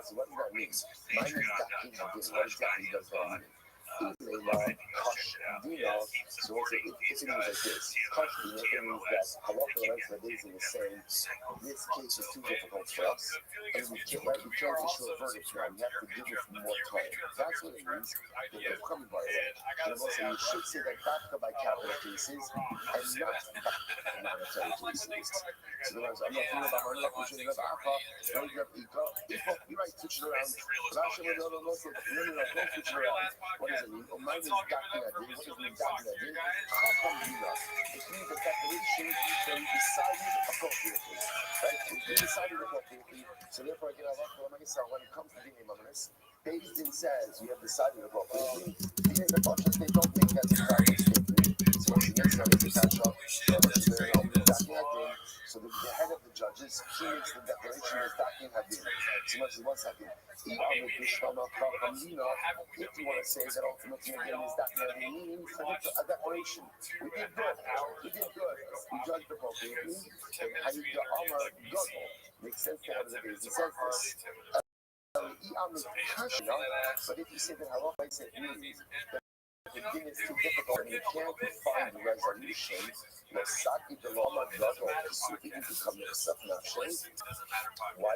So what does that mean? Mine is Dakin Hadin. What exactly does that mean? Dino, so if it means like this, Kashdi, if it means that halacha and rest of the days in the same, this case is too difficult for us, and we can't issue a verdict now. We have to give it more time. That's what it means. They're coming by it. And also, you should say that Dafka by capital cases and not by monetary cases. So the ones I'm not thinking about money, we should have Aka, don't have Ika. You're right, switch it around. Rashi would no, don't switch it around. What does it mean? Oh, mine is Dakin Hadin. What does it mean, Dakin Hadin? Chacham Dina. It means the declaration that we decided appropriately. Right? We decided appropriately. So therefore, again, when it comes to being Mamonis, Beis Din says you have decided appropriately. The conscious, they don't think that's the right statement. So once again, so it's a catch-up. So the head of the judges, he makes the declaration as Dakin Hadin. So much as 1 second. If you want to say that ultimately again is Dakin Hadin means a declaration. We did good. We judged appropriately. And Hayid Amar Gadol makes sense to have the Beis Din says this. But if you say that halacha means that the thing is too difficult and you can't find the resolution, why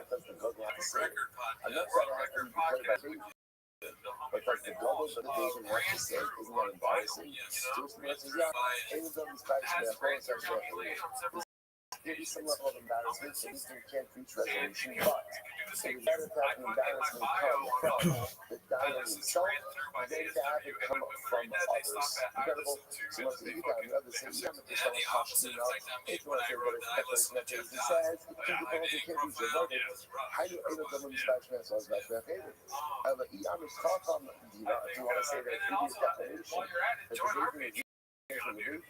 does the God have to say it? I'm not saying I have to be declared by faith, but does the God of the David have to say it? Isn't that embarrassing? Maybe some level of embarrassment, so at least we can't reach resolution, but it would better have the embarrassment come from the dying himself than to have it come from others. Incredible. So once you got another thing, you have to tell us how to know. If you want to say what it's declaration that he says, if you can't reach your verdict, how do you end up with the dispatchman as my favorite? If you want to say that it is declaration, that the David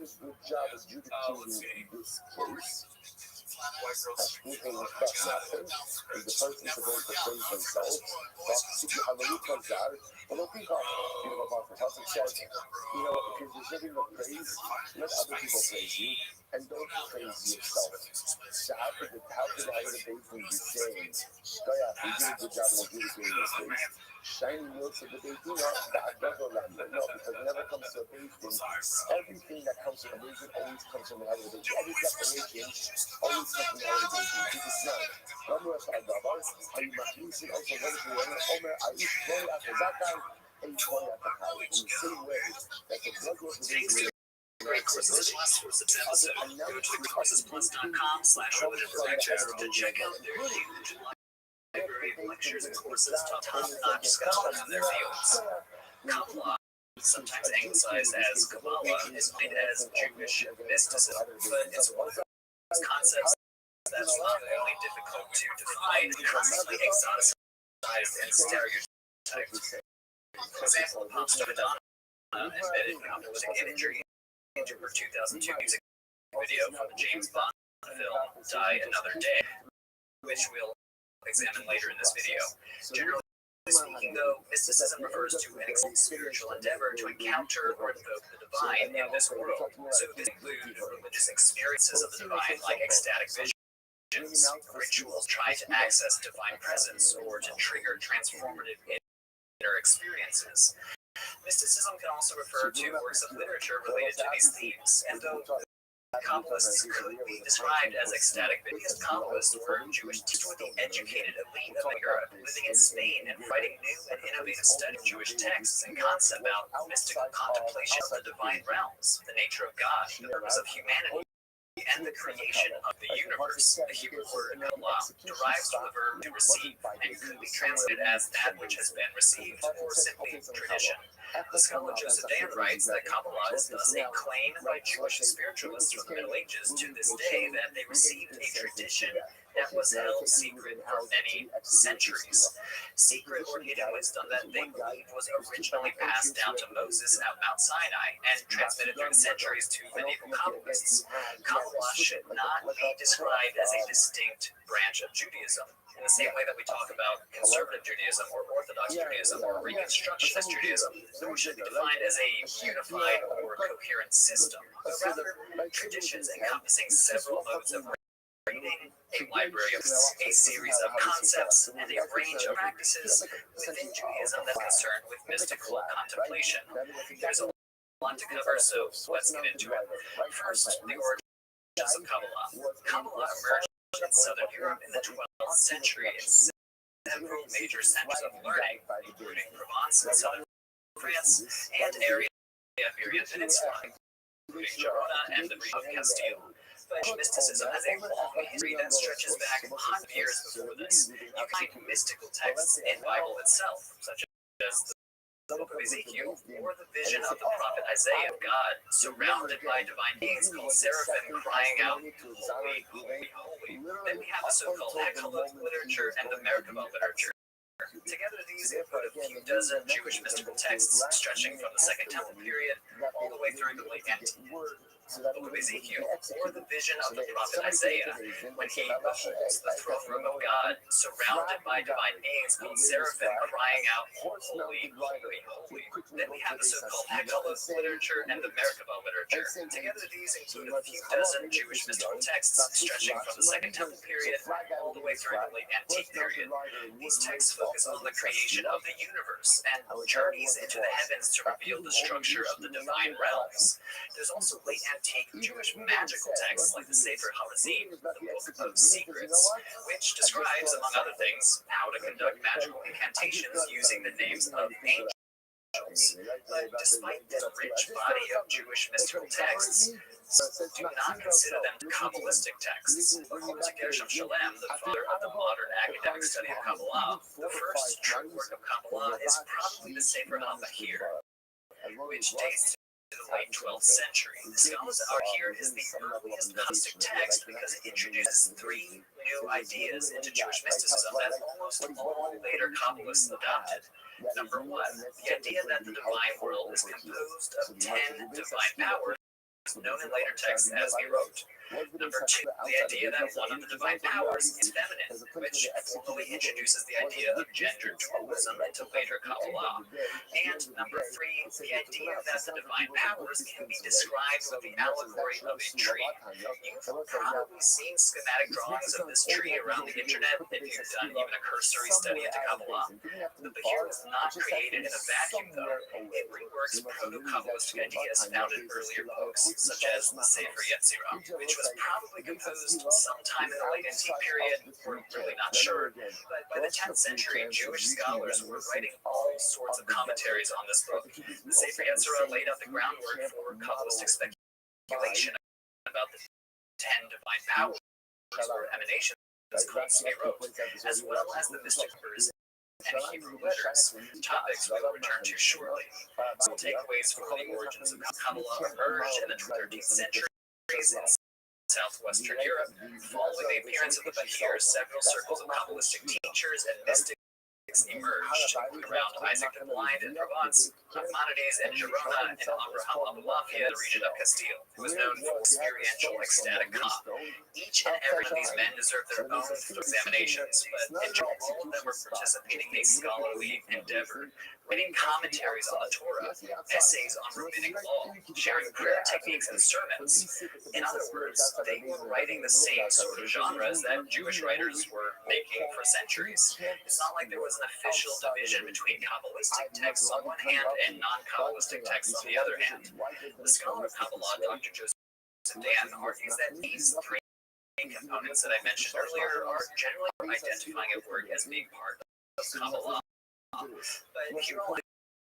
is good job as adjudicating this case. Speaking of nothing, is the person supposed to praise themselves? Well, don't think of about the Pasuk says, if you're deserving of praise, let other people praise you, and don't praise yourself. So how could the Beis Din be saying, we did a good job of adjudicating this case? Shining notes of the Beis Din, no, because it never comes to a Beis Din. Everything that comes from a Beis Din always comes from the head of the Beis Din. Every declaration always comes from the head of the Beis Din. This is not. Remember us, Adabar, and you must use it also when you want to Omer, Aish, Kori, Akazakai, and Kori, Akakai. In the same way that the blood was the Beis Din. Great courses last for this episode. Go to thecourses.com/religion to check out their huge library of lectures and courses top-notch scholars in their fields. Kabbalah, sometimes anglicized as Kabbalah, is made as Jewish mysticism, but it's one of those concepts that's not only difficult to define, constantly exoticized and stereotyped. For example, Popstar Madonna embedded composite imagery into her 2002 music video from the James Bond film Die Another Day, which we'll examine later in this video. Generally speaking, though, mysticism refers to an spiritual endeavor to encounter or invoke the divine in this world. So this includes religious experiences of the divine, like ecstatic visions, rituals try to access divine presence, or to trigger transformative inner experiences. Mysticism can also refer to works of literature related to these themes, and though Kabbalists could be described as ecstatic because Kabbalists were Jewish teachers with the educated elite of Europe, living in Spain and writing new and innovative study of Jewish texts and concepts about mystical contemplation of the divine realms, the nature of God, the purpose of humanity, and the creation of the universe. The Hebrew word Kabbalah derives from the verb to receive and could be translated as that which has been received, or simply tradition. The scholar Joseph Dan writes that Kabbalah is thus a claim by Jewish spiritualists from the Middle Ages to this day that they received a tradition that was held secret for many centuries. Secret or hidden wisdom that they believed was originally passed down to Moses at Mount Sinai and transmitted through the centuries to medieval Kabbalists. Kabbalah should not be described as a distinct branch of Judaism. In the same way that we talk about conservative Judaism or Orthodox Judaism or Reconstructionist Judaism, nor should it be defined as a unified or coherent system, but rather traditions encompassing several modes of reigning meaning a library of a series of concepts and a range of practices within Judaism that are concerned with mystical contemplation. There's a lot to cover, so let's get into it. First, the origins of Kabbalah. Kabbalah emerged in Southern Europe in the 12th century in several major centers of learning, including Provence in southern France and area of the Iberian Peninsula, including Girona and the region of Castile. But mysticism has a long history that stretches back hundreds of years before this. You find mystical texts in the Bible itself, such as the book of Ezekiel, or the vision of the prophet Isaiah of God, surrounded by divine beings called seraphim crying out, "Holy, holy, holy." Then we have the so-called Hakalit literature and the Merkava literature. Together, these include a few dozen Jewish mystical texts stretching from the Second Temple period all the way through the late Antique. The book of Ezekiel, or the vision of the prophet Isaiah, when he beholds the throne room of God, surrounded by divine beings called seraphim crying out, "Holy, holy, holy." Then we have the so-called Hakalit literature and the Merkava literature. Together, these include a few dozen Jewish mystical texts stretching from the Second Temple period all the way through the late Antique period. These texts focus on the creation of the universe and journeys into the heavens to reveal the structure of the divine realms. There's also late antique Jewish magical texts like the Sefer Harazim, the Book of Secrets, which describes, among other things, how to conduct magical incantations using the names of angels. But despite this rich body of Jewish mystical texts, some do not consider them Kabbalistic texts. According to Gershom Shalem, the father of the modern academic study of Kabbalah, the first true work of Kabbalah is probably the Sefer HaBahir, which dates to the late 12th century. The scholars argue here is the earliest Kabbalistic text because it introduces three new ideas into Jewish mysticism that almost all later Kabbalists adopted. Number one, the idea that the divine world is composed of 10 divine powers, known in later texts as Erot. Number two, the idea that one of the divine powers is feminine, which formally introduces the idea of gender dualism into later Kabbalah. And number three, the idea that the divine powers can be described with the allegory of a tree. You've probably seen schematic drawings of this tree around the internet if you've done even a cursory study into Kabbalah. The Bahir was not created in a vacuum, though. It reworks proto-Kabbalistic ideas found in earlier books, such as the Sefer Yetzirah, which was probably composed sometime in the late Antique period. We're really not sure, but by the 10th century, Jewish scholars were writing all sorts of commentaries on this book. The Sefer Yetzirah laid out the groundwork for Kabbalistic speculation about the 10 divine powers or emanations called Sefirot, as well as the mystic numbers and Hebrew letters, topics we will return to shortly. Some takeaways for the origins of Kabbalah emerged in the 13th century in southwestern Europe. Following the appearance of the Bahir, several circles of Kabbalistic teachers and mystics emerged around Isaac the Blind in Provence, Maimonides in Girona, and Abraham Abulafia in the region of Castile, who was known for experiential ecstatic calm. Each and every one of these men deserved their own examinations, but in general, all of them were participating in a scholarly endeavor, writing commentaries on the Torah, essays on rabbinic law, sharing prayer techniques and sermons. In other words, they were writing the same sort of genres that Jewish writers were making for centuries. It's not like there was an official division between Kabbalistic texts on one hand and non-Kabbalistic texts on the other hand. The scholar of Kabbalah, Dr. Joseph Dan, argues that these three components that I mentioned earlier are generally identifying a work as being part of Kabbalah. But here I'll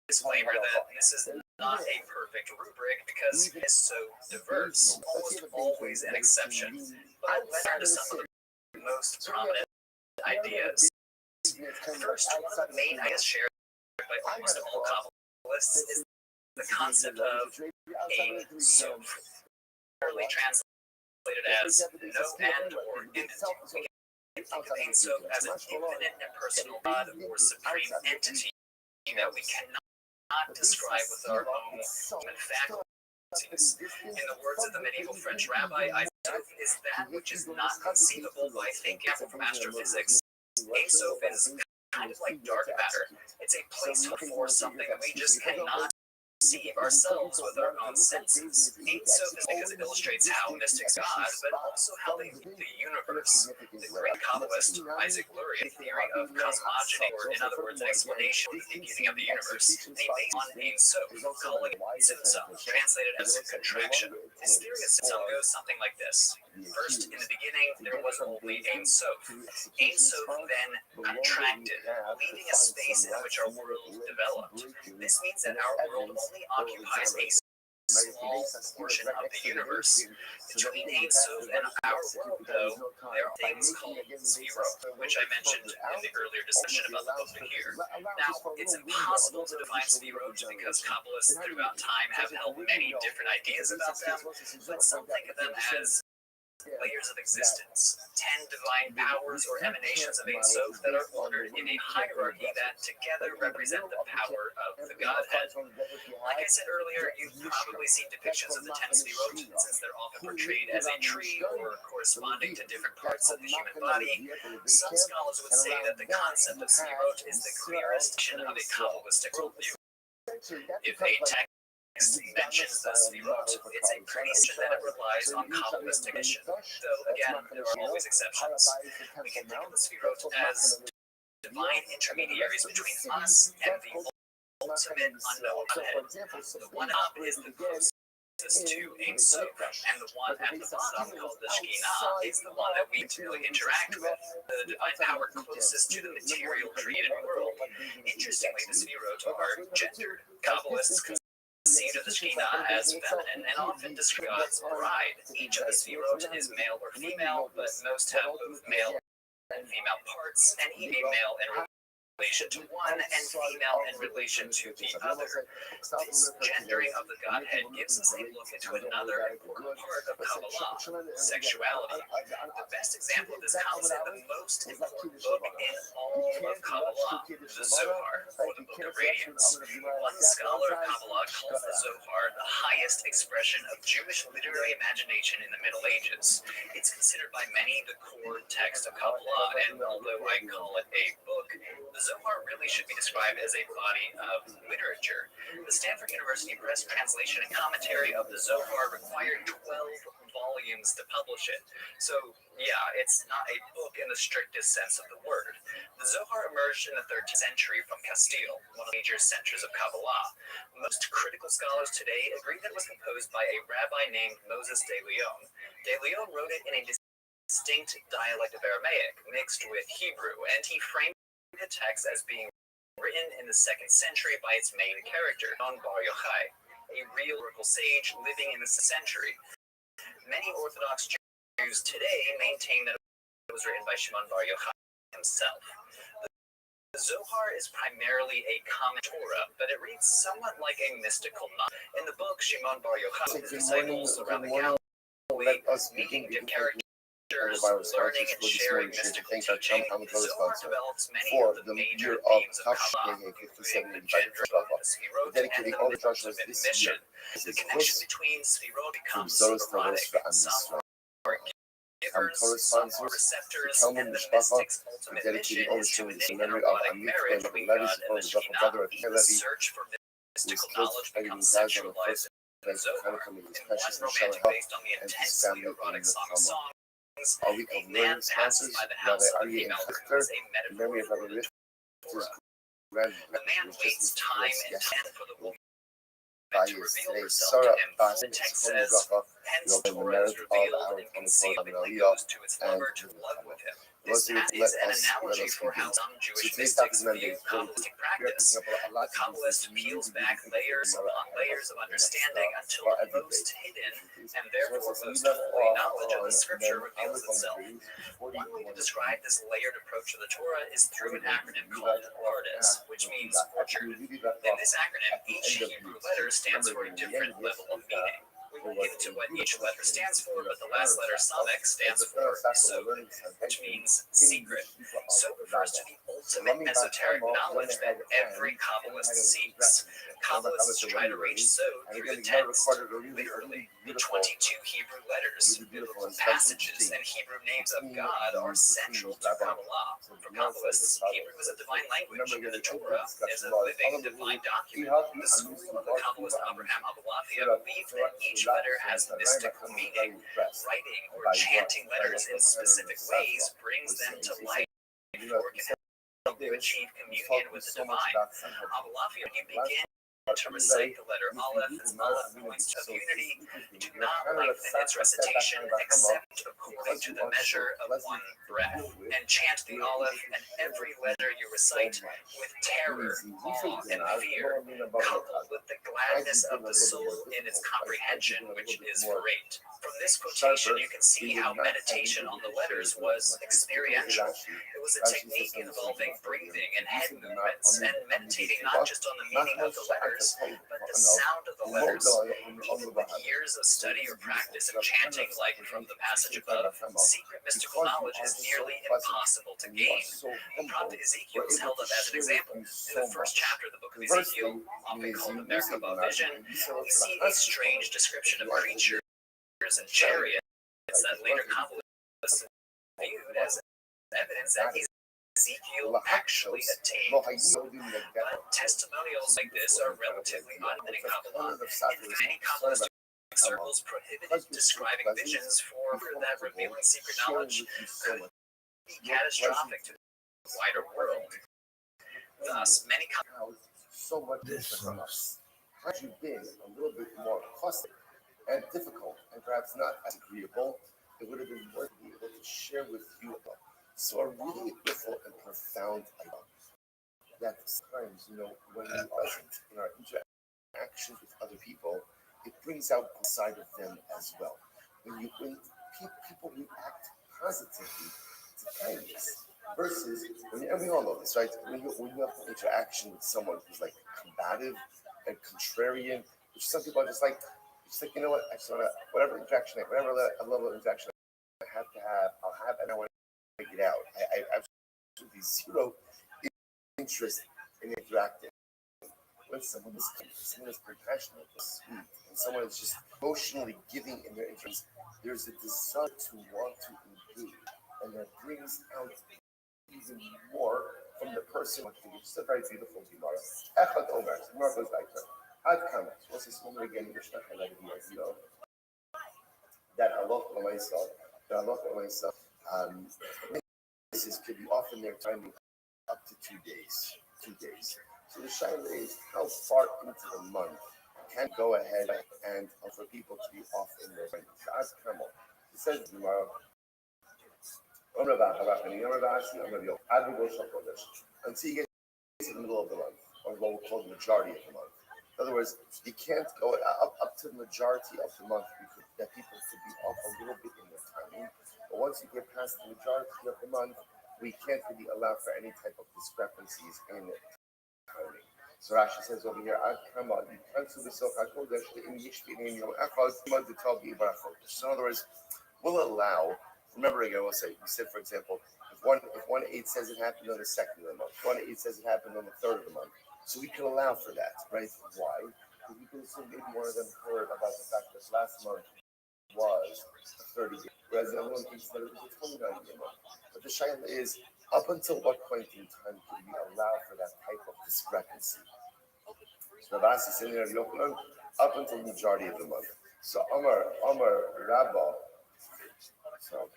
disclaimer that this is not a perfect rubric because it is so diverse, almost always an exception. But let's turn to some of the most prominent ideas. First, one of the main ideas shared by almost all Kabbalists is the concept of Ein Sof, literally translated as no end or imminent. We can think of Ein Sof as an infinite impersonal God or supreme entity that we cannot describe with our own human faculties. In the words of the medieval French rabbi, Ein Sof is that which is not conceivable by thinking from astrophysics. Ein Sof is kind of like dark matter. It's a place for something that we just cannot perceive ourselves with our own senses. Ein Sof is because it illustrates how mystics God, but also how they view the universe. The great Kabbalist Isaac Lurie, a theory of cosmogony, or in other words, an explanation of the beginning of the universe, and he based on Ein Sof, calling it Tzimtzum, translated as contraction. His theory of Tzimtzum goes something like this. First, in the beginning, there was only Ein Sof. Ein Sof then contracted, leaving a space in which our world developed. This means that our world only occupies a small portion of the universe. Between Ein Sof and our world, though, there are things called Sefirot, which I mentioned in the earlier discussion about the book here. Now, it's impossible to define Sefirot because Kabbalists throughout time have held many different ideas about them, but some think of them as layers of existence, 10 divine powers or emanations of Ein Sof that are ordered in a hierarchy that together represent the power of the Godhead. Like I said earlier, you've probably seen depictions of the 10 Sefirot, since they're often portrayed as a tree or corresponding to different parts of the human body. Some scholars would say that the concept of Sefirot is the clearest of a Kabbalistic worldview. If a text mentions the Sefirot, it's a prediction that it relies on Kabbalistic mission, though again, there are always exceptions. We can think of the Sefirot as divine intermediaries between us and the ultimate unknown Godhead. The one up is the closest to Ein Sof, and the one at the bottom, called the Shekhinah, is the one that we typically interact with, the divine power closest to the material created world. Interestingly, the Sefirot are gendered. Kabbalists conceive of the Shekhinah as feminine and often describe God's bride. Each of the Sefirot is male or female, but most have both male and female parts, and he be male in relation to one and female in relation to the other. This gendering of the Godhead gives us a look into another important part of Kabbalah, sexuality. The best example of this comes in the most important book in all of Kabbalah, the Zohar, or the Book of Radiance. One scholar of Kabbalah calls the Zohar the highest expression of Jewish literary imagination in the Middle Ages. It's considered by many the core text of Kabbalah, and although I call it a book, the Zohar really should be described as a body of literature. The Stanford University Press translation and commentary of the Zohar required 12 volumes to publish it. So, yeah, it's not a book in the strictest sense of the word. The Zohar emerged in the 13th century from Castile, one of the major centers of Kabbalah. Most critical scholars today agree that it was composed by a rabbi named Moses de Leon. De Leon wrote it in a distinct dialect of Aramaic, mixed with Hebrew, and he framed the text as being written in the 2nd century by its main character, Shimon Bar Yochai, a real oracle sage living in the 6th century. Many Orthodox Jews today maintain that it was written by Shimon Bar Yochai himself. The Zohar is primarily a common Torah, but it reads somewhat like a mystical novel. In the book, Shimon Bar Yochai and his disciples around the Galilee, meeting different characters, learning and sharing mystical teaching. The Zohar develops many of the major themes of Kabbalah, including the gender of the Sefirot and the ultimate mission. The connection between Sefirot becomes erotic. Some are givers, some are receptors, and the mystic's ultimate mission is to initiate an erotic marriage between God and the Shekhinah. The search for mystical knowledge becomes sexualized in the Zohar. In one romantic based on the intensely erotic Song of Songs, a man passes by the house of a female who is a metaphor for the Torah. The man waits time and time for the woman to reveal herself to him. The text says, hence Torah is revealed and conceivably goes to its lover to love with him. This is an analogy for how some Jewish mystics view Kabbalistic practice. The Kabbalist peels back layers upon layers of understanding until the most hidden and therefore most holy knowledge of the scripture reveals itself. One way to describe this layered approach to the Torah is through an acronym called ORDES, which means orchard. In this acronym, each Hebrew letter stands for a different level of meaning. We won't get into what each letter stands for, but the last letter, Samek, stands for Sod, which means secret. Sod refers to the ultimate esoteric knowledge that every Kabbalist seeks. Kabbalists try to reach Sod through the text, literally. The 22 Hebrew letters, biblical passages, and Hebrew names of God are central to Kabbalah. For Kabbalists, Hebrew is a divine language, and the Torah is a living divine document. The school of the Kabbalist Abraham Abulafia believed that each letter has mystical meaning. Writing or chanting letters in specific ways brings them to life or can help you achieve communion with the divine. Abulafia, when you begin to recite the letter Aleph, as Aleph points to unity, do not lengthen its recitation except according to the measure of one breath, and chant the Aleph and every letter you recite with terror, awe, and fear, coupled with the gladness of the soul in its comprehension, which is great. From this quotation, you can see how meditation on the letters was experiential. It was a technique involving breathing and head movements, and meditating not just on the meaning of the letters, but the sound of the letters. Even with years of study or practice of chanting, like from the passage above, secret mystical knowledge is nearly impossible to gain. The prophet Ezekiel is held up as an example. In the first chapter of the book of Ezekiel, often called the Merkabah vision, we see a strange description of creatures and chariots that later Kabbalists viewed as evidence that Ezekiel actually attained. But testimonials like this are relatively unknown in Kabbalah. In many Kabbalistic circles, prohibited describing visions for that revealing secret knowledge could be catastrophic to the wider world. Thus, many so much different from us. Had you been a little bit more caustic and difficult and perhaps not as agreeable, it would have been worth being able to share with you about. So a really beautiful and profound idea that sometimes, when we are present in our interactions with other people, it brings out the side of them as well. When people react positively to kindness versus and we all know this, right? When you have an interaction with someone who's like combative and contrarian, which some people are just like you know what, I just want to whatever level of interaction I have to have, I'll have, and I want to get out. I absolutely zero interest in interacting. When someone is kind, someone is compassionate, sweet, and someone is just emotionally giving in their interest, there's a desire to want to engage, and that brings out even more from the person. It's a very beautiful Gemara. Echad Omer. Gemara goes like that. Ad Kamat. What's this woman again? Mishnah highlighted the idea that Allah myself. This could be often their timing up to 2 days. 2 days. So the shaila is how far into the month can go ahead and for people to be off in their mind. It says tomorrow. Until you get to the middle of the month, or what we call the majority of the month. In other words, you can't go up to the majority of the month that people could be off a little bit in their timing. But once you get past the majority of the month, we can't really allow for any type of discrepancies in it. So Rashi says over here, so in other words, we'll allow, remember again, we'll say, we said, for example, if one 8 says it happened on the 2nd of the month, 1 8 says it happened on the 3rd of the month. So we can allow for that, right? Why? Because we can assume maybe one of them heard about the fact that last month was a 30 day, whereas the other one thinks that it was a 29 day month. But the shaila is, up until what point in time can we allow for that type of discrepancy? So Ravasi is saying up until the majority of the month. So Amar Rabba, so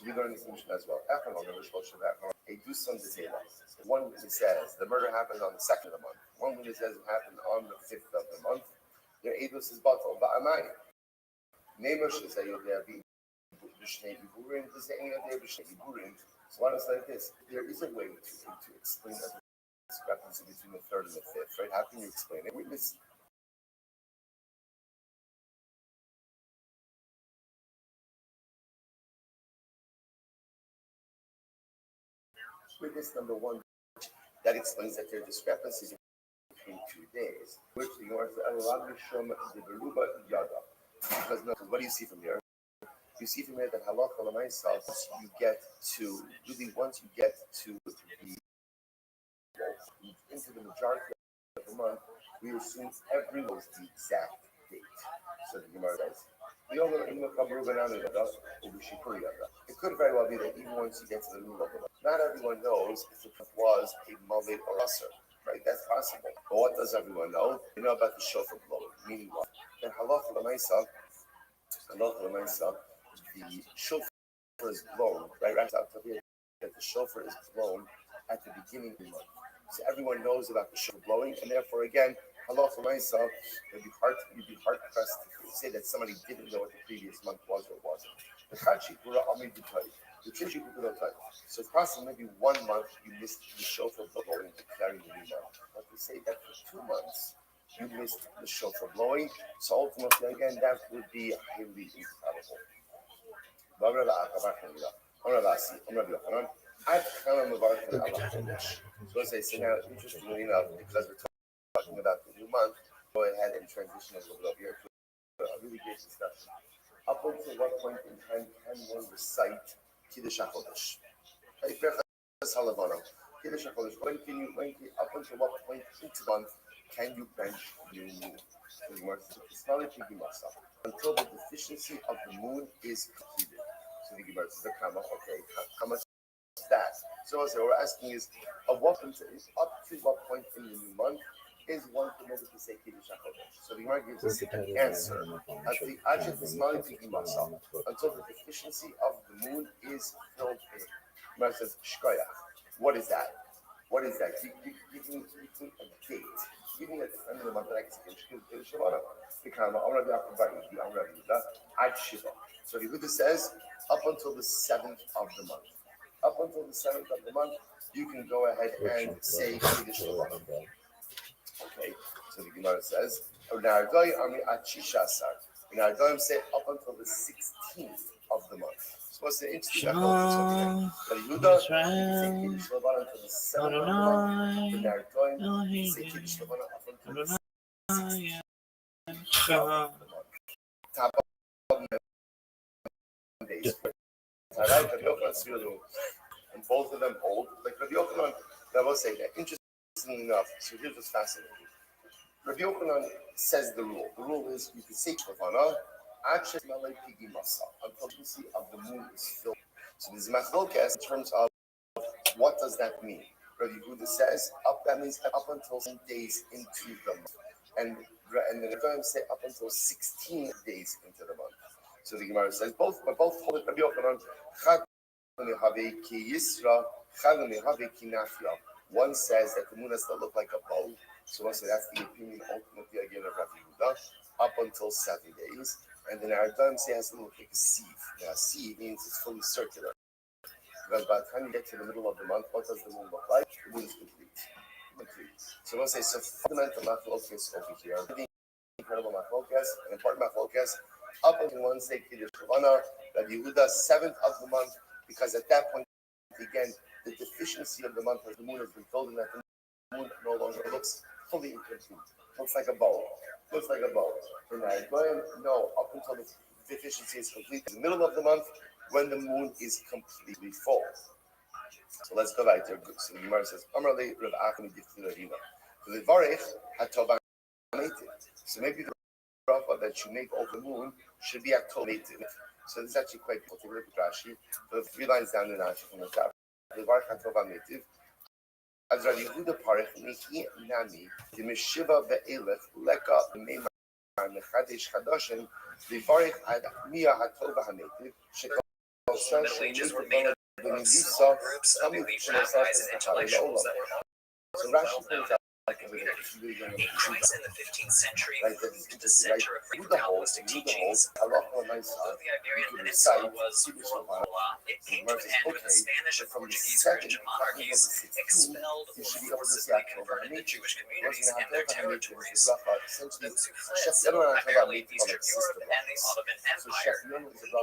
we learn this mission as well. A do some detail. One witness says the murder happened on the 2nd of the month. One witness says it happened on the 5th of the month. Their edus is batal. Ba'amai. Neighbors should say you'll be b'shnei iburin. Does any of their b'shnei iburin? So why does like this? There is a way to explain the discrepancy between the 3rd and the 5th, right? How can you explain it? Witness number 1 that explains that there are discrepancies between 2 days, which the Gemara says, because what do you see from here? You see from here that halacha l'maisa, you get to really once you get to the majority of the month, we assume everyone knows the exact date. So the Gemara says, it could very well be that even once you get to the middle of the month, not everyone knows if the month was a Mavit or Asr. Right, that's possible. But what does everyone know? They know about the shofar blowing, meaning what? That halacha l'maisa, the shofar is blown, right? Right out here, that the shofar is blown at the beginning of the month. So everyone knows about the shofar blowing, and therefore, again, halacha l'maisa, you'd be hard pressed to say that somebody didn't know what the previous month was or wasn't. The so it's possible maybe 1 month you missed the shofar blowing declaring the new month. But to say that for 2 months you missed the shofar blowing, so ultimately again that would be highly improbable. So as I say now, interestingly enough, because we're talking about the new month, go ahead and transition a little bit here to a really great discussion. Up until what point in time can one recite Kiddush HaChodesh? When can you, up until what point each month can you bench new moon? Until the deficiency of the moon is completed. So the Gemara says, okay, how much is that? So what we're asking is, up to what point in the new month is one permitted to say Kiddush HaChodesh? So the Gemara gives us an answer. Until the deficiency of the moon is filled in. The Gemara says, Shkoyach. What is that? Give me a date. Give me at the end of the month that I can say Kiddush Shavana. So the Yehuda says, up until the 7th of the month. Up until the 7th of the month, you can go ahead and say Kiddush Shavana. Okay, so the Gemara says, Nargoyim say up until the 16th of the month. So what's the interesting about the Yehuda, you can say Kiddush Shavana until the 7th of the month. The Nargoyim, you can say Kiddush Shavana up until the 16th of the month. Top of days. And both of them hold. Like Rabbi Yochanan, I will say that. Interestingly enough, so here's what's fascinating. Rabbi Yochanan says the rule. The rule is you can say Shavana until the see of the moon is filled. So there's a machlokes in terms of what does that mean. Rabbi Yehuda says that means up until 10 days into the month, and then the Goyim say up until 16 days into the month. So the Gemara says both hold it. Rabbi Yochanan one says that the moon has to look like a bow. So one says that's the opinion ultimately again of Rabbi Yehuda up until 7 days. And then our Goyim say it has to look like a sieve. Now a sieve means it's fully circular. Because by the time you get to the middle of the month, what does the moon look like? The moon is complete. So one says so fundamental machlokes over here. Really incredible machlokes, an important machlokes. Up until one say Kiddush Shavana, Rabbi Yehuda 7th of the month, because at that point again the deficiency of the month as the moon has been filled in, that the moon no longer looks fully incomplete. Looks like a bow. And I no, up until the deficiency is complete, in the middle of the month when the moon is completely full. So let's go back there. So the Gemara says, Amarle Rav Achim Dichlina. The Varech Hatova Native. So maybe the bracha that you make over the moon should be activated. So this is actually quite cool. Take a look at Rashi. The 3 lines down in Rashi from the top. The Varech Hatova Native. As Rav Yehuda Parech Mehi Nami the Meshiva Ve'elech Leka Meimah Mechadesh Chadoshin the Varech Ad Mia Hatova Native. The Middle Ages were made up of small groups of elite rabbis and intellectuals that were so Rashi known as the community. Christ in the 15th century proved the center of Greek Kabbalistic teachings. Although the Iberian Peninsula was Rocola, it came to an end when the Spanish and Portuguese Christian monarchies expelled or forcibly converted the Jewish communities in their territories. Those who fled primarily Eastern Europe and the Ottoman Empire,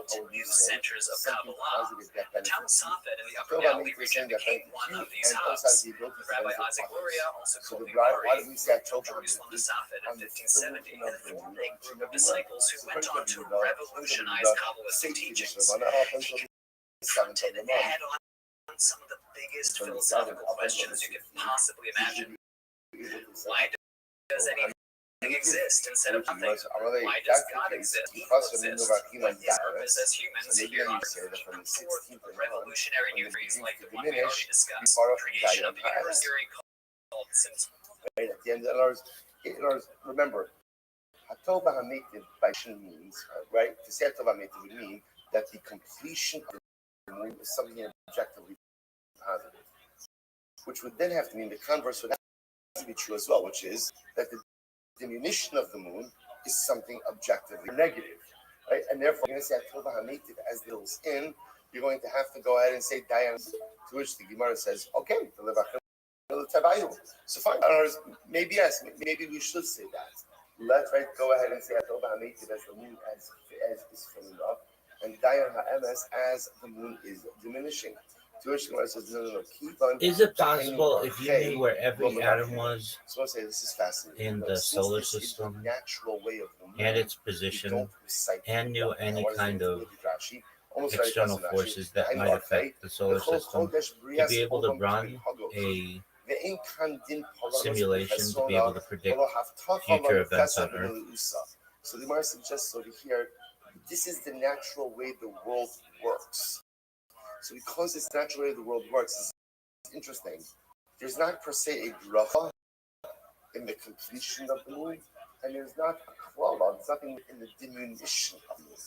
to new centers of Kabbalah. The town of Safed in the Upper Galilee region became one of these hubs. Rabbi Isaac Luria also called the Jerusalem to Safed in 1570 and forming a group of disciples who went on to revolutionize Kabbalistic teachings. He confronted head-on some of the biggest philosophical questions you could possibly imagine. Why does anything exist instead of nothing? Why That's does the God case. exist? Evil Because exists. of What is purpose as humans so maybe here then on you say that Earth? from the Put forth 16th and on, revolutionary when new it theories begins like to the one we already diminish, discussed. part of Creation of the Diana universe has. theory called symptom. Right at the end of ours, remember, Hatova Hamitiv by Shin means, right? To say Hatova Hamitiv would mean that the completion of the moon is something objectively positive, which would then have to mean the converse would have to be true as well, which is that the diminution of the moon is something objectively negative, right? And therefore, you're going to say Hatova Hamitiv as builds in, you're going to have to go ahead and say Dayan, to which the Gemara says, okay, the Levachim. So fine, maybe yes, maybe we should say that. Let's go ahead and say Atoba Hamitiv as the moon as is filling up, and Dayan Ha'emes as the moon is diminishing. To which Gemara says, no, keep on. Is it possible if you knew where every atom was So I say this is fascinating. in the solar system natural way of the moon, and its position and knew any kind of external forces that might affect the solar system, to be able to run a simulation to be able to predict future events on Earth? So the Gemara suggests over here, this is the natural way the world works. So because this natural way the world works, it's interesting. There's not per se a bracha in the completion of the moon, and there's not a klala, there's nothing in the diminution of the moon.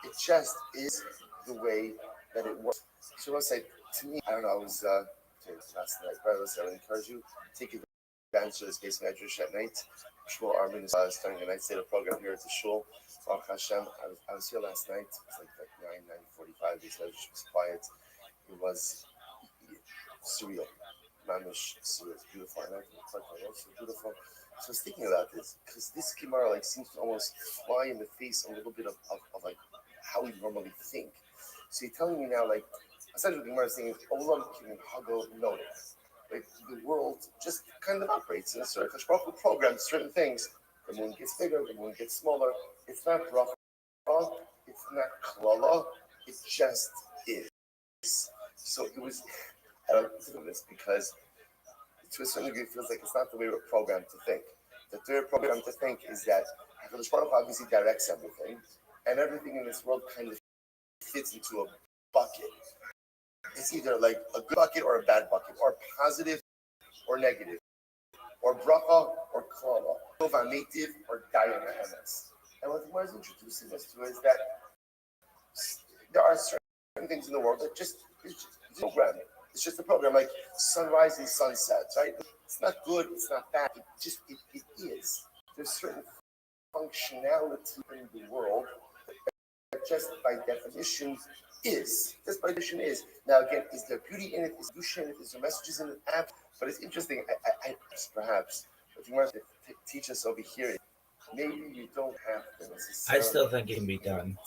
It just is the way that it works. So I want to say, to me, I don't know, I was last night, but I would encourage you, take advantage of this base medrash at night. Shul Armin is starting a night seder program here at the Shul. Baruch Hashem, I was here last night. It was like 9:45. Base medrash was quiet. It was surreal. Mamish surreal. It's beautiful. And I think it's so beautiful. So I was thinking about this because this Gemara seems to almost fly in the face a little bit of like how we normally think. So you're telling me now, essentially the Gemara is saying, Olam Kimin Hago Notice. The world just kind of operates in a certain Baruch Hu programs certain things. The moon gets bigger, the moon gets smaller. It's not bracha, it's not klala, it just is. So it was, I don't consider this because to a certain degree it feels like it's not the way we're programmed to think. The third program to think is that HaKadosh Baruch Hu obviously directs everything, and everything in this world kind of fits into a bucket. It's either like a good bucket or a bad bucket, or positive or negative, or bracha or klala, tova native or dayan ha'emes. And what the Gemara is introducing us to is that there are certain things in the world that it's just programmed. It's just a program, like sunrise and sunsets, right? It's not good, it's not bad. It is. There's certain functionality in the world that just by definition is. Just by definition is. Now again, is there beauty in it? Is there in it? Is there messages in it? But it's interesting. I perhaps, if you want to teach us over here, maybe you don't have to necessarily. I still think it can be done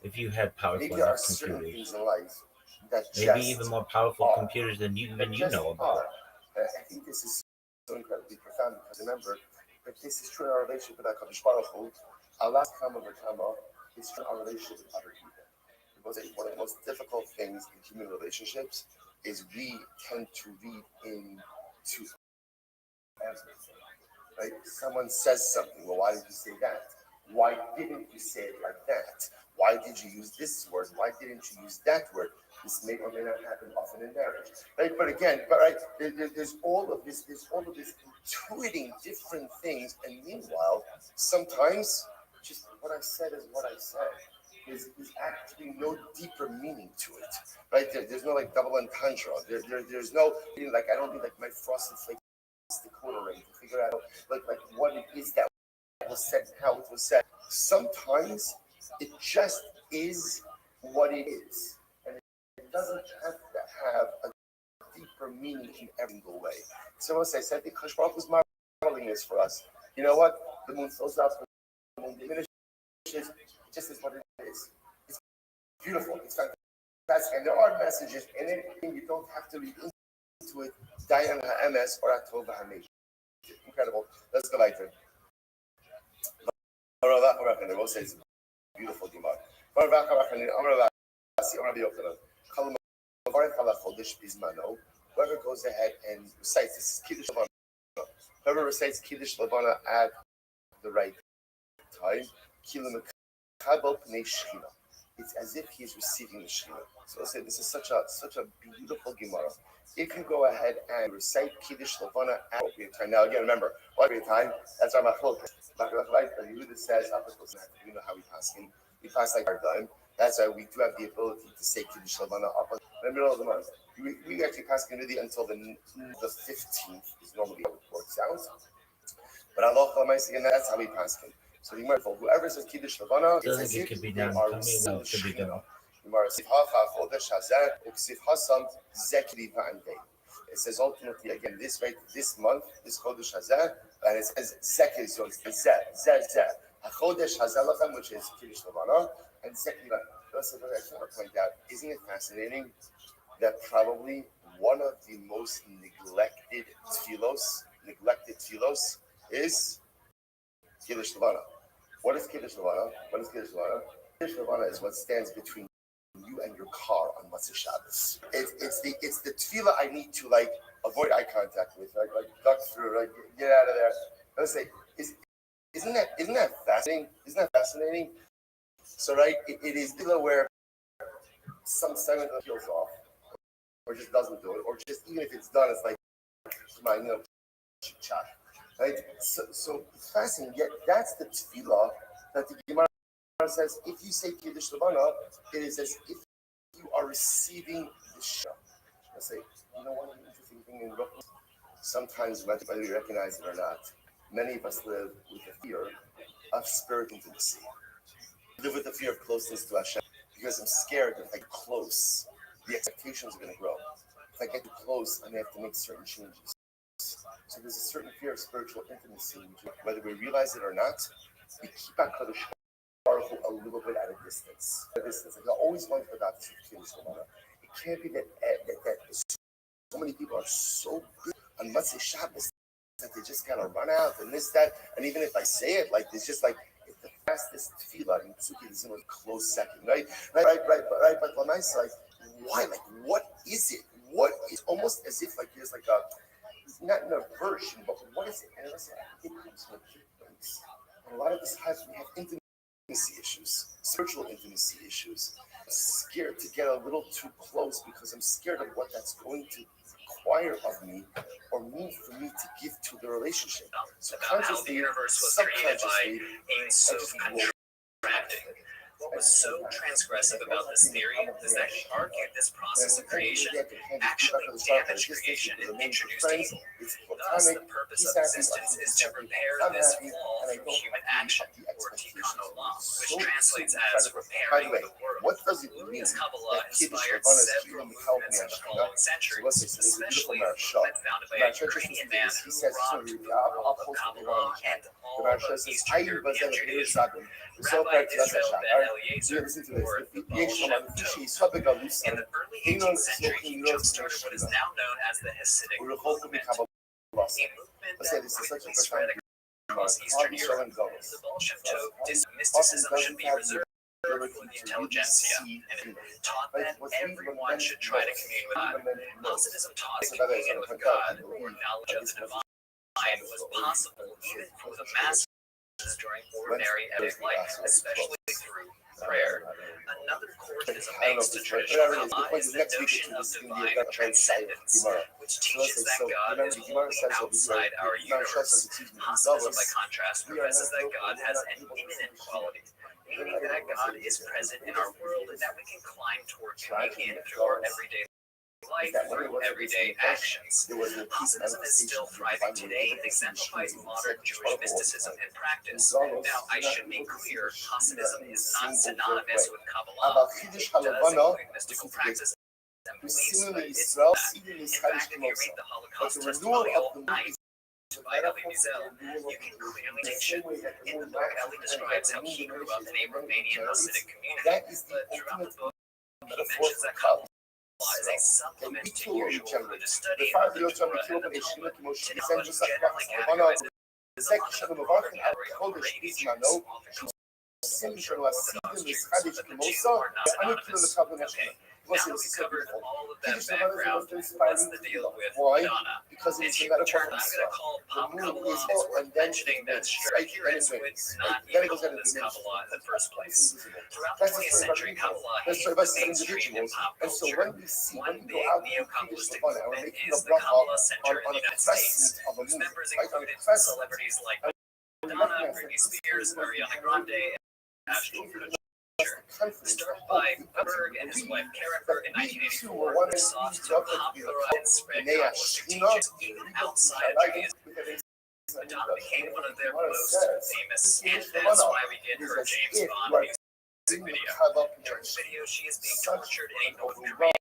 if you had powerful maybe there are enough certain computers. things in life that Maybe just even more powerful are. computers than you That you know about. I think this is so incredibly profound because remember, if this is true in our relationship with HaKadosh Baruch Hu, Allah Kama V'Kama is true in our relationship with other people. Because one of the most difficult things in human relationships is we tend to read into everything. Right? Someone says something. Well, why did you say that? Why didn't you say it like that? Why did you use this word? Why didn't you use that word? This may or may not happen often in marriage, right? But again, there's all of this intuiting different things, and meanwhile, sometimes just what I said is what I said. There's actually no deeper meaning to it, right? There's no double entendre. There's no I don't need my frosted flakes decoder ring to figure out what it is that was said, how it was said. Sometimes it just is what it is, and it doesn't have to have a deeper meaning in every single way. So as I said, I think Kadosh Baruch was modeling this for us. You know what? The moon fills up, the moon diminishes. It just is what it is. It's beautiful. It's fantastic, and there are messages in it, and you don't have to read into it. Dayan ha'emes or atov ha'mesh. Incredible. Let's go later. The Rose says beautiful Gemara. Whoever goes ahead and recites this is Kiddush Whoever recites Kiddush Levana at the right time, it's as if he's receiving the Shekhinah. So I'll say this is such a beautiful Gemara. If you go ahead and recite Kiddush Levana at appropriate time. Now again, remember, appropriate time, that's our machlok. Right? Yehuda says, you know how we pass him. We pass like our dime. That's why we do have the ability to say Kiddush Levana up in the middle of the month. We actually pass Kiddush until the 15th is normally how it works out. But Allah, that's how we pass him. So be mindful. Whoever says Kiddush Levana, it's as if they are receiving the Shekhinah. It says ultimately again this month, this Chodesh Hazeh, and it says Zekir, so it's Zeh. HaChodesh Hazeh Lachem, which is Kiddush Levana, and Zekir. I just want to point out, isn't it fascinating that probably one of the most neglected tefillos is Kiddush Levana. What is Kiddush Levana? Kiddush Levana is what stands between you and your car on Motzei Shabbos. It's the tefillah I need to avoid eye contact with, like duck through, like get out of there. I would say, isn't that fascinating? So right, it is tefillah where some segment of the peels off, or just doesn't do it, or just even if it's done, it's like chit-chat. Right? So it's fascinating. Yet that's the tefillah that the Gemara says. If you say Kiddush Levana, it is as if you are receiving the Shah. I say, you know what? An interesting thing in Brooklyn. Sometimes, whether we recognize it or not, many of us live with the fear of spirit intimacy. We live with the fear of closeness to Hashem because I'm scared that if I get close, the expectations are going to grow. If I get too close, I may have to make certain changes. So there's a certain fear of spiritual intimacy, whether we realize it or not. We keep HaKadosh Baruch Hu a little bit at a distance. Like I always wonder about this with Kiddush Levana. It can't be that so many people are so good on Motzei Shabbos that they just kind of run out and this, that, and even if I say it, like it's just like it's the fastest tefillah in Psuki is in a close second, right? But Lamaisa, like why? Like what is it? What is almost as if like there's like a not an aversion, but what is it? And I say, I think it comes from ignorance. And a lot of this times we have intimacy issues, spiritual intimacy issues. I'm scared to get a little too close because I'm scared of what that's going to require of me or mean for me to give to the relationship. So about how the universe was created by Ein Sof contracting. What was so transgressive about this theory is that he argued this process of creation actually damaged creation and introduced evil. Thus, the purpose of existence is to repair this flaw through human action, or tikkun olam, which translates as repairing the world. What does it mean Kabbalah that Kiddush inspired Levana is several movements in the following centuries, especially a movement founded by a Ukrainian man who brought to the world of Kabbalah and all of Eastern European Judaism. Rabbi Israel ben Eliezer, or the Baal Shem Tov. In the early 18th century, he jump-started what is now known as the Hasidic movement, a movement that quickly spread across Eastern Europe. The Baal Shem Tov dismissed mysticism should be reserved for the intelligentsia, and it taught that everyone should try to commune with God. Hasidism taught that communion with God, or knowledge of the divine, was possible even for the masses during ordinary everyday life, especially through prayer. Another core that is a base to traditional Kabbalah is the notion of divine transcendence, which teaches that God is wholly outside our universe. Hasidism, by contrast, professes that God has an immanent quality, meaning that God is present in our world and that we can climb towards communion through our everyday life through everyday actions. Hasidism is still thriving today and exemplifies modern Jewish mysticism and practice. Now, I should be clear, Hasidism is not synonymous with Kabbalah. It does include mystical practices and beliefs, but it's not. In fact, if you read the Holocaust testimonial, by Elie Wiesel, you can clearly distinction. In the book, Elie describes how he grew up in a Romanian Hasidic community, but throughout the book, he mentions that Kabbalah is a supplement to usual religious study of the Torah and the Talmud. To knowledge generally categorized as a category of great Jews, authors Jews, Orthodox Jews, but the Jews are not synonymous. Okay. Now we covered all of that background. What's the deal with Madonna? Because In it's a human metaphor terms, for I'm going to call Pop Kabbalah. It's worth mentioning that Shakira's would not even call this Kabbalah in the first place. Throughout the 20th century, Kabbalah hit the mainstream in pop culture. One big neo-Kabbalistic movement is the Kabbalah Center in the United States, whose members included celebrities like Madonna, Britney Spears, Ariana Grande, and Ashton Kutcher. Started by Berg and his wife Karen Berg in 1984, who sought to popularize and spread Kabbalistic teachings even outside of Judaism. Madonna became one of their most famous, and that's why we get her James Bond music video. During the video, she is being tortured in a North Korean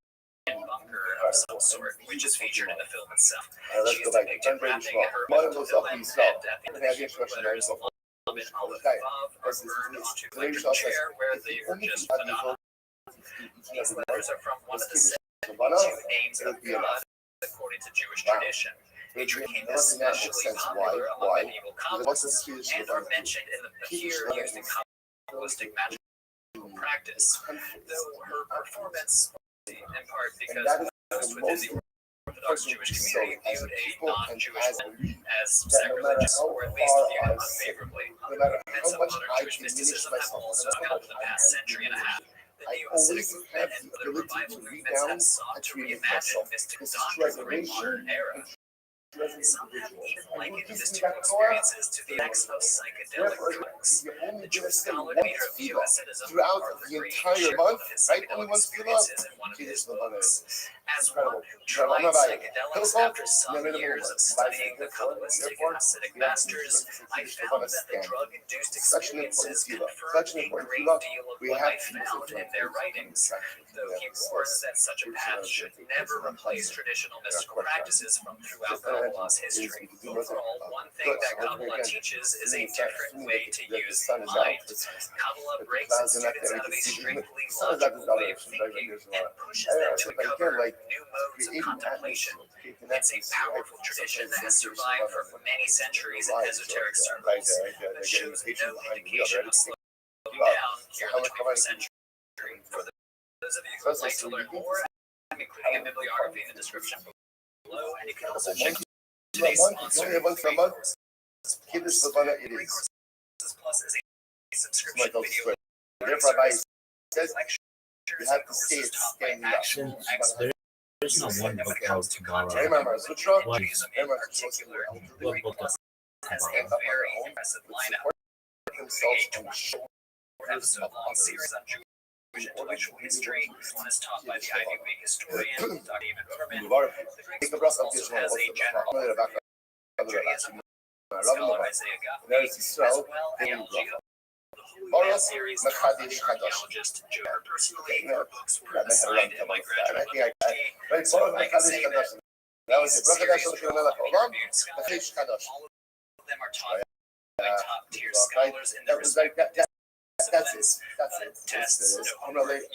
bunker of some sort, which is featured in the film itself. She is depicted rapping at her own villain, and at the end of the Hebrew letters, Lamed Aleph Vav are burned onto the electric chair where they were just Madonna. These letters are from one of the 72 names of God, according to Jewish tradition. They became especially popular among medieval Kabbalists and are mentioned in the here used in Kabbalistic magical practice, though her performance, in part because most within the Orthodox Jewish community viewed a non-Jewish woman as sacrilegious, or at least viewed unfavorably. Elements of modern Jewish mysticism have also come out in the past century and a half. The neo-Hasidic movement and other revival movements have sought to reimagine mystical doctrine for a modern era. Some have even likened mystical experiences to the effects of psychedelic drugs. The Jewish scholar Peter View Hasidism throughout are the the entire month, of his right? psychedelic Only one experiences in one of his books. As one who tried psychedelics after some years of studying the Kabbalistic and Hasidic masters, I found that the drug-induced experiences confirmed a great deal of what I found in their writings. Though he warns that such a path should never replace traditional mystical practices from throughout Kabbalah's history. Overall, one thing that Kabbalah teaches is a different way to use the mind. Kabbalah breaks its students out of a strictly logical way of thinking and pushes them to uncover new modes of contemplation. It's a powerful tradition that has survived for many centuries in esoteric circles, but shows no indication of slowing down here in the 21st century. For those of you who would like to learn more, I'm including a bibliography in the description below, and you can also check today's sponsor, Free Courses Plus is a subscription video. You have to say it's standing up. There's no one book called Kabbalah. What book is Has a very impressive lineup. Themselves to show Episode-long series on Jewish intellectual history. One is taught by the Ivy League historian Dr. David Ruderman. The Greek Schools also has a general Judaism scholar Isaiah Gottlieb, as well as the series taught by the archaeologist Joe. Personally, her books were assigned in my graduate PhD, so I can say that these series draw on peer-reviewed scholarship. All of them are taught by top-tier scholars in their respective disciplines. Tests, you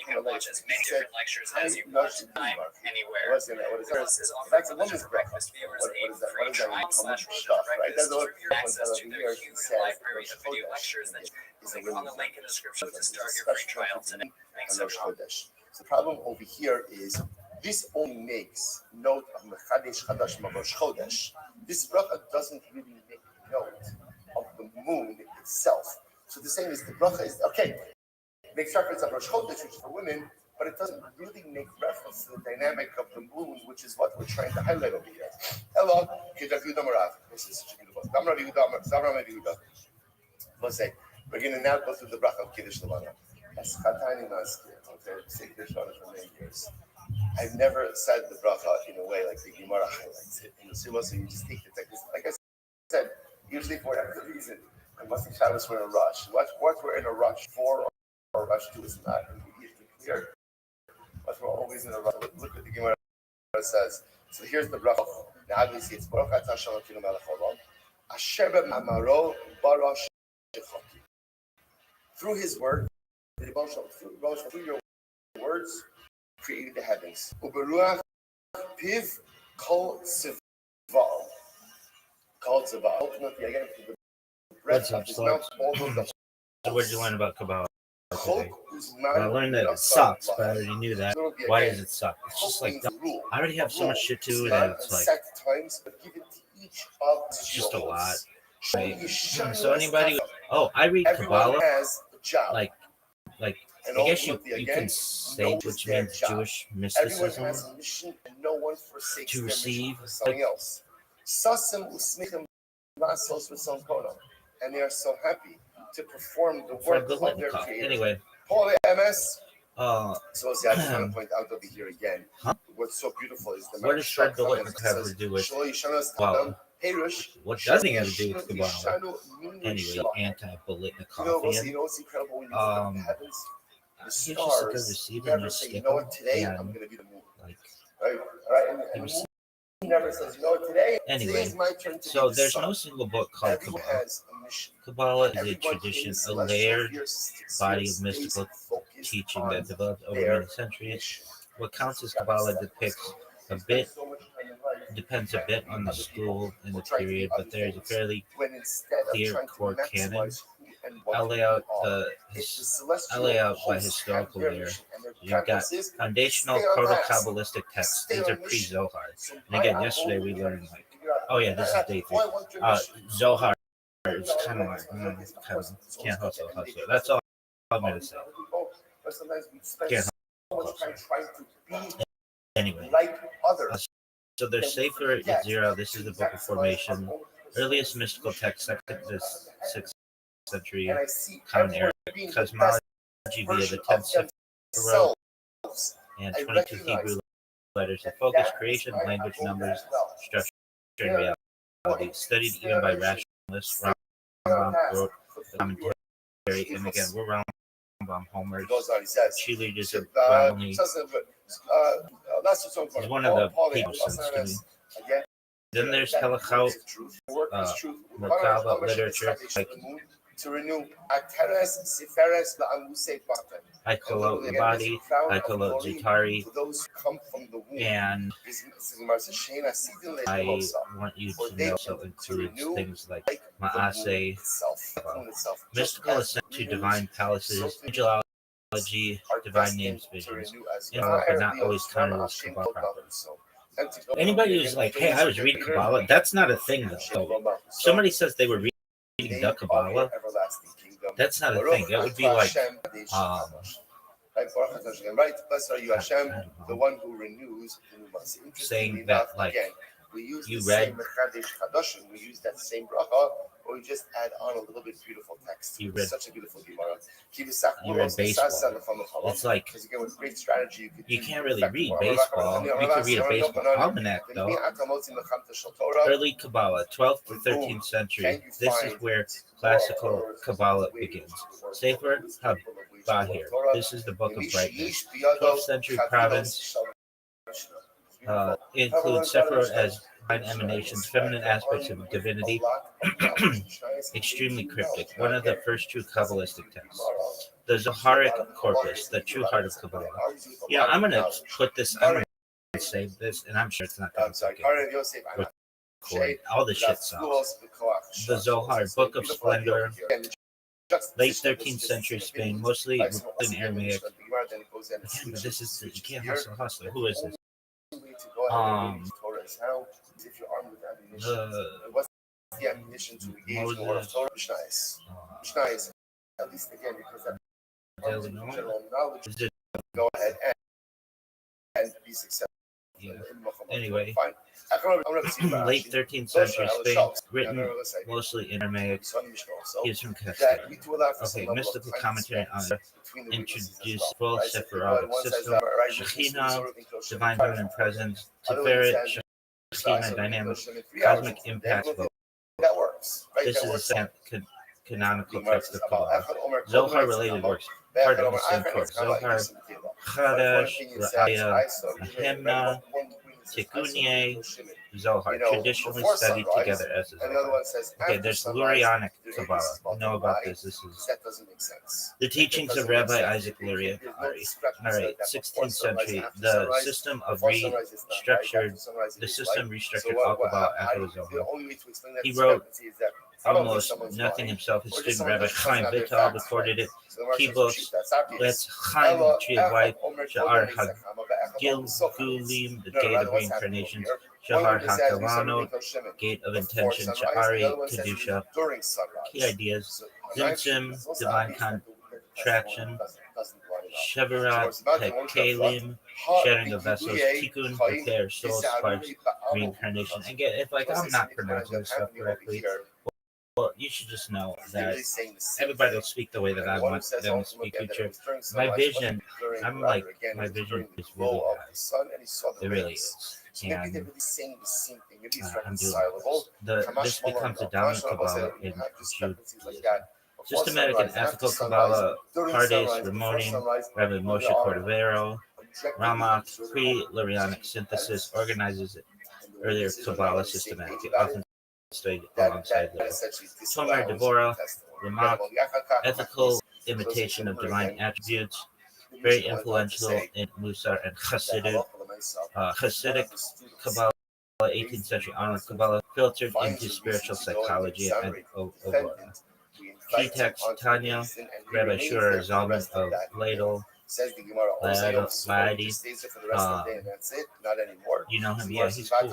can watch as many different lectures as you want, time, anywhere. Plus is offered for the Jewish breakfast viewers a free trial/breakfast for your access to their huge library of video lectures. Then click on the link in the description to start your free trial today. Thanks everyone. The problem over here is this only makes note of Mechadesh Chadash Mavosh Chodesh. This bracha doesn't really make note of the moon itself. So the same is the bracha is okay. Makes reference of Rosh Chodesh, which is for women, but it doesn't really make reference to the dynamic of the moon, which is what we're trying to highlight over here. Hello, Kedav Yuda Marav. This is such a beautiful. Damra Yehuda, Zamra Yehuda. Let's say we're going to now go through the bracha of Kiddush Levana. As Chatani Maskir, okay, say Kiddush Levana for many years. I've never said the bracha in a way like the Gemara highlights it in the Sumo, so you just take the text. Like I said, usually for whatever reason, and Must Shabbos we're in a rush. What we're in a rush for or rush to is not immediately clear. But we're always in a rush. Look what the Gemara says. So here's the bracha. Now obviously it's Baruch Atah Shalom Kinu Melech Olam. Asher b'mamaro barash shechaki. Through his word, through your words, created the heavens. Uberuach piv kol tzival. Kol tzival. Ultimately, again, through the breath of his mouth, all those. So what did you learn about Kabbalah today? Well, I learned that it sucks, but I already knew that. Why does it suck? It's just like I already have so much shit to do that it's like it's just a lot. Right? So anybody, I read Kabbalah, like I guess you can say which means Jewish mysticism to receive. Like, and they are so happy to perform the for work the of their Litnikoff. creator. Anyway, so I just want to point out over here again, what's so beautiful is the what does Fred Belitnik have to do with Kabbalah? What does he have to do with Kabbalah? Anyway, anti-Belitnikovian. You know what's incredible when you look up the heavens? The He's just a stars, good receiver you and never just say, skip you know him. what, today I'm And going to be the moon. like, Right? And the moon never says, you know what, today anyway, is my turn to so be the there's sun. no single book called Everyone Kabbalah. has a mission. Kabbalah is a Everyone tradition, in a celestial layered spheres body of stays mystical focused teaching on that developed over their many centuries. mission. What counts as Kabbalah depends a bit on the school and the period, but there is a fairly clear core canon. I'll lay out by historical layer. You've got foundational proto-Kabbalistic texts. These are pre-Zohar. And again, yesterday we learned this is day 3. Zohar is kind of like can't hustle. That's all I'm gonna say. Can't hustle. Anyway, so there's Sefer Yetzirah. This is the Book of Formation, earliest mystical text, 2nd to 6th century Common Era, cosmology via the 10th Sephirot and 22 Hebrew letters of focus, creation, language, numbers, structure, and reality. Studied even by rationalists. Rambam wrote the commentary, and again, we're Rambam homers, cheerleaders of Romney. He's one of the people since to me. Then there's Halachaut, Merkava literature, like to renew Ateres Siferes La'amuse Batan. Haikolot Labadi, Haikolot Zutari, and I want you to know so includes things like Ma'ase, mystical ascent to divine palaces, angelology, divine names, visions, but not always counted as Kabbalah proper. Anybody who's like, hey, I was reading Kabbalah, that's not a thing though. So somebody says they were reading the Kabbalah, that's not a thing. It would be like, blessed are you, Hashem, the one who renews the new saying that like you read we use that same bracha, or we just add on a little bit beautiful text. You read such a beautiful Gemara. You read baseball. It's like with great strategy, you can't really read baseball. You can read a baseball almanac though. Early Kabbalah, 12th to 13th century. This is where classical Kabbalah begins. Sefer HaBahir. This is the Book of Brightness. 12th century province includes Sephirot as divine emanations, feminine aspects of divinity, extremely cryptic. One of the first true Kabbalistic texts. The Zoharic corpus, the true heart of Kabbalah. I'm going to put this, I'm going to save this, and I'm sure it's not going to record. All the shit sucks. The Zohar, Book of Splendor, late 13th century Spain, mostly in Aramaic. Again, but this is, you can't hustle. Who is this? The ammunition to engage in Moses. Mishnah, at least again, because that general knowledge, go ahead and be successful. Yeah. Anyway, late 13th century Spain, written mostly in Aramaic. He's from Castile. Okay, mystical commentary on introduced full Sephirotic system, Shekhinah, divine feminine presence, Tiferet, Shekhinah, dynamic, cosmic impact. That works. This is the second canonical text of Kabbalah. Zohar related works, part of the same course. Zohar, Chadash, Ra'aya, Ahimna, Tikkunie, Zohar, traditionally studied together as a Zohar. Okay, there's Lurianic Kabbalah. You know about this. This is that doesn't make sense. the teachings of Rabbi Isaac Luria Ari. All right, 16th century. The system restructured all Kabbalah after the Zohar. He wrote almost nothing himself. His student Rabbi Chaim Vital recorded it. Key books. Let's Chaim, the tree of life. Sha'ar Hagilgulim, the gate of reincarnations. Shahar Hakalano, gate of intention. Sha'ari Kedusha. Key ideas. Zimtzum, divine contraction. Shevarat Hekalim, sharing of vessels. Tikkun, repair, soul sparks, reincarnation. Again, if I'm not pronouncing this stuff correctly, well, you should just know that everybody will speak the way that I want them to speak. Future. My vision, my vision is really bad. It really is. And I'm doing this becomes a dominant Kabbalah in Judaism. Systematic and ethical Kabbalah, Pardes, Ramonim, Rabbi Moshe Cordovero, Ramak, pre-Lurianic synthesis, organizes it. Earlier Kabbalah systematic, often studied alongside the Tomer Devorah, Ramak, ethical imitation of divine attributes, very influential in Musar and Hasidic Kabbalah, 18th century onward Kabbalah, filtered into spiritual psychology and Ovara. Key text, Tanya, Rabbi Shura Zalman of Ladle, Laadi, you know him, yeah, he's cool.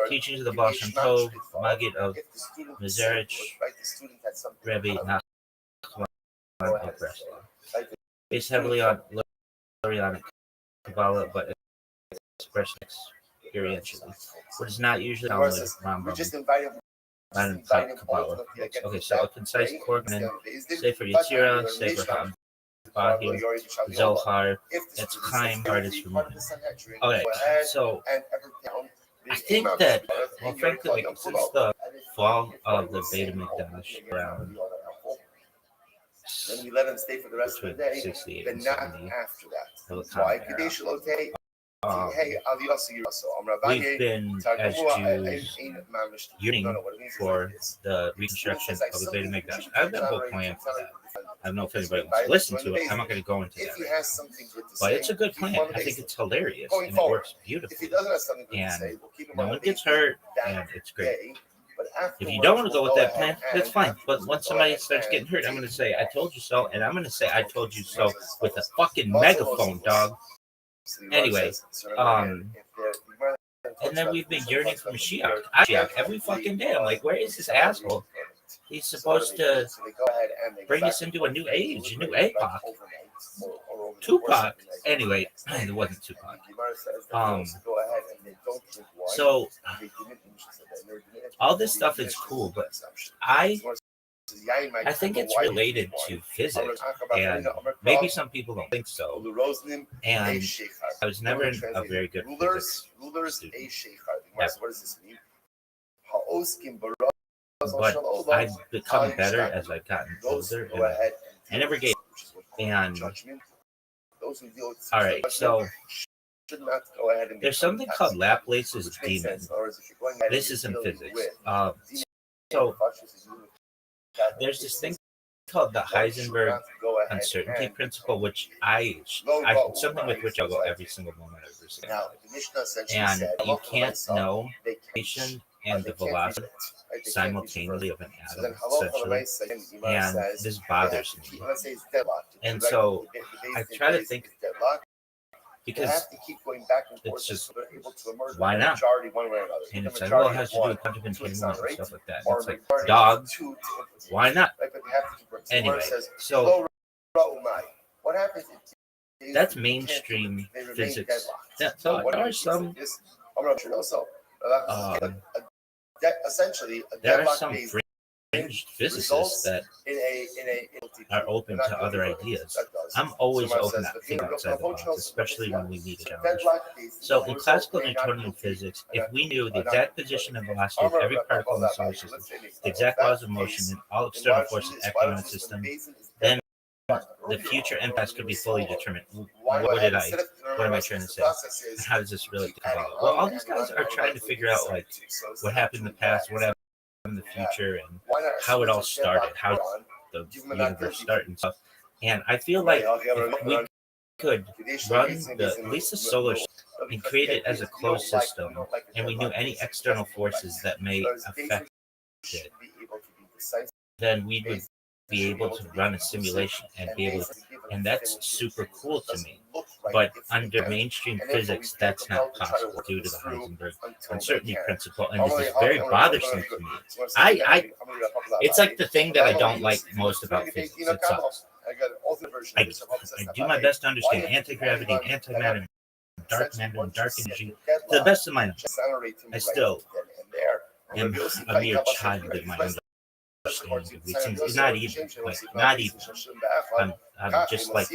Teachings of the Baal Shem Tov, Maggid of Mizerich, Rabbi Nachman of Breslau. Based heavily on Lurianic Kabbalah, but expressed experientially. What is not usually found with Rambam. Kabbalah. Okay, so a concise Korban, Sefer Yetzirah, Sefer HaBahir, Zohar, it's Chaim, Pardes, Ramonim. Okay, so I think that, well, frankly, like, since the fall of the Beit HaMikdash around then we let him stay for the rest of the day, 68 then and not 70, after that. the Why? we've been, as Jews, yearning for the reconstruction of the Beit HaMikdash. I have the whole plan for that. I don't know if anybody wants to listen to it. I'm not going to go into that right now. But it's a good plan. I think it's hilarious, and it works beautifully. And no one gets hurt, and it's great. If you don't want to go with that plan, that's fine. But once somebody starts getting hurt, I'm going to say, I told you so. And I'm going to say, I told you so with a fucking megaphone, dog. Anyway, and then we've been yearning for Mashiach every fucking day. I'm like, where is this asshole? He's supposed to bring us into a new age, a new epoch. Tupac. Anyway, it wasn't Tupac. So all this stuff is cool, but I think it's related to physics, and maybe some people don't think so. And I was never a very good physics student. What does this mean? But I've become better as I've gotten older, and I never gave. And all right, so there's something called Laplace's demon. This is in physics. So there's this thing called the Heisenberg uncertainty principle, which I something with which I'll go every single moment of every single life. And you can't know the and the velocity simultaneously of an atom, essentially. And this bothers me. And so I try to think, because it's just, why not? And it's like, well, it has to do with quantum entanglement and stuff like that. And it's like, dog, why not? Anyway, so that's mainstream physics. So there are some there are some fringe physicists that are open to other ideas. I'm always open to think outside the box, especially when we need a challenge. So in classical Newtonian physics, if we knew the exact position and velocity of every particle in the solar system, the exact laws of motion, and all external forces acting on the system, then the future impacts could be fully determined. What am I trying to say? And how does this relate to Kabbalah? Well, all these guys are trying to figure out, like, what happened in the past, whatever. in the future and why not? how it all started, how the universe started and stuff. And I feel like if we could run at least the solar system and create it as a closed system, and we knew any external forces that may affect it, then we would be able to run a simulation and be able to, and that's super cool to me. But under mainstream physics, that's not possible due to the Heisenberg uncertainty principle, and this is very bothersome to me. It's like the thing that I don't like most about physics. It sucks. I do my best to understand anti-gravity and antimatter, dark matter and dark energy to the best of my knowledge. I still am a mere child in my understanding of these things. It's not even, not even. I'm just like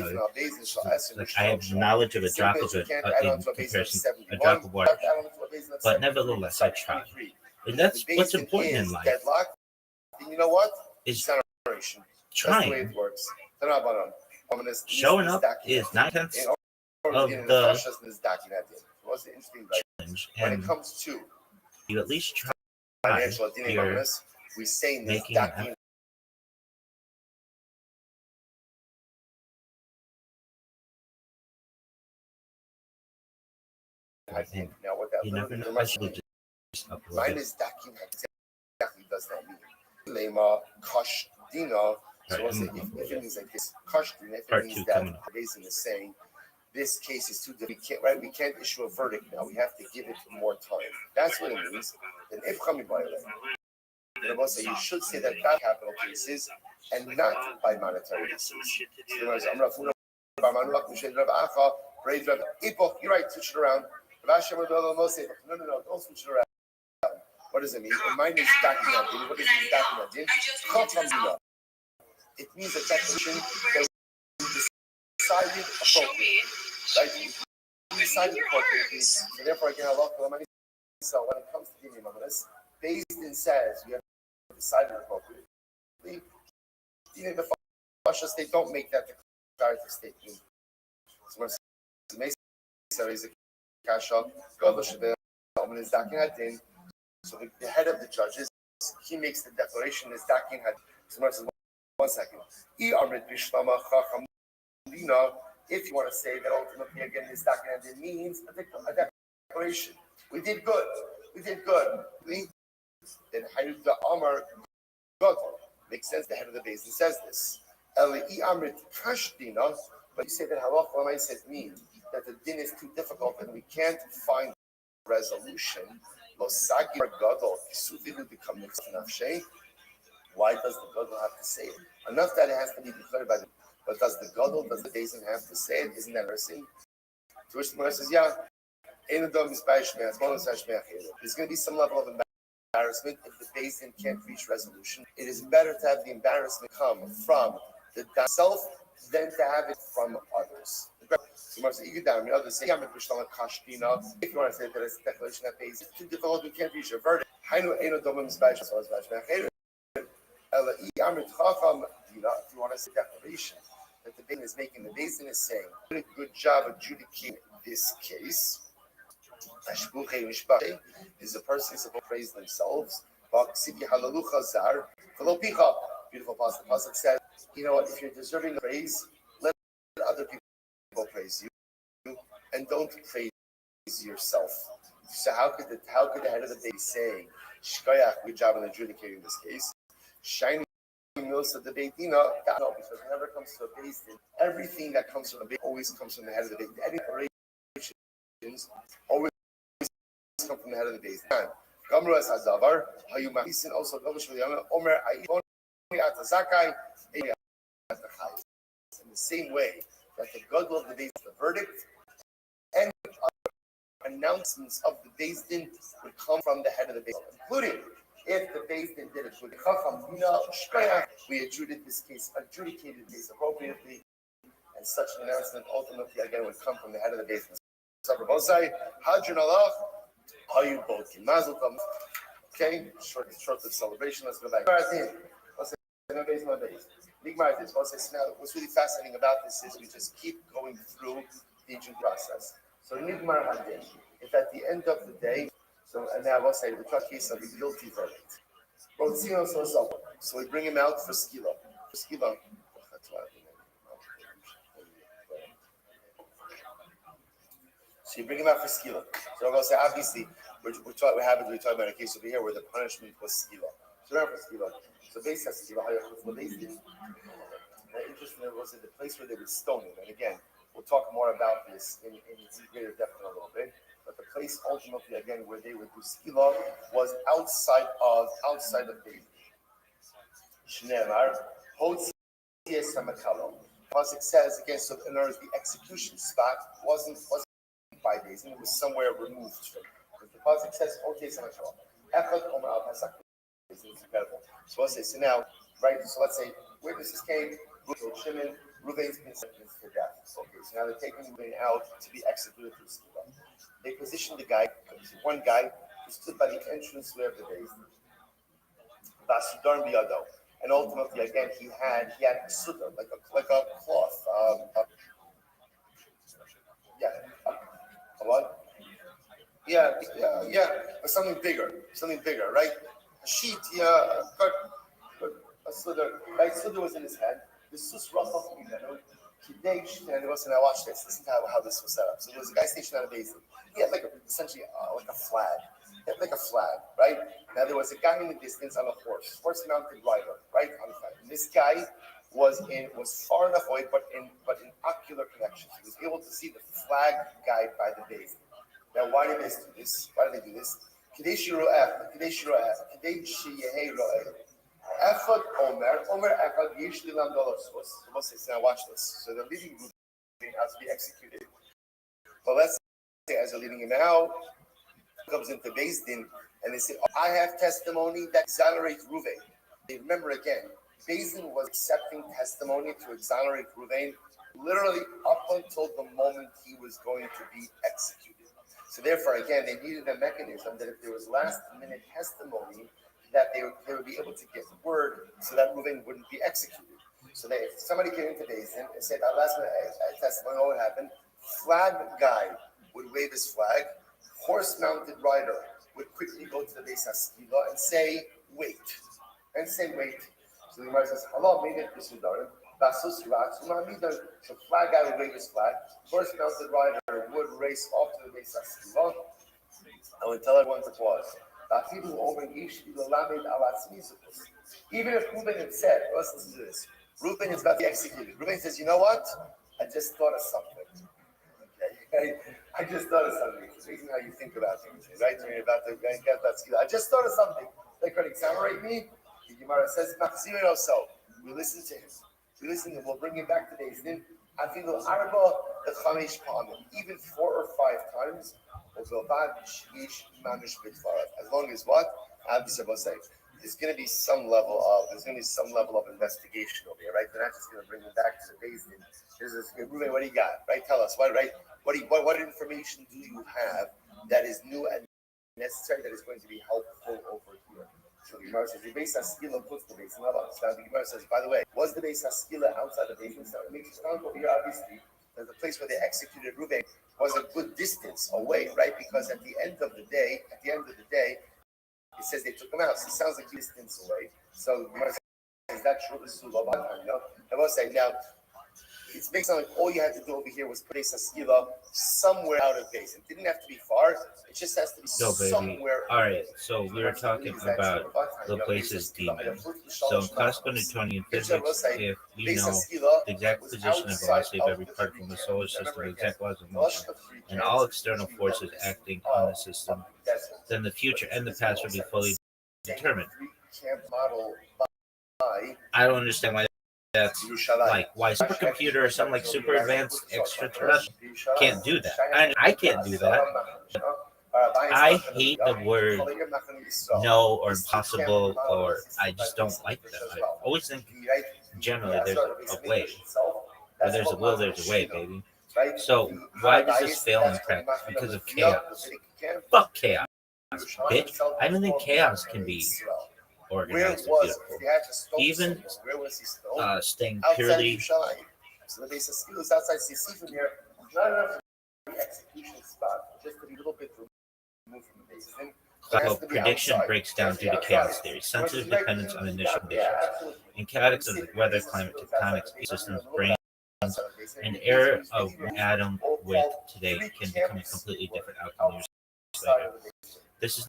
I have knowledge of a drop of it in comparison, a drop of water. But nevertheless, I try. And that's what's important in life. You know what? Is trying. Showing up is 9/10 of the challenge, when and it comes to you at least try. financial You're we say making an effort. Now what that You never know. mine is dakim exactly does that mean? Lema kosh dina. So if it means like this, kosh dina, if it means that the basin is saying this case is too difficult, right? We can't issue a verdict now. We have to give it more time. That's what it means. Then if coming by the most say you should say that by capital cases and not by monetary cases. You're right, switch it around. No, don't switch it around. What does it mean? Mine is dakin. What does it mean dakin? It means a declaration that we decided appropriately. Right? We decided appropriately. So therefore, again, so when it comes to giving this, Din says we have decided appropriately. In the Fashas, they don't make that declarative statement. So when it's a kasha, so the head of the judges, he makes the declaration as dakin had. So says, 1 second. If you want to say that ultimately again this dakin had means a declaration. We did good. Then Hayud the Amar God makes sense. The head of the basin says this. But you say that halacha says means that the din is too difficult and we can't find resolution. Why does the gadol have to say it? Enough that it has to be declared by the. But does the basin have to say it? Isn't that interesting? To which the Gemara says, yeah. There's going to be some level of embarrassment if the basin can't reach resolution. It is better to have the embarrassment come from the self than to have it from others. If you want to say that it's a declaration that basin is too difficult, we can't reach a verdict. If you want to say declaration that the basin is making, the basin is saying, did a good job adjudicating this case. Is a person supposed to praise themselves? Beautiful pasuk. Pasuk says, you know what? If you're deserving of praise, let other people praise you, and don't praise yourself. So how could the head of the day be saying, "Shkoyach, good job in adjudicating this case"? Shining mills of the Beit Dina, no, because whenever it comes to a Beit Din, everything that comes from the Beit always comes from the head of the Beit Din. Any operations always come from the head of the Beit Din. Gamru as Hazavar, Hayu Mahisin also Gavush V'Yama Omer Ayibon Atazakai in the same way that the Gadol of the Beit Din, the verdict and announcements of the Beit Din would come from the head of the Beit Din, including if the Beit Din did it with Chacham Dina Shkoyach, we adjudicated this case appropriately, and such an announcement ultimately again would come from the head of the Beit Din. Sabrabosai, Hadron Allah, how you both can Mazel Tov. Okay, short of celebration. Let's go back. What's really fascinating about this is we just keep going through the ancient process. So Nigmar Hadin, if at the end of the day, so and now I will say the case of a guilty verdict. So we bring him out for skila. For skila. So you bring him out for skila. So I'm going to say, obviously, we're talking about a case over here where the punishment was skila. So we're out for skila. So basically, skila, interesting, it was in the place where they would stone him. And again, we'll talk more about this in greater depth in a little bit. But the place ultimately, again, where they would do skila was outside of the Shneimar, Hotzias Hamakalo. Pasuk says again, so in other words, the execution spot wasn't 5 days, and it was somewhere removed from it. But the Pasuk says, Hotzias Hamakalo. Echad Omer Al Pasak. It's incredible. So let's say, so now, right? So let's say witnesses came, Ruth Shimon, Ruvain's been sentenced to death. Okay, so now they're taking Ruvain out to be executed through skila. They positioned the guy, one guy, who stood by the entranceway of the base. Basidarn Biado. And ultimately, again, he had a sutra, like a cloth. A what? Yeah, but something bigger, right? A sheet, good. A sutra, right? Sutra was in his head. The sus rachaf mimenu. And listen, now watch this. Listen to how this was set up. So there was a guy stationed on a basin. He had essentially like a flag. He had like a flag, right? Now there was a guy in the distance on a horse-mounted rider, right on the flag. And this guy was far enough away, but in ocular connection. So he was able to see the flag guy by the basin. Now why did they do this? Kadesh Ro'eh, Echad Omer Echad Yishli Lamdolosos. So Moses says, now watch this. So they're leading Ruvain out to be executed. But let's say as they're leading him out, comes into Beis Din, and they say, I have testimony that exonerates Ruvain. Remember again, Beis Din was accepting testimony to exonerate Ruvain literally up until the moment he was going to be executed. So therefore, again, they needed a mechanism that if there was last-minute testimony, that they would be able to get word so that Reuven wouldn't be executed. So if somebody came into Beis Din and said, last-minute testimony, what would happen? Flag guy would wave his flag. Horse-mounted rider would quickly go to the Beis HaSkila and say, wait. So the Gemara says, Allah made it Bisudarim. So flag guy would wave his flag. Horse-mounted rider would race off to the Beis HaSkila and would tell everyone to pause. Even if Reuben had said, listen to this, Reuben is about to be executed. Reuben says, you know what? I just thought of something. Okay? I just thought of something. It's amazing how you think about things, right? When you're about to get that skill. I just thought of something. They could exonerate me. The Gemara says, so we listen to him. We'll bring him back to Beis Din. Even 4 or 5 times. As long as what? There's going to be some level of investigation over here, right? They're not just going to bring him back to the Beis Din. Ruben, what do you got? Right? Tell us, right? What information do you have that is new and necessary that is going to be helpful over here? So the Gemara says, the Beis HaSkila puts the Beis Din. Now the Gemara says, by the way, was the Beis HaSkila outside the Beis Din? So it makes it sound over here, obviously, that the place where they executed Reuven was a good distance away, right? Because at the end of the day, it says they took him out. So it sounds like a distance away. So the Gemara says, is that true? I will say now, it makes it sound like all you had to do over here was put Beis HaSkila somewhere out of Beis Din. It didn't have to be far. It just has to be somewhere. All right, so we were talking about the place's demon. So in classical Newtonian physics, if you know the exact position and velocity of every particle in the solar system, the exact laws of motion, and all external forces acting on the system, then the future and the past will be fully determined. I don't understand why that's like why supercomputer or something like super advanced extraterrestrial can't do that. And I can't do that. I hate the word no or impossible, or I just don't like that. I always think generally there's a way. Where there's a will, there's a way, baby. So why does this fail in practice? Because of chaos. Fuck chaos, bitch. I don't think chaos can be organized and beautiful. Even staying purely. So the Beis HaSkila is outside. So you see from here, not enough execution spot, just to be a little bit removed from the Beis Din. Classical prediction breaks down due to chaos theory, sensitive dependence on initial conditions. In chaotics of weather, climate, tectonics, systems, brains, an error of one atom width today can become a completely different outcome years later. This is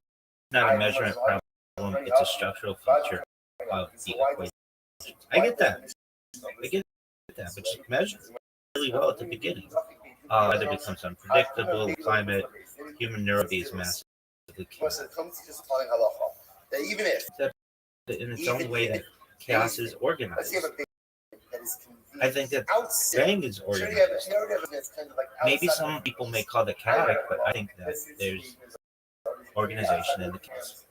not a measurement problem, it's a structural feature of the equation. I get that. But you measure really well at the beginning. Weather becomes unpredictable, climate, human neurology is massively chaotic. Even if In its own way that chaos is organized. I think that bang is organized. Maybe some people may call it chaotic, but I think that there's organization in the chaos.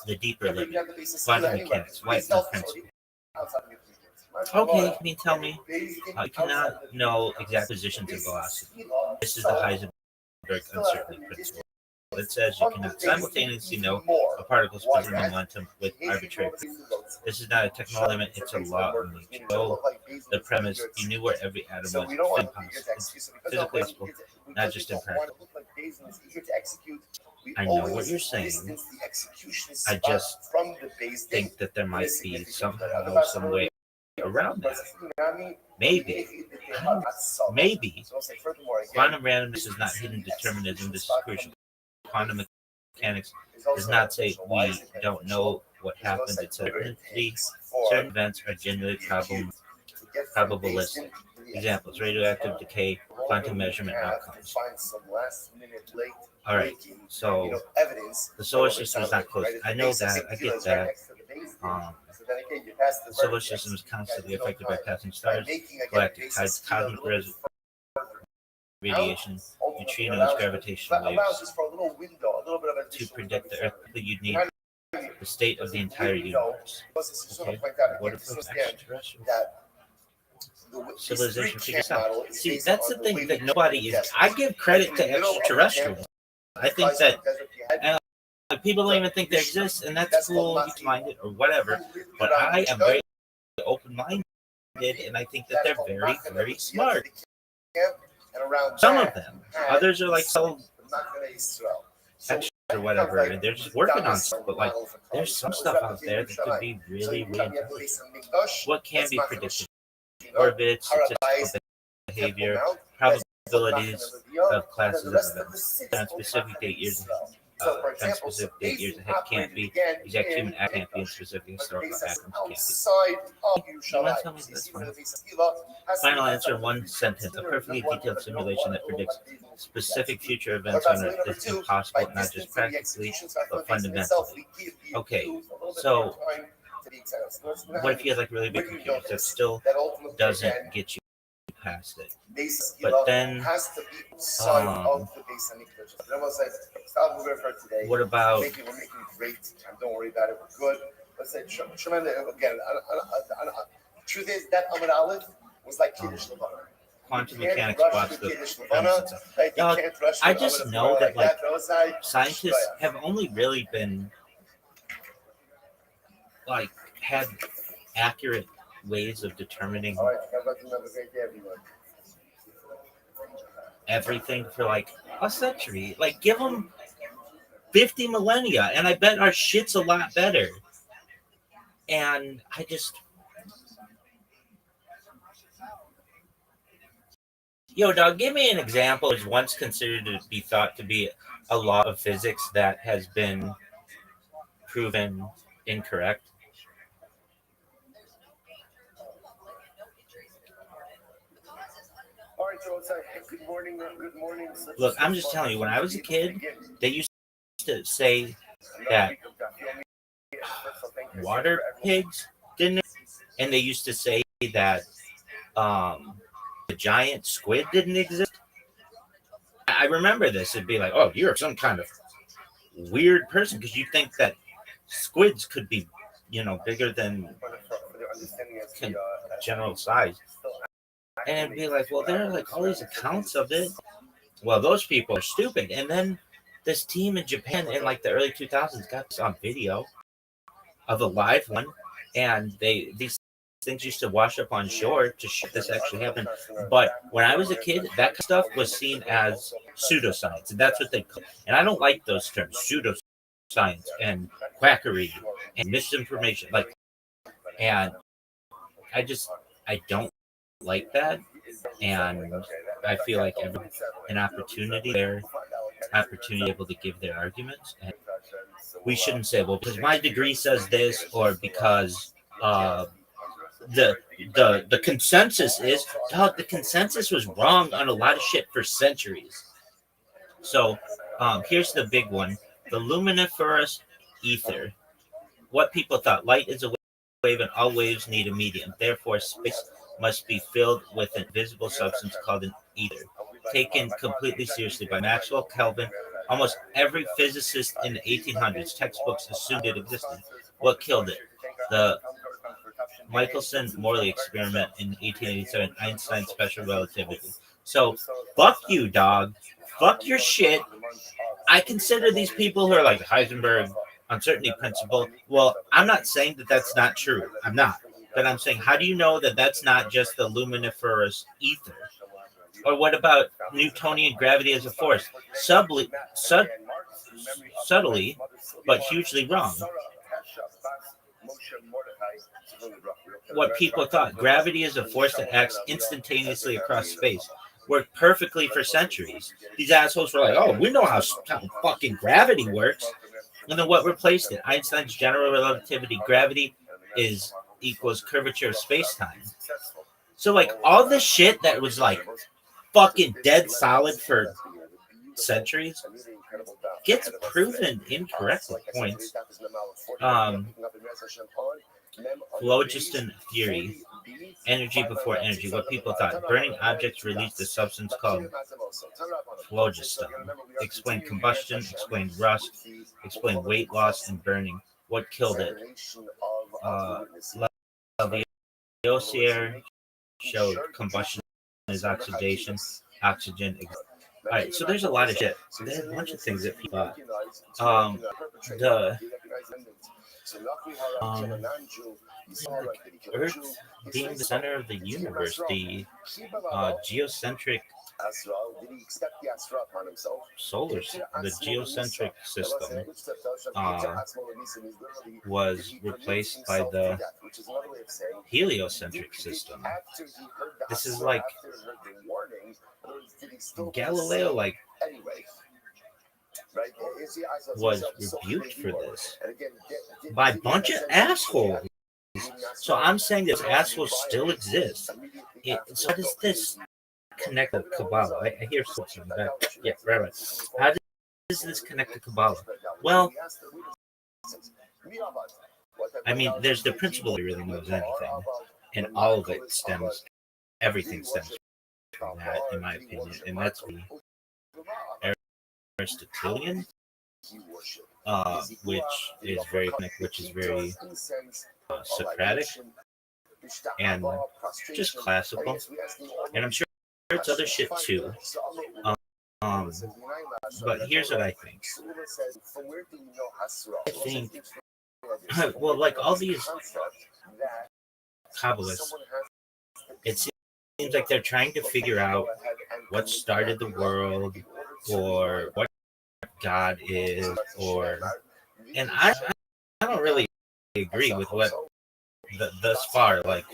The deeper limit, quantum mechanics, White principle. Okay, can you tell me? You cannot know exact positions of velocity. This is the Heisenberg uncertainty principle. It says you cannot simultaneously know a particle's position momentum with arbitrary. This is not a technical limit, it's a law of nature. So the premise, you knew where every atom was physically possible, not just in practice. I know what you're saying. I just think that there might be somehow, some way around that. Maybe. Maybe. Quantum randomness is not hidden determinism. This is crucial. Quantum mechanics does not say we don't know what happens. It's certainty. Certain events are genuinely probabilistic. Examples: radioactive decay, quantum measurement outcomes. All right, so the solar system is not closed. I know that. I get that. The solar system is constantly affected by passing stars, galactic tides, cosmic radiation, neutrinos, gravitational waves. To predict the Earth, you'd need the state of the entire universe. Okay, what if those extraterrestrials? Civilization figures out. See, that's the thing that nobody is. I give credit to extraterrestrials. I think that people don't even think they exist, and that's cool. You can mind it or whatever. But I am very open-minded, and I think that they're very, very smart. Some of them. Others are like so extra or whatever, and they're just working on stuff. But like, there's some stuff out there that could be really, really intelligent. What can be predicted? Orbit, statistical behavior, probabilities of classes of events. On specific date years ahead can't be. Exact human act can't be, and specific historical actions can't be. You want to tell me this one? Final answer in one sentence. A perfectly detailed simulation that predicts specific future events on Earth is impossible, not just practically, but fundamentally. Okay, so what if you had like really big computers that still doesn't get you past it? But then, what about? Don't worry about it. We're good. Let's say again. Truth is that Ahmed Aleph was like Kiddush Levana. Quantum mechanics blocks the premise. I just know that like scientists have only really been like had accurate ways of determining everything for like a century. Like give them 50 millennia, and I bet our shit's a lot better. And I just, yo, dog, give me an example of once considered to be thought to be a law of physics that has been proven incorrect. Good morning. Look, I'm just telling you, when I was a kid, they used to say that water pigs didn't, and they used to say that the giant squid didn't exist. I remember this. It'd be like, oh, you're some kind of weird person because you think that squids could be, bigger than general size. And it'd be like, well, there are like all these accounts of it. Well, those people are stupid. And then this team in Japan in like the early 2000s got this on video of a live one, and these things used to wash up on shore to show this actually happened. But when I was a kid, that kind of stuff was seen as pseudoscience, and that's what they call it. And I don't like those terms, pseudoscience. science and quackery and misinformation. And I don't like that. And I feel like every an opportunity there, opportunity able to give their arguments, and we shouldn't say, well, because my degree says this, or because the the consensus is, dog, the consensus was wrong on a lot of shit for centuries. So here's the big one: the luminiferous ether. What people thought: light is a wave, and all waves need a medium. Therefore, space must be filled with an invisible substance called an ether. Taken completely seriously by Maxwell, Kelvin, almost every physicist in the 1800s textbooks assumed it existed. What killed it? The Michelson-Morley experiment in 1887, Einstein's special relativity. So, fuck you, dog. Fuck your shit. I consider these people who are like Heisenberg, uncertainty principle. Well, I'm not saying that that's not true. I'm not. But I'm saying, how do you know that that's not just the luminiferous ether? Or what about Newtonian gravity as a force? Subtly, but hugely wrong. What people thought: gravity is a force that acts instantaneously across space. Worked perfectly for centuries. These assholes were like, oh, we know how fucking gravity works. And then what replaced it? Einstein's general relativity. Gravity is equals curvature of space-time. So like all this shit that was like fucking dead solid for centuries gets proven incorrect at points. Phlogiston theory, energy before energy. What people thought: burning objects released a substance called phlogiston. Explain combustion, explain rust, explain weight loss and burning. What killed it? Lavoisier showed combustion is oxidation, oxygen. All right, so there's a lot of shit. So there's a bunch of things that people the Earth being the center of the universe, the geocentric the geocentric system was replaced by the heliocentric system. This is like Galileo, like was rebuked for this by a bunch of assholes. So I'm saying this asshole still exists. So how does this connect to Kabbalah? I hear something in the back. Yeah, right. How does this connect to Kabbalah? Well, I mean, there's the principle that really knows anything, and all of it stems, everything stems from that, in my opinion, and that's the Aristotelian, which is very Socratic and just classical, and I'm sure it's other shit too. But here's what I think. Well, like all these Kabbalists, it seems like they're trying to figure out what started the world, or what God is, and I don't really agree with what thus far, like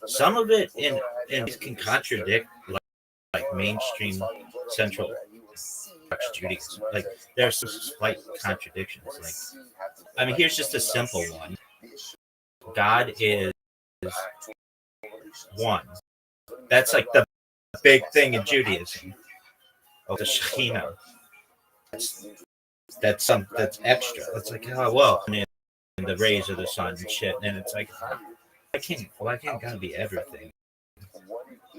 some of it in can contradict like mainstream central Judaism. Like there are some slight contradictions. Like, I mean, here's just a simple one: God is one. That's like the big thing in Judaism. Oh, the Shekhinah. That's extra. It's like, oh well, and the rays of the sun and shit. And it's like, why can't God be everything?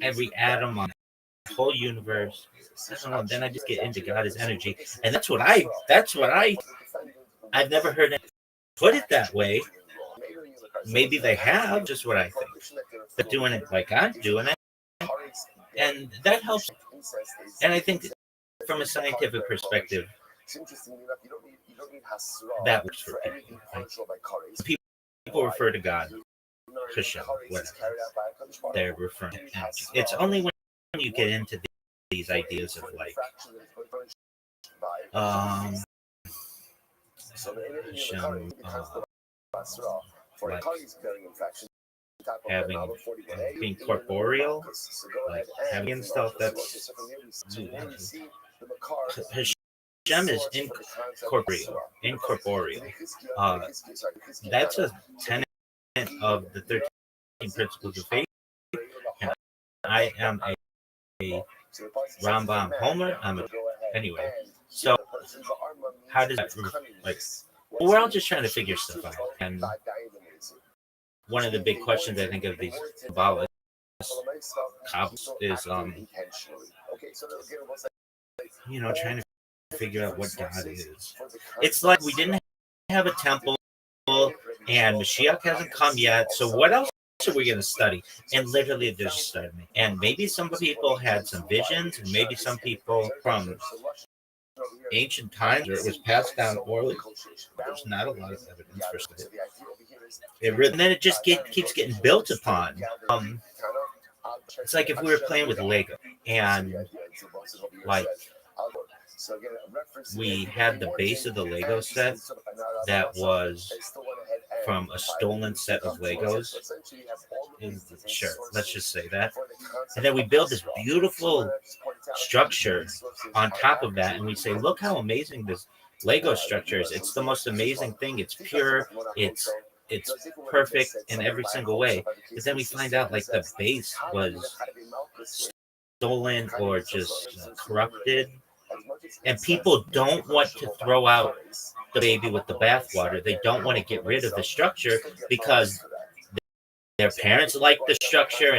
Every atom on the whole universe. I don't know. Then I just get into God as energy, and that's what I've never heard it put it that way. Maybe they have, just what I think. They're doing it like I'm doing it, and that helps. And I think from a scientific perspective, that works for people. Right? People refer to God, Hashem, whatever. They're referring to energy. It's only when you get into these ideas of um, Hashem, like having being corporeal, like having stuff that's Hashem is incorporeal. That's a tenet of the 13 principles of faith, and I am a Rambam Homer. Anyway. So how does that like? Well, we're all just trying to figure stuff out, and one of the big questions I think of these Kabbalists is trying to figure out what God is. It's like we didn't have a temple, and Mashiach hasn't come yet. So what else are we going to study? And literally, they're just studying. And maybe some people had some visions, and maybe some people from ancient times, or it was passed down orally. There's not a lot of evidence for it. And then it just keeps getting built upon. It's like if we were playing with Lego, and like we had the base of the Lego set that was from a stolen set of Legos. Sure, let's just say that. And then we build this beautiful structure on top of that, and we say, look how amazing this Lego structure is. It's the most amazing thing. It's pure. It's perfect in every single way. But then we find out like the base was stolen or just corrupted. And people don't want to throw out the baby with the bathwater. They don't want to get rid of the structure because their parents like the structure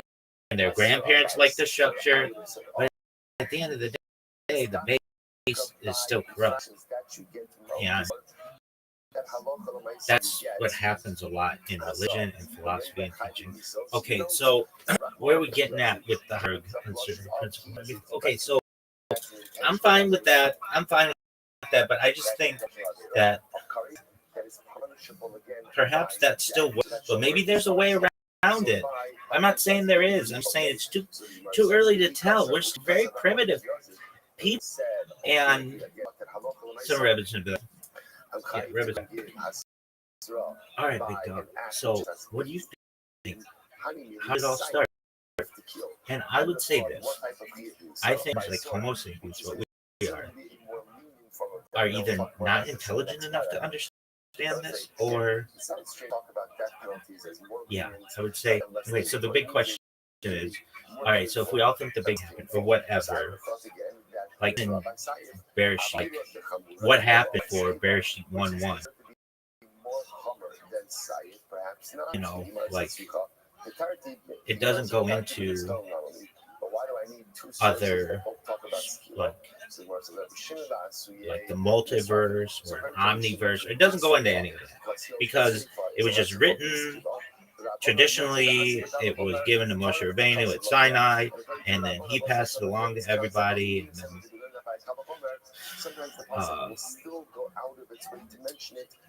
and their grandparents like the structure. But at the end of the day, the base is still corrupt. And that's what happens a lot in religion and philosophy and teaching. Okay, so where are we getting at with the higher principle? Okay, so I'm fine with that. But I just think that perhaps that's still works. But maybe there's a way around it. I'm not saying there is. I'm saying it's too early to tell. We're still very primitive people. And some rabbits in bed. Yeah, rabbits. All right, big dog. So what do you think? How did it all start? And I would say this. I think like Homo sapiens, what we are either not intelligent enough to understand this, or I would say, wait, so the big question is, all right, so if we all think the big happened, or whatever, like in Bereshit, what happened for Bereshit 1:1? Like, it doesn't go into other, like the multiverse or omniverse. It doesn't go into any of that because it was just written. Traditionally, it was given to Moshe Rabbeinu at Sinai, and then he passed it along to everybody. And then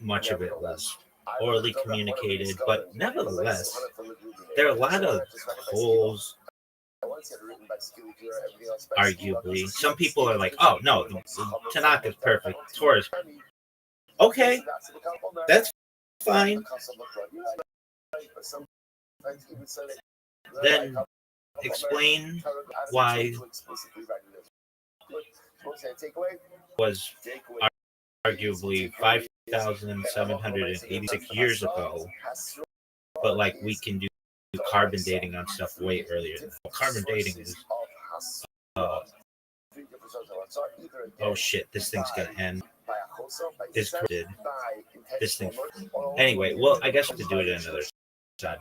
much of it was orally communicated, but nevertheless, there are a lot of holes. Arguably, some people are like, "Oh no, Tanakh is perfect. Torah is perfect." Okay, that's fine. Then explain why was arguably 5,786 years ago, but like we can do carbon dating on stuff way earlier. Carbon dating is oh shit, this thing's gonna end. Is corrupted. This thing. Anyway, well, I guess we have to do it another time.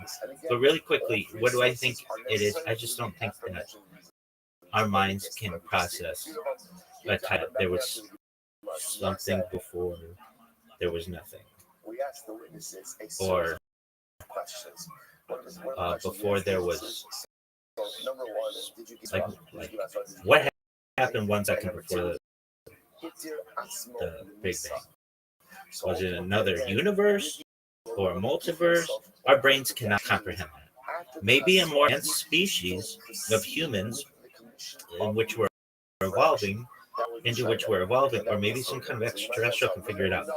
But really quickly, what do I think it is? I just don't think that our minds can process that there was something before there was nothing, or before there was like what happened 1 second before the Big Bang? Was it another universe or a multiverse? Our brains cannot comprehend that. Maybe a more advanced species of humans in which we're evolving, into which we're evolving, or maybe some kind of extraterrestrial can figure it out.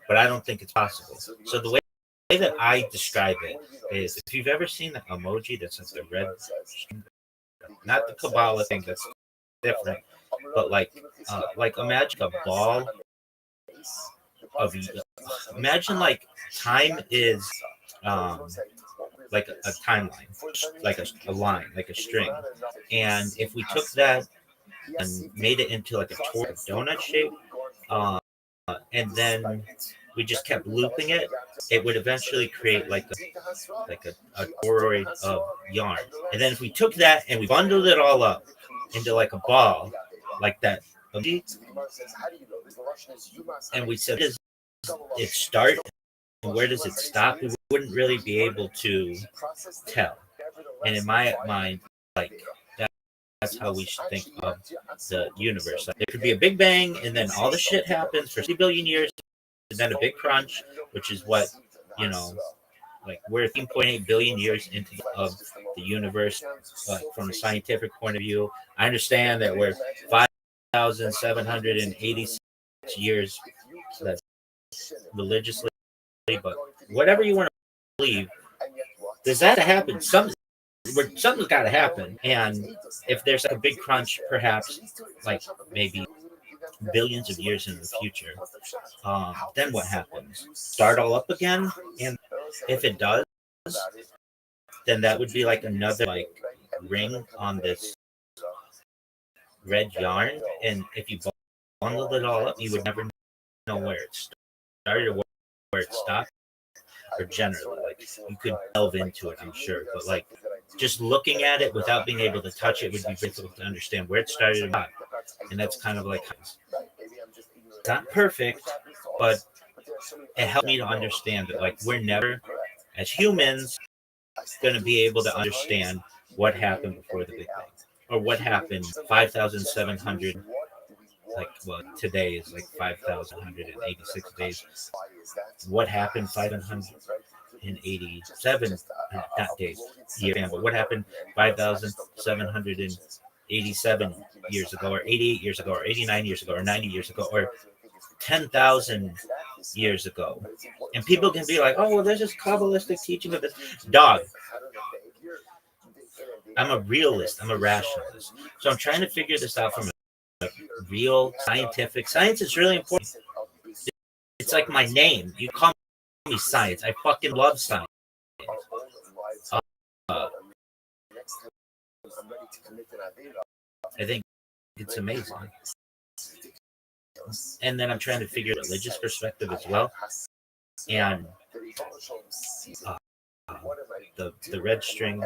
But I don't think it's possible. So the way that I describe it is, if you've ever seen the emoji that's like the red, not the Kabbalah thing that's different, but like imagine a ball of, imagine like time is like a timeline, like a line, like a string. And if we took that and made it into like a donut shape, and then we just kept looping it, it would eventually create like a toroid of yarn. And then if we took that and we bundled it all up into like a ball, like that, and we said, where does it start and where does it stop? We wouldn't really be able to tell. And in my mind, like that's how we should think of the universe. Like, there could be a big bang, and then all the shit happens for 3 billion years, and then a big crunch, which is what, like we're 13.8 billion years into of the universe. From a scientific point of view, I understand that we're 5,786 years that's religiously, but whatever you want to believe, does that happen? Something's got to happen. And if there's like a big crunch, perhaps like maybe billions of years in the future, then what happens? Start all up again? And if it does, then that would be like another like ring on this red yarn. And if you bundled it all up, you would never know where it started or where it stopped. Or generally, like you could delve into it, I'm sure, but like just looking at it without being able to touch it would be difficult to understand where it started and not. And that's kind of like, it's not perfect, but it helped me to understand that like we're never, as humans, going to be able to understand what happened before the Big Bang, or what happened 5,700. Like, well, today is like 5,186 days. What happened 587, not days, years, but what happened 5,787 years ago, or 88 years ago, or 89 years ago, or 90 years ago, or 10,000 years ago? And people can be like, oh, well, there's this Kabbalistic teaching of this. Dog, I'm a realist, I'm a rationalist. So I'm trying to figure this out from a real scientific. Science is really important. It's like my name. You call me science. I fucking love science. I think it's amazing. And then I'm trying to figure religious perspective as well. And the red string,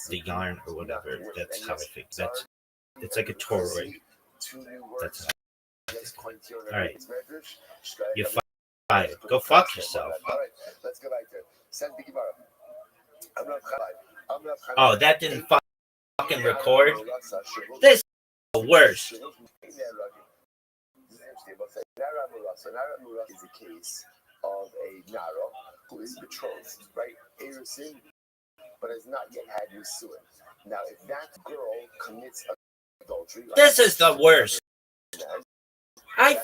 the yarn or whatever, that's how I think. It's like a toroid. That's how. All right. You're fired. Go fuck yourself. Oh, that didn't fucking record? This is the worst. Is a case of a Nara who is betrothed, right? Erusin, but has not yet had Nisuin. Now, if that girl commits adultery, this is the worst. I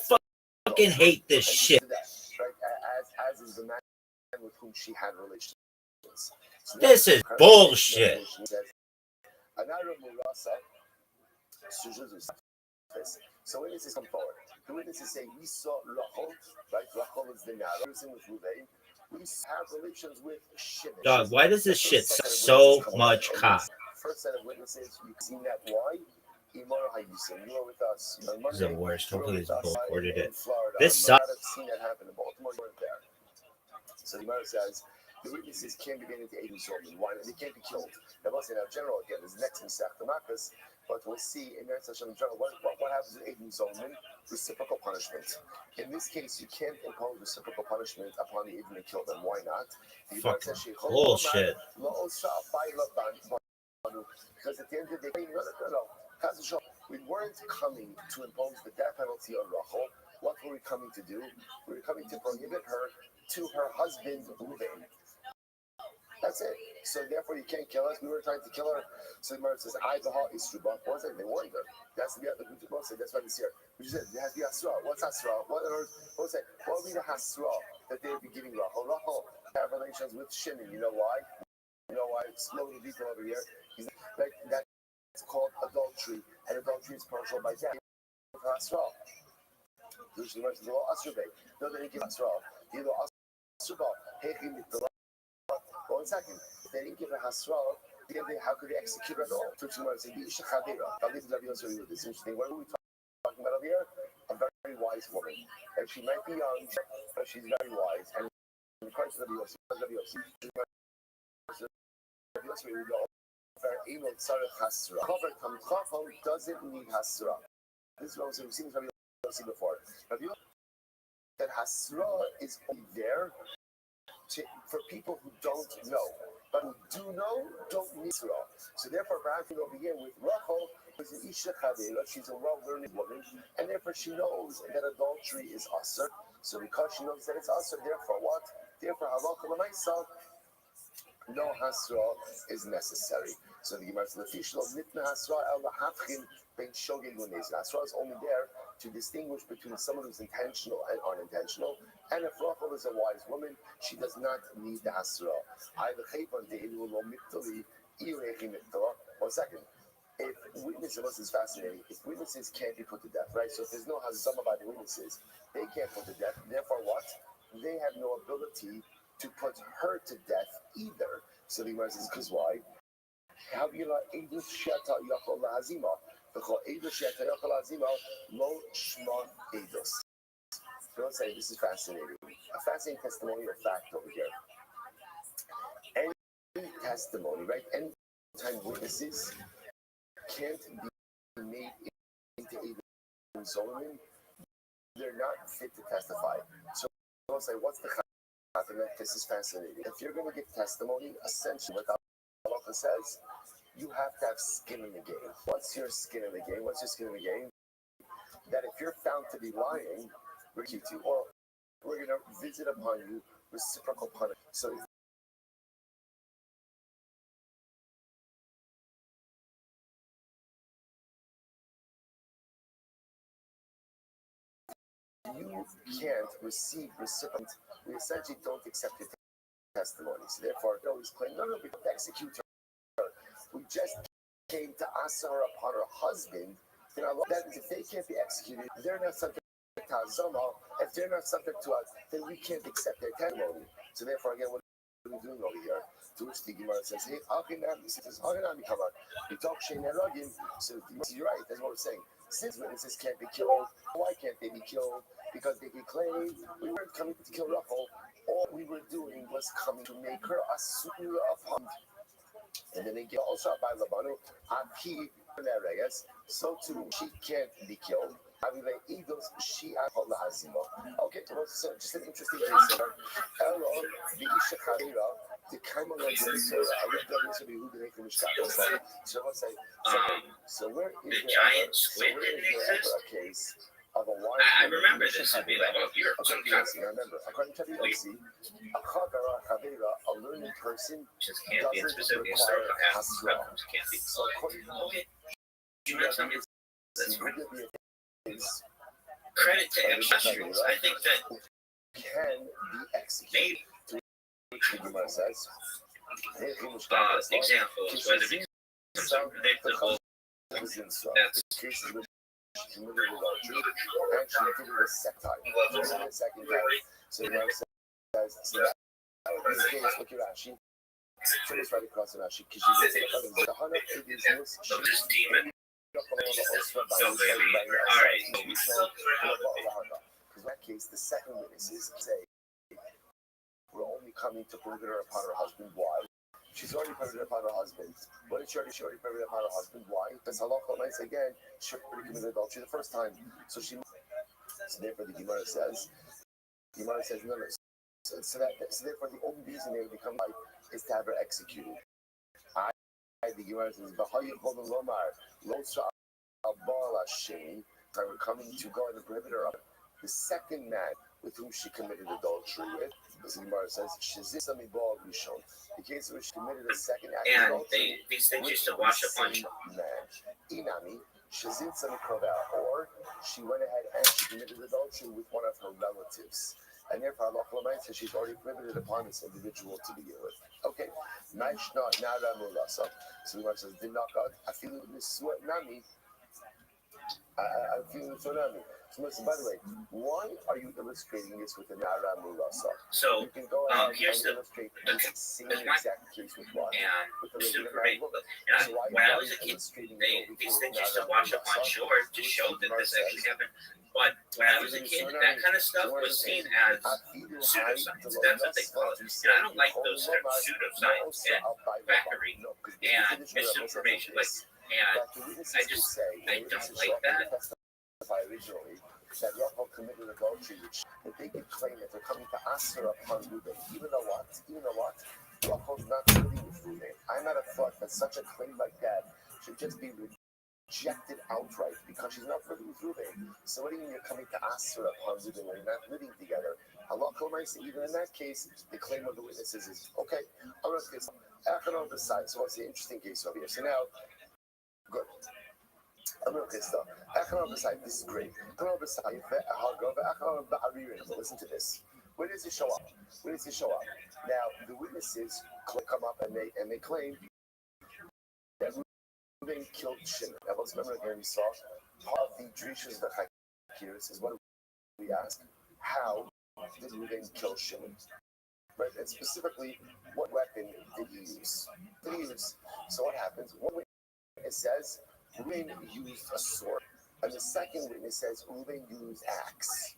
fucking hate this shit. As is the man with whom she had relations. This is bullshit. So witnesses come forward. The witnesses say, we saw Rachel, right? Rachel is the Nara, with Ruvain. We have relations with Shimon. Dog, why does this shit so much cock? First set of witnesses, you've seen that. Why? You were with us. This is the worst. Hopefully, this bull recorded it. This sucks. I've seen that happen in Baltimore. You weren't there. So the Gemara says the witnesses can't be getting into Aiden Zolman. Why? They can't be killed. They must say now, general again. Is next in Sech Damascus. But we'll see in Eretz Hashem general what happens with Aiden Zolman. Reciprocal punishment. In this case, you can't impose reciprocal punishment upon the Aiden that killed them. Why not? Fucking bullshit. Because at the end of the day, no. We weren't coming to impose the death penalty on Rachel. What were we coming to do? We were coming to prohibit her to her husband, Reuven. That's it. So therefore, you can't kill us. We were trying to kill her. So the Gemara says, "I beha isruba." What was it? They warned her. That's the that's why this here. We said it has the hasra. What's hasra? What was it? What would be the hasra that they would be giving Rachel? Rachel have relations with Shimon. You know why? You know why? Slowly detail over here. He's like that's called adultery, and adultery is partial by death. Hasra. Usually, the law asrube. No, they didn't give hasra. The law asruba. Hechim mitala. 1 second. If they didn't give a hasra, how could they execute it at all? To tomorrow, say, "Isha chadira." I'll leave the Rabbi Yosef with this. Interesting. What are we talking about over here? A very wise woman, and she might be young, but she's very wise. And in Christ, Rabbi Yosef, we go. Very able tzarech hasra. Cover tam chacham doesn't need hasra. This is what we've seen Rabbi Yosef before. Rabbi Yosef that hasra is only there for people who don't know. But who do know, don't need hasra. So therefore, perhaps we will begin with Rachel, who is an Isha Chavela. She's a well-learned woman, and therefore she knows that adultery is asr. So because she knows that it's asr, therefore what? Therefore, halakha l'maisa, no hasra is necessary. So the Gemara says, "L'fishlo nitna hasra el lahafchin ben shogeg u'nezir." Hasra is only there to distinguish between someone who's intentional and unintentional. And if Rachel is a wise woman, she does not need the hasra. 1 second. If witnesses, this is fascinating. If witnesses can't be put to death, right? So if there's no hazama by the witnesses, they can't put to death. Therefore, what? They have no ability to put her to death either. So the Gemara says, because why? Don't say this is fascinating. A fascinating testimonial fact over here. Any testimony, right? Any time witnesses can't be made into a Zolomon, they're not fit to testify. So don't say, what's the this is fascinating. If you're going to give testimony, essentially what Allah says, you have to have skin in the game. What's your skin in the game? What's your skin in the game? That if you're found to be lying, we're going to, or we're going to visit upon you reciprocal punishment. So you can't receive reciprocal. We essentially don't accept your testimony. So therefore, they always claim, no, we don't execute her. We just came to asa her upon her husband. You know, that is, if they can't be executed, they're not subject to Azama. If they're not subject to us, then we can't accept their testimony. So therefore, again, what are we doing over here? To which the Gemara says, hey, how can that be? How can that become a? We talk Shein Eragim. So you're right, that's what we're saying. Since witnesses can't be killed, why can't they be killed? Because they can claim we weren't coming to kill Rachel. All we were doing was coming to make her a surah upon. And then they get also by Labanu, Api Reyes, so too she can't be killed. Okay, so just an interesting case here. Elo, the Isha Kharira, the Kaimala so let's say, so where is the giant squid there ever a case of a wise I remember this would be like, well, you're some kind of, I remember, according to the OC, a Chagara Chavera, a learning person, just can't be in specific historical outcomes, can't be. So according You know something that's to credit to extras. I think that can be executed. The Gemara says, examples, whether it becomes unpredictable, that's cases which committed adultery actually did it a second time. So the Gemara says, so that in this case, look at Rashi. Turn this right across to Rashi, because she says the Hana is this demon. In that case, the second witnesses say, we're only coming to prohibit her upon her husband. Why? She's already prohibited upon her husband. What is she already prohibited upon her husband? Why? Because halakha might again, she already committed adultery the first time. So therefore the Gemara says, no. So therefore the only reason they would become like is to have her executed. The Gemara says, we're coming to go and prohibit her. The second man with whom she committed adultery with. The Gemara says, the case where she committed a second act of adultery these things with used to wash the up on same man. Inami, or she went ahead and she committed adultery with one of her relatives. And therefore, Allah says she's already prohibited upon this individual to begin with. Okay. So the Gemara says, did not God, I feel this nami. I feel it's tsunami. So listen, by the way, why are you illustrating this with the Nara Mulasa? So you can go ahead here's and illustrate the same exact case with what? With the regular and when I was a kid, these things used to wash up on shore to show that this actually happened. But when I was a kid, that kind of stuff was seen as pseudoscience. That's what they call it. And I don't like those pseudoscience and factory and misinformation. And I don't like that. Originally, that Rachel committed adultery, which they could claim that they're coming to ask her upon Reuben. Even though what? Rachel's not living with Reuben. I'm not a thought that such a claim like that should just be rejected outright because she's not living with Reuben. So what do you mean you're coming to ask her upon Reuben when you're not living together? Even in that case, the claim of the witnesses is okay. I'm going to say, so what's the interesting case over here? So now, good. This is great. Listen to this. Where does he show up? Now, the witnesses come up and they claim that Reuben killed Shimon. Now, let's remember again, we saw part of the drishas of the Chakiris is what we ask: how did Reuben kill Shimon? Right, and specifically, what weapon did he use? So what happens? One witness says Reuben used a sword, and the second witness says Reuben used axe.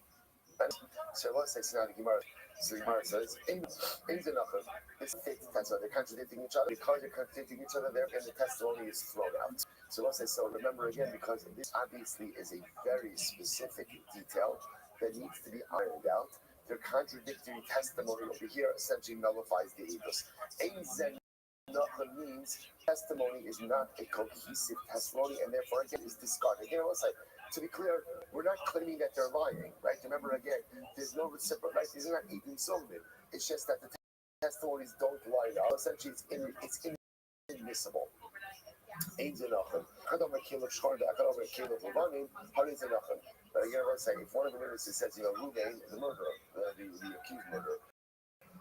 And so let's say now the Gemara. So the Gemara says, "In the Nachum, this that's why they're contradicting each other. Because they're contradicting each other, therefore the testimony is thrown out." So let's say so. Remember again, because this obviously is a very specific detail that needs to be ironed out. Their contradictory testimony over here essentially nullifies the Eidos. Nachum means testimony is not a cohesive testimony, and therefore again is discarded. Again, let's say, to be clear, we're not claiming that they're lying, right? Remember again, there's no reciprocal, right? These are not even solved. It's just that the testimonies don't line up. Essentially, it's inadmissible. But again, let's say, if one of the witnesses says, Reuben, the murderer, the accused murderer,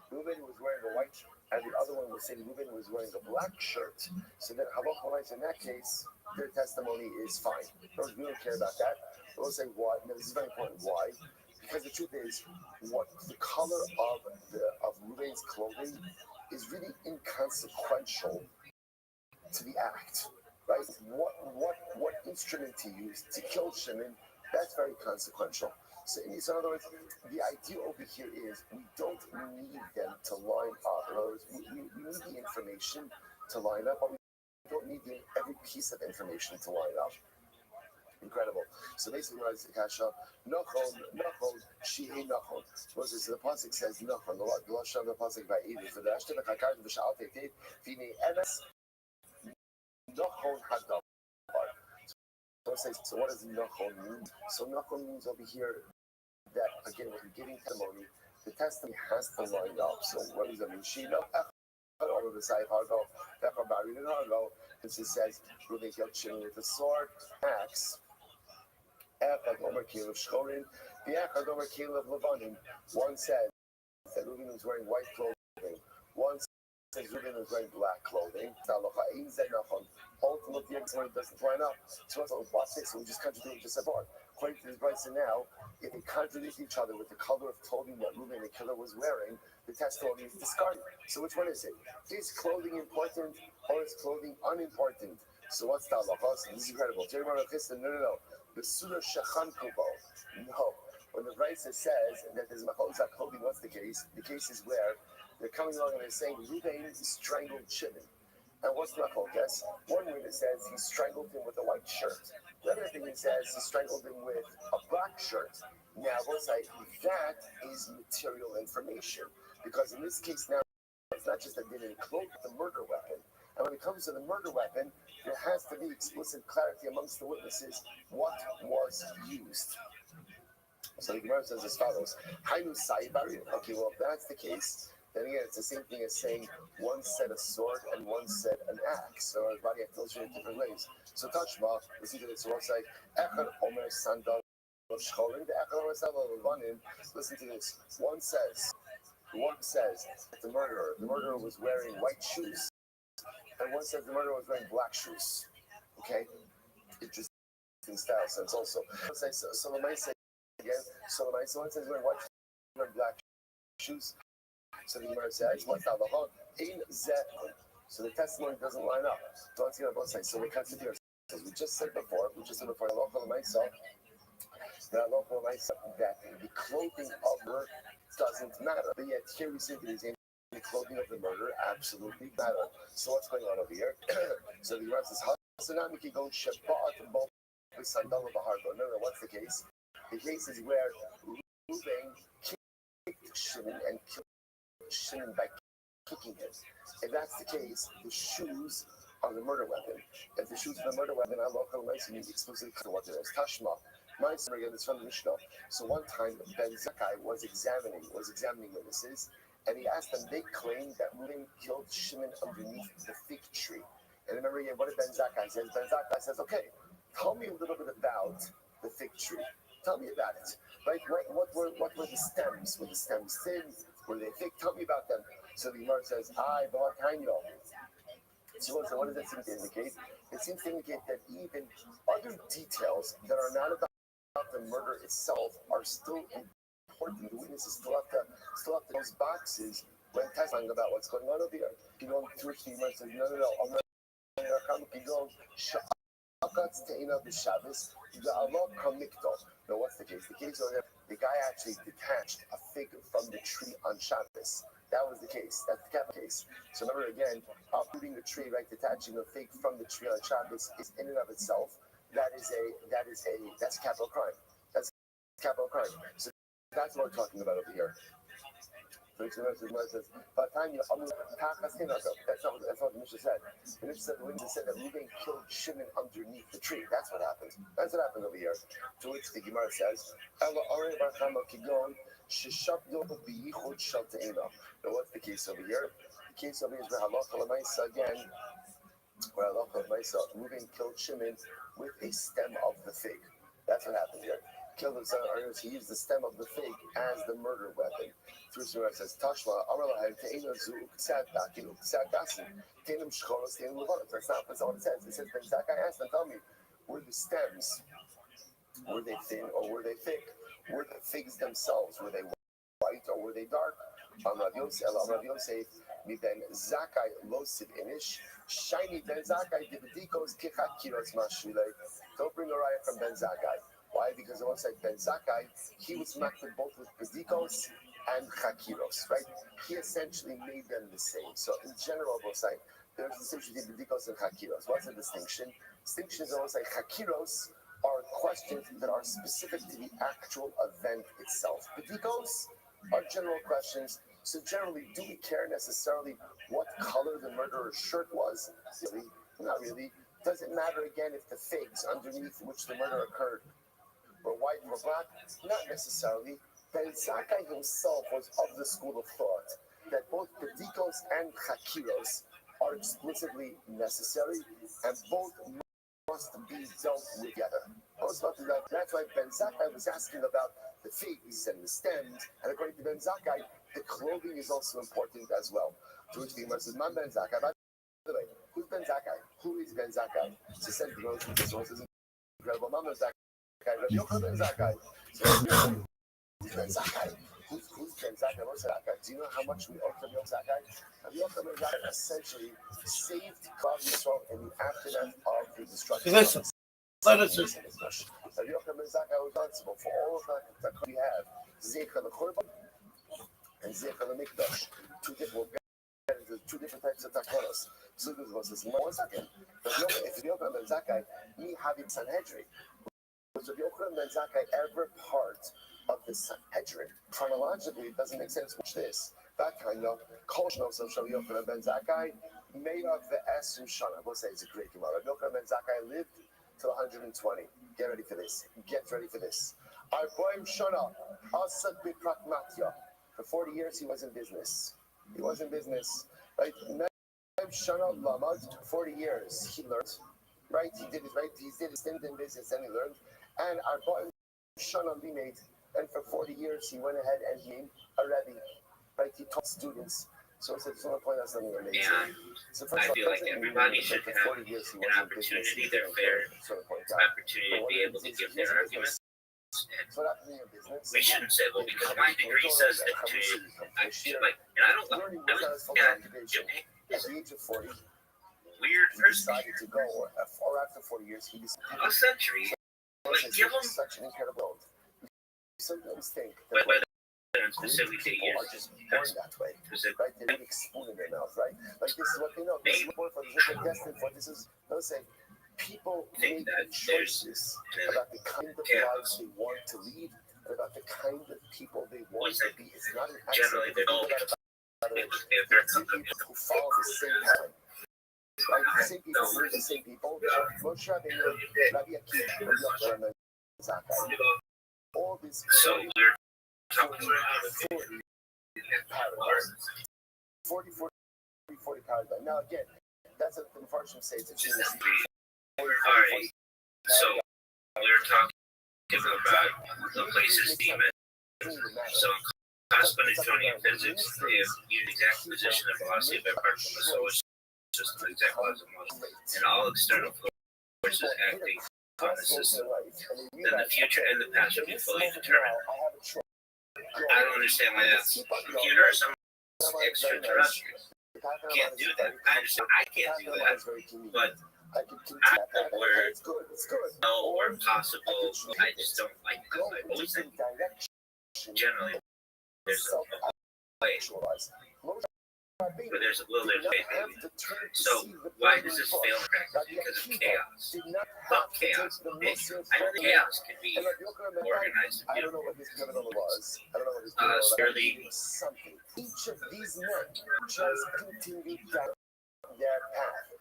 Reuben was wearing a white shirt, and the other one was saying Reuben was wearing a black shirt. So then, in that case, their testimony is fine. We don't care about that. We'll say why. Now, this is very important. Why? Because the truth is, what the color of Reuben's clothing is really inconsequential to the act, right? What instrument he used to kill Shimon, that's very consequential. So in other words, the idea over here is we don't need them to line up. In other words, we need the information to line up, but we don't need every piece of information to line up. Incredible. So basically, what I say, Kasha, Nachon, Shihi Nachon. So the pasuk says Nachon. The last of the pasuk by Edith. The Ashton Hakar the Shal Tete Fini Enes Nachon Hadam. So what does Nachon mean? So Nachon means over here that again, when you're giving testimony, the testimony has to line up. So what does that mean? She know. Since it says Reuben killed Shimon with a sword, axe. One says that Reuben was wearing white clothing. One says Reuben was wearing black clothing. Ultimately, the testimony doesn't line up. So watch this. We just contradict what we just said before. According to this Bryson now, if they contradict each other with the color of clothing that Reuben the killer was wearing, the testimony is discarded. So which one is it? Is clothing important or is clothing unimportant? So what's the halacha? This is incredible. No. The Surah Shachan Kubo. No. When the Bryson says that there's Macholzak clothing, what's the case? The case is where they're coming along and they're saying Reuben strangled Shimon. And what's the Machol guess? One witness says he strangled him with a white shirt. The other thing he says he strangled him with a black shirt. Now, we'll say that is material information. Because in this case now, it's not just that they didn't clothe the murder weapon. And when it comes to the murder weapon, there has to be explicit clarity amongst the witnesses what was used. So the Gemara says as follows: Hainu Saibari. Okay, well, if that's the case, then again, it's the same thing as saying one said a sword and one said an axe. So everybody tells you in different ways. So Tashma, listen to this. So it's like Echad Omer Sandal of Shcholim, the Echad Omer Sandal of Levanim. Listen to this. One says that the murderer was wearing white shoes, and one says the murderer was wearing black shoes. Okay, interesting style sense also. So the mice say again. So the mice one says wearing white shoes, wearing black shoes. So the Gemara says, "What's the halacha? Ein zeh." So the testimony doesn't line up. So let's get on both sides. So we cut it here. As we just said before, halacha l'maisa, that the clothing of her doesn't matter. But yet here we see that he's in the clothing of the murderer absolutely matter. So what's going on over here? So the Gemara says, no, what's the case? The case is where Reuben kicked Shimon and killed Shimon by kicking him. If that's the case, the shoes are the murder weapon. If the shoes are the murder weapon, I local nice and explicitly to what it is. Tashma. My story again is from the Mishnah. So one time Ben Zakkai was examining witnesses, and he asked them, they claimed that Reuben killed Shimon underneath the fig tree. And remember again, what did Ben Zakkai say? Ben Zakkai says, okay, tell me a little bit about the fig tree. Tell me about it. Right? What were the stems? Were the stems thin? Were they thick? Tell me about them. So the Gemara says, so what does that seem to indicate? It seems to indicate that even other details that are not about the murder itself are still important. The witnesses still have to those boxes when testifying about what's going on over here. You know, to which the Gemara says, no. Now, what's the case? The case over there, the guy actually detached a fig from the tree on Shabbos. That was the case. That's the capital case. So remember again, uprooting the tree, right, detaching a fig from the tree on Shabbos is in and of itself. That's a capital crime. That's a capital crime. So that's what we're talking about over here. So the Gemara says, that's not what the Mishnah said. The Mishnah said that Reuben killed Shimon underneath the tree. That's what happened. That's what happened over here. To which the Gemara says, now what's the case over here? The case over here is where halacha l'maisa again, where halacha l'maisa, Reuben killed Shimon with a stem of the fig. That's what happened here. Killed himself, he used the stem of the fig as the murder weapon. Through Surah says, Tashma, Amralahem, Te'ina Zu, Ksad Dakin, Ksad Dasin, Te'inam Shchoros, Te'inam Levanot. That's not what it says. It says, Ben Zakkai asked them, tell me, were the stems, were they thin or were they thick? Were the figs themselves, were they white or were they dark? Amrav Yosef, Mi Ben Zakkai Losiv Inish, Shiny Ben Zakkai, Dibidikos, Kichat Kiros Mashulei. Don't bring a riot from Ben Zakkai. Why? Because on one side, Ben Zakkai, he was marked both with Bedikos and Chakiros, right? He essentially made them the same. So in general, both sides, there's a distinction between Bedikos and Chakiros. What's the distinction? Distinction is almost like Chakiros are questions that are specific to the actual event itself. Bedikos are general questions. So generally, do we care necessarily what color the murderer's shirt was? Really? Not really. Does it matter again if the figs underneath which the murder occurred were white or black? Not necessarily. Ben Zakkai himself was of the school of thought that both Bedikos and Chakiros are explicitly necessary and both must be dealt with together. That's why Ben Zakkai was asking about the figs and the stems, and according to Ben Zakkai, the clothing is also important as well. To which the Gemara says, Man Ben Zakkai. By the way, who's Ben Zakkai? Who is Ben Zakkai? So said the Gemara says, incredible. Man Ben Zakkai. Rabbi Yochanan Ben Zakkai. Who's Ben Zakkai? Who's Ben Zakkai? What's Zakkai? Do you know how much we owe to Rabbi Zakkai? Rabbi Yochanan Ben Zakkai essentially saved Klal Yisrael in the aftermath of the destruction. Listen. Rabbi Yochanan Ben Zakkai was responsible for all of that we have. Zecher l'Korban and Zecher l'Mikdash. Two different types of takonos. So this was this. 1 second. If Rabbi Yochanan Ben Zakkai, me having Sanhedrin, was Rabbi Yochanan Ben Zakkai ever part of the Sanhedrin? Chronologically, it doesn't make sense. Watch this. That kind of Kolshnos of Rabbi Yochanan Ben Zakkai made of the Esrim Shana. We'll say it's a great Gemara. Rabbi Yochanan Ben Zakkai lived till 120. Get ready for this. Arboim Shana, Asad Biprakmatya. For 40 years, he was in business. He was in business, right? Shana Lamad, 40 years, he learned, right? He did his stint in business and he learned. And Arboim Shana Limit, and for 40 years, he went ahead and he became a Rebbe, right? He taught students. So it's just want to point out something amazing. And I feel like everybody should have an opportunity, their fair opportunity to be able to give their arguments. And we shouldn't say, well, because my degree says that I should like, and I don't like, at the age of 40, weird person. To go, or after 40 years, he decided a century. Like, give them such an incredible. Sometimes think whether specifically people are just born that way, right? They have a spoon in their mouth, right? Like this is what they know. This is what for. This is what they're destined for. This is, let's say, people make choices about the kind of lives they want to lead and about the kind of people they want to be. It's not an generally they don't. If they're who follow the same pattern. Right? The same people, we're the same people. Moshe Rabbeinu, Rabbi Akiva, Rabbi Yochanan, Zakkai. All these. So we're talking about 40 paradigm. Now again, that's what the Mepharshim say. It's a genius. Alright, so we're talking about the places demon. So in classical Newtonian physics, they have used exact position and velocity of a particle in the solar system, the exact laws of motion, and all external forces acting on the system. Then the future and the past will be fully determined. I don't understand why that's computer or some extraterrestrial. Can't do that. I understand I can't do that, but not that we're no or possible. I just don't like that. I always think generally there's a way, but there's a little bit of faith maybe. So why does this fail in practice? Because of chaos. Fuck chaos. I know chaos can be organized and beautiful. Fairly. Each of these men just continued down their path.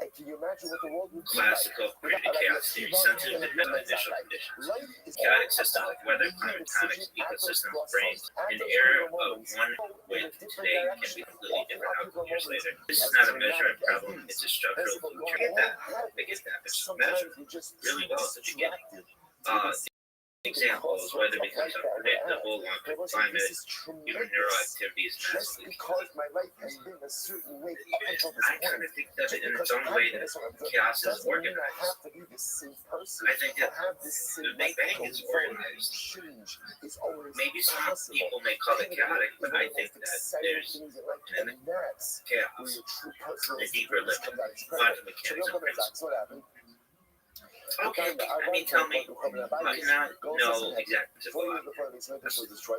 And can you imagine what the world would be Classical created chaos theory, sensitive to initial conditions. Chaotic system like weather, climate, tonics, ecosystem, brains. An error of one width today can be completely different outcome years later. This is not a measurement problem, it's a structural feature. I get that, but it's measured really well at the beginning. Examples, weather becomes unpredictable, long-term climate, human neural activity is massively because my life has been a certain way up until this I kind of think that in its own way that chaos is organized. I think that the Big Bang is organized. Maybe some people may call it chaotic, but I think that there's an chaos, a deeper limit, quantum mechanics and principle. Okay, I mean, tell me, I cannot know exactly what Heisenberg's principle.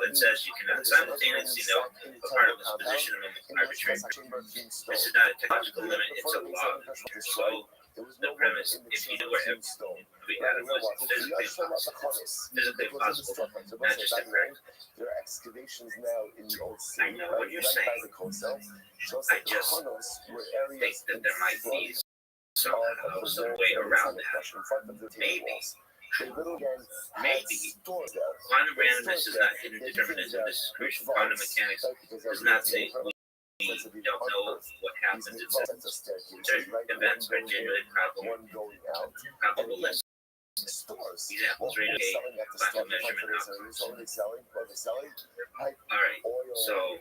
It says you cannot simultaneously know a particle's position in an arbitrary. This is not a technological limit, it's a law. So, the premise, if you knew where every atom was physically possible, not just a practice. There are excavations now in the old city. I know what you're saying. I just think that there might be somehow some way around that. Maybe. Quantum randomness is not hidden determinism. This is crucial. Quantum mechanics does not say we don't know what happens. It says certain events are genuinely probabilistic. Examples, radiation, quantum measurement outcomes. Alright, so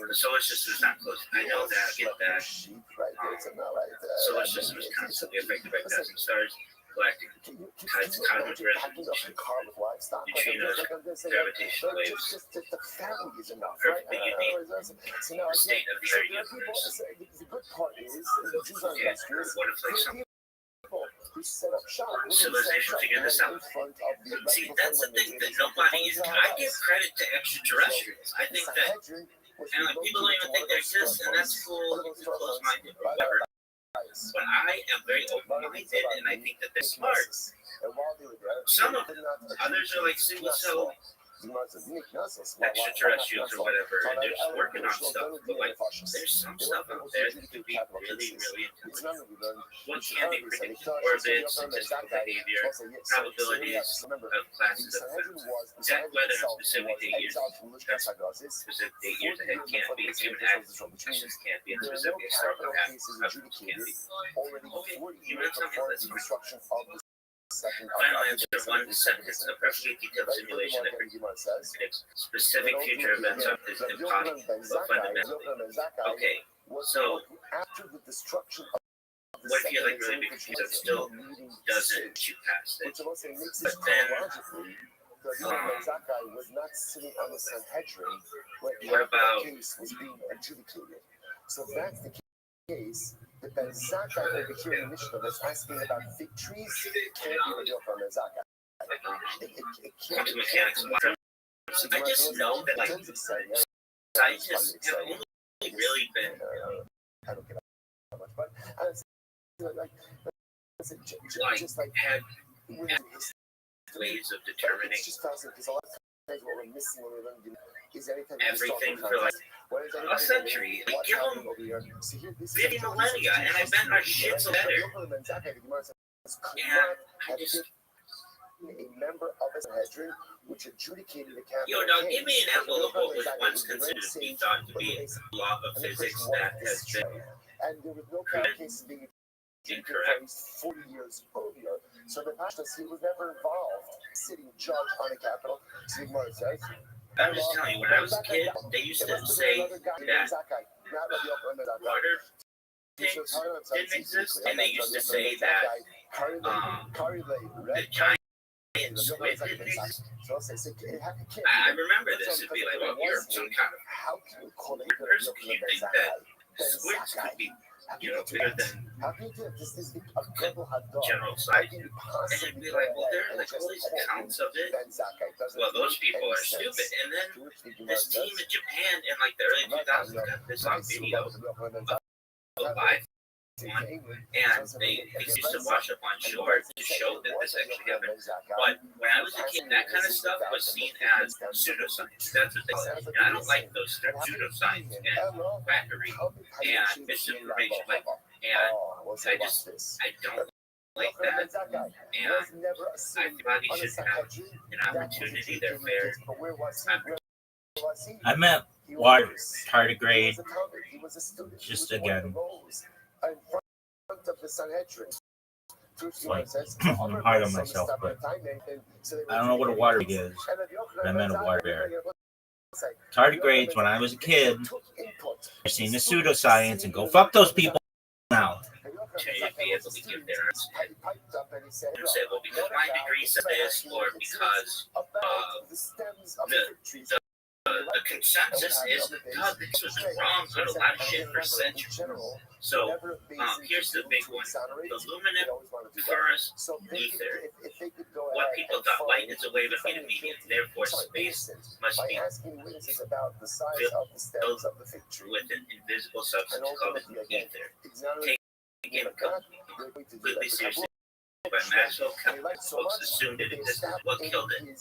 the solar system is not close. I know that, I get that. Solar system is constantly affected by passing stars, galactic tides, cosmic resonance, neutrinos, gravitational waves, perfectly unique, the state of the universe. Okay, what if like some civilization figured this out? See, that's the thing that nobody is. I give credit to extraterrestrials. I think that, and like people don't even think they exist, and that's cool, close-minded, whatever. But I am very open-minded, and I think that they're smart. Some of them, others are like single-cell extraterrestrials or whatever, and they're just working on stuff. But like, there's some stuff out there that could be really, really intelligent. What can be predicted? Orbits, statistical behavior, probabilities of classes of events. Exact weather and specific date years. Specific date years ahead can't be. Human actions can't be. And specific historical outcomes can't be. Okay, you read something that's fine. Final answer: one sentence. A perfectly detailed simulation that predicts specific future events are impossible, but fundamentally. Okay, so what if you like really big confused that still doesn't shoot past it? But then, was not sitting on the Sanhedrin what about? So that's the case. The Ben Zakkai over here in Mishnah that's asking about fig trees can't be revealed from Ben Zakkai. Quantum mechanics. I just know that like scientists have only really been. I don't get that much, but like had ways of determining it's just fascinating because a lot of times what we're missing when we're learning is anything everything for like a century. Like, give them 50 millennia, and I bet our shit's better. And I just. A member of a Sanhedrin which adjudicated a capital. Yo, dog, give me an envelope of what was once considered to be thought to be a law of physics that has been. And there was no court case being incorrect 40 years earlier. So the Pashtas, he was never involved sitting judge on a capital. Sigmar says. I'm just telling you, when I was a kid, they used to say that water tanks didn't exist, and they used to say that the giant squid didn't exist. I remember this. It'd be like, well, you're some kind of person. You think that squids could be, bigger than general size. And it'd be like, well, there are like all these accounts of it. Well, those people are stupid. And then this team in Japan in like the early 2000s got this on video of a live one, and they used to wash up on shore to show that this actually happened. But when I was a kid, that kind of stuff was seen as pseudoscience. That's what they said. And I don't like those pseudoscience and quackery and misinformation. I don't like that. And I thought he should have an opportunity. They're fair. I meant water tardigrade. Just again. Like, I'm hard on myself, but I don't know what a water pig is. I meant a water bear. Tardigrades, when I was a kid, I've seen the pseudoscience and go fuck those people now. To be able to give their answer. And say, well, because my degree said this, or because the consensus is that this was wrong on a lot of shit for centuries. So here's the big one: the luminiferous ether. What people thought light is a wave of heat medium, therefore space must be filled with an invisible substance called ether. Taken completely seriously by Maxwell, folks assumed it existed. What killed it?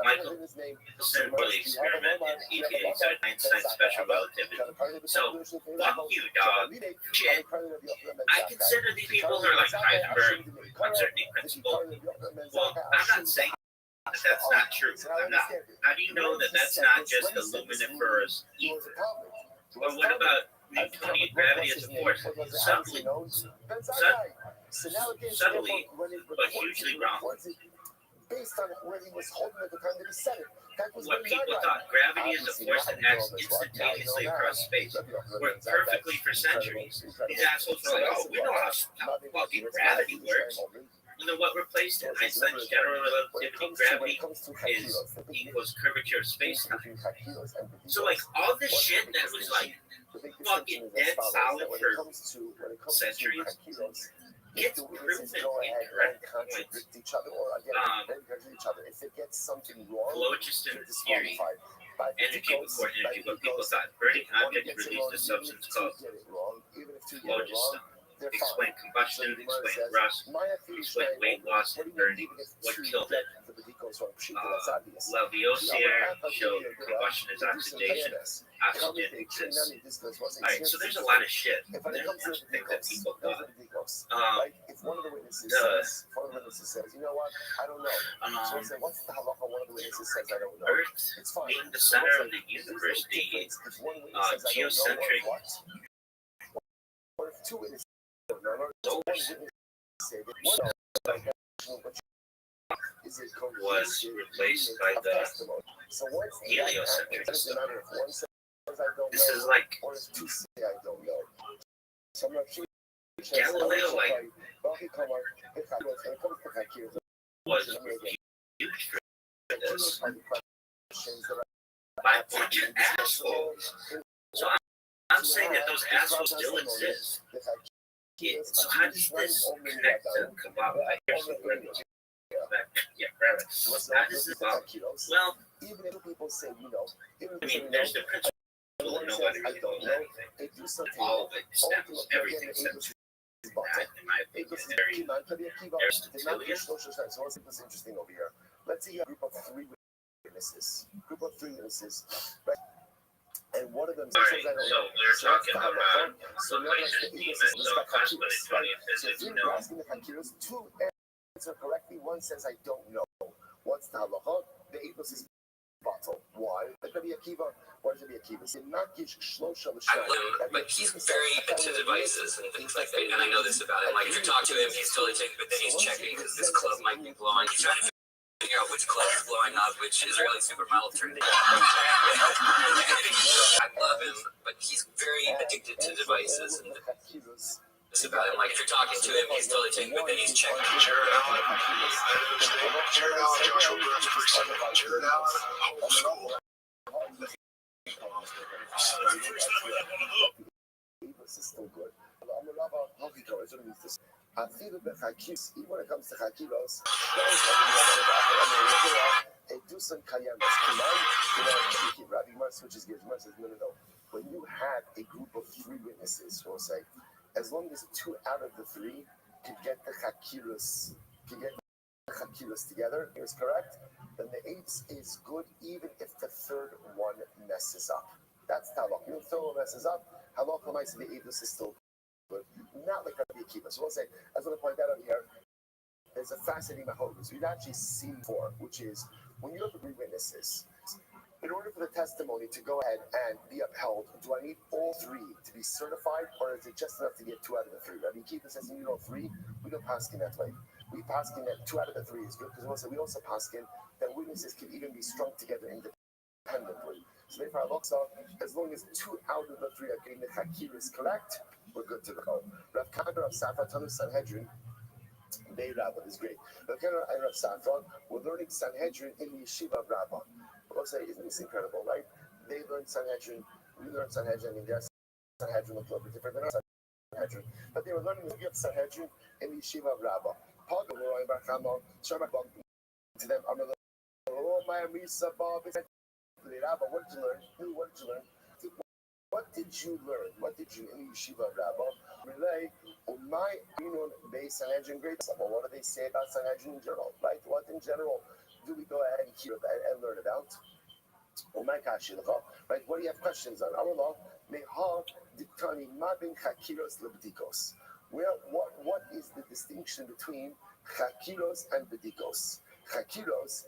Michael Michelson for the experiment in 1887, Einstein's special relativity. So, fuck you, dog. Shit. I consider these people who are like Heisenberg uncertainty principle. Well, I'm not saying that that's not true. I'm not. How do you know that that's not just the luminiferous ether? Or what about Newtonian gravity as a force? Subtly, but hugely wrong. What people thought gravity is a force that acts instantaneously across space worked perfectly for centuries. These assholes were like, oh, we know how fucking gravity works. You know what replaced it? Einstein's general relativity, gravity equals curvature of space-time. So, like, all this shit that was, like, fucking dead solid for centuries gets proven incorrect points. Phlogiston theory, energy before energy, what people thought burning objects released a substance called phlogiston. Explain combustion, explain rust, explain weight loss and burning. What killed it? Lavoisier showed combustion is oxidation. Oxygen exists. Alright, so there's a lot of shit. There's a bunch of things that people thought. If one of the witnesses says, you know what, I don't know. So I say, what's the halacha? One of the witnesses says, I don't know. Earth It's fine. being the center of the universe, the geocentric or if two witnesses don't know, or one witness say that one was replaced by the heliocentric. This is like or if two say I don't know. So I'm not sure. Galileo, like, was huge for this by a bunch of assholes. So I'm saying that those assholes still exist. So how does this connect to Kabbalah? Here's the thing. Yeah, right. How does this well, even if people say, you know, I mean, there's the principle that nobody really knows anything. All of it stems, everything stems from that, in my opinion. Very Aristotelian. So what's interesting over here? Let's say you have a group of three witnesses. Right? And one of them says, Alright, so we're talking about so the demons of Cosmonic 20th, as you know. asking the Hakiros, two answer correctly. One says, I don't know. What's the halacha? The Eidos is bottle. Why? Rabbi Akiva. Why is Rabbi Akiva? I love him, but he's very into devices and things like that. And I know this about him. Like, if you talk to him, he's totally taking, but then he's checking because this club might be blowing. He's trying to figure out which club is blowing up, which Israeli supermodel turned into. I love him, but he's very addicted to devices. And it's about him. Like, if you're talking to him, he's totally taking, but then he's checking. Jared Allen, Joshua Burns, Jared Allen, old school. This is still good. Even when it comes to Hakiros, Rabbi Mar switches gears. Mar says, no. When you have a group of three witnesses, we'll say, as long as two out of the three can get the Hakiros together, is correct, then the eighth is good even if the third one messes up. That's halakha. If the third one messes up, halakha might say the eighth is still good. Not like Rabbi Akiva. So we'll say, I was going to point that out here, there's a fascinating mahogas we've actually seen before, which is when you have three witnesses, in order for the testimony to go ahead and be upheld, do I need all three to be certified, or is it just enough to get two out of the three? Rabbi Akiva says, you know, three, we don't pass in that way. We pass in that two out of the three is good, because we also pass in that witnesses can even be strung together independently. So therefore, as long as two out of the three are getting the Hakiros correct, we're good to go. Rav Kamer of Safra Tanu Sanhedrin, Bay Rabbah is great. Rav Kamer and Rav Safra were learning Sanhedrin in the Yeshiva of Rabbah. We'll say, isn't this incredible, right? They learned Sanhedrin, we learned Sanhedrin, and their Sanhedrin looked a little bit different than our Sanhedrin. But they were learning the of Sanhedrin in the Yeshiva of Rabbah. To them, I'm going to what did you learn? What did you learn? What did you in the Yeshiva of Rabbah relay? My Sanhedrin great. What do they say about Sanhedrin in general? Right? What in general do we go ahead and hear and learn about? Right? What do you have questions on? Our law, what is the distinction between chakiros and bedikos? Chakiros,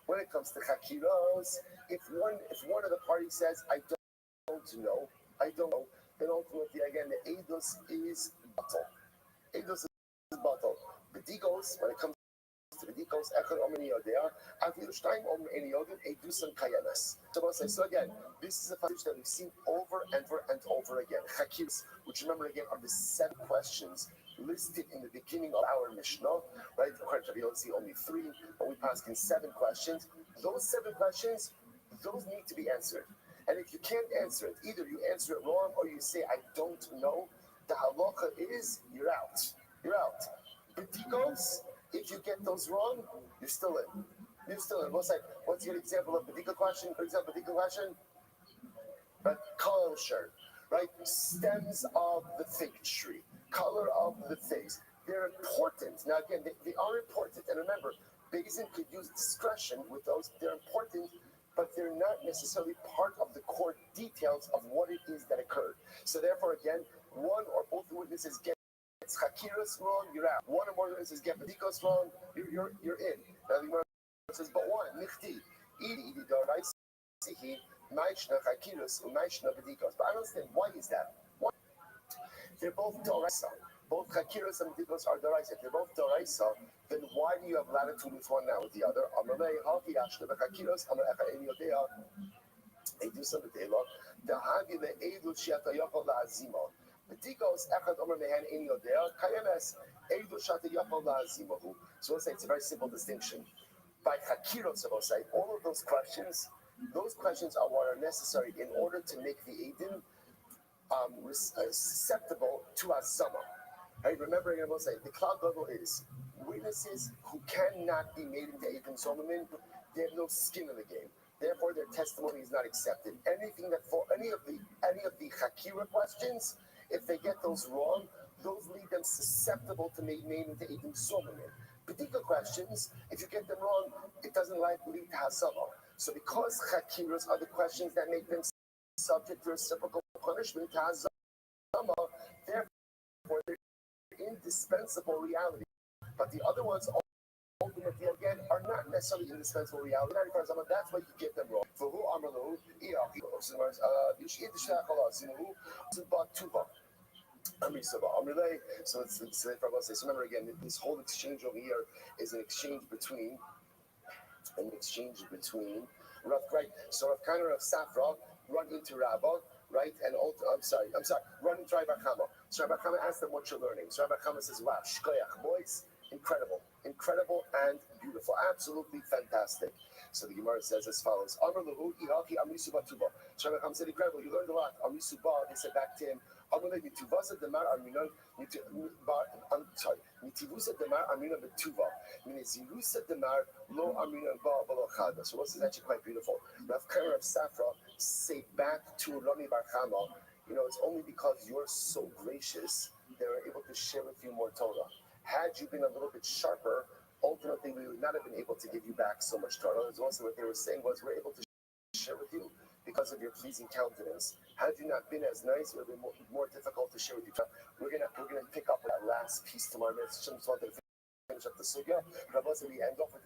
when it comes to chakiros, if one of the parties says, I don't know, then ultimately again the eidos is batal. Eidos is batal. Bedikos, when it comes to bedikos, echad omer yodea, after shtayim omer eni yodin, eidusan kayanas. So again, this is a passage that we've seen over and over again. Chakiros, which remember again are the 7 questions listed in the beginning of our Mishnah, right? According to Rabbi only 3, but we pass in 7 questions. Those 7 questions, those need to be answered. And if you can't answer it, either you answer it wrong or you say, I don't know, the halacha is, you're out. Bedikos, if you get those wrong, you're still in. What's a good example of bedika question? For example, bedika question, right? Kosher, right? Stems of the fig tree. Color of the figs. They're important. Now, again, they are important. And remember, Bayesian could use discretion with those. They're important, but they're not necessarily part of the core details of what it is that occurred. So therefore, again, one or both the witnesses get Chakiras wrong, you're out. One or more witnesses get Badikos wrong, you're in. Now the Gemara says, but one, Nichti, Idi Dorais, Sihi, Maishna Chakiras, Maishna Badikos. But I don't understand, why is that? Why? They're both Doraisa. Both Chakiras and Badikos are Doraisa. If they're both Doraisa, then why do you have latitude with one now with the other? Amalei, Halki, Ashna, Chakiras, Amal Echa, Eniyodea, Edusa, Bedela, the Hagi, the Edu, Shiata, Yoko, La Azimo. So we'll say it's a very simple distinction. By Hakirot, all of those questions are what are necessary in order to make the Eidim susceptible to Azama. Right? Remember, I will say the cloud level is witnesses who cannot be made into Eidim Solomon, they have no skin in the game. Therefore, their testimony is not accepted. Anything that for any of the Hakira questions, if they get those wrong, those lead them susceptible to being made into Eidim Solomon. Particular questions, if you get them wrong, it doesn't lead to Hasama. So because Hakiras are the questions that make them subject to reciprocal punishment to Hasama, therefore they're indispensable reality. But the other ones ultimately again are not necessarily indispensable reality. That's why you get them wrong. For who Amalu, so it's remember again, this whole exchange over here is an exchange between Rav, right? So Rav Kana Rav Safra run into Rabbah, right? And I'm sorry, run into Rabbi Chama. So Rabbi Chama asks them what you're learning. So Rabbi Chama says, wow, shkoyach, boys, incredible and beautiful, absolutely fantastic. So the Gemara says as follows: Amar Lahu, Ihaki Amisuba Tuba. So Rabbi Chama said, incredible, you learned a lot. Amisuba, they said back to him, Nitivusa Demar Aminon, Nitivusa Demar Aminon Betuva, Minizirusa Demar Lo Aminon Ba Balochada. So this is actually quite beautiful. Rav Kamer of Safra say back to Rami Bar Chama, it's only because you're so gracious they were able to share with you more Torah. Had you been a little bit sharper, ultimately we would not have been able to give you back so much Torah. Also, what they were saying was, we're able to share with you because of your pleasing countenance. Had you not been as nice, it would have been more difficult to share with you. We're gonna pick up that last piece tomorrow. Just wanted to finish up the sugya. Rabbi said we end off with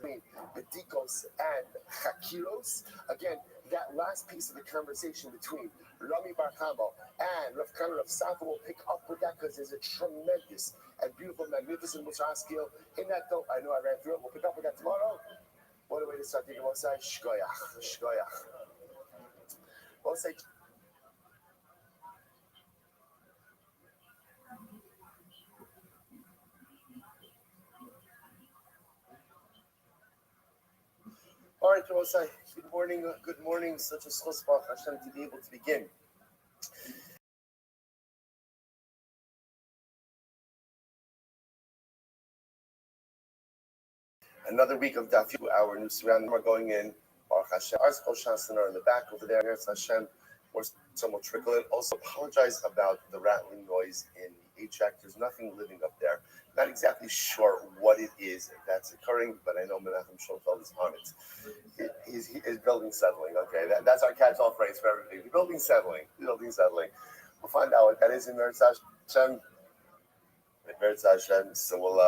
Bedikos and Chakiros. Again, that last piece of the conversation between Rami Bar Chama and Rav Kana Rav Safra will pick up with that because there's a tremendous and beautiful, magnificent Musar skill in that. Though I know I ran through it. We'll pick up with that tomorrow. What a way to start thinking about say shkoyach. We'll say. All right, we'll say good morning. Such a schosbach Hashem to be able to begin. Another week of Daf, our new surrounding are going in. Baruch Hashem. Our Shasana are in the back over there. Hashem, or some will trickle in. Also, apologize about the rattling noise in the HVAC. There's nothing living up there. Not exactly sure what it is that's occurring, but I know Menachem Schoenfeld is on it. His building settling. Okay, that's our catch-all phrase for everything. The building settling. We'll find out what that is in Meretz Hashem. So we'll.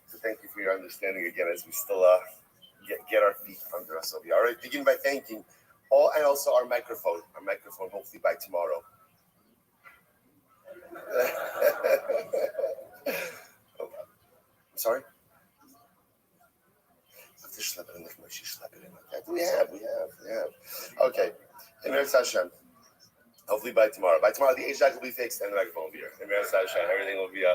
So thank you for your understanding again as we still get our feet under us over here. All right, begin by thanking all and also our microphone hopefully by tomorrow. Sorry? We have. Okay. Emeres Hashem. Hopefully by tomorrow. By tomorrow, the HVAC will be fixed and the microphone will be here. Emeres Hashem. Everything will be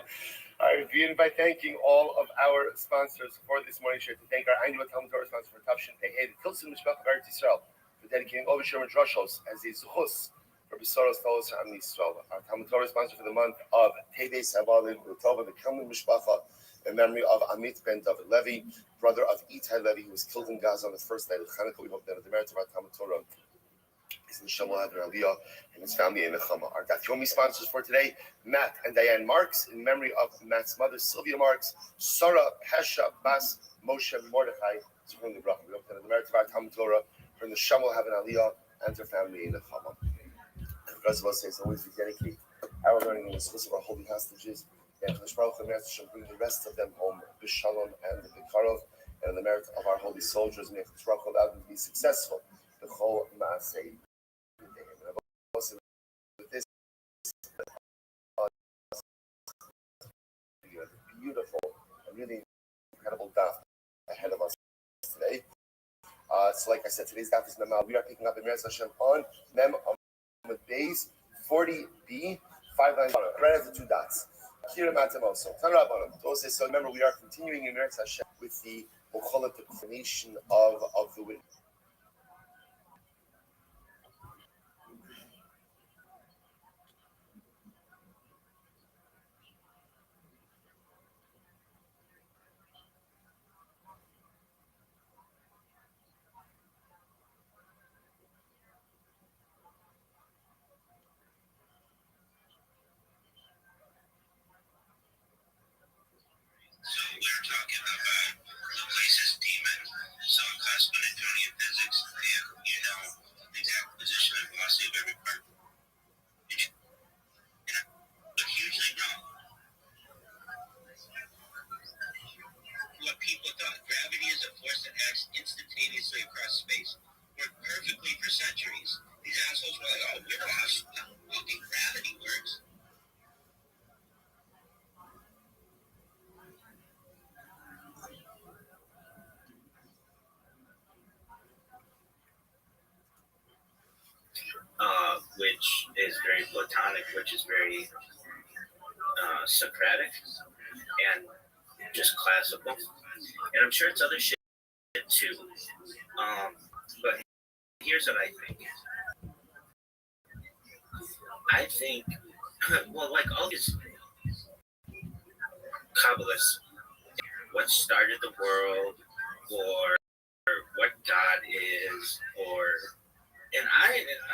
All right, begin by thanking all of our sponsors for this morning show. To thank our Ainu Talmud Torah sponsor for Tafshin Pehei, the Tilson Mishpach of Eretz Yisrael, for dedicating all Sherman Drushos as a zuhus for Besoros Tolos Am Yisrael. Our Talmud Torah sponsor for the month of Teves Havalin Utova, the Kelman Mishpacha, in memory of Amit Ben David Levy, brother of Itai Levy, who was killed in Gaza on the first night of Chanukah. We hope that the merits of our Talmud Torah His neshama have an aliyah and his family in the Chama. Our Daf Yomi sponsors for today, Matt and Diane Marks, in memory of Matt's mother, Sylvia Marks, Sarah Pesha Bas Moshe Mordechai. We looked at the merit of our Talmud Torah from the Neshama have an aliyah and her family in the Chama. Because of us says always we dedicate our learning in the schools of our holy hostages. And shall bring the rest of them home, Bishalom and the Bikarov, and the merit of our holy soldiers, may allow them to be successful. The whole Maaseh. With this beautiful and really incredible daf ahead of us today. So, like I said, today's daf is Mem. We are picking up in Meretz Hashem on Mem on days 40b, 5 lines, right after two dots. Kira Matamoso. So remember, we are continuing in Meretz Hashem with the Bocholet, the coronation of the witness. So we're talking about Laplace's demon. Some classical Newtonian physics, you know the exact position and velocity of every part. But hugely wrong. What people thought, gravity is a force that acts instantaneously across space, worked perfectly for centuries. These assholes were like, oh, we know how fucking gravity works. Which is very Platonic, which is very Socratic, and just classical. And I'm sure it's other shit too. But here's what I think. I think, well, like all these Kabbalists, what started the world, or what God is, and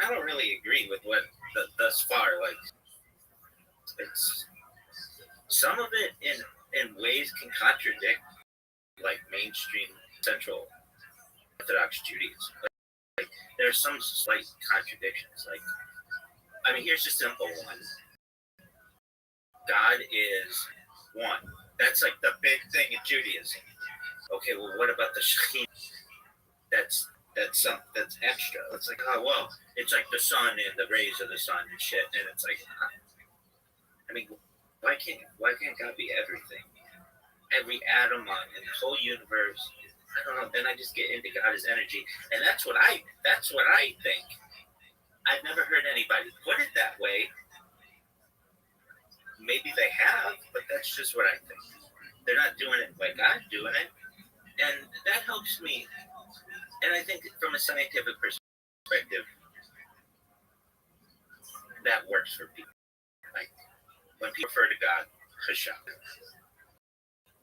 I don't really agree with what thus far. Like, it's some of it in ways can contradict like mainstream Central Orthodox Judaism. Like there's some slight contradictions. Like, I mean, here's a simple one. God is one. That's like the big thing in Judaism. Okay, well, what about the Shekhinah? That's extra. It's like, oh well, it's like the sun and the rays of the sun and shit. And it's like, I mean, why can't God be everything? Every atom in the whole universe. I don't know. Then I just get into God as energy, and that's what I think. I've never heard anybody put it that way. Maybe they have, but that's just what I think. They're not doing it like I'm doing it, and that helps me. And I think from a scientific perspective, that works for people. Like when people refer to God, Hashem,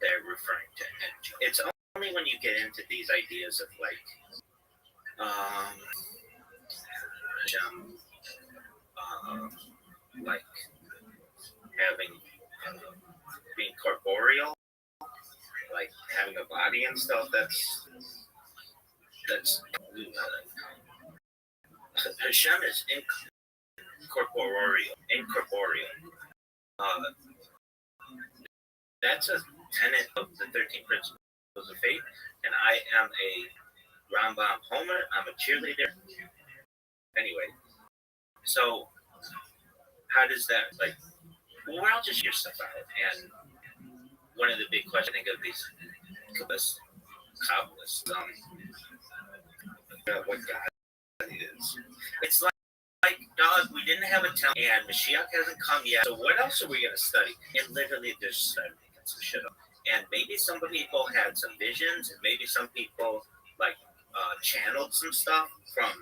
they're referring to energy. It's only when you get into these ideas of like, like having being corporeal, like having a body and stuff. That's Hashem is incorporeal. That's a tenet of the 13 principles of faith, and I am a Rambam Homer. I'm a cheerleader. Anyway, so how does that, like, well, we're all just hear stuff out. And one of the big questions I think of these Kabbalists, what God is. It's like, dog, we didn't have a temple, and Mashiach hasn't come yet. So what else are we going to study? And literally just started making some shit up. And maybe some people had some visions, and maybe some people like channeled some stuff from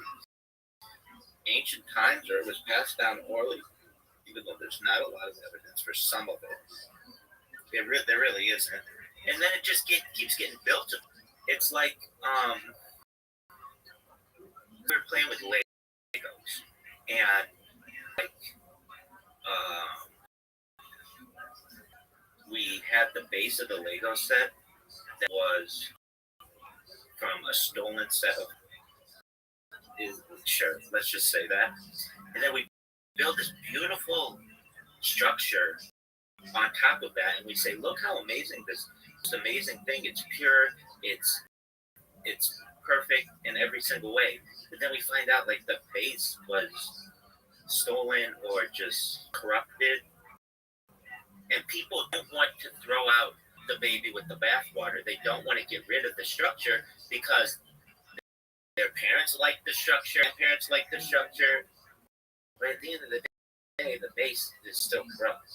ancient times, or it was passed down orally, even though there's not a lot of evidence for some of it. There really isn't. And then it just keeps getting built. It's like we're playing with Legos. and like uh, we had the base of the Lego set that was from a stolen set of sure, let's just say that. And then we build this beautiful structure on top of that, and we say, look how amazing this amazing thing. It's pure, it's perfect in every single way. But then we find out like the base was stolen or just corrupted. And people don't want to throw out the baby with the bathwater. They don't want to get rid of the structure because their parents like the structure, their parents like the structure. But at the end of the day, the base is still corrupt.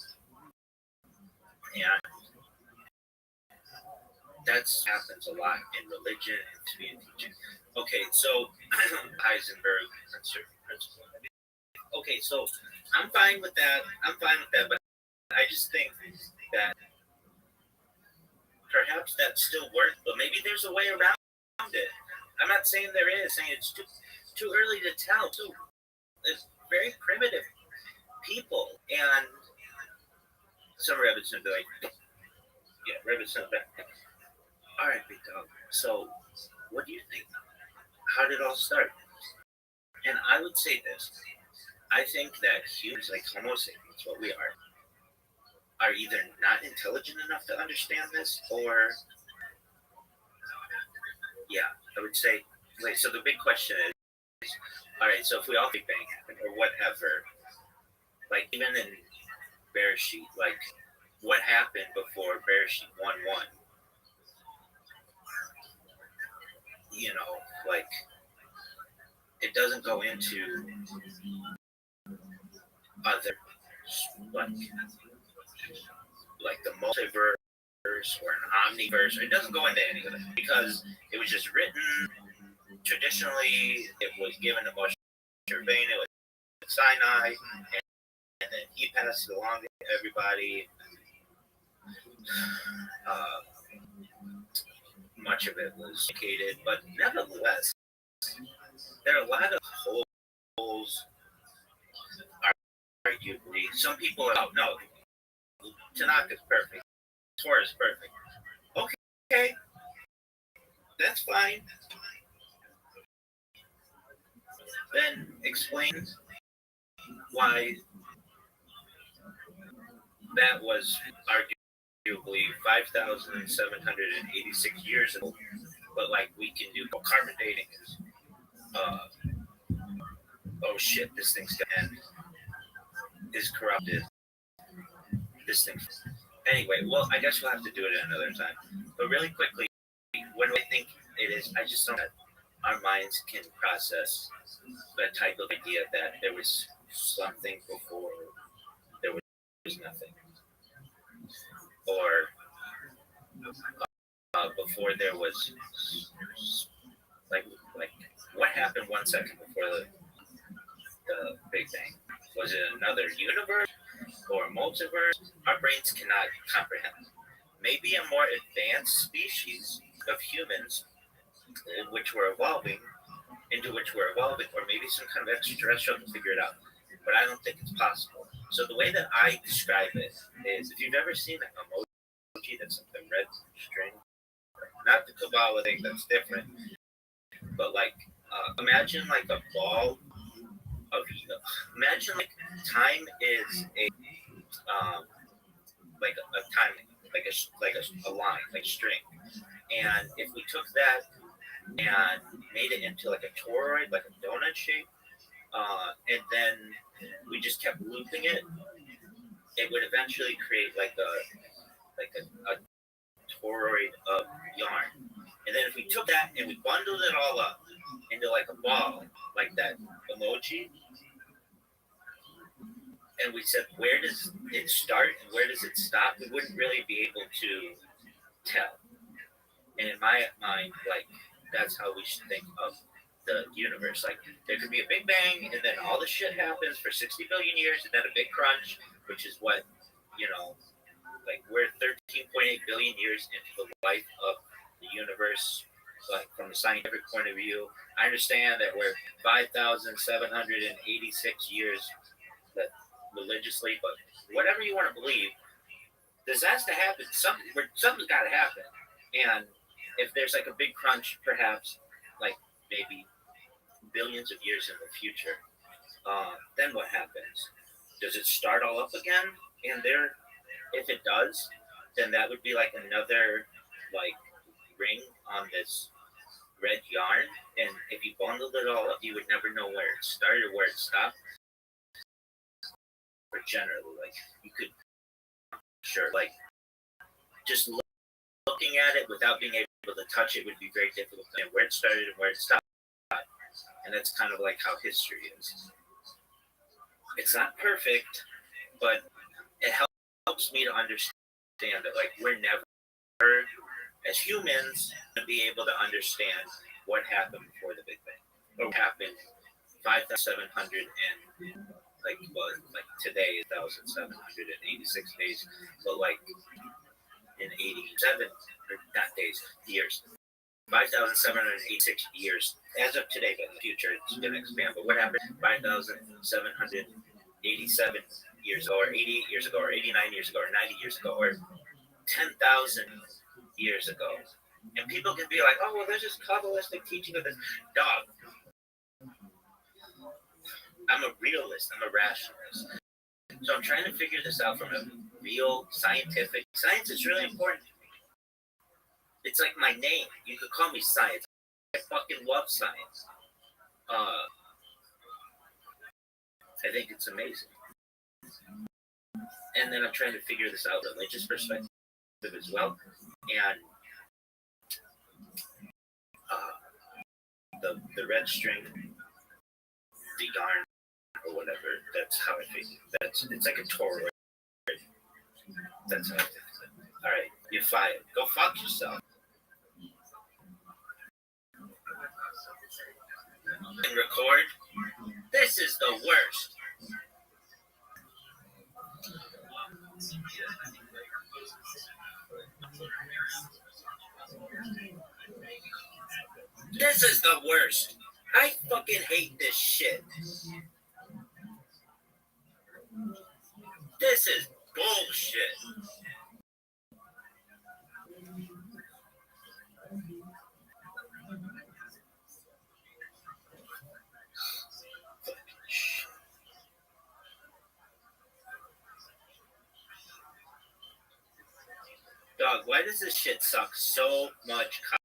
And that happens a lot in religion and community teaching. Okay, so Heisenberg principle. Okay, so I'm fine with that. But I just think that perhaps that still works, but maybe there's a way around it. I'm not saying there is, saying it's too early to tell. It's very primitive people, and some rabbits will be like, yeah, rabbits will be like, all right, big dog. So, what do you think? How did it all start? And I would say this. I think that humans, like Homo sapiens, what we are either not intelligent enough to understand this, or, yeah, I would say, wait, so the big question is, all right, so if we all Big Bang happened, or whatever, like, even in Bereshit, like, what happened before Bereshit 1:1? You know, like, it doesn't go into other, like the multiverse or an omniverse. It doesn't go into any of that because it was just written traditionally. It was given to Moshe Rabbeinu at Sinai, and then he passed it along to everybody. Much of it was educated, but nevertheless, there are a lot of holes. Arguably, some people are, oh no, Tanakh is perfect, Torah is perfect. Okay, that's fine. Then explain why that was arguably 5,786 years ago. But like we can do carbon dating is, oh shit, this thing's gonna end. Is corrupted. This thing. Anyway, well, I guess we'll have to do it another time. But really quickly, what do I think it is? I just don't know that our minds can process the type of idea that there was something before there was nothing, or before there was like what happened 1 second before the Big Bang? Was it another universe or a multiverse? Our brains cannot comprehend. Maybe a more advanced species of humans, which were evolving, or maybe some kind of extraterrestrial to figure it out. But I don't think it's possible. So the way that I describe it is, if you've ever seen an emoji that's like the red string, not the Kabbalah thing, that's different, but like imagine like a ball of, imagine like time is a like a time, like a line, like string, and if we took that and made it into like a toroid, like a donut shape, and then we just kept looping it, it would eventually create like a toroid of yarn. And then if we took that and we bundled it all up into like a ball, like that emoji, and we said, where does it start and where does it stop? We wouldn't really be able to tell. And in my mind, like, that's how we should think of the universe. Like, there could be a Big Bang, and then all the shit happens for 60 billion years, and then a big crunch, which is what, like, we're 13.8 billion years into the life of the universe like from a scientific point of view. I understand that we're 5,786 years that religiously, but whatever you want to believe, this has to happen. Something's got to happen. And if there's like a big crunch, perhaps like maybe billions of years in the future, then what happens? Does it start all up again? And if it does, then that would be like another like ring on this red yarn. And if you bundled it all up, you would never know where it started or where it stopped. Or generally, like you could, sure, like just looking at it without being able to touch it would be very difficult. And where it started and where it stopped. And that's kind of like how history is. It's not perfect, but it helps me to understand that like we're never, as humans, to be able to understand what happened before the Big Bang. What happened 5,700 and like today 1,786 days, but like in 87 or not days, years. 5,786 years as of today, but in the future it's going to expand. But what happened 5,787 years ago, or 88 years ago, or 89 years ago, or 90 years ago, or 10,000 years ago? And people can be like, oh, well, there's this Kabbalistic teaching of this. Dog. I'm a realist. I'm a rationalist. So I'm trying to figure this out from a real scientific. Science is really important. It's like my name. You could call me science. I fucking love science. I think it's amazing. And then I'm trying to figure this out from a religious perspective as well. And the red string, the yarn, or whatever, that's how I figure. It's like a Torah. That's how I think. All right, you're fired. Go fuck yourself. And record. This is the worst. This is the worst. I fucking hate this shit. This is bullshit. Dog, why does this shit suck so much cock?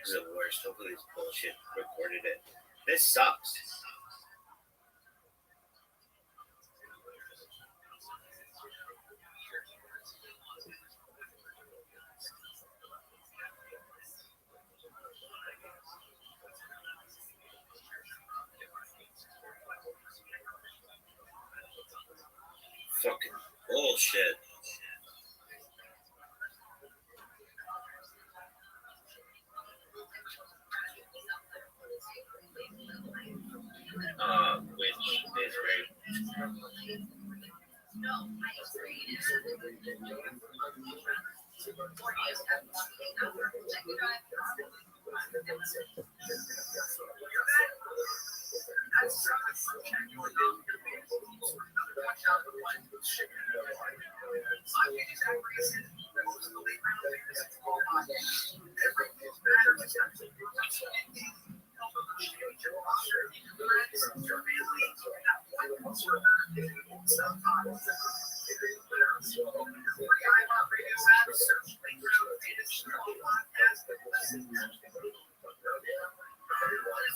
This is the worst. Hopefully this bullshit recorded it. This sucks. Fucking bullshit. Which is great.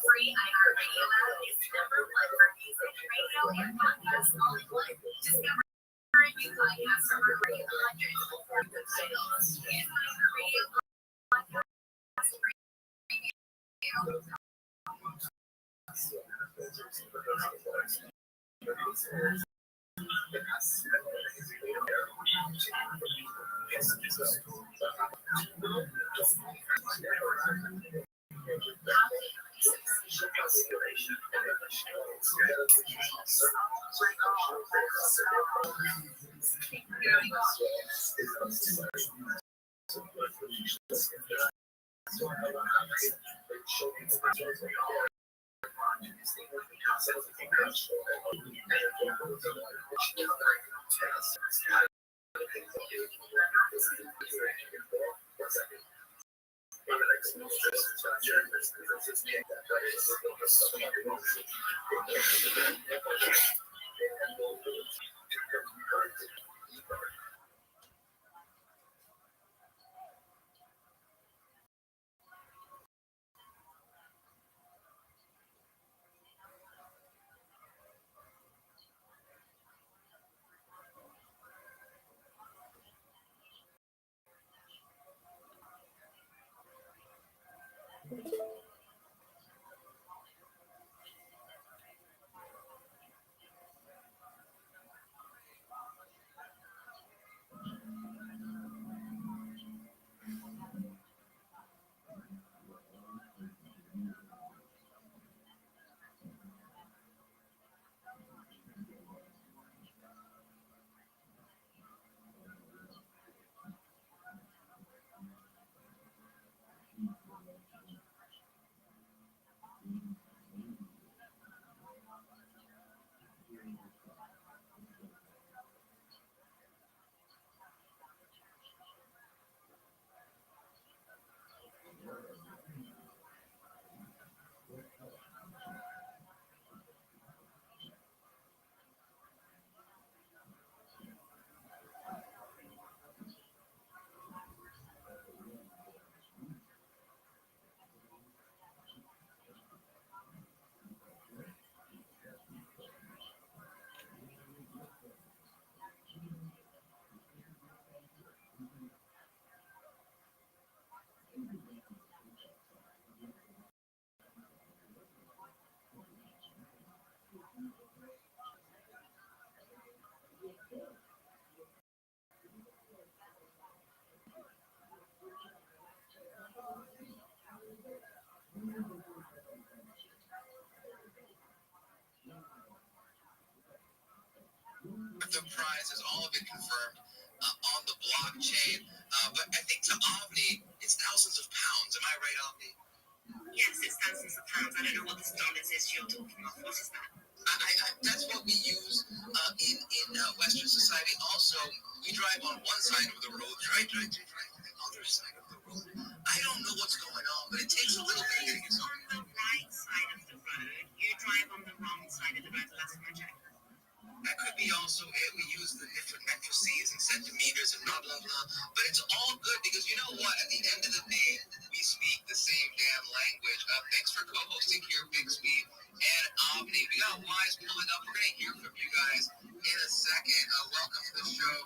Free iHeartRadio app is number one for music, radio, and podcasts all in one. Discover a new podcast from our radio hundreds of good titles and iHeartRadio podcast radio. The prize has all been confirmed on the blockchain, but I think to Omni, it's thousands of pounds. Am I right, Omni? Yes, it's thousands of pounds. I don't know what this dollars is you're talking of. What is that? That's what we use in Western society. Also, we drive on one side of the road, drive on the other side of the road. I don't know what's going on, but it takes a little bit to get on the right side of the road. You drive on the wrong side of the road. The last time I checked. That could be also it. We use the different matrices and centimeters and blah, blah, blah. But it's all good because you know what? At the end of the day, we speak the same damn language. Thanks for co-hosting here, Big Speed and Omni. We got Wise pulling up. We're going to hear from you guys in a second. Welcome to the show.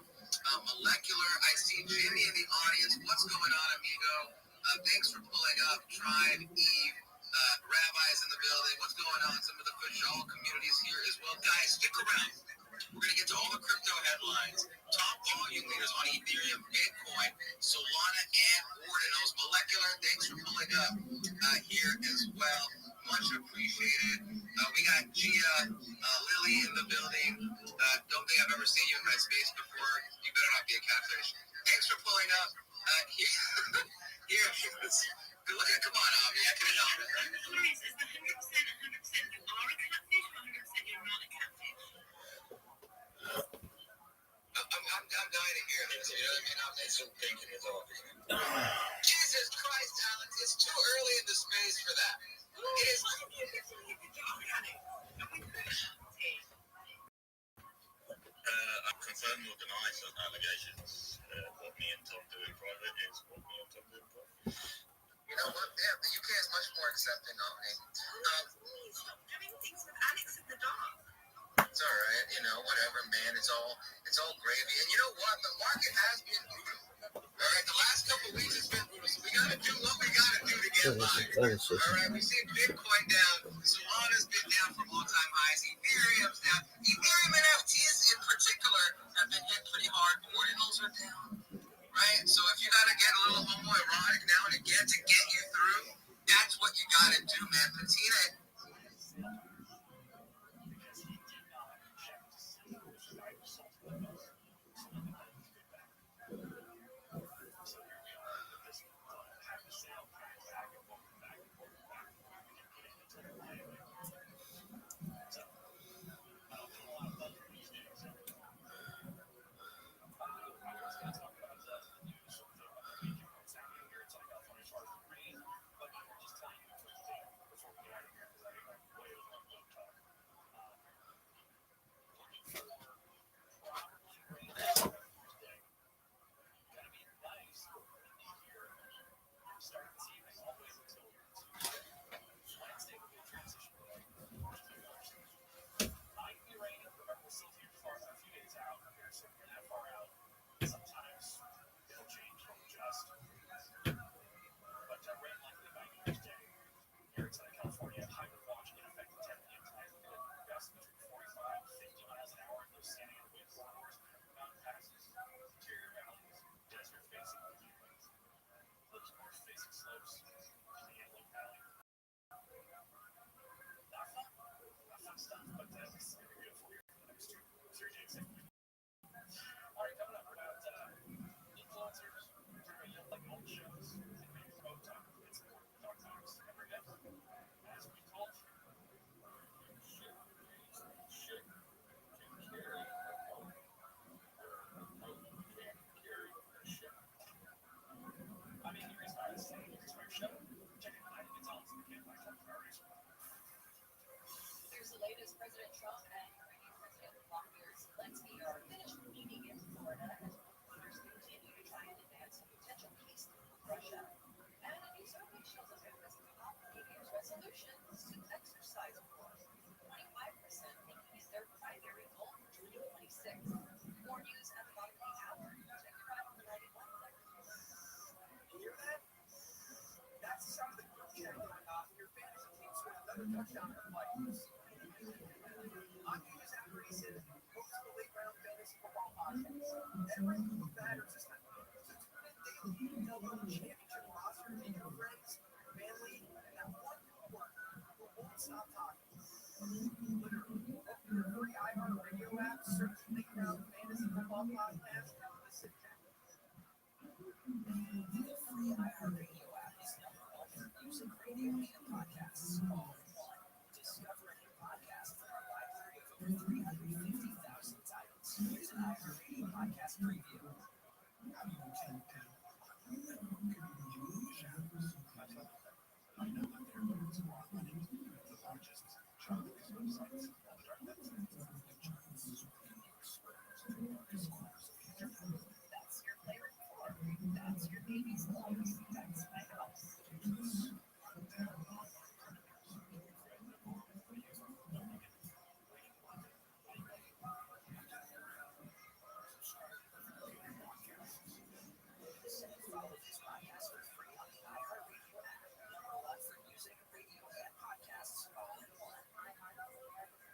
Molecular. I see Jimmy in the audience. What's going on, amigo? Thanks for pulling up. Tribe, Eve. Rabbis in the building. What's going on? Some of the Fajal communities here as well. Guys, stick around. We're going to get to all the crypto headlines. Top volume leaders on Ethereum, Bitcoin, Solana, and Ordinals. Molecular, thanks for pulling up here as well. Much appreciated. We got Gia, Lily in the building. Don't think I've ever seen you in my space before. You better not be a catfish. Thanks for pulling up here. Look at, come on, Avi. I could have known it, right? Is the 100% you are a catfish or 100% you're not a catfish? I'm dying to hear this. You know what I mean? I'm just thinking it's all. Jesus Christ, Alex. It's too early in the space for that. It is. I confirm or deny some allegations. What me and Tom do in private is what me and Tom do in private. You know what? Yeah, the UK is much more accepting of me. Please stop doing things with Alex in the dark. It's all right, you know, whatever, man. It's all gravy. And you know what? The market has been brutal. All right, the last couple of weeks it's been brutal. So we gotta do what we gotta do to get by. All right, we see Bitcoin down. Solana's been down from all-time highs. Ethereum's down. Ethereum NFTs in particular have been hit pretty hard. Ordinals are down. Right? So if you gotta get a little homoerotic now and again to get you through, that's what you gotta do, man. Patina Hear that? That's the sound of the group chat going off in your fantasy team with another touchdown for the Vikings. I'm Peter Zachariason, host of the Late Round Fantasy Football Podcast. Every week matters this time. So tune in daily to help build a championship roster and your friends, family, and that one coworker who won't stop talking. Literally, open your free iHeartRadio app, search Late Round Fantasy Football Podcast, and listen now. The free iHeartRadio app is number one for music, radio, and podcasts all in one. Discover a new podcast from our library of over 350,000 titles. Here's an iHeartRadio podcast preview. I know that there are loads of online the largest chocolate websites on the dark net. That's your favorite floor. That's your baby's clothes. That's my house. Follow this podcast for free on the iHeartRadio app. Number one for music, radio, and podcasts all in one.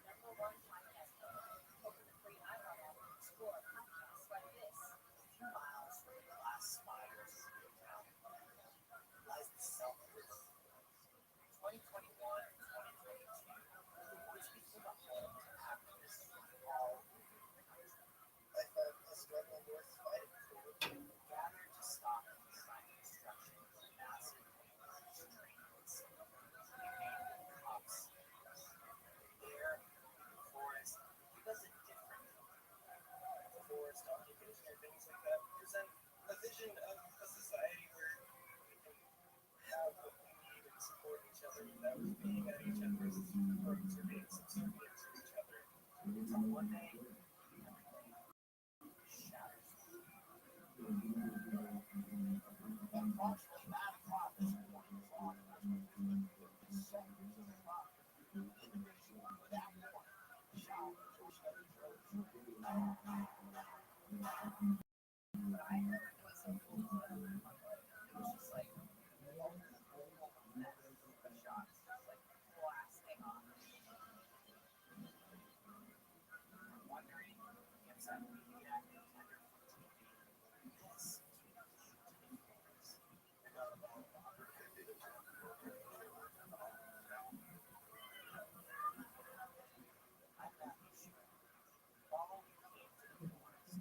Number one podcast. Open the free iHeart app and explore podcasts like this. Miles from glass spires down lies the self-proof. 2021 and 2022 always became a home to happiness all over the country. I felt a struggle worth fighting for. Gathered to stop the design destruction of massive streams, named Cops. There, in the forest, it was a different the forest, occupation, and things like that present a vision of a society where we can have what we need and support each other without being at each other's throats or being subservient to each other. Until one day, everything shatters. Approximately 9 o'clock this morning, on the second of the clock, individual with that morning, shot George W. But I heard it was a full blood. It was just like multiple shots, just like blasting off. I'm wondering if some media contender for TV is I'm not sure. Follow me to the forest.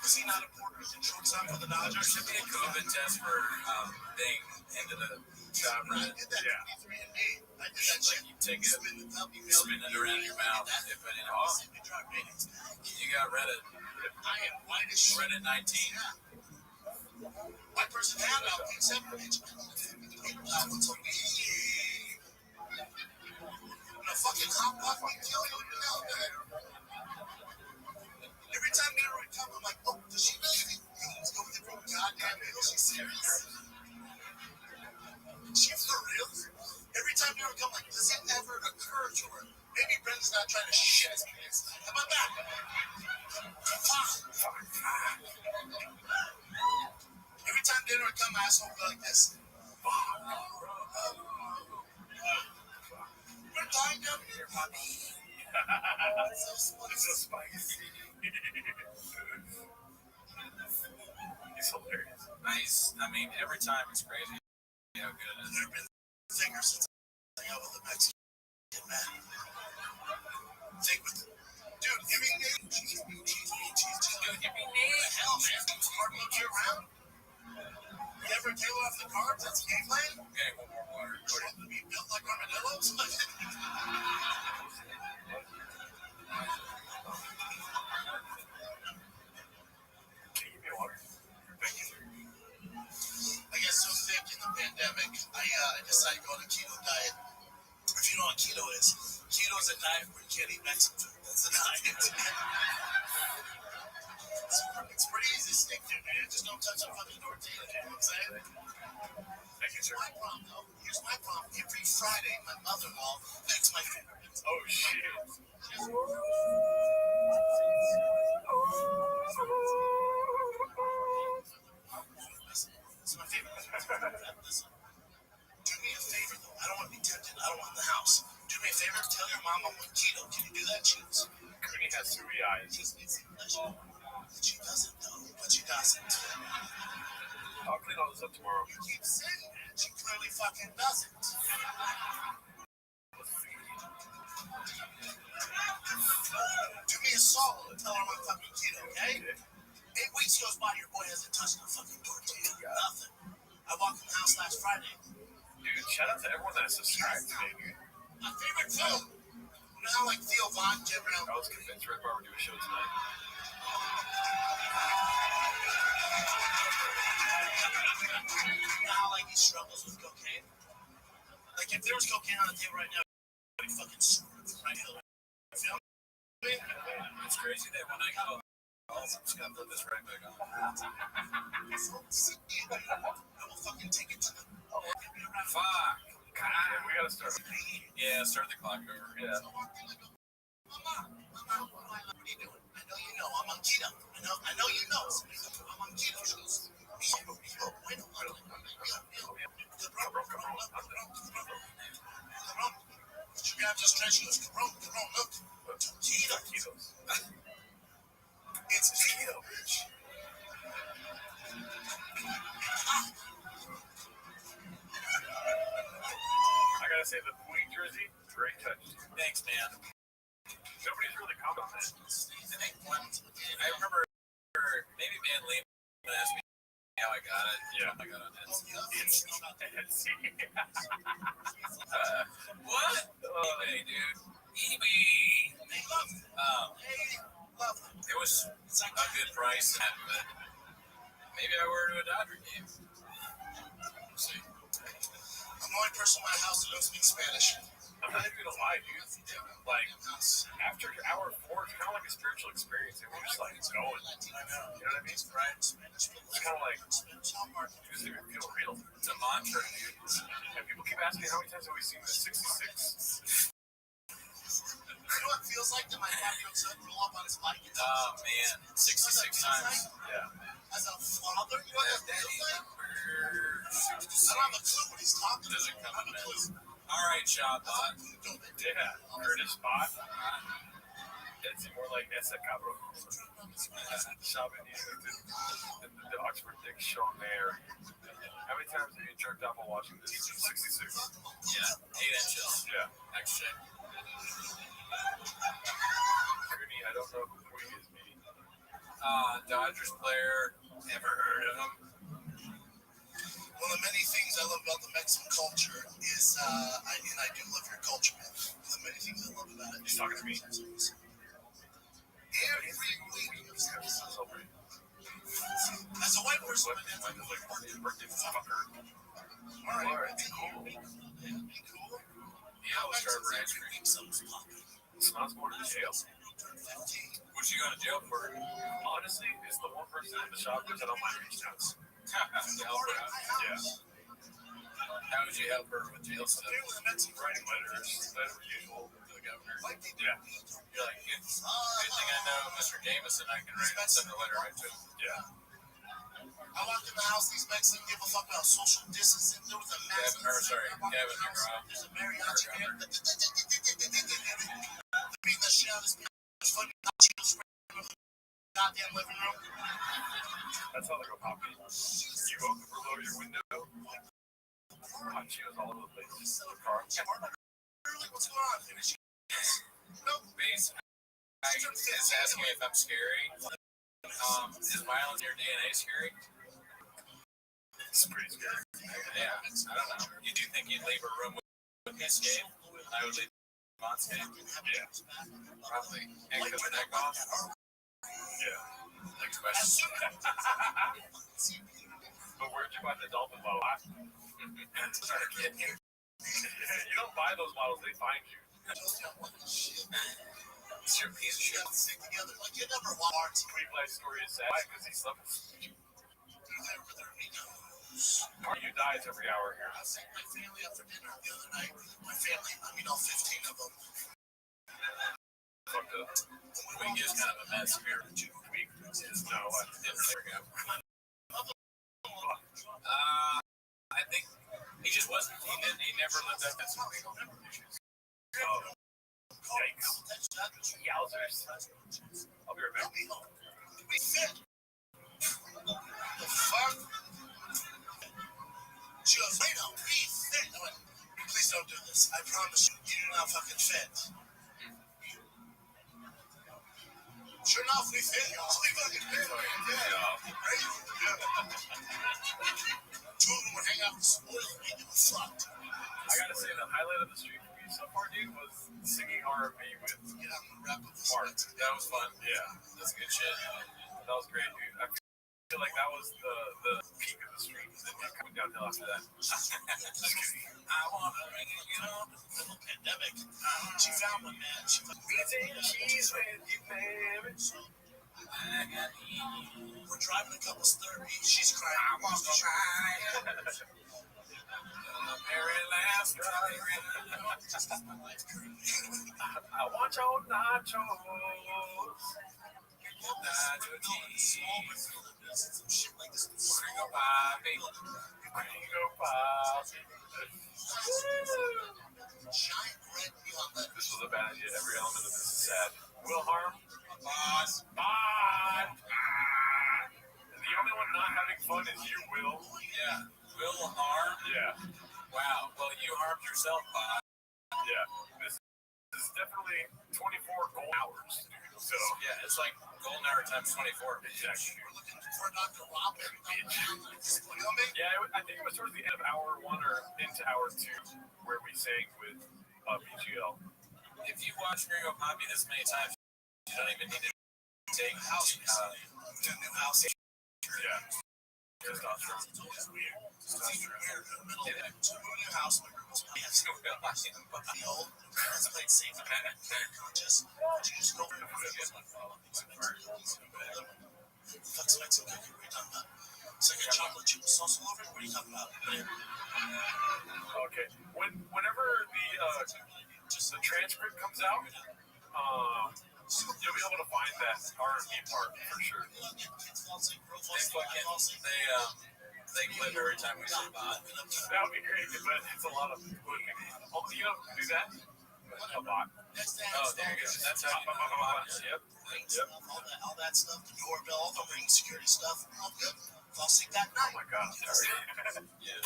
Is he not important in shortstop for the Dodgers? Should be a COVID test for thing into the job, right? Yeah. Like you take it, spin it around your mouth, dip it in. Oh, you got Reddit. I am white as shit. Red at 19. White person hand out in 7 inch. What's up? The fucking hot pot will kill you now, man. Every time dinner would come, I'm like, oh, does she really think meals go with the real goddamn meal? She's serious? She for real? Every time dinner would come, like, does it ever occur to her? Maybe Brendan's not trying to shit his pants. How about that? Every time dinner would come, asshole would go like this. We're dying down here, Bobby. It's so spicy. He's hilarious. Nice. I mean, every time it's crazy. How good it is. There have been fingers since I hung out with the Mexican man. Think with dude, give me cheese. Dude, give me hell, man. Hard look you around. You ever tail off the carbs? That's game plan. Okay, one more water. To be built like armadillos. I got so sick in the pandemic, I decided to go on a keto diet. If you know what keto is a diet where you can't eat Mexican food. That's a diet. It's pretty easy to stick to, man. Just don't touch a fucking tortilla. You know what I'm saying? Thank you, sir. My problem, though. Here's my problem. Every Friday, my mother-in-law makes my favorite. Oh, shit. It's my favorite. Listen, do me a favor, though. I don't want to be tempted. I don't want the house. Do me a favor. Tell your mom I'm on keto. Can you do that, Cheese? Cooney has 3 eyes. She doesn't, though. But she doesn't. I'll clean all this up tomorrow. You keep saying that. She clearly fucking doesn't. Do me a solid. Tell her I'm on fucking keto, okay? 8 weeks goes by, your boy hasn't touched a fucking tortilla. Nothing. I walked in the house last Friday. Dude, shout out to everyone that subscribed today, dude. My favorite food. You know how like Theo Von came around? I was convinced Red Bar would do a show tonight. You know how like he struggles with cocaine? Like if there was cocaine on the table right now, he'd fucking screw it right here. You feel me? It's crazy that when I go, I'm just gonna put this right back on. I will fucking take it to the. Fuck. Yeah, we gotta start. Yeah, start the clock over. Yeah. Mama, what are you doing? I know you know. I'm on keto. I know you know. I'm on keto. She goes, she grabs his stretch. She goes, cabron, look. Keto. It's keto, bitch. I gotta say, the point jersey, great touch. Thanks, man. Nobody's really commented. I remember maybe Van Lee asked me how I got it. Yeah. I got on it. What? eBay, dude. eBay. It was a good price, but maybe I wear to a Dodger game. We'll see. I'm the only person in my house that knows speak Spanish. I'm not even gonna lie, dude. Like, after hour 4, it's kind of like a spiritual experience, and we're just like going. I know. You know what I mean? Right? It's kind of like, it doesn't even feel real. It's a mantra, dude. And people keep asking me how many times have we seen the 66. You know what it feels like to my 5-year-old son roll up on his bike and Oh, man. 66 times. Yeah. as a father, you know what that feels like? I don't have a clue what he's talking about. I don't have a clue. All right, Shabbat. Yeah. Curtis Bot. It's more like ese cabrón. Shabbat needs the Oxford Dictionary. How many times have you jerked off while watching this? 66. Yeah, 8 inches. Yeah. Extra. Cooney, I don't know who he is, me. Dodgers player. Never heard of him. One of the many things I love about the Mexican culture is, and I do love your culture, man. One of the many things I love about it. He's talking to me. Every week, celebrate. As a white person, Like birthday fucker. alright, cool. Yeah, let's start for ice cream. Smells going to jail. What you going to jail for? Honestly, it's the one person in the shop that I don't mind reaching out to. To help her out. Yeah. How would you help her with jail stuff? Writing letters that are usual To the governor? Yeah. You're like, good thing I know Mr. Jameson. I can send a letter right to him. Yeah. I walked in the house, these Mexicans give a fuck about social distancing. There was a mask. Kevin McGraw. There's a mariachi man. Beating the shit out of this bitch. Fucking nachos in the goddamn living room. That sounds like a poppy. You open below your window. Hot Cheetos all over the place. The car. Like, what's going on? No. Base, is asking me if I'm scary. Is violence in your DNA scary? It's pretty scary. Yeah, I don't know. You do think you'd leave a room with me scared? I would leave on scared? Yeah. Probably. And cut my neck off? Yeah. Next question. But where'd you buy the dolphin bottle? You don't buy those bottles, they find you. It's your piece of shit. Stick together. Like, you never want to. Tweet life story is sad because he slept with you. You dies every hour here. I was taking my family up for dinner the other night. My family, I mean, all 15 of them. Fucked up. The week is kind of a mess here. Week is no, I didn't really go. I think he just wasn't. He never lived up to some legal issues. Oh, yikes. Yowzers. I'll be right back. We fit. The fuck? She goes, wait, no, we fit. I went, please don't do this. I promise you, you do not fucking fit. Sure enough, we fit. We fucking fit. Yeah. Right? Yeah. Two of them would hang out and spoil me. It was fucked. I gotta say, the highlight of the stream for me so far, dude, was singing R&B with Get out and wrap up this Mark. That was fun. Yeah, That's good shit. that was great, dude. I feel like that was the peak of the stream. Then it coming downhill after that. Just kidding. I want to ring it, you know, middle of the pandemic. She found one, man. She found Cheese with you, baby. We're driving a couple's 30. She's crying. I want to cry. Very last ride. I want your nachos. Some shit like this. Gringo Bobby. Gringo Bobby. Giant red neon letters. This was a bad idea. Every element of this is sad. Will Harm. Boss. Bye. The only one not having fun is you, Will. Yeah. Will harm? Yeah. Wow. Well, you harmed yourself, Bob. Yeah. This is definitely 24 gold hours. So, Yeah, it's like golden hour times 24. exactly. We're looking for Dr. Robin. Yeah, I think it was towards the end of hour 1 or into hour 2 where we sang with BGL. If you watch Gringo Bobby this many times, you don't even need to take House. The new house. Yeah. Testosterone. It's always weird. It's even weird in the middle of it. So we go to your house. My grandma's Yes, you will. the old. Parents played safe. Conscious. But you just go over and fuck's Mexican cookie? What are you talking about? It's like a chocolate chip sauce all over it. What are you talking about? Okay. Whenever the transcript comes out, you'll be able to find that R&B part for sure. They clip every time we say bot. That would be great, but it's a lot of clicking. Oh, you know, do that? A bot. Oh, there you go. That's how you know bot. Yep. All that stuff, the doorbell, all the ring security stuff, all good. I'll see that Oh night. my god, sorry. Yeah.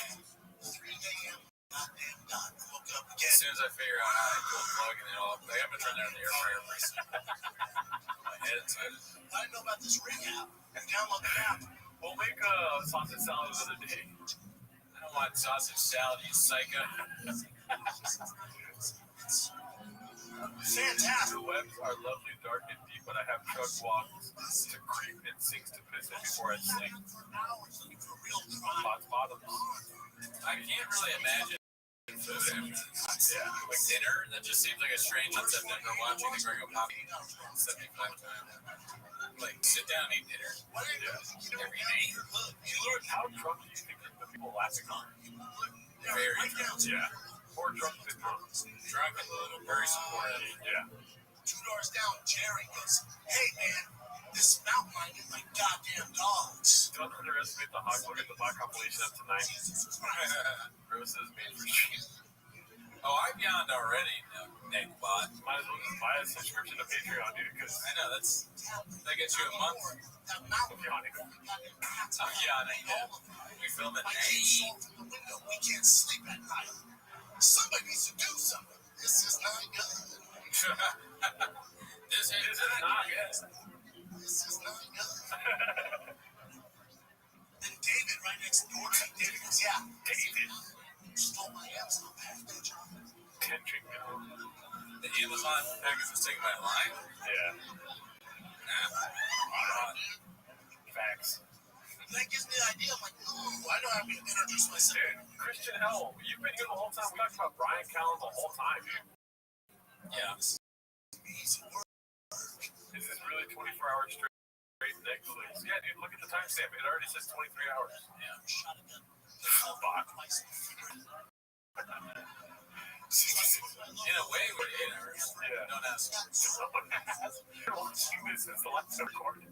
3 a.m. Goddamn done. Woke up As again. soon as I figure out how to pull the plug and it all, I'm gonna turn that on the air fryer pretty soon. My head inside. I didn't know about this ring app. And download the app. We'll make a sausage salad another day. I don't want sausage salad, you psycho. The webs are lovely, dark, and deep, but I have truck walks to creep and sinks to piss in before I sleep. Bottoms. I can't really imagine food after this. Yeah. Like dinner, that just seems like a strange concept after watching the Gringo Pop 75 times. Like, sit down and eat dinner. Yeah. Every night. How drunk do you think the people laughing are? Very drunk. Yeah. More drunk than drunk. Drunk and a little very supportive. Yeah. 2 doors down, Jerry goes, "Hey man, this mountain lion is like goddamn dogs." Don't underestimate the hog. Look at the black compilation of tonight. Gross is made for stream. Oh, I've yawned already. Nick bot. Might as well just buy a subscription to Patreon, dude, because I know, that gets you a month. That mountain I'm yawning. I'm yawning. We film at I 8. keep saw from the window. We can't sleep at night. Somebody needs to do something. This is not good. This is not good. This is not good. Then David right next door to me, David goes, "Yeah, David. stole my Amazon package." Kendrick. The Amazon package was taken by a line? Yeah. Nah. Facts. That gives me the idea. I'm like, ooh, I know how to introduce myself. Dude, Christian Hell, you've been here the whole time. We talked about Brian Callen the whole time, dude. Yeah. Easy work. This is really 24 hours straight Netflix. Yeah, dude, look at the timestamp. It already says 23 hours. Yeah. Shotgun. Bot. In a way, we're 8 hours. Yeah. Don't ask. Someone has been watching this since the last recording.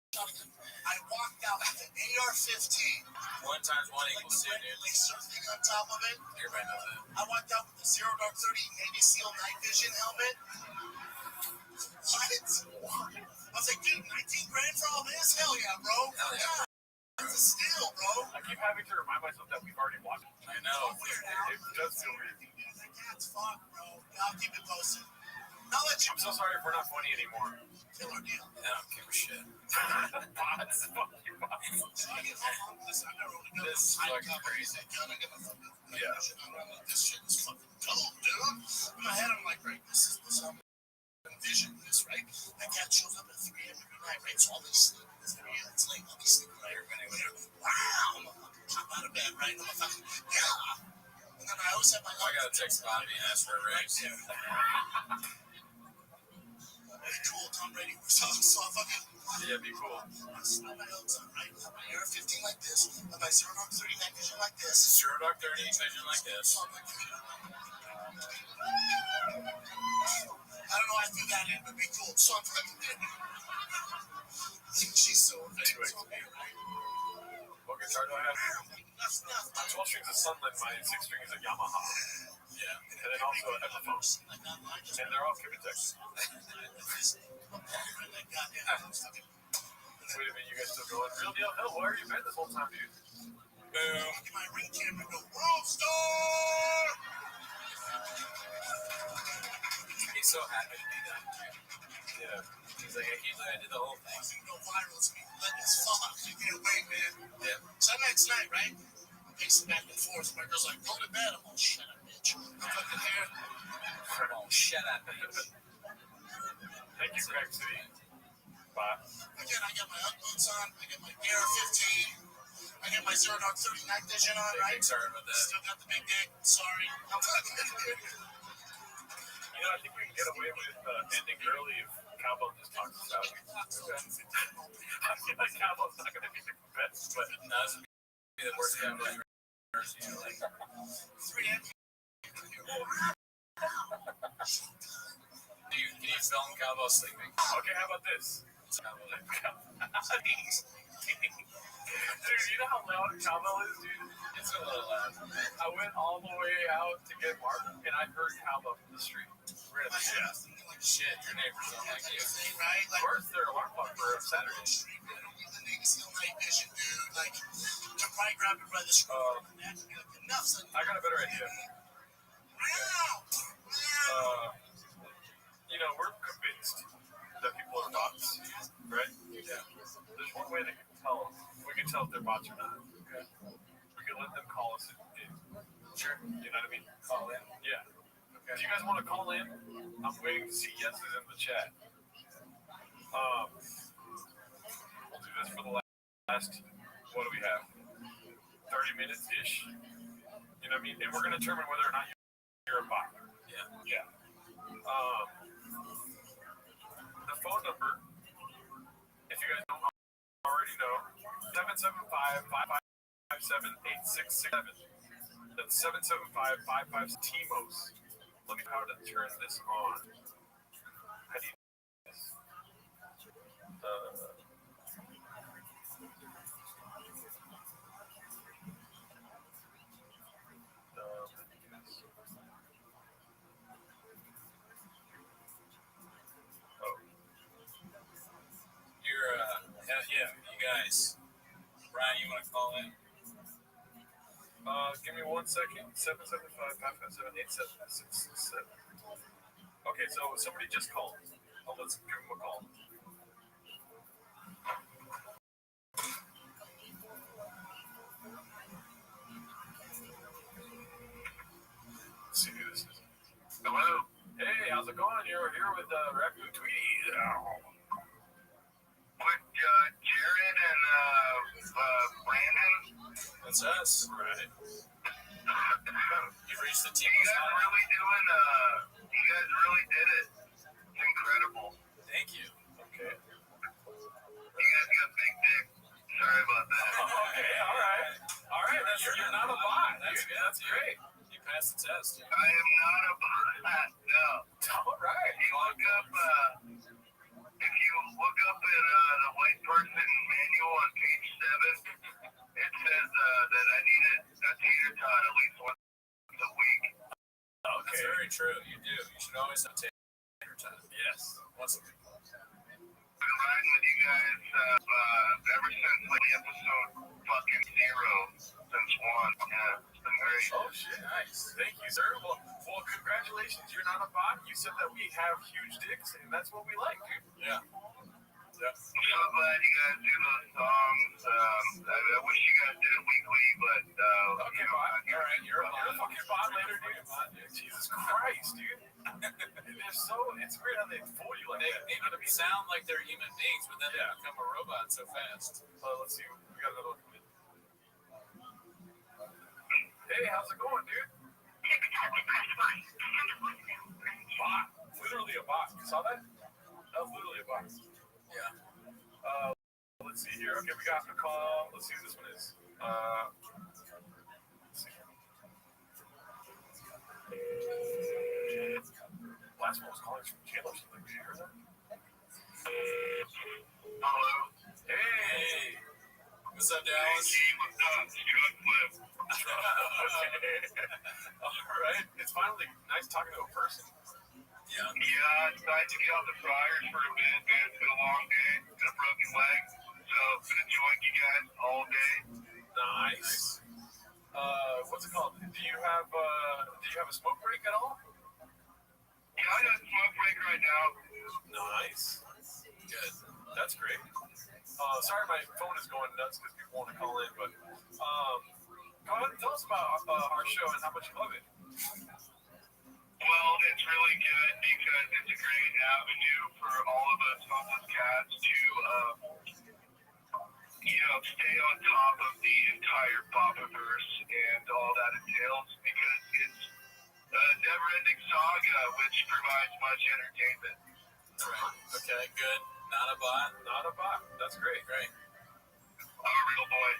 I walked out with an AR-15. 1 times 1 equals 2, dude. Laser thing on top of it. Everybody knows that. I walked out with a Zero Dark 30 Navy SEAL night vision helmet. What? I was like, dude, 19 grand for all this? Hell yeah, bro. Hell yeah. It's a steal, bro. I keep having to remind myself that we've already watched it. I know. It does feel weird. That cat's fucked, bro. I'll keep it posted. I'll let you I'm so sorry if we're not funny anymore. killer deal. I don't give a shit. Bots. Fuck you, bots. So I get home. Listen, I never owned a gun. This is I fucking got crazy. a gun. I got my fucking Yeah. shit on. I'm like, this shit is fucking dope, dude. In my head, I'm like, right, this I'm envision this, right? That cat shows up at 3 a.m. every night, right? So I'll be sleeping. It's 3 a.m. It's late. I'll be sleeping right here. Wow. I'm gonna pop out of bed, right? I'm gonna fucking, yeah. And then I always have my I gotta text Bobby and ask for a raise. there. Really cool. Tom Brady was talking, so I fucking Yeah, be cool. I slide my elbows on, right? I have my AR-15 like this. I have my Zero Dark 30 night vision like this. Zero Dark 30 vision like this. So I'm like, I don't know why I threw that in, but be cool. So I'm fucking she's so famous on me, right? What guitar do I have? That's 12 strings of Sunland, my 6 string is a Yamaha. Yeah. And then also a Epiphone. And they're all Kivitech. Wait a minute, you guys still going? Real deal? Hell, where have you been this whole time, dude? Boom. Get my ring camera and go, World Star! He's so happy to be done. Yeah. He's like, I did the whole thing. You know, viral to me. Let this fuck. You can't wait, man. Yeah. So next night, right? I'm pacing back and forth. My girl's like, go to bed. I'm all, shut up, bitch. I'm fucking here. Oh, shut up, bitch. Thank you, Craig City. Bye. Again, I got my UGG boots on. I got my AR-15. I got my Zero Dark 30 night vision on, right? Sorry about that. Still got the big dick. Sorry. I'm fucking You know, I think we can get away with ending early if Cowbell just talks us out. I feel like Cowbell's not going to be the best, but No, this would be the worst guy I've ever seen. Like, 3 a.m. can you film Cowboy sleeping? okay, how about this? Dude, you know how loud Cowbell is, dude? It's a little loud. I went all the way out to get Martin, and I heard Cowbell from the street. Really? Yeah. Shit, your neighbors don't like you. Right? Like, Where's their alarm clock for Saturday? I don't need the Navy SEAL night vision, dude. Like, they're probably grabbing by the scroll. Enough, son. I got a better idea. You know, we're convinced that people are bots, right? Yeah. There's one way they can tell. We can tell if they're bots or not. Okay. We can let them call us in. Sure. You know what I mean? Call in. Yeah. If you guys want to call in, I'm waiting to see yeses in the chat. We'll do this for the last, what do we have? 30 minutes-ish? You know what I mean? And we're going to determine whether or not you're a bot. Yeah. The phone number, if you guys don't already know, 775-557-8667. That's 775-556-TMOS. Let me know how to turn this on. How do you do this? Yeah, you guys. Brian, you want to call in? Give me 1 second. 775-557-8767. Okay, so somebody just called. Oh, let's give him a call. Let's see who this is. Hello. Hey, how's it going? You're here with Raccoon Tweety. With Jared and Brandon. That's us. Right. You've reached the team. You guys really did it. It's incredible. Thank you. Okay. You guys got big dick. Sorry about that. Okay, all right. You're not a bot. That's great. You passed the test. I am not a bot. No. All right. If you look up in the white person manual on page 7, it says that I need a tater tot at least once a week. Okay. That's very true. You do. You should always have tater tot. Yes. Once a week. I've been riding with you guys ever since like episode fucking 0 since 1. Yeah, it's been great. Oh shit, nice. Thank you, sir. Well, congratulations. You're not a bot. You said that we have huge dicks, and that's what we like, dude. Yeah. I'm so glad you guys do those songs. I wish you guys did it weekly, but okay, bot. All right, you're a fucking bot later, dude. Jesus Christ, dude. It's weird how they fool you like that. They sound like they're human beings, but then they become a robot so fast. Let's see. We got another one coming in. Hey, how's it going, dude? Bot. Literally a bot. You saw that? That was literally a bot. Yeah. Let's see here. Okay, we got a call. Let's see who this one is. Let's see. Last one was calling from jail or something. Did you hear that? hello. Hey. What's up, Dallas? What's up? Chuck Flip. All right. It's finally nice talking to a person. Yeah. Yeah, it's nice to get off the fryers for a bit, man. It's been a long day. Got a broken leg. So, been enjoying you guys all day. Nice. What's it called? Do you have a smoke break at all? Yeah, I got a smoke break right now. Nice. Good. That's great. Sorry my phone is going nuts because people want to call in, but go ahead and tell us about our show and how much you love it. Well, it's really good because it's a great avenue for all of us homeless cats to, stay on top of the entire Bopiverse and all that entails because it's a never-ending saga which provides much entertainment. Right. Okay, good. Not a bot. Not a bot. That's great. Great. I'm a real boy.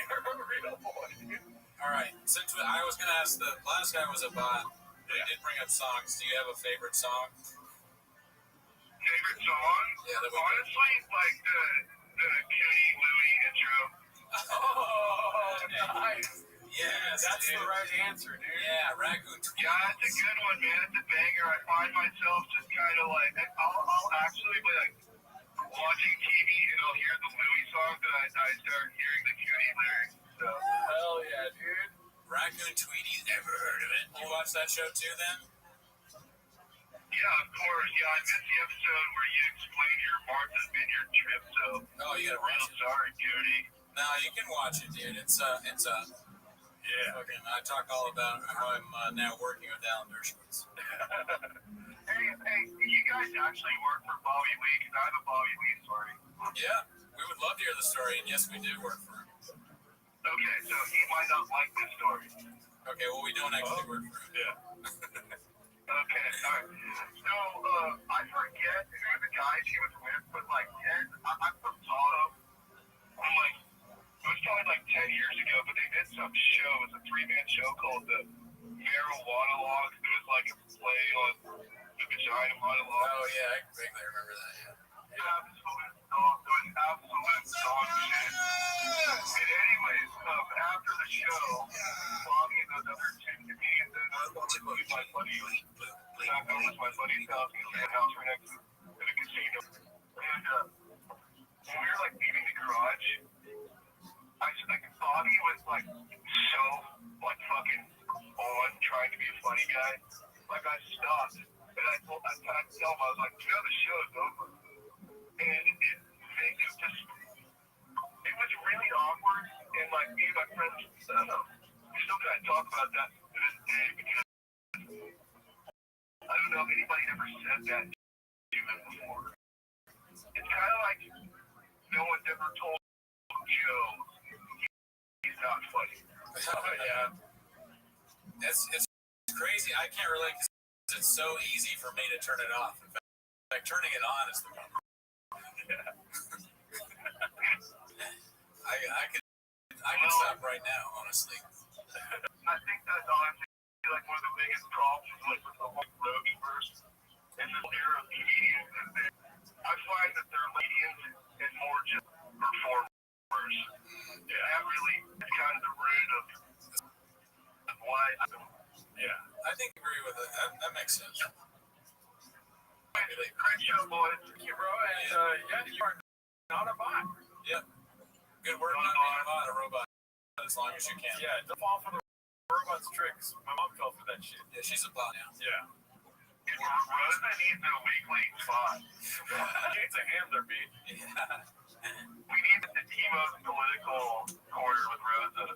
You're a real boy, dude. All right. Since I was going to ask, the last guy was a bot. They did bring up songs. Do you have a favorite song? Favorite song? Yeah, honestly, like the Kenny Louie intro. Oh, nice. Yes, that's dude. the right answer, dude. Yeah, Raccoon. Yeah, it's a good one, man. It's a banger. I find myself just kind of like, I'll actually be like watching TV and I'll hear the Louie song, but I start hearing the Cutie lyrics. So. Hell yeah, dude. Raccoon Tweety, never heard of it. You watch that show too, then? Yeah, of course. Yeah, I missed the episode where you explained your Martha's Vineyard trip, so. Oh, you gotta real watch it. sorry, Cutie. No, you can watch it, dude. It's Yeah. Fucking, I talk all about how I'm now working with Alan Dershowitz. Hey, you guys actually work for Bobby Lee? Because I have a Bobby Lee story. Yeah, we would love to hear the story, and yes, we do work for him. Okay, so he might not like this story. Okay, well, we don't actually work for him. Yeah. Okay, alright. So, I forget who the guys he was with, but like 10, I'm from Tahoe. I'm like, it was probably like 10 years ago, but they did some show. It was a 3-man show called the Marijuana Log. It was like a play on the vagina monologue. Oh, yeah, I vaguely remember that, yeah. Absolute dog. It was absolute dog shit. And anyways, after the show, Bobby and those other two comedians, and I was with my buddy, back home with my buddy's house, because we had a house right next to the casino. And when we were like leaving the garage, Bobby was like so like fucking on trying to be a funny guy. Like I stopped and I told him, I was like, you know, the show's over. And it was really awkward. And like me and my friends, I don't know, we still kind of talk about that to this day because I don't know if anybody ever said that to him before. It's kind of like no one's ever told Joe he's not funny. Oh, yeah. It's crazy. I can't relate because it's so easy for me to turn it off. In fact, turning it on is the problem. Yeah. I can stop right now, honestly. I think that's honestly like one of the biggest problems like with the whole Roganverse and this era of comedians is that I find that they're comedians and more just performers. Yeah. That really is kind of the root of why. Yeah, I think I agree with it. That makes sense. Great show, boys. Thank you, bro. And yeah, you are not a bot. Yep. Good work not being a bot, a robot, as long as you can. Yeah, don't fall for the robot's tricks. My mom fell for that shit. Yeah, she's a bot now. Yeah. Rosa needs a weekly spot. She needs a handler, B. Yeah. We need the Timo's political corner with Rosa.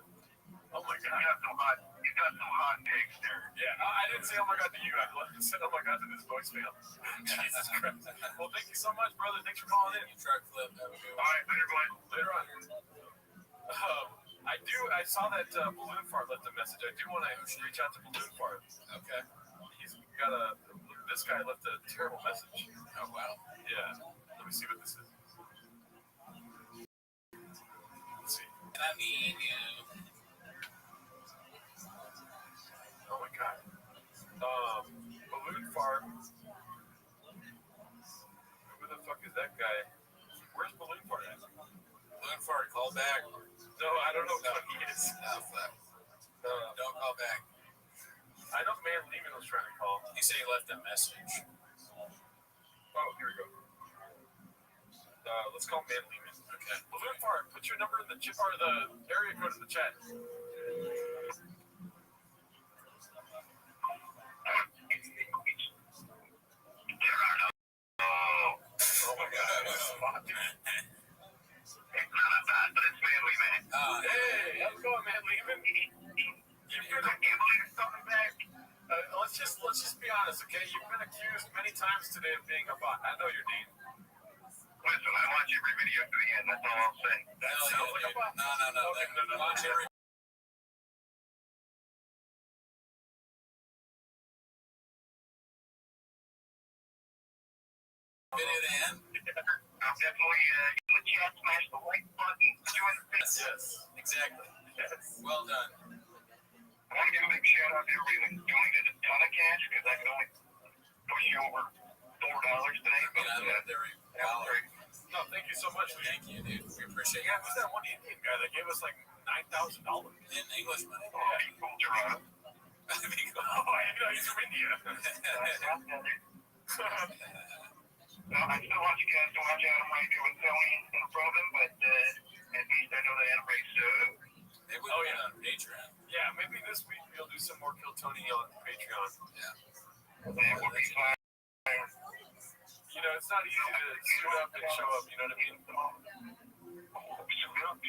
Oh my god. You got some hot takes there. Yeah, I didn't say oh my god to you. I said oh my god to this voicemail. Jesus Christ. Well, thank you so much, brother. Thanks for calling in. You truck flip. Have a good one. All right, later, boys. Later on. I saw that Balloon Fart left a message. I do want to reach out to Balloon Fart. Okay. He's got this guy left a terrible message. Oh, wow. Yeah. Let me see what this is. Let's see. I need you. Oh my god. Balloon Fart. Who the fuck is that guy? Where's Balloon Fart at? Balloon Fart, call back. No, I don't know what he is. Oh, fuck. Don't call back. I know Man Lehman was trying to call. He said he left a message. Oh, here we go. Let's call Man Lehman. Okay. Balloon Fart, put your number in the chip or the area code in the chat. Oh my god. Hey, how's it going, Man Lehman? Let's just be honest, okay? You've been accused many times today of being a bot. I know you're Dean. Listen, I watch every video to the end. That's all I'll say. That sounds like a bot. No. Okay, no. Watch every video to end. I'm definitely in the chat, smash the like button, join the Facebook. Yes, Exactly. yes. Well done. I want to give a big shout out to everybody that donated a ton of cash because I could only push you over $4 today. I mean, I love every dollar. No, thank you so much. Thank you, dude. We appreciate Yeah, it. who's that one Indian guy that gave us like $9,000? In English money. Cool, Toronto. Oh, I didn't know he's from India. Well, I still want you guys to watch Adam right there with Tony in front of him, but at least I know that Adam Ray's Maybe we Oh, put it yeah. on Patreon. Yeah, maybe this week we'll do some more Kill Tony on Patreon. Yeah. that would be fine. You know, it's not easy to suit up and show up, you know what I mean?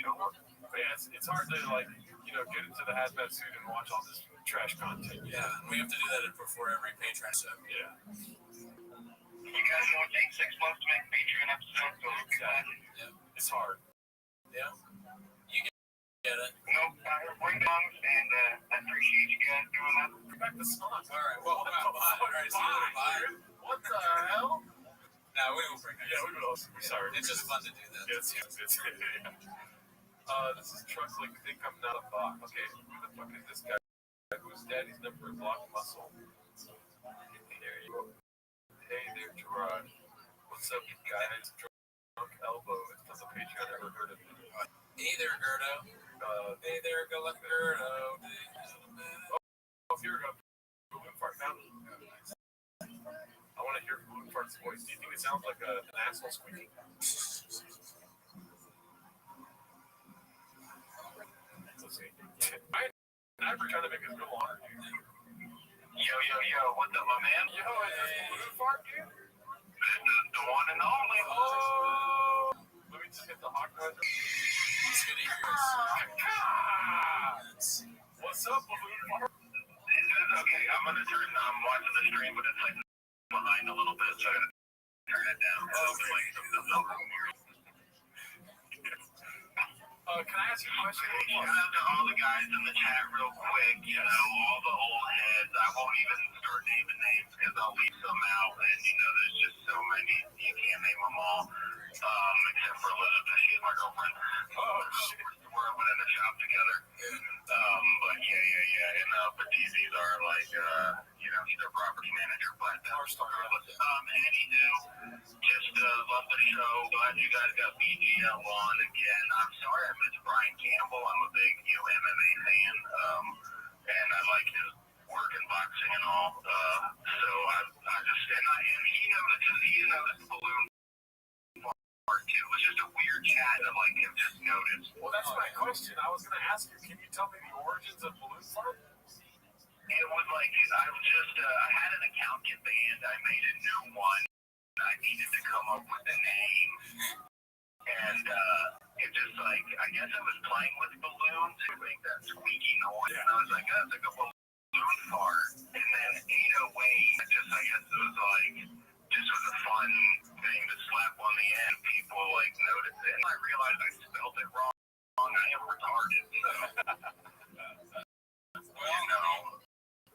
Show up. But yeah, it's hard to like get into the hazmat suit and watch all this trash content. Yeah, we have to do that before every Patreon. So Yeah. You guys know it takes 6 months to make a Patreon episode, so yeah, It's hard. yeah, you get it. nope, bring songs, and I appreciate you guys doing that. Bring back the songs. All right, well, all right, see you later. Bye. What the hell? No, we will bring it. Yeah, we will. Sorry. It's just fun to do that. It's this is Trucks Like Think I'm Not a Bot. Okay, who the fuck is this guy? Whose daddy's number is block muscle? There you go. Hey there, Gerard. What's up, guys? Drunk Elbow. It's from the Patreon. Never heard of it. Hey there, Gerdo. Hey there, Gerdo. Oh, here we go. Balloon Fart now. I want to hear Balloon Fart's voice. Do you think it sounds like an asshole squeaking? Let's see. I'm trying to make it go longer, dude. Yo, what's up, my man? Yo, is this Balloon Fart, dude? The one and only. Oh! Let me just hit the hawk noise. He's gonna hear us. What's up, Balloon Fart? Okay, I'm watching the stream, but it's like behind a little bit, so I gotta turn it down. Can I ask you a question? Shout out to all the guys in the chat real quick, all the old heads. I won't even start naming names because I'll leave some out, and there's just so many, you can't name them all, except for Elizabeth, she's my girlfriend. Oh, shit. We're open in the shop together. But yeah, and Batizzi's are like, he's their property manager, but anywho, just love the show. Glad you guys got BGL on again. I'm sorry I missed Brian Campbell. I'm a big MMA fan, and I like his work in boxing and all. So I just and he noticed the balloon part too. It was just a weird chat of like him just noticed. Well, that's my question. I was going to ask you, can you tell me the origins of Balloon Fart? It was like I had an account get banned. I made a new one. I needed to come up with a name, and it just like I guess I was playing with balloons to make that squeaky noise, and I was like, that's like a balloon fart. And then 808, I guess it was like just was a fun thing to slap on the end. People like noticed it, and I realized I spelled it wrong. I am retarded, so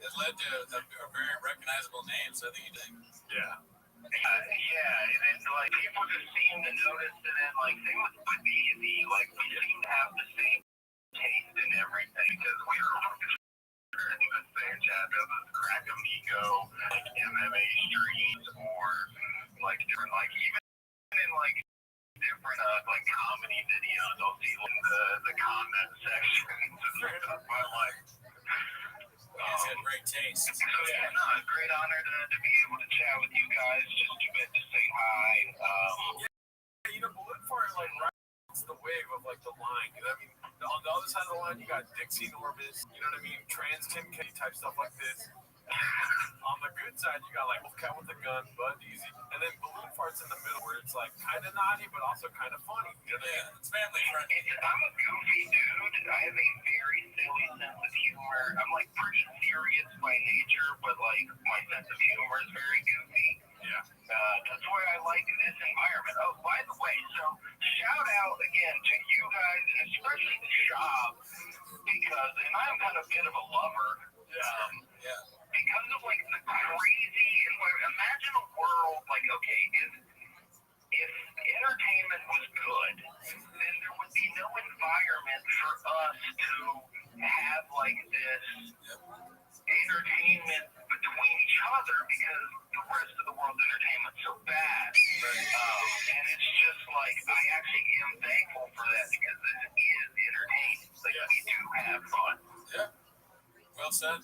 it led to a very recognizable name. So I think you did. Yeah. And it's like people just seem to notice it, and like same with Easy, like we seem to have the same taste in everything because we were in the same chat of Crack Amigo, like MMA streams, or like different, like even in like different like comedy videos, I'll see the comment section. But like. He's got great taste. So yeah, it's a great honor to be able to chat with you guys, just a bit to say hi. Balloon Fart like rides the wave of like the line. I mean, on the other side of the line, you got Dixie Norbis. You know what I mean? Trans Kim K type stuff like this. On the good side, you got like Wolfcat with the gun, Bud Easy, and then Balloon Fart's in the middle where it's like kind of naughty but also kind of funny. You know what I mean? It's family friendly. I'm a goofy dude. I have a very silly sense of humor. I'm like pretty serious by nature, but like my sense of humor is very goofy. Yeah. That's why I like this environment. Oh, by the way, so shout out again to you guys and especially the shop because, and I'm kind of a bit of a lover. Because of like the crazy, imagine a world like, okay, if entertainment was good, then there would be no environment for us to have like this entertainment between each other because the rest of the world's entertainment's so bad. And it's just like, I actually am thankful for that because this is entertaining. Like, we do have fun. Yeah. Well said.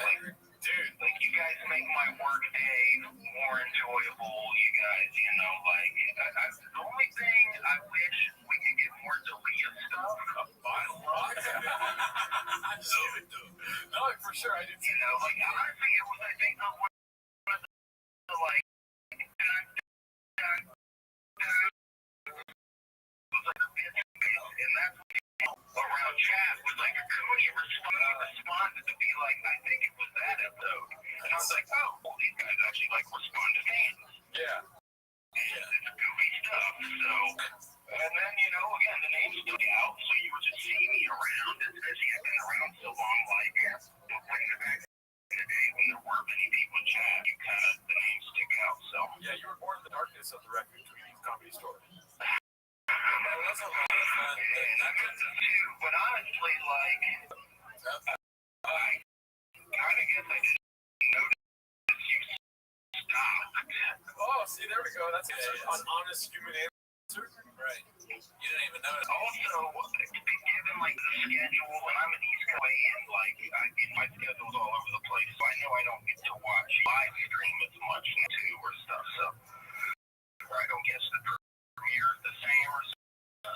I agree. Dude, like you guys make my work day more enjoyable. You guys, like the only thing I wish we could get more Dalia stuff. I love it. No, for sure. I did. Like honestly, it was I think one of the like. Was like a bitch, and that's chat with like a Cooney responded to be like, I think it was that episode. And I was like, oh, well, these guys actually like respond to fans. Yeah. And it's goofy stuff. So, and then, you know, again, the name stood out, so you would just see me around, especially I've been around so long, like, bringing it back in the day when there weren't many people in chat, you kind of, the names stick out, so. Yeah, you were born in the darkness of the Raccoon Tweeties Comedy Store. That was a lot of fun. And I've been to too, but honestly, like, I kind of guess I didn't notice you stopped. Oh, see, there we go. That's an honest human answer. Right. You didn't even notice. Also, given like the schedule, and I'm an East Coast and like my schedule's all over the place, so I know I don't get to watch live stream as much too or stuff. So, or I don't guess the premiere is the same or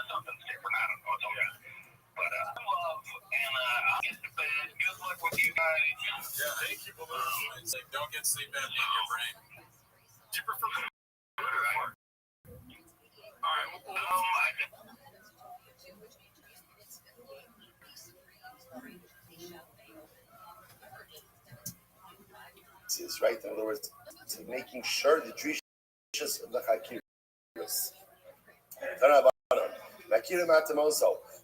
something's different. I don't know. It's okay. But love, and I'll get to bed. Good luck with you guys. Yeah, thank you, Balloon. It's like, don't get sleep apnea in your brain. Do you prefer Twitter or Mark? All right, Is right. In other words, making sure the drishas of the chakiris.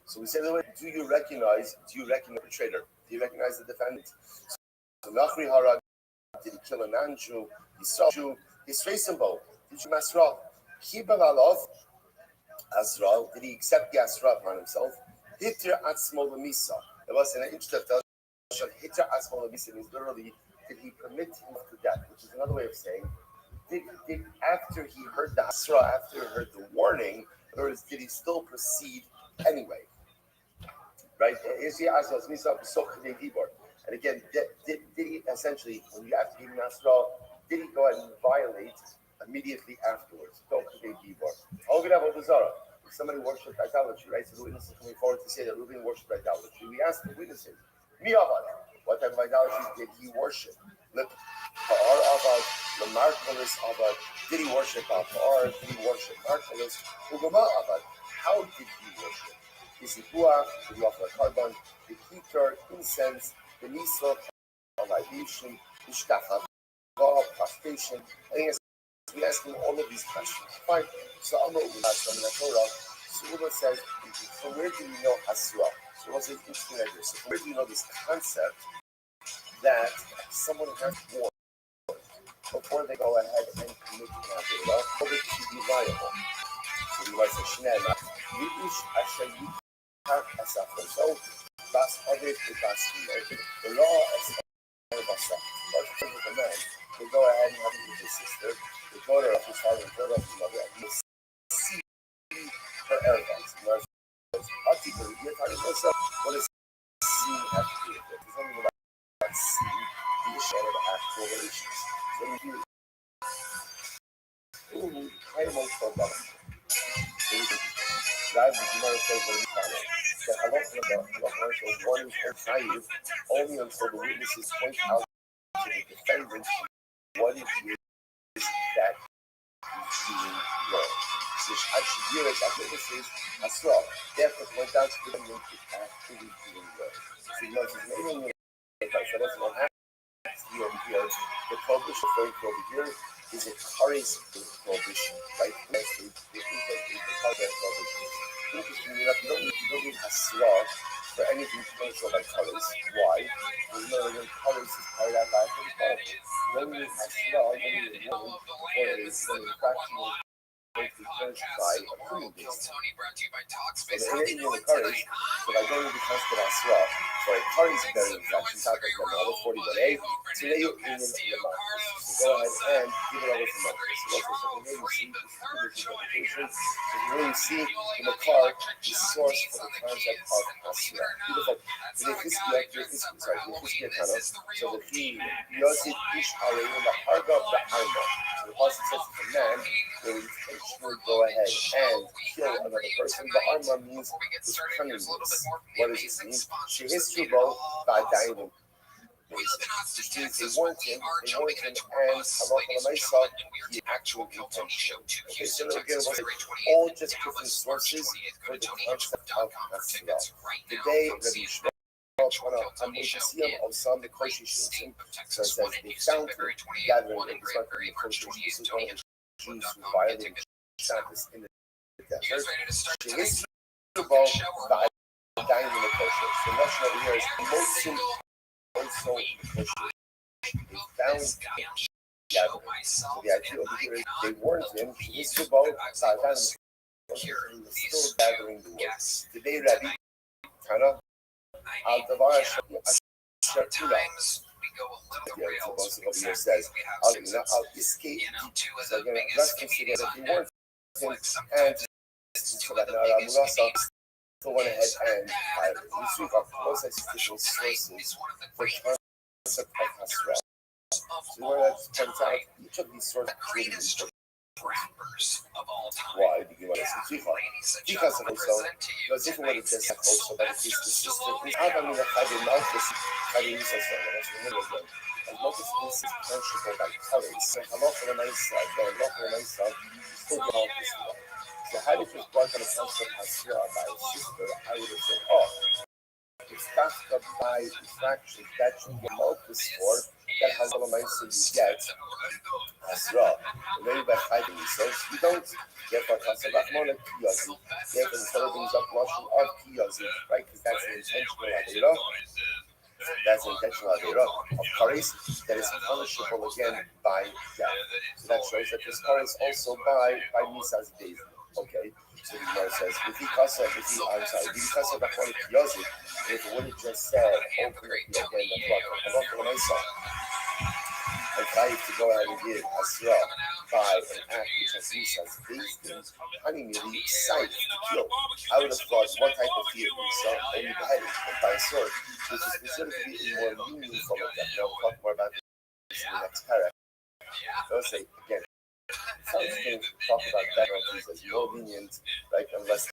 So we say, do you recognize the traitor? Do you recognize the defendant? So Nachri Harag, did he kill an Anju? He saw Jew. He's facing both. Did you Masra? Kibar Alov Azra. Did he accept the Asra upon himself? Hittir Atzmo Misa. It was an interesting Hittir Atzmo Misa means literally, did he permit him to death? Which is another way of saying, did after he heard the Asra, after he heard the warning, in other words, did he still proceed anyway? Right? And again, did he essentially, when you have to give him Asra, did he go ahead and violate immediately afterwards? If somebody worshipped idolatry, right? So the witness is coming forward to say that Reuben worshipped idolatry. We ask the witnesses, what type of idolatry did he worship? Did he worship Ba'ar? Did he worship Marcellus? How did he worship? Is it Buach, the offer of carbon, the heater, incense, the nisra, of libation, the shtachah, prostration? We ask him all of these questions. Fine. So Amr Ulam Torah. So Ulam says, so where do we know Hasra? So what's interesting idea? So where do you know this concept that someone has war before they go ahead and commit Navira, for it to be viable? So we might say Shnema, Yish Asher Yikar Asafo. So Bas Aviv Bas the law is Basaf. What's the man? They go ahead and have it with his sister, the daughter of his father, the daughter of his mother, and he see her arrogance. What does see have to do with it? There's something about see, the issue of actual relations. So we do kind of most of them. That the Gemara says when we follow that halach one is outside only until the witnesses point out to the defendant what it is that he's doing wrong. So Shashir is witnesses as well. Therefore, point out to the defendant that he's doing wrong. So you know, he's mainly so that's what happens over here. The prohibition referring to over here is a Kares prohibition, right? The prohibition. Interestingly enough, you don't need Hasra for anything to control by Kares. Why? Because when Kares is carried out by the Bible. You don't need Hasra, you don't need a woman for a fraction of by a criminal case. So the Indian encouraged that I don't need to constant Asra. So I encourage them in fact, she's talking about another 40 to lay it in the market. So go ahead and give it over to Marcus. So that's what you see, interpretation. So you really see in the card the source for the concept of Asra. Beautiful. So the Yosef Ish Harei in the Harga of the Harma. So the Pasuk says it's a man where we intentionally go ahead and kill another person. The Harma means this cunningness. What does this mean? She is to both by Daimon. Which means they warned him, and Halacha L'Maisa, he actually intentioned. Okay, so again, it was all just different sources for the concept of Hasira. Today, Rabbi Shmuel, on Museum of some Koshishism, so it says they found him gathering in the Sarkar Koshish. This is one of the Jews who violated Shabbos in the desert. The history about the dying in the Koshish. The notion over here is Mosul also the Koshish. They found gathering. So the idea over here is they warned him, this is about Sa'adan, he was still gathering the words. Today, Rabbi Tana, Al-Davar Shatula. Yeah, so over here says, I'll escape. So again, let's consider that they warned him, and so that Murasa still went ahead and fired him. We see our closest sources for the concept of Hasra. So we want to point out each of these sources really important. Why? Because of also, because if we were to just also that it is consistent, we have I mean that I did not this I didn't say so. That's really good. And notice this is punishable by colors. So a lot of the nice side, but a lot of the nice side, still get all this stuff. So had it was brought on the concept of Hasra by a sister, I would have said, oh, it's after by fractions that you get multiples for, that has all the nice so you get Hasra. Maybe by hiding yourselves, you don't get what Hasra more like Kiyazi. Therefore, the Torah brings up Lashon of Kiyazi, right? Because that's an intentional Avera. That's an intentional Avera of Kares that is punishable again by death. So that shows that this Kares also by Misas Days. Okay, so the Gemara says, because of the point of Kiyazi, if it would have just said, openly again, that's what and try to go out and give Asra by an act which has used as based honey merely sight to kill. I would have thought one type of fear so only beheading, but by a sword, which is considered to be a more meaningful of them. Now we'll talk more about this in the next paragraph. So let's say again, sounds strange to talk about penalties as more lenient, right, and less.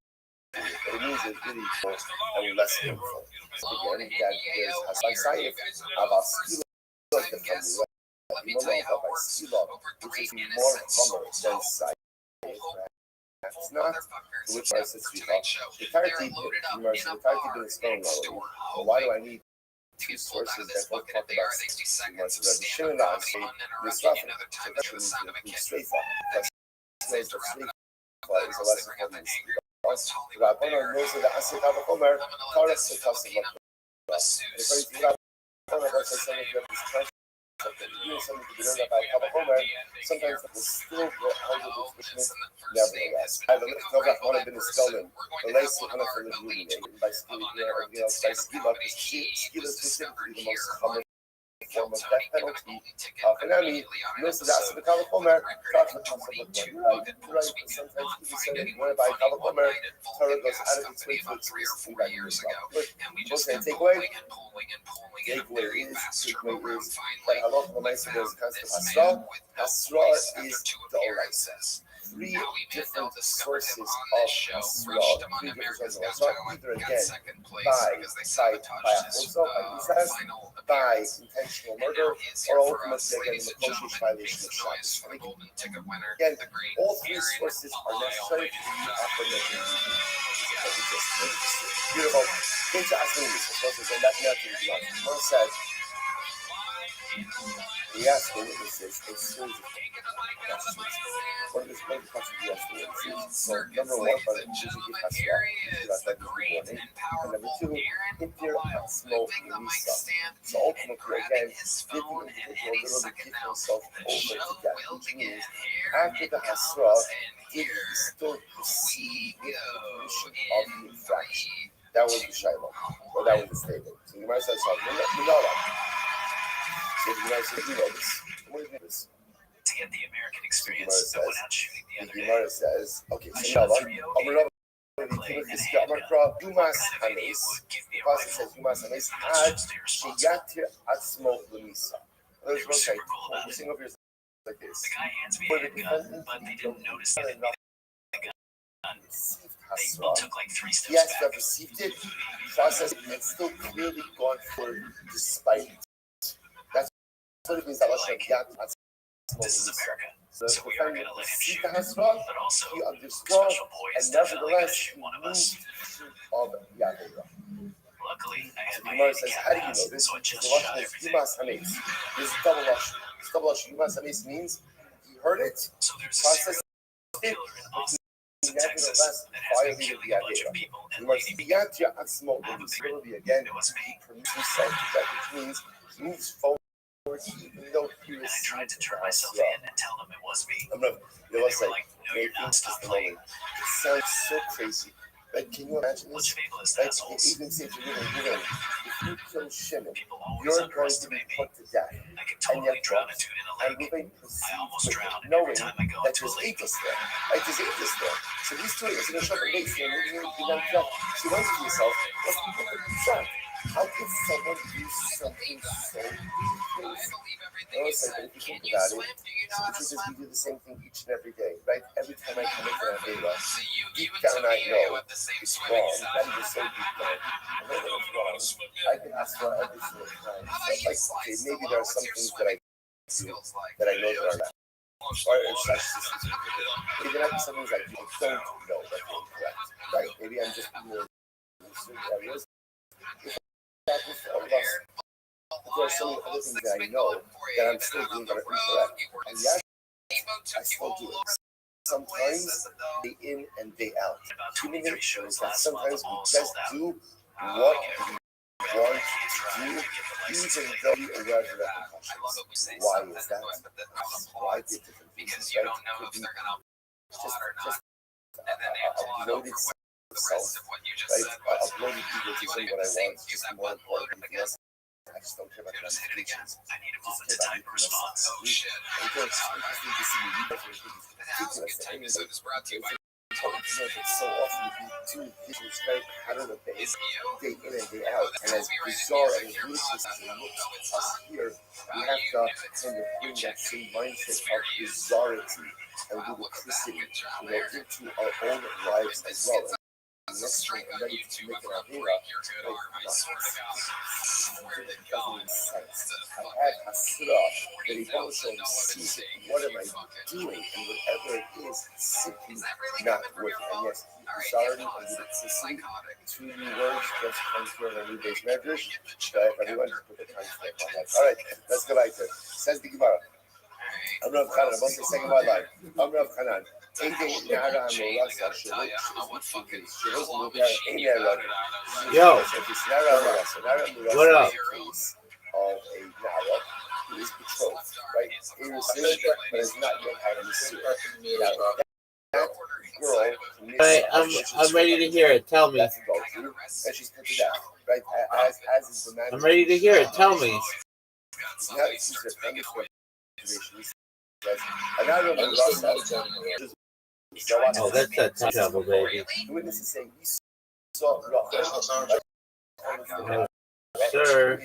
But it means it's really more and less painful. So again, that is as I say, of a skill of the family. Which is more common than sight. It's not which I said the entirety being a stone level. Why do I need two sources that both talk about the Shimon say this stuff straight is a lesson from this. Rabbanon knows that the Asik Avakomer, Taras the Tasim of sometimes it will still go out of the Christmas, nevertheless. I want to be stolen. The lace is kind of illuminated by Skila, by Skila, Skila is specifically the most common form of death penalty. And I mean, most of that's the Kalakomer, talks about something right. Sometimes you say that you want to buy Kalakomer, Torah goes out of its way to explicitly write yours out. But what's going to take away? Takeaway is that a lot of the Maisa goes concept Hasra. Hasra is the Olaisa. Three different sources of Hasra, either again by Isas, by intentional murder, or ultimately again the Koshish violation of Shabbos. Again, all three sources are necessary to the affirmation. Beautiful. Into asking these sources, and that's nothing to us. One says, we ask the witnesses a series of questions. What is the question we ask the witnesses? So, number one, but usually give us that warning. And number two, if there are smoke release. So ultimately, again, did the individual literally give himself over to death, which means after the Hasra, did he still proceed with the commission of the infraction? That was the Shiloh, or that was the statement. So you might say something, you know that. So you might say, you know this. What do you mean this? To get the American experience, I went out shooting the other day. The Gemara says, okay, so now, Dumas Hanes, the Pasuk says, Dumas Hanes, Ad Sheyatir Atzmo Lemisa. There's one thing, we're seeing over here like this. The guy hands me a gun, but they didn't notice that the gun. They took like 3 steps yes, back. they have received it, processed, and still clearly gone for it despite it. what it means that Like, this is America, so we are going to let him shoot. But also, he the understood, special boy and is definitely going to nevertheless shoot one of us. of Yaakov. Luckily, I had The my Gemara says, handicap how do you pass, know this? so I The just Lashon shot is everything. Yumas Hames. This is double Lashon. It's double Lashon. Yumas Hames means he heard it, So there's a processed serial killer in Austin, he Texas, nevertheless that has been violated killing the a bunch of Yaakov. people and Gemara leading says, people. Yat Ya'atzmo, when he again, It was he me. permits himself to that, which means he moves forward even though he And was I tried to turn Hasra. myself in and tell them it was me. I'm not, And they was were like, like, no, you're not. Stop playing. It sounds so crazy. Like, can you imagine Bunch this? of ableist Like, assholes. even say to women, if you kill Shimon, People always you're going to underestimate be me. put to death. I could totally drown a dude in a And lake. Ruben I proceeds almost with drown knowing every time I go that into a there's lake. Aegis there. Like, there's Aegis there. So these two Aegis are going to show up and base there. She wonders to herself, what's the difference? How could someone do something so crazy? I was like, if you think about it, so the truth is we do the same thing each and every day, right? Every time I come into an Avera, deep down I know it's wrong. Not even so deep down. I know that it's wrong. I can ask for every single time. So like, okay, maybe there are some things that I do that I know that are bad. Or it's like, maybe there might be some things I don't know that are incorrect, right? Maybe I'm just being in certain areas. If that happens to all of us, but there are so many other things that I know that I'm still doing that are incorrect. And yet, I still do it. Sometimes day in and day out. Human nature is that sometimes we just do what we want to do, even though we are aware of the repercussions. Why is that? Why the different because reasons, you right? don't know Could if be they're going to just applaud or not. And then they a applaud bloated over the self, rest of what you just right? said A was, bloated ego to say what I want, just more important than anything else. I just don't care about the just hit it again. ramifications. I need a Just moment care to about type a making myself response. Oh sleep. shit. And it's interesting to see you guys are The House of Good Time episode is brought to you by so often we do things very pattern of days, Is You. day in and day out. And as bizarre and ludicrous as it looks to us here, we have to kind of bring that same mindset of bizarrety and ludicrosity, into our own lives as well. And next time I'm ready to make an idea, I have a surah that emotion sees it. What am I doing? And whatever it is, simply not worth it. And yes, bizarrety and ludicrosity, 2 new words just come through on a new base medrash. Everyone just put the time stamp on that. All right, let's go back to it. Says the Gemara. I'm Rav Chanan. I'm also second my life. I'm Rav Chanan. Oh, Yo, what up? Of a Nara who is betrothed, right? Irresistible, but has not yet had a Nisur. That girl, I'm ready to hear it. Tell me. that's adultery, and she's put to death, right? As is the man. I'm ready to hear it. Tell me. Now, this is a famous revelation. Another one, Oh, that's that time travel, baby. the witnesses say we saw Sir.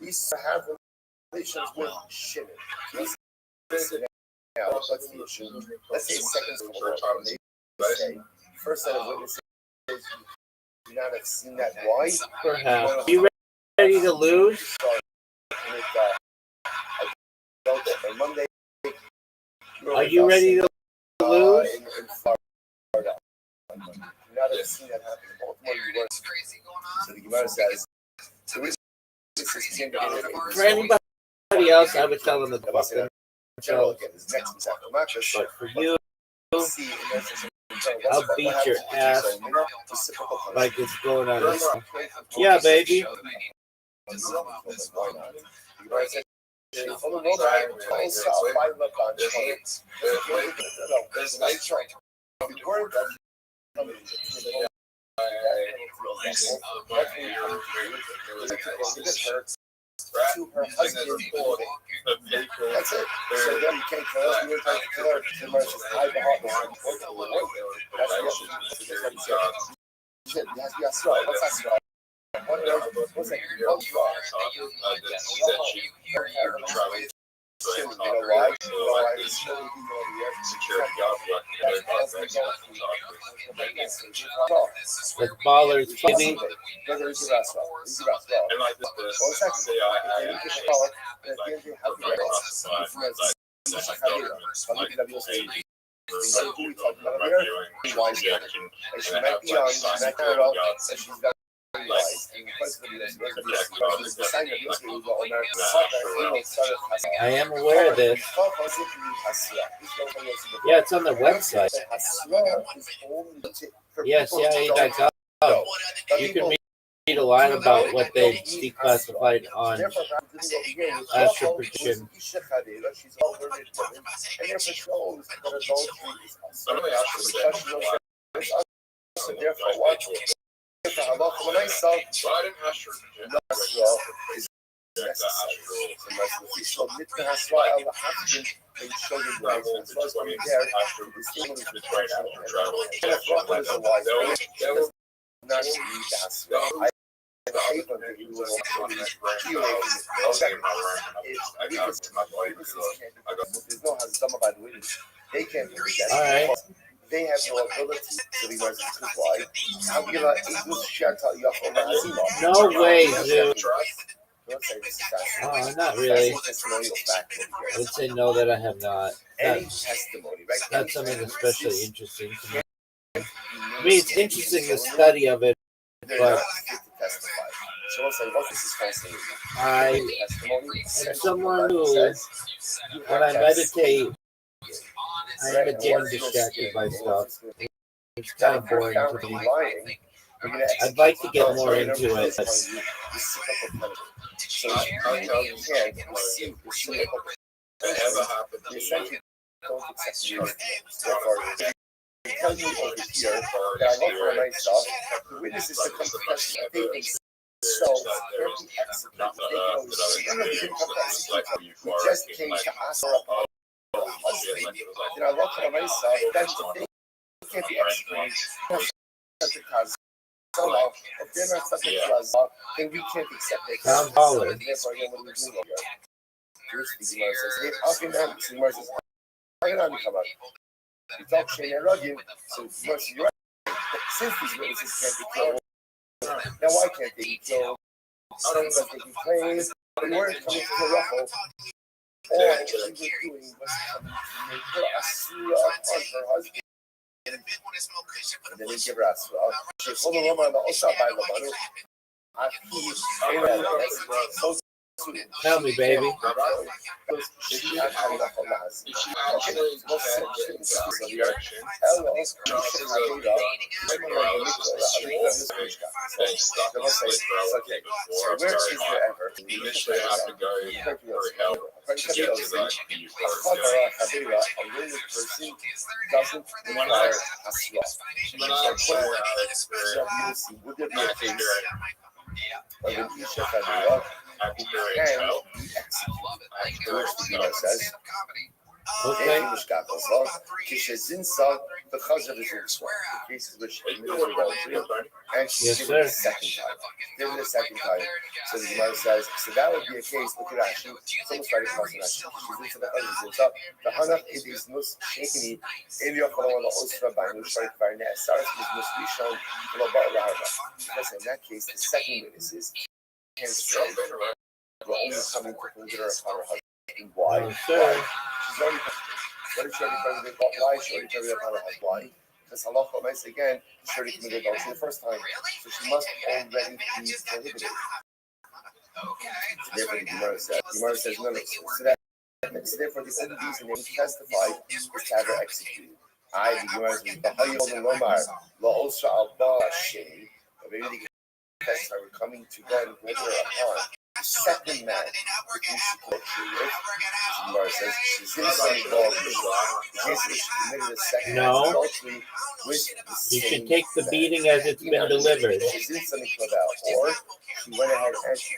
We used to have relations with Shimon. Now, let's see, let's say second say first set of witnesses do not have seen that. Why? Perhaps. Are you ready to lose? Monday. Are you ready to lose? In Florida. Now that I've seen that happen, It's crazy going on. so the Gemara says, For anybody else, I would tell them the fucking general show. again, his next was after Makras. But for you, See, and that's just- I'll beat your ass Reciprocal like it's going on. Yeah, baby. Why not? The Gemara says, on the road, I saw 5 left on chains. There's a nice chart. The word to her husband. That's it. So then you can't kill her. You were trying to kill her. The Gemara says, I the heart. That's the issue. That's what he said. Shit, you have to be a straw. What's that straw? What's that? One straw. shouldn't. You know why? You know why? It's still over here. Security guard, like, they're not very good. With ballers, baby. And like the CIA, I am aware of this. Yeah, it's on their website. Yeah, CIA.gov. You can read a lot about what they declassified on astral projection. When I saw they can't do that. All right. They have no ability to be merciful. Why? No way, dude. Oh, not really. I would say no that I have not. That's something especially interesting to me. I mean, it's interesting the study of it, but I am someone who, when I meditate, I end up getting distracted by stuff. It's kind of boring to me. I'd like to get more into it. But can't be executed. Somehow, if they're not subject to us, then we can't accept it. Sound baller. Therefore, again, what do we do here? First, the Gemara says, hey, how can that be? The Gemara says, how can that become up? We talk Shane and Rugin, so the Gemara says, you're right. Since these witnesses can't be killed, now why can't they be killed? I don't know if they can claim, they weren't coming to the ruffle. All what they were doing was coming to make her asura on her husband. And then they give her asura. She told the woman on the outside by the money. tell me, baby. Okay. The cases which and she Yes, did sir. it the second time. Did it the second time. So the Gemara says, so that would be a case. Look at Rashi. It's almost right across the Rashi. She's into the other. The Hanach it is nus shekini. If you're following the Osra by Nus Sharik by Nesar, is nus Rishon Lobar Lahara. Because in that case, the second witnesses can say we're only coming to consider upon her husband. Why? Yes, sir. She's already. What is she already coming to? Why is she already coming upon her husband? Why? Because halacha makes again, she already committed adultery the first time, so she must already be prohibited. Therefore, the Gemara says no. So therefore, the only reason they testified is to have her executed. The Gemara says the Hayol and Lomar La Osra Al Ba Sheni. Maybe they can testify we're coming to then with her upon the second man with whom she committed with. The Gemara says she's innocent involved in the case in which she committed a second No. adultery. You should take the beating as it's been delivered. She's in something for that, or she went ahead and she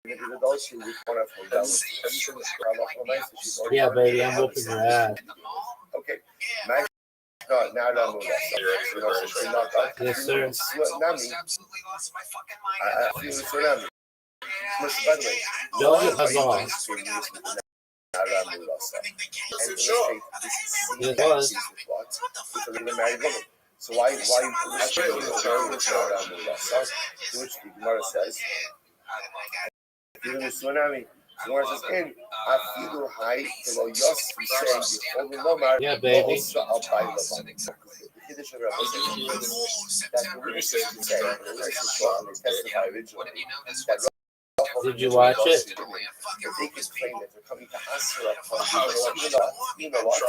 committed adultery with one of her relatives. Yeah, baby, I'm whooping your ass. Okay, now I'm moving. Yes, sir. By the way, Don't get my boss. It was. With a legal married woman. So why Restream which the Gemara says, "Even the tsunami." Gemara says, "In afilu hai v'lo yos v'sei b'chol lomar." Yeah, baby. Also al bay lavan. The Kiddush of Rabbi says that the witnesses can say, and the witnesses show and they testify originally that Did you watch it? that they can claim that they're coming to answer upon you know what?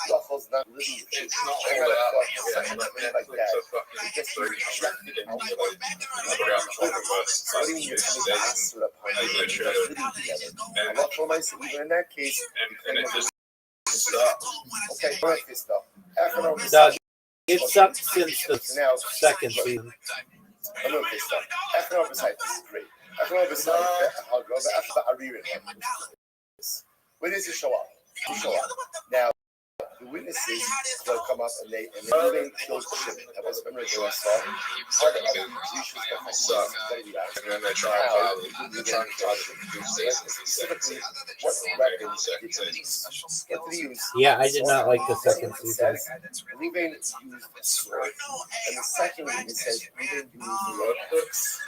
Rachel's not living with you. They're not like that. They just rejected out of it. So what do you mean you're coming to answer upon you? You're just living together. Allah told us, even in that case, okay, what is this stuff? Doug, it's up since the second season. I love this stuff. After this is great. Witnesses show up. Now, the witnesses will come up and they even killed Shimon. That was remember they saw part of the Jewish stuff. And then they try specifically what weapons did he use? What did he use? Yeah, I did not like the second season. Reuben used a sword, and the second one it says Reuben used the hooks.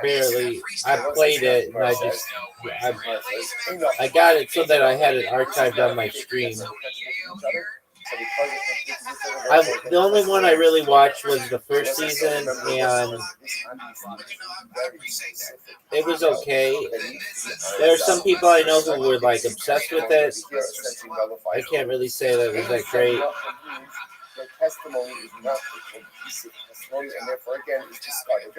Barely. I played it and I got it so that I had it archived on my screen. The only one I really watched was the first season, and it was okay. There are some people I know who were like obsessed with it. I can't really say that it was that great. Their testimony is not a cohesive testimony, and therefore, again, it's discarded.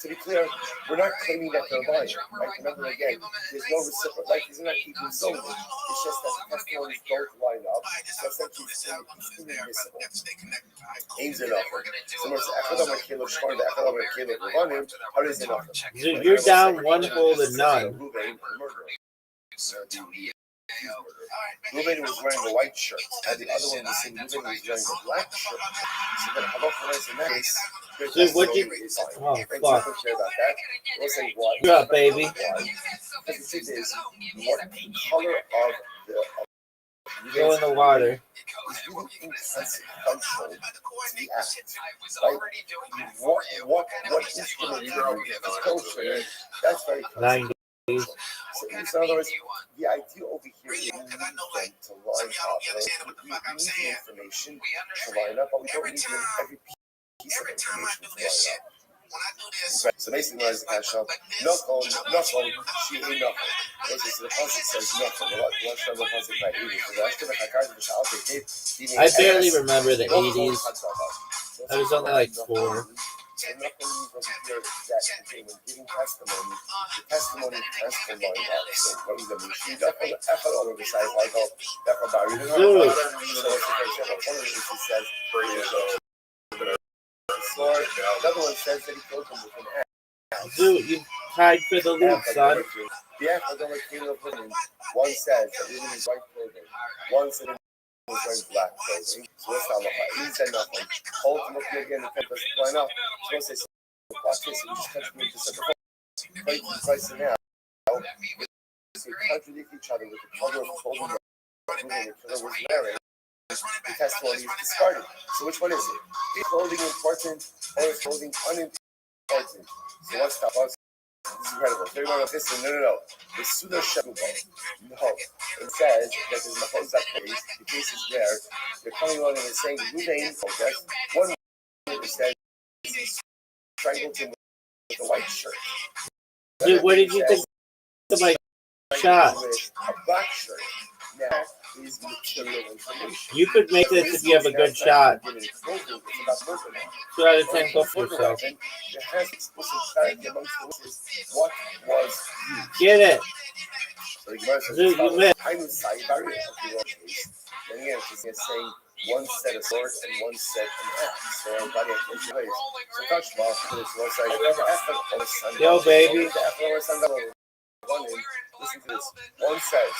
To be clear, we're not claiming that they're lying. Right? Remember, again, there's no reciprocal. Like, these are not keeping zoning. It's just that the testimonies don't line up. So essentially, it's inadmissible. Aims enough. Similar to Echadam Caleb Shmar, the Echadam Caleb Revanim, how does it enough? Dude, you're down one goal to none. Reuben was wearing a white shirt, and the other one was saying Reuben was wearing a black shirt. So then, how about for us in that case? Dude, what you? Oh, fuck. We'll say what? You're up, baby. Because the truth is, what color of the Go in the water. is really inconsequential to the act. Like, what instrument you're using is kosher, that's very 9 days. So in other words, the idea over here is we need them to line up. We need the information to line up, but we don't need every piece of information to line up. So basically, when I was the cash shop, knuckle, she ain't knuckle. So the concept says knuckle. I barely remember the 80s. I was only like 4. And nothing over here that when giving testimony, the testimony has to line up. So what is the machine? That's what all of the side I go. That's what Barry did. So what's the first one? One of the issues says, another one says that he killed him with an axe. Dude, you tied for the loop, son. Yeah, I don't like Caleb Women. One says that women is white clothing. One said was wearing black clothing. So what's that look like? He said nothing. Ultimately, again, the paper doesn't line up. So what's this? Watch this. We just continue to set the price now. They contradict each other with the color of clothing the killer was wearing. The testimony is discarded. So which one is it? Is clothing important or is clothing unimportant? So what's that? This is incredible. They're going to this one. No. The Suda Shabuba. No. It says that there's a Mahosa case. The case is there. They're coming along and they're saying, Ruvain, that's one witness says he strangled him with a white shirt. Dude, what did you think of my shot? With a black shirt. Now, is material information. You could make this if you have a good shot. 2 out of 10, go for yourself. What was Get it. Dude, you missed. Then again, she's saying one set of sword and one set of axe. So everybody has two ways. So touch ball for this website. Yo, baby. Listen to this. One says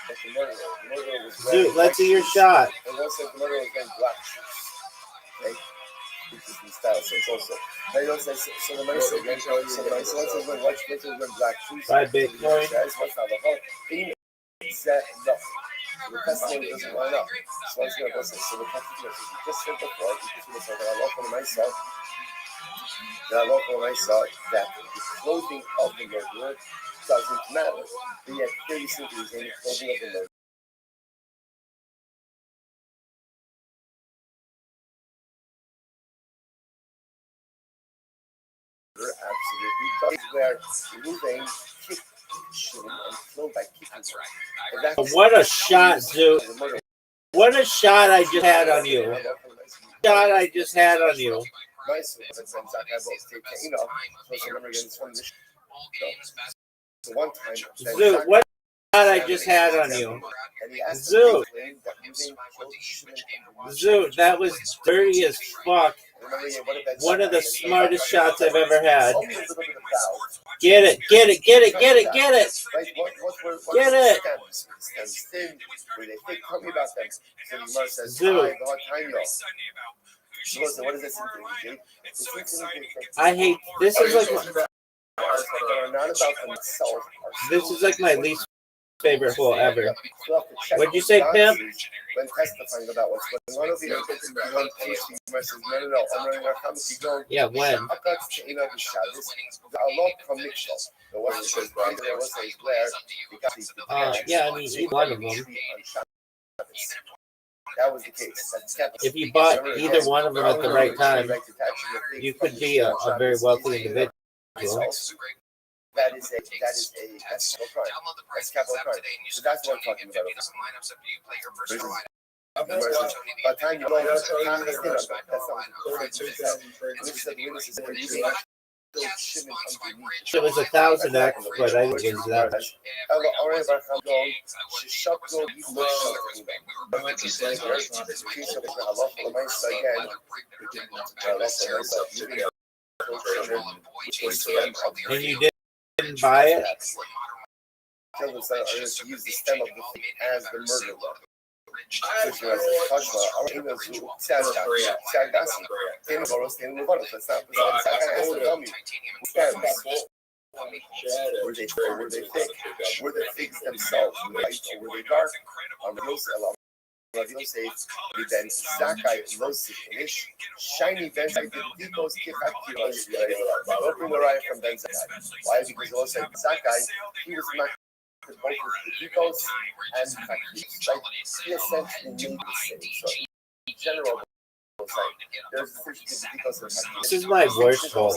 that the murderer was Dude, let's see your shot. And one says the murderer was wearing black shoes. Okay? different styles. So it's also. Now you don't say so the nice again. So the nice ones is when white places when black shoes. Buy Bitcoin. The testimony doesn't line up. So I was going to listen. So the testimony is just said before, because I love for myself. That I love for myself that the clothing of the murderer doesn't matter. But yet, here you see the clothing of the murderer. Absolutely does where Ruvain kicked Shimon and killed by kicking him. What a shot, Zoo. What a shot I just had on you. Shot I just had on you. Zoo, what shot I just had on you. Zoo. Zoo, that was dirty as fuck. One of the smartest shots I've ever had. Get it, get it, get it, get it, get it. Get it. Zoo. I hate, this is like my least favorite hole ever. What'd you say, Pimp? When testifying about what's going on over here, Yeah, when? Yeah, I mean, either one of them. That was the case. If you bought either one of them at the right time, you could be a very wealthy individual. That is a capital crime. That's capital crime. So that's what I'm talking about. By the time you go, that's not it was 1,000x, but I think it was that much. And you didn't buy it? Use the stem of the thing as the murder weapon. Were they thick? Were the figs themselves light or were they dark? Ben Zakai loves finish. Shiny Ben Zakai Dikos Kifaki. Open the right from Ben Zakai. Why? Because also Zakai, he was not both the Dikos and Faki. He essentially made the same. So in general, this is my worst hole.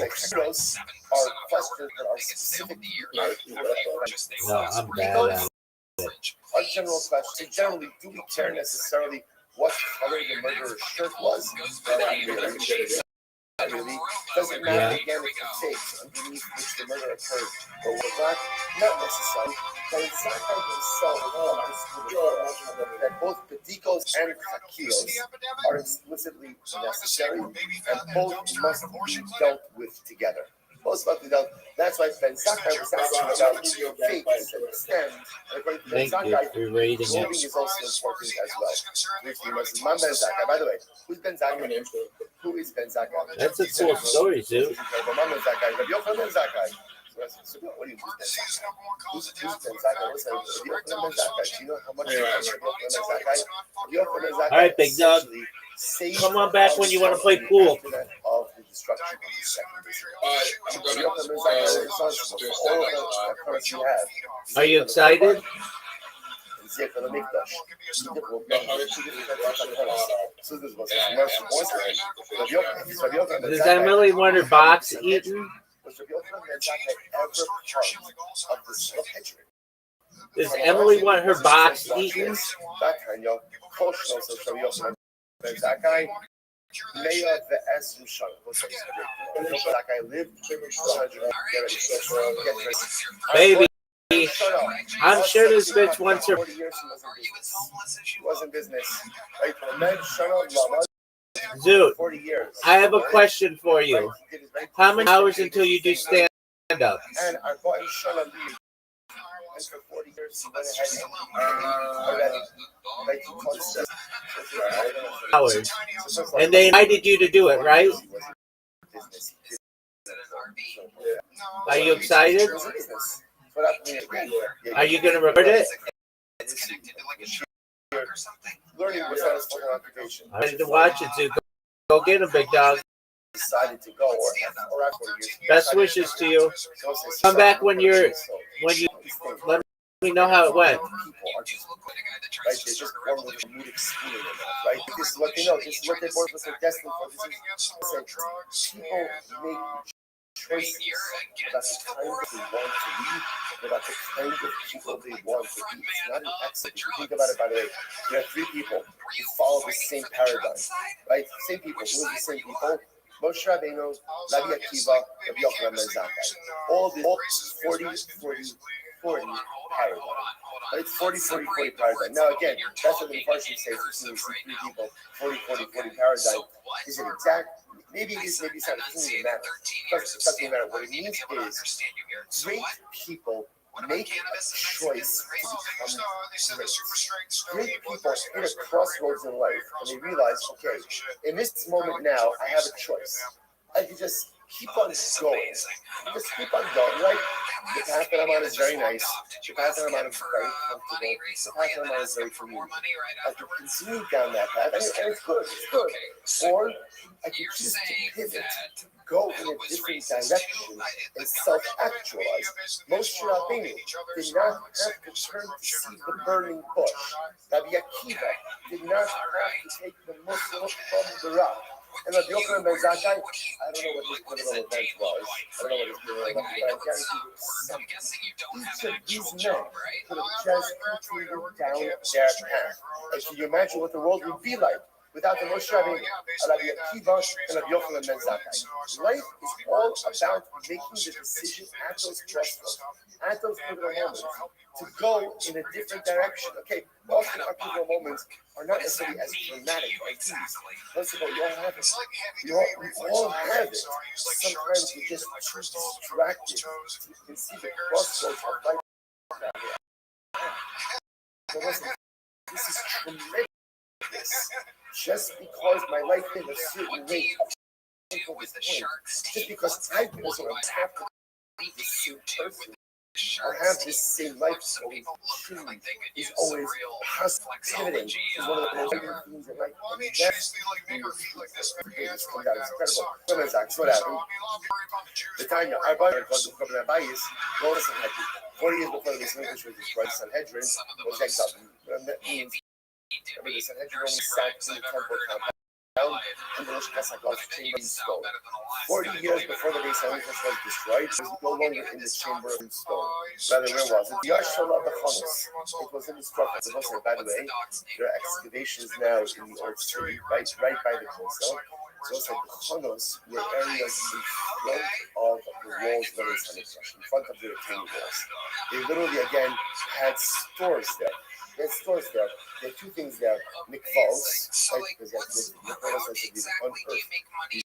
No, I'm bad at it. Our general question, generally, do we care necessarily what color the murderer's shirt was? Really? Doesn't matter again if the fakes underneath which the murder occurred or were black? Not necessarily. But it's not that both pedicos and hakios are explicitly necessary and both must be dealt with together. Both must be dealt. That's why Ben Zakai was asking about fakes and stems. Thank you for rating it. Clothing is also important as well. Ben Zakai. By the way, who's Ben Zakai? Who is Ben Zakai? That's a cool story, dude. What do you who's Ben Zakai? What's that? Do you know how much All right, big dog. Come on back when you want to play pool. Are you excited? Does Emily want her box eaten? Does Emily want her box eaten? Baby, I'm sure this bitch wants her. She was in business. Dude, I have a question for you. How many hours until you do stand up? And our boy Shala Lee, and for 40 years he went ahead Hours. And they invited you to do it, right? business. Are you excited? It's a business. What happened again? Are you going to record it? It's connected to like a truck or something. Learning was not his full occupation. I'm ready to watch it, dude. Go get him, big dog. Decided to go or after years. Best wishes to you. Come back when you let me know how it went. People are just right. They're just born with a mood extreme enough, right? This is what they know. This is what they're born with. They're destined for. This is people make choices about the kind that they want to lead, about the kind of people they want to be. It's not an accident. If you think about it, by the way, there are three people who follow the same paradigm, right? Same people. Who are the same people? Moshe Rabbeinu, Rabbi Akiva, Rabbi Yochanan ben Zakkai. All 40 paradigm. Right? It's 40 paradigm. Now again, that's what the Farsi says. It's three people, 40 paradigm. Is it exact? Maybe it is, maybe it's not. It doesn't even matter. It doesn't matter. What it means is great people make a choice to become great. Great people hit a crossroads in life and they realize, okay, in this moment now, I have a choice. I can just keep on going. Just keep on going, right? The path that I'm on is very nice. The path that I'm on is very comfortable. The path that I'm on is very familiar. I can continue down that path, and it's good. It's good. Or I can choose to pivot, go in a different direction, and self-actualize. Moshe Rabbeinu did not have to turn to see the burning bush. Rabbi Akiva did not have to take the Muslim from the rock. And Rabbi Yochanan ben Zakkai, I don't know what his pivotal event was. I don't know what his pivotal event was, but I guarantee you something. Each of these men could have just continued down their path. And can you imagine what the world would be like without the Moshe Rabbeinu, Rabbi Akiva, and Rabbi Yochanan ben Zakkai? Life is all about making the decision at those crossroads, at those pivotal moments, to go in a different direction. Okay, often our pivotal moments are not necessarily as dramatic as these. First of all, you all have it. We all have it. Sometimes we just too distracted. You can see the crossroads of life. So listen, this is tremendous. Just because my life is a certain rate of just because I've been so tapped with the same person, or have this same life story, is always positivity. Is one of the most important things in life. That's incredible. What happened? The time our brother called the Kabbalah Bayis, Lotus Sanhedrin. 40 years before the Sanhedrin was destroyed, Sanhedrin was exiled. That means the Sanhedrin only sat in the temple compound. And the Rosh Hashanah's chamber in stone. 40 years before the Beis Hamikdash was destroyed, it was no longer in the chamber in stone. Rather, where was it? Yashala B'Chanos. It was in the structure. The Most, by the way, there are excavations now in the old city, right by the Kosel. So it's like the Chanos were areas in front of the walls of the Beis Hamikdash, in front of the retaining walls. They literally, again, had stores there. There's stores there. There are two things there. Mikvahs, right? Because that's the Mikvahs has to be unearthed. These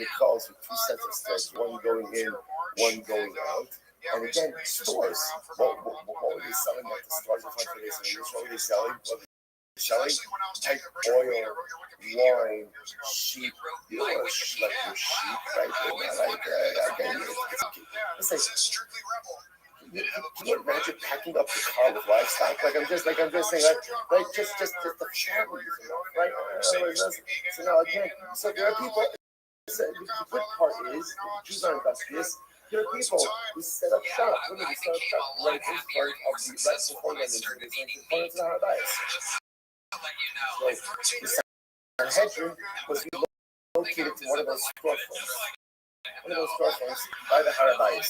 Mikvahs with two sets of stairs, one going in, one going out. And again, stores. What were they selling at the stores in front of this? What were they selling? Like oil, wine, sheep. You don't want to schlep your sheep, right? It's like, can you imagine packing up the car with livestock? I'm just saying, like just the family, right? So now again, so there are people. So the good part is, the Jews are industrious. There are people who set up shop, literally set up shop right in front of the right before them in front of the Harabais. So the Sanhedrin was located to one of those storefronts. One of those storefronts by the Harabais.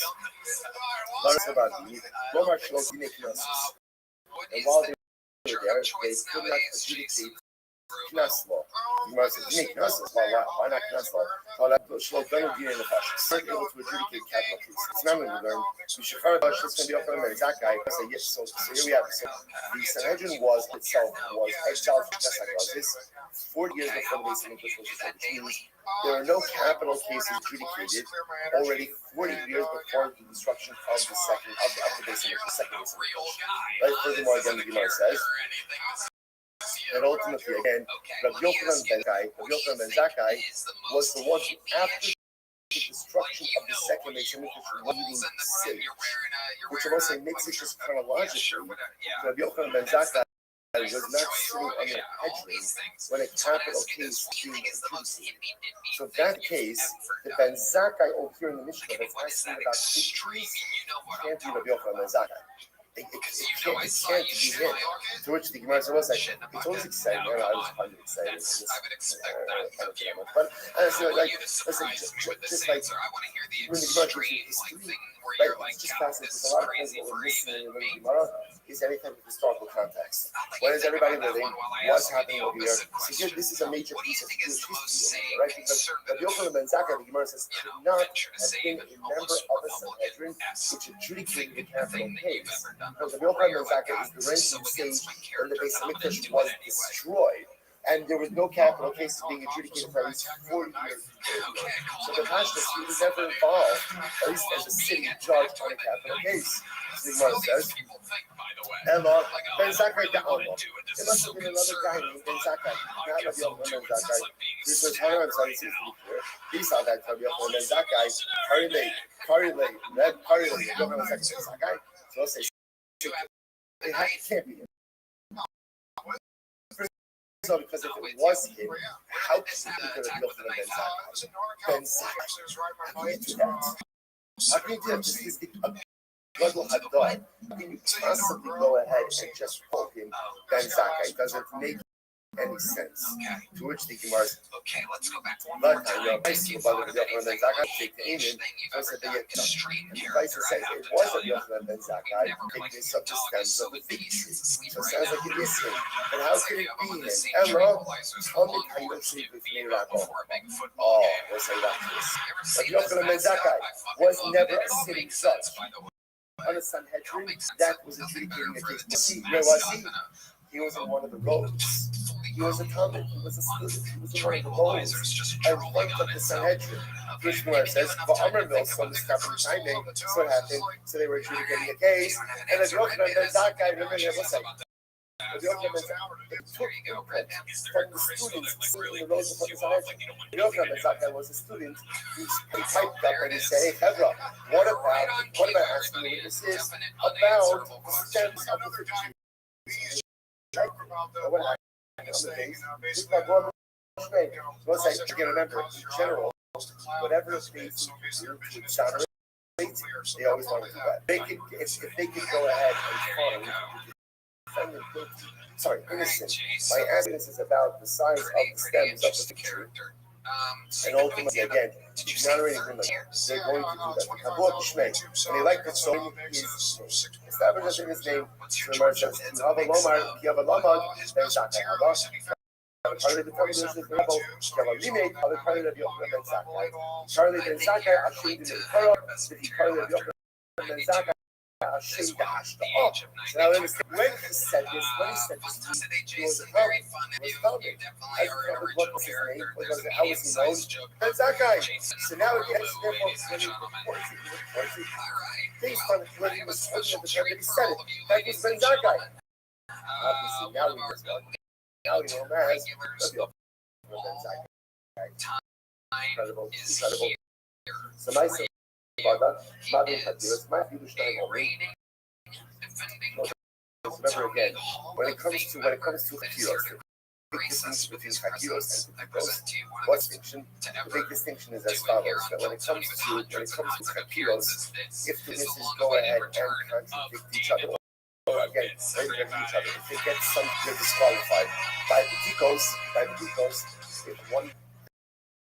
And while they were there, they could not adjudicate Knas law. Why not Knas law? Weren't able to adjudicate capital cases. It's not going to learn. So here we have it. So the Sanhedrin was itself exiled from Knesset 40 years before the Beis Hamikdash was destroyed, which means there are no capital cases adjudicated already 40 years before the destruction of the second of the Beis Hamikdash, the second Beis Hamikdash. Right? Furthermore, again, the Gemara says, and ultimately, again, Rabbi Yochanan ben Zakkai was the one who, after destruction of the second makes him leading sage, which I will say makes it just chronologically. Rabbi Yochanan ben Zakkai was not sitting on the hedgeroom when a capital case being adjudicated. So in that case, the Ben Zakkai over here in the Mishnah that's asking about fig trees can't be Rabbi Yochanan ben Zakkai. It can't be him. To which the Gemara says, it's always exciting. I was kind of excited. But honestly, listen, just like when the Gemara gives you history, it's just fascinating because a lot of times what we're missing in the Gemara is anything with historical context. When is everybody living? What's happening over here? So here, this is a major piece of Jewish history, right? Because Rabbi Yochanan ben Zakkai, the Gemara says, could not have been a member of a Sanhedrin which adjudicated the capital case. Because Rabbi Yochanan ben Zakkai is the reigning sage when the Beis Hamikdash was destroyed. And there was no capital case being adjudicated for at least 40 years. So the Pashtus, he was never involved, at least as a city judge on a capital case. So the Gemara says, Ella, Ben Zakkai the Allah. It must have been another guy named Ben Zakkai, not Rabbi Yochanan ben Zakkai. This was Haran, so it seems to be clear. He saw that Rabbi Yochanan ben Zakkai, Rabbi Yochanan ben Zakkai. So let's say, it can't be him. So because if it was him, how could he be Rabbi Yochanan ben Zakkai? Ben Zakkai. How can you do that? How can you do that? This is the Gadol Hadar. How can you possibly go ahead and just call him Ben Zakkai? It doesn't make any sense. To which the Gemara says, okay, let's go back. But I see about Rabbi Yochanan ben Zakkai take the Amen. So I said they get done. And the Vice says it was Rabbi Yochanan ben Zakkai taking this up the stems of the fig tree. So it sounds like it is him. But how could it be him? Ella, tell me how you don't sleep with me, Rabbi. Oh, let's say that this. Rabbi Yochanan ben Zakkai was never a sitting judge on a Sanhedrin that was adjudicating the case. Where was he? He was in one of the roads. He was a Talmud. He was a student. He was in one of the roads. And right up the Sanhedrin. Which Gemara says, "But Amr Mills from the Scotland timing." So what happened? So they were adjudicating a case, and the Yochanan ben Zakkai, remember him, what's that? The Yochanan ben Zakkai took input from the students sitting in the roads of the Sanhedrin. The Yochanan ben Zakkai was a student who piped up and he said, "Hey, Hebra, what about asking the witnesses about the stems of the fig tree?" You can remember, in general, whatever is made to exonerate, they always want to do that. If they could go ahead and find the defendant guilty, innocent, by asking this is about the size of the stems of the fig tree. And ultimately, again, exonerating him, they're going to do that. And they like to show his establishing his name. Remember, says, Charlie the Charlie ben Zakkai, Ashim the Torah, the Charlie of Yochanan ben Zakkai, Ashim the Hashtaah. So now understand when he said this, he was a Talmud. He was Talmud. I remember what was his name, how was he known? Ben Zakkai. So now it gets therefore when he reports it based on when he was spoken at the time that he said it. That was Ben Zakkai. Obviously, now we just know. Now we know him as Ben Zakkai. Incredible. So my son, remember again, when it comes to Hakiros, the big distinction between Hakiros and Hakiros, what's distinction? The big distinction is as follows: that when it comes to Hakiros, if the witnesses go ahead and contradict each other, or again, each other, if they get some, they're disqualified. By the Dikos, if one,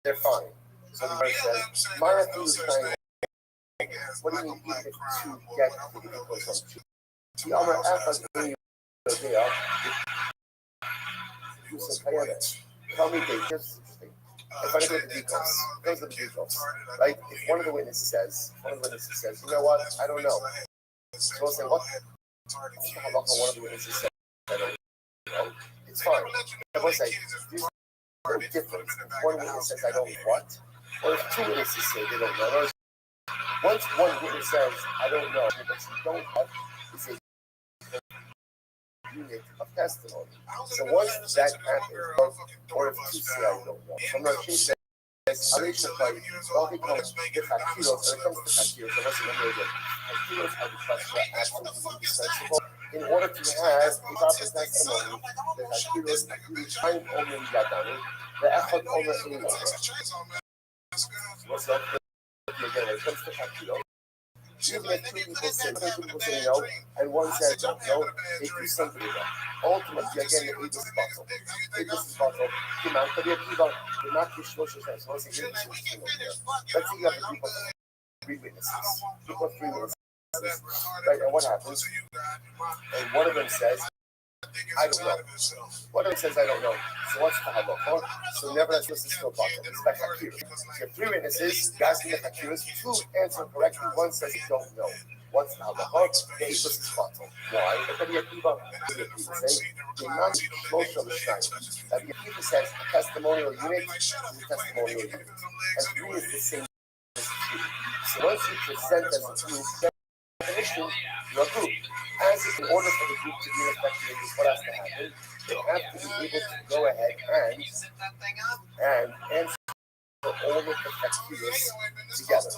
they're fine. So the verse says, Marathi is trying. What do you mean even if two get the Dikos from two? The Amar Achaz bring they are. Tell me, Dave, this is interesting. If I go to the Dikos, right? If one of the witnesses says, you know what? I don't know. So we'll say, what? One of the witnesses says, I don't know. It's fine. I will say, there's no difference. If one witness says, I don't know what, or if two witnesses say they don't know. Once one witness says, I don't know, but you don't have, is a unit of testimony. So once that happens, or if two say, I don't know, I'm not sure that Alicia Clay, don't become the Hakiros, when it comes to Hakiros, and let's remember again, Hakiros are the question that absolutely indispensable. In order to have a proper testimony, the Hakiros time only Yadani, the Echad Omer Ilmor. What's up? Again, when it comes to Hakiros, even if two people say no, and one says no, they do something wrong. Ultimately, again, the Aegis bottle. Aegis bottle. Kiman, Kadir Kiva, the Nakish Moshe says, let's say you have a group of 3 witnesses. Group of 3 witnesses. Right, and what happens? And one of them says, I don't know. One of them says, I don't know. So what's the halacha? So nevertheless, this is still bottle. It's like Hakiros. You have 3 witnesses, you ask me the Hakiros, 2 answer correctly, 1 says, I don't know. What's the halacha? The Aegis is bottle. Why? Because the Akiva say, the non Moshe Mishnayim. That the Akiva says, a testimonial unit is a testimonial unit. And 3 is the same as 2. So once you present as a group, definition, your group. As if in order for the group to be effective, what has to happen? They have to be able to go ahead and answer all of the factors together.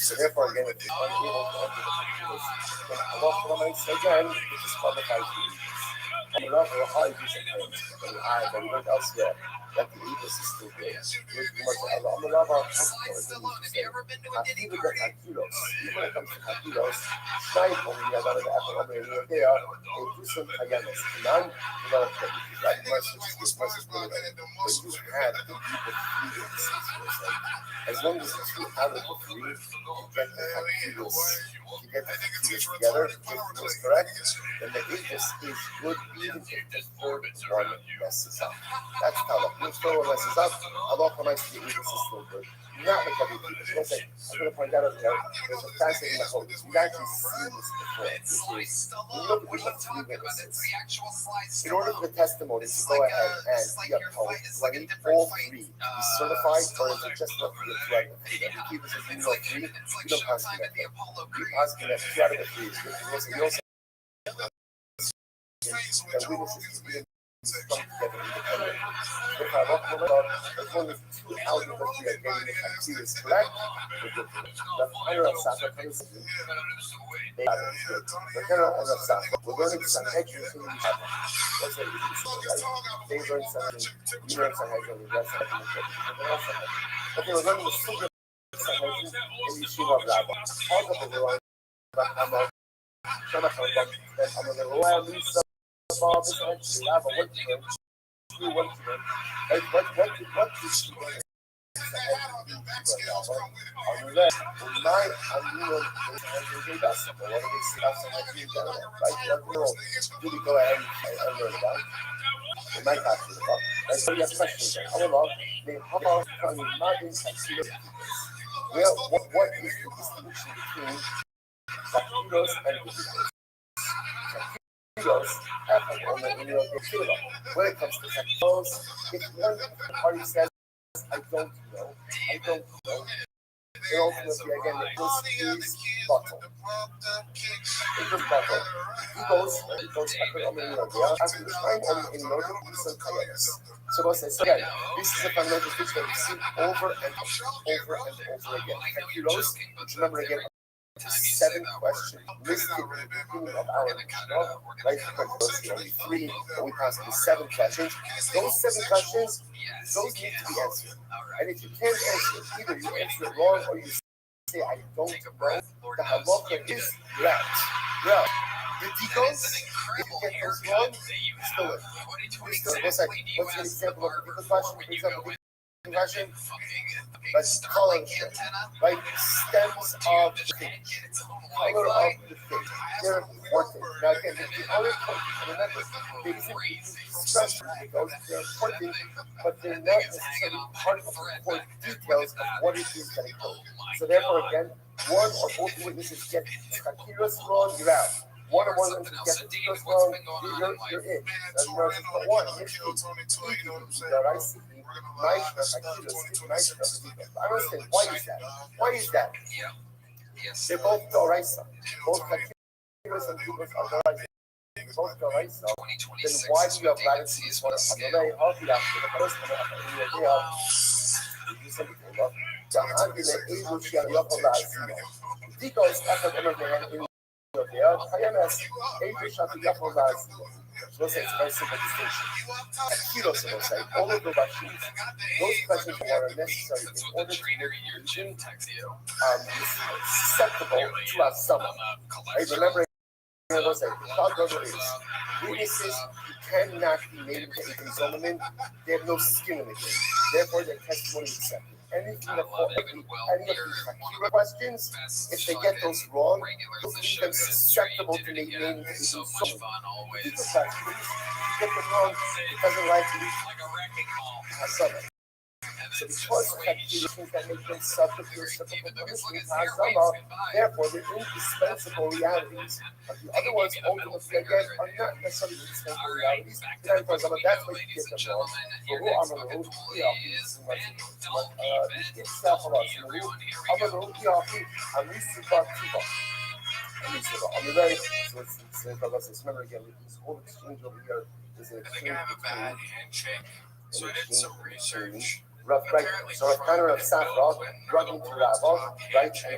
So therefore, again, if you're unable to answer the factors, then Allah again, it disqualifies you. On the level of high decent things, but we learned elsewhere that the Aegis is still good. On the level of even when it comes to Hakiros, Shnayim only have out of the Apple over here, they do some Hayanos. None, you know, that message is when you have the group of 3 witnesses, as long as the 2 out of the 3 get the Hakiros, together, if it was correct, then the Aegis is good even if the 3rd one messes up. That's how the 3rd one messes up, Allah promises the Aegis is still good. Not like every people. I'm going to point out over there, there's a fascinating method. We've actually seen this before, which is, when you look at people 3 witnesses, in order for the testimony to go ahead and be upheld, do I need all 3 to be certified, or is it just enough for the 2 out of the 3? If people say you know 3, you don't pass me that. You pass me that 2 out of the 3 is good. You also that witnesses to be come together independently. If I walk the way as long as 2 out of the 3 are getting the criteria correct, we're good for it. The final of Safa comes in. They are good. The final of Safa, we're learning Sanhedrin in the Safa. What's that easy to say, right? They learn Sanhedrin, we learn Sanhedrin, we learn Sanhedrin, okay, we're learning the Sugar Sanhedrin in the Yeshiva of Rabba. How the Lord, Rahama, Shama Chambam, then I'm going to allow Lisa. What did she do? Do we go ahead and learn about it? It might have to be about. And so you have questions there. How long? What is the distinction between Zakiros and Ubidos? When it comes to Zakiros, if one party says, I don't know, then ultimately, again, it is bottle. It is bottle. He goes, after the time only in order to do some chaos. So so again, this is a fundamental feature that we've seen over and over again. Zakiros, which remember again, 7 questions listed in the beginning of our Mishnah, right? Those are only 3, but we passed through 7 questions. Those 7 questions, those need to be answered. And if you can't answer it, either you answer it wrong or you say, I don't know, the halacha is right. Well, the deacons, if you get those wrong, still it. What's an example of a different question? For example, question, let's call it right? Stems of the fish, color of the fish. They're important. Now again, the other important, remember, they simply express because they're important, but they're not necessarily part of the important details of what it is that it goes. So therefore, again, one or both witnesses get Hakiros wrong, you're out. One or more witnesses get Hakiros wrong, you're in. That's where it's for one. I understand why is that? Why is that? They're both Doraisa. Both Hakiros and Kubas are Doraisa. Both Doraisa. Then why do you have latitude for the Amalei of the after the first one of the Sempitola, saan ginaibo siya yapolazio. Dikos at emanahan in Yodea, Kayanas, able siya to yapolazio. So it's a very simple distinction. At kilos, it will say, all of the Russians, those questions are necessary in order to make the region susceptible to our summer. Remember, I will say, witnesses cannot be made into a Zolomon. They have no skin in the game. Therefore, their testimony is accepted. Anything that any of these Akira questions, if they get those wrong, they'll leave them susceptible to being made into a Zolomon. Get them wrong, it doesn't like to be a summer. So because of accusations that make them subject to reciprocal punishment, therefore they're indispensable realities. But the other ones, ultimately, again, are not necessarily indispensable realities. That's why you get them wrong. Are you ready? So it's remember again, this whole exchange over here is an exchange. I have a bad handshake, so I did some research. Rough, right? So a counter of Safra, running to Rabba, right? And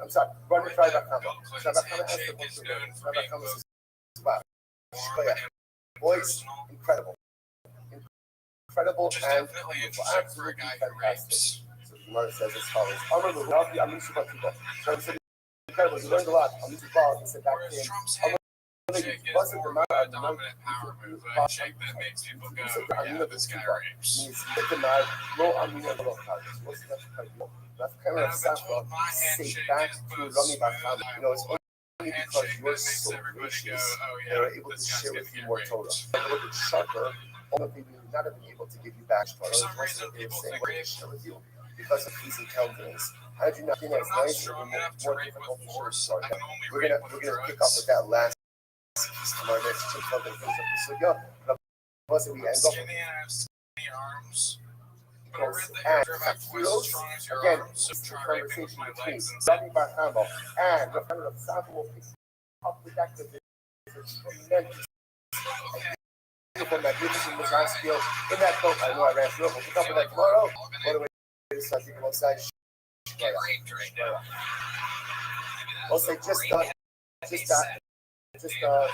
I'm sorry, running to Rabakama. Rabakama has the book to read. Rabakama is wow. Voice, incredible. Incredible and beautiful. Absolutely fantastic. So the Gemara says as follows. Amr Luhafi, Amisu Batiba. So he said, incredible, you learned a lot. Amisu Bal, he said back to him. Wasn't the matter dominant power move, a shake that makes people go, yeah, this guy rapes. That's kind of Safra say back to Rami Bakam. You know, it's only because you're so gracious they are able to share with you more Torah. A little bit sharper, only we would not have been able to give you back Torah. For some reason, people think to share with you because of these intelligence. How did you not think that's I'm not nice? strong enough to rape with force. I can only We're rape gonna with pick up with drugs. that last. Our next two further things of the sugya. We end Skinny and I have skinny arms. But I read that and your back twice as strong as your again, arms, so it's the try raping with conversation my between legs and Rabbi Bar Hama and the founder of Safra will pick up with that because it's tremendous. Beautiful, magnificent Mizrahi in that boat. I know I ran through it. We'll pick up with that tomorrow. What do we say? I'll say just a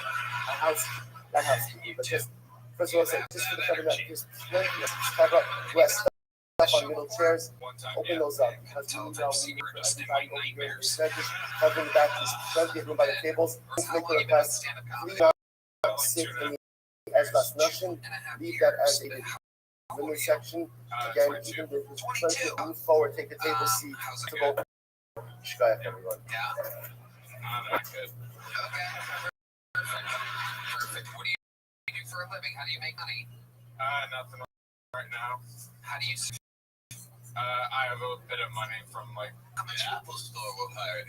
house, not housekeeping, but just first of all, say just for the cover that just cover where stuff on middle chairs, open those up because we need everybody over here. Just covering the back, just don't get room by the tables. Just make the request. Please not sit in the Ezras Nation. Leave that as a women's section. Again, even the friends that move forward, take the table seat to go. Shkaya, everyone. not good. Perfect. What do you do for a living? How do you make money? Nothing right now. How do you? I have a bit of money from like How much Apple Store will hire?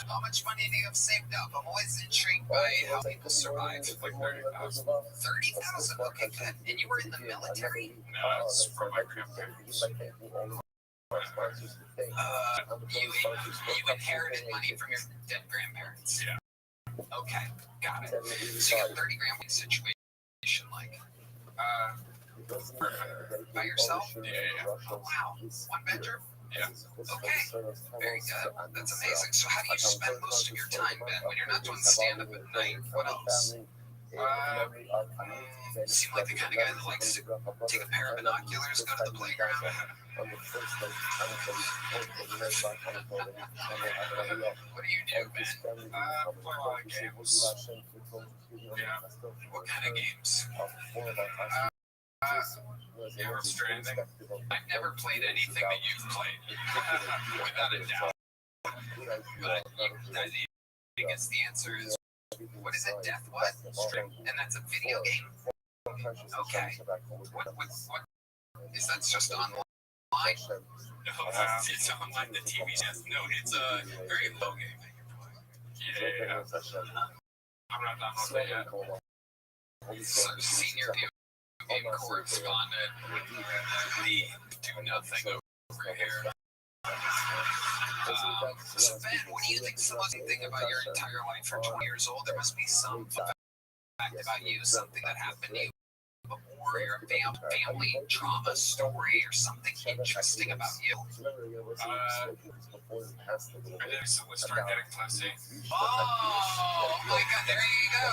How much money do you have saved up? I'm always intrigued by how people survive. like 30,000. 30,000. Okay, good. And you were in the military? No, it's from my grandparents. You inherited money from your dead grandparents. Yeah. Okay, got it. So you got 30 grand situation like by yourself? Yeah. Oh wow, one bedroom? Yeah. Okay, very good. That's amazing. So how do you spend most of your time, Ben, when you're not doing stand-up at night? What else? You seem like the kind of guy that likes to take a pair of binoculars, go to the playground. What do you do, Ben? Play a lot of games. Yeah. What kind of games? Restream. I've never played anything that you've played, without a doubt. But I guess the answer is, what is it? Death what? And that's a video game? Okay. What is that just online? No, it's online, the TV channel. No, it's a very low game that you're playing. Yeah. I'm not done with it yet. So, senior video game correspondent, the do nothing over here. So Ben, what do you think is the most thing about your entire life for 20 years old? There must be some fact about you, something that happened to you. But or a family drama story or something interesting about you? I did recently start getting pussy. Oh my God, there you go.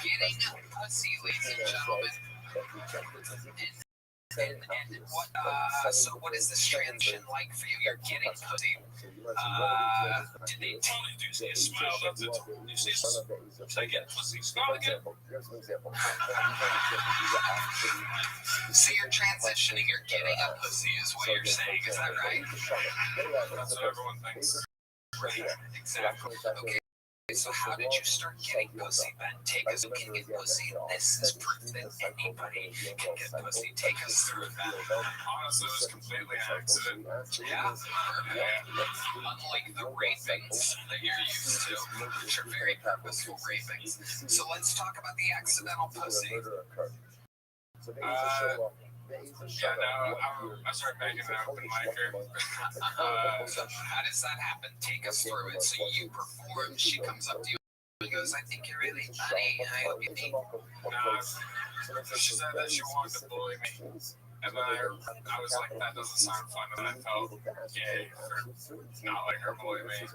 Getting pussy, ladies and gentlemen. And what? So what is this transition like for you? You're getting pussy. Did they Tony, do you see a smile? That's it. Do you see a say again, pussy? Smile again. So you're transitioning. You're getting a pussy, is what you're saying. Is that right? That's what everyone thinks. Right. Exactly. Okay. So how did you start getting pussy, Ben? Take us, you can get pussy. This is proof that anybody can get pussy. Take us through that. Honestly, it was completely an accident. Yeah. Unlike the rapings that you're used to, which are very purposeful rapings. So let's talk about the accidental pussy. Yeah, no, I started banging an open micer. So how does that happen? Take us through it. So you perform, she comes up to you and goes, I think you're really funny. I hope you think. She said that she wanted to bully me. And then I was like, that doesn't sound fun. And I felt gay for not letting her bully me.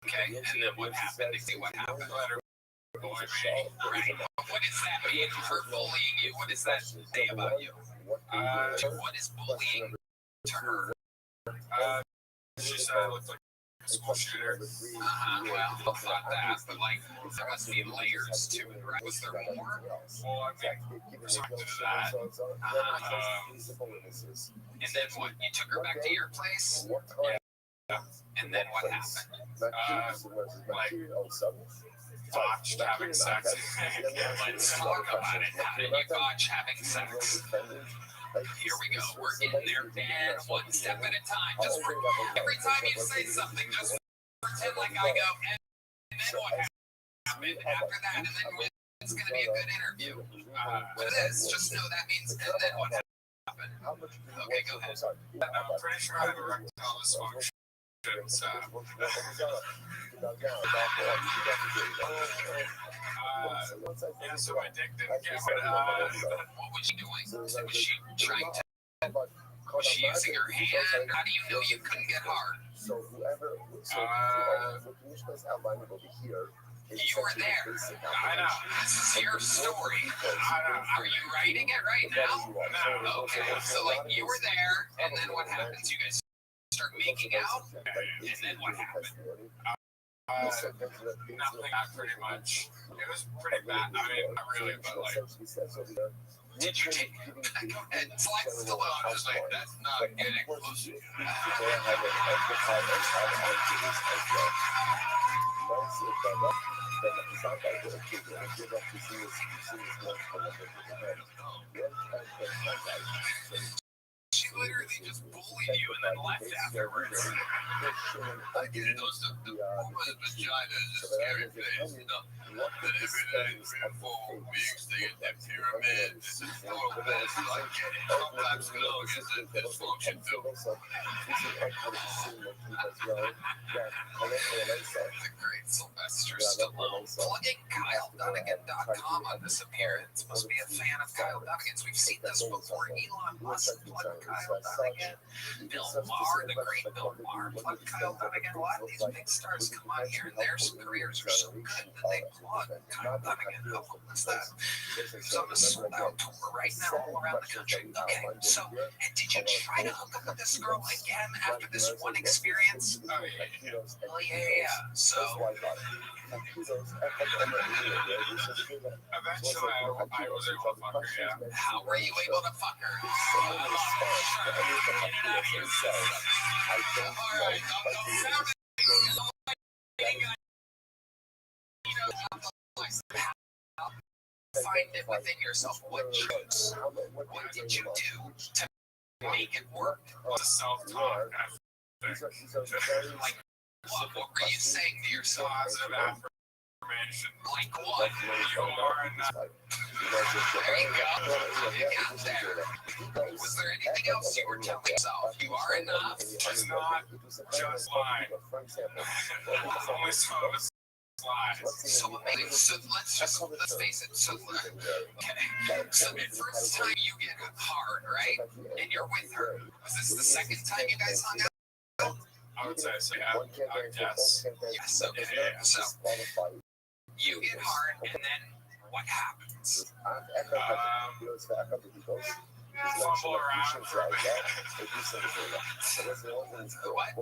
Okay, and then what happened? What happened? Let her bully me. Right. What does that mean? Her bullying you? What does that say about you? What is bullying to her? She said I looked like a school shooter. Well, I thought that, but like, there must be layers to it, right? Was there more? Well, I mean, there's something to that. And then what? You took her back to your place? Yeah. And then what happened? Like, botched having sex. Let's talk about it. How did you botch having sex? Here we go. We're in their bed one step at a time. Just every time you say something, just pretend like I go, and then what happened after that, and then it's going to be a good interview. For this, just know that means, and then what happened? Okay, go ahead. I'm pretty sure I have erectile dysfunction. So, yeah, so my dick didn't get What was she doing? Was she trying to? Was she using her hand? How do you know you couldn't get hard? You were there. I know. This is your story. Are you writing it right now? No. Okay, so like you were there, and then what happens? You guys start making out, and then what happened? Nothing, pretty much. It was pretty bad. I mean, not really, but like. Did you take go ahead, slide still on? I was like, that's not getting close. She literally just bullied you and then left afterwards. I get it. The woman's vagina is a scary place, you know. Every 3 or 4 weeks they get that pyramid. This is normal. I get it. Sometimes girls get that dysfunction too. The great Sylvester Stallone. Plugging KyleDunnigan.com on this appearance. Must be a fan of Kyle Dunnigan's. We've seen this before. Elon Musk plugged Kyle Dunnigan. Bill Maher, the great Bill Maher, plugged Kyle Dunnigan. A lot of these big stars come on here and their careers are so good that they plug Kyle Dunnigan. How cool is that? So on a sold out tour right now all around the country. Okay, so did you try to hook up with this girl again after this one experience? Oh, yeah. Oh, yeah. So, Eventually, I was able to fuck her, yeah. how were you able to fuck her? Find it within yourself. What did you do to make it work? The self-talk. Like, what were you saying to yourself? Positive affirmation. Like what? You are enough. There you go. You got there. Was there anything else you were telling yourself? You are enough. It's not just lying. Only some of us So amazing. So let's face it. So the first time you get hard, right? And you're with her. Was this the second time you guys hung out? I would say so. Yeah, I guess. Yes. Okay. Yeah. So you get hard, and then what happens? Fumble around for a bit. What?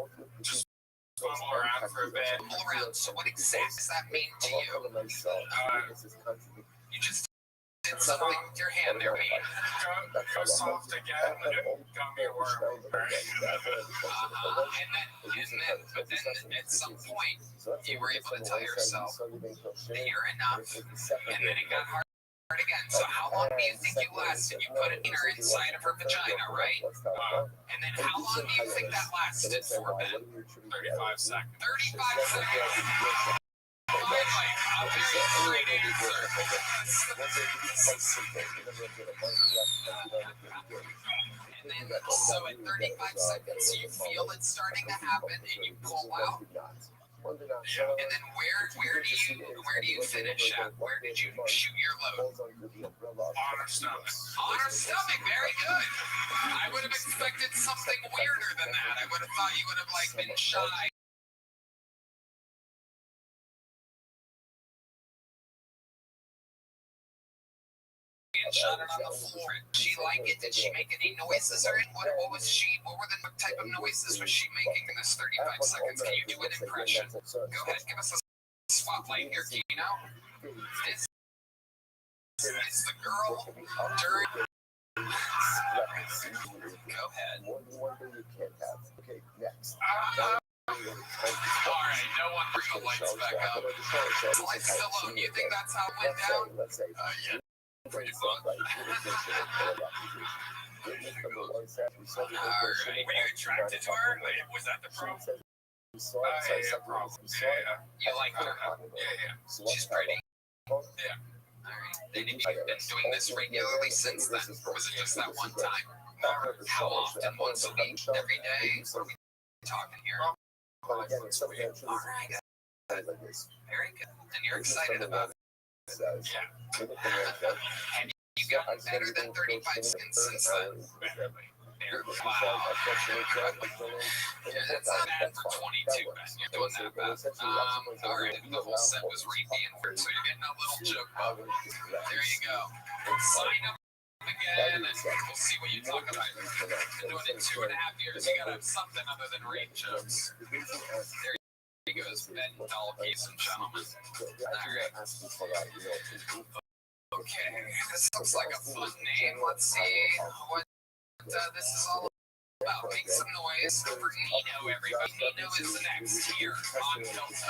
Fumble around for a bit. Fumble around. So what exactly does that mean to you? You just did something with your hand there, man. Go soft again. Gummy worm. But then at some point, you were able to tell yourself that you're enough, and then it got hard again. So how long do you think you lasted? You put it in her inside of her vagina, right? And then how long do you think that lasted for, Ben? 35 seconds. 35 seconds. A very great answer. And then, so at 35 seconds, you feel it starting to happen, and you pull out. And then where do you finish at? Where did you shoot your load? On her stomach. On her stomach. Very good. I would have expected something weirder than that. I would have thought you would have been shy. And shot it on the floor. Did she like it? Did she make any noises or what were the type of noises was she making in this 35 seconds? Can you do an impression? Go ahead, give us a spotlight here, Kino. This is the girl during. Go ahead. Okay, next. Alright, no one bring the lights back up. Lights still on. You think that's how it went down? Yeah. Pretty fun. Alright, were you attracted to her? Was that the problem? Yeah, probably. Yeah. You like her? Yeah. She's pretty. Yeah. Alright. Then have you been doing this regularly since then? Or was it just that one time? How often? Once a week? Every day? What are we talking here? Alright. Very good. And you're excited about it. Yeah. And you've gotten better than 35 seconds since then. Wow. Yeah, that's not bad for 22, man. You're doing that bad. Alright, the whole set was rapey and weird, so you're getting a little joke out. There you go. Sign up again, and we'll see what you talk about. Been doing it 2.5 years. You gotta have something other than rape jokes. There he goes, Ben, ladies and gentlemen. Alright. Okay, this looks like a fun name. Let's see what this is all about. Make some noise for Nino, everybody. Nino is next here on Toto.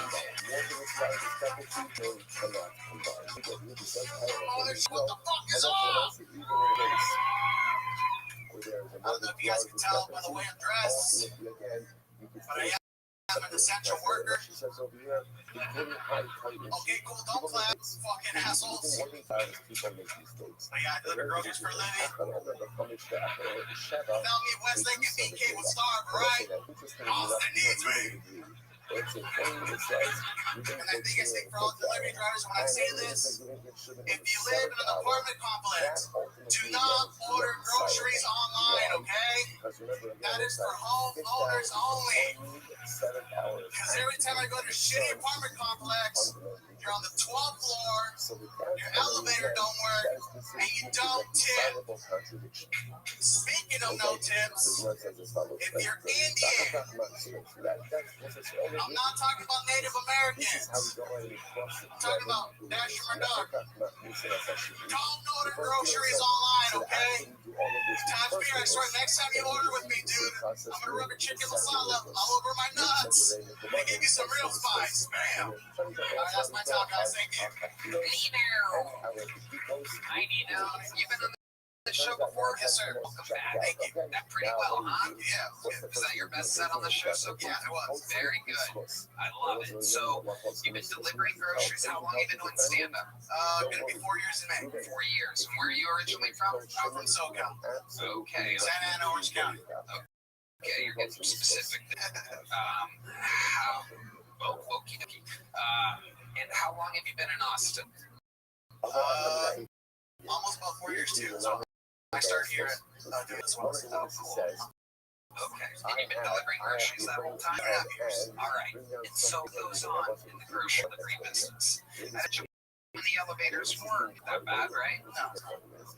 Mothers, what the fuck is up? I don't know if you guys can tell by the way I'm dressed, but I am an essential worker. Okay, cool, don't clap, fucking assholes. But yeah, I deliver groceries for a living. Tell me Westlake and BK will starve, right? Austin needs me. And I think I speak for all delivery drivers when I say this. If you live in an apartment complex, do not order groceries online, okay? That is for homeowners only. Because every time I go to a shitty apartment complex, you're on the 12th floor, your elevator don't work, and you don't tip. Speaking of no tips, if you're Indian, I'm not talking about Native Americans, I'm talking about Dasher Murdoch. Don't order groceries online, okay? Times beer, I swear, next time you order with me, dude, I'm gonna rub a chicken masala all over my nuts and give you some real spice. Bam. Alright, that's my talk, guys. Thank you. Hi, Nino. You've been on the show before? Yes, sir. Welcome back. Thank you. That pretty well, huh? Yeah. Was that your best set on the show? So yeah, it was. Very good. I love it. So, you've been delivering groceries. How long have you been doing stand-up? Gonna be 4 years in May. 4 years. And where are you originally from? I'm from SoCal. Okay. Santa Ana, Orange County. Okay, you're getting specific. Well, okie dokie. And how long have you been in Austin? Almost about 4 years too. So I started here doing this one. Oh, cool. Okay. And you've been delivering groceries that whole time? 2.5 years. All right. And so what goes on in the grocery delivery business? The elevators weren't that bad, right? No.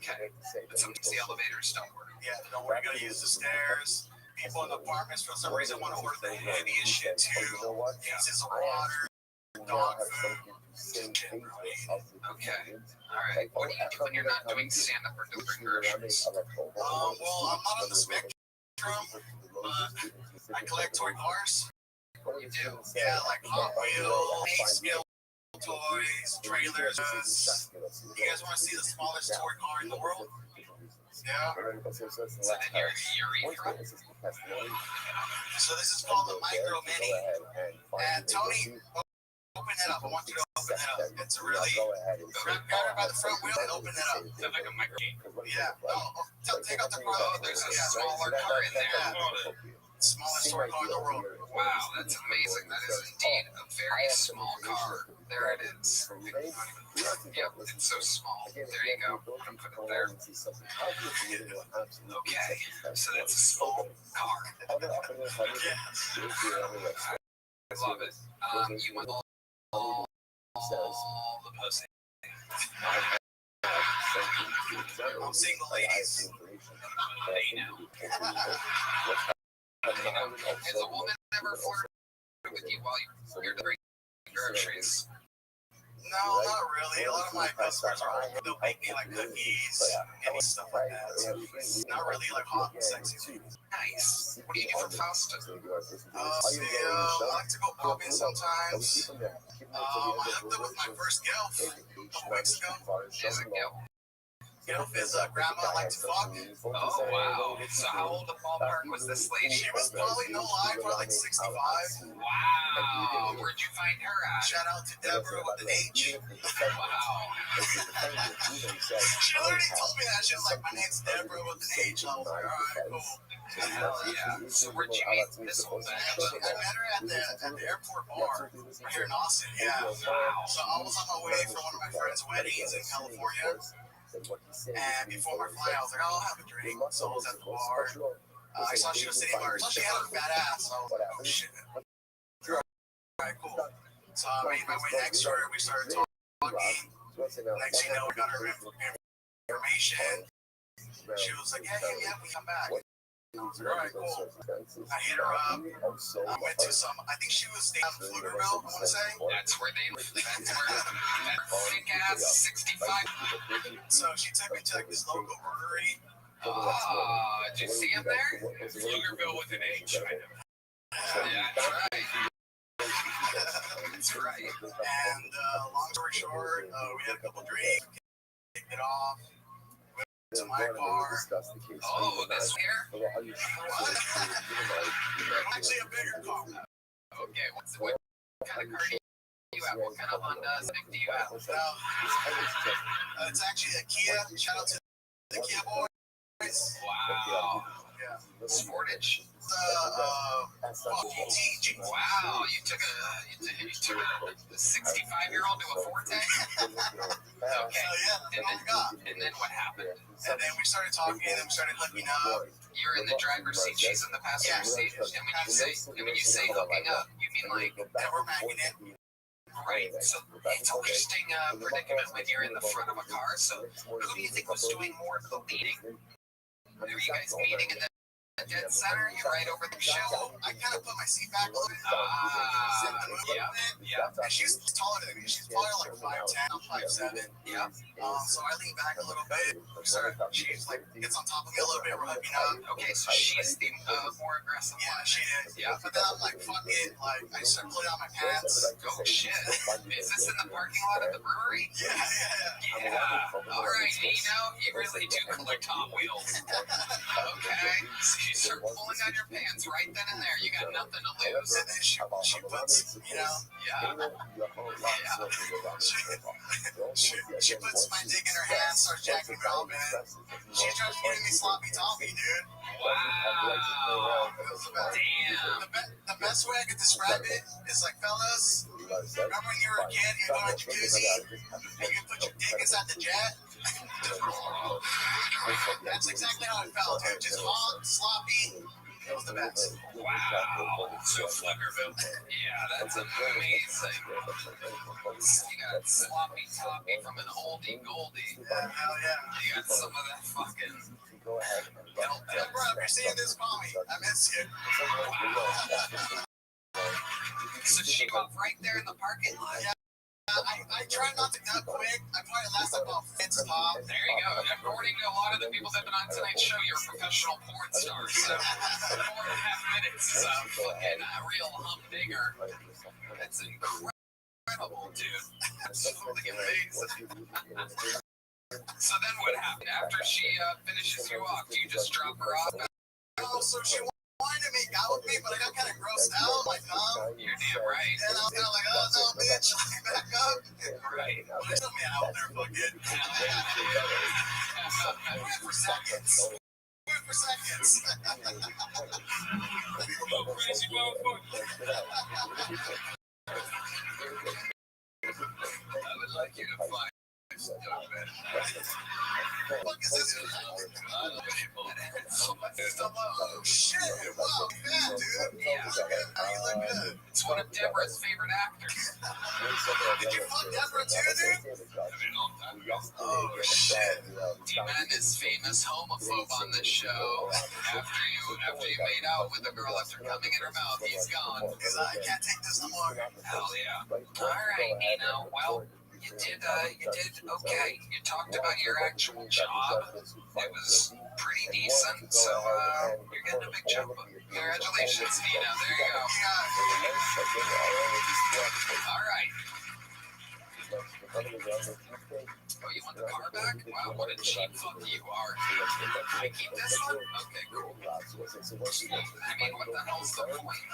Okay. But sometimes the elevators don't work. Yeah, don't worry. You gotta use the stairs. People in the apartments for some reason want to order the heaviest shit too. Cases of water, dog food. Okay. All right. What do you do when you're not doing stand-up or delivering groceries? Well, I'm not on the spectrum, but I collect toy cars. You do. Yeah, like Hot Wheels, skill toys, trailers. You guys want to see the smallest toy car in the world? Yeah. So then you're from? So this is called the Micro Mini. And Tony, open it up. I want you to open it up. It's a really grab it by the front wheel and open it up. Is that like a micro? Yeah. Take out the Oh, product. there's a smaller car in there. Smallest toy car in the world. Wow, that's amazing. That is indeed a very small car. There it is. Yep, it's so small. There you go. I'm gonna put it there. Okay, so that's a small car. I love it. You want all the pussy. I'm seeing the ladies. They know. Has a woman ever flirted with you while you're delivering groceries? No, not really. A lot of my customers are old. They'll make me like cookies and stuff like that. So not really like hot and sexy. Nice. What do you do for pasta? I like to go clubbing sometimes. I hooked up with my first girl a couple weeks ago. She's a girl. Gilf is grandma likes to fuck. Oh, wow. So how old a ballpark was this lady? She was probably, no lie, probably like 65. Wow. Where'd you find her at? Shout out to Deborah with an H. Wow. She literally told me that. She was like, my name's Deborah with an H. I was like, alright, cool. Hell yeah. So where'd you meet this whole bag of I met her at the airport bar here in Austin. Yeah. Wow. So I was on my way for one of my friend's weddings in California. And before my flight, I was like, oh, I'll have a drink. So I was at the bar. I saw she was sitting by herself. She had a fat ass. So I was like, oh, shit. Alright, cool. So I made my way next to her. We started talking. Next thing you know, we got her information. She was like, yeah, we come back. I was like, alright, cool. I hit her up. I went to some, I think she was staying in Pflugerville, I want to say. That's where they live. That's where that big ass 65. So she took me to like this local brewery. Did you see him there? Pflugerville with an H. I know. Yeah, that's right. That's right. And long story short, we had a couple drinks, kicked it off. To my car. Oh, this here? Actually, a bigger car. Okay, what kind of car do you have? What kind of Honda Civic do you have? It's actually a Kia. Shout out to the Kia boys. Wow. Yeah. Sportage. GT. Wow, you took a 65-year-old to a Forte? Okay. And then what happened? And then we started talking and we started hooking up. You're in the driver's seat, she's in the passenger seat. And when you say hooking up, you mean like And we're banging it. right? So it's an interesting predicament when you're in the front of a car. So who do you think was doing more of the leading? Were you guys meeting in the dead center? You're right over the show. I kind of put my seat back a little bit. Yeah. And she's taller than me. She's probably like 5'10". I'm 5'7". Yeah. So I lean back a little bit. She's like gets on top of me a little bit. We're hooking up. Okay, so she's the more aggressive Yeah, one. she is. Yeah. But then I'm like, fuck it. Like, I just started pulling out my pants. Oh shit. Is this in the parking lot of the brewery? Yeah. Yeah. Alright, you really do collect Hot Wheels. Okay. So you start pulling on your pants right then and there. You got nothing to lose. And then she puts, you know, she puts my dick in her hand, starts jacking me off, man. She starts giving me sloppy toffee, dude. Wow. It was the best. Damn. The best way I could describe it is like, fellas, Remember when you were a kid, you go in the jacuzzi, and you put your dick inside the jet? That's exactly how it felt, dude. Just hot, sloppy. It was the best. Wow. So Fleckerville. Yeah, that's amazing. You got sloppy toppy from an oldie goldie. Yeah, hell yeah. You got some of that fucking Tell bro, if you're seeing this, call me. I miss you. So she go right there in the parking lot? Yeah. I try not to duck quick. I probably last about 5 stop. There you go. According to a lot of the people that have been on tonight's show, you're a professional porn star. So 4.5 minutes is a fucking real humdinger. That's incredible, dude. That's fucking amazing. So then what happened? After she finishes you off, do you just drop her off? Oh, so she wanted to make out with me, but I got kind of grossed out. Like, no. You're damn right. And I was kind of like, oh, no, bitch. Back up. Right. But I took me out there, fucking. Went for seconds. Went for seconds. Crazy motherfucker. I would like you to find What is this? Oh, shit. Wow, yeah, dude. Yeah. You look good. It's one of Deborah's favorite actors. Did you fuck Deborah too, dude? Oh, shit. D-Man is famous homophobe on this show. After you made out with a girl after coming in her mouth, he's gone. Because I can't take this no more. Hell yeah. All right, Nino. Well, you did okay. You talked about your actual job. It was pretty decent, so you're getting a big jump. Congratulations, Nino. There you go. All right. Oh, you want the car back? Wow, what a cheap fuck you are. Can I keep this one? Okay, cool. I mean, what the hell's the point?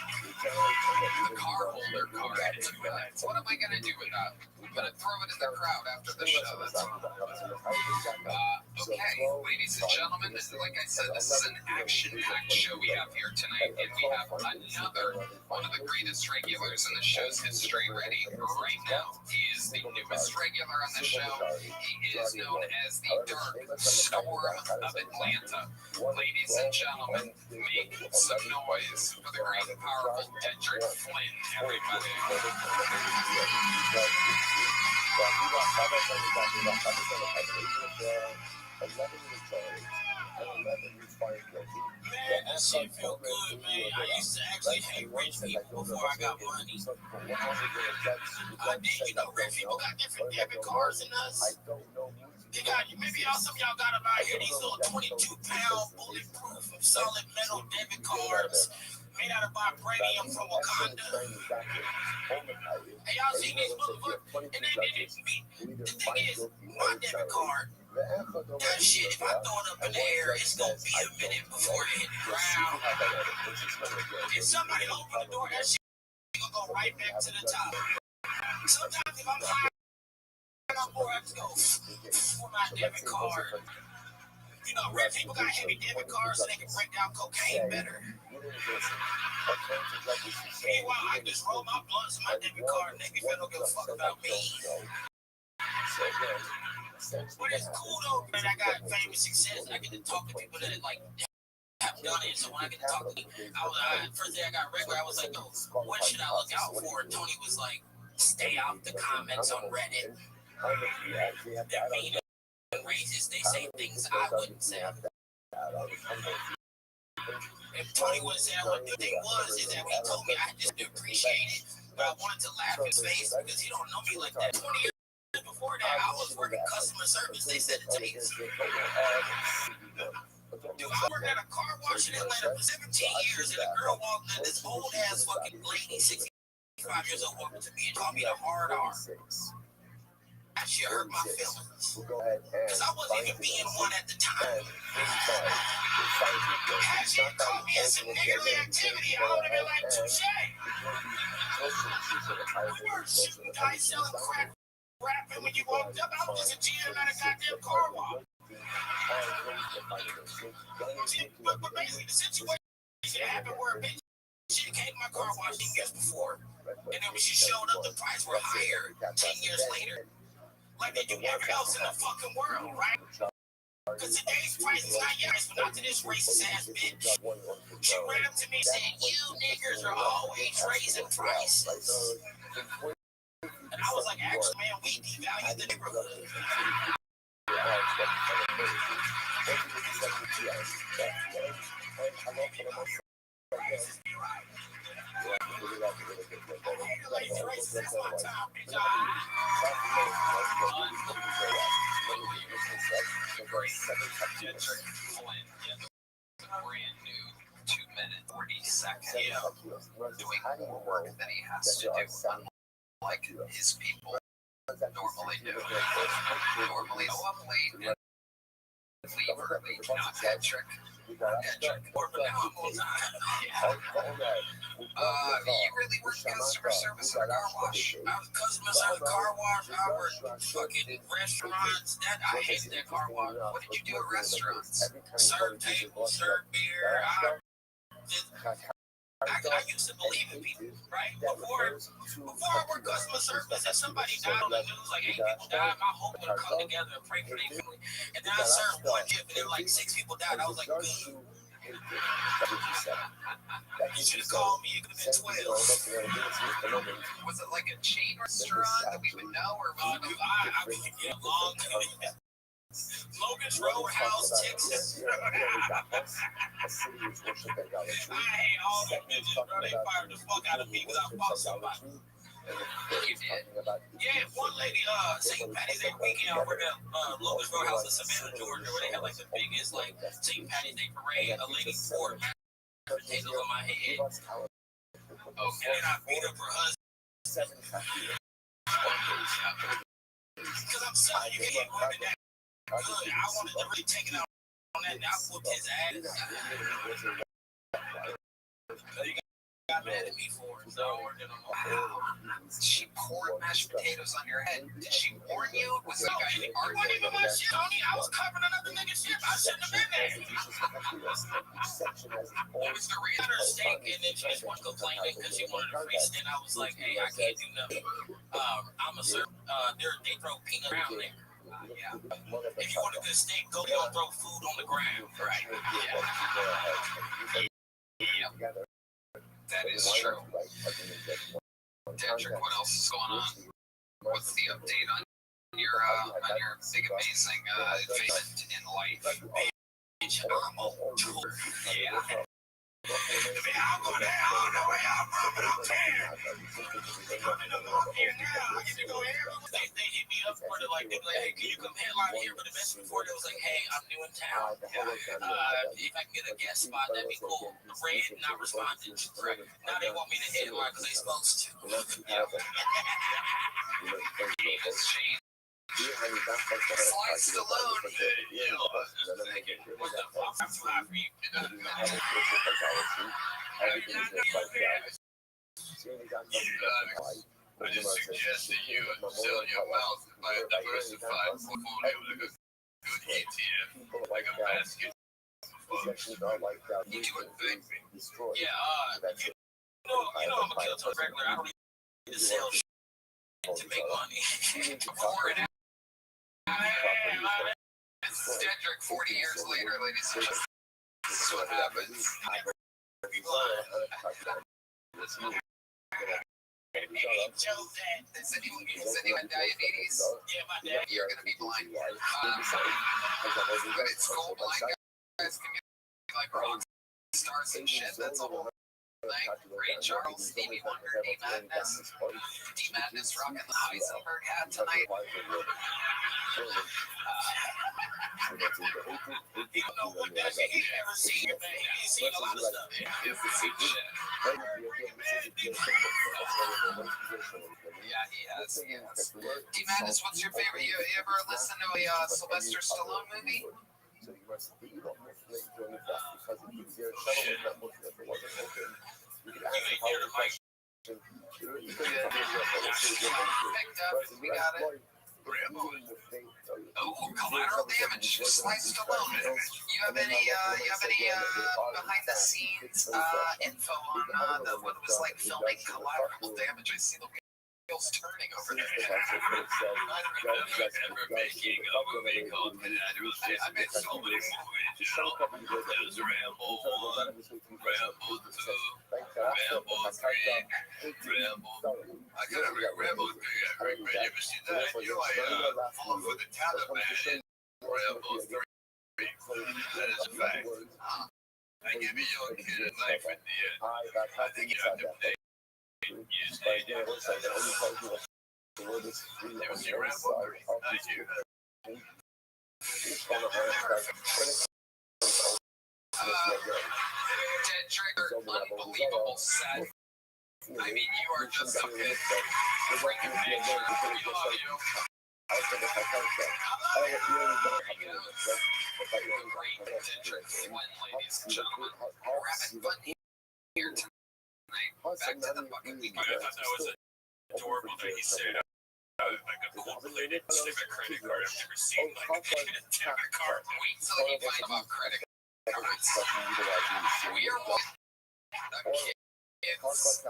The car holder card. What am I gonna do with that? I'm gonna throw it in the crowd after the show. That's all. Okay, ladies and gentlemen, like I said, this is an action-packed show we have here tonight, and we have another one of the greatest regulars in the show's history ready right now. He is the newest regular on the show. He is known as the Dark Storm of Atlanta. Ladies and gentlemen, make some noise for the great and powerful Dedrick Flynn, everybody. Man, that shit feel good, man. I used to actually hate rich people before I got money. I did, rich people got different debit cards than us. They got, maybe some of y'all got them out here, these little 22-pound bulletproof solid metal debit cards made out of vibranium from Wakanda. Hey, y'all seen these motherfuckers? And then the thing is, my debit card, that shit, if I throw it up in the air, it's gonna be a minute before it hit the ground. If somebody open the door, that shit gonna go right back to the top. Sometimes if I'm high, I'm more apt to go for my debit card. You know, rich people got heavy debit cards so they can break down cocaine better. Meanwhile, I just roll my blunts in my debit card and they don't give a fuck about me. But it's cool though, man. I got famous success. I get to talk to people that like have done it. So when I get to talk to them, first day I got regular, I was like, yo, what should I look out for? And Tony was like, stay out the comments on Reddit. They're mean and racist. They say things I wouldn't say. If Tony would have said what the thing was, is that he told me I just appreciate it. But I wanted to laugh in his face because he don't know me like that. 20 years before that, I was working customer service. They said it to me. Dude, I worked at a car wash in Atlanta for 17 years, and a girl walked in, this old ass fucking lady, 65 years old, walked to me and called me the hard R. That shit hurt my feelings. Because I wasn't even being one at the time. Had she called me as some niggerly activity, I would have been like, touche. We weren't shooting dice, selling crack, rapping. When you walked up, I was just a GM at a goddamn car wash. But basically, the situation happened where a bitch, she came to my car wash 10 years before. And then when she showed up, the prices were higher 10 years later. Like they do everywhere else in the fucking world, right? Because today's price is not yours, but not to this racist ass bitch. She ran up to me saying, you niggers are always raising prices. And I was like, actually, man, we devalue the neighborhood. Brand new 2 minute 40 second doing more work than he has to do, unlike his people normally do. Normally go up late and leave early, not that trick. You really work customer service at a car wash? I was customers at a car wash. I worked fucking restaurants. I hated that car wash. What did you do at restaurants? Serve tables, serve beer. I used to believe in people, right? Before I worked customer service and somebody died on the news, like 8 people died, my whole would come together and pray for their family. And then I served one shift and then like 6 people died. I was like, good. You should have called me. It could have been 12. Was it like a chain restaurant that we would know, or I mean, yeah, long. Logan's Roadhouse, Texas. I hate all them bitches, bro. They fired the fuck out of me because I fought somebody. you did? Yeah, one lady, St. Patty's Day weekend, I worked at Logan's Roadhouse in Savannah, Georgia, where they had like the biggest like St. Patty's Day parade. A lady poured potatoes on my head. Okay. And then I beat up her husband. Because I'm sorry, you can't get women that good. I wanted to really take it out on that, and I whooped his ass. He got mad at me for it, so I'm working on my. She poured mashed potatoes on your head. Did she warn you? Was it like any It wasn't even my shit, Tony. I was covering another nigga's shit. I shouldn't have been there. It was the reason her steak, and then she just wanted to complain because she wanted a free stint. I was like, hey, I can't do nothing. I'm a serve. They throw peanut around there. Yeah. If you want a good steak, go. You don't throw food on the ground, right? Yeah. That is true. Dedrick, what else is going on? What's the update on your big amazing advancement in life? Yeah. I'm going down the way I'm moving up here. They hit me up for the like, they be like, hey, can you come headline here? But the message before they was like, hey, I'm new in town. If I can get a guest spot, that'd be cool. Red not responding. Right. Now they want me to headline because they supposed to. Slice Stallone. What the fuck? I'm too high for you. I just suggest that you sell your mouth and buy a diversified portfolio like a good ETF, like a basket of funds. You do it big. Yeah, you know I'm a kill to regular. I don't need to sell shit to make money. Pour it out. Dedrick, 40 years later, ladies and gentlemen, this is what happens. Does anyone diabetes? Yeah, my dad. You're going to be blind. But it's cool. Blind guys can be like rock stars and shit. That's a whole thing. Ray Charles, Stevie Wonder, D-Madness. D-Madness rocking the Heisenberg hat tonight. He don't know what that shit. He's never seen it, man. He's seen a lot of stuff. It's the same shit. Yeah, he has. D-Madness, what's your favorite? You ever listen to a Sylvester Stallone movie? We got it. Oh, collateral damage. Sliced alone. You have any behind the scenes info on what it was like filming collateral damage? I see the wheels turning over there. I remember making a movie called Collateral. I made so many movies, you know. There's Rambo 1, Rambo 2, Rambo 3, Rambo. I gotta read Rambo 3. Great, man. You ever seen that? You know, I fall for the Taliban in Rambo 3. That is a fact. I give a young kid a knife at the end. I think you have to play. You say, yeah, what's that? You ever see Rambo 3? I do. Dead Trigger, unbelievable set. I mean, you are just a bit freaking nature. We love you. Great entrance win, ladies and gentlemen. Rabbit Butt here tonight. Back to the bucket we go. I thought that was adorable that he said, I got the gold-plated debit credit card. I've never seen like a debit card. Wait till you find about credit cards. We are with the kids.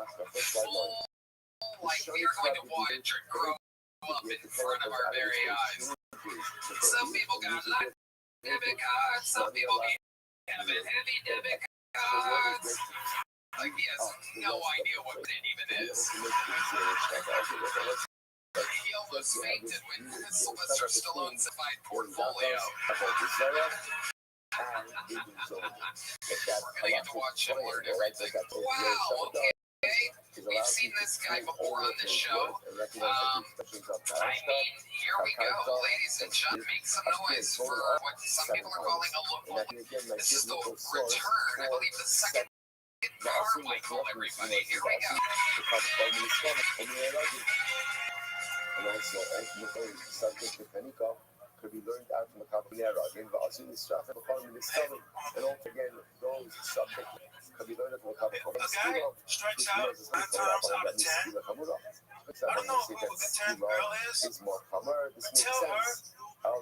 Like we are going to watch her grow up in front of our very eyes. Some people got debit cards, some people have heavy debit cards. Like he has no idea what it even is. He almost fainted when Sylvester Stallone's defined portfolio. We're gonna get to watch him learn everything. Wow, okay. We've seen this guy before on the show. I mean, here we go, ladies and gentlemen. Make some noise for what some people are calling a look. This is the return, I believe, the second Carmichael, everybody. Here we go. And also, ultimately, subject to Pentecost could be learned out from the Caponera. Again, also in the stuff of the discovered, and also again, those subject could be learned from the Caponera. The guy strikes out 9 times out of 10. I don't know who the 10th girl is, but tell her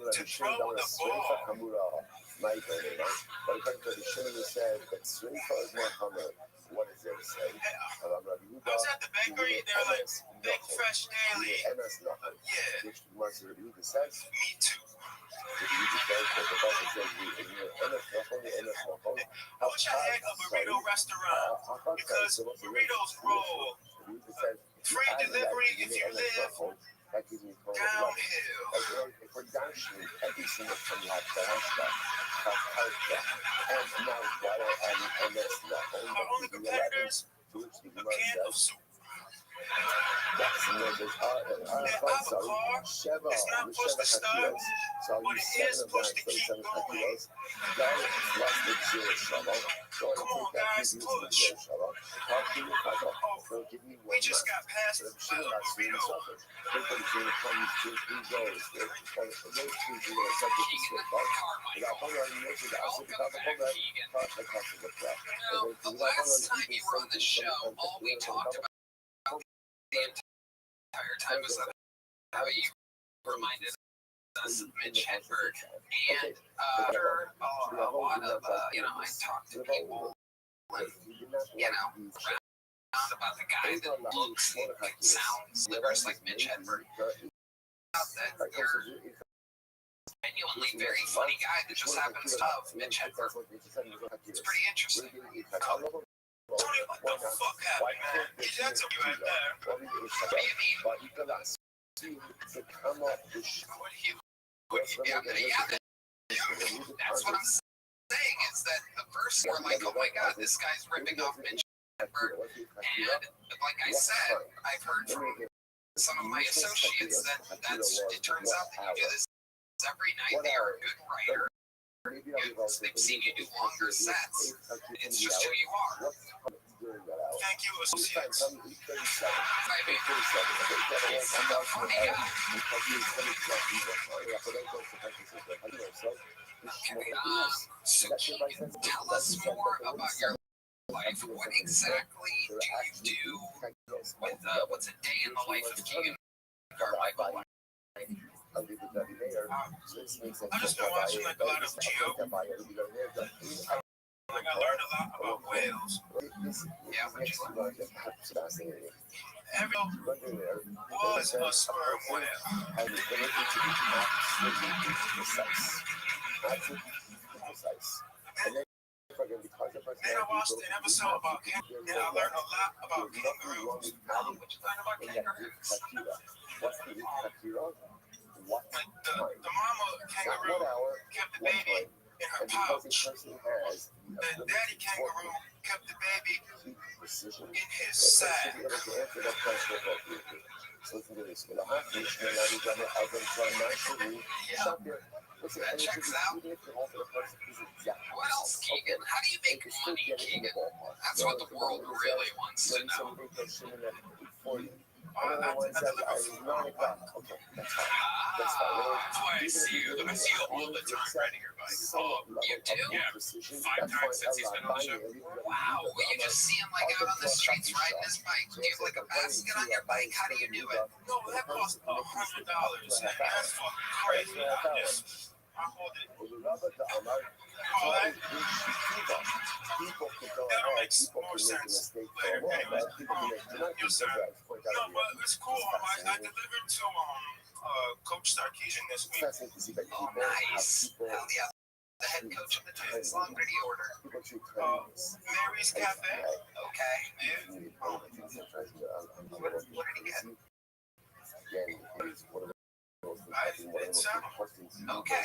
to throw the ball. But according to the Shimon said that Srinka is more common. What is there to say? I was at the bakery, they're like, big fresh daily. Yeah. Which wants to review the sense. Me too. I wish I had a burrito restaurant because burritos roll. Free delivery if you live downhill. If we're dashing every single time you have to Our only competitors, a can of soup. And I have a car. It's not push to start, but it is push to keep going. Come on, guys, push. Oh, we just got passed by a burrito. The last time you were on the show, all we talked about the entire time was how you reminded us of Mitch Hedberg. And after a lot of, I talked to people, and, around about the guy that looks and sounds, livers like Mitch Hedberg. That you're genuinely very funny guy that just happens to love Mitch Hedberg. It's pretty interesting. Tony, what the fuck happened, man? That's you right there. What do you mean? What do you, that's what I'm saying is that the first were like, oh my god, this guy's ripping off Mitch Hedberg. And like I said, I've heard from some of my associates that it turns out that you do this every night. They are a good writer. They've seen you do longer sets. It's just who you are. Thank you, associates. I mean, he's a funny guy. So tell us more about your life. What exactly do you do with what's a day in the life of Keegan Carmichael? a little bloody layer. So this makes sense. I've just been watching like a lot of Geo. Like I learned a lot about whales. Yeah, which is fascinating. Every was a sperm whale. And the ability to be absolutely precise. Absolutely precise. And then because the person Then I watched an episode about kangaroo, and I learned a lot about kangaroos. What you learn about kangaroos? What's the Kakira? What Like time? the mama kangaroo Not 1 hour, kept the 1 baby time. in her And because this pouch. person has The daddy kangaroo kept the baby precision, in his should sack. be able to answer that question appropriately. So listen to this. When the hostage may not be done out of naturally, stop there. Listen, That and it should checks be out. even if the offer the person is exactly What else, Keegan? How do you they make can still money, get it in the Keegan? ballpark. That's what the world really wants to Maybe know. somebody goes swimming at 8:40. I deliver It's 9 o'clock. Okay, that's fine. That's fine. That's why I see you. I see you all the time riding your bike. Oh, you do? Yeah. 5 times since he's been on the show. Wow, you just see him like out on the streets riding his bike. Do you have like a basket on your bike? How do you do it? No, that costs $100. And that's fucking crazy. I hold it. Oh, that makes more sense. Later, anyways. Yes, sir. No, but it's cool. I delivered to Coach Sarkeesian this week. Oh, nice. Hell yeah. The head coach of the team. Long did he order? Mary's Cafe. Okay. Yeah. What did he get? It's Okay.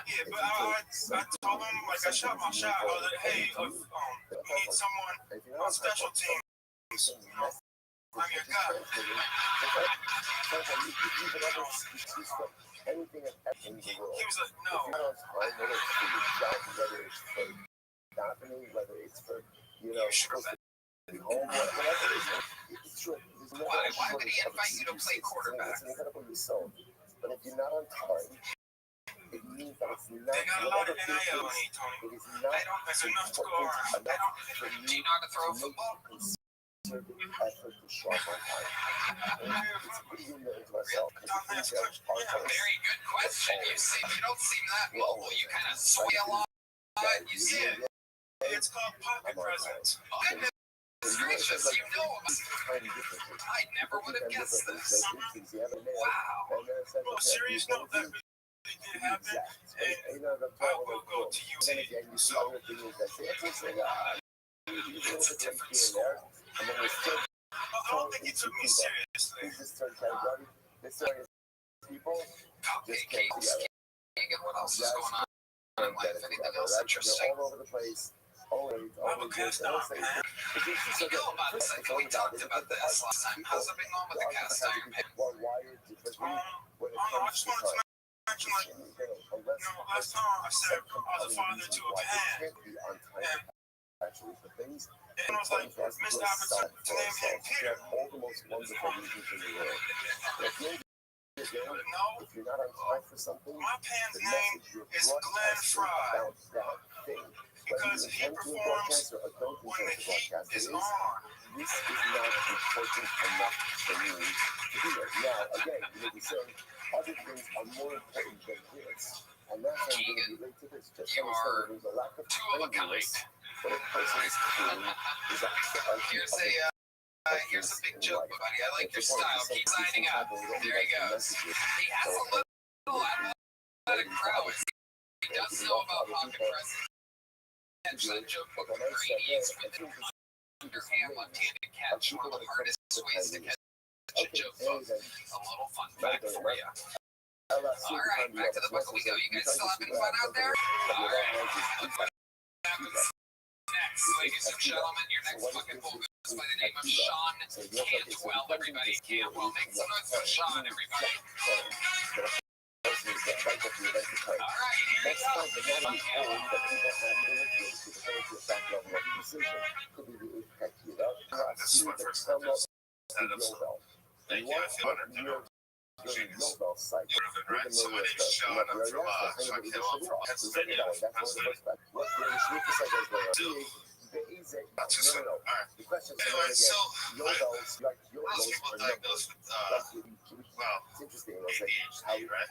Yeah, but I told him, like, I shot my shot. I was like, hey, if you need someone on special teams, I'm your guy. He was like, no. Whether it's for, You sure that? Why would he invite you to play quarterback? But if you're not on time, it means that it's not. They got a lot of NIL on you, Tony. It is not There's enough to go around. Do you know how to throw a football? Effort to sharpen time. It's putting into myself because Very good question. You don't seem that mobile. You kind of sway along. You see it. It's called pocket presence. Goodness gracious, you know I never would have guessed this. Wow. Well, serious note, that really did happen, and I will go to UT. So, it's a different school. I don't think he took me seriously. Okay, Keegan, what else is going on in life? Anything else interesting? All over the place. I'm a cast iron pan. You know about this. I think we talked about this last time. How's it been going with the cast iron pan? I just wanted to mention, like, last time I said I was a father to a pan, and it was like, missed opportunity to name him Peter. But no, my pan's name is Glenn Fry, because he performs when the heat is on. This is not important enough for me to do it. Now, again, you may be saying other things are more important than this. And that's how I'm going to relate to this. Just You are there's a lack of two of a kind. but a person's doing is Here's a big joke, buddy. I like your style. Keep signing up. There he goes. He has a little athletic prowess. He does know about pocket presence. Catch that joke with greenies with an underhand left-handed catch. One of the hardest ways to catch a joke, folks. A little fun fact for you. All right, back to the book we go. You guys still having fun out there? All right. Next, ladies and gentlemen, your next fucking bull goes by the name of Sean Cantwell, everybody. Cantwell, make some noise for Sean, everybody. All right, here we go. This is my first stand-up, so thank you. I feel honored to know. Genius. Right? So my name's Sean. I'm from Pennsylvania, Pennsylvania. No, That's just no, no. all right. The question is Anyway, so your goals, your most goals people are diagnosed with well, it's interesting. It was like how ADHD, right?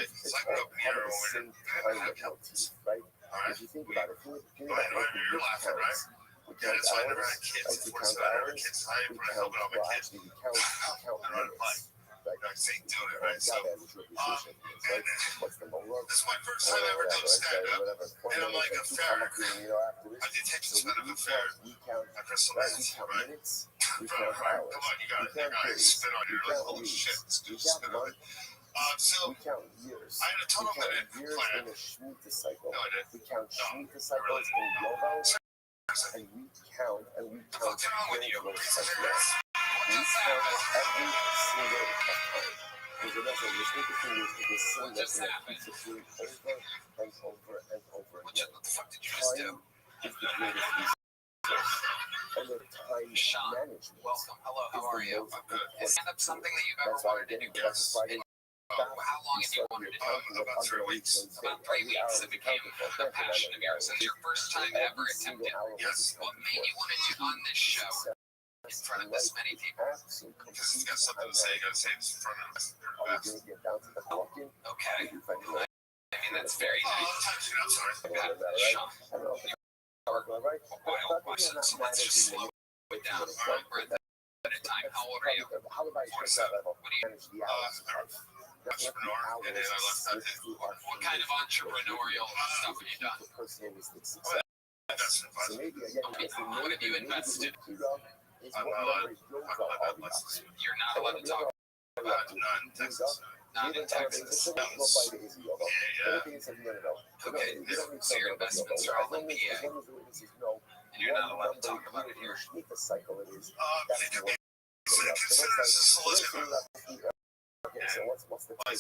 it's It's like all open part here of the over same here. kind of motif, right? All right. If you think about it, if you Right, about right, you're laughing, right? we Yeah, count that's why I never hours, had kids. right? We Of course, count I never had hours, kids. I we didn't put a count, helmet on my well, kids. actually, we count They're on a bike. minutes, right? Like, saying doing it, Right, right? So, God has his reputation, right? What's the molar? this is my first time ever doing stand-up. And I'm like a ferret. I did take this kind of a ferret. We count, I press the right? We lens, count right? minutes, we Right, count right. hours, Come on, you got we it. You count got it. days, Spit on you. we Like, count holy weeks, shit, this we dude's count spit on it. months, So, we count years. I had a We tunnel count minute years plan. in the Shemitah cycle. No, I didn't. We count No, Shemitah cycles in Yovel, and we count What's wrong with you? those Reason as for well. this. We count every single time. There's another interesting thing is the same What just lesson that happened? keeps repeating over and over and over What again. the fuck did you just do? Time is the greatest resource, and the time Sean, management. welcome. Hello, how are you? I'm good. Is stand-up something that you've ever That's why wanted to do? that's Friday. How long have you wanted to do it? About 3 weeks. About 3 weeks. It became a passion of yours. It's your first time ever attempting. Yes. What made you want to do on this show in front of this many people? Because he's got something to say. You gotta say this in front of us. Are we going to get down to the walking? Okay. You find it right. I mean, that's very Oh, nice. I'm touching it. I'm sorry. Sean, I don't know if it's right. oil questions. Let's just slow it down. One breath at a time. How old are you? How about you that level? What do you? Manage the hours. Entrepreneur, and then I left that in. What kind of entrepreneurial stuff have you done? Personalistic success. Investment So advisor. maybe again, What have you invested? I'm not allowed. I'm not allowed license. You're not allowed to talk about it. Not in Texas. Not in Texas. Okay, so your investments are all in PA, and you're not allowed to talk about it here. They could be considered as a solicitor. Okay, so what's the take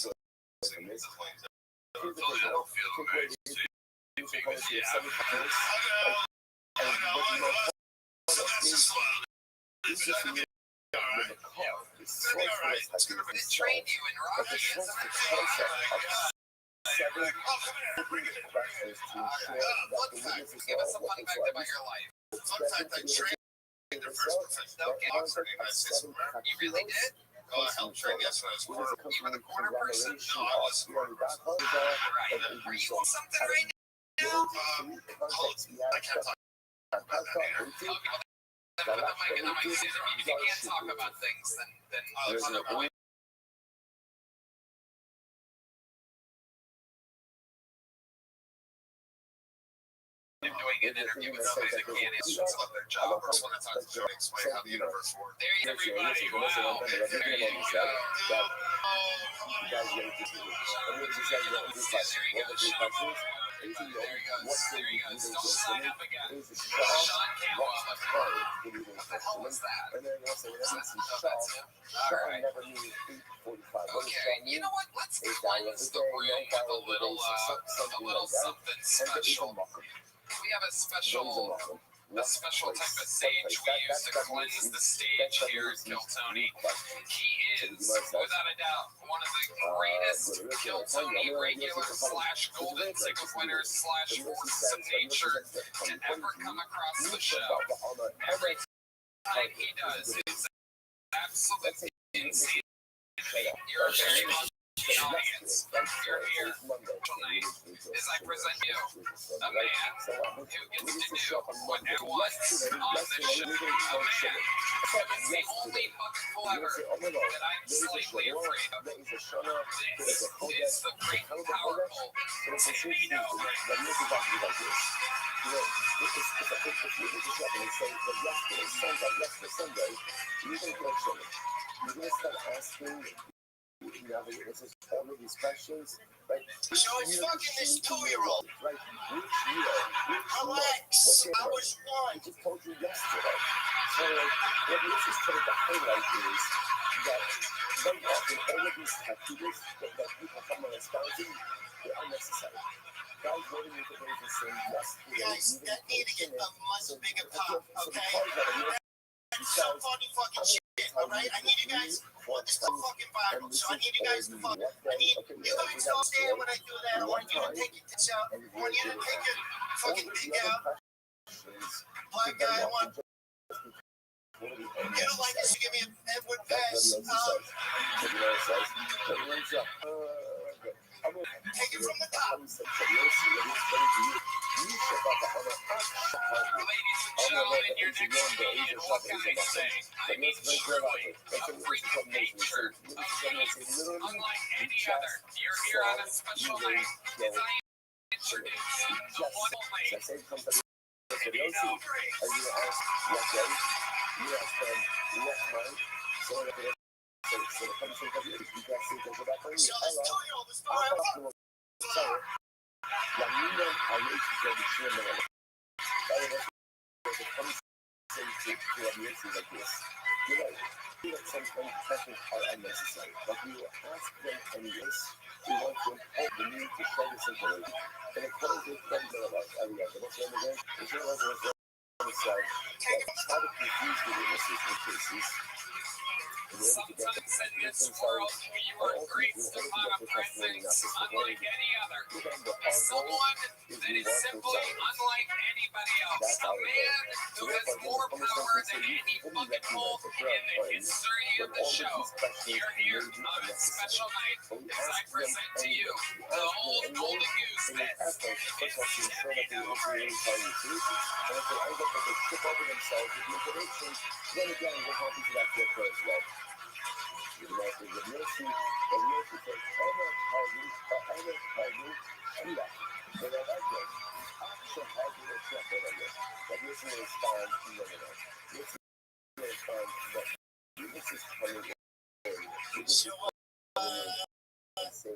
from this? Philadelphia, right? It trained you in rocket Give us a fun fact about your life. Fun fact, I trained their first professional boxer in the United States of America. You really did? I helped train, yes, when I was corner. You were the corner person? No, I was corner person. Right. Are you on something right now? I can't talk about that either. Tell people that put the mic in the mic. If you can't talk about things, then other doing an interview with somebody that can't answer about their job or someone that talks to explain how the universe works. There you everybody. Wow. There you go. There you go. Still sign up again. Sean Campbell. What the hell was that? That's him. All right. Okay. You know what? Let's cleanse the room with a little something special. We have a special type of sage we use to cleanse the stage here at Kill Tony. He is, without a doubt, one of the greatest Kill Tony regular / golden ticket winners / forces of nature to ever come across the show. Every time he does, it's absolutely insane. You're very much the audience. You're here tonight as I present you a man who gets to do what he wants on the show. A man who is the only muggle ever that I'm slightly afraid of. This is the great and powerful Sammy No. You're going to start asking all of these questions, right? So it's fucking this 2-year-old. Right? Which year? Relax. I was I one. just told you yesterday. So, what this is trying to highlight is that very often all of these tattoos that people come on espousing, they're unnecessary. Guys voting with the ways and saying, yes, Guys, that need to get a much bigger pop, okay? That's so funny fucking shit, alright? I need you guys, this is the fucking Bible, so I need you guys to fuck, I need you guys to understand when I do that. I want you to take it to shout, I want you to take your fucking dick out, questions. Black guy, I want you to like us to give me an Edward pass. Take it from the top. Ladies and gentlemen, your next comedian, what can I say? I mean, truly, a freaking hate shirt. Unlike any other, you're here on a special night as I introduce the one only. Sometimes questions are unnecessary, but we will ask them anyways. We want to uphold the need to show this information. And of course, we're talking about every other. What's the name again? It's not as a side that try to confuse the witnesses in cases. Sometimes in this world, your great Savannah presence unlike any other. Someone that is simply unlike anybody else. A man who has more power than any fucking wolf in the history of the show. You're here on a special night as I present to you the old golden goose that stepping over it. Then again, we're happy for that to occur as well. The Americans of mercy, the mercy says, and that. So that I guess, so how do they check that I guess? But this will respond, no. This will respond, no. This is coming in.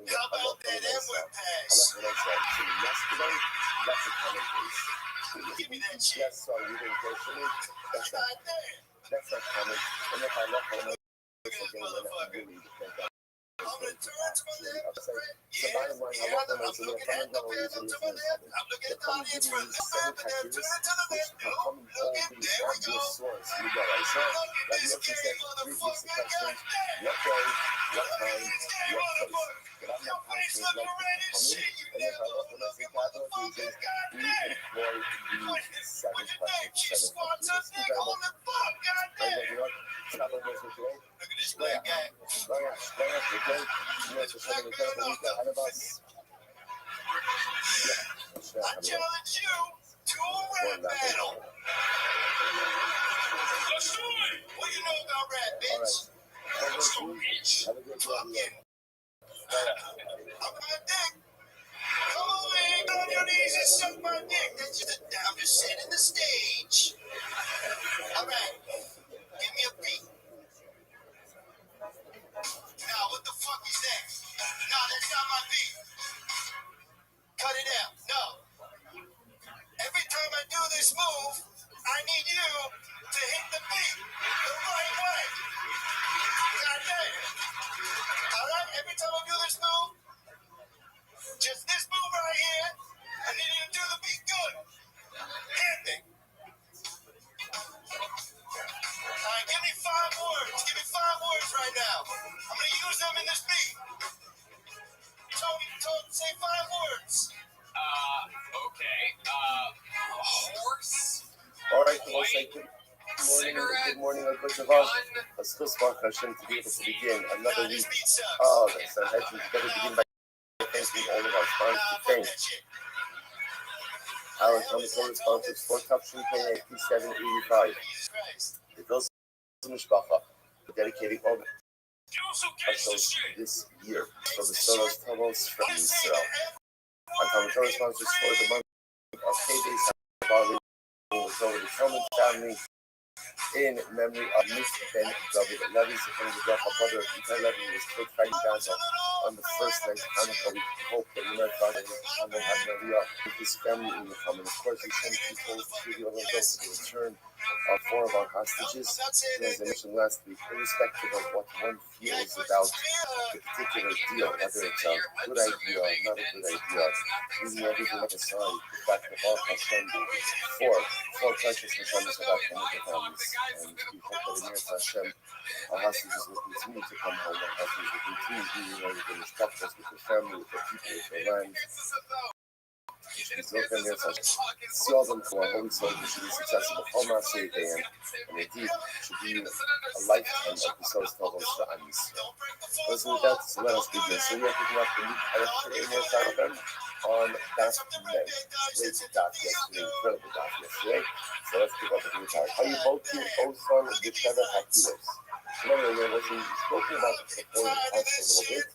How about that Edward pass? Yesterday, that's a common case. Give me that shit. Yes, sorry, you didn't question me. That's not common. And if I left my I'm gonna turn to my left. the bottom line, I love them as a I'm looking at the audience for the left, and then turn to the left. Looking, there we go. Source. You got it. So, like you said, previous questions, what day, what time, what place. But I'm not passionate like this. And if I love them as a capital region, we employ these 7 questions, 7 questions. You got it. And you know what? Travel was with today. Look at this black guy. Bring us, okay? You know, for some of the incredible week ahead of us. I challenge you to a rap battle. Let's do it. What do you know about rap, bitch? Let's go, bitch. Have a good day. Suck my dick. Come on your knees and suck my dick. That's just I'm just setting the stage. All right. Give me a beat. Now, what the fuck is that? No, that's not my beat. Cut it out. No. Every time I do this move, I need you to hit the beat the right way. God damn. All right? Every time I do this move, just this move right here, I need you to do the beat good. Hit me. All right, give me 5 words. Give me 5 words right now. I'm going to use them in this beat. Say 5 words. Okay. Horse. All right, well, say good morning, good morning, Let's still spark Hashem to be able to begin another week. Oh, that's so nice. We better begin by thanking all of our sponsors. Our commissary sponsors for Caption K 8785. It goes to Mishpacha, dedicating all the episodes this year. So the Sonos Tumbles from Israel. Our commissary sponsors for the month of K-Days over the Tillman family in memory of Miss Ben David Levy's and the death of brother Peter Levy was killed fighting Gaza on the first night of Hanukkah. We hope that we might find him and have Maria with his family in the common. Of course, we send people to the other girls to the return of 4 of our hostages. And as I mentioned last week, irrespective of what one feels about the particular deal, whether it's a good idea or not a good idea, leaving everything aside, the fact that all Hashem for precious Hashem is about the families. And we hope that in Eretz Hashem, our hostages will continue to come home, our hostages will continue being able to instruct us with their family, with their people, with their land. she's looking there, so see all them for holy soldiers should be successful. All my say again, and indeed should be a lifetime of the source of those shines. Let's with that, so let us begin. So we are picking up the new character in your time on that night. Great dot yesterday, incredible dot yesterday. So let's pick up the new character. How you both do Oson with Trevor Hakilos. Remember, again, what we spoken about the supporting past a little bit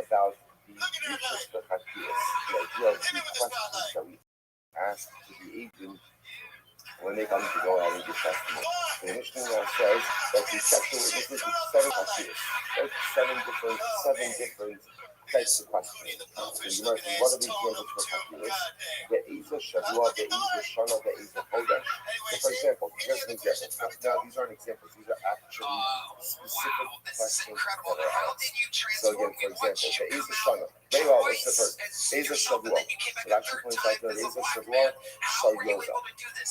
about the features of Hakilos, the idea of the questions that we ask to the agent when they come to go out and give testimony. The Mishnah now says that the sexual witnesses with seven Hakilos, right? Seven different types of questions. So you might say, what are these examples for Hakilos? The Eiza Shavua, the Eiza Shana, the Eiza Chodesh. So for example, here's an example. Now these aren't examples, these are actually specific questions that are asked. So again, for example, the Eiza Shana. Very well, what's the first? Eiza Shavua. It actually points out that Eiza Shavua, Shalyoga.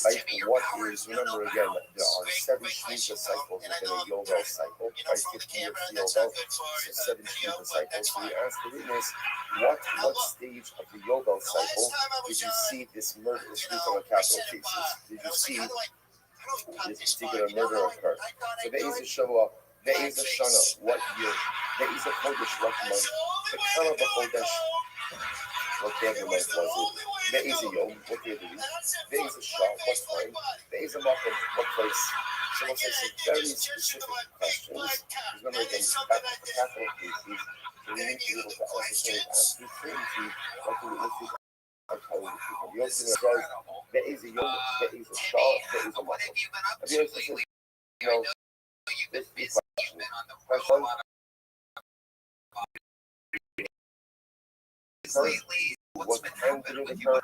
Right? What is, remember again, there are 7 Shmita cycles within a Yoga cycle, right? 50 years Yoga, so 7 Shmita cycles. So we ask the witness, what stage of the Yoga cycle did you see this murder, this on capital cases? Did you see this particular murder occur? So the Eiza Shavua, the Eiza Shana, what year? The Eiza Chodesh, what month? The Kama Chodesh, what day of the month was it? The Eiza Yom, what day of the week? The Eiza Shah, what time? The Eiza Makom, what place? So we'll say some very specific questions. Remember again, back to capital cases, so we need to be able to ascertain ask these things what the witnesses are telling the people. The Yosef says, the Eiza Yom, the Eiza Shah, the Eiza Makom. And the Yosef says, you know, there's 3 questions. Question one, what time did it occur?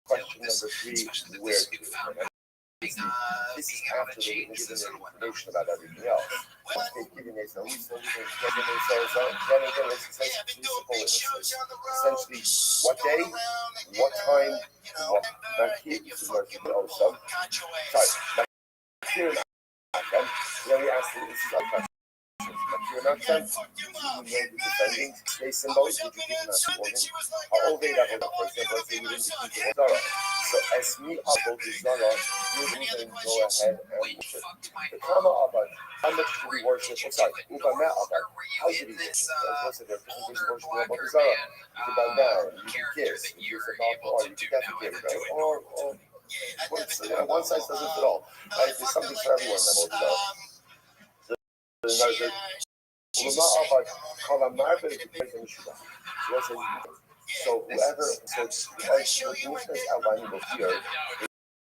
Question number 3, where did it occur? This is after the witness given their information about everything else. Once they've given their solution, then again, let's say principal witnesses. Essentially, what day, what time, what Makir, this is Makir also. Sorry, Makir and then we ask the witnesses our questions. Makir and Akshan, did you know the defending space symbols? Did you give them us warning? How old they are, for example, let's say we didn't keep the Zara. So as me about the Zara, you can go ahead and worship. The Kama Abad, how much do we worship? Oh, sorry, Ubama Abad, how did he worship? Most of their presentation worship about the Zara. You can bow down, you can kiss, you can bow, or you can defecate, right? Or one size doesn't fit all. Right? There's something for everyone about the Zara. So whoever, so the Mishnah is outlining over here,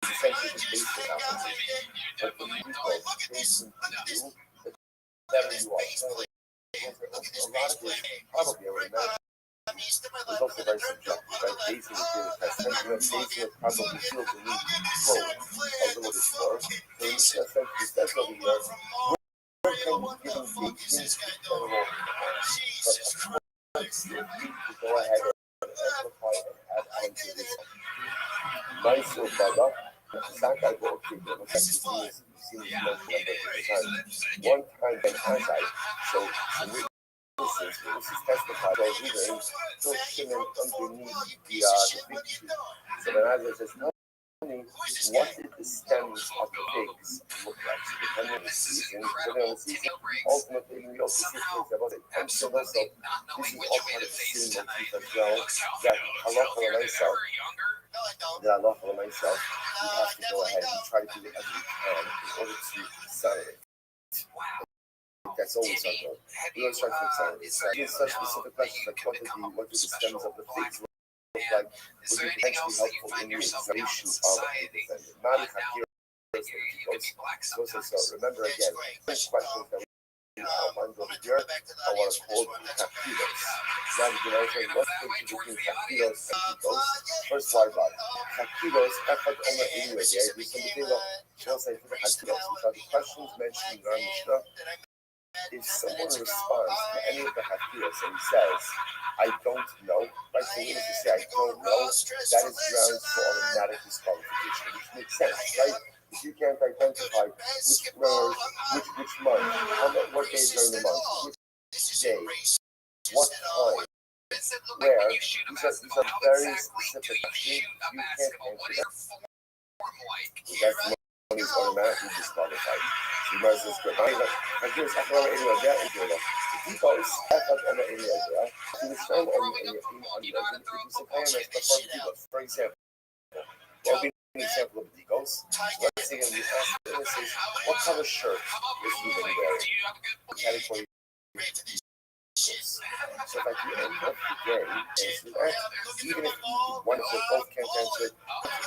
essentially the basic application. But the people facing you, the better you are. So a lot of this probably already know. It's also very subjective, right? Basing it here is basing it probably feels the need to control a little bit more. So the Mishnah essentially says over here, we're giving things general, but you need to go ahead and amplify and add on to this. Nice or brother, Santa go to the seen one time when Azai, so witnesses testified or reading, so shimon underneath the big tree. So then Azai says, what did the stems of the figs look like? So depending on the season, ultimately we also see things about it. And so also, this is all part of the same motif as well, that Allah for myself, we have to go ahead and try to do whatever we can in order to accelerate. That's always our goal. We always try to accelerate. So these such specific questions like what do the stems of the figs look like would be potentially helpful in the examination of the defendant. Not if so remember again, these questions that we outlined over here are what are called captivos. Now we can also what's the difference between captivos and captivos. First why about captivos, effort only anyway, the idea is something that shall say for the captivos, which are the questions mentioned in our Mishnah. If someone responds to any of the captivos and he says, I don't know, right? So when you say I don't know, that is grounds for automatic disqualification, which makes sense, right? If you can't identify which month, what day during the month, which day, what time, where these are very specific questions. You can't answer them. That's the one is automatically disqualified. So you might as well skip. Like this, I can already know that is good. The defaults, I thought on the area there. To the sign on your email, you say IMS before the defaults. For example, well, we need an example of the defaults. Let's say you ask and it says, what color shirt is he wearing? Category. So if I do end of the day, answer that, even if one of them both can't answer it,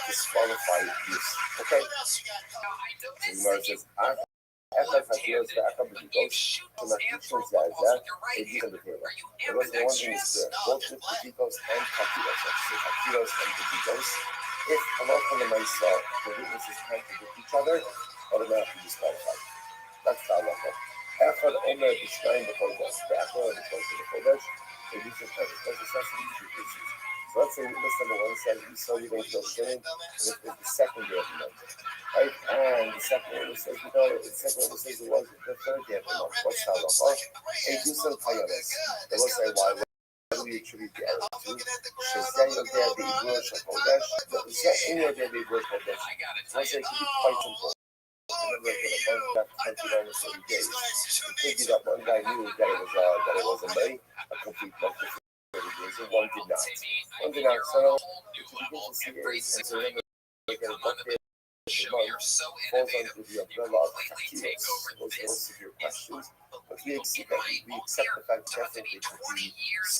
disqualify this. Okay? So the Gemara says, after Hakiros the Akabudi goes, so my teacher says that it is on the table. There was the one thing is clear, both with the Dikos and Hakiros, so Hakiros and the Dikos, if Allah from the Maisa, the witnesses contradict each other, automatically disqualified. That's the halacha. After Omer describing the Kodesh, the Achor refers to the Kodesh, they use the Kodesh. There's essentially two cases. So let's say witness number one says, we saw you going to kill Shimon, and it was the second day of the month. Right? And the second witness says, the second witness says it was the third day of the month. What's the halacha? A do some Kayanis. They will say, why? What do you attribute the error to? Shazay Yodeh Be'ibur Shakodesh. In Yodeh Be'ibur Kodesh. So let's say it could be quite simple. Remember, one got 29 or 30 days. It could be that one guy knew that it was a May, a complete month of 30 days, and one did not. One did not. So to begin to see is, and so remember, again, what day of the month falls under the umbrella of Hakiros. Those are severe questions. But we accept the fact definitely to be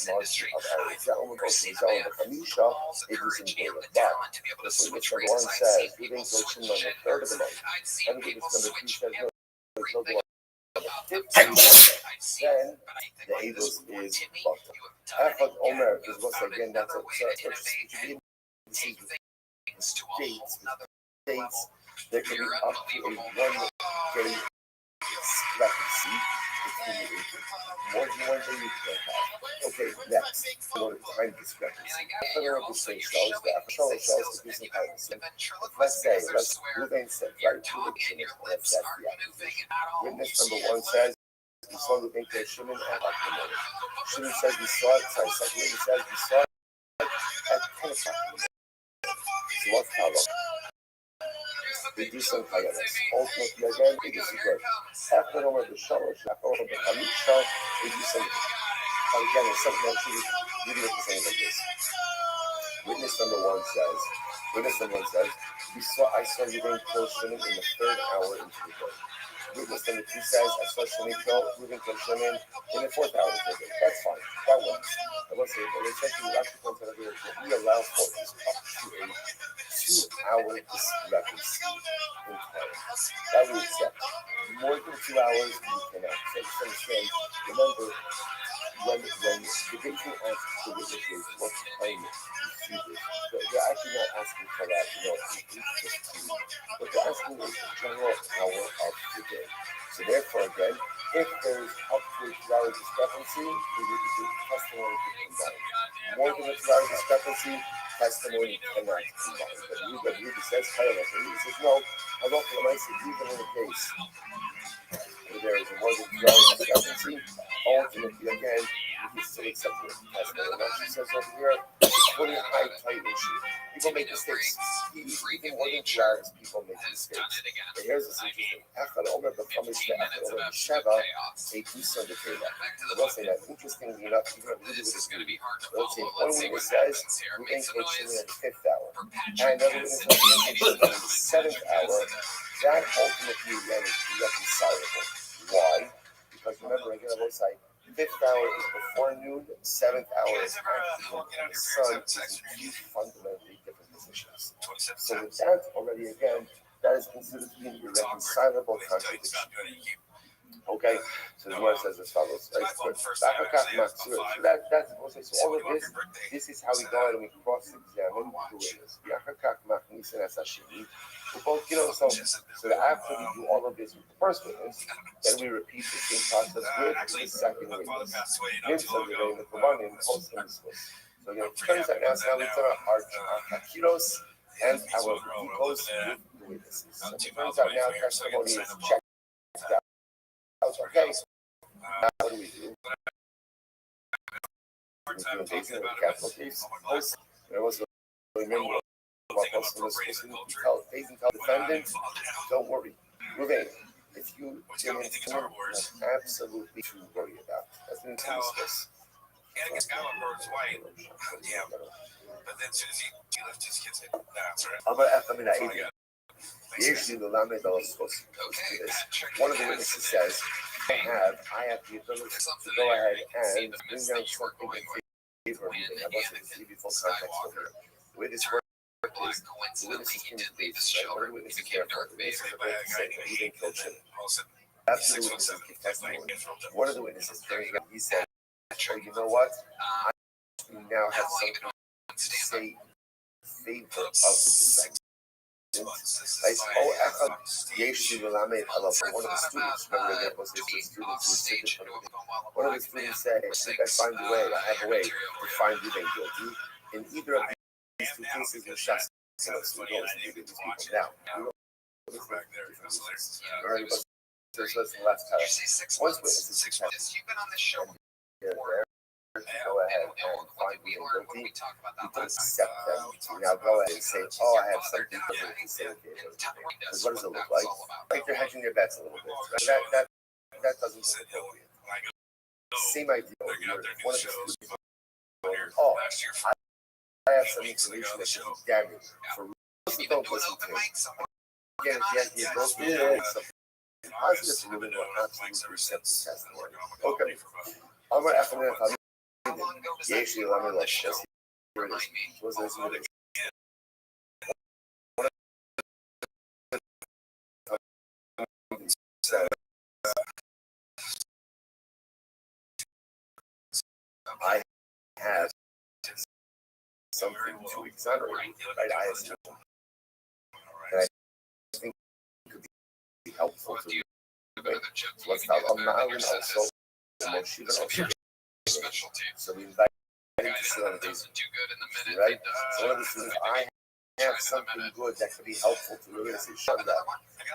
margin of error. Zalman goes to Zalman of Hamisha, it is in the but the witness number one says, we didn't go to on the third of the month, and the witness number two says, no, there's no on the 15th, then the Eidos is bucked. After Omer is once again, that's a dates, there can be up to a 1 day discrepancy between the agents. More than 1 day you can't have. Okay, next, for time discrepancy. After the say shows, the after shows to do some kind of sin. Let's Ruben said, right, let's set the accusation. Witness number one says, we saw the thing that Shimon and Akamash. Shimon says we saw it, sorry, second witness says we saw it at 10 o'clock. So what's the problem? They do some Kayanis. Ultimately, again, it is good. After over the Shalosh, after over the Hamisha, they do some. Again, it's something that should be really the same like this. Witness number one says, I saw you going to kill Shimon in the third hour into the day. Witness number two says, I saw Shimon kill Shimon in the fourth hour into the day. That's fine. That works. But let's say, essentially, we allow for is up to a 2-hour discrepancy in time. That we accept. More than 2 hours, we cannot. So just understand, remember, when the patient asks the witnesses what time you see this, they're actually not asking for that, but they're asking the general hour of the day. So therefore, again, if there's up to a 2-hour discrepancy, we would do testimony to combine. More than a 2-hour discrepancy, testimony cannot combine. But Ruby says, Ruby says, no, I don't feel nice even in the case where there is a more than 2-hour discrepancy. Ultimately, again, we can still accept the testimony. Now she says over here, it's pretty high, tight issue. People make mistakes. Even more than 2 hours, people make mistakes. But here's the situation. After Omer becomes the Omer Sheva, they do so the Teva. But let's say that, interestingly enough, even if we do this, let's say one witness says, we ain't Shimon in the 5th hour. And another witness says, we ain't Shimon in the 7th hour. That ultimately, again, is irreconcilable. Why? Because remember, again, I will say, 5th hour is before noon, 7th hour is after noon, and the sun is in two fundamentally different positions. So with that, already again, that is considered to be an irreconcilable contradiction. Okay, so the Gemara says as follows. Right? So all of this is how we go and we cross-examine the witness. So after we do all of this with the first witness, then we repeat the same process with the second witness. So it turns out now we've done our Hakiros and our B'dikos with the witnesses. So it turns out now testimony is checked out. Okay, now what do we do? doing basically in the capital case. There was a remember what Boston was supposed to tell defendant, don't worry. Ruvain, if you get into absolutely to worry about. That's been discussed. And I guess Skywalker's white. Yeah. But then as soon as he left his kids, nah, that's right. אבל איך מן העדים? יש לי ללמד על הסוס. One of the witnesses says, I have the ability to go ahead and bring down something in favor of me. I wasn't to give you full context over here. The way this works is the witnesses can debate, right? What are the witnesses there for? The witnesses are going to say that he didn't kill Chip. After the witnesses give testimony, one of the witnesses turns around, he said, oh, you know what? I now have something to say in favor of the defense. יש לי ללמד עליו. One of the students, remember that was the students who sit in front of me. One of the students said, I think I find a way, I have a way to find you being guilty. In either of these two cases, we're shot. So we don't listen to these people. Now, let's listen to last time. Once witnesses you've been on this show. Go ahead and find me guilty. You don't accept them. Now go ahead and say, oh, I have something to say. Because what does it look like? Like you're hedging your bets a little bit. That doesn't look appropriate. Same idea. One of the students, oh, I have some information that should be damaged. For real, don't listen to me. Again, if you go through it, it's positive to really want absolutely accept the testimony. Okay. I'm going to ask them if יש לי למה לא שס. Was this with it? I have something to exonerate, right? I assume that I think could be helpful to you. Let's talk about Marin also. Moshe also. So we invite him to sit on these, right? So one of the students, I have something good that could be helpful to the witnesses. Shut up,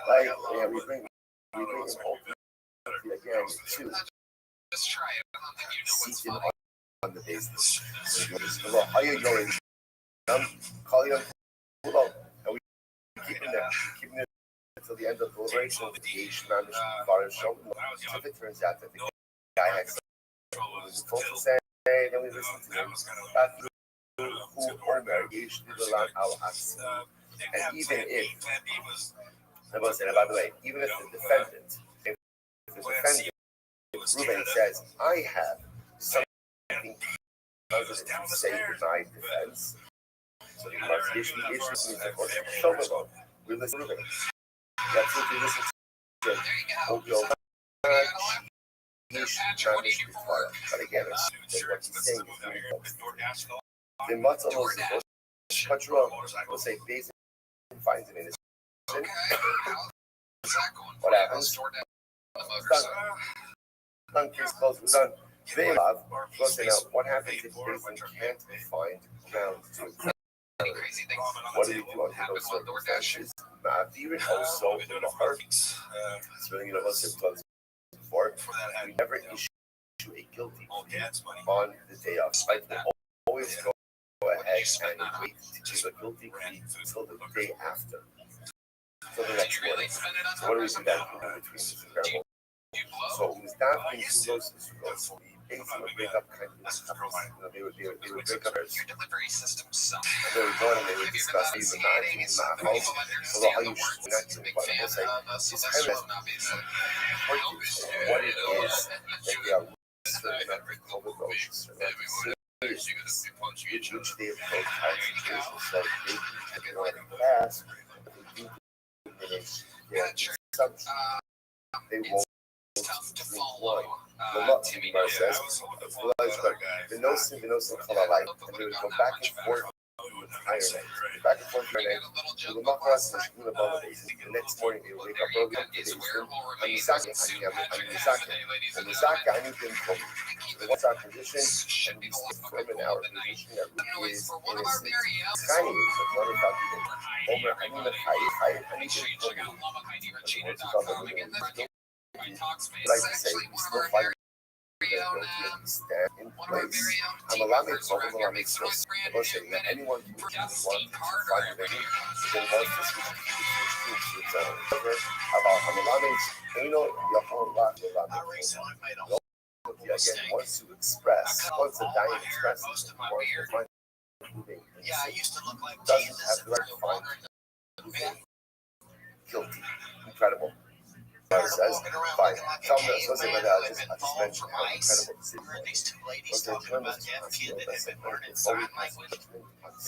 right? Yeah, we bring him ultimately again to seat him on the basis. So how are you going? Calling him, and we keeping it until the end of deliberation of the Yesh Mamish Bar Shalom. If it turns out that the guy had full to say, then we listen to him. Who Omer Yesh Nidolan Al Hats. And even if, by the way, even if the defendant, Ruben says, I have something positive to say in my defense. So he must issue show me alone. We listen to Ruben. You absolutely listen to him. Hold your but again, what he's saying is really close. The matzah will say, basically, finds him in his sin. What happens? Done. Case closed. We're done. They love. We'll say now, what happens if Jason can't find ground to examine? What do we do under those circumstances? Even also in the heart. It's really universal. For we never issue a guilty plea on the day of. Right? We'll always go ahead and wait to give a guilty plea until the day after. Until the next morning. So what do we do then between this incredible? So we start into those we basically break up kind of they would break up and they would go and they would discuss these and not so how you should not to what I will say is kind of what it is that they are certain of COVID roaches which they approach concentration so they can already pass but they do diminish their consumption they won't one. The lot Timur says, the no sin, and they would go back and forth with higher names. Back and forth with higher names. The Makras and Shkuna above the basin. The next morning they would wake up early to the basin. And Misaka, and Misaka, I knew him from what's our position, and we stay firm in our position that Ruth is innocent. Chai is a one about the Omer, I knew that Chai, I knew him from like to say, we still fight guilty and stand in place. I'm allowing problem allowing stress. Saying that anyone who really wants to find a venue, then wants to switch groups with about Hamalame, Ano, Yahweh, again, wants to express, wants to die and express, wants to find moving. Yeah, I used to look like doesn't Jesus. have the right to find moving. Guilty. Incredible. Says, fine. Tell me, so say that I just mentioned how incredible the city Heard these two ladies was. talking about that kid that had been learning sign language, and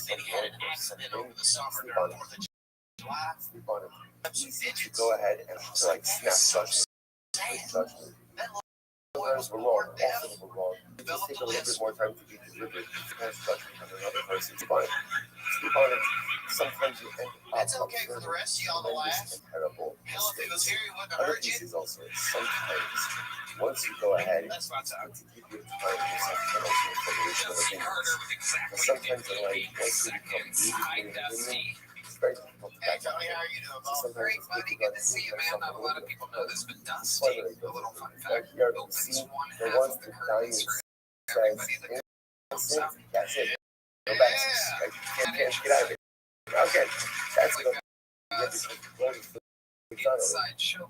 then he had an accident over the summer during 4th of July. Sleep on it. Easy to go ahead and to like snap judgment. Sometimes we're wrong, often we're wrong. It just takes a little bit more time to be deliberate. Pass judgment on another person. Sleep on it. Sleep on it. Sometimes you end up It's okay for the rest of y'all to laugh. Terrible. Hell, if he was here, he wouldn't have Other heard you. pieces also. Sometimes, once you go ahead, That's my time. to give you time to yourself and also information of opinions. Sometimes in life, once you become really it's very difficult to Hey, back up. Tony, how are you doing? So sometimes Great, it's buddy. difficult Good to see you, man. Not a lot of people know this, but Dusty, Why would I a go little there? fun fact, Here, you opens see, one the half ones of the that die curtains for says, everybody that comes out. that's it. No backsies. Right? You can't get out of it. Okay, that's Like the inside show.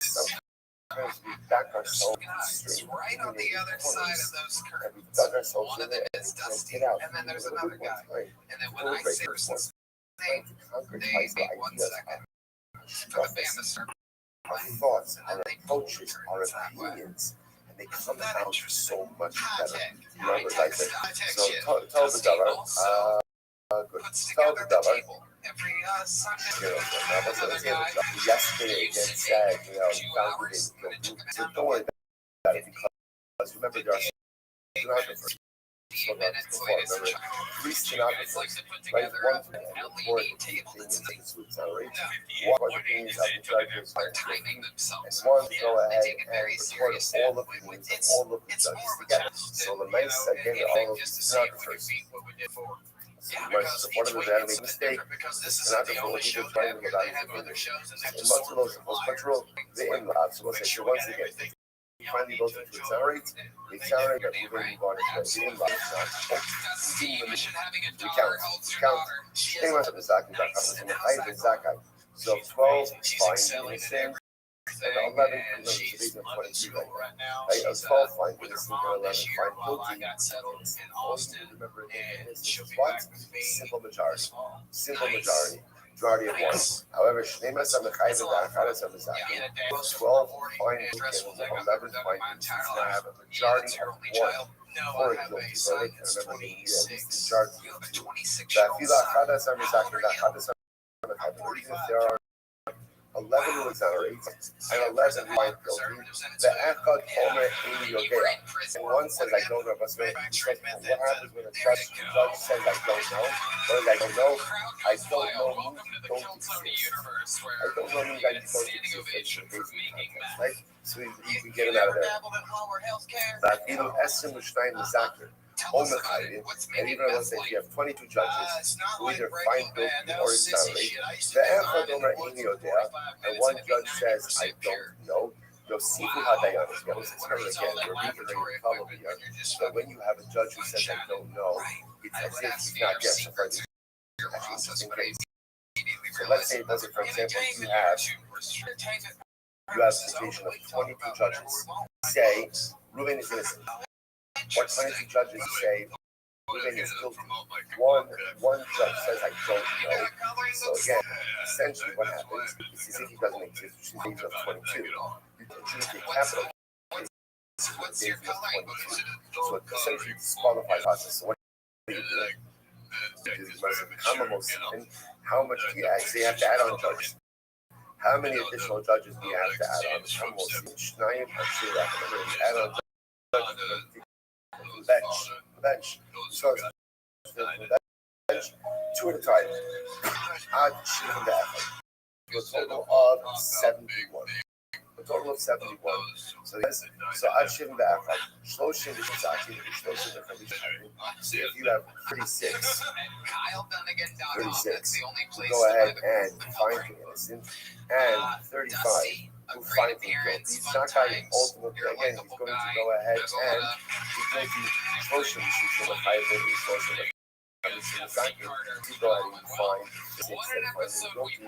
sometimes we back ourselves Guys, right on the other side of those and curtains, we dug ourselves one in of them there is and we can't Dusty, get out. and then there's We're another looking guy. for time. And then when We're I say breaking person's trying name, to concretize they the make 1 ideas, second for the our band to start our playing, thoughts, and our then they pull the approaches, our curtains that way. opinions, and they come Isn't that out interesting? so much High better. tech, Remember, like that. high tech So shit. tell the Dusty dollar. also Good. puts Tell together the the dollar. table every Sunday. You know, Another guy yesterday again said, you know, 2 found hours, it and it in took him so down to don't worry about it because remember there are 58 stenographers. minutes latest. Three You guys like stenographers. to put Right, together one a LED table that's opinions of the suits outrage. Yeah. One opinions of the judges They're timing and themselves. one go They ahead take it and very record serious. all of the opinions of all of the It's judges more of a together. challenge So than, the mice again are all of the just to see if we can stenographers. beat what we did before. So Yeah, the because mice, each one of week them had it's a a mistake. different, because this The isn't the stenographer only will show either they try have to here. about They have it other shows and they have to and sort much of those through control liars. the in labs. So Make let's say sure we once got again, everything. finally goes into accelerate. We accelerate that we're going to go on to the in labs now. Dusty, imagine having a We daughter. count. How old's your Count. daughter? She They is must have Zaki back up in the height of Zaki. So 12 fine in the same. And 11 and for she's the loving 22 school right now. right? She's 12 fine with her this mom 11 this year fine while I guilty. got settled in Austin, Remember and she'll be what? back with me Simple majority. this fall. Simple Nice. majority of one. Nice. However, Shnema Samachai It's a lot of fun. Zaki. Yeah, in a day, 12 40 fine stressful guilty, thing I've 11 ever done in fine my guilty. entire Now life. have a Yeah, majority that's your of only one. child. No, For I a have guilty a son verdict. that's And remember, you at 26. least majority You have a of two. 26-year-old son. How old are you? I'm 45. There are 11 who exonerate and 11 who find guilty. The Echad Homer in Yodea. And one says, I don't know. But what happens when a judge says, I don't know? What does I don't know? I don't know means you don't exist. I don't know means that you don't exist. That's the basic context, right? So we get it out of there. Vafilu Esrim U'Shnayim Zakir. And even let's say if you have 22 judges who either find guilty or exonerate, the Echad Homer in Yodea, and one judge says, I don't know. Yosifu Hadayan. Again, we're reiterating probably here. So when you have a judge who says, I don't know, it's as if he's not yet so far. So let's say, for example, you have a situation of 22 judges say Reuben is innocent, or 22 judges say Reuben is guilty. One judge says, I don't know. So again, essentially what happens is as if he doesn't exist, which is the age of 22. You can choose the capital case, which is the age of 22. So it essentially disqualifies us. So what do you do? How much do you actually have to add on judges? How many additional judges do you have to add on? Add on judges. Bench. So bench. 2 at a time. Add Shimon Ba'achad. A total of 71. A total of 71. So Ad Shimon Ba'achad. Shloshim B'Shatzim. Shloshim B'Shatzim. So if you have 36, go ahead and find the innocent. And 35, who finds him guilty. Shakai ultimately, again, he's going to go ahead and he's going to social issues with high value social to go ahead and find 6 that find him guilty,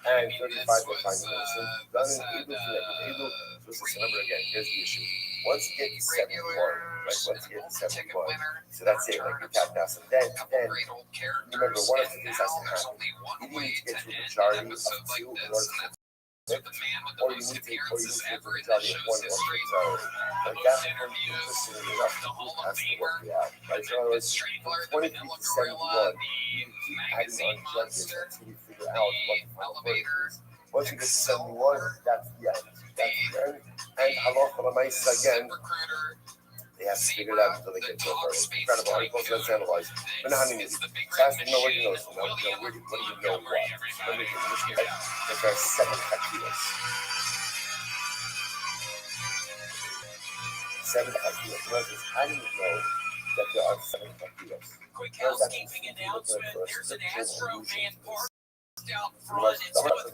and 35 that find him innocent. Done in Eagle, so remember again, here's the issue. Once you get to 71, right? Once you get to 71, so that's it, like you tap out. And then remember, one of the things has to happen. You need to get to a majority of 2 in order to or you need to get the majority of 1 in order to majority. Like that's interesting enough to has to work it out. Right? So in other words, from 23 to 71, you keep adding on judges until you figure out what the final verdict is. Once you get to 71, that's the end. That's the end. And halacha l'maisa again, they have to figure it out until they get to a verdict. Incredible. Articles let's analyze. But now, honey, fast to know what you know. So now we know what do you know what. Let me get this right. There are 7 hakilas. 7 hakilas. How do you know that there are 7 hakilas? Quick housekeeping announcement. There's an Astro fan parked out front. It's with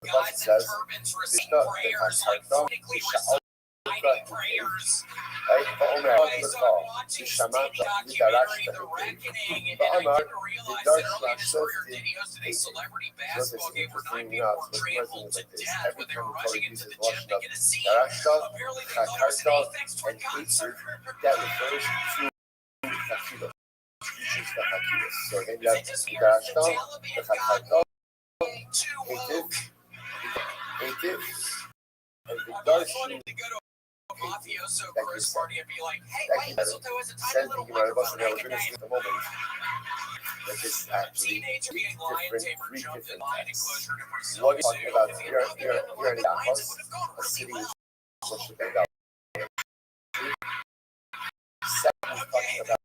guys in turbans receiving prayers, like technically reciting prayers. Anyways, I'm watching Stevie documentary The Reckoning, and I didn't realize that early in his career videos that a celebrity basketball game where 9 people were trampled to death when they were rushing into the gym to get a seat. Apparently they thought it was an Aphex Twin concert. That refers to hakilas. So then you have Just hear the the Taliban Hakilah, too woke. and the I'm not Darsh. wanting to go to a mafioso Chris party and be like, hey, wait, mistletoe has a tiny Says little you know, microphone we're hanging going to see down. at the moment that this is actually Teenager being lion tamer 3 jumped in different line texts. enclosure to Brazil One Zoo. talking about If he here had broken into in the lions, it Davos, would have gone a really city well. which should be about 7 talking about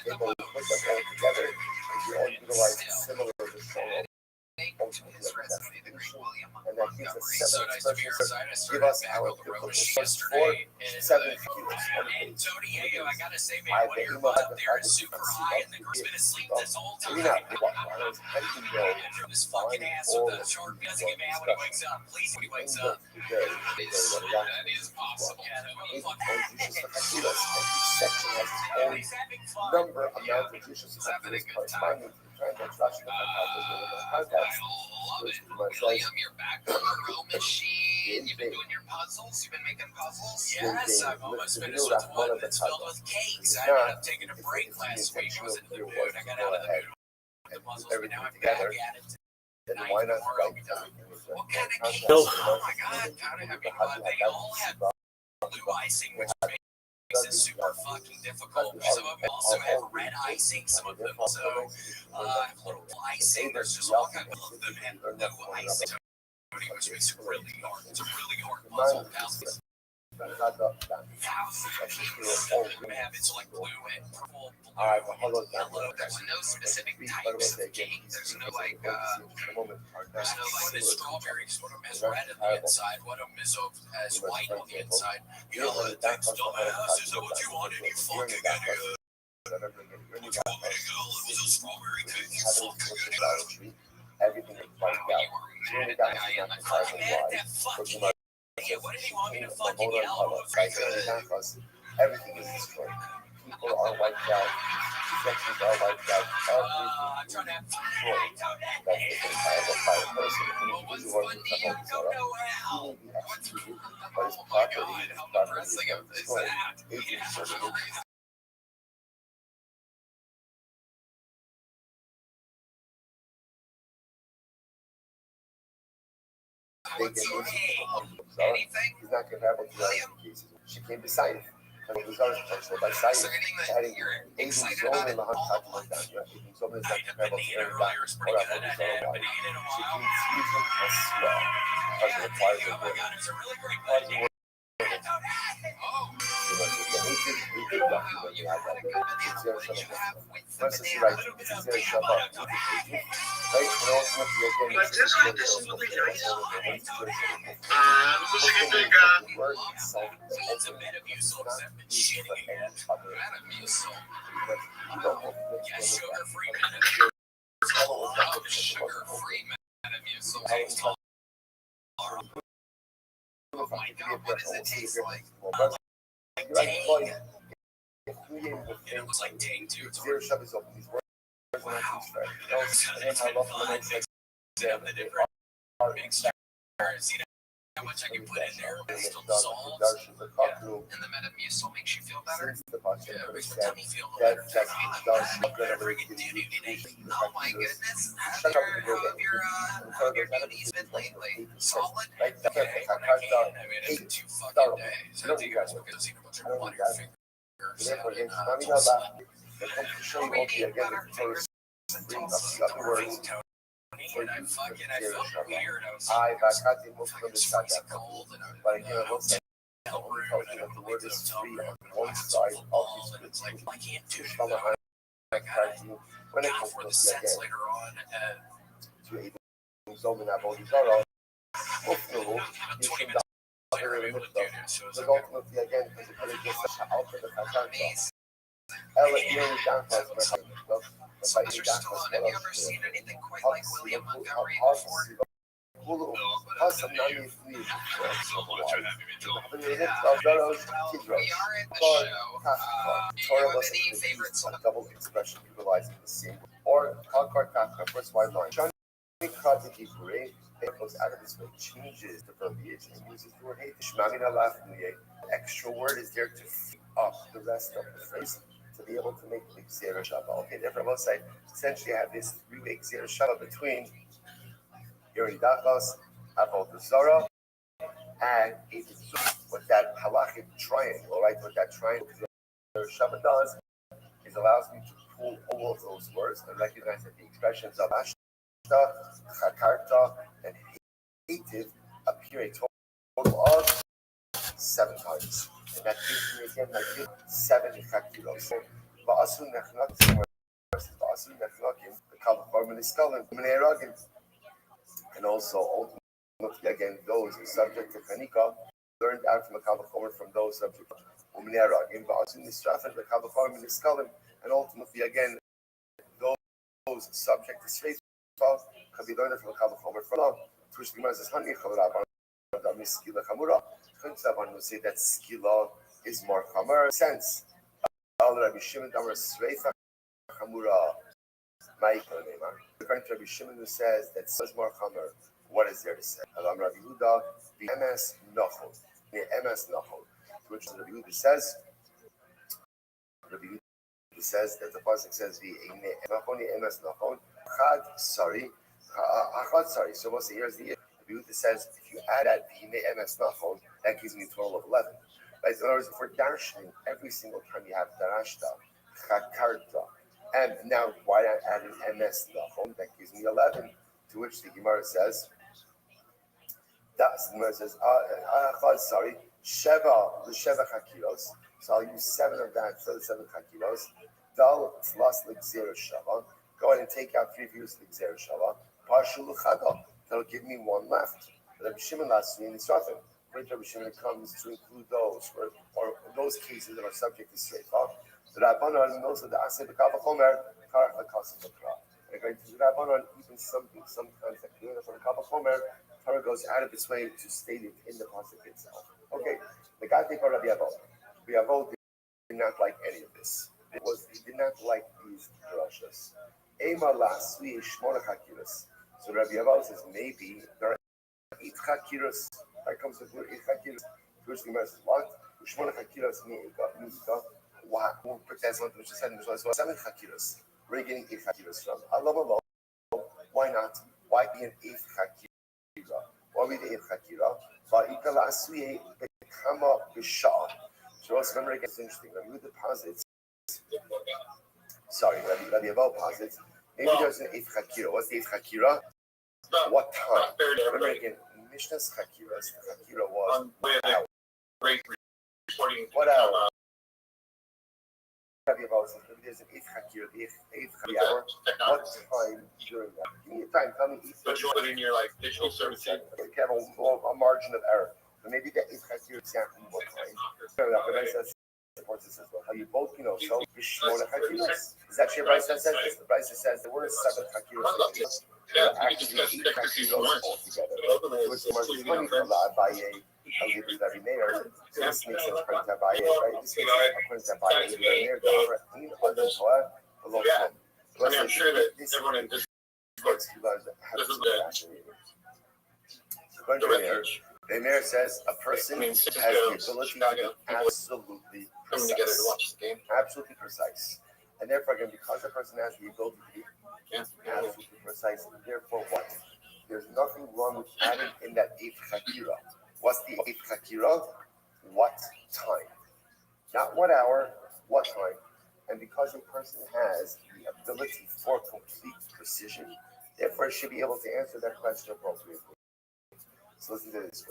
they both put them all together and you all utilize similar solo. And that gives us 7 expressions. Give us our biblical source for 7 kilos on the page. Diego, I gotta say, man, one of your butt up there is super high, and the girl's been asleep this whole time. This fucking ass with the short doesn't get mad when he wakes up. Please, when he wakes up. That is possible. Yeah, section has its own number of non-traditional corresponding to the transaction I love it. William, you're back from the row machine. You've been doing your puzzles. You've been making puzzles. Yes, I've almost finished with one that's filled with cakes. I ended up taking a break last week. I was in the mood. I got out of the mood with the puzzles, but now I'm back at it. then why not write down What kind of cakes? No. Oh my god, they all had blue icing, which makes it super fucking difficult. Some of them also have red icing, some of them also have little icing. There's just all kinds of them have blue icing. Which makes it really hard. It's a really hard puzzle. Thousands. It's like blue and purple, blue, yellow. There's no specific types of cake. There's no like one is strawberries, one of them has red on the inside, one of them has white on the inside. You know, that dumbass, is that what you wanted? You fucking idiot. What you want me to go? It was a strawberry cake, you fucking idiot. Everything is wiped out. You were mad at that fucking idiot. What did he want me to fucking yell? Everything is destroyed. People are wiped out. Sections are wiped out. I'm trying to have fun. I don't know. What's funny? I don't know how. Oh my god, how depressing is that? It's really what's okay? Anything? He's not comparable to the cases. She came beside him. And it was ours personal by sight. Is there anything that you're excited about it? Oh my god. I had a banana earlier. It's pretty good. I hadn't had a banana in a She while. keeps using a smell. Yeah, thank you. Oh my god, it's a really great banana. Oh. He did Wow, you had a good video that you have with the First, she banana. writes, it's zero Shabbat. Right? And ultimately, again, But this guy is really nice. word itself is It's a open. Metamucil, It's except not it's used shitting for again. any other. Metamucil. Because you don't ultimately Yeah, know sugar-free that. Metamucil. Tell it was not Love looking at the sugar-free Metamucil. How it's called. Oh my god, what does it taste like? You're right, boy. If we gave the It looks like Tang too. It's zero Shabbat is open. These words are not used for anything else. And then I love when I say have the different mixtures. You know how much I can put in there. Distilled salt. And the Metamucil makes you feel better. Yeah, it makes the tummy feel a little better. God, freaking dude. Oh my goodness. Have your duties been lately? Solid? Okay, when I can. I mean, it's 2 fucking days. I think I was because you put your blood on your fingers. They come to show you okay again the Torah's free of the other words. And I felt weird. I was I bakati Muslim is not spicy that cold, and but again, I will say I felt rude. tells you that the word is free on one side of And it's like, I can't do these that. like when it comes For the to sets again later on, and to a Zomin Abodizara, Mufnu, you 20 should minutes not later, I'm really able look to do up. this. So it's But okay. ultimately, again, because it is just out of the Kachanta. Ella, you only down has my look. If I Mr. eat that, Stallone, have you ever seen anything quite like William Montgomery before? Hulu, Hassan Nani Fleet, We are at the show. Do you have any favorite a songs? double expression utilizing the same word. Or Concord Kafka, first white line. Johnny Kratiki Bure, it goes out of his way, changes the verbiage and uses the word hate. Shmamina Lafnuye. The extra word is there to free up the rest of the phrase to be able to make the Xera Shabbat. Okay, therefore, I will say, essentially, I have this three-way Xera Shabbat between Yeridachos, Avodah Zarah, and what that halachic triangle, right? What that triangle Shabbat does is allows me to pull all of those words and recognize that the expressions of Ashta, Chakarta, and Hativ appear a total of 7 times. And that gives me again like 7 Chakiros. So, Ba'asu Nechnakim, Ba'asu Nechnakim, the Kalachar Miniskalin, Mineragim, and also ultimately again those subject to Chanika learned out from the Kalachar from those subject to Mineragim, Ba'asu Nisrafin, the Kalachar Miniskalin, and ultimately again those subject to Shreit can be learned from the Kalachar from long. Which the Gemara says, Hani Chavraban, Skila Chamura. One would say that Skila is more Chamur. Sense. Rabbi Shimon Damar Sreifa Chamura. Michael Neymar. According to Rabbi Shimon, who says that is more Chamur, what is there to say? Rabbi Yehuda, the MS Nochol. The MS Nochol. To which Rabbi Yehuda says, that the pasuk says the MS Nochol. Chad, sorry. So what's the here's the Yehuda says if you add that the MS Nachon, that gives me a total of 11. Right? In other words, if we're darshing every single time you have darashta, chakarta, and now why not add an MS Nachon? That gives me 11. To which the Gemara says, sorry, Sheva, the Sheva Chakiros. So I'll use 7 of that for the 7 Chakiros. Dal plus Lixera Shava. Go ahead and take out 3 views of Lixera Shava. Partial Chada. That'll give me 1 left. Rabbi Shimon last week in Israfim. Great Rabbi Shimon comes to include those or those cases that are subject to Sreifa. The Rabbanon knows that the Aseh B'Kava Chomer Karach L'Kasef L'Kra. And according to the Rabbanon, even sometimes that doing it for the Kava Chomer, Torah goes out of its way to state it in the pasuk itself. Okay, the guy take Rabbi Avot. Rabbi Avot did not like any of this. He did not like these drashas. Ema Lasui Shmona Chakiras. So Rabbi Avot says maybe there are 8 Chakiras. That comes with 8 Chakiras. Which the Gemara says what? Shmona Chakiras Mika. Wow. We'll put that one which is 7 Chakiras. We're getting 8 Chakiras from. Allah. Why not? Why be an 8th Chakira? Why be the 8th Chakira? Va'ika la'asuyeh bekama b'shah. So let's remember again, it's interesting. Rabbi Yehuda posits, Rabbi Abel posits, maybe there's an 8th Chakira. What's the 8th Chakira? What time? Remember again, Mishnah's Chakiras, the Chakira was what hour? What hour? Maybe there's an eighth hakir, the eighth hour. What time during that? Give me a time. Tell me. So you put in your like digital service. You have a margin of error. But maybe the eighth hakir exactly what time. Fair enough. But I said supports this as well. How you both, so Bishmona hakiros. Is actually a Bryce that says this. The Bryce says there were 7 hakiros. Actually 8 hakiros altogether. Which was 20 for La Abaye. I'll give you that mayor. This makes sense according to Abaye, right? This makes sense according to Abaye. The mayor, the other Torah, the local. I mean, I'm sure that everyone in this the mayor says a person has the ability to be absolutely precise. Absolutely precise. And therefore, again, because the person has the ability to be absolutely precise, therefore what? There's nothing wrong with adding in that eighth chakira. What's the eighth chakira? What time? Not what hour, what time. And because a person has the ability for complete precision, therefore it should be able to answer that question appropriately. So listen to this.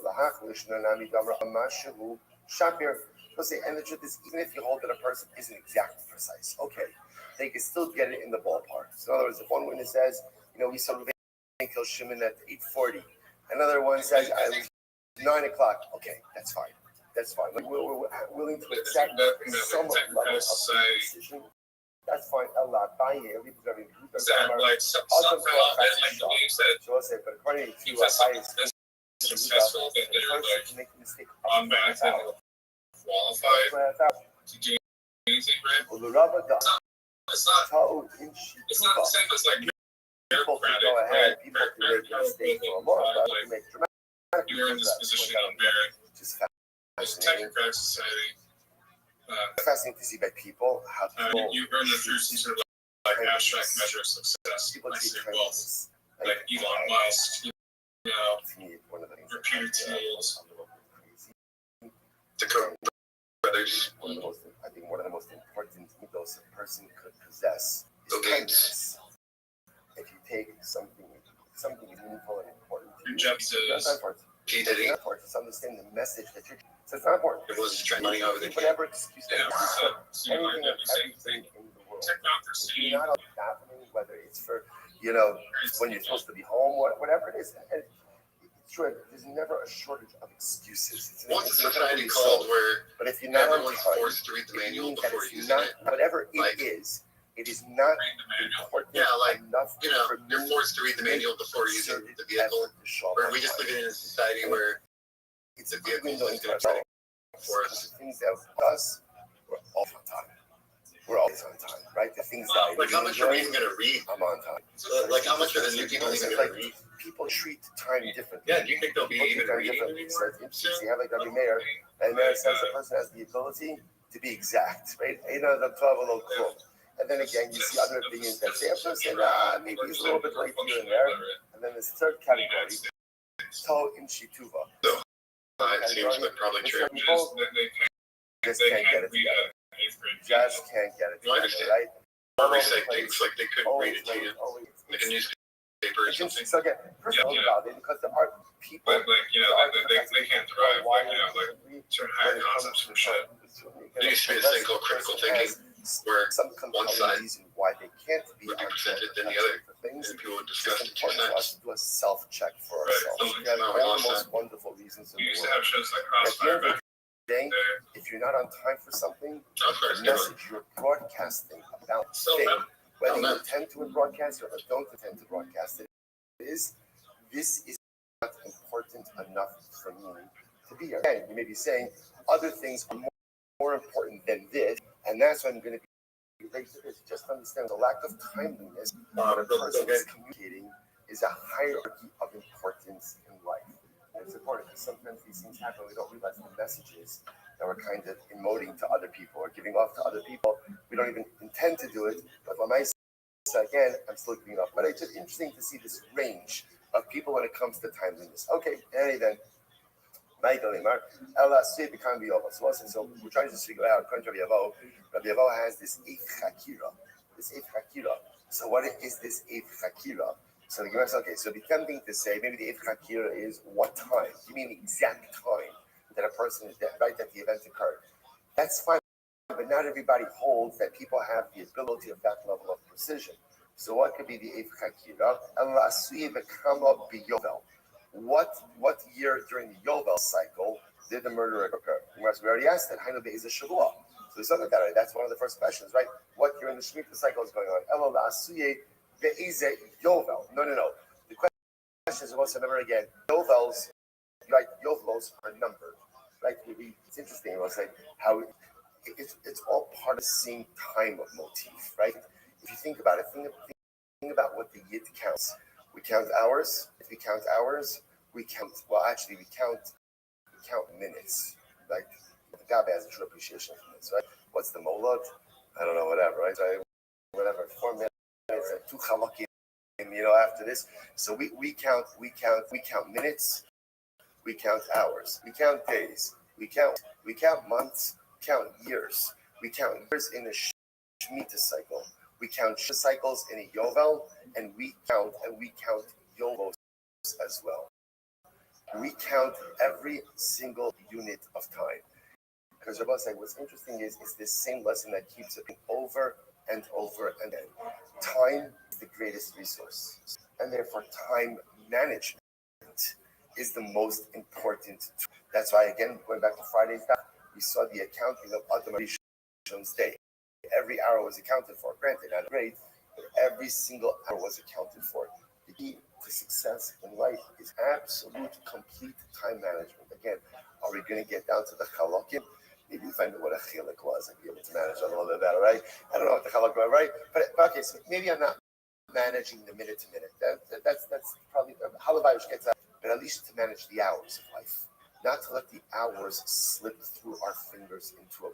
And the truth is, even if you hold that a person isn't exactly precise, okay, they can still get it in the ballpark. So in other words, if one witness says, we saw Ruvain kill Shimon at 8:40, another one says, I was 9 o'clock. Okay, that's fine. That's fine. Like we're willing to accept some level of precision. That's fine. Allah, but according to successful that they're like automatically qualified to do anything, right? It's not the same as like people can go ahead, people can make mistakes for a long time, like make dramatic. You're in this position on merit. It's a technocratic society. Fascinating to see by people how people you earn it through some sort of like abstract measure of success. People like treat wealth, like Elon Musk, one of the things reputed tools, the code brothers. I think one of the most important ethos a person could possess is kindness. If you take something meaningful and important to you, that's not important. It's understand the message that you're. So it's not important. It was just money over the whatever excuse anything in the world. If you're not happening, whether it's for when you're supposed to be home, whatever it is. And it's true. There's never a shortage of excuses. What's the society called where but if you're not everyone's forced to read the manual before using it? Whatever it is not important enough. You're forced to read the manual before using the vehicle. Or we just live in a society where it's a vehicle into ourselves for us. The things that us, we're all on time. We're always on time, right? The things that like how much are we even going to read? I'm on time. Like how much are the new people even going to read? People treat time differently. Yeah, do you think they'll be even reading anymore? You have like the mayor, and the mayor says the person has the ability to be exact, right? And then again, you see other opinions that say, maybe he's a little bit late here and there. And then this third category, to in shituva. It seems like probably true. Just can't get it together. Just can't get it together, right? Or say things like they couldn't read it to you, like a newspaper or something. So again, first of all, because there are people, they can't thrive like certain higher concepts from shit. There used to be this thing called critical thinking, where some one side reason why they can't be would be presented than the other, and people would discuss the two important for us sides. to do a self-check for ourselves. We have all the most wonderful reasons in We the used to world. have shows like At the Crossfire end of back the day, there. if you're not on time for something, Crossfire's the good. message you're broadcasting about So, thing, whether you man. intend to broadcast or don't intend to broadcast it, this is not important enough for me to be here. And you may be saying other things are more important than this, and that's what I'm going to be. Just understand the lack of timeliness when a person is communicating is a hierarchy of importance in life. And it's important because sometimes these things happen. We don't realize the messages that we're kind of emoting to other people or giving off to other people. We don't even intend to do it, but when I say again, I'm still giving off. But it's just interesting to see this range of people when it comes to timeliness. Okay, Annie then. So we're trying to figure out, according to Rabbi Yavo has this eighth chakira. So what is this eighth chakira? So the Gemara says, okay, so it'd be tempting to say maybe the eighth chakira is what time? You mean the exact time that a person is dead, right, that the event occurred. That's fine. but not everybody holds that people have the ability of that level of precision. So what could be the eighth chakira? What year during the Yovel cycle did the murder occur? We already asked that. So we saw that, right? That's one of the first questions, right? What year in the Shemitah cycle is going on? No. The question is also, remember again, Yovels, right? Yovels are numbered, right? It's interesting. It was like how it's all part of the same time of motif, right? If you think about it, think about what the Yid counts. We count hours. If we count hours, we count minutes. Like the Gabi has a true appreciation for this, right? What's the molot? I don't know, whatever, right? Whatever, 4 minutes and 2 chalakim, after this. So we count minutes, we count hours, we count days, we count months, we count years. We count years in a Shemitah cycle. We count cycles in a Yovel, and we count Yovos as well. We count every single unit of time. Because Rabbi said, what's interesting is this same lesson that keeps it over and over and again. Time is the greatest resource, and therefore time management is the most important tool. That's why, again, going back to Friday's back, we saw the accounting of Adam Rishon's day. Every hour was accounted for. Granted, not great, but every single hour was accounted for. The key to success in life is absolute, complete time management. Again, are we going to get down to the chalakim? Maybe if I knew what a chilek was, I'd be able to manage a little bit better, right? I don't know what the chalakim are, right? But okay, so maybe I'm not managing the minute to minute. That's probably Halabayish gets that, but at least to manage the hours of life, not to let the hours slip through our fingers into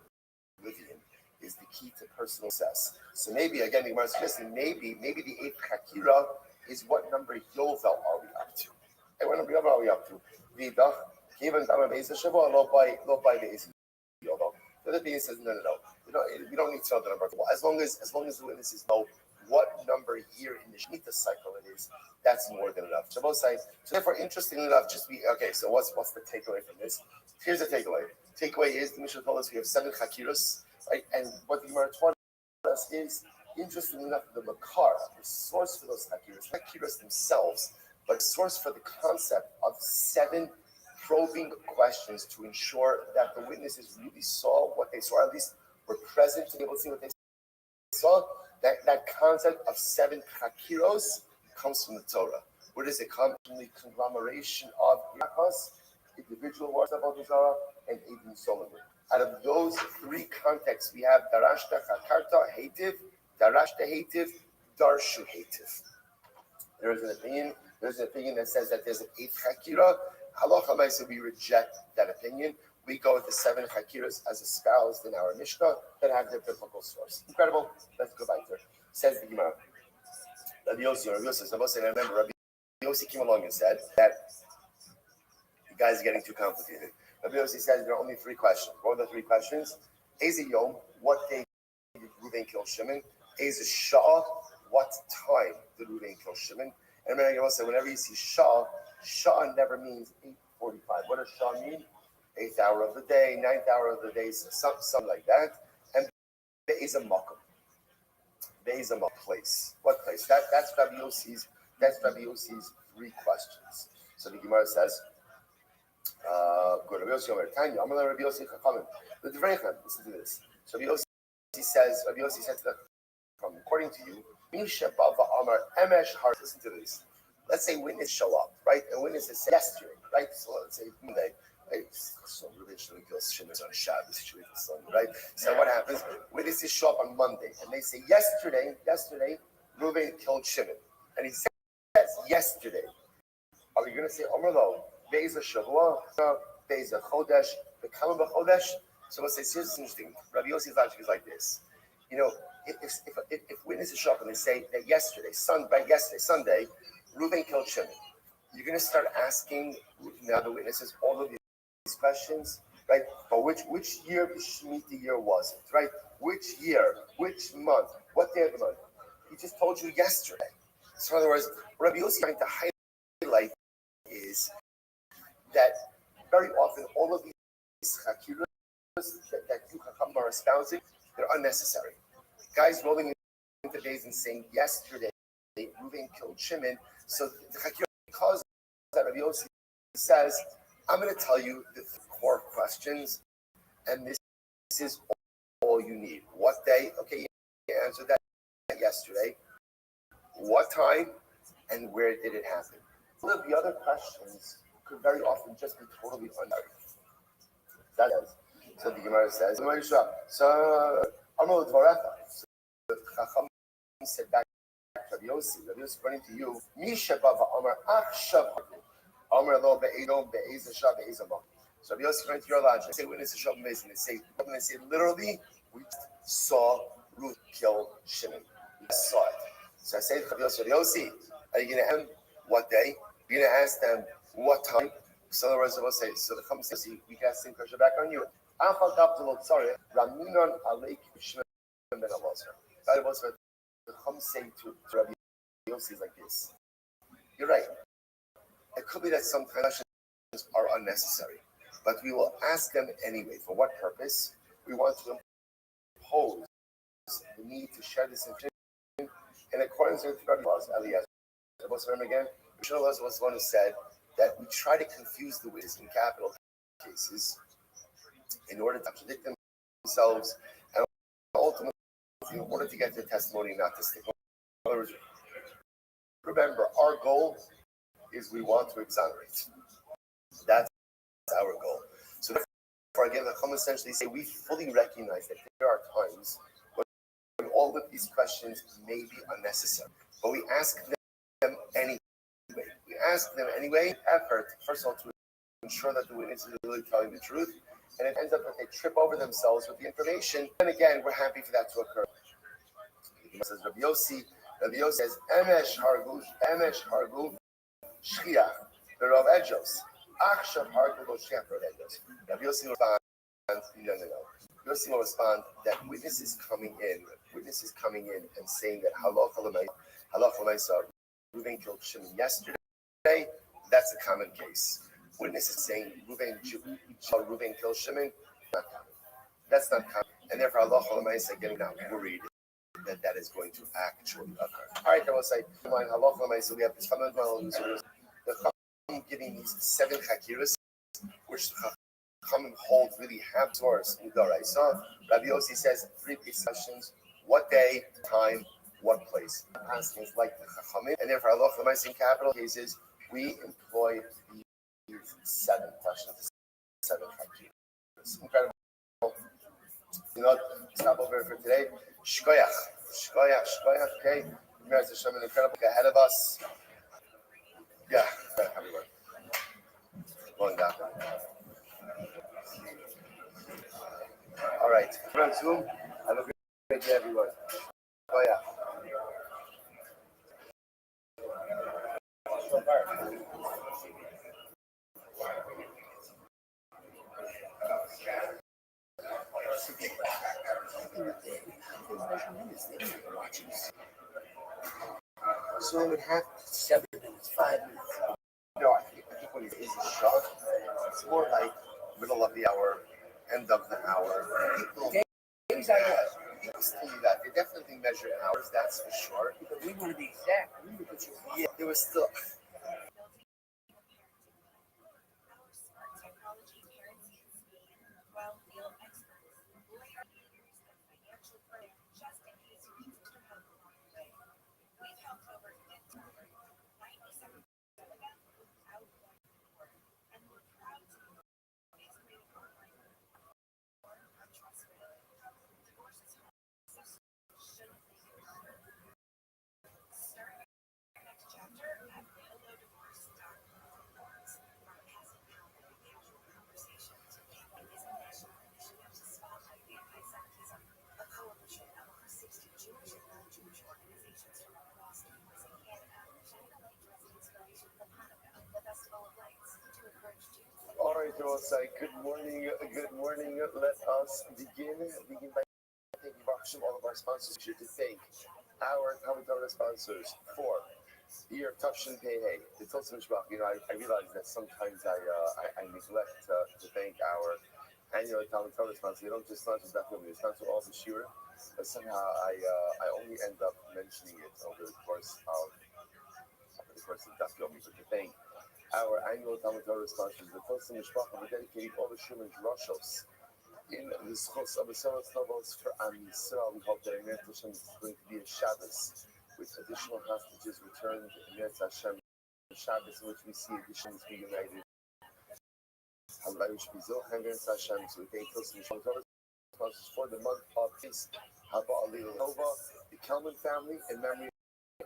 oblivion, is the key to personal success. So maybe again, maybe the eighth chakira is what number Yovel are we up to? Hey, what number Yovel are we up to? Vidach, Kivan Dama Beisa Shavua, lo by the Yovel. The other thing says no. We don't need to know the number. As long as the witnesses know what number year in the Shemitah cycle it is, that's more than enough. So therefore, interestingly enough, so what's the takeaway from this? Here's the takeaway. Takeaway is the Mishnah told us we have 7 chakiros, right? And what the Gemara taught us is, interestingly enough, the makar, the source for those chakiros themselves, but the source for the concept of 7 probing questions to ensure that the witnesses really saw what they saw, or at least were present to be able to see what they saw. That concept of 7 chakiros comes from the Torah. Where does it come? From the conglomeration of Yachas, individual words of Torah, and Eden Solomon. Out of those 3 contexts, we have Darashta Chakarta Hativ, Darashta Hativ, Darshu Hativ. There's an opinion that says that there's an 8th chakira. Halacha Maisa, we reject that opinion. We go with the 7 chakiras as espoused in our Mishnah that have their biblical source. Incredible. Let's go back there. Says the Gemara. Rabbi Yossi, and I remember Rabbi Yossi came along and said that you guys are getting too complicated. Rabbi Yossi says there are only 3 questions. What are the 3 questions? Eze Yom, what day did Reuven kill Shimon? Eze Shah, what time did Reuven kill Shimon? And remember, I say whenever you see Shah never means 8:45. What does Shah mean? 8th hour of the day, 9th hour of the day, something like that. And Be'ez a makom. Be'ez a place. What place? That's Rabbi Yossi's 3 questions. So the Gemara says, Rabbi Yossi Omer Tanya, Amar Rabbi Yossi Chachamim. The Devreichem, listen to this. So Rabbi Yossi said to them, according to you, Misha Bava Amar Emesh Har. Listen to this. Let's say witnesses show up, right? And witnesses say yesterday, right? So let's say Monday. So Reuven shouldn't kill Shimon on Shabbos, he should wait till Sunday, right? So what happens? Witnesses show up on Monday, and they say, yesterday, Reuven killed Shimon. And he says, yesterday. Are we going to say, Omerlo, Be'ez Shavua, Be'ez Chodesh, Bekama B'Chodesh? So let's say, here's what's interesting. Rabbi Yossi's logic is like this. If witnesses show up and they say that yesterday, Sunday, Reuven killed Shimon, you're going to start asking now the witnesses all of these questions, right? But which year of the Shemitah year was it, right? Which year, which month, what day of the month? He just told you yesterday. So in other words, what Rabbi Yossi is trying to highlight is that very often all of these chakiros that you are espousing, they're unnecessary. Guys rolling into days and saying yesterday Reuven killed Shimon, so the Chakir calls that Rabbi Yossi says, I'm going to tell you the core questions, and this is all you need. What day? Okay, you answered that yesterday. What time? And where did it happen? All of the other questions could very often just be totally unknown. That is. So the Gemara says, so Amar Dvarecha. So the Chacham said back to Rabbi Yossi, according to you, Misha Bava Amar Achshav Amar Lo Be'edom Be'ez Shav Be'ez Amar. So Rabbi Yossi, according to your logic, say witness Shav Be'ez, and they say literally, we saw Ruth kill Shimon. We saw it. So I say to Rabbi Yossi, are you going to ask them what day? You're going to ask them what time? So the words will say, so the Chacham says, we can ask the question back on you. Afal Gabdul Tzareh, Raminon Aleik Shimon Ben Elazar. That was what the Chacham say to Rabbi Yossi like this. You're right. It could be that some questions are unnecessary, but we will ask them anyway. For what purpose? We want to impose the need to share this information in accordance with Rabbi Eliezer. What's her name again? Rabbi Eliezer was the one who said that we try to confuse the witness in capital cases in order to contradict themselves and ultimately in order to get their testimony not to stick. In other words, remember, our goal is we want to exonerate. That's our goal. So therefore, again, the Chacham essentially say we fully recognize that there are times when all of these questions may be unnecessary, but we ask them anyway. We ask them anyway, effort, first of all, to ensure that the witness is really telling the truth, and it ends up that they trip over themselves with the information. And again, we're happy for that to occur. It says Rabbi Yossi says, Emesh Hargu, Shchiach, Berav Edjos. Achshav Hargu Lo Shchiach Berav Edjos. Rabbi Yossi will respond, no. Yossi will respond that witnesses coming in and saying that Halacha L'Maisa, Reuven killed Shimon yesterday, that's a common case. Witnesses saying Reuven killed Shimon, not common. That's not common. And therefore, Halacha L'Maisa getting not worried that is going to actually occur. All right, then we'll say, Halacha L'Maisa, we have this fundamental the Chacham giving these 7 chakiras, which the Chacham hold really have source in Daraisa. Rabbi Yossi says 3 questions: what day, time, what place. Asking like the Chachamim, and therefore Halacha L'Maisa in capital cases, we employ these 7 questions, 7 chakiras. Incredible. You know, stop over for today. Shkoyach. Okay. Meretz Hashem, an incredible ahead of us. Yeah, everyone. Going down. All right. We're on Zoom. Have a great day, everyone. Shkoyach. So I would have 7 minutes, 5 minutes. No, I think when it is a shot, it's more like middle of the hour, end of the hour. People still do that. They definitely measure hours, that's for sure. Because we want to be exact. Yeah, there was still. All right, Rosai, good morning. Let us begin by thanking all of our sponsors. Here to thank our Talmud sponsors for Ear Tufshin Pei. The Tilson Mishbach. You know, I realize that sometimes I neglect to thank our annual Talmud Torah sponsor. You don't just not just that film, you sponsor all the shiur. But somehow I only end up mentioning it over the course of Daf Yomi. But to thank our annual Talmud Torah sponsors, the Tosim Mishpacha, we dedicate all the Shuman Roshos in the schools of the Soros novels for Am Yisrael. We hope that Emir Hashem is going to be a Shabbos with additional hostages returned. Emir Hashem, Shabbos in which we see additions reunited. Halayish Bizil, Emir Hashem. So we thank Tosim Mishpacha sponsors for the month of peace. Haba Ali Lova, the Kelman family, in memory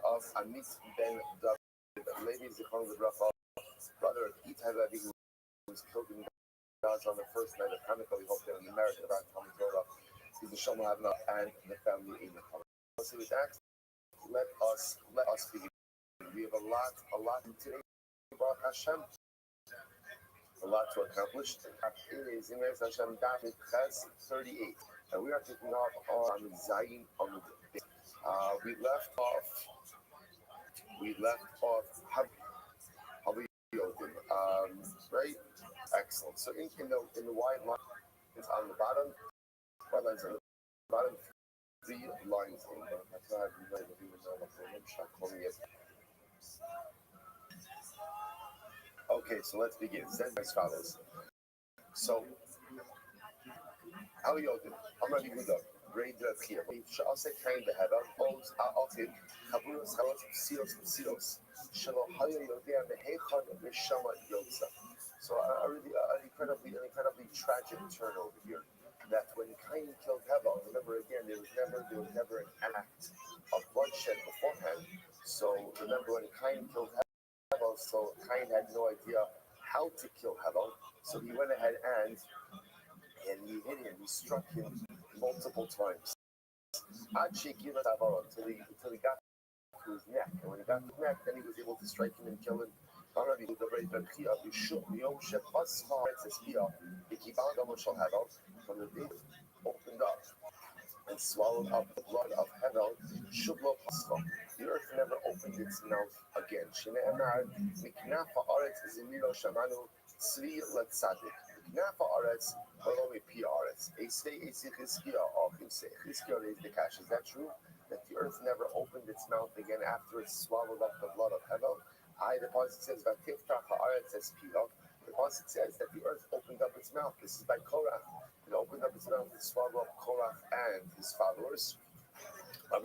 of Amit Ben David, Levi Zichron Rafa, brother of Itai Levi, who was killed in Gaza on the first night of Hanukkah. We hope that in the merit of our Talmud Torah, the Shalom Havna and the family in the Talmud. So with that, let us begin. We have a lot today. Baruch Hashem, a lot to accomplish. It is in Hashem David Ches 38, and we are kicking off on Zayin on the day. We left off. Right? Excellent. So in the wide line, it's on the bottom. White lines on the bottom. 3 lines in. Okay, so let's begin. It says as follows. So, how are you doing? I'm ready to go. Great here. I'll say kind of head on. I'll take Kaburos, Silos. Shalom, how are you doing? The Heichon of the Shama Yotza. So, an incredibly tragic turn over here. That when Cain killed Hevel, remember again, there was never an act of bloodshed beforehand. So, remember when Cain killed Hevel, so Cain had no idea how to kill Hevel. So, he went ahead and he hit him, he struck him multiple times. Until he got to his neck. And when he got to his neck, then he was able to strike him and kill him. From the day opened up and swallowed up the blood of Hevel, the earth never opened its mouth again. Nafa Aretz, Barome P Aretz. Is that true? That the earth never opened its mouth again after it swallowed up the blood of Hevel? The pasuk says that the pasuk says that the earth opened up its mouth. This is by Korach. It opened up its mouth to swallow up Korach and his followers. The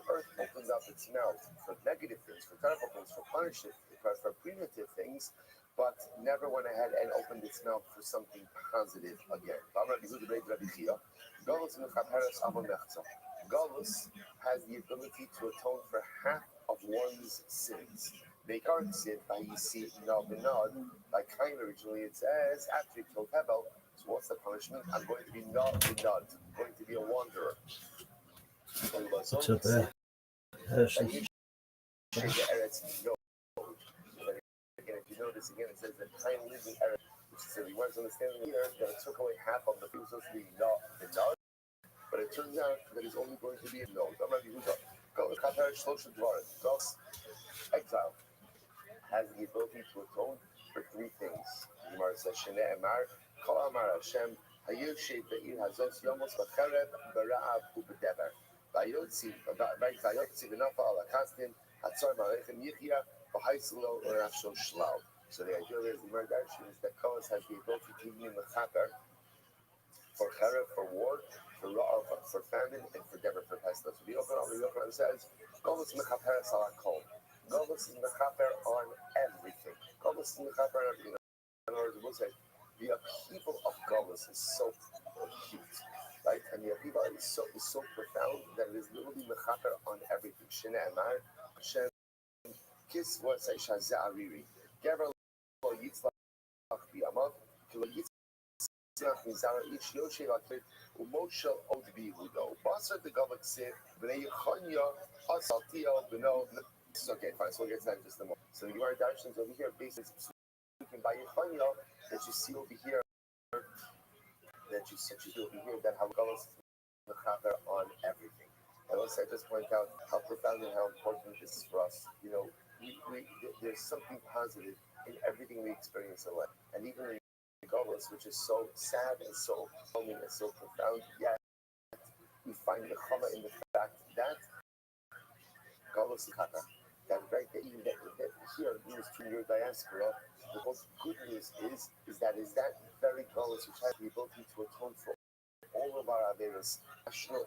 earth opened up its mouth for negative things, for terrible things, for punishment, for primitive things, but never went ahead and opened its mouth for something positive again. Galus has the ability to atone for half of one's sins. Bekar sin by Yisi Nod by Cain originally it says after he killed Hevel. So what's the punishment? I'm going to be Nod, I'm going to be a wanderer. What's up there? Again, if you notice again, it says that Cain lived in Eretz, which is he was understanding here that it took away half of the food supposed to be Nod, but it turns out that it's only going to be a Nod. God's exile has the ability to atone for 3 things. Gemara says, Shnei Emar, Kol Amar Hashem, Hayoshev Be'ir Hazos Yomos B'Chereb B'Ra'av U'B'Dever. Vayotzi V'Nafa Ala Kastin Hatzor Ma'alechem Yichya V'Haiselo L'Nafsho Shlau. So the idea is the Gemara is that Kohen has the ability to be mechaper for Chereb, for war, for Ra'av, for famine, and for Dever, for pestilence. So the Yochanan says, Golus mechaper Salah Kol. Golus is mechaper on everything. Golus is mechaper on everything. In other words, we'll say, the upheaval of Golus is so acute, right? And the upheaval is so profound that it is literally mechaper on everything. Shnei Emar, Hashem, Kis was a Shazariri. Gaver lo yitzlach biyamav, kilo yitzlach mizara ish yoshe lakrit, umoshel od bihudo. Basar the Gavak said, Bnei Yechonya, Asaltiel, Beno. Okay, fine, so we'll get to that in just a moment. So the Gemara Darshans over here, basically speaking by Yechonya, that you see over here, that how Gavak is mechaper on everything. And let's just point out how profound and how important this is for us. You know, there's something positive in everything we experience in life, and even in Golos, which is so sad and so overwhelming and so profound, yet we find the chama in the fact that Golos Kata, that right that even that here in this 2-year diaspora, the most good news is that very Golos which has the ability to atone for all of our averos, national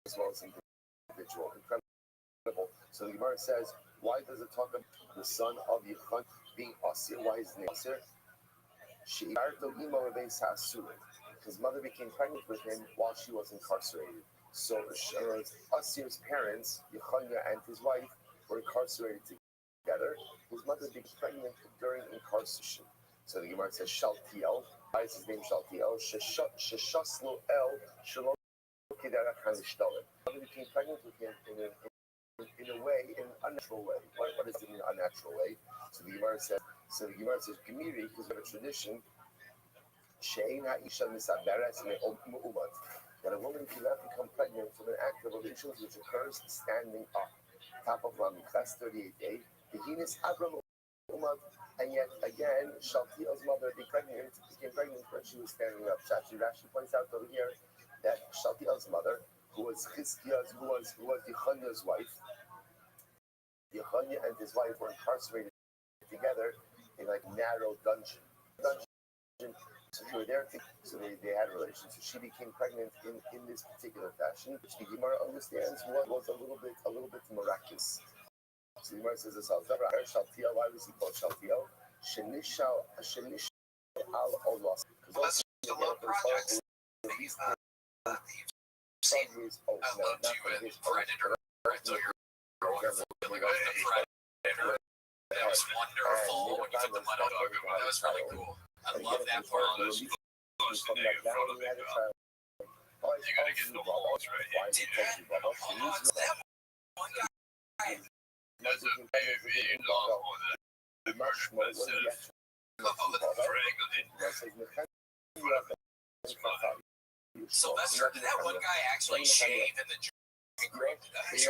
as well as individual. Incredible. So the Gemara says, why does it talk about the son of Yechon being Asir? Why is his name Asir? His mother became pregnant with him while she was incarcerated. So Asir's parents, Yechonia and his wife, were incarcerated together. His mother became pregnant during incarceration. So the Gemara says, Shaltiel. Why is his name Shaltiel? Sheshaslo El Shalom Kiderach HaNishtalet. Mother became pregnant with him in a way, in an unnatural way. What is it in an unnatural way? So the Gemara says, Gemiri, because we have a tradition, that a woman cannot become pregnant from an act of relations which occurs standing up. Top of Rami, class 38a. The Hinis Abram Umat, and yet again, Shaltiel's mother became pregnant when she was standing up. Rashi points out over here that Shaltiel's mother, who was Yechonia's wife, Yechonia and his wife were incarcerated together in like narrow dungeon. So they were there, so they had a relation. So she became pregnant in this particular fashion, which the Gemara understands was a little bit miraculous. So the Gemara says this: Shaltiel. Why was he called Shaltiel? Shenishal al olos. Because the love projects. Seen I loved you in Predator until you're feeling of the Predator. That was wonderful when you took the mud dog. That was really cool. I love that part. You're gonna get the balls right. That one guy. That's a very long one. The murder myself. Sylvester, did that one guy actually shave in the group? I think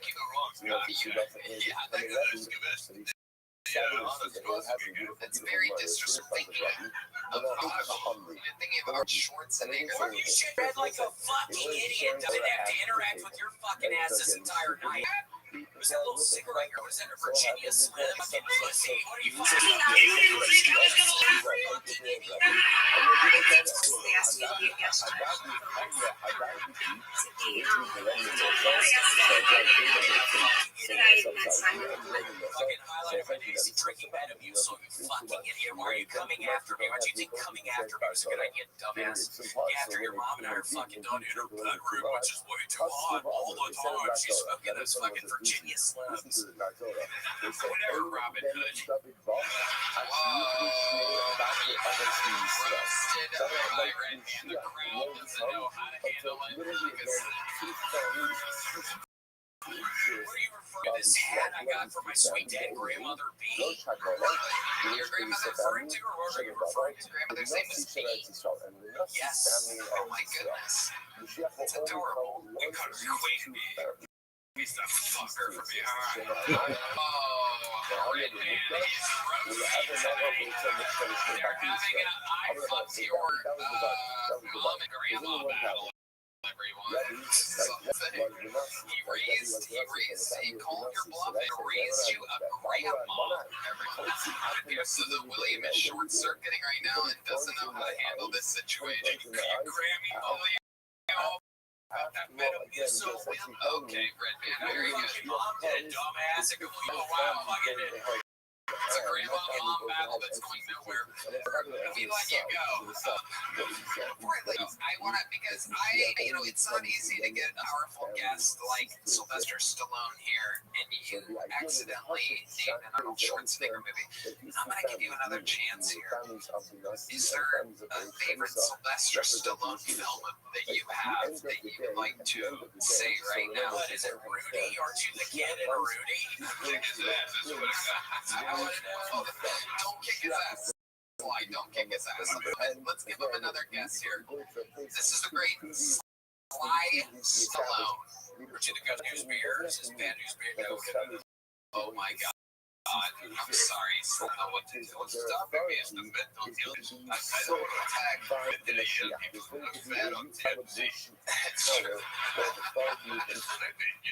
you were wrong. That's very disrespectful. Thinking about shorts and you read like a fucking idiot. Doesn't have to interact with your fucking ass this entire night. Who's that little cigarette? Or was that a Virginia Slim? Fucking pussy. What are you fucking drinking Metamucil, you fucking idiot. Why are you coming after me? Why do you think coming after me was a good idea, dumbass? After your mom and I are fucking done in her bedroom, which is way too hot all the time. She's smoking those fucking Virginia Slims. Whatever, Robin Hood. Roasted by Red Man. The crowd doesn't know how to handle it. What are you referring to? This hat I got from my sweet dead grandmother B? Your grandmother referring to, or what are you referring to? Grandmother's name is B? Yes. Oh my goodness. It's adorable. Because Queen B. We used to fuck her from behind. Oh, Red Man, he's roasting today. They're having an I fucked your mom and grandma battle. Everyone. He called your bluff and raised you a grandma. Everyone. So the William is short circuiting right now and doesn't know how to handle this situation. You Grammy William. That Metamucil will. Okay, Red Man, very good. Mom did, dumbass. It could be a while. It's a grandma-mom battle that's going nowhere. We let you go. I want to, because it's not easy to get powerful guests like Sylvester Stallone here, and you accidentally named an Arnold Schwarzenegger movie. I'm going to give you another chance here. Is there a favorite Sylvester Stallone film that you have that you would like to say right now? Is it Rudy or To the Kid and Rudy? Kick his ass. That's what I want to know. Don't kick his ass. Don't kick his ass. Let's give him another guess here. This is a great fly alone. Or to the good news bears, is bad news bears. No, oh my God. I'm sorry, I don't know what to do. Stop me in the bed. Don't deal with I don't want to attack the people. I'm fat on TMZ. You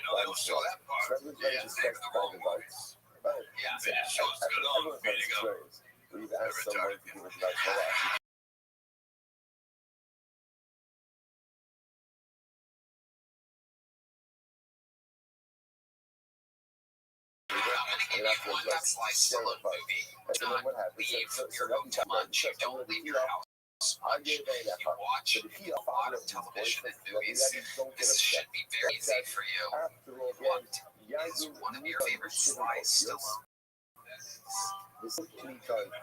know, they don't show that part. Yeah, they're the wrong ones. Yeah, it just shows good on me to go. We've asked someone to give us like And that's why solo movie. Don't leave your room too much. Don't leave your house much. You watch a lot of television and movies. This should be very easy for you. What is one of your favorite slides still on?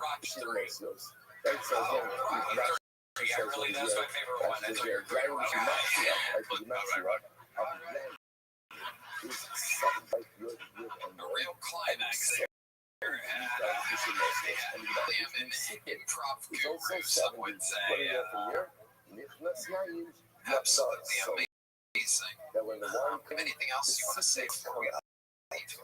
Rock 3. Yeah, really, that's my favorite one. That's your great rock guy. A real climax there. Improv guru, some would say. Absolutely amazing. Anything else you want to say before we leave?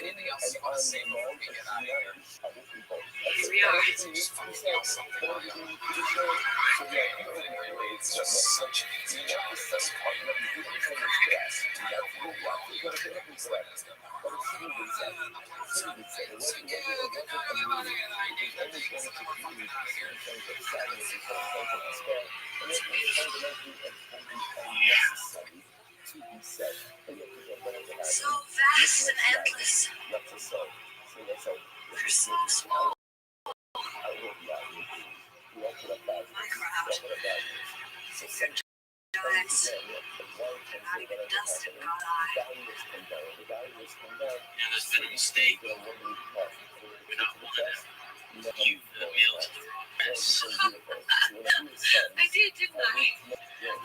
Anything else you want to say before we get out of here? Just focusing on something while you're on. It's just such an easy job. So vast and endless. They're so small. My crowd. Giants. Not even dust in God's eye. And there's been a mistake. We're not one of them. You the meal to the wrong mess. I did, didn't I? Look.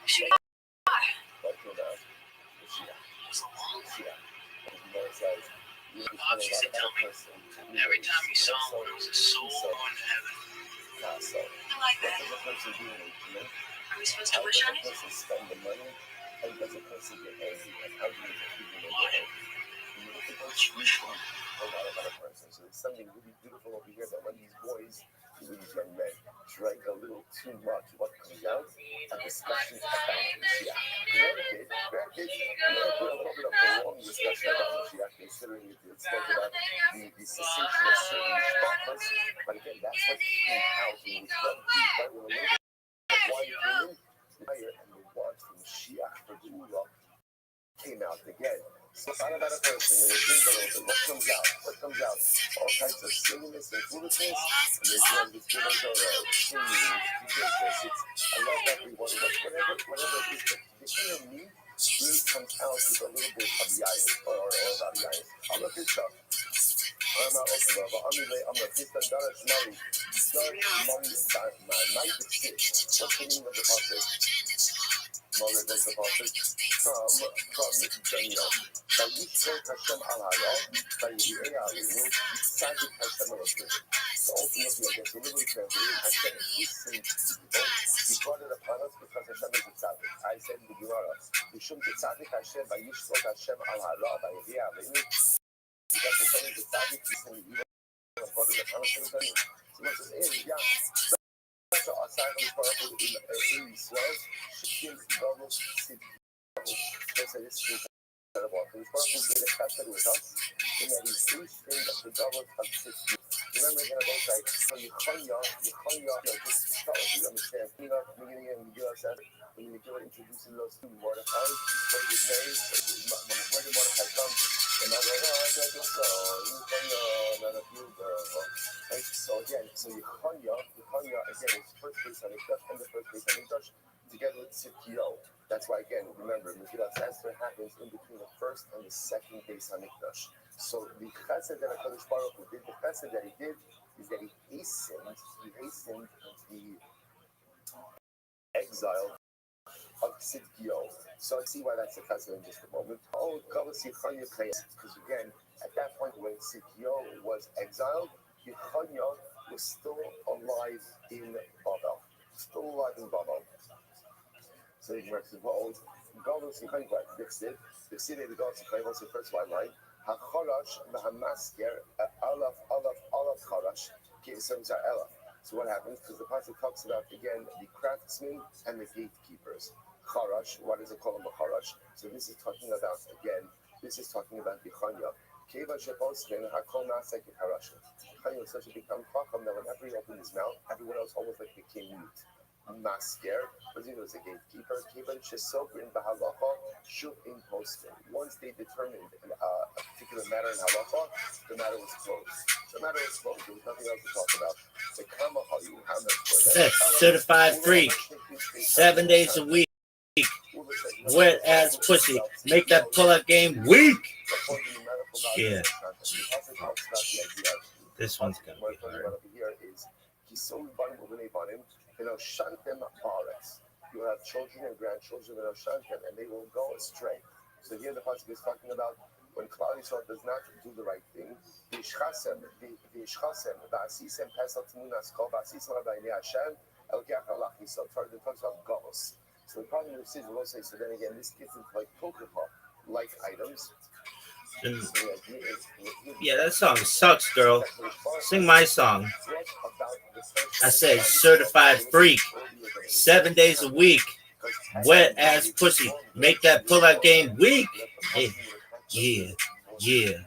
She got. Bob used to tell me, every time you saw one, it was a soul going to heaven. I like that. Are we supposed to wish on it? What you wish for? So there's something really beautiful over here that when these boys, these young men, drank a little too much, what comes out? A discussion about Mashiach. Granted, a little bit of a long discussion about Mashiach, considering it spoke about the cessation of certain prophets. But again, that's what came out in the blood deep, right? When a little bit of wine came in, the fire and the want for Mashiach, for Gula, came out again. So out of that person, when you drink a little bit, what comes out? What comes out? All kinds of silliness and foolishness. And they drink this good Torah, singing, business. I love everyone. Whatever it is, the inner me really comes out with a little bit of yayin or of yayin. I'm a good stuff. I'm not okay, but I'm a sister, Dara Smiley. What's the meaning of the process? Mother does the process from Daniel. By each word Hashem al-Hara, by the E'alinu, Tzaddik Hashem al-Hara. So ultimately, I guess, literally translated, Hashem is He brought it upon us because Hashem is a Tzaddik. I said in the Gemara, Mishum Tzaddik Hashem, by each word Hashem al-Hara, by the E'alinu, because Hashem is a Tzaddik, He said, you brought it upon us. So it says, yeah. So outside of the Bible in Israel, she gives double seed. This is incredible. The Bible did a chapter with us, and that is each thing of the double of 60. Remember, again, about like, so you just to start, you understand? Beginning and Megillah said, when Megillah introduces those two Mordechai, what did it say? Where did Mordechai come? Right? So again, Yechanya again is first place on Mikdash and the first place on Mikdash together with Tzidkiyahu. That's why again, remember, Megillat Esther happens in between the first and the second base on Mikdash. So the chesed that HaKadosh Baruch Hu did, the chesed that he did is that he hastened the exile of Tzidkiyahu. So let's see why that's the chesed in just a moment. Because again, at that point when Tzidkiyahu was exiled, Yechanya was still alive in Babel. So he says, well, Galus Yechanya, the city of the Galus Yechanya, what's the first line? HaCharash v'hamasker alaf charash ki'esemza elaf. So what happens? Because the passage talks about, again, the craftsmen and the gatekeepers. Charash, what does it call them a charash? So this is talking about Yechanya. Keva sheposken hakol nasek charash. Yechanya was such a big chacham that whenever he opened his mouth, everyone else almost like became mute. Masker, because he was a gatekeeper. Keva shesokrin b'halacha shu in posken. Once they determined a particular matter in halacha, the matter was closed. There was nothing else to talk about. The kama hayu hamas. Certified freak. 7 days a week. Wet ass pussy. Make that pull-up game weak. Yeah. This one's gonna be hard. You will have children and grandchildren and Oshantem, and they will go astray. So here the pasuk is talking about when Klal Yisrael does not do the right thing. So the problem with this will say, so then again, this gets into like like items. Yeah, that song sucks, girl. Sing my song. I said certified freak. 7 days a week. Wet ass pussy. Make that pull-out game weak. Yeah. Yeah,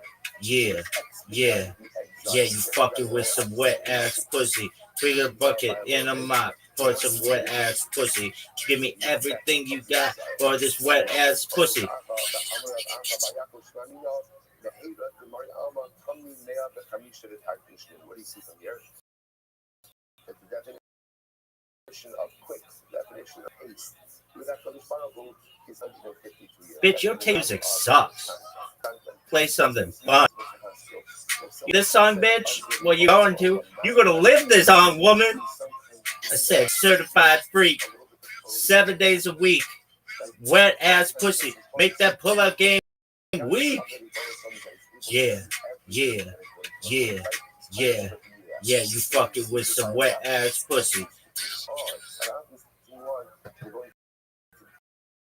you fucking with some wet ass pussy. Bring a bucket in a mop for some wet ass pussy. Give me everything you got for this wet ass pussy. What do you see from here? That the definition of quick, the definition of haste. Bitch, your music sucks. Play something fun. This song, bitch, what you going to? You gonna live this song, woman. I said certified freak. 7 days a week. Wet ass pussy. Make that pull-out game weak. Yeah, you fucking with some wet ass pussy.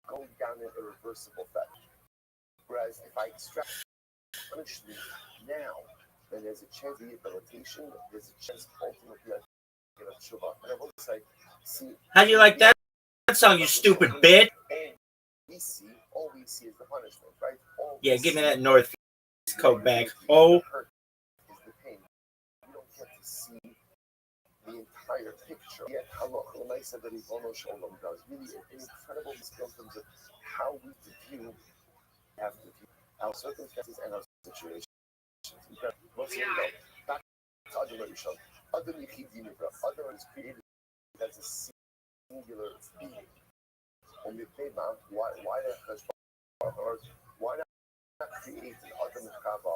Going down in irreversible fashion. Whereas if I extract punishment now, then there's a chance of rehabilitation, there's a chance ultimately I get a tshuva. And I will say, see, how do you like that song, you stupid bitch? All we see is the punishment, right? Yeah, give me that North coat back. Oh. Is the pain. You don't get to see the entire picture. Yet, Halach said that Ribono Shalom does really an incredible skill in terms of how we view our circumstances and our situations. Back to Adam Rishon. Adam Yechidim Nivra. Adam is created as a singular being. On the Pema, why not create an Adam Chava?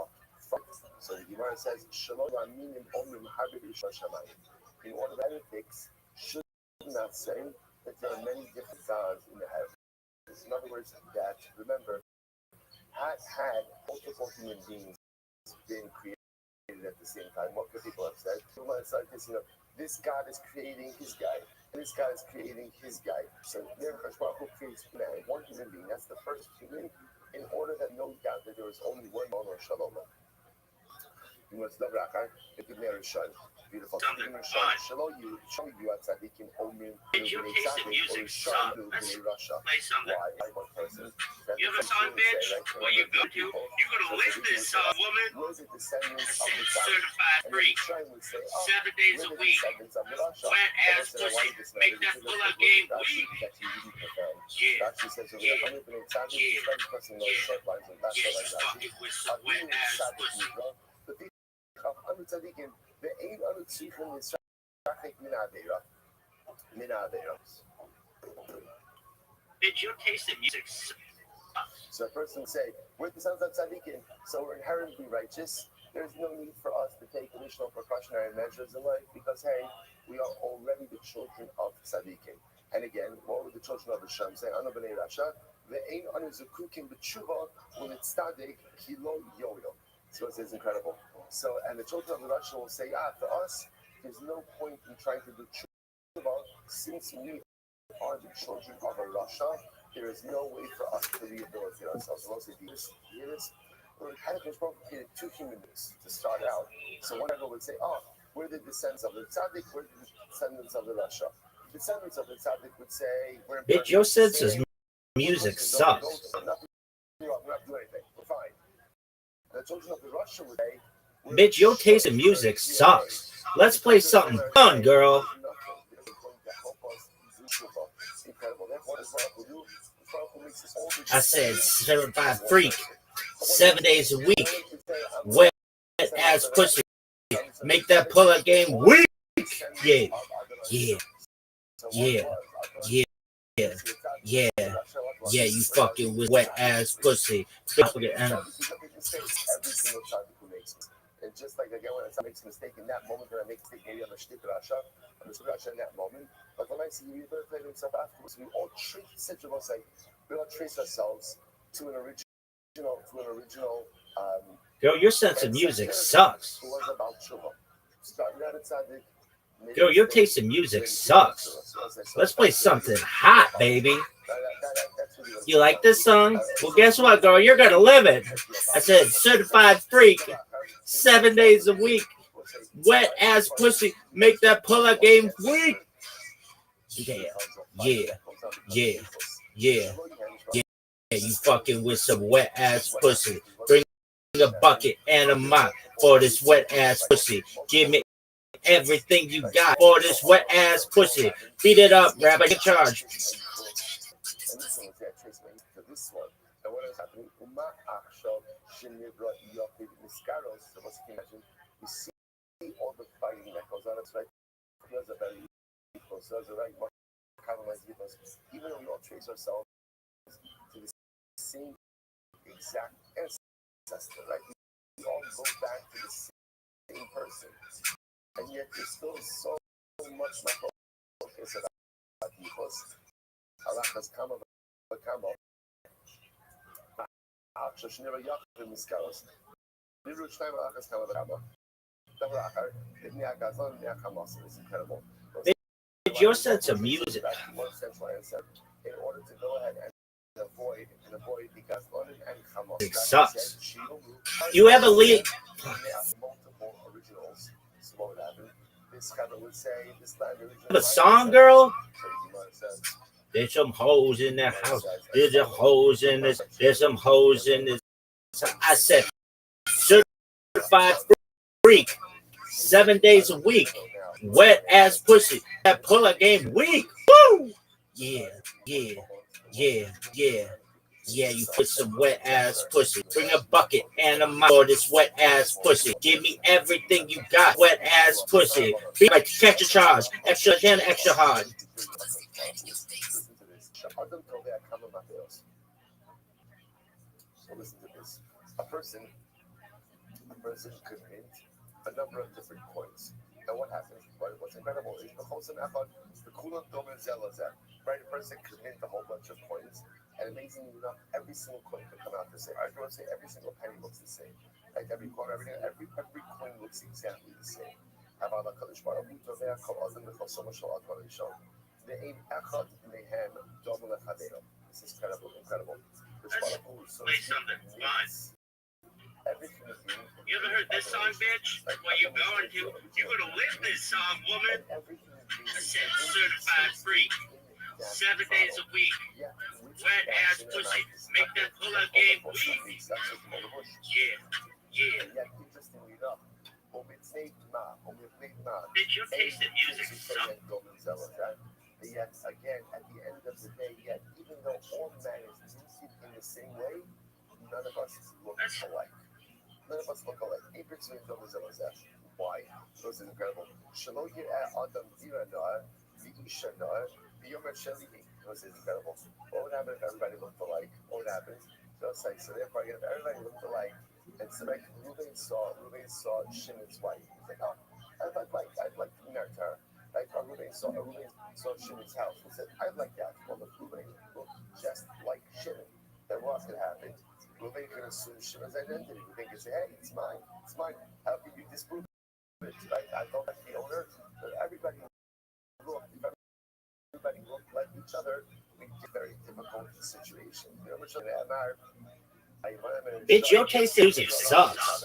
So the Gemara says, Shalom Aminim Omrim Habib Ishar Shamayim. In order that it takes, should not say that there are many different gods in the heavens. In other words, that, remember, had multiple human beings been created at the same time, what could people have said? People might have said, this God is creating his guy, and this God is creating his guy. So, who creates man, one human being, that's the first human, in order that no doubt that there is only one honor Shalom. You must love Rachar, the Gibner Rishon. Beautiful. Something fun. Did you taste the music suck? Let's play something. One person. You have a song, bitch? What you go to? You gonna live this song, woman. I said certified freak. 7 days a week. Wet ass pussy. Make that pull-out game weak. Rashi says over there, Hamid ben Tzaddik, he's very pressing those short lines and back like Rashi. Hamid ben Tzaddik, Nidra, but the Hamid Tzaddikim, the ain't other tzichem Yisrachik min Aveira. Did you taste the music? So a person say, we're the sons of tzaddikim, so we're inherently righteous. There's no need for us to take additional precautionary measures in life because, hey, we are already the children of tzaddikim. And again, what were the children of Hashem? Say, Anu b'nei Rasha, ve'ein anu zukukim b'tshuva u'litzaddik kilo yoyo. So it says incredible. So, and the children of the Rasha will say, for us, there's no point in trying to do tshuva since we are the children of a Rasha. There is no way for us to rehabilitate ourselves. We'll say, we're kind of created two human beings to start out. So one guy would say, we're the descendants of the tzaddik, we're the descendants of the Rasha. The descendants of the tzaddik would say, we're Bitch, your sense of music sucks. We're not doing anything. We're fine. The children of the Rasha would say, bitch, your taste in music sucks. Let's play something fun, girl. I said certified freak, 7 days a week, wet ass pussy, make that pull-up game weak. Yeah, yeah, yeah, yeah, yeah, yeah, you fucking with wet ass pussy. And just like again, when I make a mistake in that moment, when I make a mistake maybe on the shtick Rasha, in that moment. But when I see you rehabilitate himself afterwards, we all treat such of us like we all trace ourselves to an original. Girl, your sense of music sucks. Who was about Shuvah. Started out at tzaddik. Girl, your taste in music sucks. Let's play something hot, baby. You like this song? Well, guess what, girl? You're gonna live it. I said certified freak, 7 days a week, wet ass pussy, make that pull-up game weak. Yeah, yeah, yeah, yeah, yeah. You fucking with some wet ass pussy. Bring a bucket and a mop for this wet ass pussy. Give me everything you got for this wet ass pussy. Beat it up, Rabbi, in charge. And what is happening? We see all the fighting that goes on. It's right. There's a very equal. So there's a right. Even though we all trace ourselves to the same exact ancestor, right? We all go back to the same person, and yet there's still so much focus about because Alachas Kama Kama. It's incredible. It's your sense of music. In order to go ahead and avoid because it sucks. You ever leave multiple originals? So what would happen? This kind of would say this line the song, girl? There's some hoes in that house. There's some hoes in this. There's some hoes in this. So I said, certified freak, 7 days a week, wet ass pussy. That pull-up game weak. Woo! Yeah, yeah, yeah, yeah. Yeah, you put some wet ass pussy. Bring a bucket and a mop for this wet ass pussy. Give me everything you got, wet ass pussy. Be like catch a charge, extra hand, extra hard. So listen to this. A person could mint a number of different coins. And what happens? What's incredible is the Kulam Domen Zelazet. Right? A person could mint a whole bunch of coins. And amazingly enough, every single coin could come out the same. I don't want to say every single penny looks the same. Like every coin, every coin looks exactly the same. This is incredible. Play something fun. You ever heard this song, bitch? What you going to? You're gonna live this song, woman. I said certified freak, 7 days a week, wet ass pussy, make that pull-up game weak. Yeah, yeah. Did you taste the music suck? Yet again, at the end of the day, even though Why? This is incredible. This is incredible. What would happen if everybody looked alike? What would happen? Just like, so therefore, if everybody looked alike, and so like Ruben saw Shimon's wife. He's like, oh, I'd like Nartar. Like Ruben saw Shimon's house. He said, I'd like that. Well, the Ruben looked just like Shimon. Then what's gonna happen? Ruben can assume Shimon's identity. Ruben can say, hey, it's mine. It's mine. How can you disprove it? Right? I thought that's the owner, but everybody looked like each other. It's a very difficult situation. You know, which Bitch, your taste in music sucks.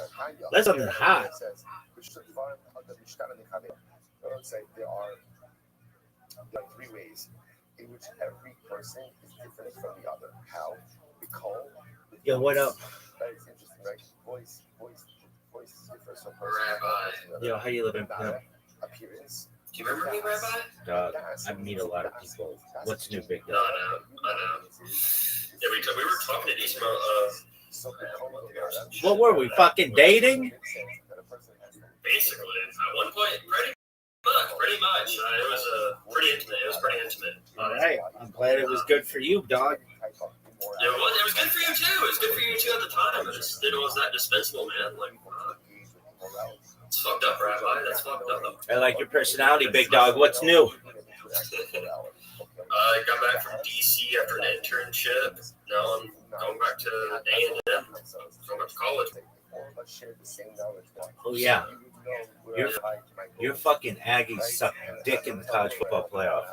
Let's something hot. There are three ways in which every person is different from the other. How? We call. Yo, what up? That is interesting, right? Voice is different. So person. Yo, how you living? Appearance. Do you remember me, Rabbi? I meet a lot of people. What's new, big dog? I know. Yeah, we were talking to decent amount of. What were we fucking dating? Basically, at one point, pretty much. It was pretty intimate. It was pretty intimate. All right, I'm glad it was good for you, dog. Yeah, it was good for you too. It was good for you too at the time. It just didn't was that dispensable, man. Like, it's fucked up, Rabbi. That's fucked up. I like your personality, big dog. What's new? I got back from DC after an internship. Now I'm going back to A&M. Going back to college. Oh yeah, your fucking Aggies suck dick in the college football playoff.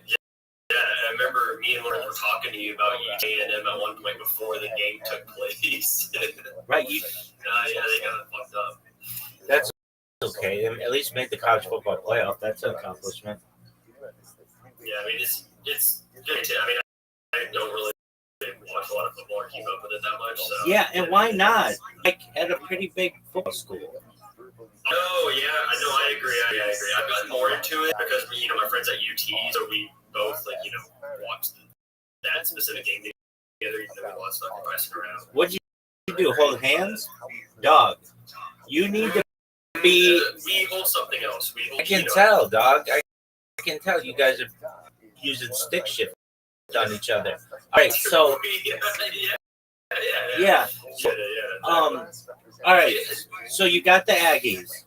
Yeah, I remember me and Lauren were talking to you about A&M at one point before the game took place. Right? Yeah, they got it fucked up. That's okay. At least make the college football playoff. That's an accomplishment. Yeah, I mean it's good too. I mean I don't really watch a lot of football or keep up with it that much. So. Yeah, and why not? Like at a pretty big football school. Oh yeah, I know. I agree. I've gotten more into it because my friends at UT, so we both watched that specific game together. Even though we lost fucking messing around. What'd you do? Hold hands, dog. You need to be. We hold something else. I can tell, dog. I can tell you guys are using stick shift on each other. All right, so yeah. All right, so you got the Aggies,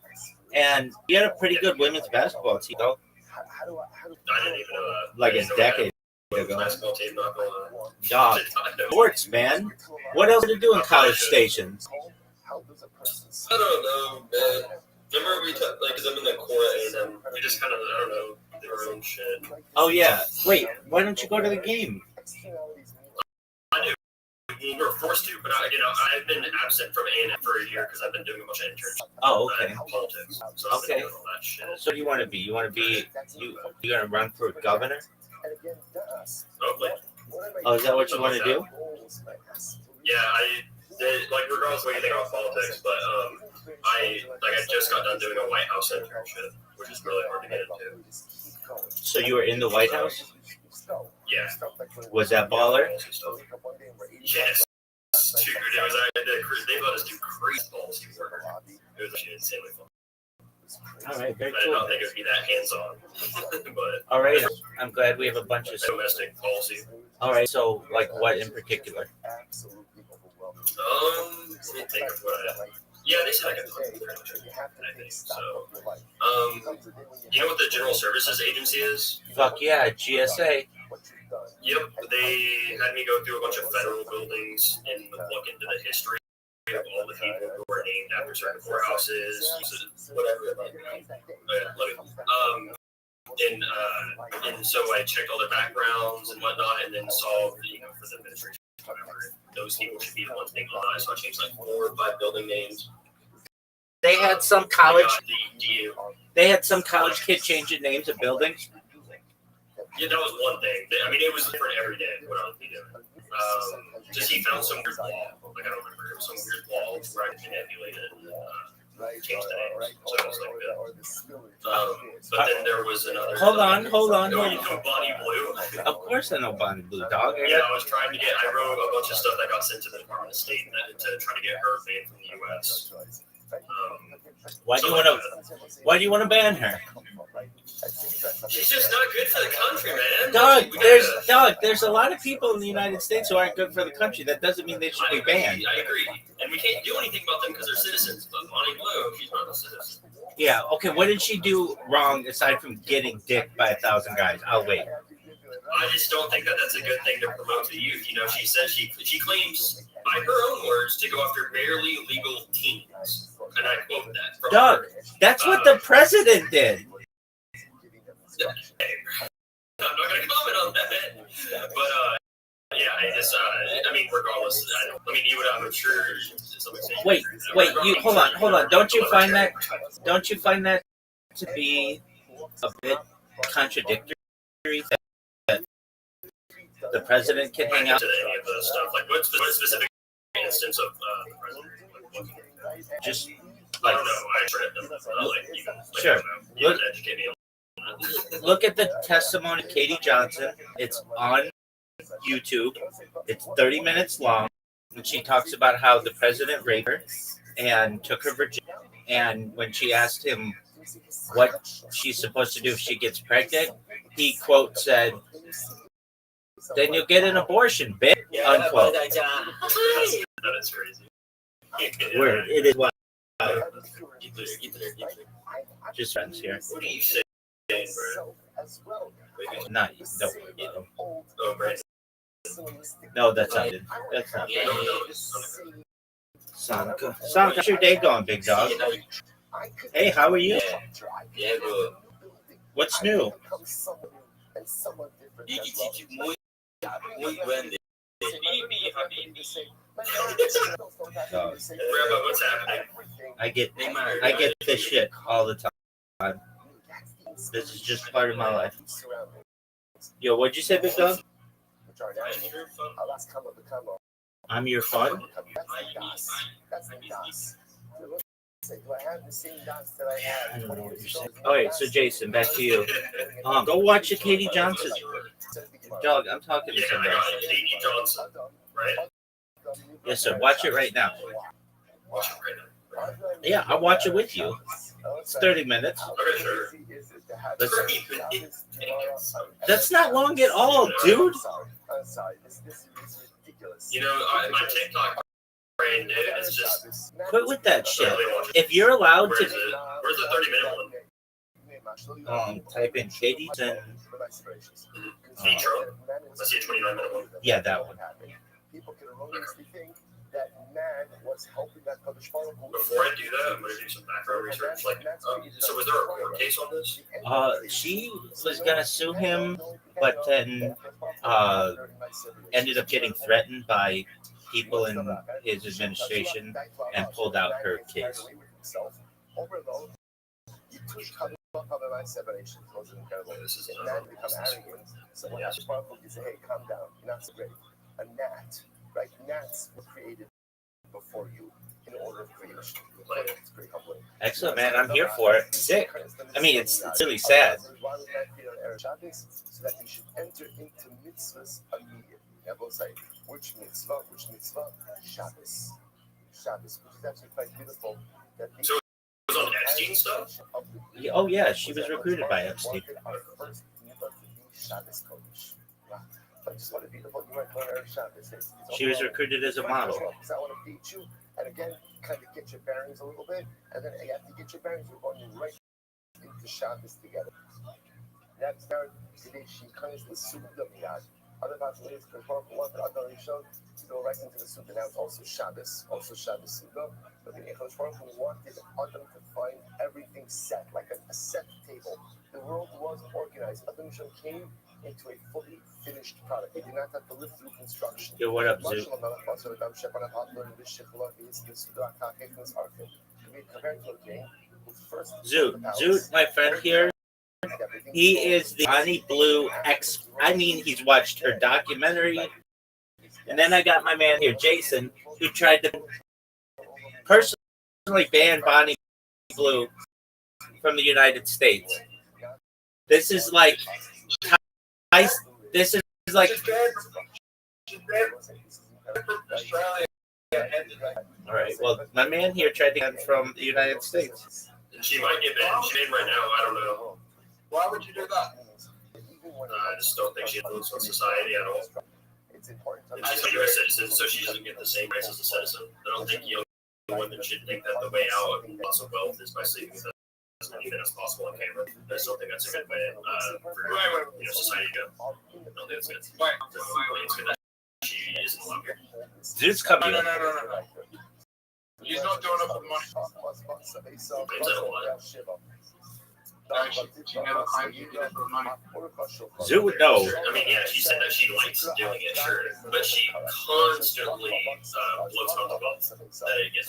and you had a pretty good women's basketball team, though. I didn't even know that. Like a decade ago. Basketball team, not going on. Dog, sports, man. What else to do in College Station? I don't know, man. Remember we took because I'm in the core A&M. We just kind of I don't know their own shit. Oh yeah. Wait, why don't you go to the game? I do. We were forced to, but I've been absent from A&M for a year because I've been doing a bunch of internships. Oh, okay. Politics. So Okay. all that shit. So do you want to be? You gonna run for governor? Hopefully. Oh, is that what you want to do? Yeah, regardless of what you think about politics, but I just got done doing a White House internship, which is really hard to get into. So you were in the White House? Yeah. Was that baller? Yes. Dude, they let us do crazy policy work. It was actually insanely fun. All right, very I did cool. not think it would be that hands-on, but All right, I'm glad we have a bunch of. domestic policy. All right, so like what in particular? Let me think of what yeah, they said I could talk pretty much I think so. You know what the General Services Agency is? Fuck yeah, GSA. Yep, they had me go through a bunch of federal buildings and look into the history of all the people who were named after certain courthouses, whatever it might be. And so I checked all their backgrounds and whatnot, and then saw for the administration, whatever, those people should be the ones named on it. So I changed like 4 or 5 building names. They had some college. The They had some college kid changing names of buildings. Yeah, that was one thing. I mean, it was different every day. What I would be doing. Just he found some weird law. Like I don't remember. It was some weird law where I could manipulate it and change the names. So it was like that. But then there was another. Hold on. You know Bonnie Blue? Of course I know Bonnie Blue, dog. Yeah, I was trying to get. I wrote a bunch of stuff that got sent to the Department of State to try to get her banned from the U.S. Why do you want to ban her? She's just not good for the country, man. Doug, there's a lot of people in the United States who aren't good for the country. That doesn't mean they should be banned. I agree. And we can't do anything about them because they're citizens. But Bonnie Blue, she's not a citizen. Yeah, okay, what did she do wrong aside from getting dicked by 1,000 guys? I'll wait. I just don't think that that's a good thing to promote to the youth. You know, she says she claims, by her own words, to go after barely legal teens. And I quote that from Doug, her. that's what the president did. Hey, I'm not going to comment on that. But, yeah, I mean, regardless, you would have, I'm sure. Wait, you hold on. Don't you find that to be a bit contradictory that the president can hang out? To any of the stuff, like what specific instance of the president? Just I don't know. I read them. Sure. You have to educate me on that. Look at the testimony of Katie Johnson. It's on YouTube. It's 30 minutes long. And she talks about how the president raped her and took her virginity. And when she asked him what she's supposed to do if she gets pregnant, he, quote, said, "Then you'll get an abortion, bitch," unquote. That is crazy. Word. It is wild. Just friends here. What are you saying, bro? Not no. Oh, Brandon. No, that's not it. That's not it. Sonica, how's your day going, big dog? Hey, how are you? Yeah, bro. What's new? Muy grande. What's happening? I get this shit all the time. This is just part of my life. Yo, what'd you say, big dog? I'm your fun? I don't know what you're saying. All right, so Jason, back to you. Go watch the Katie Johnson. Dog, I'm talking to somebody. Katie Johnson, right? Yes, sir. Watch it right now. Watch it right now. Yeah, I'll watch it with you. It's 30 minutes. Okay, sure. That's not long at all, dude. You know, my TikTok brain, dude, it's just... Quit with that shit. If you're allowed Where's to... the 30-minute one? Type in Katie and... Intro? I see a 29-minute one. Yeah, that one. Before I do that, I'm going to do some background research. So was there a court case on this? She was gonna sue him, but then ended up getting threatened by people in his administration and pulled out her case. This is right? Gnats were created before you in order of creation. It's pretty humbling. Excellent, man. I'm here for it. Sick. I mean, it's really sad. So that you should enter into mitzvahs immediately. Which mitzvah? Shabbos. Shabbos, which is actually quite beautiful. So it was on Epstein stuff? Oh, yeah. She was recruited by Epstein. She was recruited as a model. I want to beat you, and again, kind of get your bearings a little bit, and then after you get your bearings, we're going right into Shabbos together. That's there. She comes with Sukkah Miyad. Other possibilities can talk one for other Rishon to go right into the Sukkah. Now it's also Shabbos Sukkah. But the Echad Baruch Hu wanted Adam to find everything set, like a set table. The world was organized. Adam Rishon came into a fully finished product. He did not have to live through construction. Yo, what up, Zoot? Zoot, my friend here, he is the Bonnie Blue he's watched her documentary. And then I got my man here, Jason, who tried to personally ban Bonnie Blue from the United States. This is like... This is like All right. Well, my man here tried to get from the United States. She might get banned. She's in right now. I don't know. Why would you do that? I just don't think she influences society at all. And she's a U.S. citizen, so she doesn't get the same rights as a citizen. I don't think young women should think that the way out of lots of wealth is by sleeping with as many men as possible on camera. I still think that's a good way for society to go. I don't think it's good. It's good that she isn't allowed here. Dude's coming. No. He's not doing it for the money. Claims that a lot. She never claimed you did it for money. Zoo would know. I mean, yeah, she said that she likes doing it, sure, but she constantly looks on the wealth that it gets.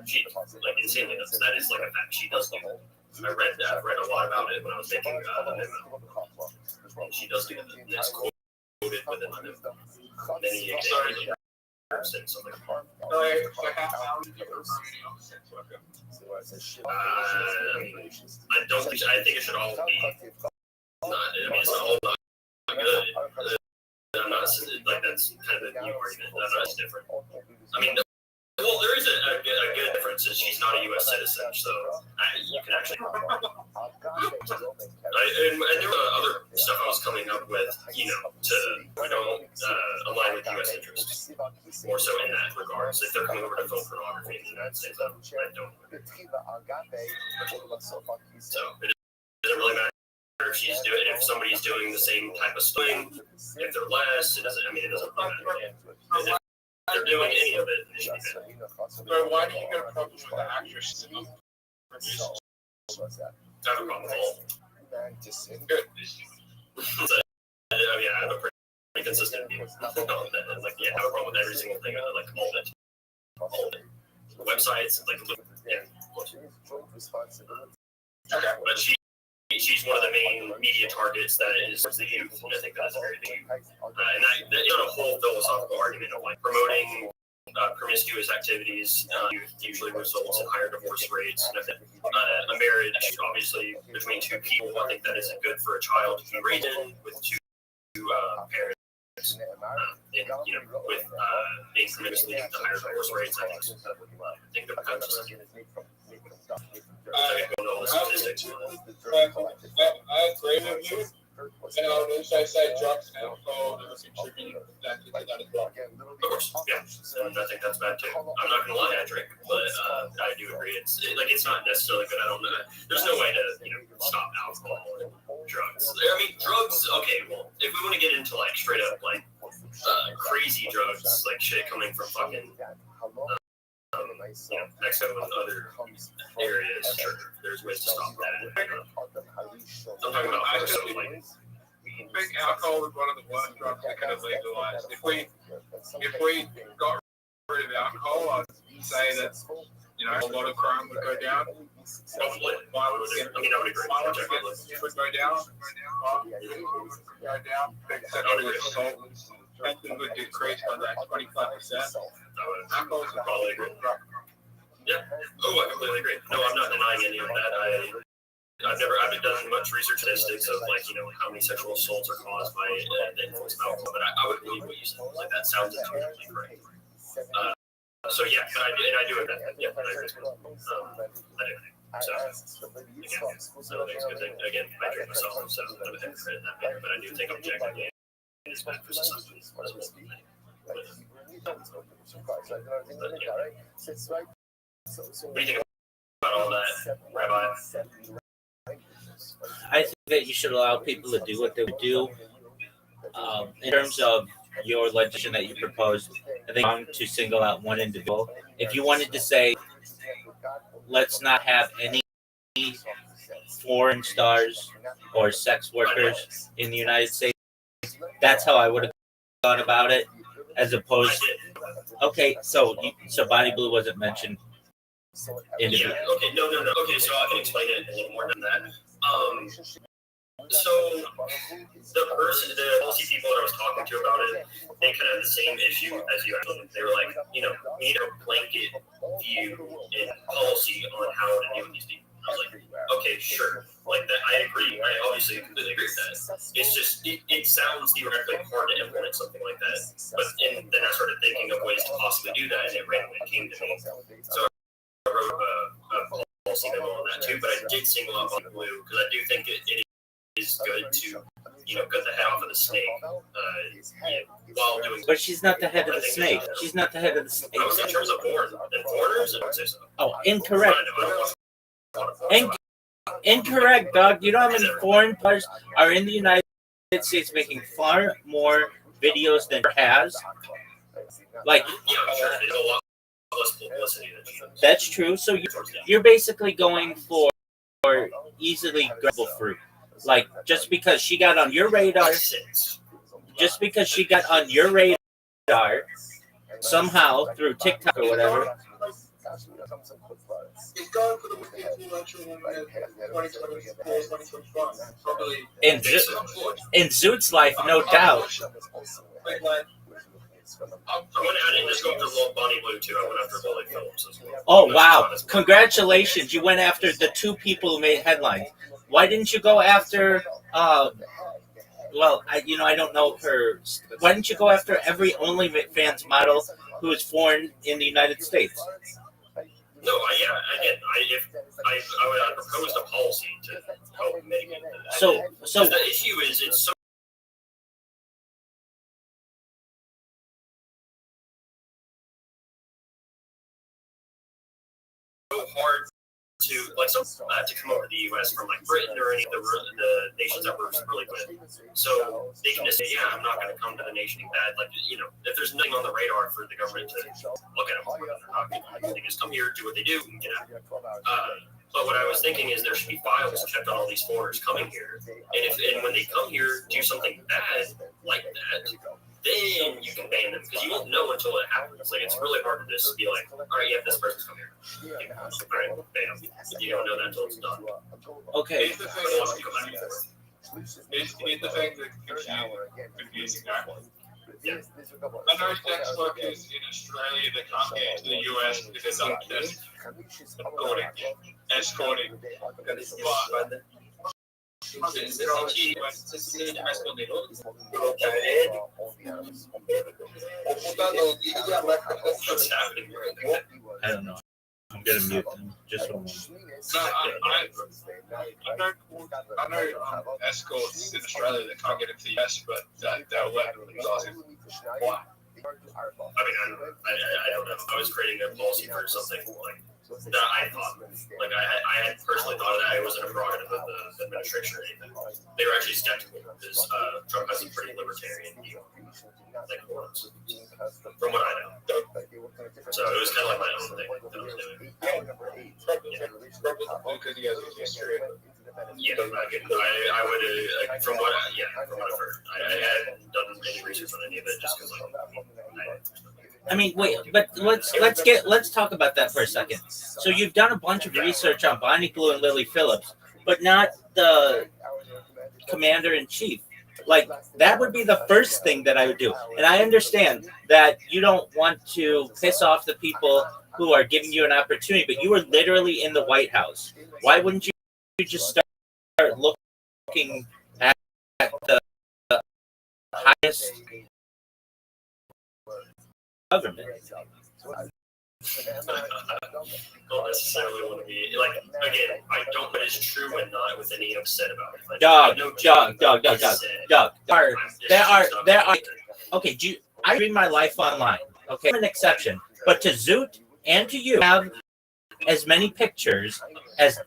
She like insanely does. That is like a fact. She does do that. I've read a lot about it when I was making the memo. She does do that. It's quoted within the memo. Many examples. Something. I don't think. I think it should all be. Not, I mean, it's all not good. I'm not like that's kind of a new argument. That's different. I mean, well, there is a good difference. Is she's not a U.S. citizen, so you can actually. And there were other stuff I was coming up with, to align with U.S. interests, more so in that regard. So if they're coming over to film pornography in the United States, I don't. So it doesn't really matter if somebody's doing the same type of swing, if they're less. It doesn't. I mean, it doesn't really matter. If they're doing any of it, they should be banned. So why do you get a problem with the actress? I have a problem with all. Good. I have a pretty consistent view on that. Like, I have a problem with every single thing. Like all of it. All of it. Websites, like, but she's one of the main media targets that is the youth, and I think that is a very big. And a whole philosophical argument of like promoting promiscuous activities usually results in higher divorce rates. And a marriage, obviously, between two people, I think that isn't good for a child to be raised in with two parents. And with being promiscuous, the higher divorce rates, I think the consistent. I don't know the statistics. I agree with you. As I say, drugs and alcohol contribute that to that as well. Of course, yeah, and I think that's bad too. I'm not gonna lie, I drink, but I do agree. It's not necessarily good. I don't know. There's no way to stop alcohol and drugs. I mean, drugs. Okay, well, if we want to get into like straight up like crazy drugs, like shit coming from fucking. Mexico and other areas, sure, there's ways to stop that. I'm talking about personally, like. I think alcohol is one of the worst drugs that could have legalized. If we got rid of alcohol, I'd say that a lot of crime would go down. Hopefully, I would agree. Violence would go down. Sexual assault would decrease by that 25%. I would probably agree. Yeah. Oh, I completely agree. No, I'm not denying any of that. I've done much research statistics of how many sexual assaults are caused by the influence of alcohol, but I would believe what you said. Like that sounds intuitively correct. So yeah, but I do agree. Yeah, I agree. I do. So again, I don't think it's a good thing. Again, I drink myself, so I'm a hypocrite in that matter. But I do think objectively it's bad for society. What do you think about all that, Rabbi? I think that you should allow people to do what they would do. In terms of your legislation that you proposed, I think I'm to single out one individual. If you wanted to say, let's not have any foreign stars or sex workers in the United States, that's how I would have thought about it. As opposed to, okay, so Body Blue wasn't mentioned. Yeah, okay, no. Okay, so I can explain it a little more than that. So the policy people that I was talking to about it, they kind of had the same issue as you had. They were like, we need a blanket view in policy on how to deal with these people. I was like, okay, sure. Like that, I agree. I obviously completely agree with that. It's just, it sounds theoretically hard to implement something like that. But then I started thinking of ways to possibly do that, and it randomly came to me. So I wrote a policy memo on that too, but I did single out Bonnie Blue because I do think it is good to, cut the head off of the snake while doing. But she's not the head of the snake. She's not the head of the snake. I was in terms of foreigners, I would say so. Oh, incorrect. Incorrect, dog. You know how many foreign players are in the United States making far more videos than her has? Like, Yeah, I'm sure there's a lot less publicity than she does. that's true. So you're basically going for easily grabbable fruit. Like, just because she got on your radar, somehow through TikTok or whatever. In Zoot's life, no doubt. I didn't just go after Bonnie Blue too. I went after Lily Phillips as well. Oh, wow. Congratulations. You went after the two people who made headlines. Why didn't you go after, I don't know her. Why didn't you go after every OnlyFans model who is foreign in the United States? No, I proposed a policy to help mitigate that. So the issue is it's so hard to come over to the U.S. from Britain or any of the nations that we're really good. So they can just say, yeah, I'm not going to come to the nation bad. If there's nothing on the radar for the government to look at them, they just come here, do what they do, and get out. But what I was thinking is there should be files kept on all these foreigners coming here, and when they come here, do something bad like that. Then you can ban them because you won't know until it happens. It's really hard to just be like, all right, yeah, this person's come here. All right, bam. You don't know that until it's done. okay. Here's the thing that confusing that. Yeah. I know sex workers in Australia that can't get into the US because they're escorting. What's happening right now? I don't know. I'm going to mute them. Just one moment. No, I know escorts in Australia that can't get into the US, but they'll let them guys in. Why? I don't know. I was creating a policy for something that I thought. I had personally thought that it wasn't a prerogative of the administration or anything. They were actually skeptical because Trump has a pretty libertarian view. From what I know. So it was kind of like my own thing that I was doing. Because he has a history. Yeah, I would, from what I've heard. I hadn't done any research on any of it just because I mean, wait, but let's talk about that for a second. So you've done a bunch of research on Bonnie Blue and Lily Phillips, but not the commander in chief. That would be the first thing that I would do. And I understand that you don't want to piss off the people who are giving you an opportunity, but you were literally in the White House. Why wouldn't you just start looking at the highest government? don't necessarily want to be again. I don't know what is true and not with any upset about it. Doug. There are. Okay, I read my life online. Okay, I'm an exception, but to Zoot and to you have as many pictures as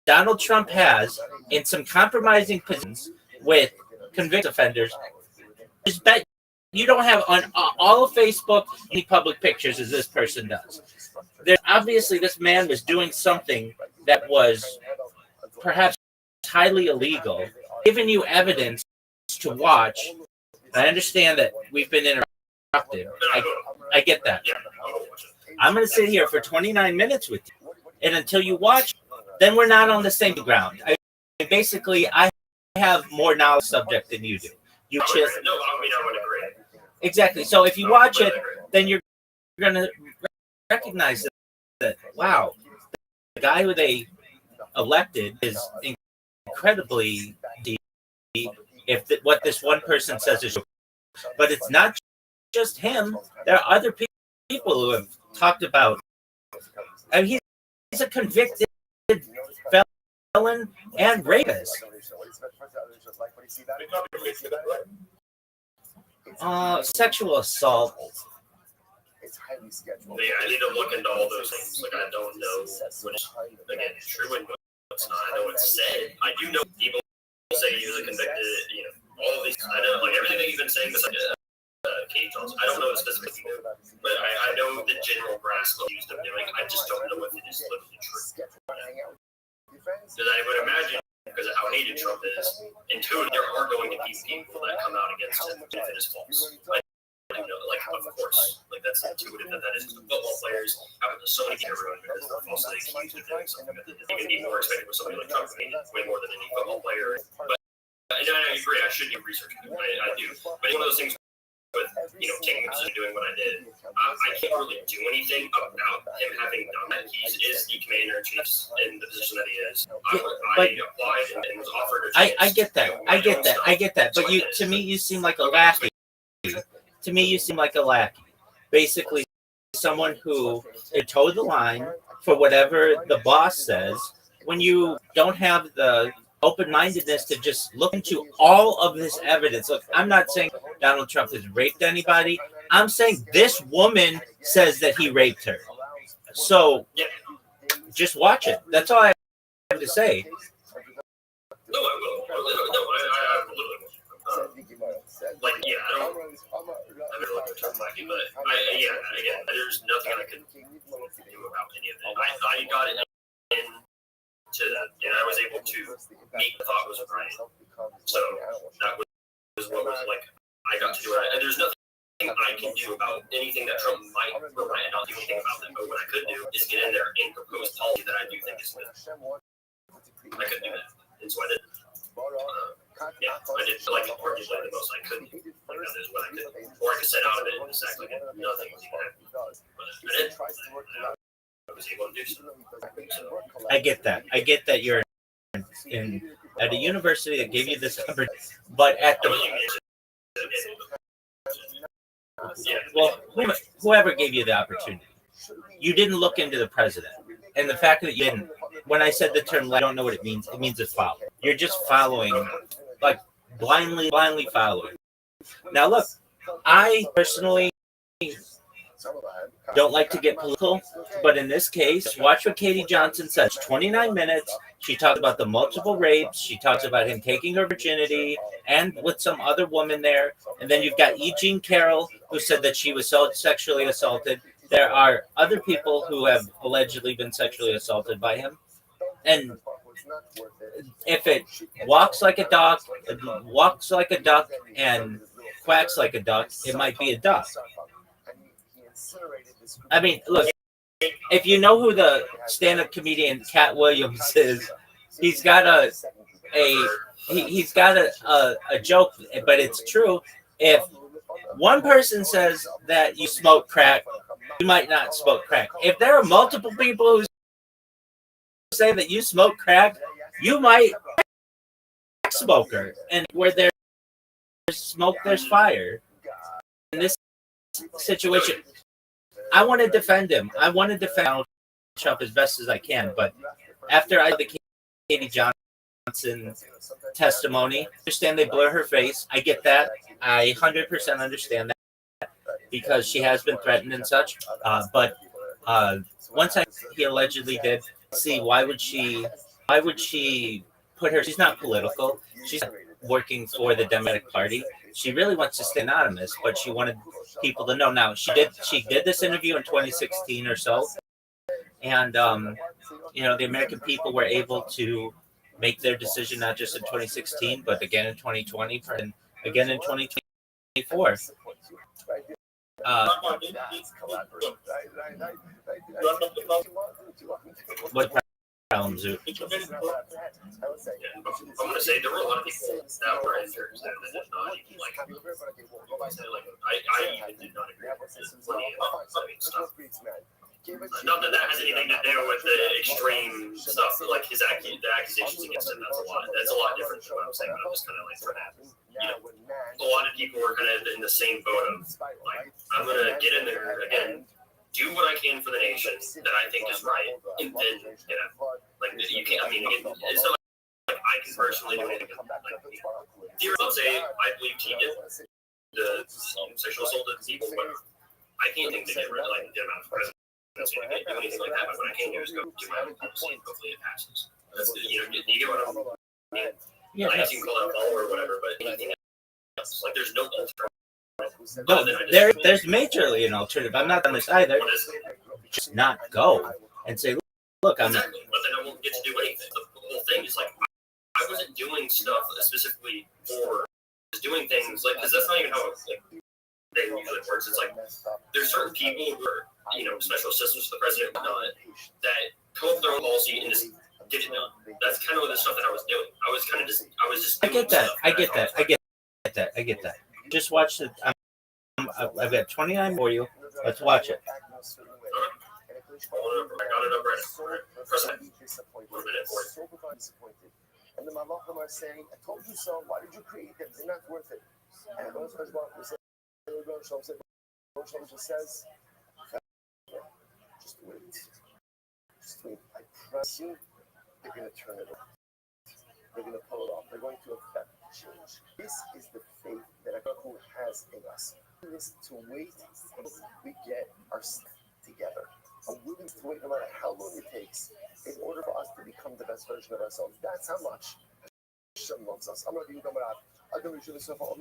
Donald Trump has in some compromising positions with convicted offenders. Just bet you don't have on all of Facebook any public pictures as this person does. Obviously, this man was doing something that was perhaps highly illegal, giving you evidence to watch. I understand that we've been interrupted. I get that. I'm going to sit here for 29 minutes with you, and until you watch, then we're not on the same ground. Basically, I have more knowledge subject than you do. You just I would agree. Exactly. So if you watch it, then you're going to recognize that, wow, the guy who they elected is incredibly deep. What this one person says is true. But it's not just him. There are other people who have talked about. I mean, he's a convicted felon and rapist. Sexual assault. It's highly scheduled. Yeah, I need to look into all those things. Like, I don't know what is, again, true and what's not. I know it's said. I do know people say he was a convicted, all of these. I know, like, everything that you've been saying besides Katie Johnson. I don't know the specific thing, but I know the general grasp of used of doing. I just don't know if it is literally true. Because I would imagine, because of how hated Trump is, intuitively there are going to be people that come out against him if it is false. Like, of course, like that's intuitive that is. The football players have so many people ruined because they're falsely accused of doing something that is even be more expected with somebody like Trump, way more than any football player. But I agree, I should do research. I do. But it's one of those things with, taking a position, doing what I did, I can't really do anything about him having done that. He is the commander in chief in the position that he is. I applied and was offered a chance. I get that. I get that. But to me, you seem like a lackey. To me, you seem like a lackey. Basically, someone who towed the line for whatever the boss says when you don't have the open-mindedness to just look into all of this evidence. Look, I'm not saying Donald Trump has raped anybody. I'm saying this woman says that he raped her. So just watch it. That's all I have to say. No, I will. No, I absolutely will. I don't know what Trump might be, but again, there's nothing I can do about any of it. I got it into that, and I was able to make the thought was right. So that was what was like, I got to do it. And there's nothing I can do about anything that Trump might or might not do anything about them. But what I could do is get in there and propose policy that I do think is good. I could do that. And so I did. I did feel like arguably the most I could. Like that is what I could. Or I could set out of it and just act like nothing was even happening. But I did. I was able to do so. I get that. I get that you're at a university that gave you this opportunity, but at the whoever gave you the opportunity, you didn't look into the president, and the fact that you didn't. When I said the term, I don't know what it means. It means it's follow. You're just following, like blindly following. Now look, I personally don't like to get political, but in this case, watch what Katie Johnson says. 29 minutes. She talks about the multiple rapes. She talks about him taking her virginity and with some other woman there. And then you've got E. Jean Carroll, who said that she was so sexually assaulted. There are other people who have allegedly been sexually assaulted by him. And if it walks like a duck, and quacks like a duck, it might be a duck. I mean, look, if you know who the stand-up comedian Cat Williams is, he's got a joke, but it's true. If one person says that you smoke crack, you might not smoke crack. If there are multiple people who say that you smoke crack, you might be a smoker. And where there's smoke, there's fire. In this situation, I want to defend him. I want to defend Donald Trump as best as I can. But after I the Katie Johnson testimony, I understand they blur her face. I get that. I 100% understand that because she has been threatened and such. But once he allegedly did, see why would she put her? She's not political. She's not working for the Democratic Party. She really wants to stay anonymous, but she wanted people to know. Now she did this interview in 2016 or so, and the American people were able to make their decision not just in 2016, but again in 2020 and again in 2024. What problems? I'm going to say there were a lot of people that were interns that did not even like. I even did not agree with plenty of stuff. Not that has anything to do with the extreme stuff, like the accusations against him. That's a lot different than what I'm saying. But I'm just kind of like, a lot of people were kind of in the same boat of like, I'm gonna get in there again. do what I can for the nation that I think is right, and then like you can't. I mean, it's not like I can personally do anything. Like, let's say I believe he did the sexual assault of people, but I can't think to get rid of like the amount of presidents. I can't do anything like that. But what I can do is go do my own policy, and hopefully it passes. That's you get what I mean. Yeah, I can call it a follower or whatever, but anything else, like there's no alternative. No, there's majorly an alternative. I'm not on this either. Just not go and say, look, I'm not. Exactly, but then I won't get to do anything. The whole thing is like, I wasn't doing stuff specifically for just doing things like, because that's not even how it like they usually works. It's like there's certain people who are special assistants to the president and whatnot that come up with their own policy and just get it done. That's kind of the stuff that I was doing. I was just. I get that. I get that. Just watch it. I've got 29 for you. Let's watch it. I got it up right. Press it. 1 minute for it. And the Malachim are saying, I told you so. Why did you create them? They're not worth it. And those guys says, just wait. Just wait. I promise you, they're going to turn it off. They're going to pull it off. They're going to affect change. This is the faith that a God has in us. Willingness to wait until we get our stuff together. A willingness to wait no matter how long it takes in order for us to become the best version of ourselves. That's how much Hashem loves us. I'm not even talking about Adam Rishon so far.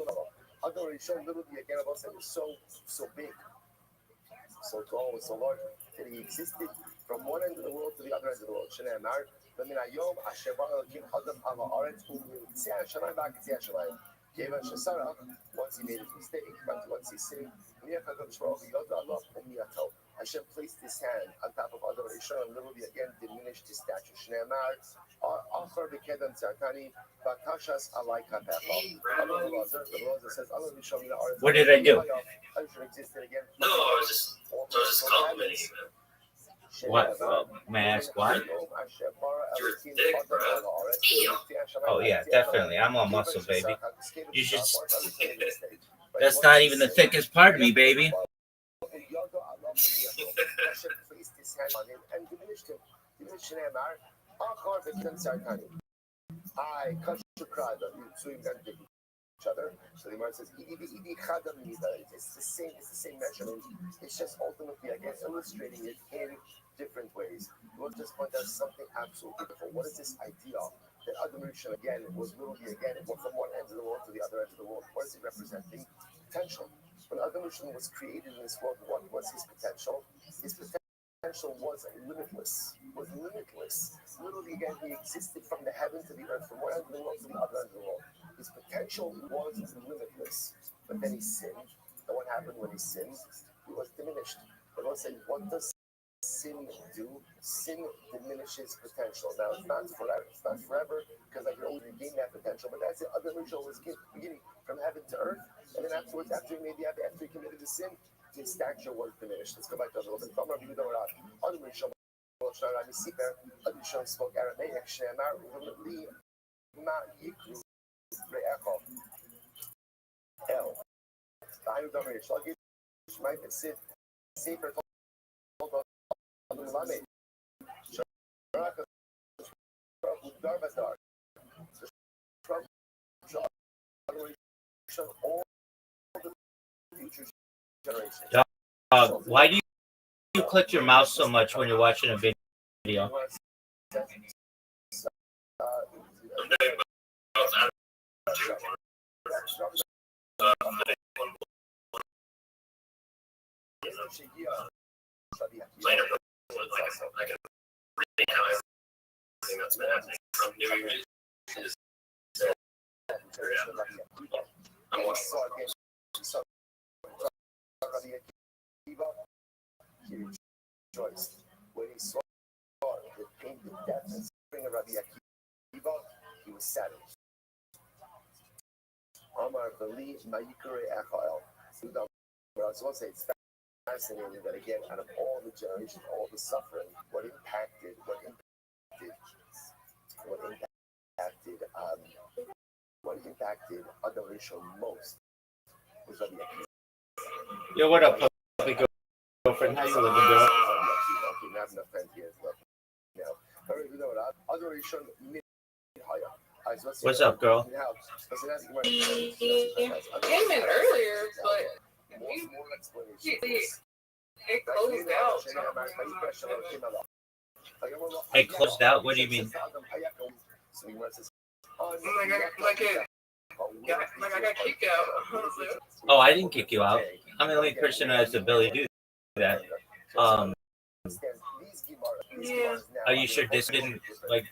Adam Rishon literally again of us that was so big, so tall, and so large that he existed from one end of the world to the other end of the world. Shnei Amar, Lemin Hayom Asher Bara Elokim Adam Al Haaretz U'Mitzia Shamayim V'Kitzia Shamayim. Kevan Shesara, once he made his mistake, once he sinned, Hashem placed his hand on top of Adam Rishon and literally again diminished his stature. Shnei Amar, Achar B'Kedem Tzartani, V'Kashas Alai Kapecha. The says, What did I do? No, I was just complimenting you, man. What? May I ask why? You're thick, bro. Oh yeah, definitely. I'm on muscle, baby. You should. That's not even the thickest part of me, baby. Each other. So the Gemara says, it's the same measurement. It's just ultimately, I guess, illustrating it in different ways. We'll just point out something absolutely beautiful. What is this idea that Adam Rishon again was literally again from one end of the world to the other end of the world? What is it representing? Potential. When Adam Rishon was created in this world, what was his potential? His potential was limitless. Literally again, he existed from the heaven to the earth, from one end of the world to the other end of the world. His potential was limitless, but then he sinned. And what happened when he sinned? He was diminished. The Lord said, what does sin do? Sin diminishes potential. Now, it's not forever, because I can only regain that potential, but that's it. Other ritual was beginning from heaven to earth, and then afterwards, after he committed the sin, his stature was diminished. Let's go back to a little bit. Other ritual spoke Aramaic, Shemar, Ma Yikru. El. Dainu Damer Shlagit, Shmait and Sid, Sefer told us, Lame, Sharaka, Darbazar, all the future generations. Why do you click your mouse so much when you're watching a video? That's been happening from New Year's. I'm watching. He rejoiced when he saw the pain, the death, and suffering of Rabbi Akiva. He was saddened. Amar Beli Mayikure Echael. I was going to say it's fascinating that again, out of all the generations, all the suffering, what impacted Adam Rishon most was Rabbi Akiva. Yo, what up, puppy girlfriend? How you living, girl? Okay, not enough friends here. Now, What's up, girl? Came in earlier, but it closed out. It closed out? What do you mean? Like I got kicked out. Oh, I didn't kick you out. I'm the only person who has the ability to do that. Yeah. Are you sure this didn't like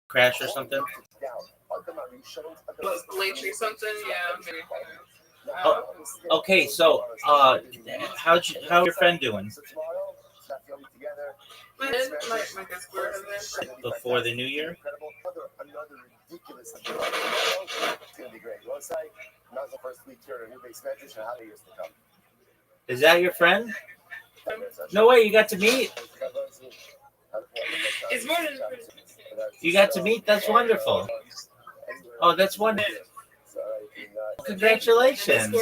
crash or something? Glitch or something? Yeah, maybe. Oh, okay. So, how's your friend doing? My Discord has been. Before the new year? Is that your friend? No way, you got to meet. It's more than. You got to meet. That's wonderful. Oh, that's wonderful. Congratulations.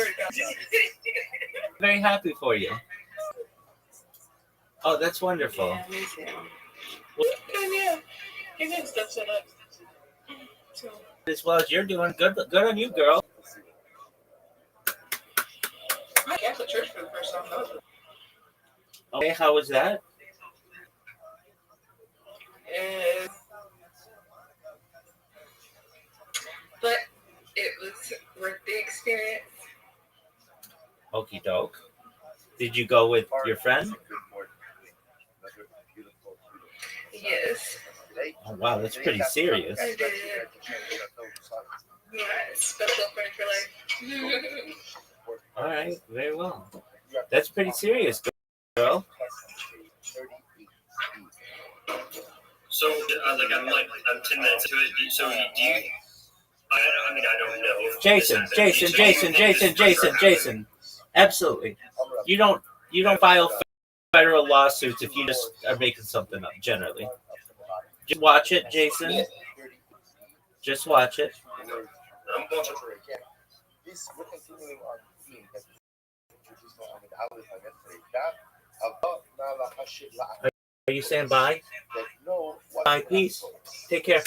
Very happy for you. Oh, that's wonderful. Yeah, me too. Yeah, he's getting stuff set up. So. As well as you're doing, good on you, girl. I went to church for the first time. Okay, how was that? But it was worth the experience. Okie doke. Did you go with your friend? Yes. Oh, wow, that's pretty serious. I did. Yeah, special friend for life. All right, very well. That's pretty serious, girl. So, I'm 10 minutes into it. So, do you? I mean, I don't know. Jason. Absolutely. You don't file federal lawsuits if you just are making something up. Generally, just watch it, Jason. Just watch it. I'm watching. We're continuing our theme that Are you saying bye? Bye, peace. Take care.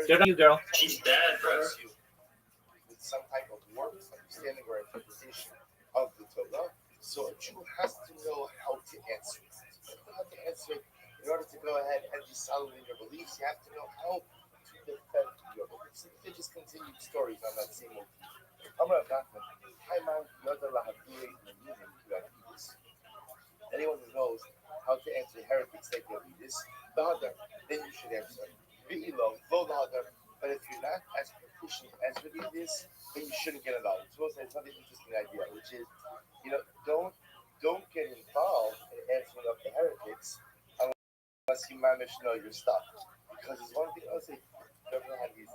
Good on you, girl. She's dead, bro. With some type of work, understanding, or interpretation of the Torah. So a Jew has to know how to answer it. How to answer it in order to go ahead and be solid in your beliefs. You have to know how to defend your beliefs. If they just continue stories on that same motif. Anyone who knows how to answer heretics like Yovidis, the Hadar, then you should answer. Ve'ilo, lo the Hadar. But if you're not as proficient as Yovidis, then you shouldn't get involved. So it's another interesting idea, which is, don't get involved in answering up the heretics unless you manage to know your stuff. Because there's one thing I'll say, you ever had these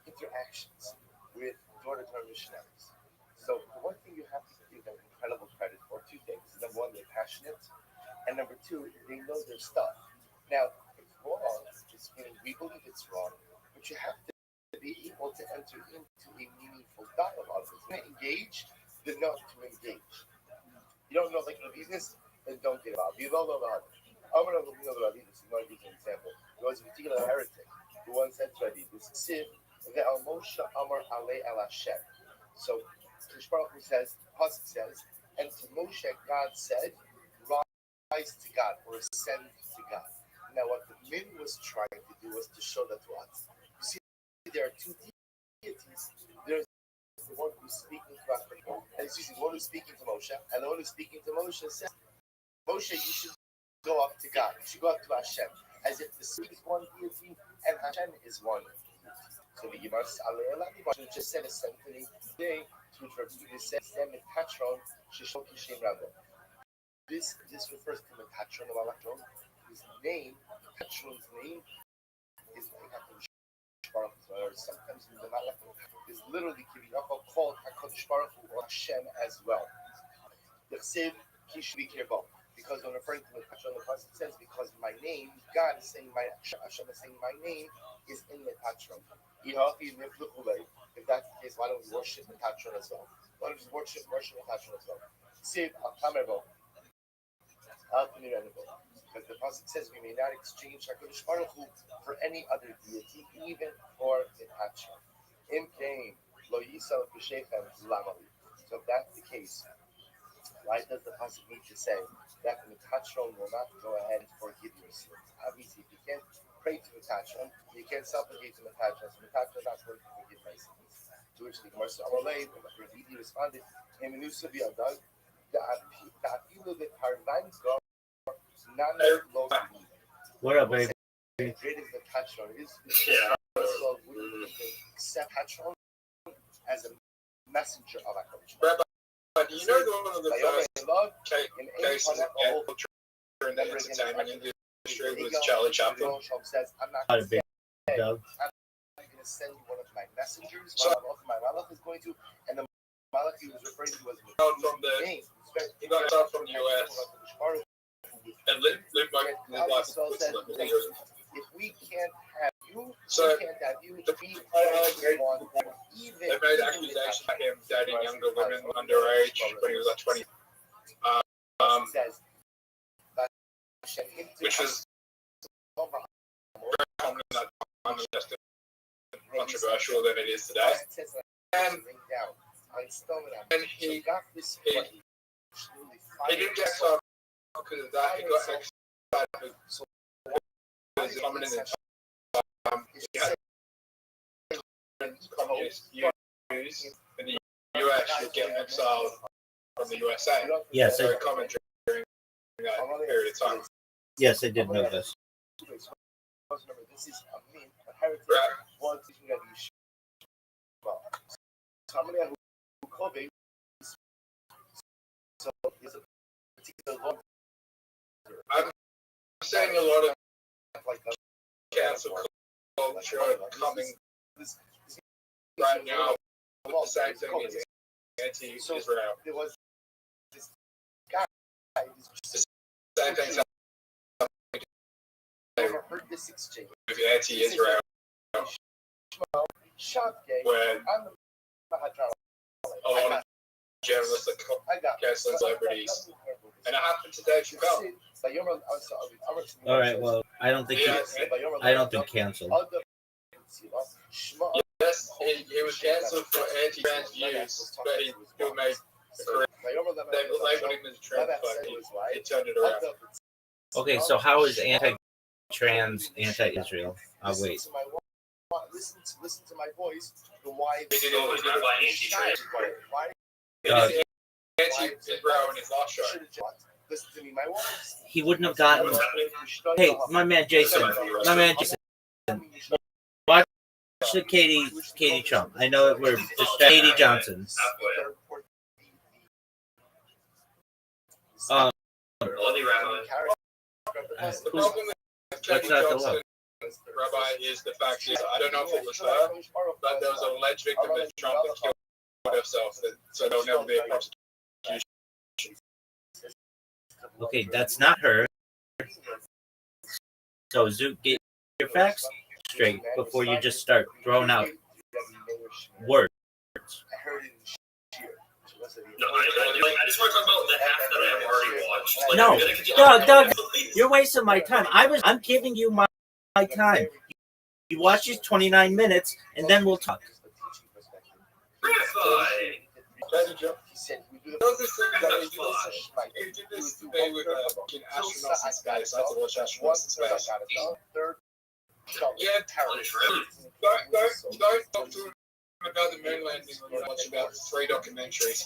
interactions with daughter missionaries. So the one thing you have to give them incredible credit for two things. Number one, they're passionate, and number two, they know their stuff. Now, it's wrong. It's meaning we believe it's wrong, but you have to be able to enter into a meaningful dialogue. If you're not engaged, then not to engage. You don't know like the business, then don't get involved. You don't know the other. I'm going to know the business. I'm going to give you an example. There was a particular heretic who once said to this Ksiv, the Al Moshe Amar Ale El Hashem. So, Baruch Hu says, Pasuk says, and to Moshe God said, rise to God or ascend to God. Now, what the Min was trying to do was to show that to us. You see, there are two deities. There's the one who's speaking to Abraham, and the one who's speaking to Moshe, and the one who's speaking to Moshe says, Moshe, you should go up to God. You should go up to Hashem, as if the sea is one deity and Hashem is one. So the Gemara just said a sentence today to repeat says Metatron Shishon Kishem Rabbo. This refers to Metatron of Alatron. His name, Metatron's name, is or sometimes in the Malachim is literally called HaKadosh Baruch Hu or Hashem as well. The Chsev Kishvi Kirbo. Because when referring to Metatron, the Pasuk says, because my name, God is saying Hashem is saying my name is in Metatron. If case, why don't we worship Metatron as well? Why don't we worship Metatron as well? Save Al-Kamerbo. Because the Pasuk says we may not exchange HaKadosh Baruch Hu for any other deity, even for Metatron. Im Kain, Lo Yisal B'Shechem Lamali. So if that's the case, why does the Pasuk need to say that Metatron will not go ahead and forgive your sins? Obviously, if you can't pray to Metatron, you can't supplicate to Metatron, so Metatron is not going to forgive my sins. To which the Gemara said, Amalei, Ravidi responded, Heminusa Bi'adag, Da'afilu V'Parvan Go, Nana Lo. What up, baby? Creating Metatron is accept Metatron as a messenger of HaKadosh. But you know one of the first cases of culture in the entertainment industry was Charlie Chaplin. Not a big dog. I'm going to send you one of my messengers. My Malach is going to, and the Malach he was referring to as he got out from the US and lived back in his life in Switzerland. If we can't have you, So we can't have you. They made accusations about him dating younger women underage when he was like 20. Which was very common in that time, less controversial than it is today. And he didn't get exiled because of that. He got exiled because it's prominent in communist views in the US. You get exiled from the USA. Yes, Very common during that period of time. yes, I did know this. This is a mean, a heritage. One teaching that you should. Well, somebody who Kobe. So is a particular long. I'm seeing a lot of cancel culture coming right now. The same thing is anti-Israel. There was this guy. The same thing Overheard this exchange. with anti-Israel, where a lot of journalists are canceling celebrities, and it happened to Dave Chappelle. All right, well, I don't think canceled. Yes, he was cancelled for anti-trans views, but he still made a career. They labeled him as a trans, but he turned it around. Okay, so how is anti-trans anti-Israel? I'll wait. Listen to my voice. Why He did it by anti-trans. Anti-Israel in his last show. Listen to me, my words. He wouldn't have gotten. Hey, my man Jason. Watch the Katie Trump. I know we're just Katie Johnson. The problem with Katie Johnson, Rabbi, is the fact is, I don't know if it was her, but there was an alleged victim of Trump that killed herself, so there'll never be a prosecution. Okay, that's not her. So, Zook, get your facts straight before you just start throwing out words. No, I just want to talk about the half that I have already watched. No, Doug, you're wasting my time. I'm giving you my time. You watch these 29 minutes, and then we'll talk. He did this today with astronauts in space. I had to watch astronauts in space. Yeah, don't talk to him about the moon landing when you watch about 3 documentaries.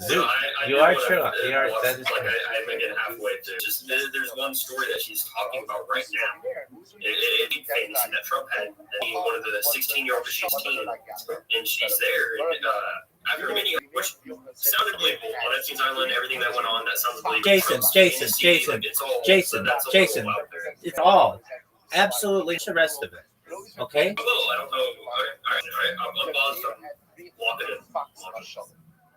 Zook, you are true. You are. That is like true. I make it halfway to just there's one story that she's talking about right now. It famous that Trump had one of the 16-year-old that she's teen, and she's there. And after a meeting, which sounded believable on Epstein's Island, everything that went on, that sounds believable. Jason. It's all absolutely the rest of it. Okay. A little, I don't know. All right. I'm paused. I'm walking in.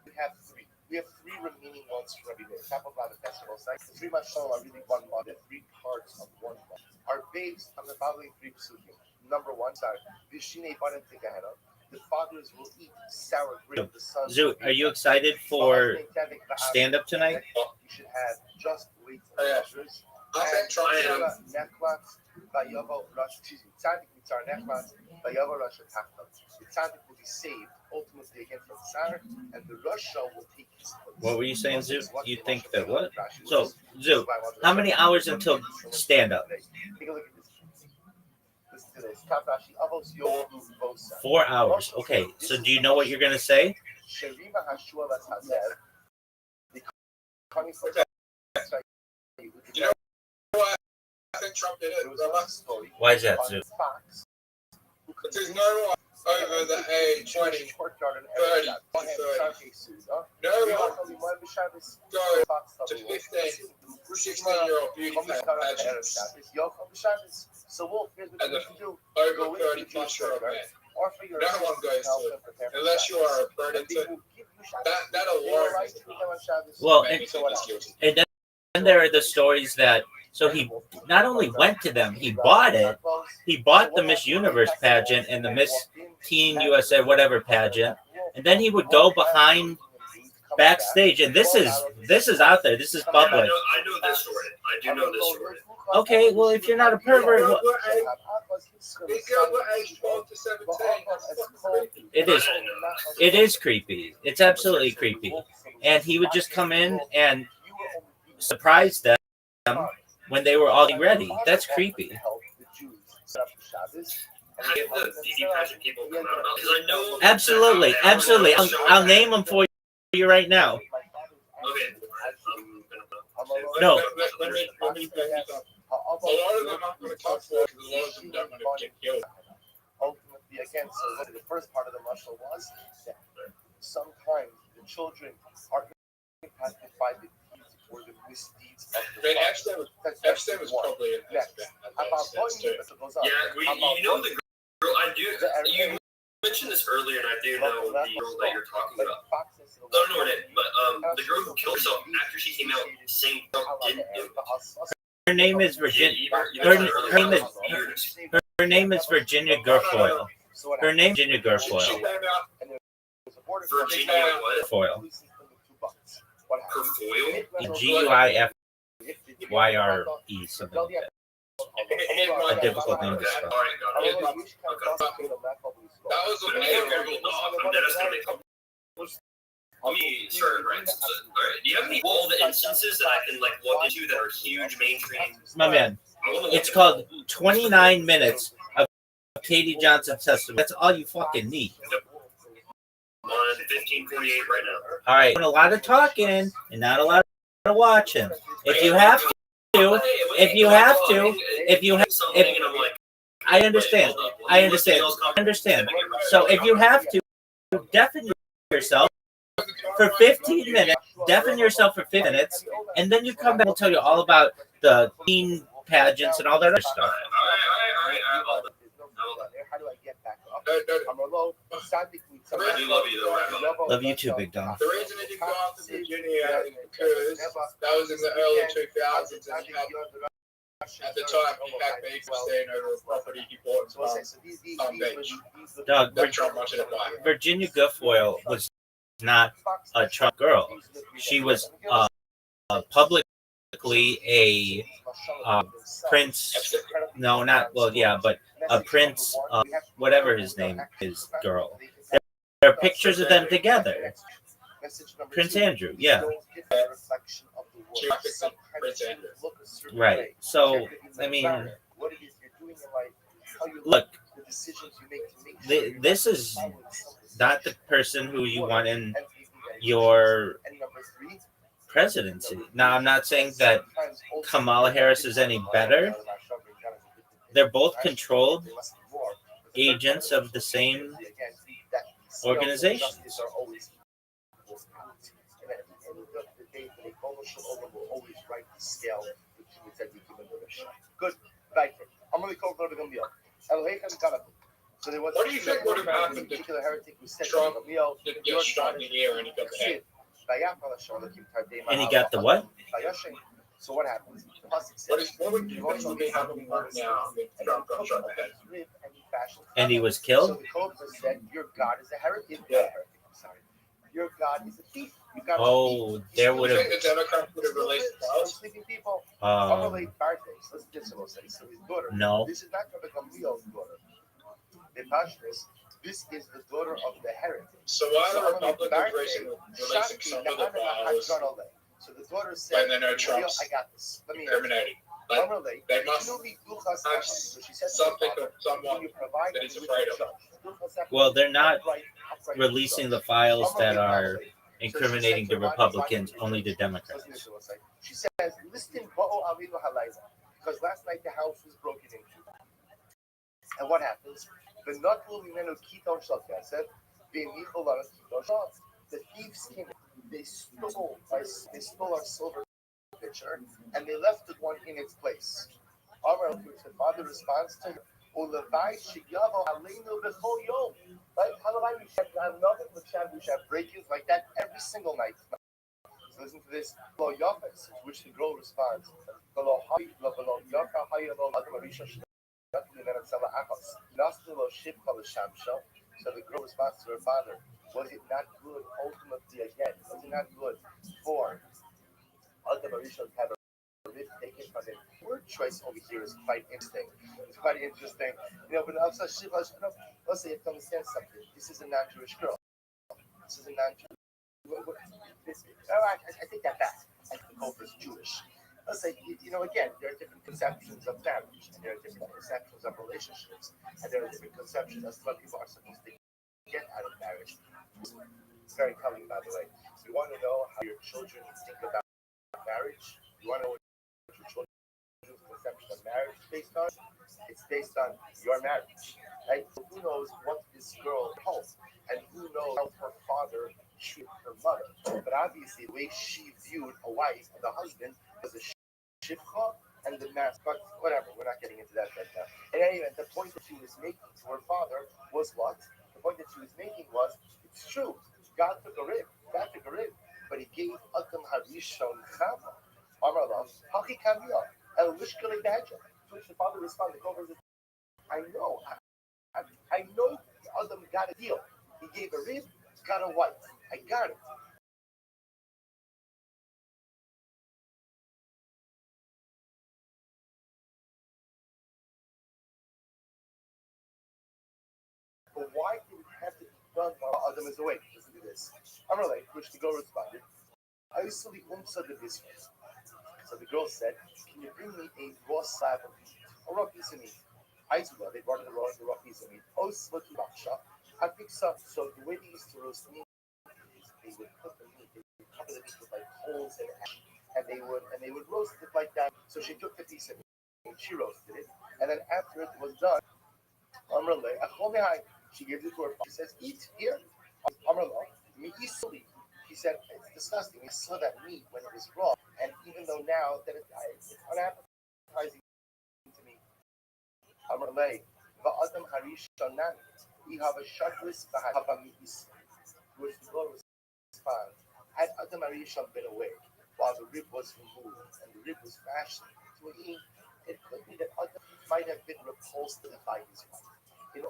We have 3. We have 3 remaining ones for every day. Top of the festival site. The 3 mashal are really one month. The 3 parts of one month are based on the following 3 psukim. Number 1, sorry. Vishine Banim Tikahera. The fathers will eat sour grapes. The sons. Zoo, are you excited for stand up tonight? You should have just wait for others. I think try it. The tzaddik will be saved ultimately again from Tsar, and the Russia will take his place. What were you saying, Zoo? You think that what? So, Zoo, how many hours until stand up? Take a look at this. Listen to this. Kav Rashi, Avos Yovu Vosa. 4 hours. Okay. So do you know what you're gonna say? Sherima Hashua Vathazer. The coming from You know what? I think Trump did it. There was a last story Why is that, on Zoo? Fox. Because there's no one over the age 20, 30, 30. No one goes to 15, 16-year-old beauty pageants So Wolf, here's what as you a can do. over 30 plus year old man. Offer your No one goes to it unless you are a predator. That alone is enough. Well, Make and, me think he's guilty. and then there are the stories that so he not only went to them, he bought it. He bought the Miss Universe pageant and the Miss Teen USA whatever pageant, and then he would go behind backstage. And this is out there. This is public. I know this story. I do know this story. Okay, well, if you're not a pervert, These girls were aged 12 to 17. it is creepy. It's absolutely creepy. And he would just come in and surprise them when they were all ready. That's creepy. Have the beauty pageant people come out because I know. Absolutely. I'll name them for you right now. Okay. No. Let me break it up. A lot of them aren't going to come forward because a lot of them don't want to get killed. Ultimately, again, so what the first part of the mashal was that sometimes the children are impacted by the deeds or the misdeeds of the Epstein was probably an expert. Yeah, you know the girl. I do. You mentioned this earlier, and I do know the girl that you're talking about. I don't know her name, but the girl who killed herself after she came out saying didn't do it. Her name is Virginia. Her name is Virginia Guerfoyle. Her name is Virginia Guerfoyle. Virginia what? Foyle. Guerfoyle? Guifyre, something like that. A difficult name to spell. All right, got it. That was But I mean, I'm gonna go off. I'm just gonna make. Let me start right. All right. Do you have any all the instances that I can like look into that are huge mainstream? My man, it's called 29 minutes of Katie Johnson's testimony. That's all you fucking need. I'm on 1548 right now. All right, a lot of talking and not a lot of watching. If you have to, I understand. So if you have to, deafen yourself for 15 minutes, and then you come back. We'll tell you all about the teen pageants and all that other stuff. All right. How do I get back up? No. I do love you though. Love you too, Big Dog. The reason it didn't go after Virginia is because that was in the early 2000s and he had, at the time, he had beef staying over a property he bought in Palm Beach. Dog, That Trump wanted to buy. Virginia Guilfoyle was not a Trump girl. She was publicly a Prince. No, not well. Yeah, but a Prince, whatever his name is, girl. There are pictures of them together. Prince Andrew, yeah. Prince Andrew. Right. So, I mean, look, this is not the person who you want in your presidency. Now, I'm not saying that Kamala Harris is any better. They're both controlled agents of the same organizations. Good. I'm really cold. So there was What do you think would have happened if particular heretic who said Trump didn't get shot in the ear and he got the head? And he got the what? So what happens? The pasuk says, What would be happening right now if Trump got shot in the head? And he was So killed? the Cobra said, "Your God is a heretic." Yeah. Sorry, your God is a thief. You got Oh, there Do would you have. think the Democrats would have released some files? sleeping people. Um, Birthdays. Listen to this. What say. So his daughter. no. This is not Rabbi Gamliel's daughter. The Pashtus. This is the daughter of the heretic. So why are the Republicans releasing some of the files So the daughter said, when they know Trump's I got this. Let me incriminating? Like, they must have something or someone that he's afraid of. Well, they're not releasing the files that are incriminating the Republicans, only the Democrats. She says, listen, because last night the house was broken into. And what happens? The thieves came in. They stole our silver pitcher and they left the one in its place. The father responds to her, right? We should have break-ins like that every single night. So listen to this. Which the girl responds. So the girl responds to her father, was it not good ultimately again? Was it not good for Adam Arishon to have a rib taken from him? Word choice over here is quite interesting. It's quite interesting. But also let's say you have to understand something. This is a non-Jewish girl. This is a non-Jewish. I take that back. I think the Cobra is Jewish. Let's say, again, there are different conceptions of marriage, and there are different conceptions of relationships, and there are different conceptions as to what people are supposed to get out of marriage. It's very telling, by the way. You want to know how your children think about marriage? You want to know what your children's conception of marriage is based on? It's based on your marriage, right? So who knows what this girl holds, and who knows how her father treated her mother? But obviously, the way she viewed a wife and a husband was a shifcha and the mask. But whatever, we're not getting into that right now. In any event, the point that she was making to her father was what? The point that she was making was, it's true. God took a rib, but he gave Adam Harishon Chava. Amarlam, Haki Kavia, El Lishkele Badger. To which the father responded, I know Adam got a deal. He gave a rib, got a wife. I got it. But why did it have to be done while Adam is awake? Listen to this. Amarle, which the girl responded, I used to be the business. So the girl said, can you bring me a raw slab of meat? A raw piece of meat. I used to they brought in the raw piece of meat. I picked up. So the way they used to roast meat is they would put the meat, they would cover the meat with like coals and ash, and they would roast it like that. So she took the piece of meat, she roasted it, and then after it was done, she gives it to her father. She says, eat here. He said, it's disgusting. We saw that meat when it was raw, and even though now that it's unappetizing to me. Va'adam harishanan. We have a shakris v'havamis. Which the Lord responds, had Adam Arishon been away while the rib was removed and the rib was fashioned to eat, it could be that Adam might have been repulsed by his wife.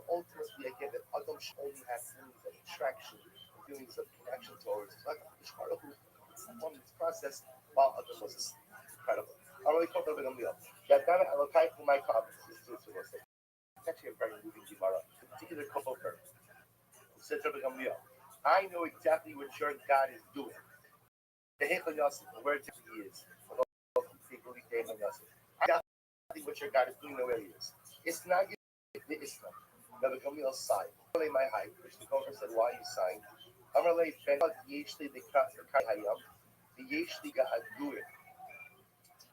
Ultimately, again, that Adam should only have feelings of attraction, feelings of connection towards God. Perform this process while Adam was asleep. Incredible. I really called Rabbi Gamliel. Yadana Elokai for my copies. It's actually a very moving Gemara. The particular couple verse. Says Rabbi Gamliel, I know exactly what your God is doing. The Hechel Yosef, where he is. Exactly what your God is doing, where he is. It's not the Islam. Rabbi Gamliel sighed. My height, which the Kohen said, why you signed? Amalei Ben Yeshli the Hayam, the Yeshli Gahadurim.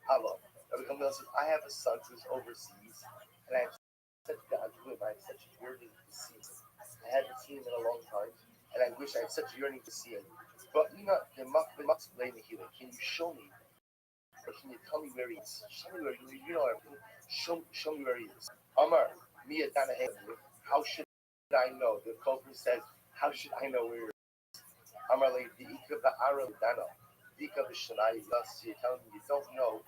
Allah. Rabbi Gamliel says, I have a son who's overseas, and I have such Gahadurim, I have such yearning to see him. I haven't seen him in a long time, and I wish I had such yearning to see him. But the can you show me? Or can you tell me where he is? Show me where you know everything. Show me where he is. Amar, Mia Danahe, how should I know? The Kohen says, how should I know where he is? Amarle, the Ika the Aram Dano, Dika the Shanai, you're telling me you don't know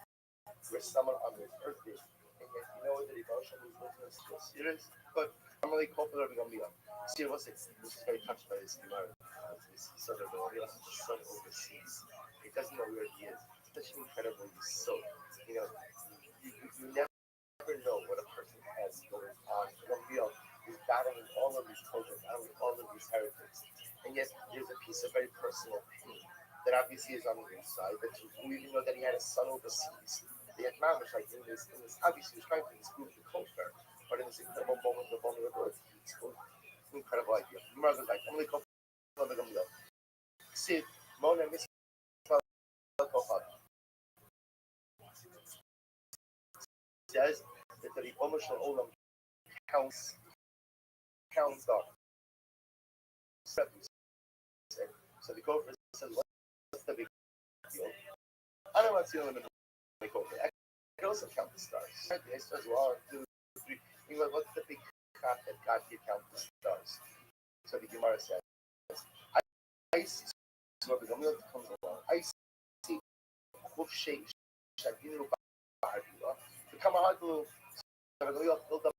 where someone on this earth is. And yet you know that emotion is business is serious. But I'm really confident we're going to be up. See, what's it? This is very touched by this Gemara. This sort of the son overseas. He doesn't know where he is. Such an incredibly so. You know, you never know what a person has going on. Gamliel is battling all of these children, battling all of these heretics. And yet there's a piece of very personal pain that obviously is on the inside, that we even know that he had a son overseas. The Mamish, like in this, obviously he was trying to disprove the culture, but in this incredible moment of vulnerability, it's an incredible idea. Gemara like, I'm going to go to Gamliel. Sid, Mona, Miss says that the Ribono Shel Olam counts down. So the Gopher says, what's the big deal? I don't want to see them in the Gopher. I can also count the stars. The stars 1, 2, 3. You know, what's the big cut that God can count the stars? So the Gemara says, I see. So the Gamliel comes along. I see Kuf Sheikh Shaginu Bahadula. The Kamahadlu, the Gamliel filled up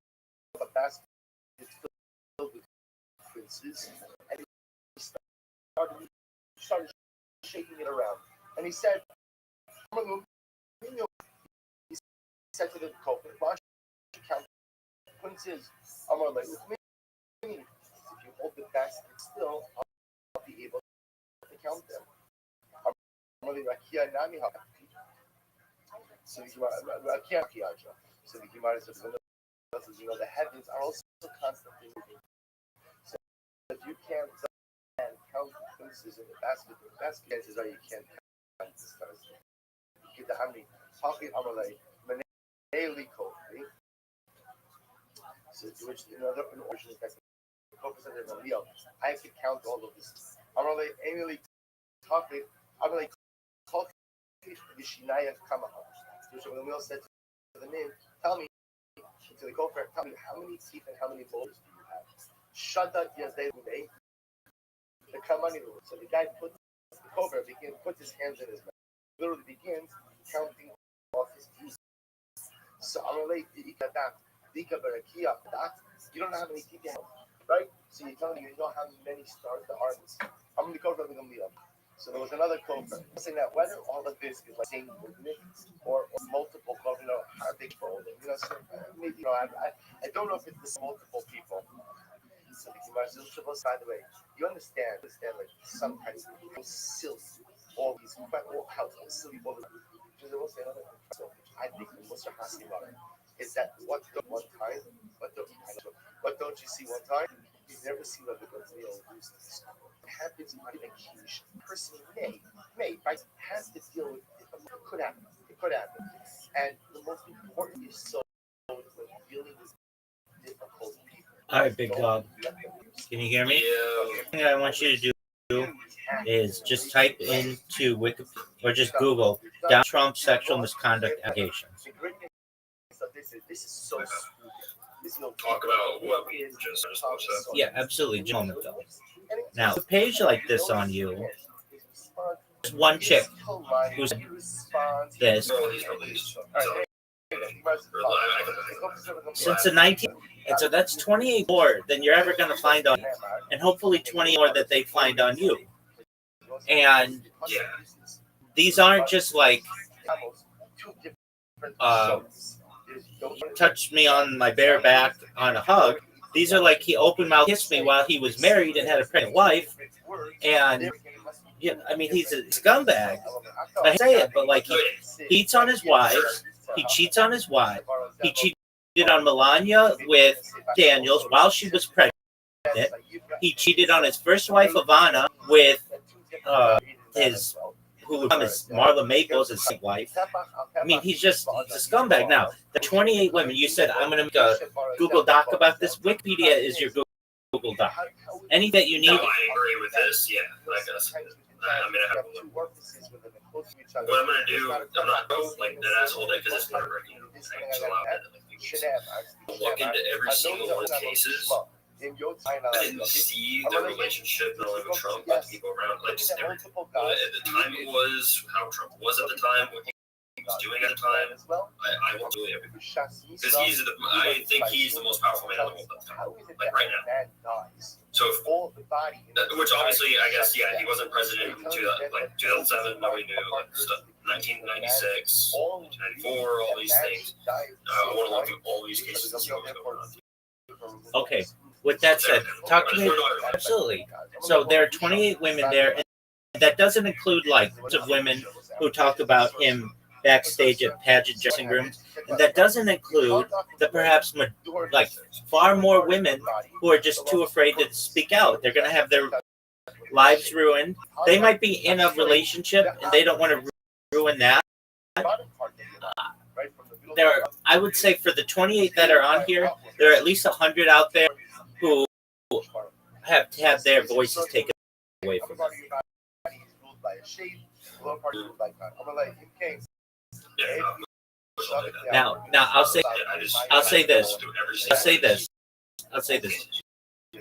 a basket filled with princes, and he started shaking it around. And he said, he said to the Kohen, count princes, Amar like with me. If you hold the basket still, I'll be able to count them. So the Gemara says, you know, the heavens are also constantly moving. So if you can't count the princes in the basket chances are you can't count the stars. You get the Hamri, talking Amalai, Maneli Kofi. So to which another version is that I could count all of this. Amalai, Emily, talking, Amalai, talking, Vishinaya Kamaha. So Gamliel said to the name, tell me, to the Gopher, tell me how many teeth and how many molars do you have? Shadat Yazdei. The Kamani. So the guy puts the Gopher puts his hands in his mouth. Literally begins counting off his teeth. So Amalei Ikadat, Dika Barakia, you don't know how many teeth you have, right? So you're telling me you know how many stars there are in this. I'm gonna go to the Gamliel. So there was another Gopher saying that whether all of this is like same movement or multiple, you know, how they fold it. You know, so maybe, you know, I don't know if it's multiple people. So the Gemara says, by the way, you understand like sometimes people silly, all these how silly all the I will say another thing. So I think what's you're asking about is that what don't you see one time? You never see what the Gamliel uses. It happens in a huge person may right has to deal with it. It could happen. And the most important is so when dealing with difficult people. All right, big dog. Can you hear me? Yeah. The thing I want you to do is just type into Wikipedia or just Google Donald Trump sexual misconduct allegations. This is so Talk about what we just posted. Yeah, absolutely. Just a moment though. Now, a page like this on you, there's one chick who's this since the 19, and so that's 28 more than you're ever going to find on, and hopefully 20 more that they find on you. And these aren't just like he touched me on my bare back on a hug. These are like he open mouth kissed me while he was married and had a pregnant wife. And yeah, I mean he's a scumbag. I say it, but like he cheats on his wives. He cheats on his wife. He cheated on Melania with Daniels while she was pregnant. He cheated on his first wife Ivana with his who would become his Marla Maples, his wife. I mean, he's a scumbag. Now, the 28 women, you said, I'm going to make a Google Doc about this. Wikipedia is your Google Doc. Anything that you need. No, I agree with this. Yeah, I guess. I'm going to have a look. What I'm going to do, I'm not like that asshole day because it's nerve-wracking. So I'll look into every single one of the cases I didn't see the relationship with Trump with people around, like just everything. At the time, it was how Trump was at the time, what he was doing at the time. I want to do everything because I think he's the most powerful man in the world at the time, like right now. So, which obviously, I guess, yeah, he wasn't president in 2007. Nobody knew. Like stuff, 1996, 1994, all these things. I want to look at all these cases and see what's going on. Okay. With that said, talk to me. Absolutely. So there are 28 women there, and that doesn't include like of women who talk about him backstage at pageant dressing rooms, and that doesn't include the perhaps like far more women who are just too afraid to speak out. They're going to have their lives ruined. They might be in a relationship and they don't want to ruin that. There are, I would say, for the 28 that are on here, there are at least 100 out there who have to have their voices taken away from them. Now I'll say this.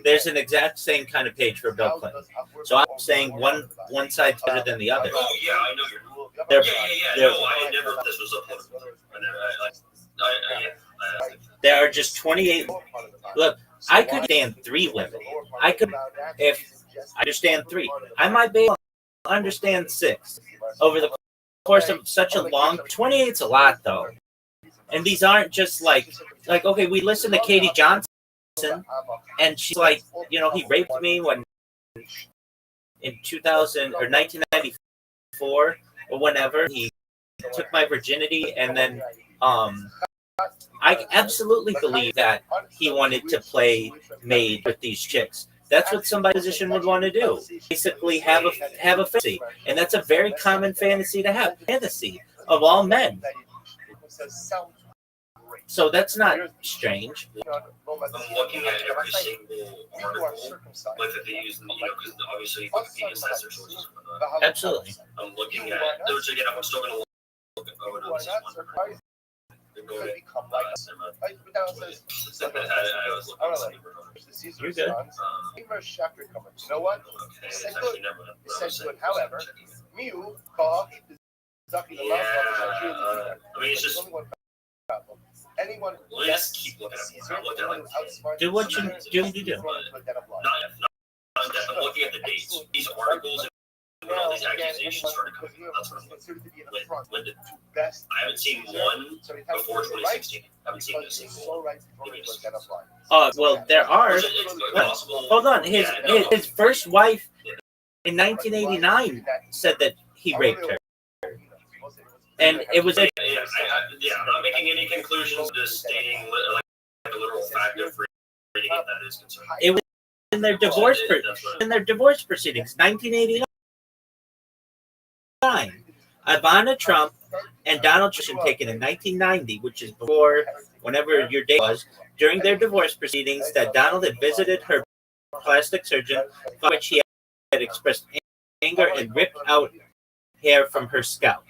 There's an exact same kind of page for Bill Clinton. So I'm saying one side's better than the other. Oh yeah, I know you're. No, I never. This was a political. There are just 28. Look, I could stand 3 women. I could, if I understand 3, I might be able to understand 6 over the course of such a long. 28's a lot though, and these aren't just like okay, we listen to Katie Johnson, and she's like, you know, he raped me when in 2000 or 1994 or whenever he took my virginity, and then I absolutely believe that he wanted to play maid with these chicks. That's what somebody's position would want to do. Basically, have a fantasy, and that's a very common fantasy to have. Fantasy of all men. So that's not strange. I'm looking at every single article like that they use, because obviously Wikipedia says their sources. Absolutely. I'm looking at those again. I'm still going to look at this one. You're good. You know what? However, Mew call yeah, I mean, it's just. Anyone Let's keep looking at do what you do. I'm looking at the dates. These articles and when all these accusations started coming. That's what I'm looking. When did, I haven't seen one before 2016. I haven't seen a single. Well, there are. Hold on. His first wife in 1989 said that he raped her. And it was I'm not making any conclusions, just stating like a literal fact of reading it that is concerned. It was in their divorce proceedings, 1989. Ivana Trump and Donald Trump taken in 1990, which is before whenever your date was, during their divorce proceedings, that Donald had visited her plastic surgeon, for which he had expressed anger and ripped out hair from her scalp.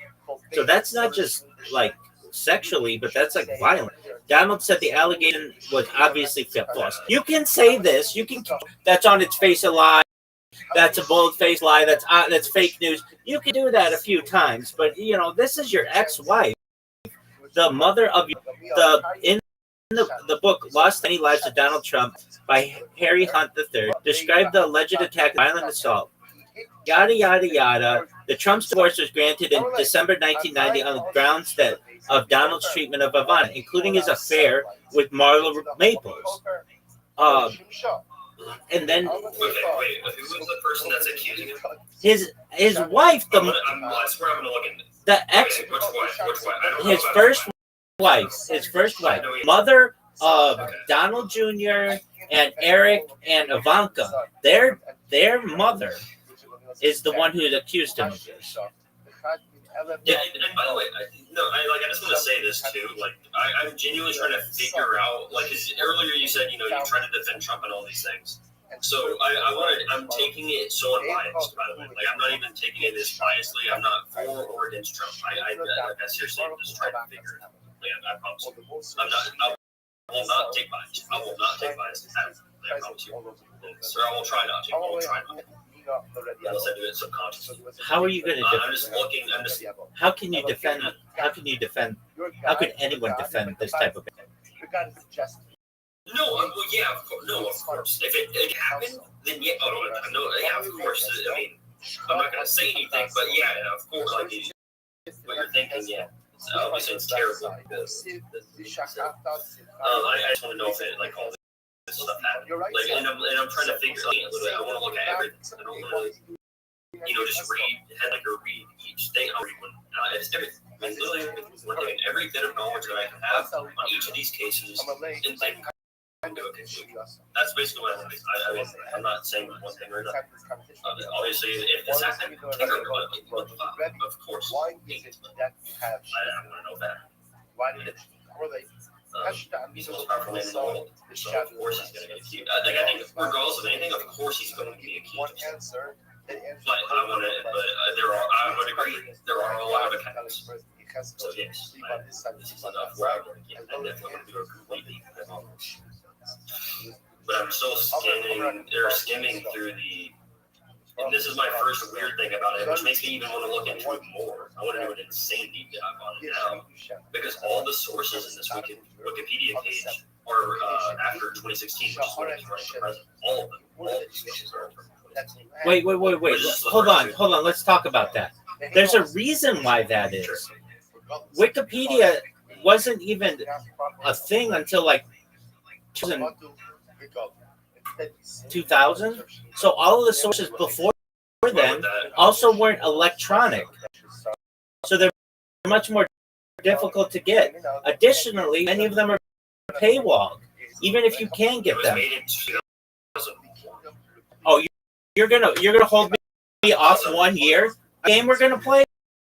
So that's not just like sexually, but that's like violent. Donald said the allegation was obviously false. You can say this. That's on its face a lie. That's a bold-faced lie. That's fake news. You can do that a few times, but you know this is your ex-wife, the mother of in the book "Lost Many Lives of Donald Trump" by Harry Hunt III described the alleged attack as violent assault. Yada yada yada. The Trump's divorce was granted in December 1990 on the grounds of Donald's treatment of Ivana, including his affair with Marla Maples. And then wait, who's the person that's accusing him? His wife, I swear I'm gonna look into the ex, which wife? His first wife, mother of Donald Jr. and Eric and Ivanka. Their mother is the one who accused him of this. Yeah, and by the way, I just want to say this too. Like, I'm genuinely trying to figure out, like, earlier you said, you try to defend Trump and all these things. So I'm taking it so unbiased, by the way. Like, I'm not even taking it this biasedly. I'm not for or against Trump. I seriously just trying to figure it out. Like, I promise you. I will not take bias. I will not take bias. I want to. Or I will try not to. I will try not to. Unless I do it subconsciously. How are you going to I'm just looking. I'm just. How can you defend? How can you defend? How can anyone defend this type of? No, well, yeah, of course. No, of course. If it happened, then yeah. Oh, no, yeah, of course. I mean, I'm not gonna say anything, but yeah, of course. Like what you're thinking, yeah. Obviously, it's terrible. I just want to know if it like all this stuff happened. Like, and I'm trying to figure out a little bit. I want to look at everything. I don't want to, just read each thing. I'll read one. It's everything. I mean, literally every bit of knowledge that I can have on each of these cases, and then come to a conclusion. That's basically what I mean, I'm not saying one thing or another. Obviously, if this happened, of course. I want to know that. He's the most powerful man in the world, so of course he's going to get accused. I think regardless of anything, of course he's going to be accused. But I would agree, there are a lot of accounts. So yes, this is enough where I definitely want to do a completely. But I'm still skimming through the. And this is my first weird thing about it, which makes me even want to look into it more. I want to do an insane deep dive on it now, because all the sources in this Wikipedia page are after 2016, which is when he's running for president. All of them. All of these sources are from 2016. Wait. Hold on. Let's talk about that. There's a reason why that is. Wikipedia wasn't even a thing until like 2000. So all of the sources before then also weren't electronic. So they're much more difficult to get. Additionally, many of them are paywalled, even if you can get them. Oh, you're gonna hold me off 1 year? A game we're gonna play?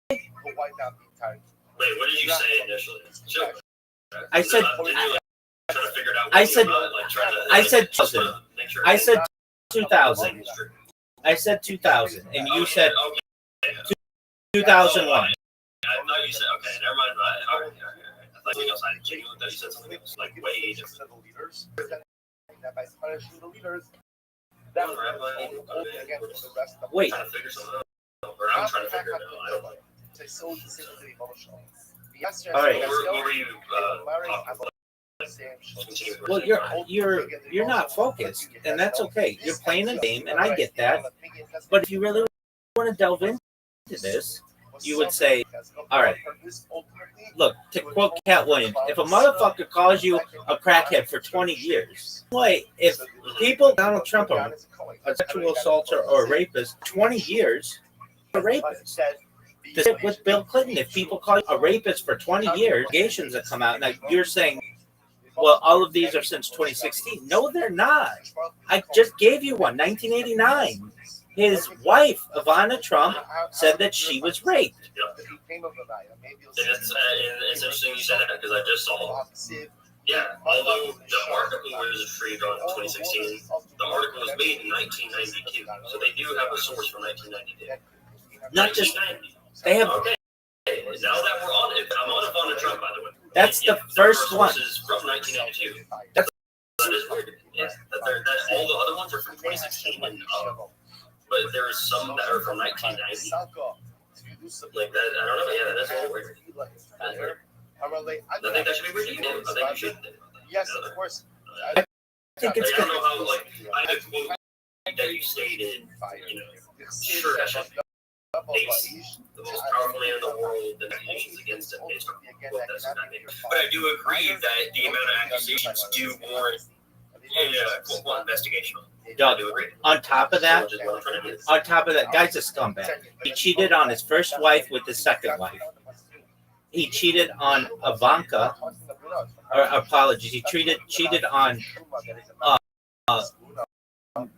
Wait, what did you say initially? Sure. I said 2000. I said 2000, and you said 2001. I thought you said okay. Never mind. All right. I thought you said something else, like way different. Wait. I'm trying to figure something out. I'm trying to figure it out. I don't know. All right. What were you Well, you're not focused, and that's okay. You're playing a game, and I get that. But if you really want to delve into this, you would say, all right, look, to quote Cat Williams, if a motherfucker calls you a crackhead for 20 years, wait, if people, Donald Trump, are a sexual assaulter or a rapist, 20 years, a rapist. To sit with Bill Clinton, if people call you a rapist for 20 years, allegations that come out, now you're saying, well, all of these are since 2016. No, they're not. I just gave you one, 1989. His wife, Ivana Trump, said that she was raped. It's interesting you said that, because I just saw. Yeah, although the article was retrieved on 2016, the article was made in 1992, so they do have a source from 1992. Not just they have. Okay. Now that we're on it, I'm on Ivana Trump, by the way. That's the first one. From 1992. That is weird. Yeah, that all the other ones are from 2016, and but there are some that are from 1990. Like that, I don't know. Yeah, that's all weird. That's weird. I think that should be weird. I think you should. Yes, of course. I think it's I don't know how. Like I had a quote that you stated. Sure, that should be the most powerful man in the world, the accusations against him based on what that's not made. But I do agree that the amount of accusations do warrant quote investigation. Doug, on top of that, guy's a scumbag. He cheated on his first wife with his second wife. He cheated on Ivanka, or apologies, he cheated on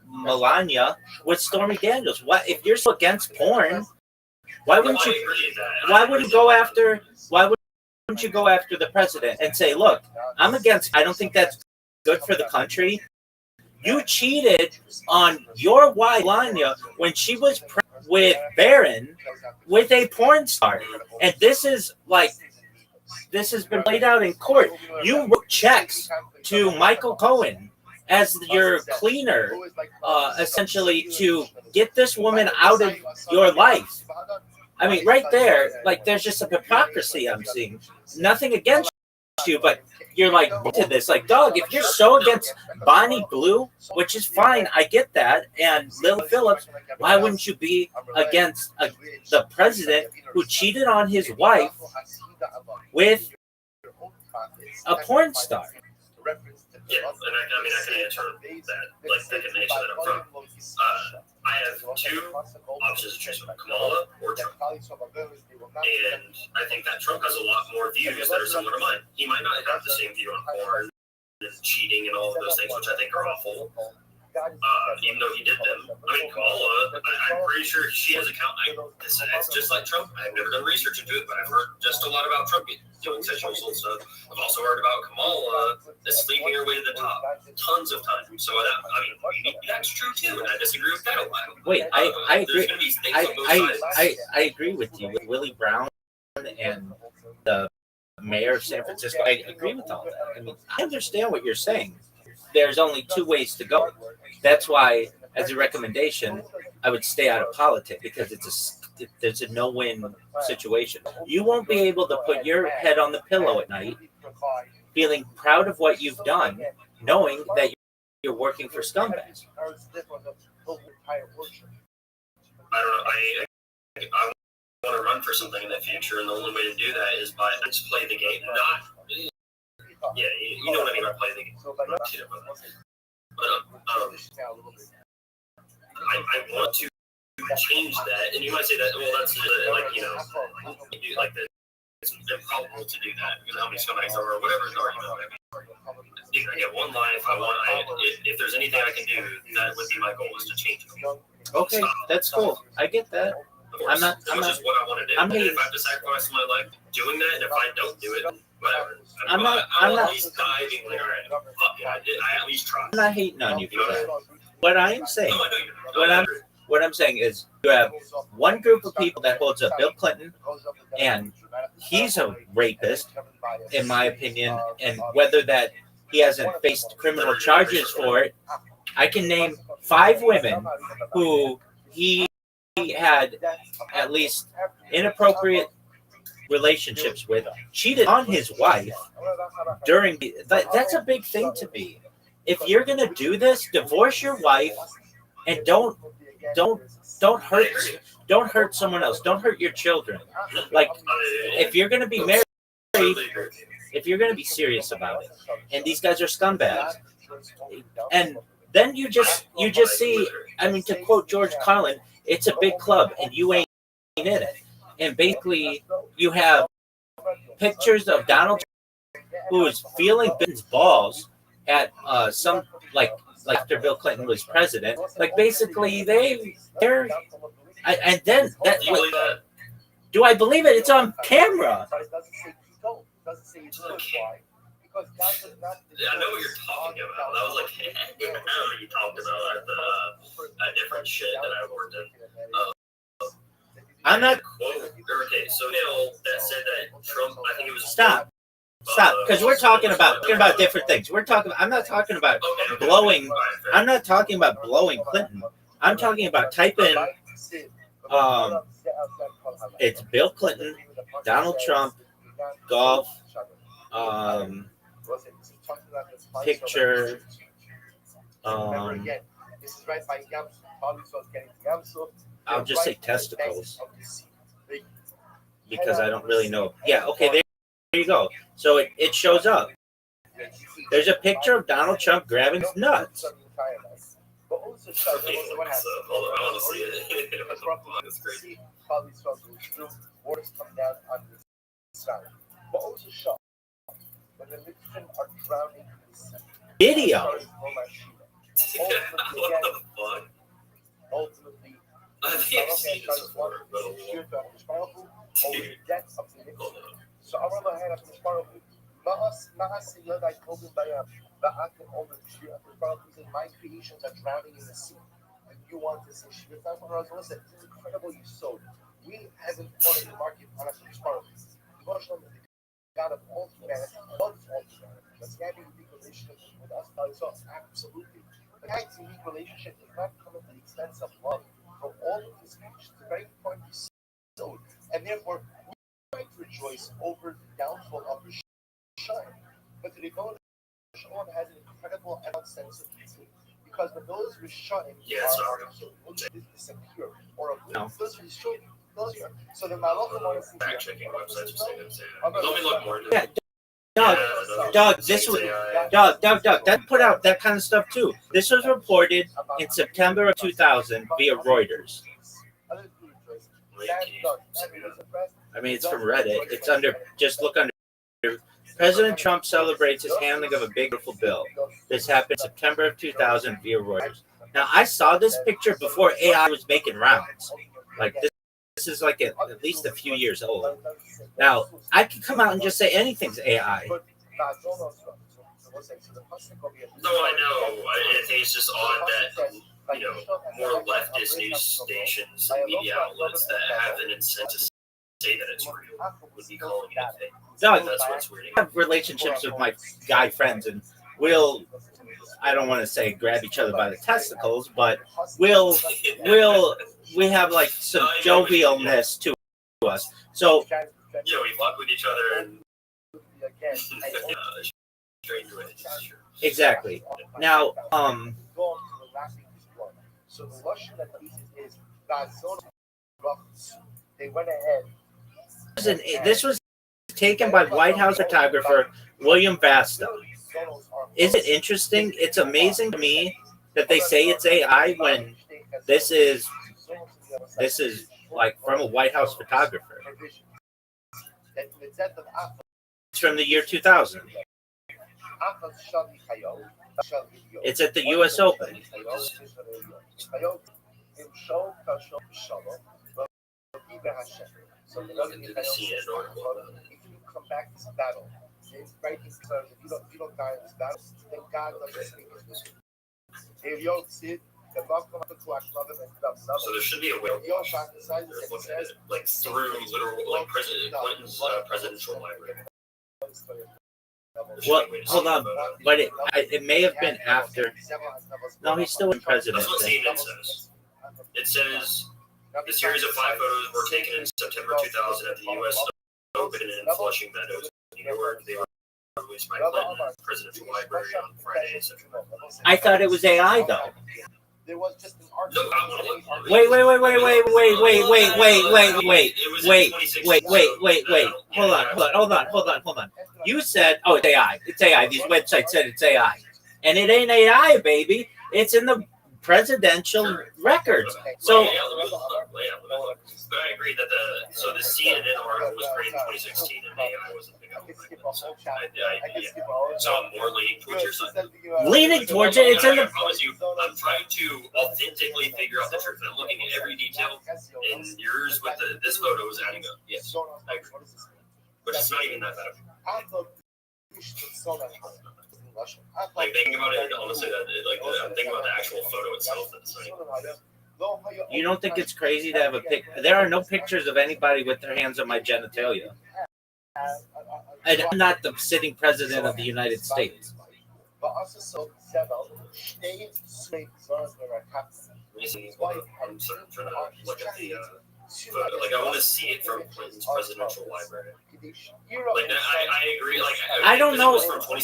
Melania with Stormy Daniels. What if you're so against porn? Why wouldn't you go after the president and say, look, I'm against, I don't think that's good for the country. You cheated on your wife, Melania, when she was with Barron, with a porn star. And this has been played out in court. You wrote checks to Michael Cohen as your cleaner, essentially to get this woman out of your life. I mean, right there, like there's just a hypocrisy I'm seeing. Nothing against you, but you're like to this, like, dog. If you're so against Bonnie Blue, which is fine, I get that, and Lil Phillips, why wouldn't you be against the president who cheated on his wife with a porn star? Yeah, and I mean, I can answer that, like, I can answer that up front. I have two options to choose from, Kamala or Trump. And I think that Trump has a lot more views that are similar to mine. He might not have the same view on porn and cheating and all of those things, which I think are awful. Even though he did them. I mean, Kamala, I'm pretty sure she has account. It's just like Trump. I've never done research into it, but I've heard just a lot about Trump doing sexual assault stuff. I've also heard about Kamala sleeping her way to the top tons of times. So I mean, maybe that's true too, and I disagree with that a lot. Wait, I agree. There's going to be things on both sides. I agree with you with Willie Brown and the mayor of San Francisco. I agree with all that. I mean, I understand what you're saying. There's only two ways to go. That's why, as a recommendation, I would stay out of politics, because there's a no-win situation. You won't be able to put your head on the pillow at night, feeling proud of what you've done, knowing that you're working for scumbags. I don't know. I want to run for something in the future, and the only way to do that is by just play the game, not. Yeah, you know what I mean by play the game. But I want to change that, and you might say that, well, that's like, you know, like that. It's improbable to do that because how many scumbags there are, or whatever the argument. I get one life. If there's anything I can do, that would be my goal, is to change it. Okay, that's cool. I get that. I'm not. That's just what I want to do. And if I have to sacrifice my life doing that, and if I don't do it, whatever. I'll at least die being like, all right, fuck it, I at least tried. I'm not hating on you for that. What I am saying, what I'm saying is, you have one group of people that holds up Bill Clinton, and he's a rapist, in my opinion, and whether that he hasn't faced criminal charges for it, I can name 5 women who he had at least inappropriate relationships with, cheated on his wife during that's a big thing to me. If you're gonna do this, divorce your wife and don't hurt someone else. Don't hurt your children. Like, if you're gonna be married, if you're gonna be serious about it, and these guys are scumbags, and then you just see, I mean, to quote George Carlin, it's a big club and you ain't in it. And basically, you have pictures of Donald Trump, who is feeling Biden's balls at some, like after Bill Clinton was president. Like, basically, they're and then that. Do I believe it? It's on camera. I know what you're talking about. That was like, I don't know what you talked about at the different shit that I worked in. I'm not. Okay, so Neil that said that Trump, I think it was. Stop, because we're talking about different things. I'm not talking about blowing. I'm not talking about blowing Clinton. I'm talking about typing. It's Bill Clinton, Donald Trump, golf. Picture. I'll just say testicles because I don't really know. Yeah, okay, there you go. So it shows up. There's a picture of Donald Trump grabbing his nuts. Video. What the fuck? Ultimately, I think I've seen this before, but so I want to head up to Sparrow. My creations are drowning in the sea. And you want to say shit. Listen, this is incredible you sold. We haven't cornered the market on a Sparrow. God of all humanity, loves all humanity. Does he have a unique relationship with us? So absolutely. But that unique relationship does not come at the expense of love for all of his creatures. The very point is so, and therefore we might rejoice over the downfall of Rishon. But the Rebbe Shalom has an incredible sense of humor because when those Rishon disappear or those Rishon, those are so the Malachim want to Fact checking websites were saying it's AI. Let me look more into Yeah, it. Doug, this was Doug. That put out that kind of stuff too. This was reported in September of 2000 via Reuters. I mean, it's from Reddit. It's under. Just look under. President Trump celebrates his handling of a big, beautiful bill. This happened in September of 2000 via Reuters. Now, I saw this picture before AI was making rounds. Like this is like at least a few years old. Now, I could come out and just say anything's AI. No, I know. I think it's just odd that more leftist news stations and media outlets that have an incentive to say that it's real would be calling it fake. Doug, That's what's weird. I have relationships with my guy friends, and we'll. I don't want to say grab each other by the testicles, but we have like some jovialness to us. So we fuck with each other and strange ways. exactly. Now, so the Russian that is they went ahead. This was taken by White House photographer William Vasta. Is it interesting? It's amazing to me that they say it's AI when this is like from a White House photographer. It's from the year 2000. It's at the U.S. Open. So the come back to battle. It's right because if you don't die in this battle, then God doesn't speak to you. So there should be a way like through literal like President Clinton's presidential library. Well, hold on, but it may have been after. No, he's still in president. That's what CNN says. It says the series of 5 photos were taken in September 2000 at the U.S. Open in Flushing Meadows, New York. They were released by Clinton presidential library on Friday. I thought it was AI though. There was just an Wait. Hold on. You said, oh, it's AI. It's AI. These websites said it's AI. And it ain't AI, baby. It's in the presidential records. So but I agree that the CNN article was created in 2016 and AI wasn't big up. So I'm more leaning towards your side. Leaning towards it, it's in the. I promise you, I'm trying to authentically figure out the truth. I'm looking at every detail, and yours with this photo is adding up. Yes, I agree. But it's not even that bad. Like thinking about it, honestly, I'm thinking about the actual photo itself. That's You don't think it's crazy to have a pic? There are no pictures of anybody with their hands on my genitalia. And I'm not the sitting president of the United States. I'm trying to look at the photo. Like, I want to see it from Clinton's presidential library. Like, I agree. Like, I don't know.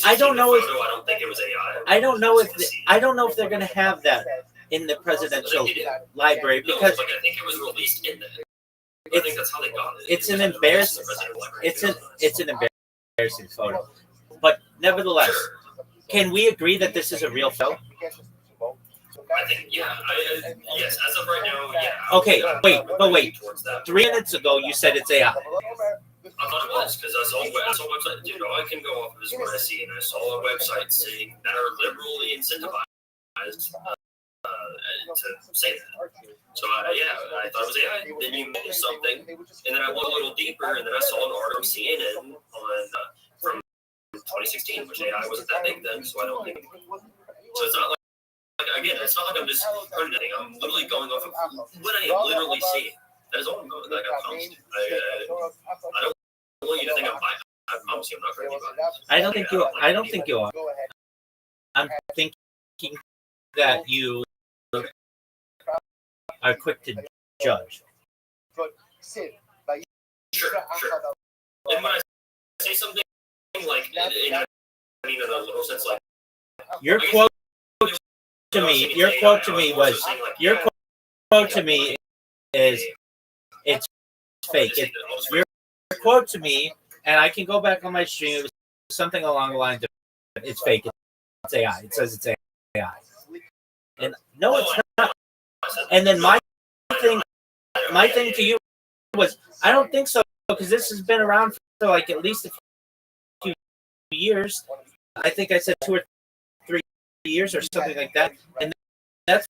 I don't know if I don't think it was AI. I don't know if they're going to have that in the presidential library because I think it was released in there. I think that's how they got it. It's an embarrassing. It's an embarrassing photo, but nevertheless, can we agree that this is a real photo? I think yes. As of right now, yeah. Okay, wait. 3 minutes ago, you said it's AI. I thought it was because I saw a website. Dude, all I can go off of is what I see, and I saw a website saying that are liberally incentivized to say that. So I thought it was AI. Then you mentioned something, and then I went a little deeper, and then I saw an article on CNN from 2016, which AI wasn't that big then, so I don't think. So it's not like again, it's not like I'm just putting anything. I'm literally going off of what I am literally seeing. That is all I'm going. Like I'm I don't want you to think I'm I promise you, I'm not for anybody. I don't think you. I don't think you are. I'm thinking that you are quick to judge. Sure, sure. And when I say something like, I mean, in a little sense, like Your quote to me. Your quote to me was. Your quote to me is. It's fake. Your quote to me, and I can go back on my stream. It was something along the lines of, "It's fake. It's AI." It says it's AI. And no, it's not. And then my thing to you was, I don't think so, because this has been around for like at least a few years. I think I said 2 or 3 years or something like that. And that's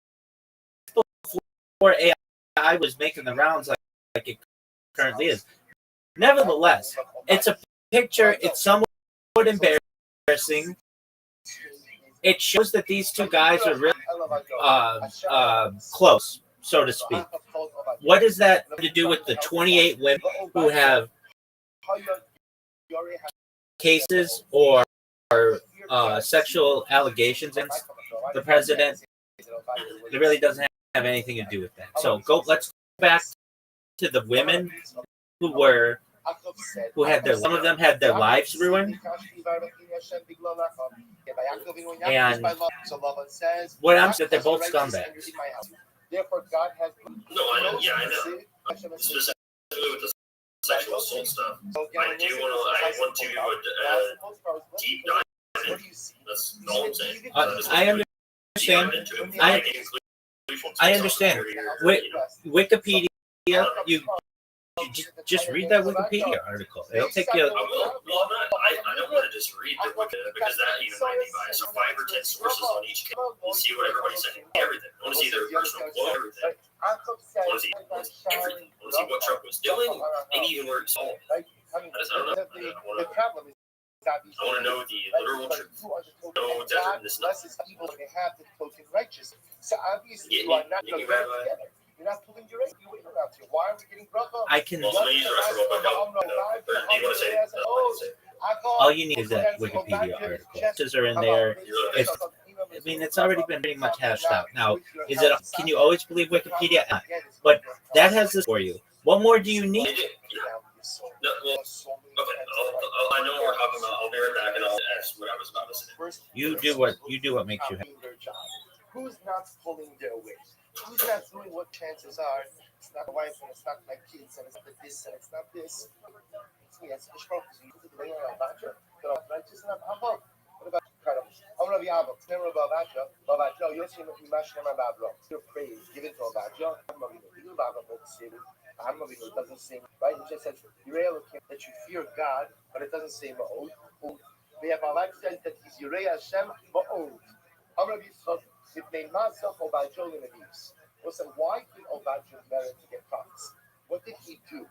before AI was making the rounds like it currently is. Nevertheless, it's a picture. It's somewhat embarrassing. It shows that these two guys are really close, so to speak. What does that have to do with the 28 women who have cases or sexual allegations against the president? It really doesn't have anything to do with that. So let's go back to the women who had some of them had their lives ruined. And what I'm saying, they're both scumbags. Therefore, God has no, I know. Yeah, I know. Specifically with the sexual assault stuff, I want to deep dive in. That's all I'm saying. I understand. I understand. Wikipedia, you just read that Wikipedia article. It'll take you. I will. Well, I don't want to just read the Wikipedia because that even might be biased. So 5 or 10 sources on each case. We'll see what everybody's saying. Everything. I want to see their personal quote. Everything. I want to see everything. I want to see what Trump was doing and even where it's all. I don't know. I want to know the literal truth. No, this is So obviously you are not together. You're not pulling your weight. Why are we getting broke up? I can. All you need is that Wikipedia article. Pictures are in there. It's already been pretty much hashed out. Now, can you always believe Wikipedia? But that has this for you. What more do you need? No, well, okay. I know we're talking about. I'll be right back and I'll ask what I was about to say. You do what makes you happy. Who's not pulling their weight? Who's not doing what chances are? It's not my wife and it's not my kids and it's not this and it's not this. It's me. It's Mishra. What about Karam? I'm Rabbi Abba. Never about Baja. Baja, you're saying that you mash them about Babro. Your praise given to Baja. I'm Rabbi Babba. I'm Rabbi it doesn't say, right? It just says, that you fear God, but it doesn't say Ma'od. We have our life says that he's Yirei Hashem Ma'od. I'm Rabbi Yisrael. It made myself Obadjo in the news. Listen, why did Obadjo marry to get prophets? What did he do?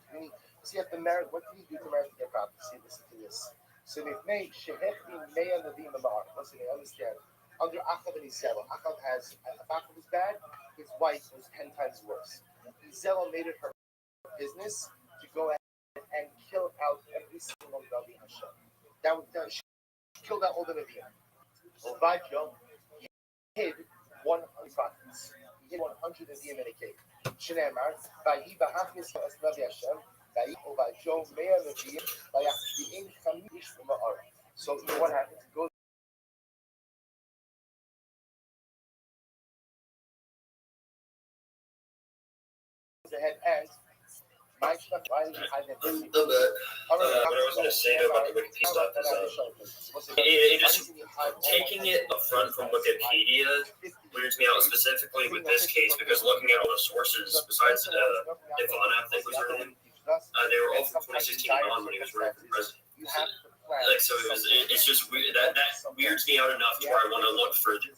See, at the marriage, what did he do to marry to get prophets? See, listen to this. So if may Shehechim Meya Nadim Amar. Listen, I understand. Under Achav and Izel, Achav has, if Achav was bad, his wife was 10 times worse. Izel made it her business to go ahead and kill out every single Navi Hashem. That was done. She killed out all the Navi. Obadjo hid 100 prophets. He hid 100 of them in a cave. Shneimar, Vayi Bahachnis Navi Hashem, Vayi Obadjo Meya Navi, Vayachdiin Chamish Ma'ar. So you know what happens? He goes ahead and What I was going to say about the Wikipedia stuff is it just taking it up front from Wikipedia weirds me out specifically with this case because looking at all the sources besides Ivana, I think was her name, they were all from 2016 on when he was running for president. So it's just weird. That weirds me out enough to where I want to look further.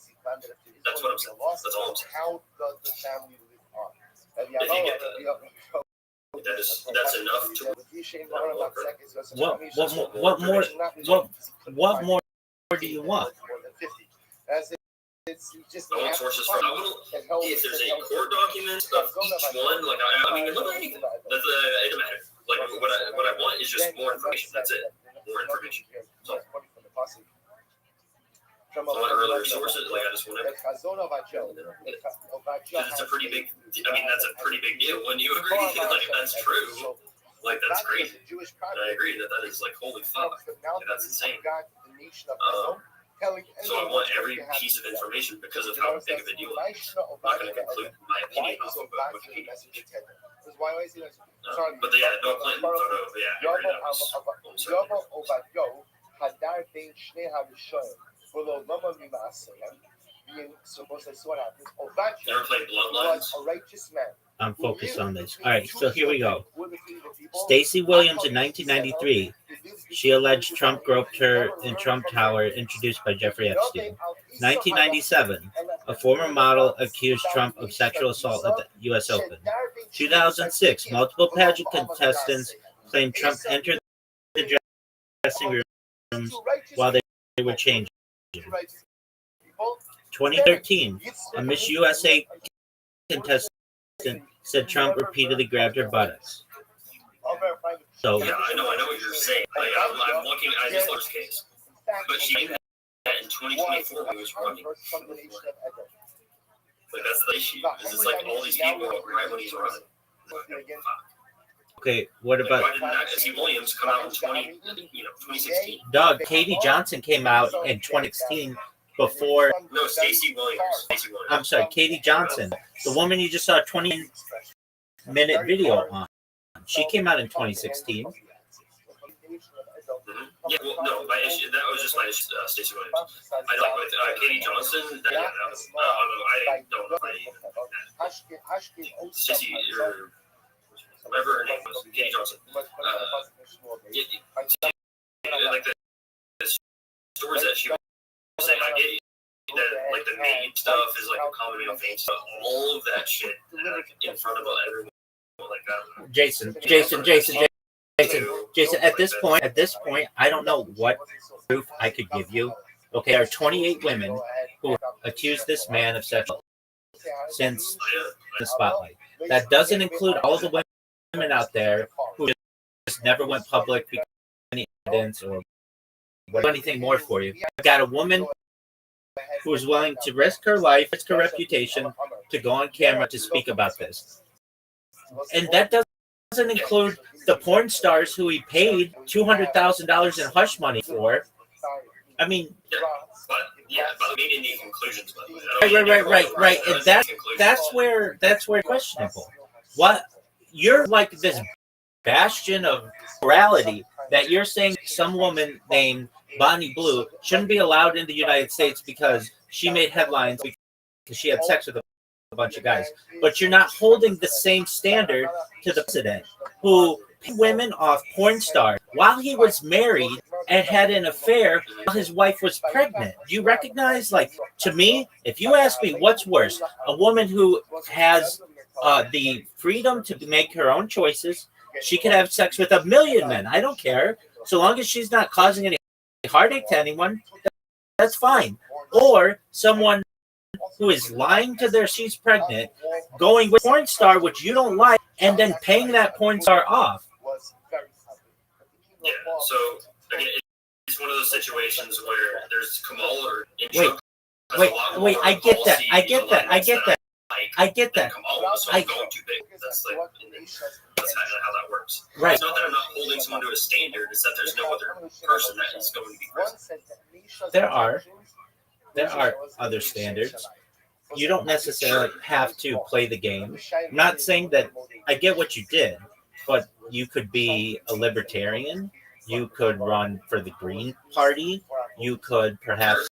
That's what I'm saying. That's all I'm saying. How does the family live on? If you get that. That's enough to. What more do you want? I want sources from. If there's a court document of each one, like I mean, look at anything. It doesn't matter. Like what I want is just more information. That's it. more information. So, I want earlier sources, like I just want everything. Because it's a pretty big, I mean, that's a pretty big deal. Wouldn't you agree? Like, that's true. Like, that's crazy. And I agree that is like, holy fuck. That's insane. So I want every piece of information because of how big of a deal it is. I'm not going to conclude my opinion off of Wikipedia. But yeah, Bill Clinton photo, yeah, I agree, that was almost Never played Bloodlines? I'm focused on this. All right, so here we go. Stacey Williams in 1993. She alleged Trump groped her in Trump Tower, introduced by Jeffrey Epstein. 1997. A former model accused Trump of sexual assault at the U.S. Open. 2006. Multiple pageant contestants claimed Trump entered the dressing rooms while they were changing. 2013. A Miss USA contestant said Trump repeatedly grabbed her buttocks. So yeah, I know what you're saying. Like, I'm looking at this first case, but she did that in 2024 when he was running. Like, that's the issue. It's just like all these people right when he's running. okay, what about? Why didn't Stacey Williams come out in 2016? Dog, Katie Johnson came out in 2016 before. No, Stacey Williams. I'm sorry, Katie Johnson, the woman you just saw a 20-minute video on. She came out in 2016. Yeah, well, no, my issue, that was just my issue, Stacey Williams. I like with Katie Johnson, that was, I don't know Stacey, or whatever her name was, Katie Johnson. Like the stories that she was saying, I get that, like the maid stuff is like a common thing, so all of that shit in front of everyone like that. Jason, at this point, I don't know what proof I could give you. Okay, there are 28 women who accused this man of sexual since the spotlight. That doesn't include all the women out there who just never went public because of any evidence or anything more for you. I've got a woman who is willing to risk her life, risk her reputation, to go on camera to speak about this. And that doesn't include the porn stars who he paid $200,000 in hush money for. I mean, but making any conclusions. Right. And that's where questionable. What you're like this bastion of morality that you're saying some woman named Bonnie Blue shouldn't be allowed in the United States because she made headlines because she had sex with a bunch of guys, but you're not holding the same standard to the president who paid women off porn stars while he was married and had an affair while his wife was pregnant. Do you recognize, like, to me, if you ask me what's worse, a woman who has the freedom to make her own choices, she can have sex with 1 million men, I don't care, so long as she's not causing any heartache to anyone, that's fine. Or someone who is lying to their she's pregnant, going with a porn star which you don't like, and then paying that porn star off. Yeah, so again, it's one of those situations where there's Kamala or Wait, I get that. Kamala, so I'm going too big. That's like, that's how that works. Right. It's not that I'm not holding someone to a standard, it's that there's no other person that is going to be present. There are other standards. You don't necessarily have to play the game. I'm not saying that I get what you did, but you could be a libertarian. You could run for the Green Party. You could perhaps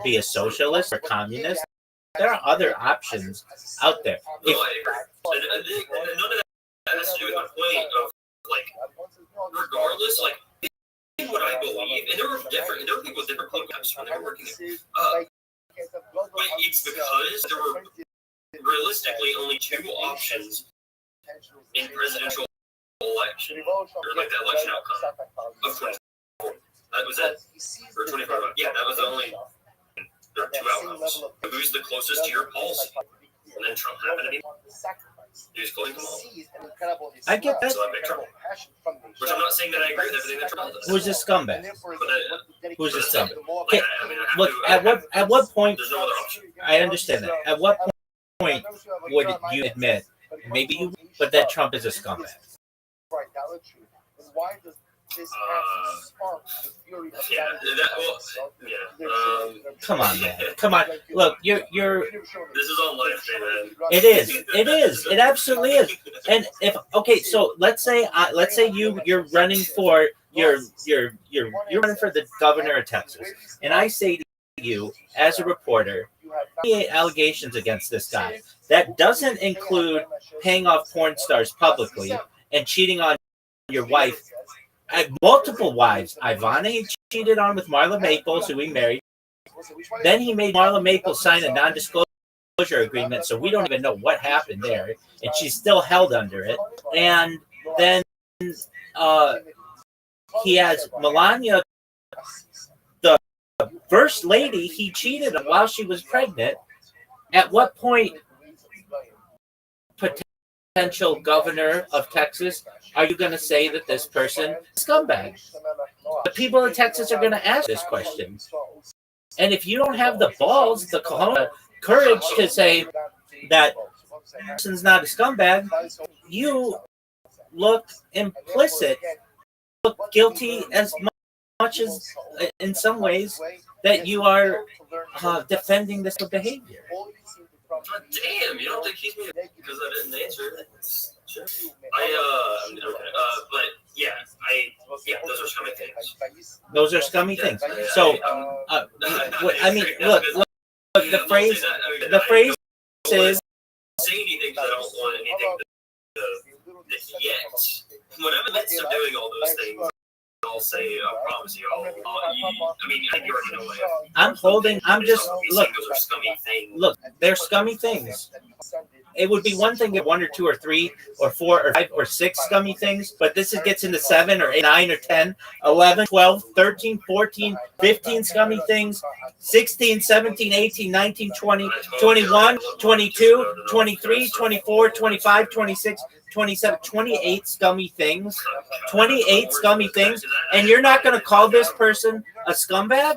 be a socialist or communist. There are other options out there. No, I agree. None of that has to do with my point of, like, regardless, like, what I believe, and there were people with different political views when they were working there. It's because there were realistically only two options in presidential election, or like the election outcome of 2024. That was it. Or 2025. Yeah, that was the only. There are two outcomes. Who's the closest to your policy? And then Trump happened to be. He was close to them all. I get that. So I picked Trump. Which I'm not saying that I agree with everything that Trump does. Who's a scumbag? Who's a scumbag? Like, Look, at what point? There's no other option. I understand that. At what point would you admit, maybe you, but that Trump is a scumbag? Right, now the truth. And why does this have to spark the fury of Yeah, Come on, man. Come on. Look, you're. This is on live stream, man. It is. It is. It absolutely is. And if so, let's say you're running for you're running for the governor of Texas, and I say to you as a reporter, 28 allegations against this guy. That doesn't include paying off porn stars publicly and cheating on your wife. Multiple wives. Ivana he cheated on with Marla Maples, who he married. Then he made Marla Maples sign a non-disclosure agreement, so we don't even know what happened there, and she's still held under it. And then he has Melania, the first lady he cheated on while she was pregnant. At what point, potential governor of Texas, are you going to say that this person is a scumbag? The people of Texas are going to ask this question. And if you don't have the balls, the courage to say that person's not a scumbag, you look implicit, look guilty as much as, in some ways, that you are defending this behavior. Damn, you don't think he's me because I didn't answer? Sure. But yeah, those are scummy things. Those are scummy things. So, I mean, look, the phrase is. Say anything because I don't want anything to yet. When I'm in the midst of doing all those things, I'll say, I promise you, I think you already know what I'm just, look, those are scummy things. Look, they're scummy things. It would be one thing if 1 or 2 or 3 or 4 or 5 or 6 scummy things, but this gets into 7 or 8, 9 or 10, 11, 12, 13, 14, 15 scummy things, 16, 17, 18, 19, 20, 21, 22, 23, 24, 25, 26, 27, 28 scummy things. 28 scummy things. And you're not going to call this person a scumbag?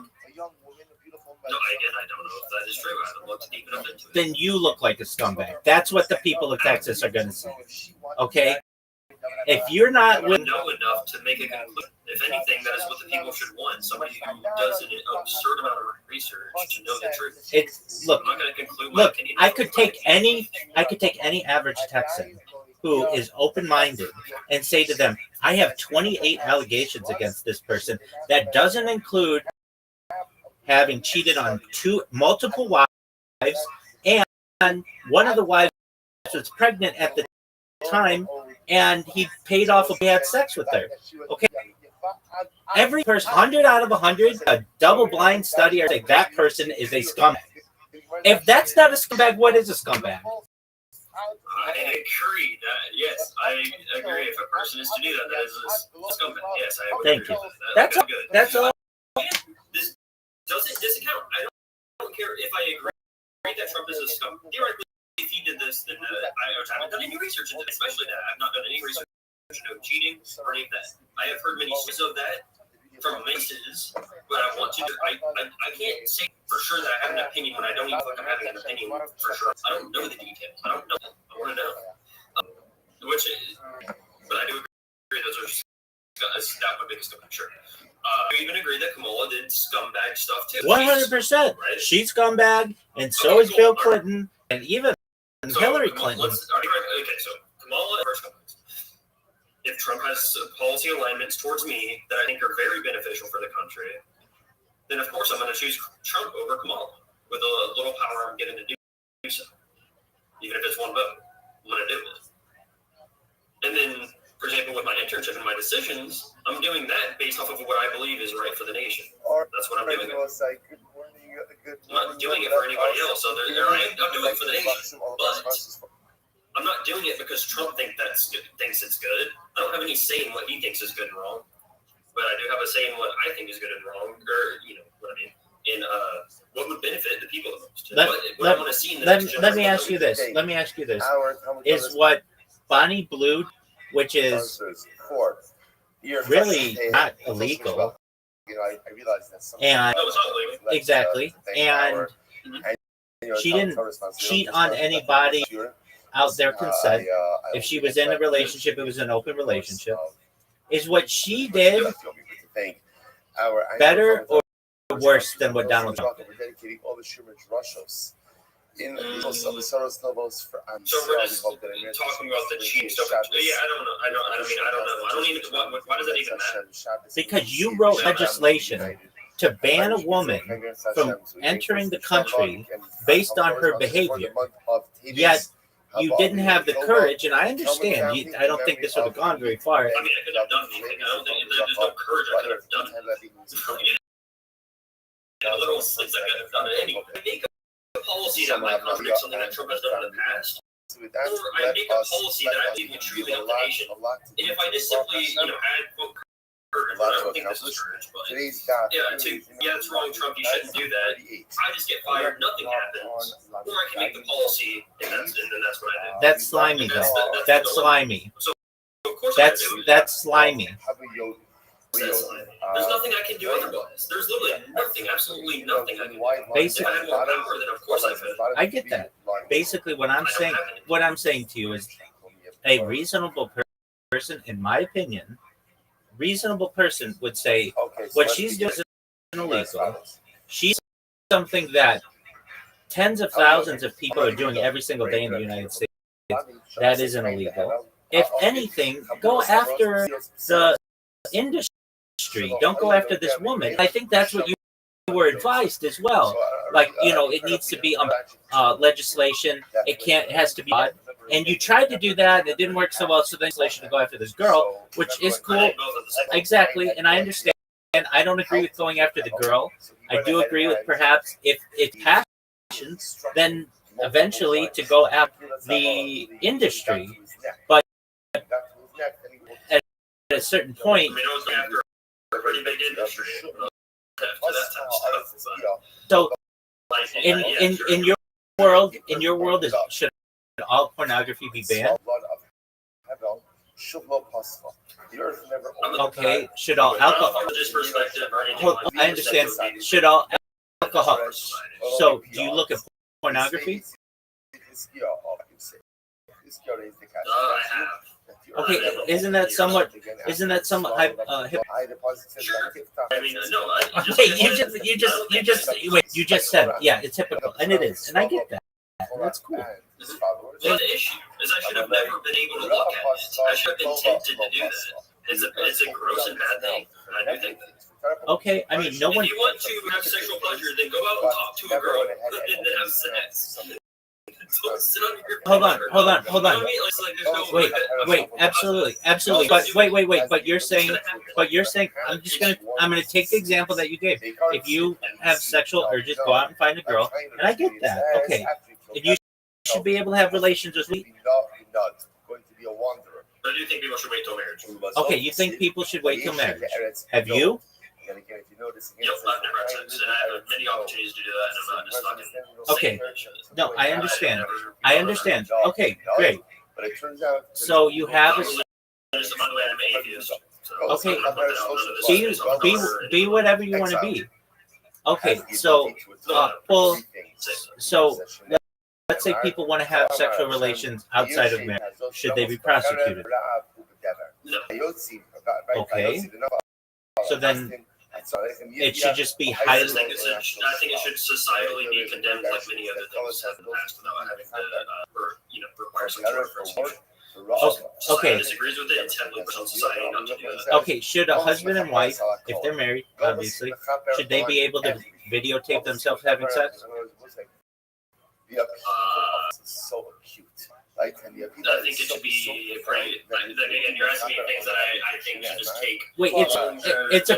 No, I don't know if that is true. I haven't looked deep enough into it. Then you look like a scumbag. That's what the people of Texas are going to say. Okay? If you're not know enough to make a conclusion, if anything, that is what the people should want. Somebody who does an absurd amount of research to know the truth. Look, I'm not going to conclude look, I could take any average Texan who is open-minded and say to them, I have 28 allegations against this person. That doesn't include having cheated on multiple wives, and one of the wives was pregnant at the time, and he paid off if he had sex with her. Okay, every person, 100 out of 100, a double-blind study, or say that person is a scumbag. If that's not a scumbag, what is a scumbag? I agree that, yes, I agree. If a person is to do that, that is a scumbag. Yes, I would Thank agree you. with that. That's all. Good. That's all. This doesn't discount. I don't care if I agree that Trump is a scum. Theoretically, if he did this, then I haven't done any research into it, especially that. I've not done any research into cheating or any of that. I have heard many stories of that from mixes, but I want to. I can't say for sure that I have an opinion when I don't even think I'm having an opinion for sure. I don't know the details. I don't know. I want to know. But I do agree those are that would make a scumbag. Sure. I even agree that Kamala did scumbag stuff too. 100%. Right? She's scumbag, and so is Bill Clinton, and even Hillary Clinton. Okay, so Kamala first comments. If Trump has policy alignments towards me that I think are very beneficial for the country, then of course I'm going to choose Trump over Kamala with a little power I'm given to do so. Even if it's one vote, I'm going to do it. And then, for example, with my internship and my decisions, I'm doing that based off of what I believe is right for the nation. That's what I'm doing. I'm not doing it for anybody else. So I'm doing it for the nation. But I'm not doing it because Trump thinks it's good. I don't have any say in what he thinks is good and wrong. But I do have a say in what I think is good and wrong, or you know what I mean, in what would benefit the people the most. What I want to see in the next generation. Let me ask you this. Is what Bonnie Blue, which is really not illegal. I realized that And No, it's not illegal. exactly, and she didn't cheat on anybody out their consent. If she was in a relationship, it was an open relationship. Is what she did better or worse than what Donald Trump did? In So we're just talking talking about the cheating stuff. Yeah, I don't know. I don't know. I don't even. Why does that even matter? Because you wrote legislation to ban a woman from entering the country based on her behavior. Yet you didn't have the courage, and I understand. I don't think this would have gone very far. I mean, I could have done anything. I don't think there's no courage. I could have done it. A little slips. I could have done it anyway. I make a policy that might contradict something that Trump has done in the past. Or I make a policy that I believe can truly help the nation. And if I just simply, add quote courage, I don't think this is courage, but it's wrong, Trump. You shouldn't do that. I just get fired. Nothing happens. Or I can make the policy, and then that's what I do. That's slimy, though. That's slimy. So of course That's slimy. There's nothing I can do otherwise. There's literally nothing, absolutely nothing I can do. Basically, if I had more power, then of course I could. I get that. Basically, what I'm saying to you is, a reasonable person, in my opinion, reasonable person would say what she's doing is illegal. She's something that tens of thousands of people are doing every single day in the United States. That isn't illegal. If anything, go after the industry. Don't go after this woman. I think that's what you were advised as well. Like, it needs to be legislation. It has to be. And you tried to do that, and it didn't work so well. So then legislation to go after this girl, which is cool. Exactly, and I understand. I don't agree with going after the girl. I do agree with perhaps if it's passion, then eventually to go after the industry. But at a certain point, Pretty big industry. So in your world, should all pornography be banned? Okay, should all alcohol? I understand. Should all alcohol? So do you look at pornography? I have. Okay, isn't that somewhat Sure. I mean, no. You just said, yeah, it's hypocritical, and it is, and I get that. And that's cool. Well, the issue is I should have never been able to look at it. I should have been tempted to do that. It's a gross and bad thing. I do think that. Okay, I mean, no one. If you want to have sexual pleasure, then go out and talk to a girl and then have sex. Hold on. Wait, absolutely. But wait. But you're saying, I'm gonna take the example that you gave. If you have sexual urges, go out and find a girl, and I get that. Okay, and you should be able to have relations with me. I do think people should wait till marriage. Okay, you think people should wait till marriage? Have you? Yep, I've never had sex, and I have many opportunities to do that, and I'm not just fucking. Okay, no, I understand. Okay, great. So you have a. Okay, be whatever you want to be. Okay, so let's say people want to have sexual relations outside of marriage. Should they be prosecuted? No. Okay. So then it should just be highly. I think it should societally be condemned like many other things have in the past without having to require some sort of prosecution. Okay. Disagrees with it. It's heavily pushed on society not to do that. Okay, should a husband and wife, if they're married, obviously, should they be able to videotape themselves having sex? So cute. I think it should be pretty. Again, you're asking me things that I think should just take. Wait, it's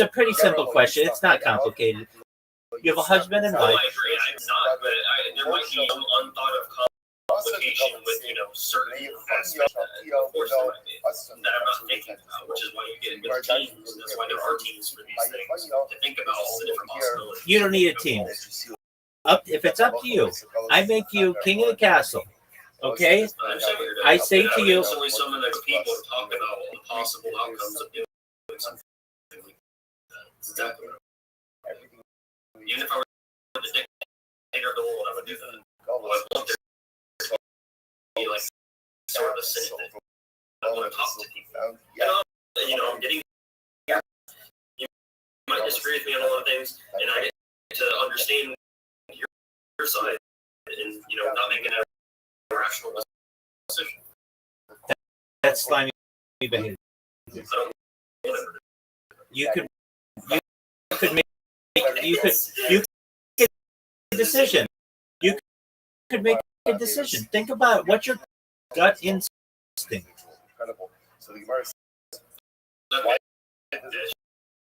a pretty simple question. It's not complicated. You have a husband and wife. I agree. I'm not, but there might be some unthought of complication with certain aspects of course there might be that I'm not thinking about, which is why you get good teams. That's why there are teams for these things to think about all the different possibilities. You don't need a team. If it's up to you, I make you king of the castle. Okay? I say to you, There's only so many people to talk about all the possible outcomes of doing something like that. That's exactly right. Even if I were the dictator of the world, I would do that. I would love there to be like sort of a Senate thing. I want to talk to people. I'm getting. You might disagree with me on a lot of things, and I get to understand your side, and not making a rational decision. that's slimy behavior. You could make a decision. You could make a decision. Think about what your gut instinct. Incredible. So the Gemara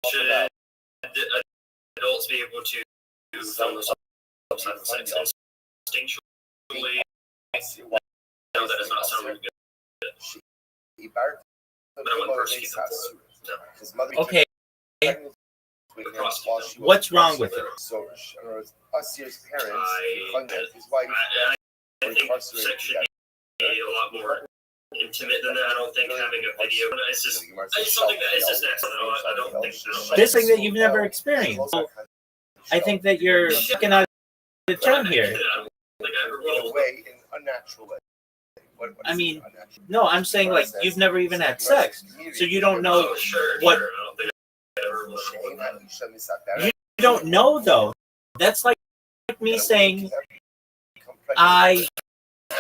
Should adults be able to film themselves having sex instinctually? No, that does not sound really good. But I wouldn't persecute them. Okay. What's wrong with it? So, us here as parents, his wife, I think sex should be a lot more intimate than that. I don't think having a video. It's just something that it's just next. I don't think this thing that you've never experienced. So I think that you're sticking out the term here. in a way, in unnatural way. I mean, no, I'm saying like you've never even had sex, so you don't know what. You don't know though. That's like me saying I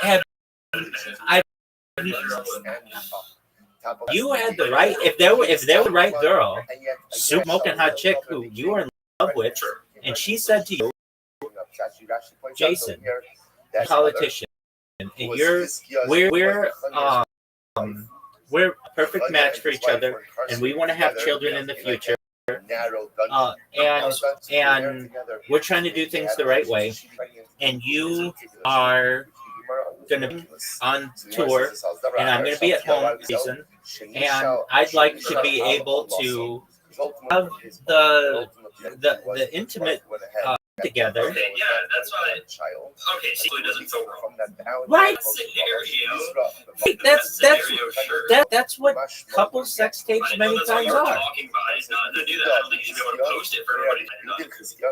have. You had the right if they were the right girl, smoking hot chick who you were in love with, and she said to you, Jason, politician, and we're a perfect match for each other, and we want to have children in the future. And we're trying to do things the right way, and you are going to be on tour, and I'm going to be at home season, and I'd like to be able to have the intimate together. Okay, yeah, that's why. Okay, so it doesn't feel wrong. Right. That's what couple sex tapes many times are.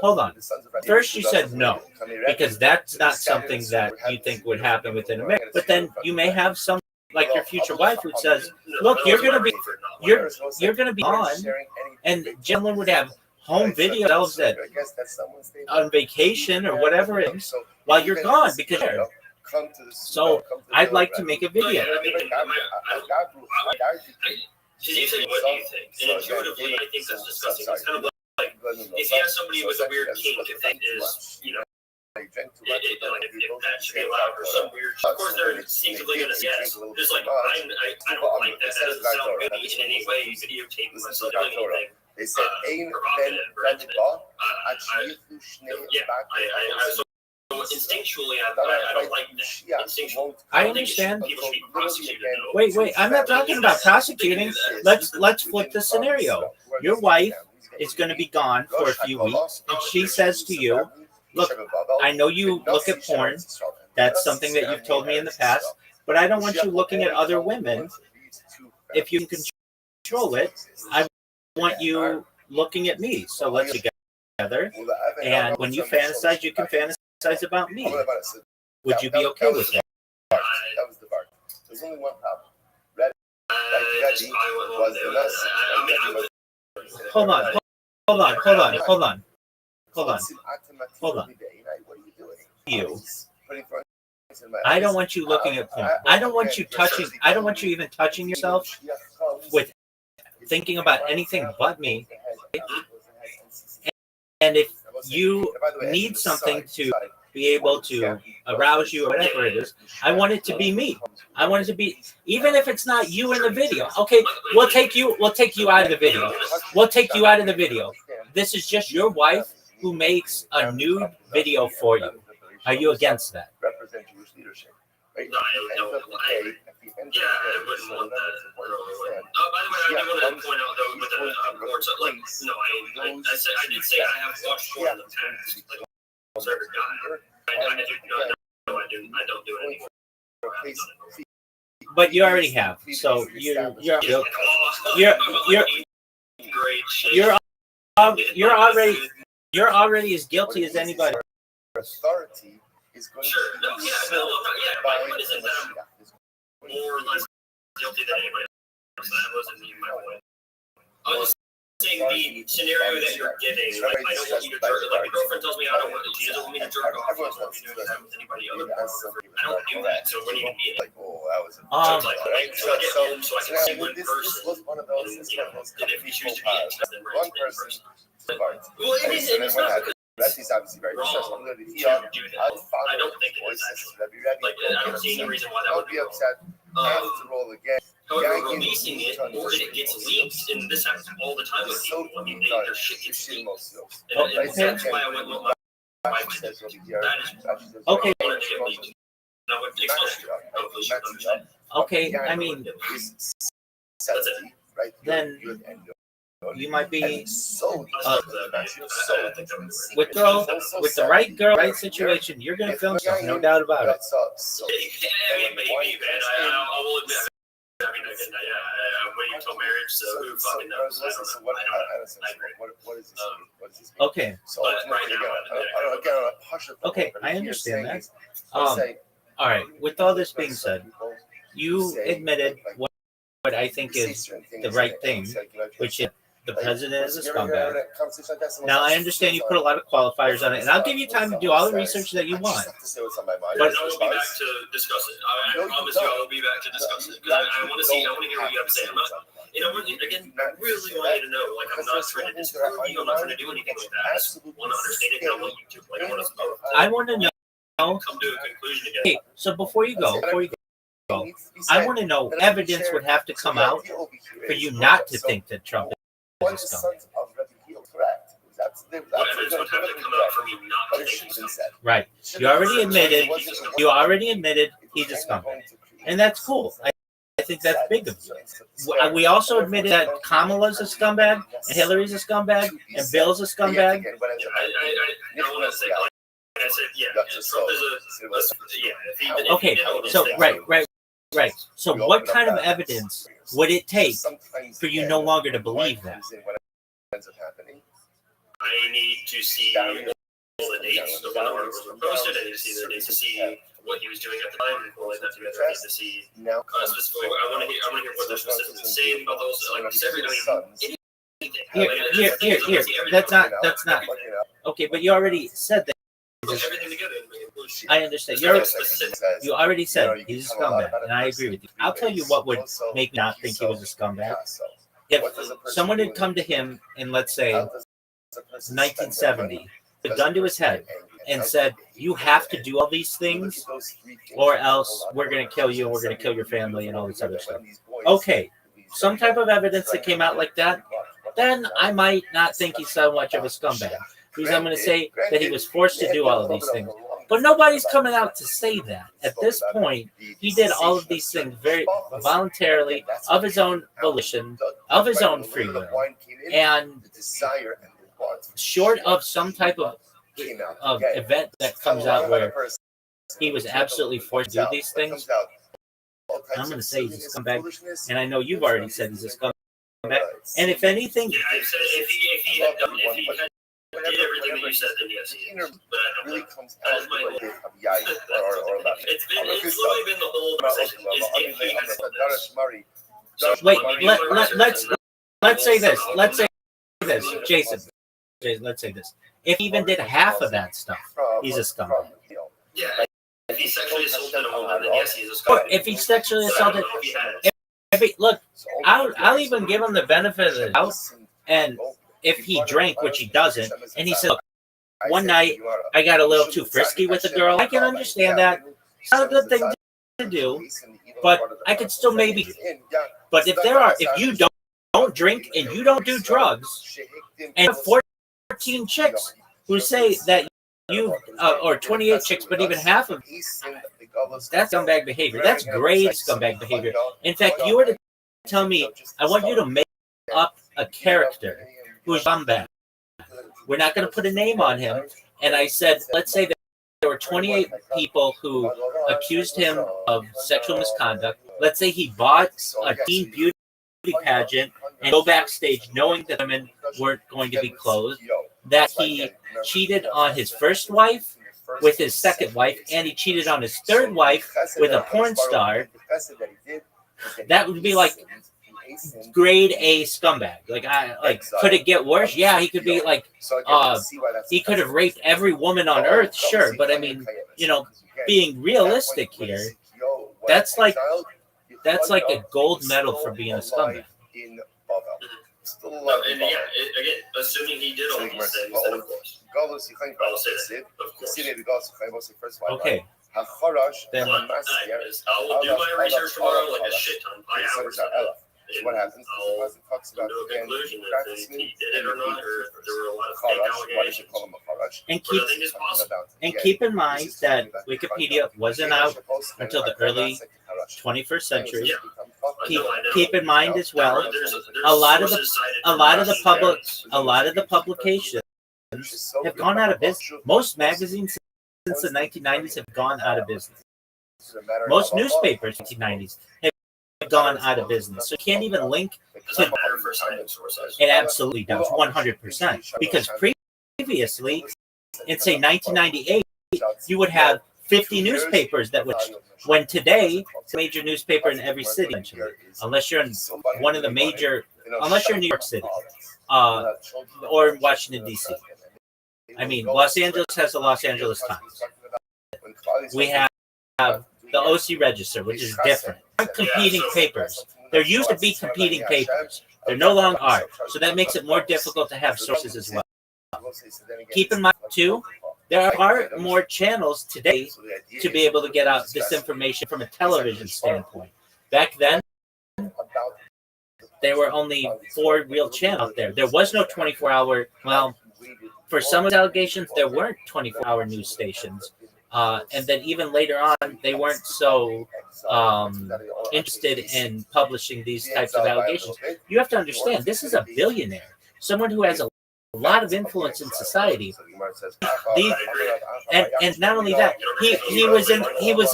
Hold on. First you said no, because that's not something that you think would happen within a marriage. But then you may have some, like your future wife, who says, "Look, you're gonna be on," and gentlemen would have home videos that on vacation or whatever it is while you're gone because you're. So I'd like to make a video. You say, what do you think? And intuitively, I think that's disgusting. It's kind of like if you have somebody with a weird kink, if that is, if that should be allowed or some weird. Of course, they're instinctively going to yes. Just like I don't like that. That doesn't sound good in any way. Videotaping myself doing anything. They said, provocative or intimate. So instinctually, I don't like that. Instinctually, I understand. People should be prosecuted. Wait. I'm not talking about prosecuting. Let's flip the scenario. Your wife is going to be gone for a few weeks, and she says to you, "Look, I know you look at porn. That's something that you've told me in the past, but I don't want you looking at other women. If you can control it, I want you looking at me. So let's get together. And when you fantasize, you can fantasize about me. Would you be okay with that?" That was the part. There's only one problem. Hold on. You. I don't want you looking at porn. I don't want you touching. I don't want you even touching yourself with thinking about anything but me. And if you need something to be able to arouse you or whatever it is, I want it to be me. I want it to be, even if it's not you in the video. Okay, we'll take you out of the video. We'll take you out of the video. This is just your wife who makes a nude video for you. Are you against that? Represent Jewish leadership. Right? No, I wouldn't want that. By the way, I do want to point out though with the porn stuff, like, no, I did say I have watched porn in the past, like almost every guy. I don't do it anymore. But you already have. So you're already as guilty as anybody. Authority is going Sure. to No. be Yeah. No. Yeah. My point isn't that I'm more or less guilty than anybody else. That wasn't even my point. I was just saying the scenario that you're giving. Like, I don't want you to jerk. Like, the girlfriend tells me I don't want. She doesn't want me to jerk off. I don't want to do that with anybody other than her. I don't do that. So what do you mean? like, oh, that was So I get home so I can see one person. was one of those. And if you choose to be intense, then we're One person. Well, it is. It's not because He's obviously very successful. to do that. I don't think it is actually. Like, I don't see any reason why that would be upset. Have to roll again. However, releasing it, or it gets leaked, and this happens all the time with people. I mean, their shit gets leaked. And that's why I went with my wife. That is Okay. I wanted to get leaked. That would expose you. Okay, I mean, That's it. then you might be with the right girl, right situation. You're gonna film stuff, no doubt about it. Maybe, man. I will admit. I mean, I'm waiting until marriage, so who fucking knows? I don't know. I agree. What is this? Okay, But right now, okay, I understand that. All right. With all this being said, you admitted what I think is the right thing, which is the president is a scumbag. Now, I understand you put a lot of qualifiers on it, and I'll give you time to do all the research that you want. But I will be back to discuss it. I promise you, I will be back to discuss it because I want to see. I want to hear what you have to say. I'm not, again, I really want you to know, like, I'm not trying to disprove you. I'm not trying to do anything like that. I just want to understand it. And I want you to. Like, I want to know. come to a conclusion again. Okay, so before you go, I want to know evidence would have to come out for you not to think that Trump is a scumbag. What evidence would have to come out for me not to think he's a Right. You already admitted he's a scumbag. And that's cool. I think that's big of you. We also admitted that Kamala's a scumbag, and Hillary's a scumbag, and Bill's a scumbag. I don't want to say, like I said, yeah, Trump is a. Okay, so right. So what kind of evidence would it take for you no longer to believe that? I need to see all the dates of when the articles were posted. I need to see the dates to see what he was doing at the time and collate that together. I need to see specifically. I want to hear what they're specifically saying about those. Like I said, we don't even Here. That's not. Okay, but you already said that. Everything together. I understand. You already said he's a scumbag, and I agree with you. I'll tell you what would make me not think he was a scumbag. If someone had come to him in, let's say, 1970, a gun to his head, and said, "You have to do all these things, or else we're going to kill you, and we're going to kill your family, and all this other stuff." Okay, some type of evidence that came out like that, then I might not think he's so much of a scumbag. Because I'm going to say that he was forced to do all of these things. But nobody's coming out to say that. At this point, he did all of these things very voluntarily, of his own volition, of his own free will. And short of some type of event that comes out where he was absolutely forced to do these things, I'm going to say he's a scumbag. And I know you've already said he's a scumbag. And if anything... Yeah, I said if he had did everything that you said, then yes, he is. But I don't know. That is my whole. It's literally been the whole conversation. Is if he has let's say this. Let's say this, Jason. Let's say this. If he even did half of that stuff, he's a scumbag. Yeah. If he sexually assaulted a woman, then yes, he's a scumbag. If he sexually assaulted, look, I'll even give him the benefit of the doubt, and if he drank, which he doesn't, and he said, "Look, one night I got a little too frisky with a girl," I can understand that. It's not a good thing to do, but I could still maybe. But if you don't drink and you don't do drugs, and 14 chicks who say that you, or 28 chicks, but even half of that's scumbag behavior. That's grave scumbag behavior. In fact, you were to tell me, I want you to make up a character who's scumbag. We're not going to put a name on him. And I said, let's say that there were were 28 people who accused him of sexual misconduct. Let's say he bought a teen beauty pageant and go backstage knowing that women weren't going to be clothed, that he cheated on his first wife with his second wife, and he cheated on his third wife with a porn star. That would be like grade A scumbag. Could it get worse? Yeah, he could be like, he could have raped every woman on earth, sure. But I mean, being realistic here, that's like a gold medal for being a scumbag. No, and again, assuming he did all these things, then of course. I'll say that, of course. Okay. Then I will do my research tomorrow, like a shit ton, by hours. What happens? I'll come to a conclusion that he did it or not, or if there were a lot of fake allegations. And keep in mind that Wikipedia wasn't out until the early 21st century. Keep in mind as well, a lot of the publications have gone out of business. Most magazines since the 1990s have gone out of business. Most newspapers in the 1990s have gone out of business. So you can't even link to it. Absolutely does, 100%. Because previously, in say 1998, you would have 50 newspapers that would, when today, it's a major newspaper in every city, unless you're in one of the major, unless you're in New York City, or in Washington, D.C. I mean, Los Angeles has the Los Angeles Times. We have the OC Register, which is different. Competing papers. There used to be competing papers. There no longer are. So that makes it more difficult to have sources as well. Keep in mind, too, there are more channels today to be able to get out this information from a television standpoint. Back then, there were only 4 real channels out there. There was no 24-hour, well, for some of the allegations, there weren't 24-hour news stations. And then even later on, they weren't so interested in publishing these types of allegations. You have to understand, this is a billionaire, someone who has a lot of influence in society. And not only that, he was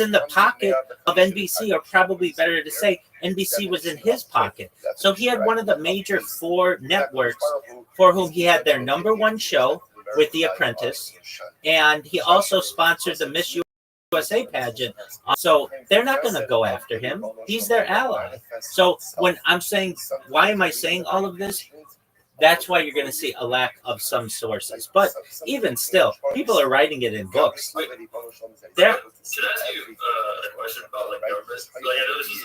in the pocket of NBC, or probably better to say, NBC was in his pocket. So he had one of the major 4 networks for whom he had their #1 show with The Apprentice, and he also sponsored the Miss USA pageant. So they're not going to go after him. He's their ally. So when I'm saying, why am I saying all of this? That's why you're going to see a lack of some sources. But even still, people are writing it in books. Can I ask you a question about government? I know this is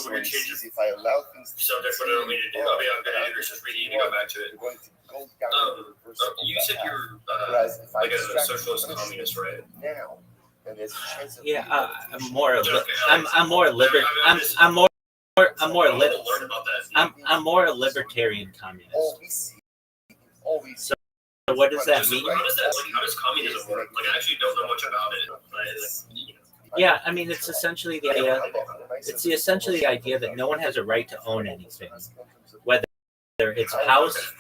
a weird change of subject, but I don't mean to do. I mean, I'm going to do this, just reading and go back to it. You said you're a socialist communist, right? Yeah, I'm more a libertarian communist. So what does that mean? How does communism work? I actually don't know much about it. Yeah, I mean, it's essentially the idea that no one has a right to own anything, whether it's a house,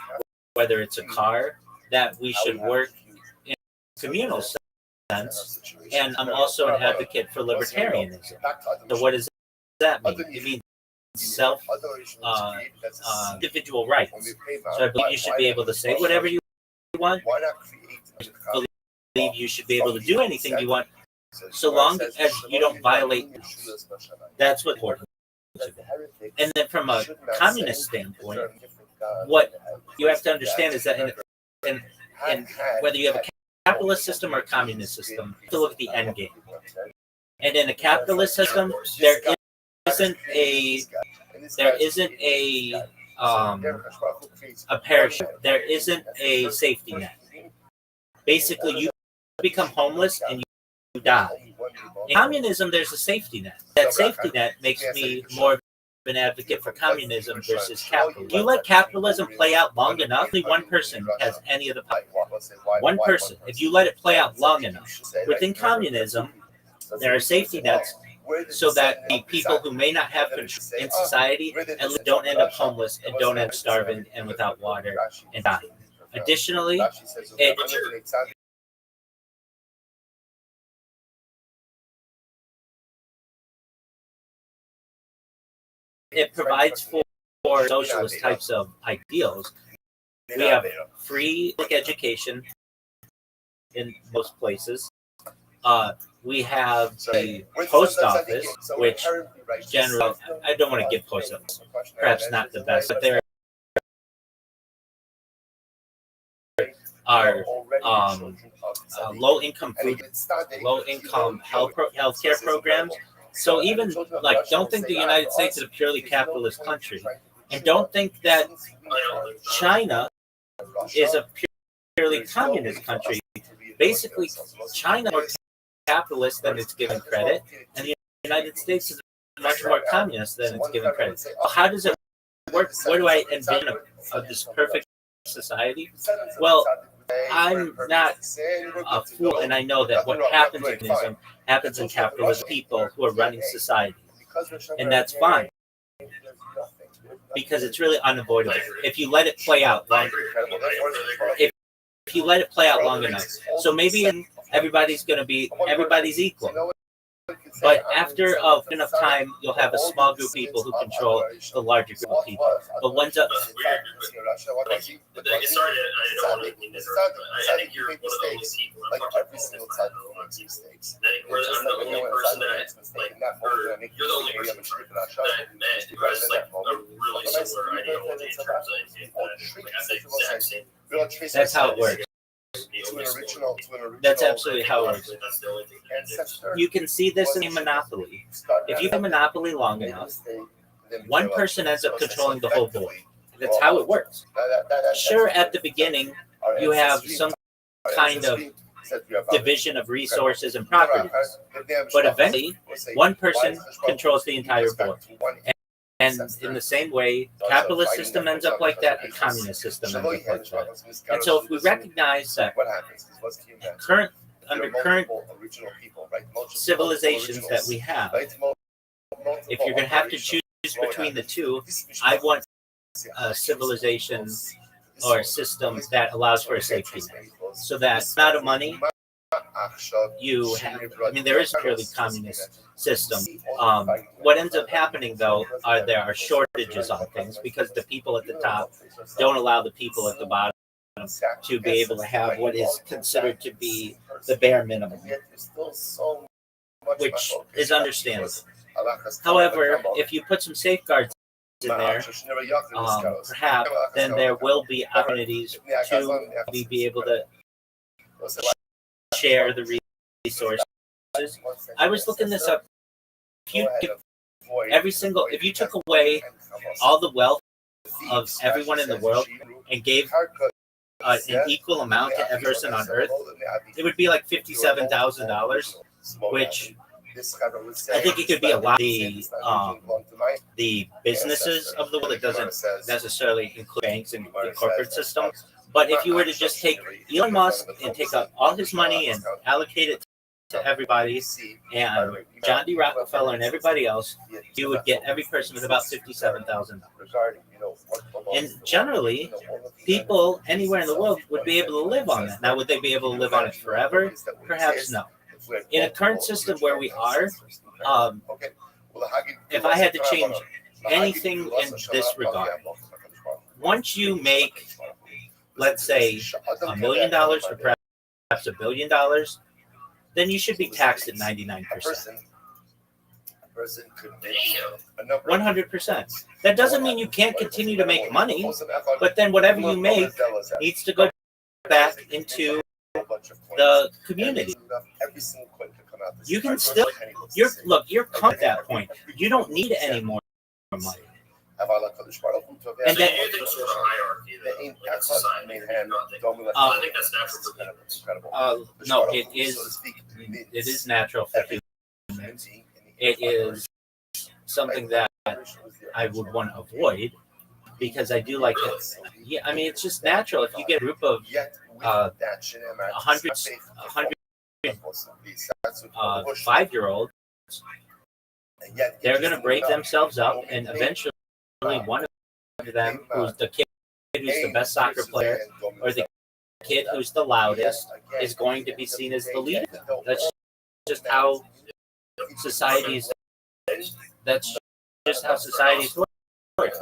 whether it's a car, that we should work in a communal sense. And I'm also an advocate for libertarianism. So what does that mean? It means individual rights. So I believe you should be able to say whatever you want. I believe you should be able to do anything you want, so long as you don't violate laws. That's what important. And then from a communist standpoint, what you have to understand is that in whether you have a capitalist system or a communist system, you have to look at the end game. And in a capitalist system, there isn't a parachute. There isn't a safety net. Basically, you become homeless and you die. In communism, there's a safety net. That safety net makes me more of an advocate for communism versus capitalism. If you let capitalism play out long enough, only one person has any of the power. One person. If you let it play out long enough. Within communism, there are safety nets so that the people who may not have control in society at least don't end up homeless and don't end up starving and without water and dying. Additionally, it provides for socialist types of ideals. We have free education in most places. We have the post office, which generally, I don't want to give post office, perhaps not the best, but there are low-income food, low-income healthcare programs. So even like, don't think the United States is a purely capitalist country, and don't think that China is a purely communist country. Basically, China is more capitalist than it's given credit, and the United States is much more communist than it's given credit. How does it work? What do I envision of this perfect society? Well, I'm not a fool, and I know that what happens in communism happens in capitalism. People who are running society, and that's fine because it's really unavoidable if you let it play out long. If you let it play out long enough, so maybe everybody's equal. But after enough time, you'll have a small group of people who control the larger group of people. But once up, It's weird because sorry, I don't want to make this. I think you're one of the only people like every single time you make mistakes. I'm the only person that you're the only person that I met who has like a really similar ideology in terms of the exact same. that's how it works. That's absolutely how it works. That's the only thing that You can see this in Monopoly. If you play Monopoly long enough, one person ends up controlling the whole board. That's how it works. Sure, at the beginning, you have some kind of division of resources and properties, but eventually, one person controls the entire board. And in the same way, capitalist system ends up like that, a communist system ends up like that. And so if we recognize that under current civilizations that we have, if you're going to have to choose between the two, I want a civilization or a system that allows for a safety net. So that amount of money you have, I mean, there is a purely communist system. What ends up happening, though, there are shortages on things because the people at the top don't allow the people at the bottom to be able to have what is considered to be the bare minimum, which is understandable. However, if you put some safeguards in there, perhaps then there will be opportunities to be able to share the resources. I was looking this up. If you took away all the wealth of everyone in the world and gave an equal amount to every person on Earth, it would be like $57,000, which I think it could be a lot. The businesses of the world, it doesn't necessarily include banks and the corporate system. But if you were to just take Elon Musk and take up all his money and allocate it to everybody, and John D. Rockefeller and everybody else, you would get every person with about $57,000. And generally, people anywhere in the world would be able to live on that. Now, would they be able to live on it forever? Perhaps no. In a current system where we are, if I had to change anything in this regard, once you make, let's say, $1 million or perhaps $1 billion, then you should be taxed at 99%. 100%. That doesn't mean you can't continue to make money, but then whatever you make needs to go back into the community. You can still, you're come at that point. You don't need any more money. And then, I think that's natural for people. No, it is natural for humans. It is something that I would want to avoid because I do like it. Yeah, I mean, it's just natural. If you get a group of 100 5-year-olds, they're going to break themselves up, and eventually one of them, who's the kid who's the best soccer player, or the kid who's the loudest, is going to be seen as the leader. That's just how societies. That's just how societies work.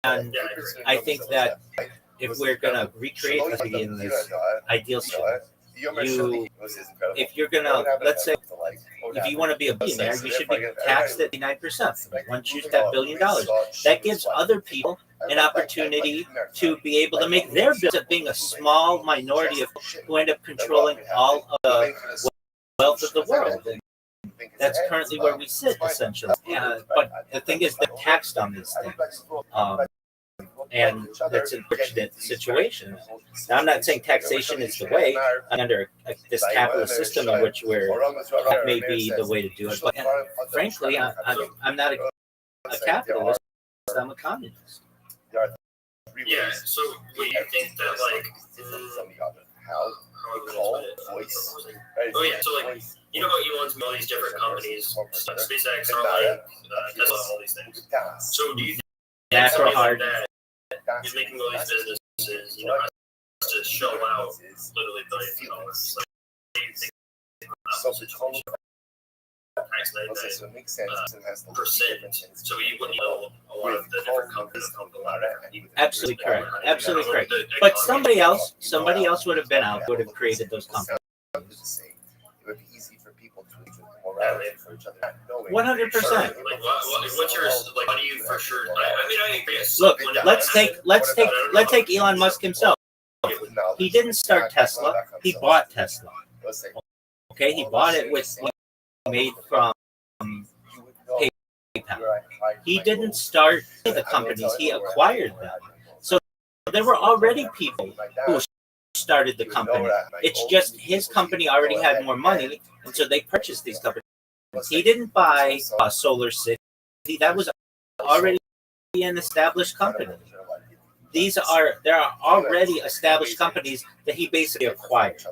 And I think that if we're going to recreate in this ideal situation, if you're going to, let's say, if you want to be a billionaire, you should be taxed at 9%. Once you have $1 billion, that gives other people an opportunity to be able to make their bills, being a small minority of who end up controlling all of the wealth of the world. And that's currently where we sit, essentially. But the thing is, they're taxed on these things. And that's an unfortunate situation. Now, I'm not saying taxation is the way under this capitalist system in which that may be the way to do it. But frankly, I'm not a capitalist. I'm a communist. Yeah. So, do you think that Oh yeah. So you know how Elon's all these different companies, SpaceX, Starlink, Tesla, all these things. So do you think that somebody like that is making all these businesses, has to shell out literally billions of dollars? Like, do you think tax 99%, so you wouldn't know a lot of the different companies come to ladder. Absolutely correct. Absolutely correct. But somebody else would have been out, would have created those companies. It would be easy for people to morality for each other. 100%. What's your how do you for sure? I agree. Look, let's take Elon Musk himself. He didn't start Tesla. He bought Tesla. Okay, he bought it with made from PayPal. He didn't start the companies. He acquired them. So there were already people who started the company. It's just his company already had more money, and so they purchased these companies. He didn't buy Solar City. That was already an established company. There are already established companies that he basically acquired.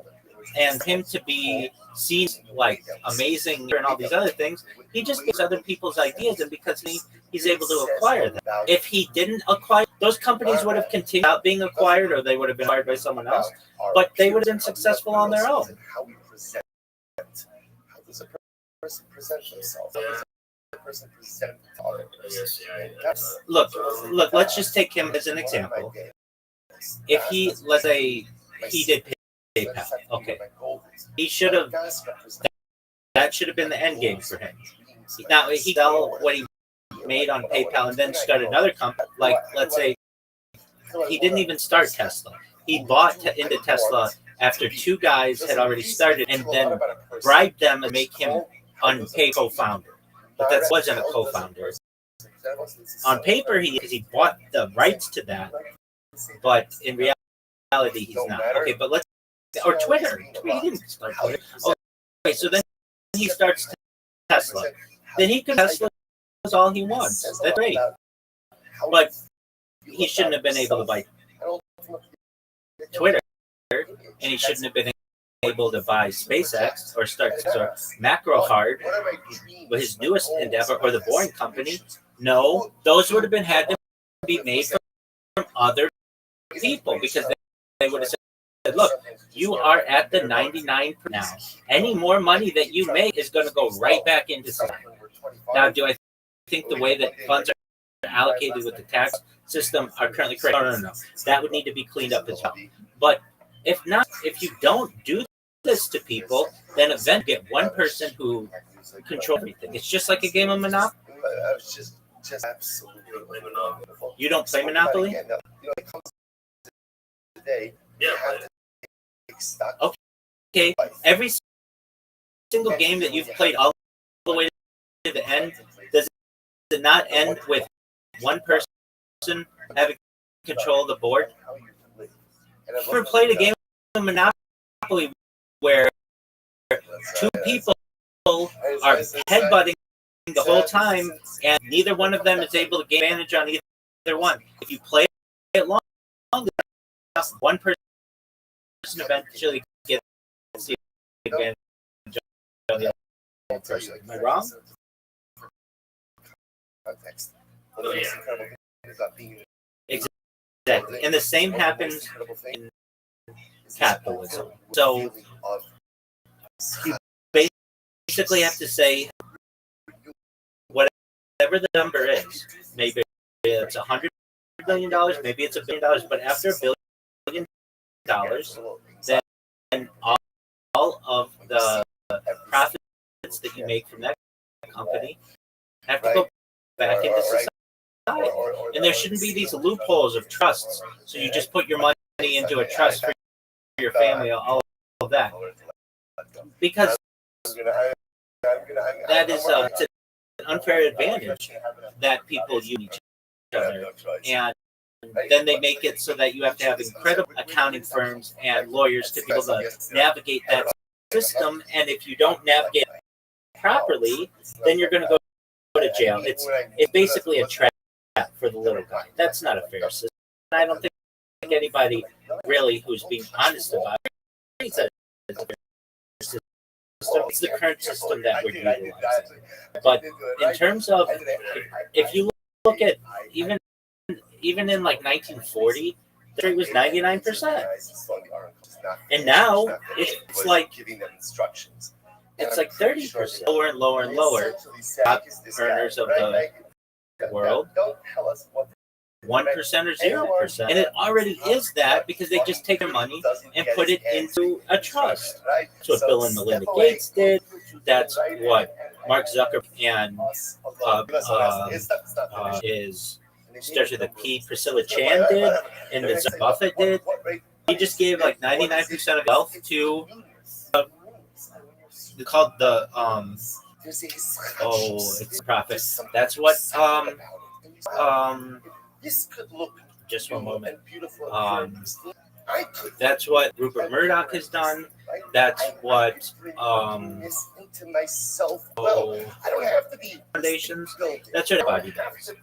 And him to be seen like amazing and all these other things, he just gives other people's ideas, and because he's able to acquire them. If he didn't acquire, those companies would have continued out being acquired, or they would have been acquired by someone else, but they would have been successful on their own. How does a person present themselves? How does a person present to other person? Look, let's just take him as an example. If he, let's say, he did PayPal, okay, he should have, that should have been the end game for him. Now, he sell what he made on PayPal and then start another company, like, let's say, he didn't even start Tesla. He bought into Tesla after two guys had already started, and then bribed them and make him unpaid co-founder. But that wasn't a co-founder. On paper, he bought the rights to that, but in reality, he's not. Okay, but let's, or Twitter. He didn't start Twitter. Okay, so then he starts Tesla. Then he could Tesla all he wants. That's great. But he shouldn't have been able to buy Twitter, and he shouldn't have been able to buy SpaceX or start Macro Hard with his newest endeavor, or the Boring Company. No, those would have been had to be made from other people, because they would have said, look, you are at the 99 now. Any more money that you make is going to go right back into society. Now, do I think the way that funds are allocated with the tax system are currently correct? No. That would need to be cleaned up as well. But if not, if you don't do this to people, then eventually get one person who controls everything. It's just like a game of Monopoly. Just absolutely. You don't play Monopoly? Okay. Every single game that you've played all the way to the end, does it not end with one person having control of the board? Ever played a game of Monopoly where two people are headbutting the whole time, and neither one of them is able to gain advantage on either one? If you play it long enough, one person eventually gets the advantage on the other person. Am I wrong? Exactly. And the same happens in capitalism. So you basically have to say, whatever the number is, maybe it's $100 million, maybe it's $1 billion, but after $1 billion, then all of the profits that you make from that company have to go back into society. And there shouldn't be these loopholes of trusts. So you just put your money into a trust for your family, all of that. Because that is it's an unfair advantage that people use each other. And then they make it so that you have to have incredible accounting firms and lawyers to be able to navigate that system. And if you don't navigate it properly, then you're going to go to jail. It's basically a trap for the little guy. That's not a fair system. I don't think anybody really who's being honest about it thinks that it's a fair system. It's the current system that we're utilizing. But in terms of, if you look at even in like 1940, the rate was 99%. And now it's like 30%, lower and lower and lower. Top earners of the world, 1% or 0%, and it already is that because they just take their money and put it into a trust. That's what Bill and Melinda Gates did. That's what Mark Zuckerberg and is starts with a P. Priscilla Chan did, and then Buffett did. He just gave like 99% of wealth to called the it's profit. That's what just one moment. That's what Rupert Murdoch has done. That's what foundations. That's what everybody does.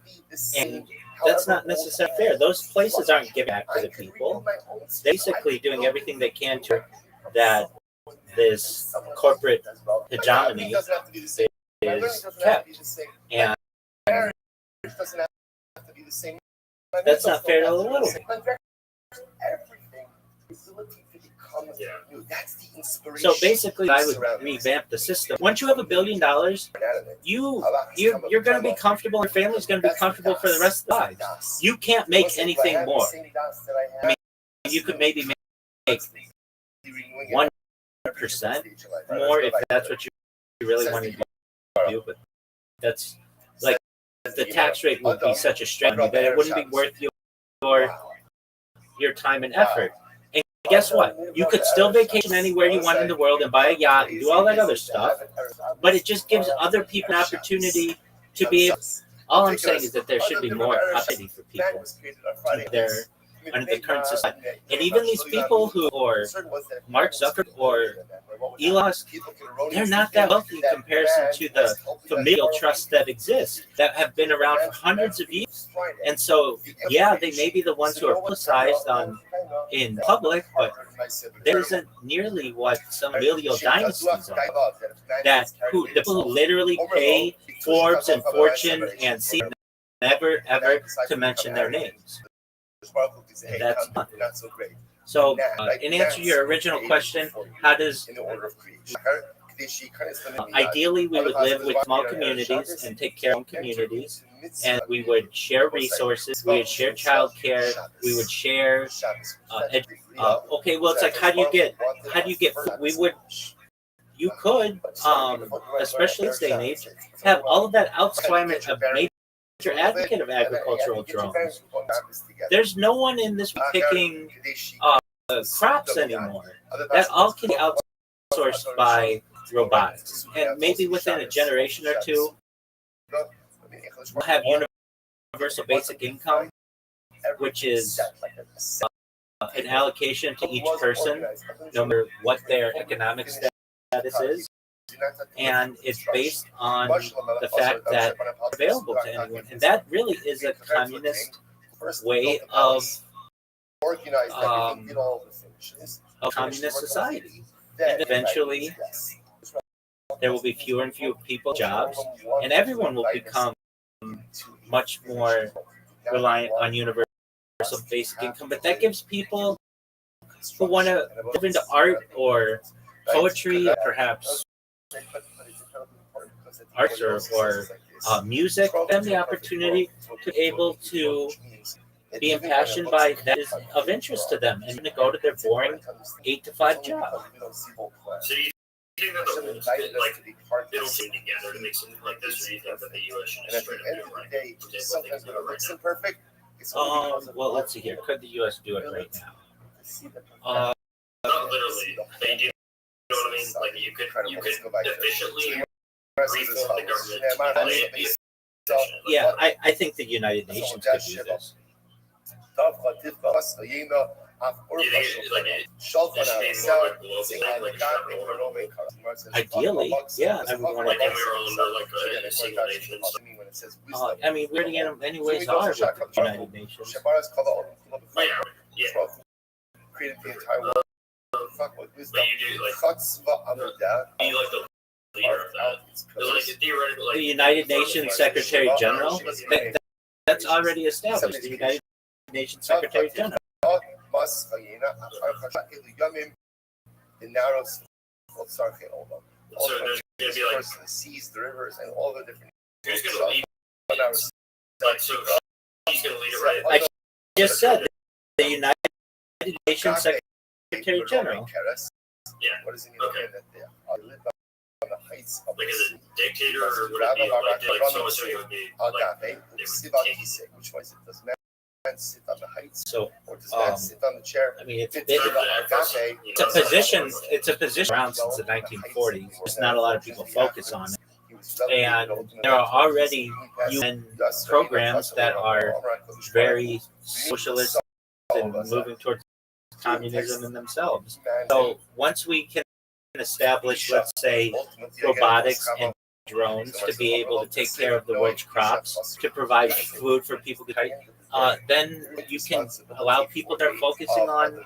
And that's not necessarily fair. Those places aren't giving back to the people. They're basically doing everything they can to that this corporate hegemony is kept. And that's not fair to the little. So basically, I would revamp the system. Once you have $1 billion, you're going to be comfortable. Your family's going to be comfortable for the rest of their lives. You can't make anything more. I mean, you could maybe make 1% more if that's what you really want to do. But that's like the tax rate would be such a strain that it wouldn't be worth your time and effort. And guess what? You could still vacation anywhere you want in the world and buy a yacht and do all that other stuff, but it just gives other people an opportunity to be able. All I'm saying is that there should be more opportunity for people under the current system. And even these people who are Mark Zuckerberg or Elon, they're not that wealthy in comparison to the familial trusts that exist that have been around for hundreds of years. And so, yeah, they may be the ones who are publicized in public, but there isn't nearly what some familial dynasties are. The people who literally pay Forbes and Fortune and see never ever to mention their names. And that's not so great. So, in answer to your original question, how does ideally we would live with small communities and take care of communities, and we would share resources, we would share childcare, we would share. Okay, well, it's like how do you get food? You could, especially in this day and age, have all of that outside. I'm a major advocate of agricultural drones. There's no one in this picking crops anymore. That all can be outsourced by robotics, and maybe within a generation or two, we'll have universal basic income, which is an allocation to each person, no matter what their economic status is, and it's based on the fact that it's available to anyone, and that really is a communist way of communist society. And eventually, there will be fewer and fewer people, jobs, and everyone will become much more reliant on universal basic income. But that gives people who want to live into art or poetry, or perhaps arts or music, and the opportunity to be able to be impassioned by that is of interest to them, and to go to their boring 8 to 5 job. So you think that the rules could, like, it'll come together to make something like this, or do you think that the U.S. should just straight up do it right? Sometimes when it looks imperfect, Well, let's see here. Could the U.S. do it right now? Not literally, but you do. You know what I mean? Like you could efficiently reform the government to be efficient. Yeah, I think the United Nations could do this. Ideally, yeah. Everyone Like when we were under like a single nation. I mean, we already in many ways are with the United Nations. Yeah. Created the entire world. But you do like be like the leader of that. Like theoretically, like The United Nations Secretary General, that's already established. The United Nations Secretary General. so there's gonna be like the seas, the rivers, and all the different. who's gonna lead? Like so, he's gonna lead it, right? I just said the United Nations Secretary General. Yeah. What is it? Okay. That they live on the heights of Like the as sea. a dictator, or would it be like so it would be like Agave, which was it? Does man sit on the heights, So, or does man sit on the chair? I mean, it's It's a position. It's a position around since the 1940s. Just not a lot of people focus on it. And there are already UN programs that are very socialist and moving towards communism in themselves. So once we can establish, let's say, robotics and drones to be able to take care of the rich crops, to provide food for people to eat, then you can allow people that are focusing on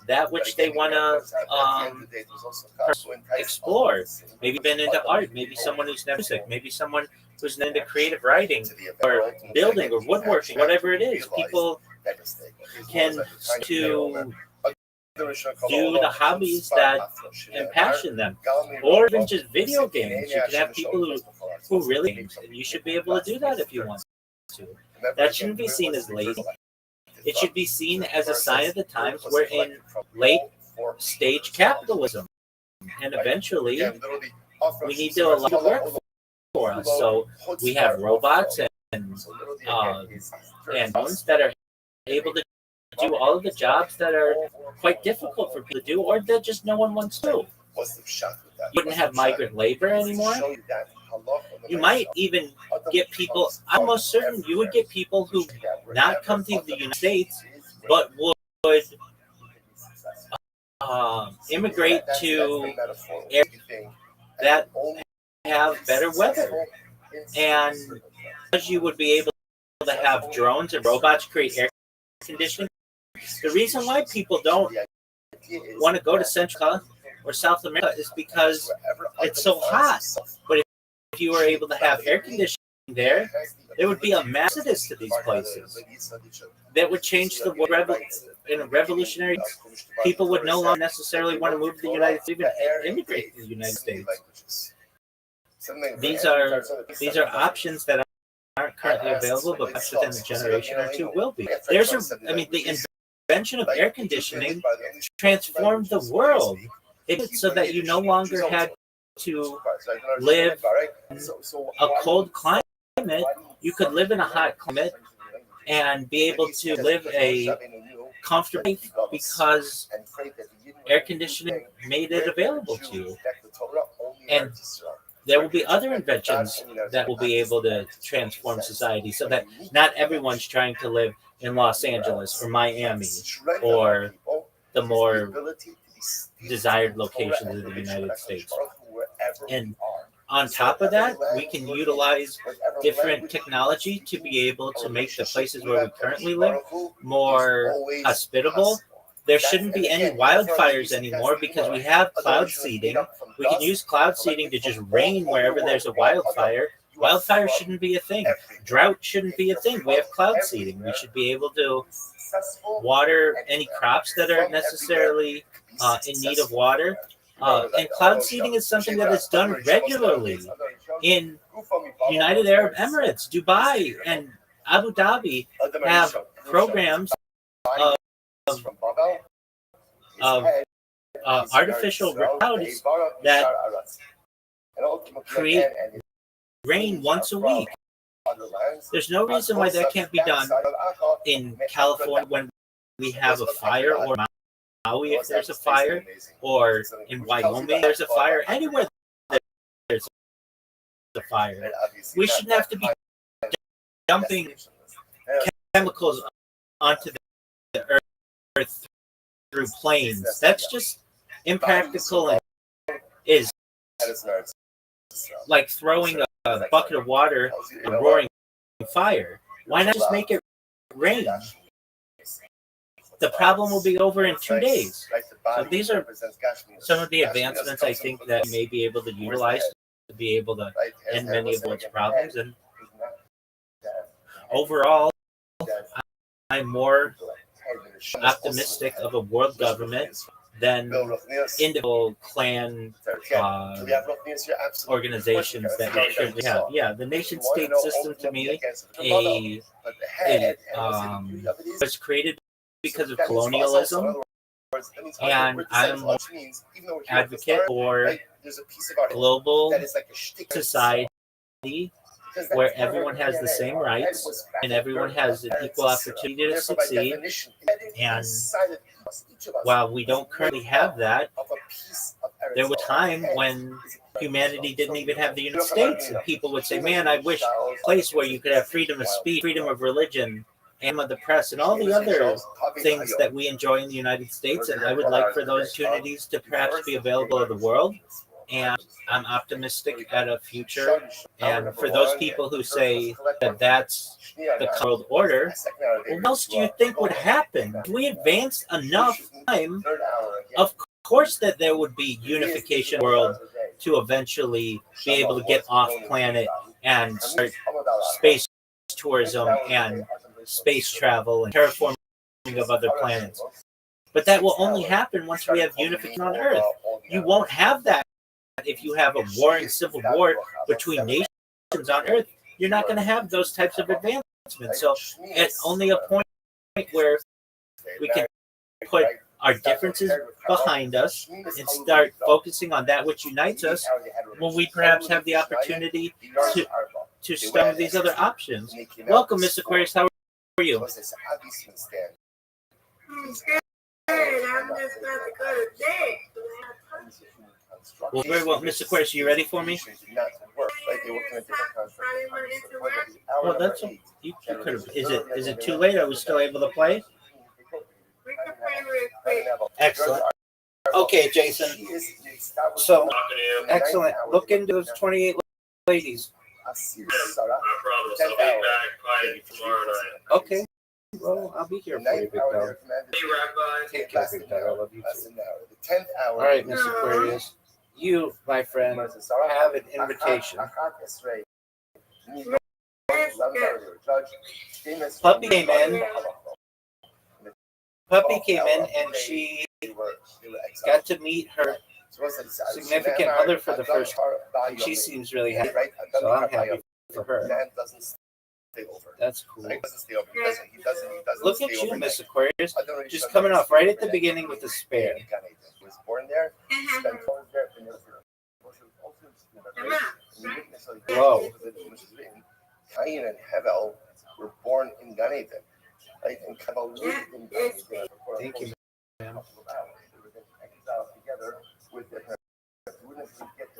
that which they want to explore. Maybe been into art, maybe someone who's into music, maybe someone who's into creative writing or building or woodworking, whatever it is. People can to do the hobbies that impassion them, or even just video games. You could have people who really games, and you should be able to do that if you want to. That shouldn't be seen as lazy. It should be seen as a sign of the times. We're in late stage capitalism, and eventually we need to allow it to work for us. So we have robots and drones that are able to do all of the jobs that are quite difficult for people to do, or that just no one wants to. You wouldn't have migrant labor anymore. You might even get people, I'm almost certain you would get people who not come to the United States, but would immigrate to areas that have better weather. And because you would be able to have drones and robots create air conditioning, the reason why people don't want to go to Central or South America is because it's so hot. But if you were able to have air conditioning there would be a mass exodus to these places. That would change the world in a revolutionary. People would no longer necessarily want to move to the United States, even immigrate to the United States. These are options that aren't currently available, but perhaps within a generation or two will be. The invention of air conditioning transformed the world. So that you no longer had to live in a cold climate. You could live in a hot climate and be able to live a comfortable life because air conditioning made it available to you. And there will be other inventions that will be able to transform society so that not everyone's trying to live in Los Angeles or Miami or the more desired locations of the United States. And on top of that, we can utilize different technology to be able to make the places where we currently live more hospitable. There shouldn't be any wildfires anymore because we have cloud seeding. We can use cloud seeding to just rain wherever there's a wildfire. Wildfire shouldn't be a thing. Drought shouldn't be a thing. We have cloud seeding. We should be able to water any crops that are necessarily in need of water. And cloud seeding is something that is done regularly in United Arab Emirates, Dubai, and Abu Dhabi have programs of artificial clouds that create rain once a week. There's no reason why that can't be done in California when we have a fire, or Maui if there's a fire, or in Wyoming there's a fire. Anywhere there's a fire, we shouldn't have to be dumping chemicals onto the earth through planes. That's just impractical and is like throwing a bucket of water and roaring fire. Why not just make it rain? The problem will be over in 2 days. So these are some of the advancements I think that we may be able to utilize to be able to end many of those problems. And overall, I'm more optimistic of a world government than individual clan organizations that we currently have. Yeah, the nation state system to me was created because of colonialism, and I'm an advocate for global society where everyone has the same rights and everyone has an equal opportunity to succeed. And while we don't currently have that, there was a time when humanity didn't even have the United States, and people would say, man, I wish a place where you could have freedom of speech, freedom of religion, freedom of the press, and all the other things that we enjoy in the United States. And I would like for those opportunities to perhaps be available to the world. And I'm optimistic at a future. And for those people who say that that's the world order, well, what else do you think would happen? If we advanced enough time, of course that there would be unification in the world to eventually be able to get off planet and start space tourism and space travel and terraforming of other planets. But that will only happen once we have unification on Earth. You won't have that if you have a warring civil war between nations on Earth. You're not going to have those types of advancements. So it's only a point where we can put our differences behind us and start focusing on that which unites us, when we perhaps have the opportunity to some of these other options. Welcome, Miss Aquarius. How are you? I'm just about to go to bed. Well, very well, Miss Aquarius, are you ready for me? Well, that's you could have. Is it too late? Are we still able to play? We can play real quick. Excellent. Okay, Jason. So, excellent. Look into those 28 ladies. No problem. So I'll be back probably tomorrow night. Okay. Well, I'll be here for you, Big Dog. Hey, Rabbi. Take care, Big Dog. I love you too. All right, Miss Aquarius. You, my friend, have an invitation. Puppy came in. Puppy came in, and she got to meet her significant other for the first time. She seems really happy, so I'm happy for her. That's cool. Look at you, Miss Aquarius, just coming off right at the beginning with a spare. Whoa. Cain and Hevel were born in Gan Eden. Right? And Hevel lived in Gan Eden. Thank you, ma'am.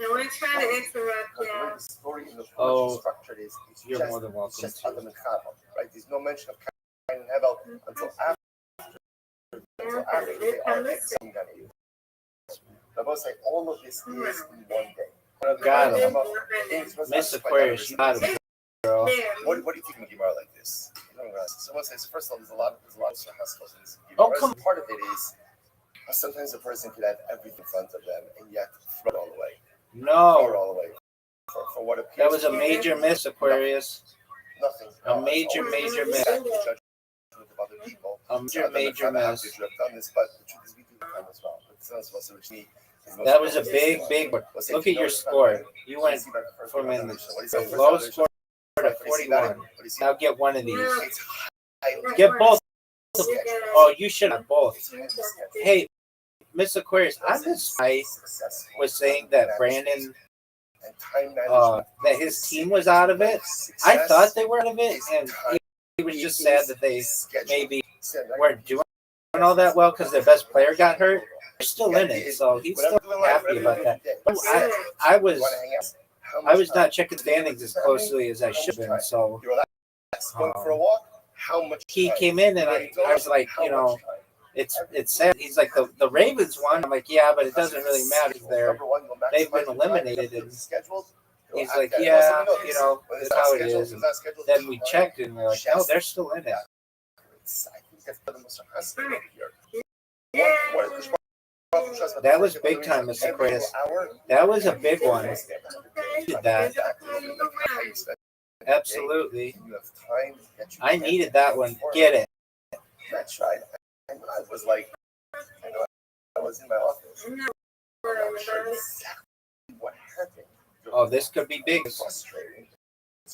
No one's trying to interrupt you. The story in the Oh, structured is you're more than welcome just to. Adam and Chava, right? There's no mention of Cain and Hevel until after they are in Gan Eden. The most like all of this is in one day. Got him. Miss Aquarius, you got him, girl. What do you think of a Gemara like this? Someone says, first of all, there's a lot of haskell in this. Oh, come. Part of it is sometimes a person could have everything in front of them and yet throw it all away. Throw it No, all away for what appears. that was a major miss, Aquarius. Nothing. A major miss. Judgment of other people. A major miss. You have done this, but the truth is we do the time as well. But some of us which need That was a big one. Look at your score. You went from in the low score to 41. Now get one of these. Get both. Oh, you should have both. Hey, Miss Aquarius, I'm just I was saying that Brandon, that his team was out of it. I thought they were out of it, and he was just sad that they maybe weren't doing all that well because their best player got hurt. They're still in it, so he's still happy about that. But I was not checking standings as closely as I should have been, so he came in and I was like, it's sad. He's like the Ravens won. I'm like, yeah, but it doesn't really matter. They've been eliminated, and he's like, yeah, that's how it is. And then we checked and we're like, no, they're still in it. That was big time, Mr. Chris. That was a big one. Did that. Absolutely. I needed that one. Get it. I tried. I was like, I was in my office. I'm not sure exactly what happened. Oh, this could be big. It's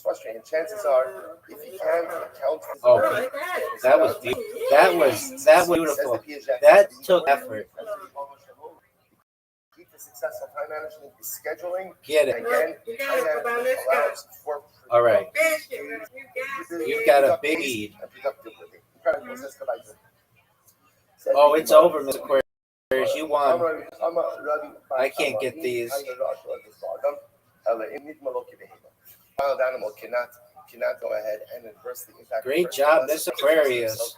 frustrating. Chances are, if you can account for that was beautiful. That was beautiful. That took effort. Keep the successful time management is scheduling. Get it. Again, time management allows for. All right. You've got a big lead. Oh, it's over, Mr. Aquarius. You won. I can't get these. Wild animal cannot go ahead and adversely impact. Great job, Miss Aquarius.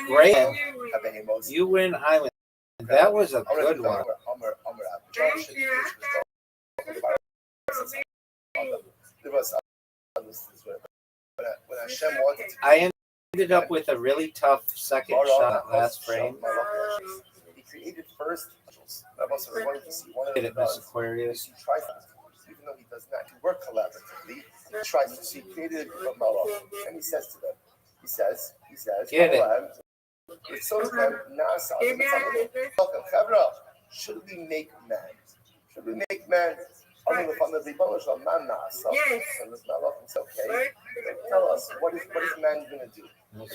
Great. You win. I win. That was a good one. I ended up with a really tough second shot last frame. He created first. Get it, Miss Aquarius. Even though he does not work collaboratively, he tries to see creative Malach. And he says to them, he says, get it. Should we make man? Should we make man? Yes. Okay. Tell us, what is man going to do? What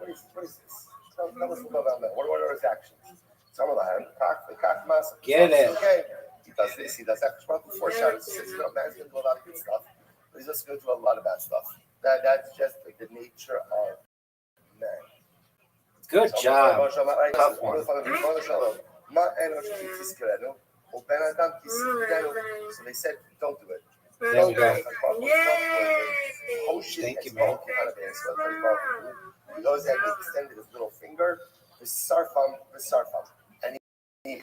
is this? Tell us about man. What are his actions? Get it. Okay. He does this, he does that. Foreshadows. He says, man's going to do a lot of good stuff, but he's just going to do a lot of bad stuff. That's just like the nature of man. Good job. Tough one. So they said, don't do it. There we go. Thank you, man. He goes and he extended his little finger, his sarfam, and he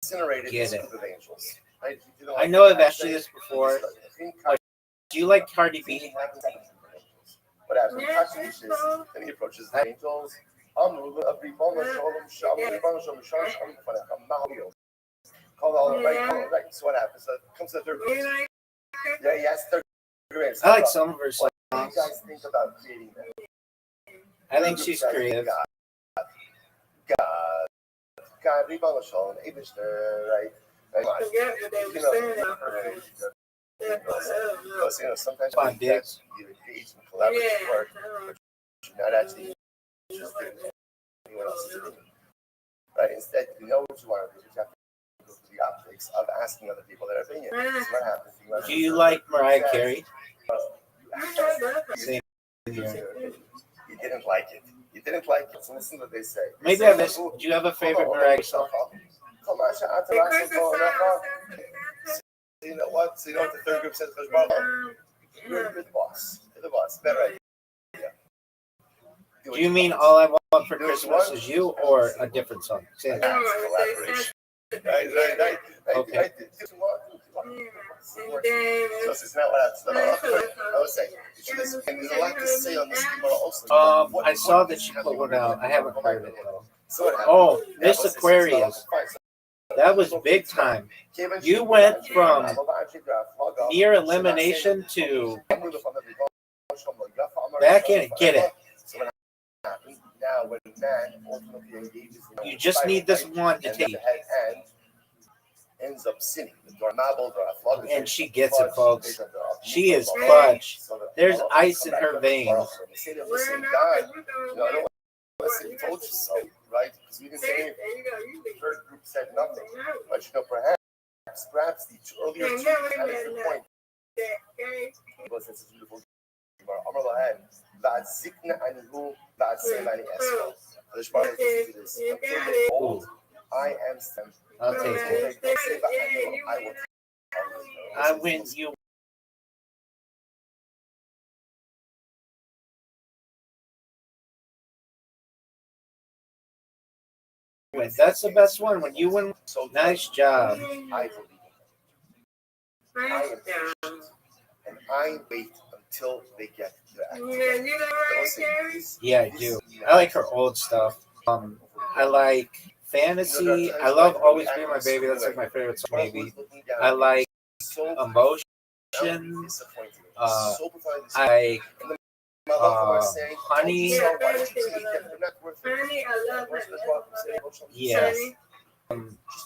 incinerated this group of angels. Right? I know I've asked you this before. Do you like Cardi B? What happens? Then he approaches the angels. Right. So what happens? Comes to the third verse. Yeah, yes, third verse. I like some of her songs. What do you guys think about creating that? I think she's creative. God, right? Sometimes you engage in collaborative work, but you're not actually just doing anyone else's doing. Right? Instead, you know what you want to do. You have to go through the optics of asking other people their opinion. So what happens? Do you like Mariah Carey? Same here. You didn't like it. You didn't like it. So listen to what they say. Maybe I missed. Do you have a favorite Mariah song? You know what? So you know what the third group says? You're the boss. You're the boss. Better idea. Do you mean All I Want for Christmas Is You or a different song? Same. Collaboration. Right. Okay. So it's not what I was saying. And there's a lot to say on this also. I saw that she put one out. I haven't heard it though. So oh, Miss Aquarius. That was big time. You went from near elimination to back in. Get it. Now, when a man ultimately engages in You just need this one to take. the head and ends up sinning. And she gets it, folks. She is clutch. There's ice in her veins. Listen, God, I don't want to say told you so, right? Because we didn't say anything. The first group said nothing. But perhaps the earlier two had a good point. Because this is beautiful. بعد ذكر عنه بعد سيماني أسفل. There's part of this. Until they old, I am sent. I'll take it. I win. You. Win. That's the best one. When you win, nice job. I believe. I am patient, and I wait until they get the Yeah, I do. I like her old stuff. I like fantasy. I love Always Be My Baby. That's like my favorite song, maybe. I like Emotion. I Honey. Yes.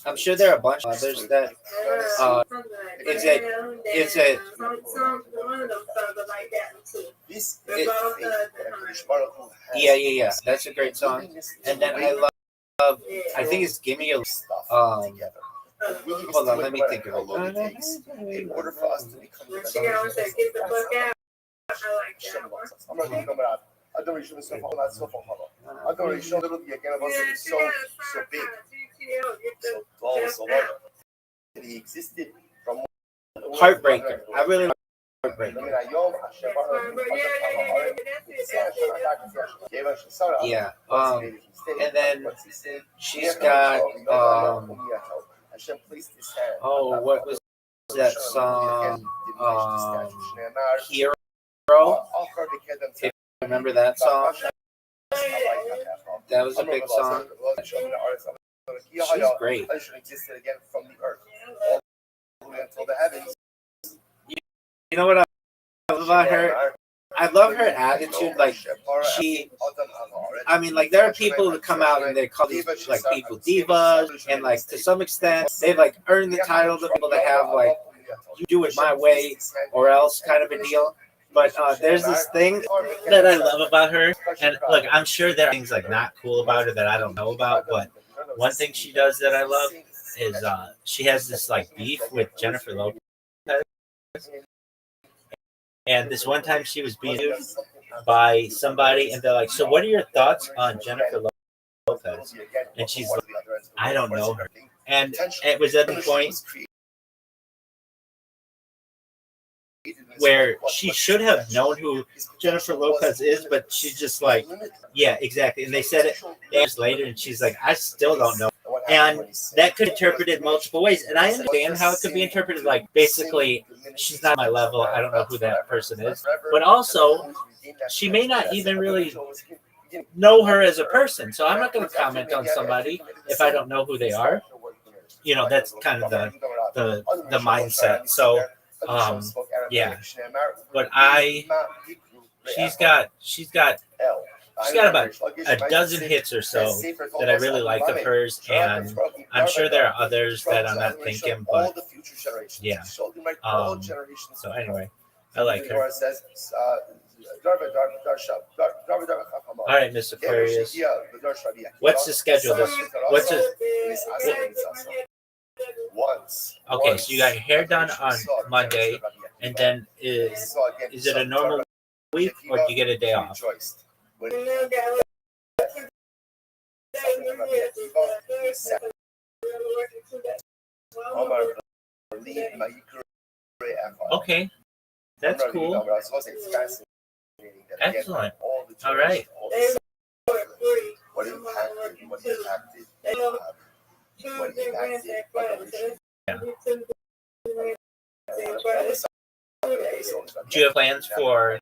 I'm sure there are a bunch of others that. Is it? Yeah. That's a great song. And then I love. I think it's Gimme a. Hold on, let me think of it. In order for us to become so big, so tall, so large. He existed from Heartbreaker. I really like Heartbreaker. Yeah. And then she's got oh, what was that song? Hero. If you remember that song, that was a big song. She's great. You know what I love about her? I love her attitude. Like like there are people who come out and they call these like people divas, and like to some extent they've like earned the title to be able to have like you do it my way or else kind of a deal. But there's this thing that I love about her, and look, I'm sure there are things like not cool about her that I don't know about, but one thing she does that I love is she has this like beef with Jennifer Lopez. And this one time she was being interviewed by somebody, and they're like, "So what are your thoughts on Jennifer Lopez?" And she's like, "I don't know her." And it was at the point where she should have known who Jennifer Lopez is, but she's just like, yeah, exactly. And they said it years later, and she's like, I still don't know. And that could be interpreted multiple ways. And I understand how it could be interpreted like, basically, she's not my level. I don't know who that person is. But also, she may not even really know her as a person. So I'm not going to comment on somebody if I don't know who they are. You know, that's kind of the mindset. So, yeah, but she's got about a dozen hits or so that I really like of hers, and I'm sure there are others that I'm not thinking, but yeah. So anyway, I like her. All right, Miss Aquarius. What's the schedule this? Okay, so you got your hair done on Monday, and then is it a normal week or do you get a day off? Okay, that's cool. Excellent. All right. Yeah. Do you have plans for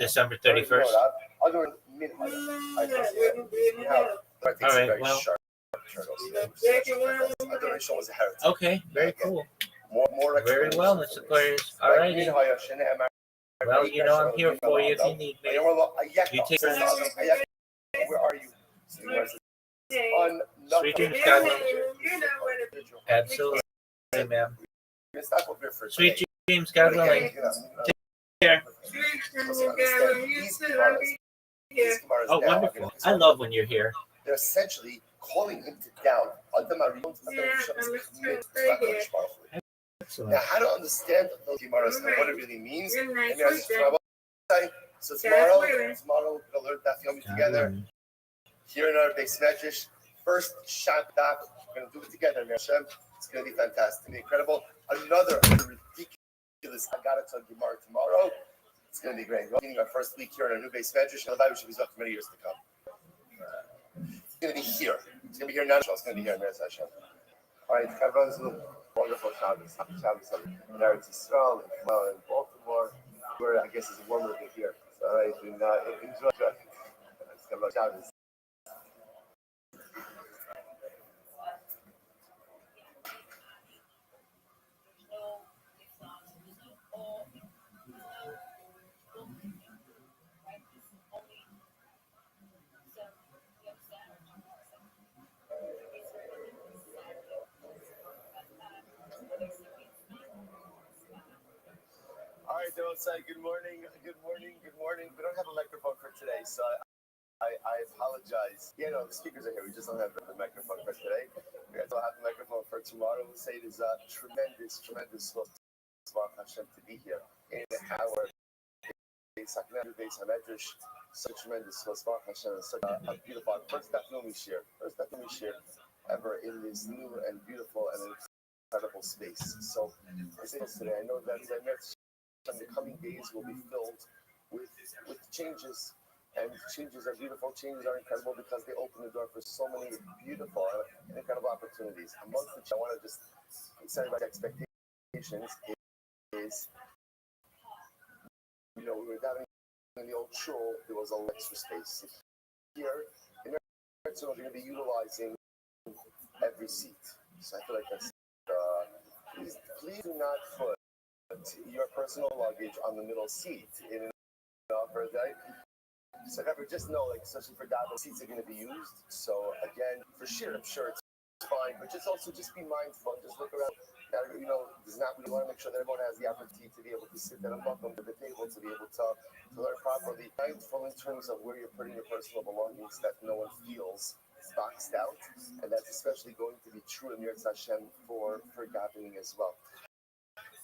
December 31st? All right, well. Okay, very cool. Very well, Mr. Aquarius. All righty. Well, you know I'm here for you if you need me. You take care. Where are you? So the Gemara says, on Sweet dreams, God willing. Absolutely, ma'am. We're gonna stop over here for Sweet today. dreams, God willing. Take care. Oh, wonderful. I love when you're here. They're essentially calling him to down. Excellent. Now, how to understand those Gemaras and what it really means? So tomorrow we'll learn that film together here in our base medrash. First shot doc, we're gonna do it together, Hashem. It's gonna be fantastic, it's gonna be incredible. Another ridiculous Haggadah Gemara tomorrow. It's gonna be great. We're beginning our first week here in our new base medrash, and we should be stuck for many years to come. It's gonna be here. It's gonna be here in Nashville. It's gonna be here in Meretz Hashem. All right, everyone's wonderful Shabbos. Happy Shabbos in Eretz Yisrael, in Baltimore, where I guess it's warmer than here. So, all right, and enjoy Shabbos. All right, they'll say good morning. We don't have a microphone for today, so I apologize. The speakers are here. We just don't have the microphone for today. We will have the microphone for tomorrow. We'll say it is a tremendous Hashem to be here in our base Hamedrash. Such tremendous Hashem, such a beautiful first Dafnomi share ever in this new and beautiful and incredible space. So today, I know that the coming days will be filled with changes, and changes are beautiful. Changes are incredible because they open the door for so many beautiful and incredible opportunities. Amongst which I want to just set about expectations is, we were down in the old shul. There was a extra space here. In Eretz Yisrael, we're going to be utilizing every seat. So I feel like that's please do not put your personal luggage on the middle seat in an offer day. So never just know, especially for that, the seats are going to be used. So again, for sure, I'm sure it's fine, but just be mindful. Just look around. We want to make sure that everyone has the opportunity to be able to sit and welcome to the table, to be able to learn properly. Mindful in terms of where you're putting your personal belongings, that no one feels boxed out, and that's especially going to be true in Meretz Hashem for gathering as well.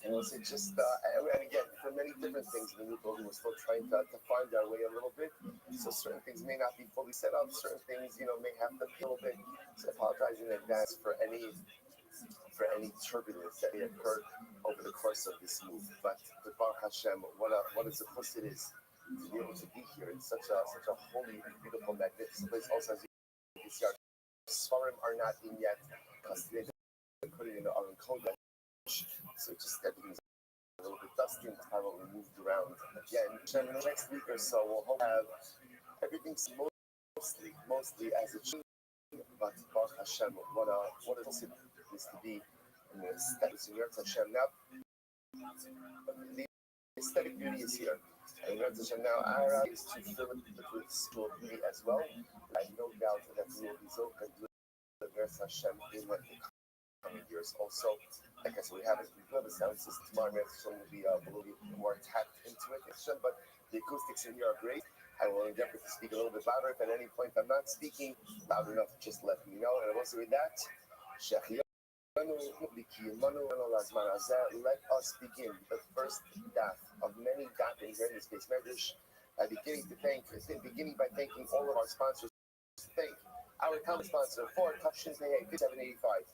And was it just, and again, for many different things in the new building, we're still trying to find our way a little bit. So certain things may not be fully set up, certain things, may have to be a little bit. So I apologize in advance for any turbulence that may occur over the course of this move. But Baruch Hashem, what a plus it is to be able to be here in such a holy, beautiful, magnificent place. Also, as you can see, our Svarim are not in yet because they put it in the oven code. So just everything's a little bit dusty and probably moved around again. And in the next week or so, we'll have everything's mostly as it should. But Baruch Hashem, what a blessing it is to be in the status of Meretz Hashem. Now, the aesthetic beauty is here. And Meretz Hashem now, our is to fill it with spiritual beauty as well. I have no doubt that we will be so good with Meretz Hashem in the coming years. Also, like I said, we have a sound system tomorrow. So we'll be a little bit more tapped into it. But the acoustics in here are great. I will endeavor to speak a little bit louder. If at any point I'm not speaking loud enough, just let me know. And also with that, let us begin the first daf of many dafim here in this base medrash. Beginning by thanking all of our sponsors. Thank our common sponsor for Tafshin Pei 5785.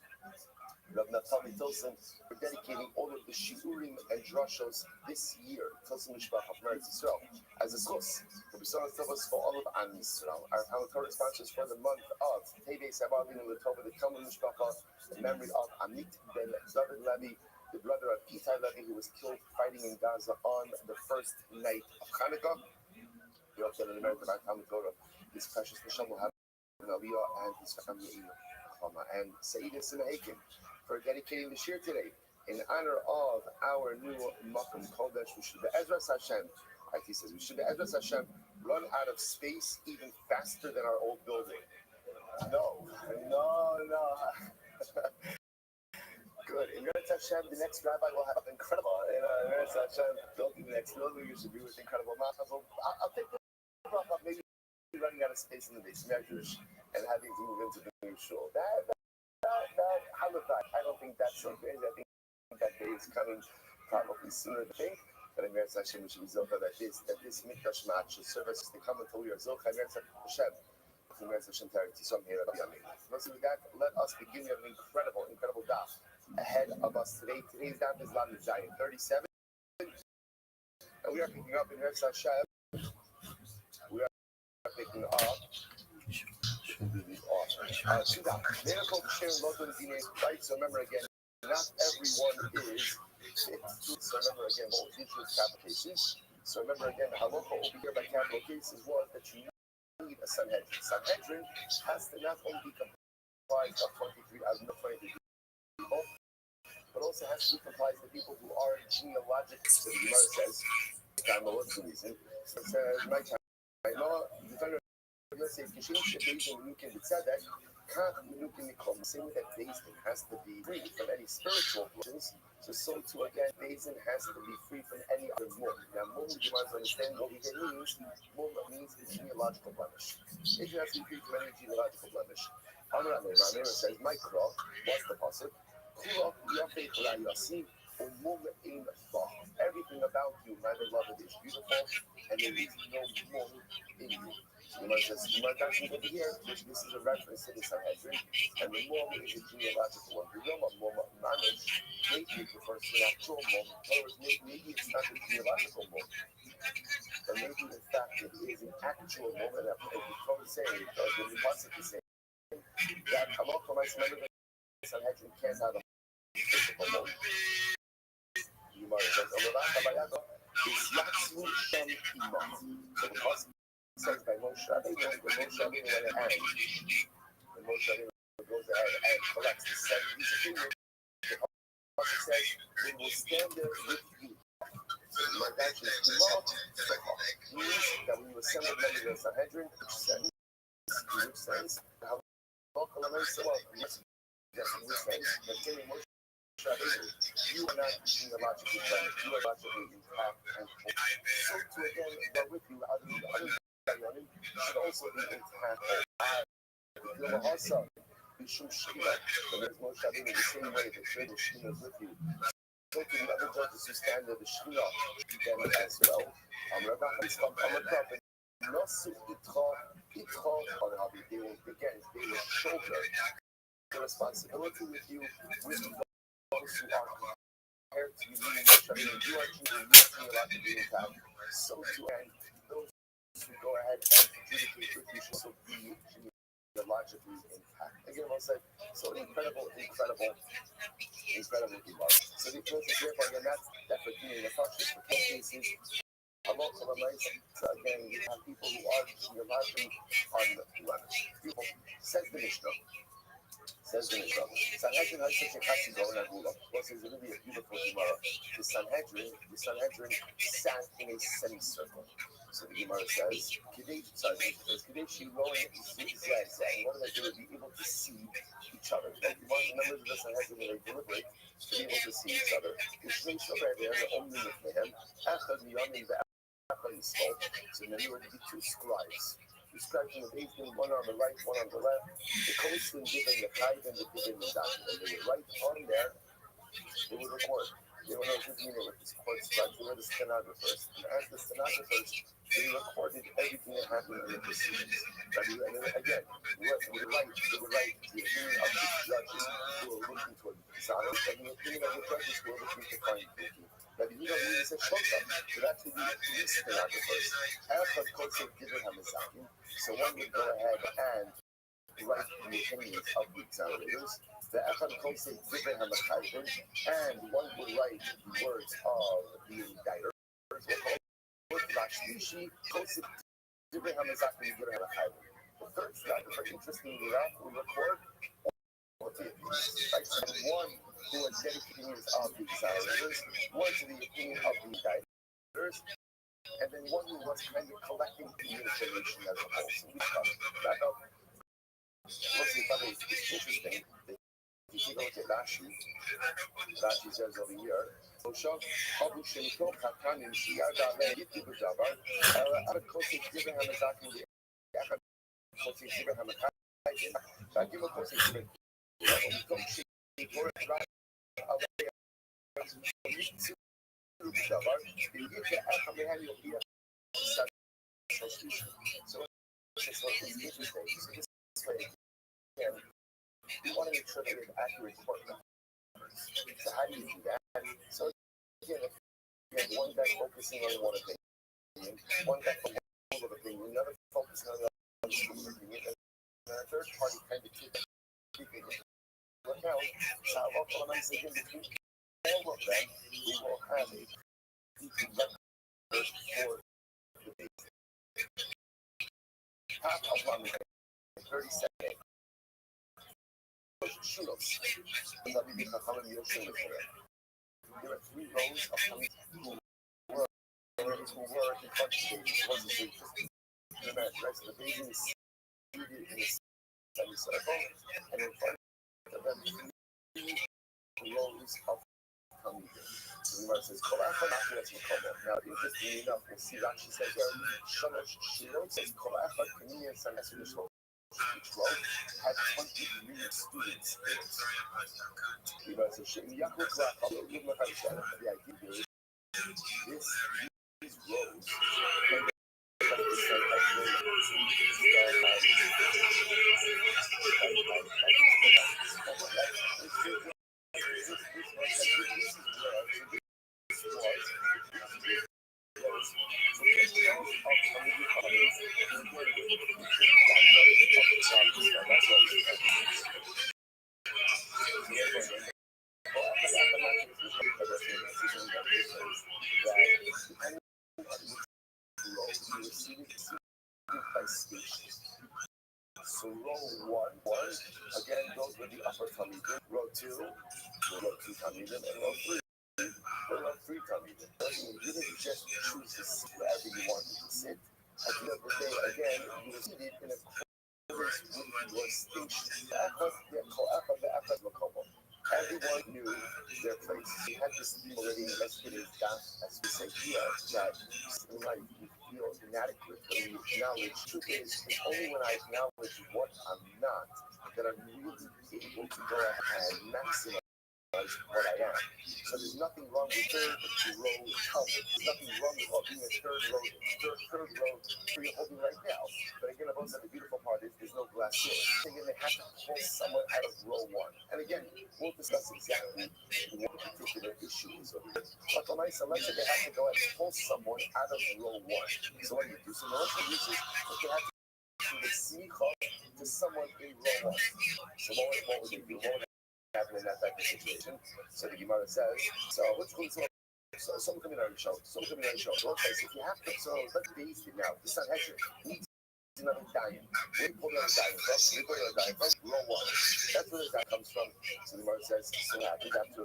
Rav Naftali Tilson for dedicating all of the shiurim and drashos this year. Tilson Mishpach of Meretz Yisrael as a source for B'Sonah Tovos for all of Am Yisrael. Our Talmud sponsors for the month of Tevei Sabavin and Latova, the Talmud Mishpacha, in memory of Amit ben David Levi, the brother of Itai Levi, who was killed fighting in Gaza on the first night of Hanukkah. We hope that in the merit of our Talmud Torah, this precious Neshama will have an Aliyah and his family and Sa'idah Sinahakim for dedicating the shir today in honor of our new Makom Kodesh. We should be Ezras Hashem. He says we should be Ezras Hashem run out of space even faster than our old building? No. Good. In Eretz Hashem, the next rabbi will have incredible. In Eretz Hashem, building the next building, you should be with incredible mazel. I'll take the bracha, maybe running out of space in the base measures and having to move into the new shul. That I don't think that's so crazy. I think that day is coming probably sooner than think. But in Eretz Hashem, we should be zilcha that this mikdash match should serve us to come until we are zilcha in Eretz Hashem. In Eretz Hashem territory. So I'm here at Yamim. So with that, let us begin an incredible daf ahead of us today. Today's daf is Lamed Zayin 37. And we are picking up in Eretz Hashem. We are picking up. Right, so remember again, not everyone is fit. So remember again, what we did with capital cases. So remember again, the halacha over here by capital cases was that you need a Sanhedrin. Sanhedrin has to not only be comprised of 23 out of 23 people, but also has to be comprised of people who are genealogic. So the Gemara says, what's the reason? So it says, my time, let's say, same with that Basin has to be free from any spiritual blessings. So too again, Basin has to be free from any other mum. Now, mum, you must understand what we get means. Mum means a genealogical blemish. It has to be free from any genealogical blemish. Amar says, my krok, what's the pasuk? Everything about you, my beloved, is beautiful, and there is no mum in you. So the says, over here, this is a reference to the Sanhedrin, and the mum is a genealogical one. The Roma mum, manage, maybe it refers to an actual mum, or maybe it's not a genealogical mum. But maybe in fact it is an actual mum, and if you don't say it, or the Pasuk is saying that Kamal Kamais, remember the Sanhedrin can't have a physical mum. You might have said, it's Yatsu Shem Imam. So the Pasuk says by Moshe Rabbeinu, when Moshe Rabbeinu went ahead, when Moshe Rabbeinu goes ahead and collects the 70 opinions, the Pasuk says, they will stand there with you. So the Mardash is Imam, means that when you assemble members of the Sanhedrin, which says, how local and so on, yes, in which sense, that saying Moshe Rabbeinu, you are not genealogically blended, you are logically intact and whole. So to again, but with you, other should also be intact. The also, Bishum Shina, when there's Moshe Rabbeinu, the same way that Shina is with you. So to the other judges who stand there, the Shina, them as well. They will shoulder the responsibility with you, with those who are compared to you, meaning Moshe Rabbeinu, you are genealogically intact. So to end, those who go ahead and adjudicate with you should also be genealogically intact. Again, I'll say, so incredible Gemara. So the closest example, again, that's for doing the functions for cases. So again, you have people who are genealogically unblemished. People, says the Mishnah. Sanhedrin has such a chassid going at Gula. Plus, it's really a beautiful Gemara. The Sanhedrin sat in a semicircle. So the Gemara says, Kadeshi rowing zigzags, in order that they would be able to see each other. Like you want the members of the Sanhedrin when they deliberate to be able to see each other. So then there would be two scribes. Two scribes in the basement, one on the right, one on the left. The Kohen giving the Chayv and the Giving the Zaken. And they would write on there, they would record. They would have good meaning with these court scribes. They were the stenographers. And as the stenographers, they recorded everything that happened in the proceedings. And then again, they would write the opinion of the judges who were looking toward the Zion, and the opinion of the judges who were looking to find guilty. Now, the Yidam means a shotgun. So that's the police stenographers. Echad Kotzev Giving Hamazakim. So one would go ahead and write the opinions of the examinators. The Echad Kotzev Giving Hamachayvim. And one would write the words of the indictors. Vashlishi Kotzev Giving Hamazakim Giving Hamachayvim. The third stenographer, interestingly enough, will record all the opinions. Right? So one who has dedicated opinions of the examinators, one to the opinion of the indictors, and then one who was kind of collecting the new generation as a whole. So we talked back up. What's the thought is interesting. If you look at Rashi says over here, so Shov Abu Shemito Katanim Shiyada Yiti Budavar, Ara Kosi Given Hamazakin, Echad Kosi Given Hamakayin, Bagima Kosi Given, Tom Shi, Torah Budavar, the Yiti Achamahan Yokia, so it's interesting. So this way, again, we want to make sure that we have accurate report numbers. So how do you do that? So again, if you have one guy focusing on one opinion, one guy focusing on another opinion, another focusing on another opinion, and a third party kind of keeping it account, in between all of them, we will have a record for the base. Half of 30 seconds. Shulos. There are 3 rows of Hamid who were in front of the wasn't the rest of the baby is seated in a semicircle, and in front of them 3 rows of Hamid. So the Gemara says, now, interestingly enough, we'll see that she says, Shalosh Shilot says, each row had 23 students in it. The Gemara says, the idea is these rows So row 1, again, those were the upper tummy. Row 2, tummy, and row 3. Row 3 tummy. You didn't just choose to sit wherever you wanted to sit. At the end of the day, again, you were seated in accordance with your station. Everyone knew their place. You had this thing already invested in that, as we say here, that in life you feel inadequate when you acknowledge. Truth is, it's only when I acknowledge what I'm not that I'm really able to go ahead and maximize what I am. So there's nothing wrong with third row cover. There's nothing wrong with being a third row where you're holding right now. But again, I've also said the beautiful part is there's no glass ceiling. Again, they have to pull someone out of row 1. And again, we'll discuss exactly what particular issue is over here. But the nice, let's say they have to go and pull someone out of row 1. So what do you do? So the Rosh uses what they have to do the smicha to someone in row 1. So what would they do? What would happen in that type of situation? So the Gemara says, so let's go to someone coming on the show. So okay, so if you have to, so let's base it now. This is actually needs another diamond. We pull out a diamond from row 1. That's where the diamond comes from. So the Gemara says, so I think after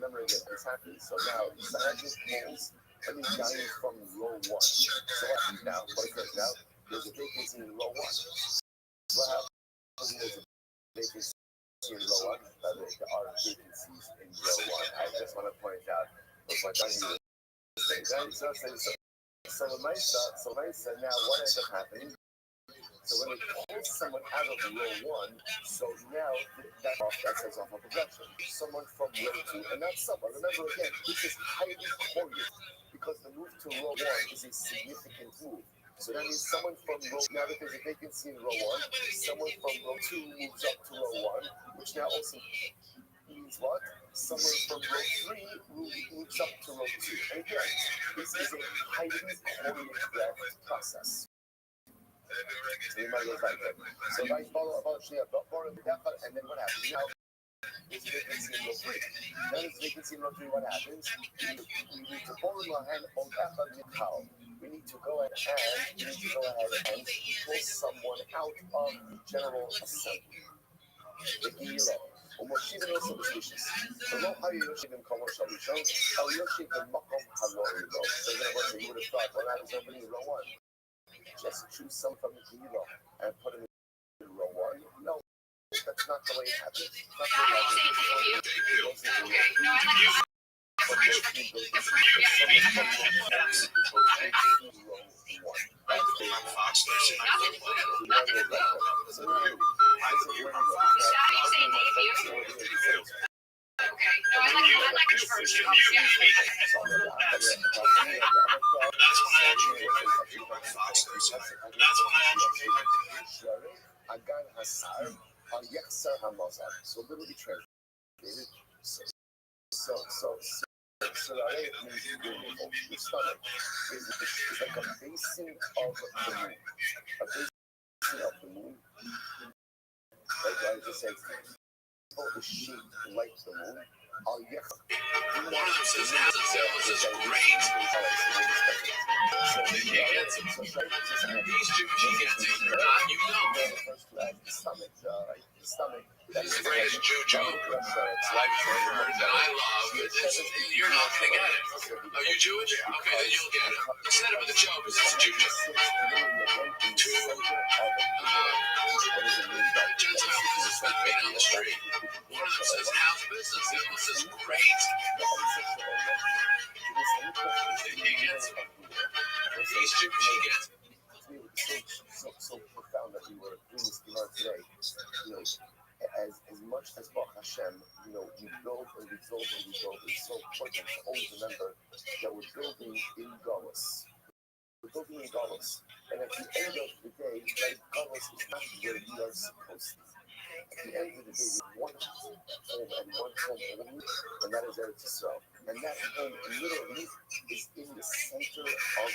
remember that this happens. So now scientists pulls any diamond from row 1. So what happens now? What occurs now? There's a vacancy in row 1. What happens is a vacancy in row 1. There are vacancies in row 1. I just want to point out what I need to say. So now what ends up happening? So when they pull someone out of row 1, so now that says off of production. Someone from row 2, and that's someone. Remember again, this is highly correlated because the move to row 1 is a significant move. So that means someone from row, now that there's a vacancy in row 1, someone from row 2 moves up to row 1, which now also means what? Someone from row 3 moves up to row 2. And again, this is a highly choreographed process. So you might go back there. So if I follow about and then what happens? Now, there's vacancy in row 3. Now there's vacancy in row 3, what happens? We need to borrow your hand on how. We need to go ahead and pull someone out of the general assembly. The ומושיבים לו סובסישס. ולא היושיבים כמו שלישון, היושיב במקום הלא אלו. So then what you would have thought, well, that is opening row 1. Just choose some from the Gilo and put him in row 1. No, that's not the way it happens. It's not the way it happens. Okay, no, I like it. Agan Hasar, Yexar Hamazar. So literally translated. So means beautiful. The stomach is like a basin of the moon. A basin of the moon. Like I just said, is shaped like the moon. One of them says this is great. These Jewish gets it, you know. The stomach. This is the greatest juju I've ever heard that I love. You're not going to get it. Are you Jewish? Okay, then you'll get it. Set it with a joke because it's juju. Gentiles that meet on the street. One of them says, how's business? The other one says, great. He gets it. These Jewish gets it. So profound that we were doing this Gemara today. You know, as much as Baruch Hashem, you know, we build and we build and we build. It's so important to always remember that we're building in Galus. We're building in Galus. And at the end of the day, like, Galus is not where we are supposed to be. At the end of the day, we have one home and one home only, and that is Eretz Yisrael. And that home literally is in the center of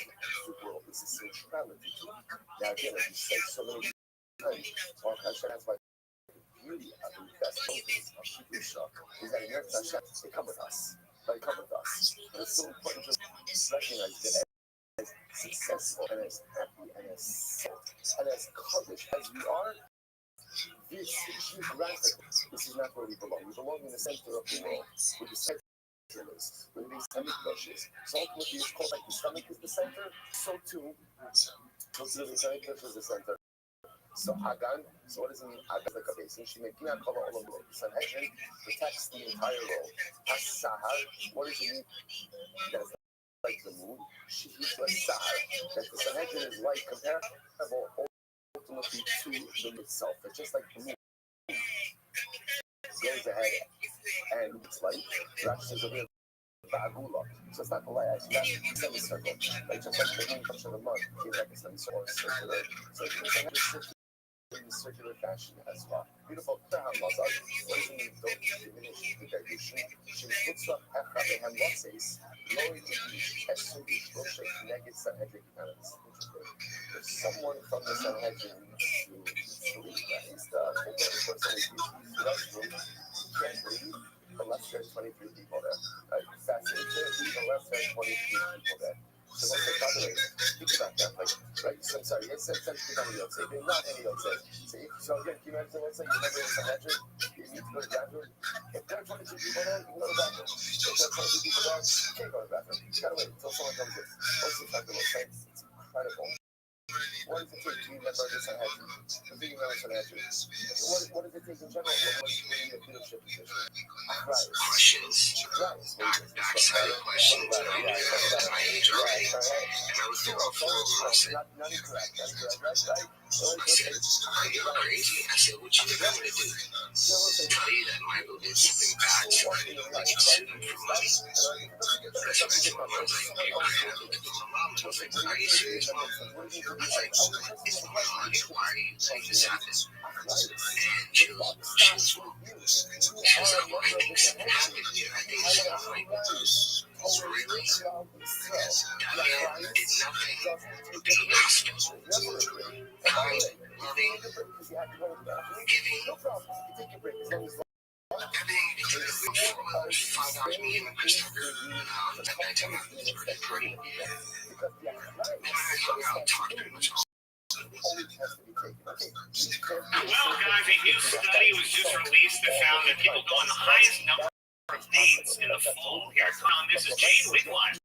the world. It's a centrality to it. Now again, as you said so many times, Baruch Hashem, that's why the beauty of the best moments of Kedusha is that in Eretz Hashem, they come with us. They come with us. And it's so important to recognize that as successful and as happy and as salt and as covered as we are, this geographically, this is not where we belong. We belong in the center of the world, with the center is, with these stomach. So ultimately, it's called like the stomach is the center, so too, the stomach is the center. So Hagan, so what does it mean? Hagan is like a basin. She made Gina Kala all over the Sanhedrin, protects the entire world. Has-Sahar, what does it mean? That's like the moon. She is like Sahar, that the Sanhedrin is like comparable ultimately to the moon itself. It's just like the moon goes ahead and it's like Rashi says a bit Bagula. So it's not the light, actually that's a semicircle. Like just like the moon comes to the month, it's like a semicircle or circular. So it's in a circular fashion as well. Beautiful. What does it mean? Don't diminish the dilution. She puts up Achabehem Lotses, lowering the Essudish Roshek Neged Sanhedrin Canons. If someone from the Sanhedrin needs to leave, that is the person who can't leave unless there's 23 people there. Fascinating, unless there's 23 people there. So what's the calculator? Think about that. Like, right, so sorry, it's becoming Yotze, but not any Yotze. So again, can you imagine, let's say you're never in Sanhedrin, you need to go to the bathroom. If there are 22 people there, you can go to the bathroom. If there are 22 people there, you can't go to the bathroom. You gotta wait until someone comes in. Most of the time, it's incredible. What does it take to be a member of the Sanhedrin? To be a member of the Sanhedrin? What does it take in general? What is in a leadership position? Questions. Backside questions that I knew at my age already. And I was there before I said, Not incorrect. I said, you're crazy. I said, what you think I'm going to do? Tell you that Michael did something bad to me. Like, sue him for money. That's what I told my mom. I was like, okay, what happened? I told my mom, and I was like, are you serious, Mom? I was like, it's going on here. Why are you saying this happened? And she was wrong. She was like, I think something happened here. I think stuff like this. Really? That man did nothing. Being hostile. Kind, loving, giving. Everything you do before you find out me and Chris Tucker that night time after his birthday party. And I hung out, talked pretty much all. Well, guys, a new study was just released that found that people go on the highest number of dates in the fall. Here on this is Jane Wigwam.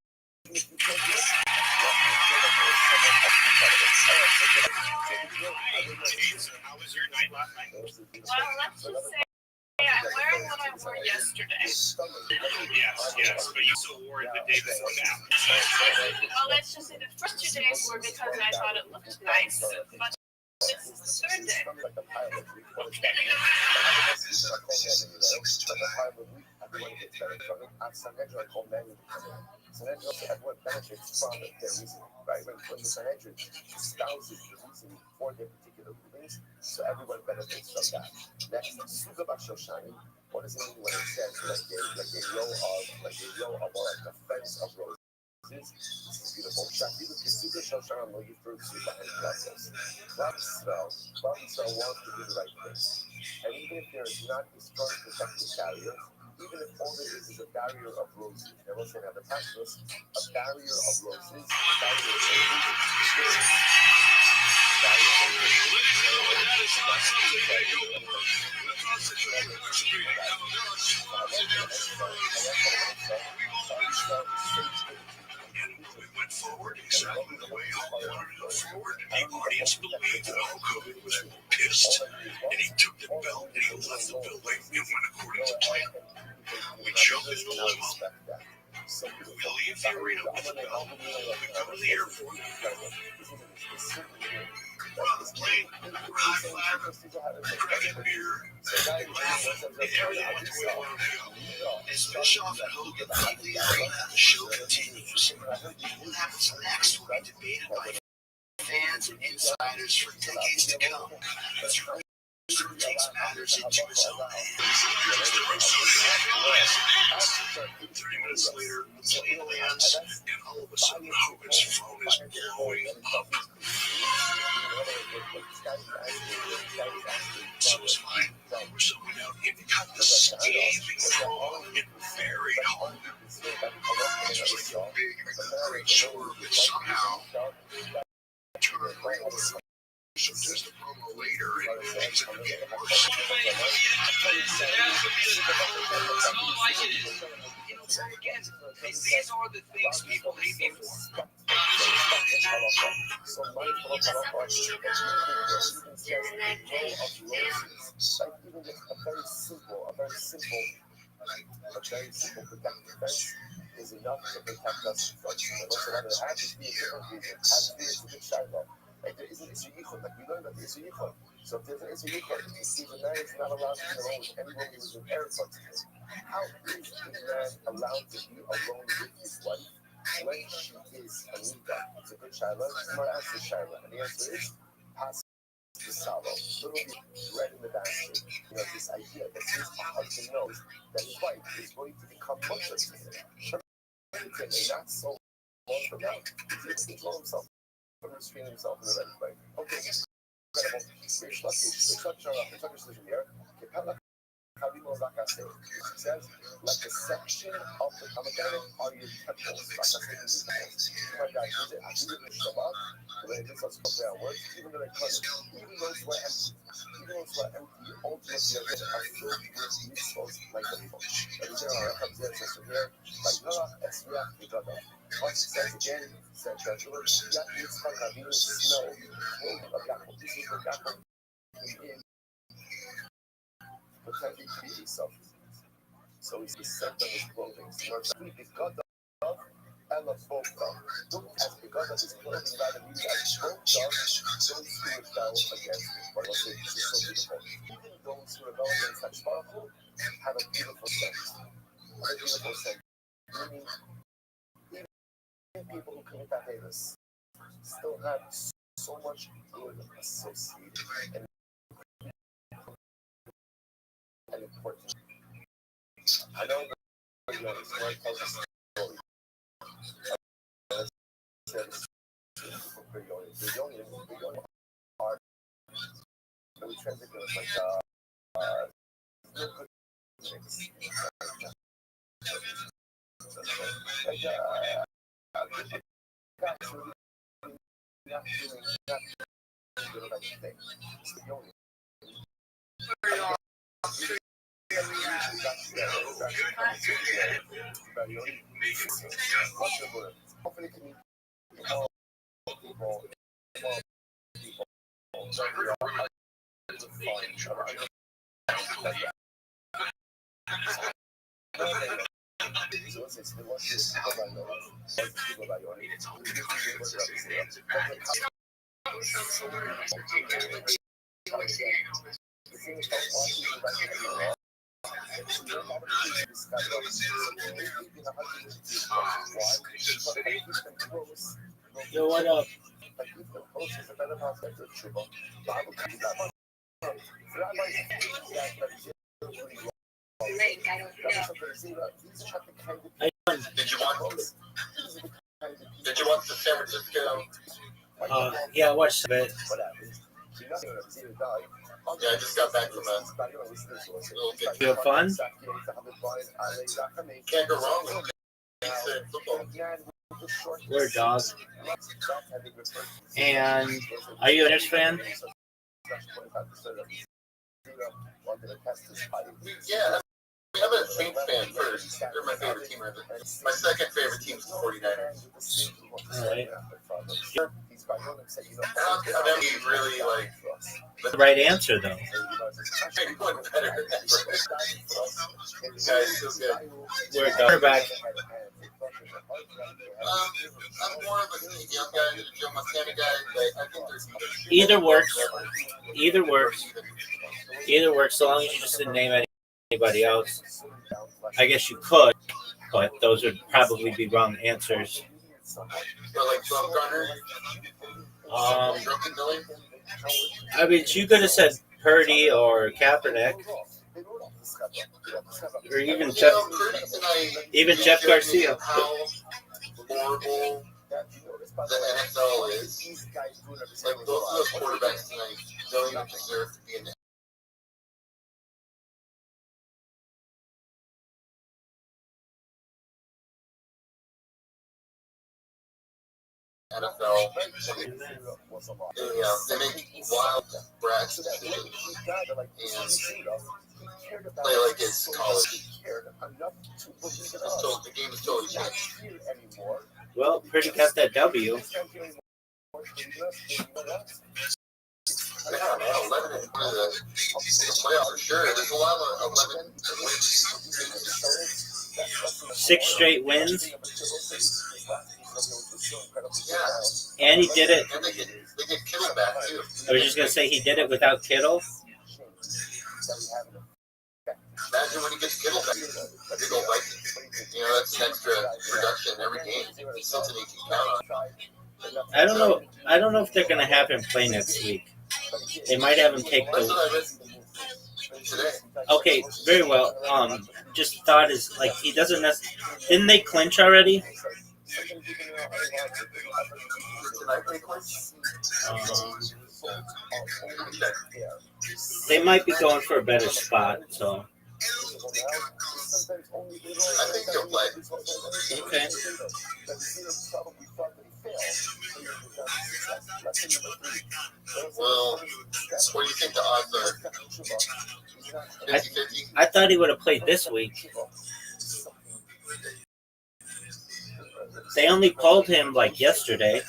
How was your night last night? Well, let's just say I'm wearing what I wore yesterday. Yes, but you also wore it the day before that. Well, let's just say the first 2 days were because I thought it looked nice, but this is the third day. Sanhedrin everyone benefits from their reasoning, right? When the Sanhedrin espouses the reasoning for their particular rulings, so everyone benefits from that. Next, Suga Bashoshanim, what does it mean when it says like a row of or like a fence of roses? This is beautiful. Shafilu Kisuga Shoshanim will you through Suga and process. Klal Yisrael wants to do the right thing. And even if there is not a strong protective barrier, even if all there is a barrier of roses, there was an avatashos, a barrier of roses, We went forward exactly the way I wanted to go forward. The audience believed that Hulk Hogan was pissed, and he took the belt and he left the building and went according to plan. We jumped in the limo. We leave the arena with the belt. We go to the airport. We're on the plane. We're high-fiving, cracking beer, and laughing. And everyone went the way we wanted to go. As Bischoff and Hogan leave the arena, the show continues. What happens next will be debated by fans and insiders for decades to come. As Restream takes matters into his own hands. 30 minutes later, the plane lands, and all of a sudden, Hogan's phone is blowing up. So it's fine. We're someone out and cut the scathing wrong and buried home. Just like a big, great sword that somehow turned real. So just a promo later, and things are getting worse. Again, these are the things people hate me for. So mindful of our like even a very simple protective fence is enough to protect us from whatsoever. It has to be a different reason. It has to be a good shiloh. Like there isn't Isur Yichud, like we learned that there's Isur Yichud. So if there's an Isur Yichud, the man is not allowed to be alone with anyone who is in Eretz. How is a man allowed to be alone with his wife when she is a Nida? It's a good shiloh. Someone asks the shiloh, and the answer is pass the sallow. Little bit red in the basket. You know, this idea that his husband knows that his wife is going to become mutter to him. Not so long from now. He's going to control himself. Restrain himself in the right way. Okay, incredible. Rish Lakish decision here. It says, like the section of the Kamakanik are your temples. Oh my God, is it actually the Shabbat? When it gives us our words, even though they're clean, even those who are empty, ultimately are filled with mitzvot like the people. And we say, comes there, says from here, like Noah, Esriach, Yigada. Once it says again, it says that the word Yat Yitzchak Avinu snow, of Yaakov. This is what Yaakov came in, protecting to be self-disease. So he's set on his clothing. So it's God of Ella Bokta. Look as because of his clothing, rather means as Bokta, those who rebel against him. But what's it? This is so beautiful. Even those who rebel against Hashbarach have a beautiful sense. Meaning, even people who commit Averis still have so much good associated and important. I know that you know this one tells us story. We translate it as like Yo, what up? Did you watch the San Francisco? Yeah, I watched a bit. Yeah, I just got back from a little bit. You have fun? Can't go wrong with decent football. We're a dog. And are you a Niners fan? Yeah, I'm a Saints fan first. They're my favorite team ever. My second favorite team is the 49ers. All right. I don't really like The right answer, though. anyone better. Guys, so good. We're a quarterback. I'm more of a young guy than a Joe Montana guy, but I think there's Either works. Either works. Either works, so long as you just didn't name anybody else. I guess you could, but those would probably be wrong answers. Or like Bumgarner, Drunken Billy. I mean, you could have said Purdy or Kaepernick, or even Jeff Garcia. How horrible the NFL is. Like both of those quarterbacks tonight don't even deserve to be in the NFL. They make wild, brash decisions and play like it's college. The game is totally changed. Well, Purdy got that W. I don't know, 11 in one of the playoffs for sure. There's a lot of 11 wins. 6 straight wins. Yeah. And he did it. And they get Kittle back too. I was just going to say he did it without Kittle. Imagine when he gets Kittle back. Big old Vikings. You know, that's an extra production every game. Something he can count on. I don't know if they're going to have him play next week. They might have him take That's what I the. read today. Okay, very well. Just thought is like he doesn't. Didn't they clinch already? They might be going for a better spot. So. I think he'll play. Okay. Well, what do you think the odds are? 50-50? I thought he would have played this week. They only pulled him like yesterday.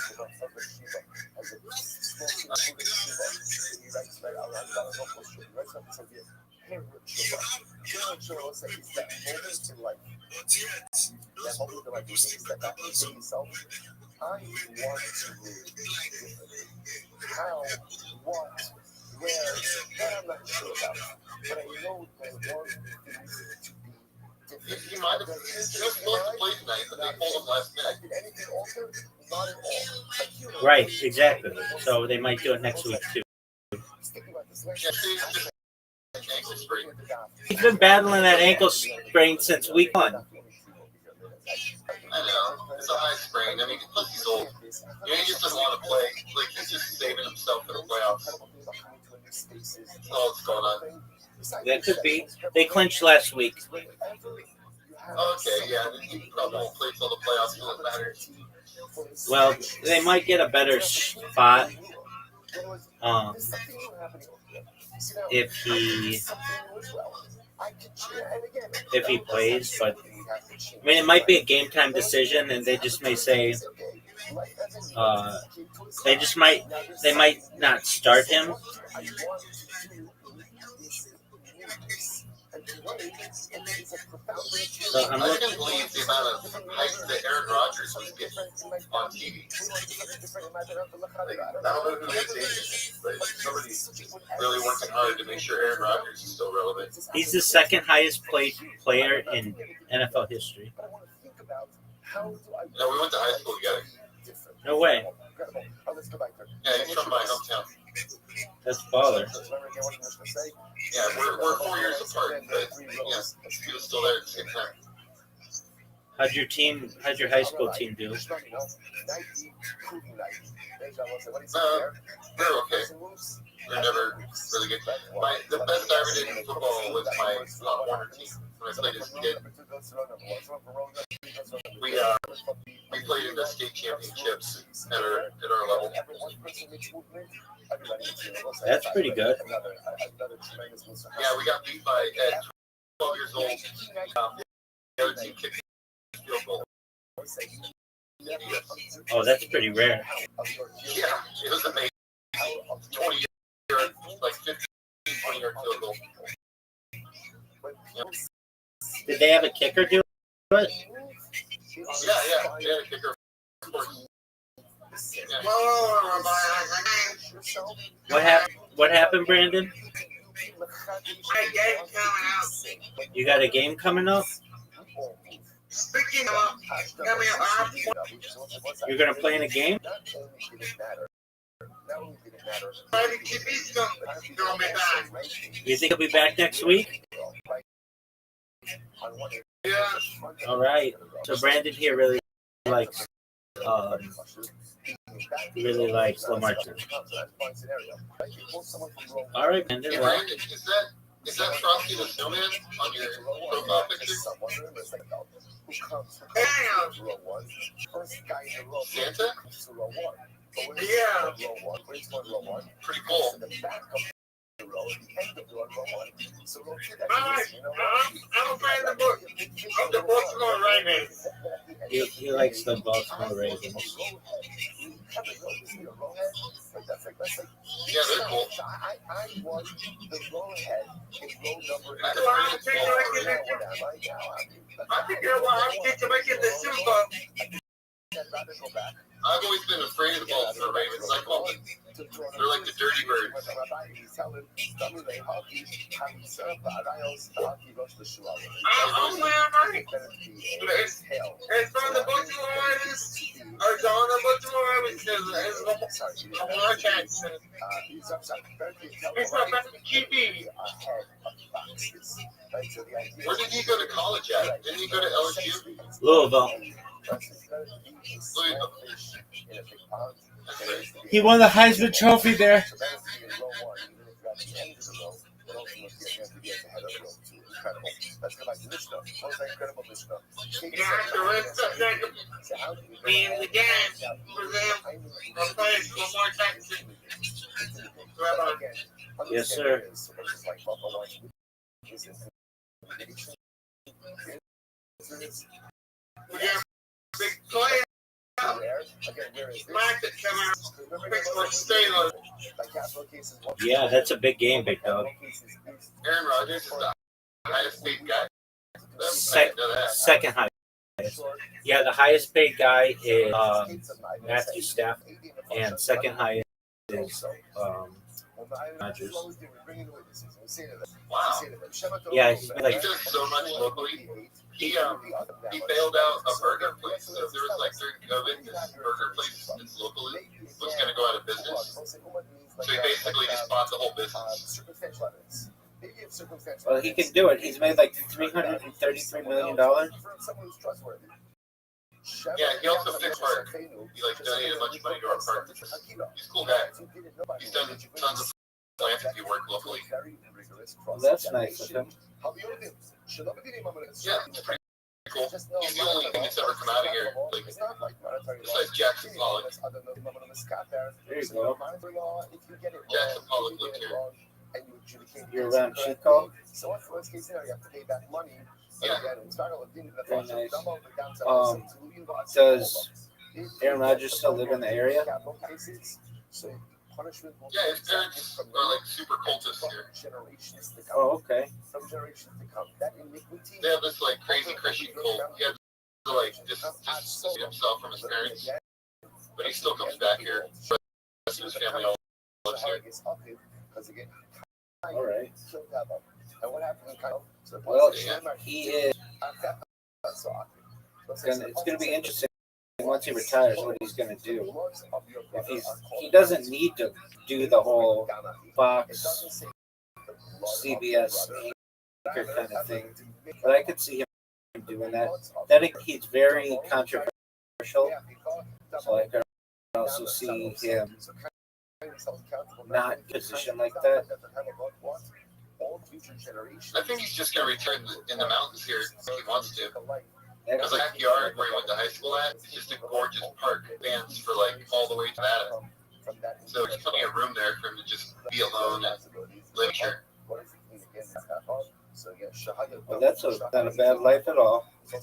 How, what, where, that I'm not sure about. But I know that one He might have. He was supposed to play tonight, but they pulled him last minute. anything altered? Not at all. Right, exactly. So they might do it next week too. Yeah, see, it's just an ankle sprain. He's been battling that ankle sprain since week 1. I know. It's a high sprain. I mean, plus he's old. You know, he just doesn't want to play. Like, he's just saving himself for the playoffs. That's all that's going on. That could be. They clinched last week. Okay, yeah. He probably won't play till the playoffs. It doesn't matter. Well, they might get a better spot. um, if he plays, but I mean, it might be a game time decision, and they just may say they might not start him. So I couldn't believe the amount of hype that Aaron Rodgers was getting on TV. Like, I don't know who his agent is, but somebody's really working hard to make sure Aaron Rodgers is still relevant. He's the second highest player in NFL history. No, we went to high school together. No way. Yeah, he's from my hometown. That's baller. Yeah, we're 4 years apart, but yeah, he was still there at the same time. How'd your high school team do? They're okay. They're never really good. The best I ever did in football was my Warner team when I played as a kid. We played in the state championships at our level. That's pretty good. Yeah, we got beat by at 12 years old. The other team kicked the field goal. Oh, that's pretty rare. Yeah, it was amazing. 20 yards, like 15, 20-yard field goal. Yep. Did they have a kicker do it? Yeah, they had a kicker. Of course. Yeah. What happened, Brandon? You got a game coming up? You're gonna play in a game? You think he'll be back next week? Yeah. All right. So Brandon here really likes Lamar Jackson. All right, Brandon. Hey, Well, Brandon, is that Frosty the Snowman on your profile picture? Santa? Yeah. Pretty cool. I'm a fan of the Baltimore Ravens. he likes the Baltimore Ravens. Yeah, they're cool. I think they're making the Super Bowl. I've always been afraid of the Baltimore Ravens. I call them. They're like the dirty birds. It's from the Baltimore Ravens. Or John the Baltimore Ravens. It's my QB. Where did he go to college at? Didn't he go to LSU? Louisville. Louisville. He won the Heisman Trophy there. Be in the game for them. I'll play Lamar Jackson. Yes, sir. We got big play. Yeah, that's a big game, big dog. Aaron Rodgers is the highest paid guy. Second highest. Yeah, the highest paid guy is Matthew Stafford, and second highest is Rodgers. Wow. Yeah, He does so much locally. He bailed out a burger place. So there was like during COVID, this burger place that's locally was going to go out of business. So he basically just bought the whole business. Well, he can do it. He's made like $333 million. Yeah, he also fixed park. He like donated a bunch of money to our park. He's a cool guy. He's done tons of philanthropy work locally. Well, that's nice of him. Yeah, it's pretty cool. He's the only thing that's ever come out of here. Like, besides Jackson Pollock. There you go. Jackson Pollock lived here. You're around Chico? So at worst case scenario, you have to pay back money. Yeah. Very nice. Does Aaron Rodgers still live in the area? Yeah, his parents are like super cultists here. Oh, okay. They have this like crazy Christian cult. He had to like dissociate himself from his parents, but he still comes back here. The rest of his family all lives here. All right. Well, Well, he is. It's gonna be interesting once he retires what he's gonna do. If he doesn't need to do the whole Fox, CBS anchor kind of thing, but I could see him doing that. He's very controversial, so I could also see him not in a position like that. I think he's just gonna return in the mountains here if he wants to. Because the backyard where he went to high school at is just a gorgeous park. Bands for like all the way to Nevada. So there's plenty of room there for him to just be alone and live here. Well, that's not a bad life at all. No,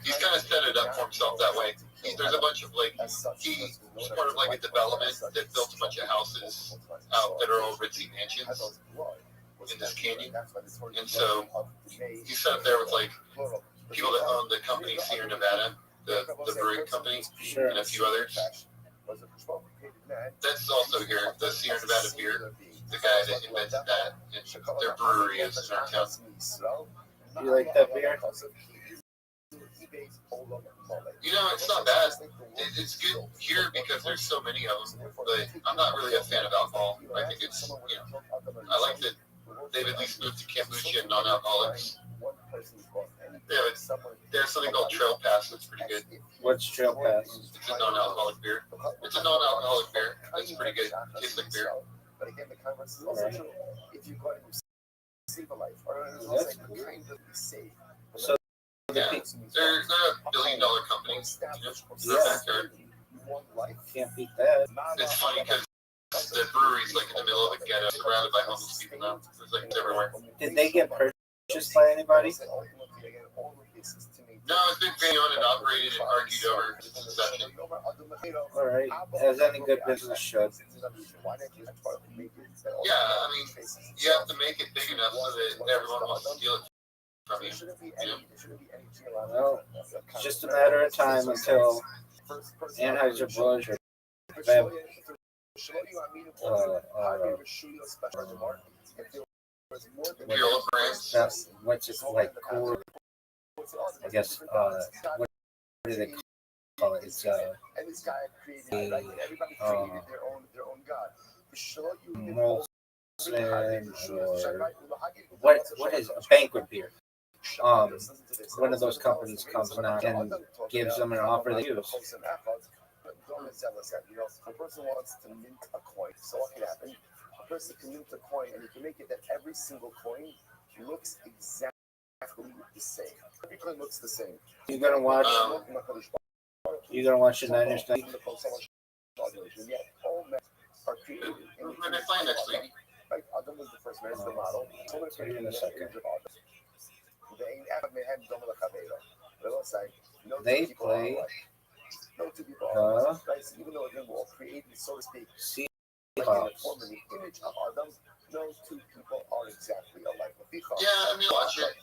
he's kind of set it up for himself that way. There's a bunch of like, he's part of like a development that built a bunch of houses out that are all ritzy mansions in this canyon. And so he's set up there with like people that own the company Sierra Nevada, the brewing company, Sure. and a few others. That's also here, the Sierra Nevada beer. The guy that invented that, and their brewery is in our town. You like that beer? You know, it's not bad. It's good here because there's so many of them, but I'm not really a fan of alcohol. I think it's, I like that they've at least moved to kombucha and non-alcoholics. They have something called Trail Pass that's pretty good. What's Trail Pass? It's a non-alcoholic beer. It's a non-alcoholic beer. It's pretty good. Tastes like beer. But again, the converse is also true. If you go ahead and save a life, or That's kind of save. So Yeah, they're a billion-dollar company. can't beat that. It's funny because the brewery's like in the middle of a ghetto, surrounded by homeless people now. There's like everywhere. Did they get purchased by anybody? No, it's been family-owned and operated and argued over since inception. All right, as any good business should. Yeah, I mean, you have to make it big enough so that everyone wants to steal it from you. You know? Well, it's just a matter of time until Anheuser-Busch or Bev, Imperial brands. what's it like? Cool. I guess. What do they call it? It's Molson or what is a banquet beer? One of those companies comes now and gives them an offer they use. A person wants to mint a coin. So what can happen? A person can mint a coin, and you can make it that every single coin looks exactly the same. Every coin looks the same. You gonna watch? You gonna watch the Niners tonight? When they play next week. Adam was the first man, the model. Tell you in a second. They play even though they were created, so to speak, Seahawks. image of Adam, no two people are exactly alike. Yeah, I mean, watch it.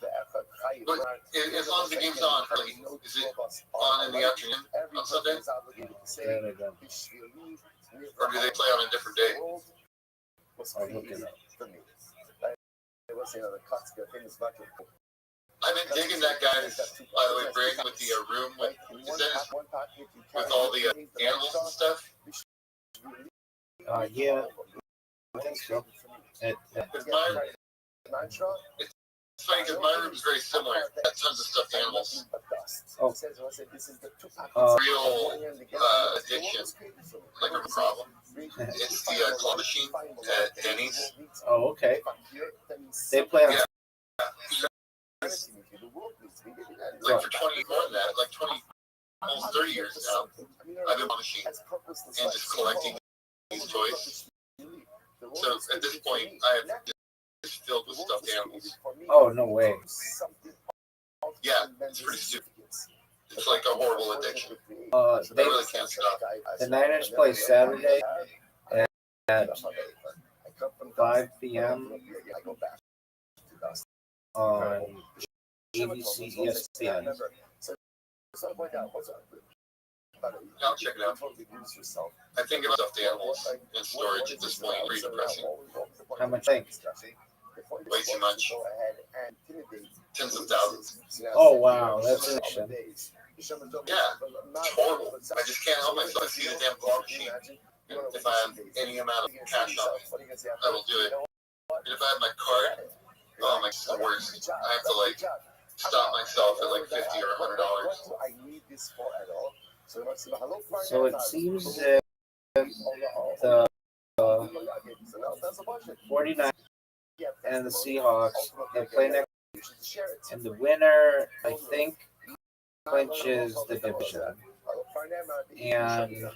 But as long as the game's on, like, is it on in the afternoon on Sunday? There they go. Or do they play on a different day? I'll look it up. I've been digging that guy's, by the way, Brandon, with the room with all the animals and stuff. Yeah, I think so. It's funny because my room is very similar. It has tons of stuffed animals. Oh. Real addiction, like a problem. It's the claw machine at Denny's. Oh, okay. They play on. Yeah. Like for 20, more than that, like 20, almost 30 years now, I've been on machine and just collecting these toys. So at this point, I have just filled with stuffed animals. Oh, no way. Yeah, it's pretty stupid. It's like a horrible addiction. I really can't stop. The Niners play Saturday at 5 p.m. on ABC ESPN. I'll check it out. I think about stuffed animals in storage at this point. Pretty depressing. How much think? Way too much. Tens of thousands. Oh, wow. That's an action. Yeah, it's horrible. I just can't help myself. I see the damn claw machine. And if I have any amount of cash on me, I will do it. And if I have my card, oh my, it's the worst. I have to like stop myself at like $50 or $100. So it seems that the 49ers and the Seahawks, they play next week. And the winner, I think, clinches the division. And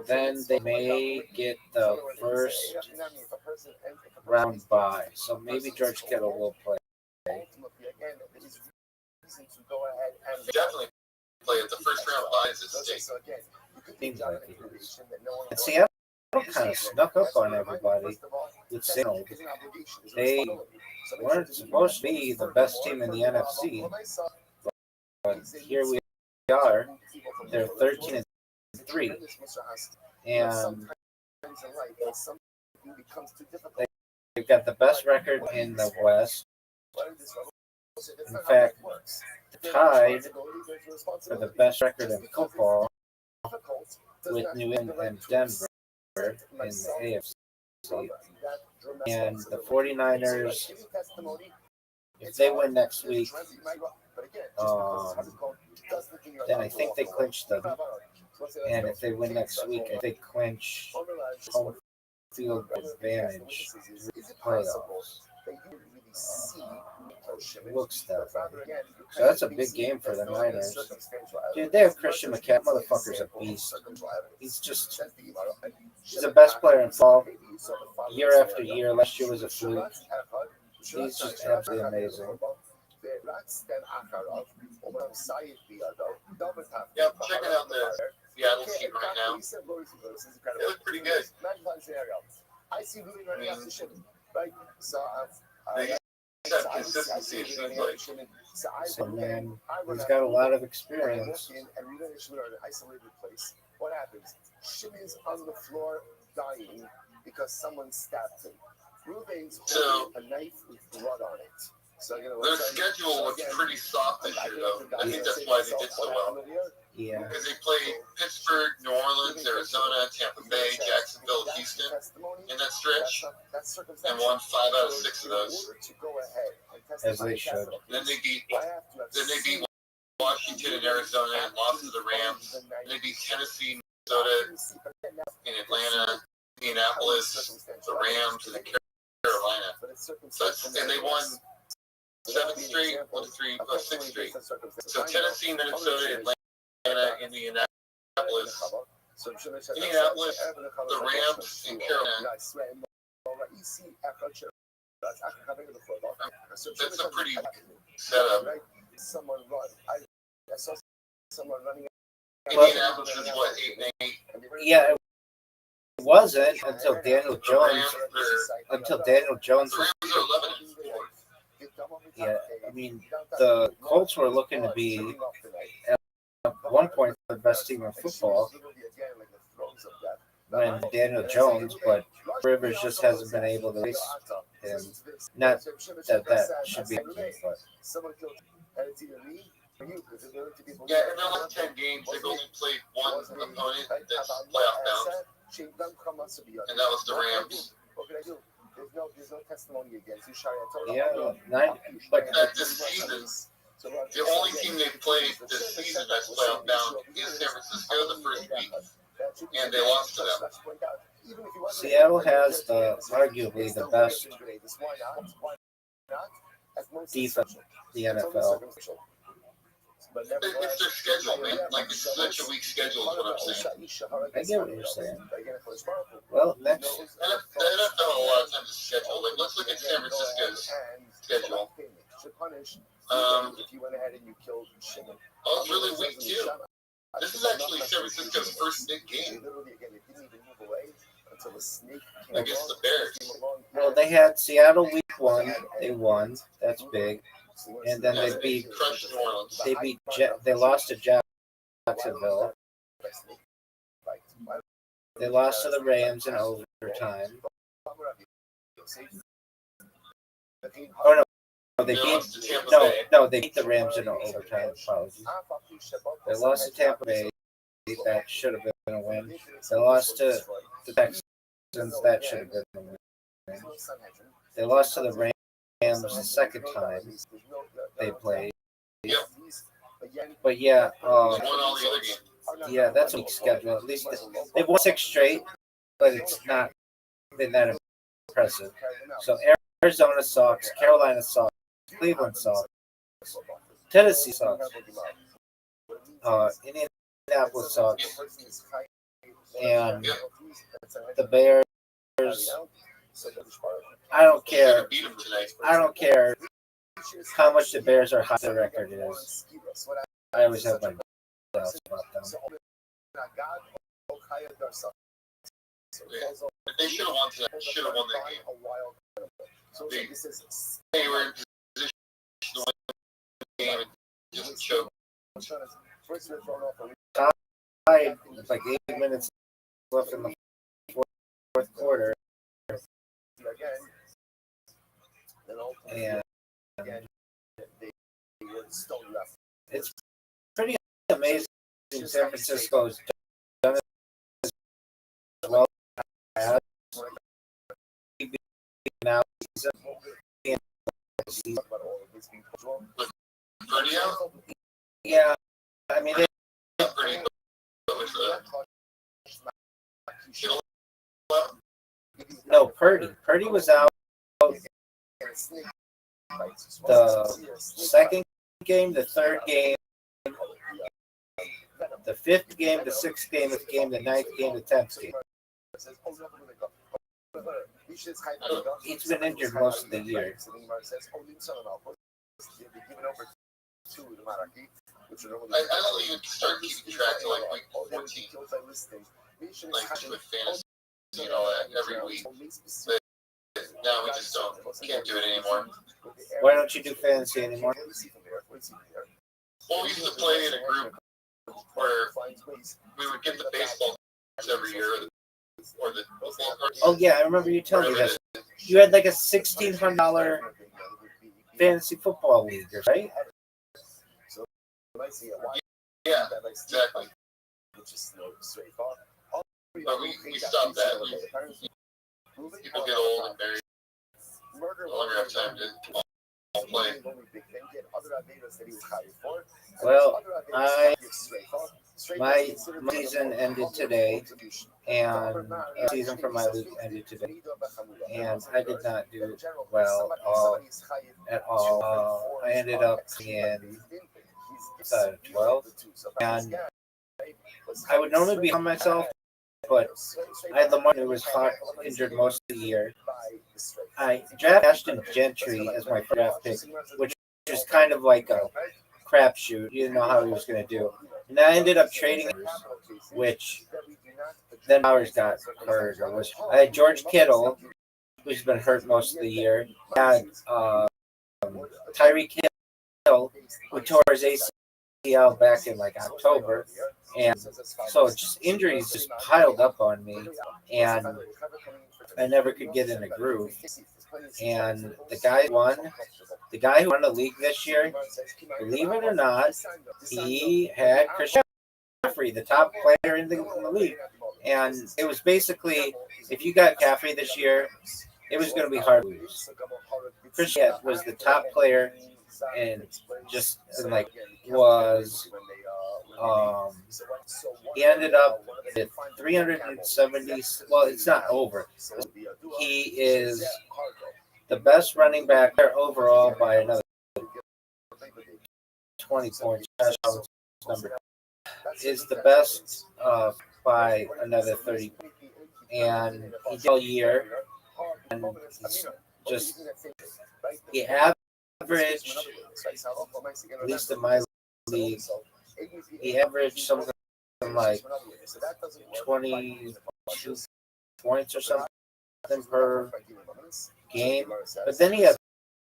then they may get the first round bye. So maybe George Kittle will play. Definitely play it. The first round bye is at stake. Seems like it is. And Seattle kind of snuck up on everybody with Seattle. They weren't supposed to be the best team in the NFC, but here we are. They're 13-3, and they've got the best record in the West. In fact, tied for the best record in football with New England and Denver in the AFC. And the 49ers, if they win next week, then I think they clinch them. And if they win next week, I think clinch home field advantage playoffs. Looks that way. So that's a big game for the Niners. Dude, they have Christian McCaffrey. Motherfucker's a beast. He's the best player in football year after year. Last year was a fluke. He's just absolutely amazing. Yeah, I'm checking out the Seattle team right now. They look pretty good. They just have consistency, it seems like. So, man, he's got a lot of experience. What happens? Shimon's on the floor dying because someone stabbed him. Ruben's holding a knife with blood on it. So, their schedule looks pretty soft this year, though. I think that's why they did so well. Yeah. Because they played Pittsburgh, New Orleans, Arizona, Tampa Bay, Jacksonville, Houston in that stretch, and won 5 out of 6 of those. As they should. Then they beat Washington and Arizona and lost to the Rams. And they beat Tennessee, Minnesota, in Atlanta, Indianapolis, the Rams, and Carolina. And they won 7 straight, 6 straight. So Tennessee, Minnesota, Atlanta, Indianapolis, the Rams, and Carolina. That's a pretty setup. Indianapolis is what, 8-8? Yeah, it wasn't until Daniel Jones. Rams are 11-4. Yeah, I mean, the Colts were looking to be at one point the best team in football when Daniel Jones, but Rivers just hasn't been able to race him. Not that should be a key, but. Yeah, in their last 10 games, they've only played one opponent that's playoff bound, and that was the Rams. Yeah, but this season, the only team they've played this season that's playoff bound is San Francisco the first week, and they lost to them. Seattle has arguably the best defense the NFL. But It's their schedule, man. Like, it's such a weak schedule, is what I'm saying. I get what you're saying. Well, next. The NFL, a lot of times, is schedule. Like, let's look at San Francisco's schedule. Oh, it's really weak, too. This is actually San Francisco's first big game against the Bears. Well, they had Seattle week 1. They won. That's big. And then they beat. Crushed New Orleans. They lost to Jacksonville. They lost to the Rams in overtime. Oh no. They beat the Rams in overtime. Apologies. They lost to Tampa Bay. That should have been a win. They lost to the Texans. That should have been a win. They lost to the Rams the second time they played. But yeah, that's a weak schedule. At least they've won 6 straight, but it's not been that impressive. So Arizona sucks. Carolina sucks. Cleveland sucks. Tennessee sucks. Indianapolis sucks. And the Bears, I don't care. I don't care how much the Bears are high the record is. I always have my doubts about them. They should have won tonight. Should have won that game. They were in position to win the game and just choke. Tied with like 8 minutes left in the fourth quarter. And it's pretty amazing San Francisco's done it as well as now. Yeah, I mean, no, Purdy. Purdy was out the second game, the third game, the 5th game, the 6th game, the 9th game, the 10th game. He's been injured most of the year. I don't even start keeping track of like week 14. Like with fantasy and all that every week. But now we just can't do it anymore. Why don't you do fantasy anymore? Well, we used to play in a group where we would get the baseball cards every year, or the football cards. Oh yeah, I remember you telling me this. You had like a $1,600 fantasy football league, right? Yeah, exactly. But we stopped that. People get old and married. No longer have time to play. Well, my season ended today, and season for my league ended today, and I did not do well at all. I ended up in 12, and I would normally be on myself, but I had Lamar, who was injured most of the year. I drafted Ashton Gentry as my draft pick, which is kind of like a crapshoot. You didn't know how he was going to do. And I ended up trading, which then Bowers got hurt. I had George Kittle, who's been hurt most of the year. I had Tyreek Hill, who tore his ACL back in like October. And so just injuries just piled up on me, and I never could get in a groove. And the guy who won the league this year, believe it or not, he had Chris Caffrey, the top player in the league. And it was basically, if you got Caffrey this year, it was going to be hard to lose. Chris was the top player, and just like was he ended up with 370. Well, it's not over. He is the best running back there overall by another 20 points. Number is the best by another 30, and he did all year, and just he averaged, at least in my league, he averaged something like 22 points or something per game, but then he had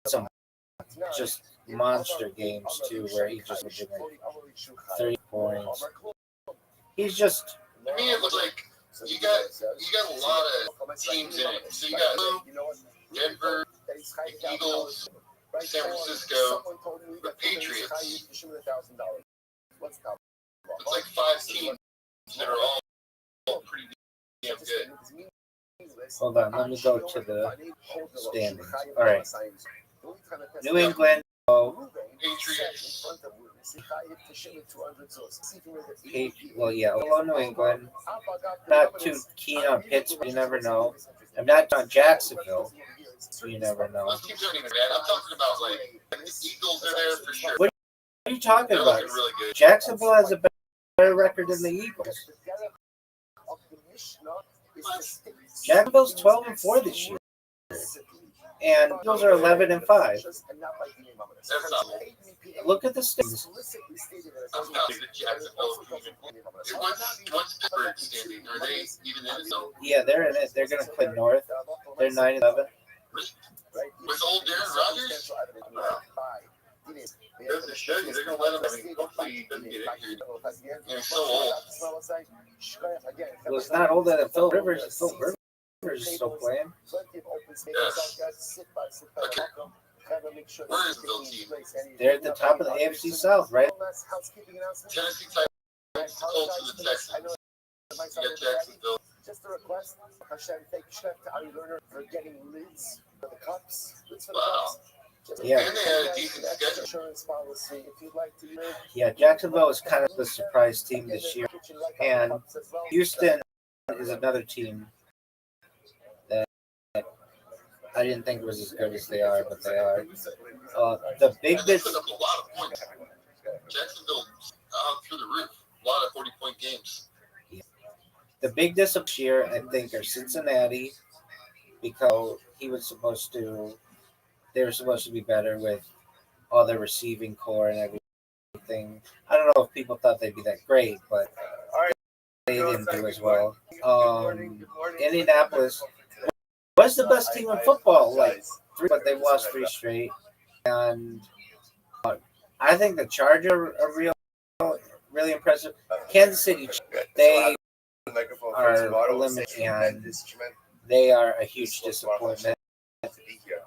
some just monster games too, where he just did like 30 points. He's just. To me, it looks like you got a lot of teams in it. So you got Denver, the Eagles, San Francisco, the Patriots. It's like 5 teams that are all pretty damn good. Hold on, let me go to the standings. All right. New England. Patriots. Well, yeah, hello, New England. Not too keen on Pittsburgh. You never know. I'm not on Jacksonville. You never know. Those teams aren't even bad. I'm talking about like the Eagles are there for sure. What are you talking They're about? looking really good. Jacksonville has a better record than the Eagles. Jacksonville's 12-4 this year, and Eagles are 11-5. That's not Look at the stats. I'm not even Jacksonville. What's Pittsburgh standing? Are they even in it? No. Yeah, they're in it. They're going to play North. They're 9-11. With old Darren Rodgers? Goes to show you, they're going to let him. I mean, hopefully he doesn't get injured. He's so old. Well, it's not older than Phil Rivers. Phil Rivers is still playing. Yes. Okay. Where is the Bill team? They're at the top of the AFC South, right? Tennessee Titans, the Colts, and the Texans. You got Jacksonville. Just a request. Thank you to Ari Lerner for getting lids for the cups. Wow. Yeah. And they had a decent schedule. Insurance policy. If you'd like to live. Yeah, Jacksonville is kind of the surprise team this year. And Houston is another team that I didn't think was as good as they are, but they are. The big And they bit. put up a lot of points. Jacksonville through the roof. A lot of 40-point games. The big disappointment this year, I think, are Cincinnati, because they were supposed to be better with all their receiving core and everything. I don't know if people thought they'd be that great, but they didn't do as well. Indianapolis was the best team in football, but they lost 3 straight. And I think the Chargers are really impressive. Kansas City, they are eliminated, and they are a huge disappointment.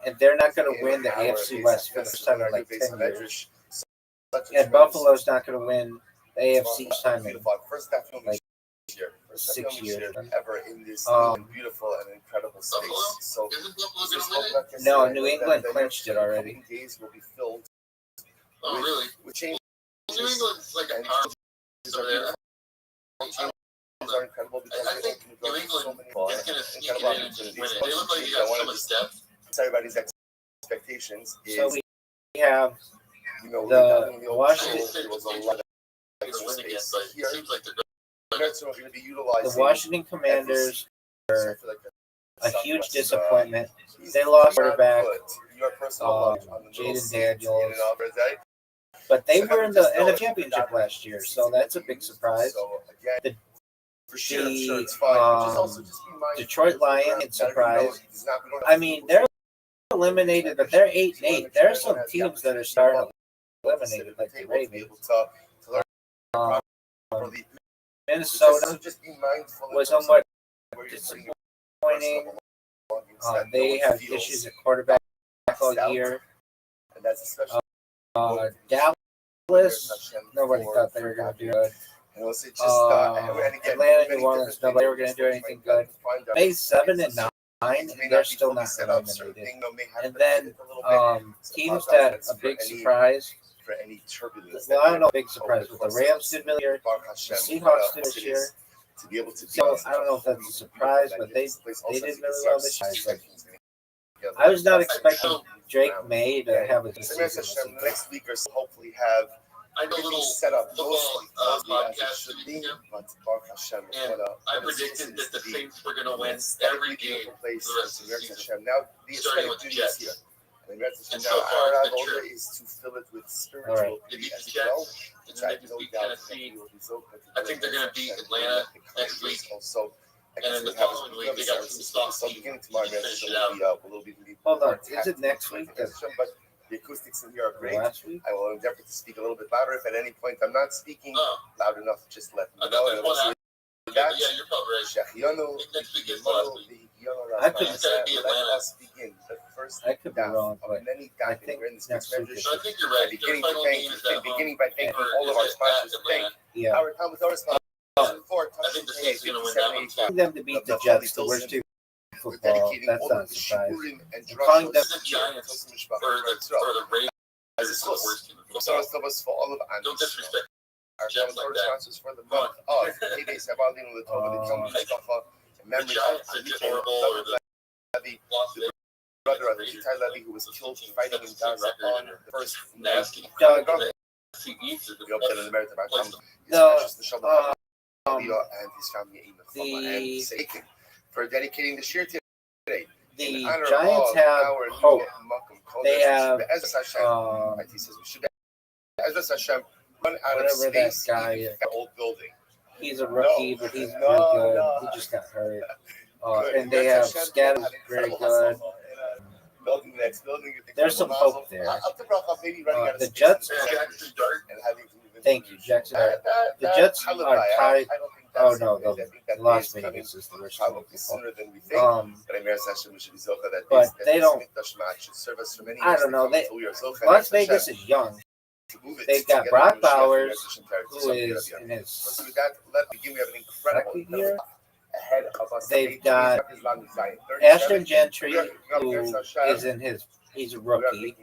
And they're not going to win the AFC West for the first time in like 10 years. And Buffalo's not going to win the AFC first time in like 6 years. Ever in this beautiful and incredible space. So, Isn't Buffalo going to win it? No, New England clinched it already. Days will be filled. Oh, really? With change. New England's like a power over there. Are incredible because I think New England is going to sneak it in and just win it. They look like they got so much depth. Everybody's expectations is, So we have the Washington. was a lot of They're going to win again, but it seems like they're going to be utilized. The Washington Commanders are a huge disappointment. They lost quarterback Jaden Daniels, but they were in the NFC Championship last year, so that's a big surprise. The Detroit Lions surprise. I mean, they're eliminated, but they're 8-8. There are some teams that are starting to eliminated, like the Ravens. Minnesota was somewhat disappointing. They have issues at quarterback all year. Dallas, nobody thought they were going to do good. Atlanta, New Orleans, nobody were going to do anything good. They 7-9, and they're still not eliminated. And then teams that a big surprise. Well, I don't know, big surprise, but the Rams did really year. The Seahawks did this year. So I don't know if that's a surprise, but they did really well this year. I was not expecting Drake May to have a good season. Next week or so, hopefully have I know little set up football mostly as it podcast should with be, you, but Baruch Hashem, and I predicted that the Saints were going to win every game for the rest of the season, Now, the starting with the Jets. here. And the Jets And now, so far, our it's been goal true. is to fill it with All spiritual right. They beauty beat as the well. Jets, and Which then I they just no beat doubt Tennessee. will result in I think they're going to beat Atlanta next week. Also, And then the following week, they got some soft so team. beginning tomorrow, Just finish it will be Hold on. Is it next week? But the acoustics in here are great. Last week? I will endeavor to speak a little bit louder. If at any point I'm not speaking Oh, loud enough, just let me I know. got And this one also out. Yeah, you're probably right. Shechianu, I think next week is the last week. I could- It's gotta be let Atlanta. us begin the first I could be daf wrong, of but many I daf think we're in this next week's week is- So I think you're right. Their final game is at beginning home. by thanking Or all of is our it sponsors. at Thank Atlanta? Yeah. our Talmud Torah sponsors. For I think the Saints are going to win that one too. Calling them to beat the Jets, the worst team in We're football. dedicating That's all not a of the surprise. shiurim and I'm calling drushos them- The Giants for or the Ravens as are a the source. worst team in For football. all of Don't disrespect our Jets Talmud like Torah that. sponsors for the month of Heyday Sabalin L'Tova L'Tom Mustafa in The memory Giants of are just Amitai horrible, or the Levy, Las the Vegas brother of Raiders. Itai Levy, who was killed fighting in 17 Gaza record on and the first nasty. Doug, The East is the We hope that in the merit of our place His No, precious Neshama um, and his family in the the- and Satan for dedicating the shir today. the In honor Giants of have our new hope. Malcolm Kodesh, They have, Be'ezras Hashem. He says we should Be'ezras Hashem run out of whatever that space guy in is. the old building. He's a rookie, but he's very No, good. no. He just got hurt. Good. And they have Be'ezras Hashem, Scatter's had very incredible good. hustle in a building the next building. There's some hope there. Up to Bracha, maybe running out of The space Jets- in the Jackson Dart. and having to move into Thank you, Jackson. The Jets are tied. Oh no, Las Vegas is the worst team in probably football. sooner than we think. But But Amir Sasha, we should be Zocha that they don't- should serve us for many I years don't to know. come They, until we are Zocha. Las Vegas is young. To move it They've got together Brock with Mashiach Bowers, and Mashiach who to is Samir in Rabbi. his So with that, let me give you an incredible second year. ahead of us. They've got Ashton Gentry, who is in his. He's a rookie.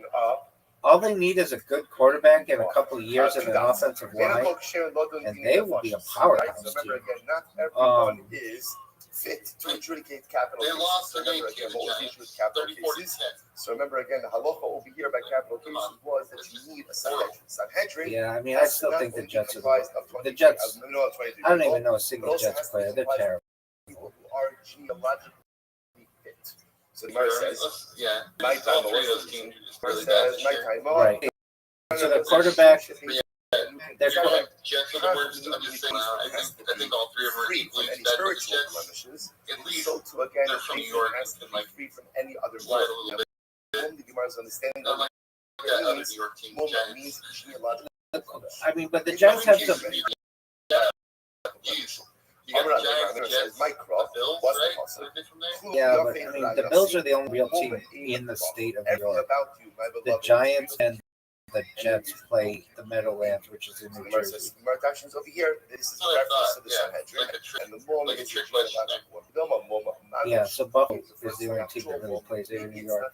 All they need is a good quarterback and a couple of years in an offensive line, and they will be a powerhouse Remember team. again, not everyone is fit to adjudicate capital They cases. lost the game Remember to again, the what was the Giants, issue with capital 30-40. cases? So remember again, the halacha over here by capital cases was that you need a Sanhedrin. Sanhedrin Yeah, I mean, I still think the Jets are the Jets. I I don't even know a single Jets player. They're terrible. people who are geologically fit. So the Gemara says, Yeah. my time, All three of those teams are just really bad says, this my year. time, Right. So the quarterback, they're You're going like Jets are the worst. I'm just saying. I think all three of them are free equally from as any bad. But the spiritual Jets, blemishes. at least, So to again, they're from New Jason York, has to and be like free from any other slide a word. little bit. Only the Gemara's understanding Not like that other New York team, moment Giants. means geological. I mean, but the Giants have some. You got the Giants, the Jets, the Micro, Bills, what's right? the possible? Aren't they from there? Yeah, but I mean, the Bills are the only real team in the state of New Everything York. about you, my The beloved. Giants and the Jets play the Meadowlands, which is in So the New Gemara Jersey. says, the Gemara actions over here. This is So the I reference to thought, the yeah, Sanhedrin. like a trick. And the more like a is trick usually question. about Yeah, so Buffalo is the only team that really plays in New York.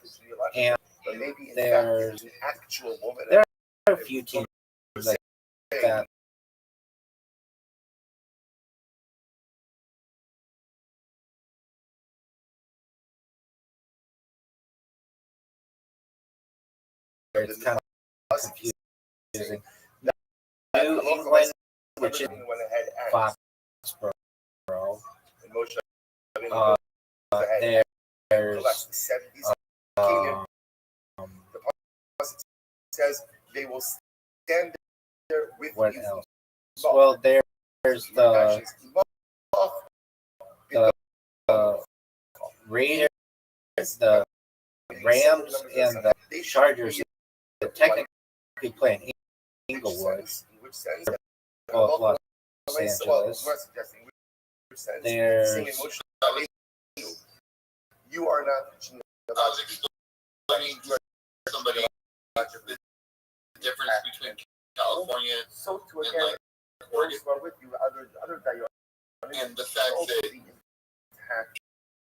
And but maybe in there's- fact, it's an actual moment. there are a few teams like that. It's kind of confusing. New England, which is Foxborough. There's says they will stand there with what you. else? Well, there's the Raiders, the Rams, and the Chargers that technically play in Inglewood, both Los Angeles. There's You are not. I was explaining to somebody the difference between California So to and again, like Oregon, those who are with you, other and the fact that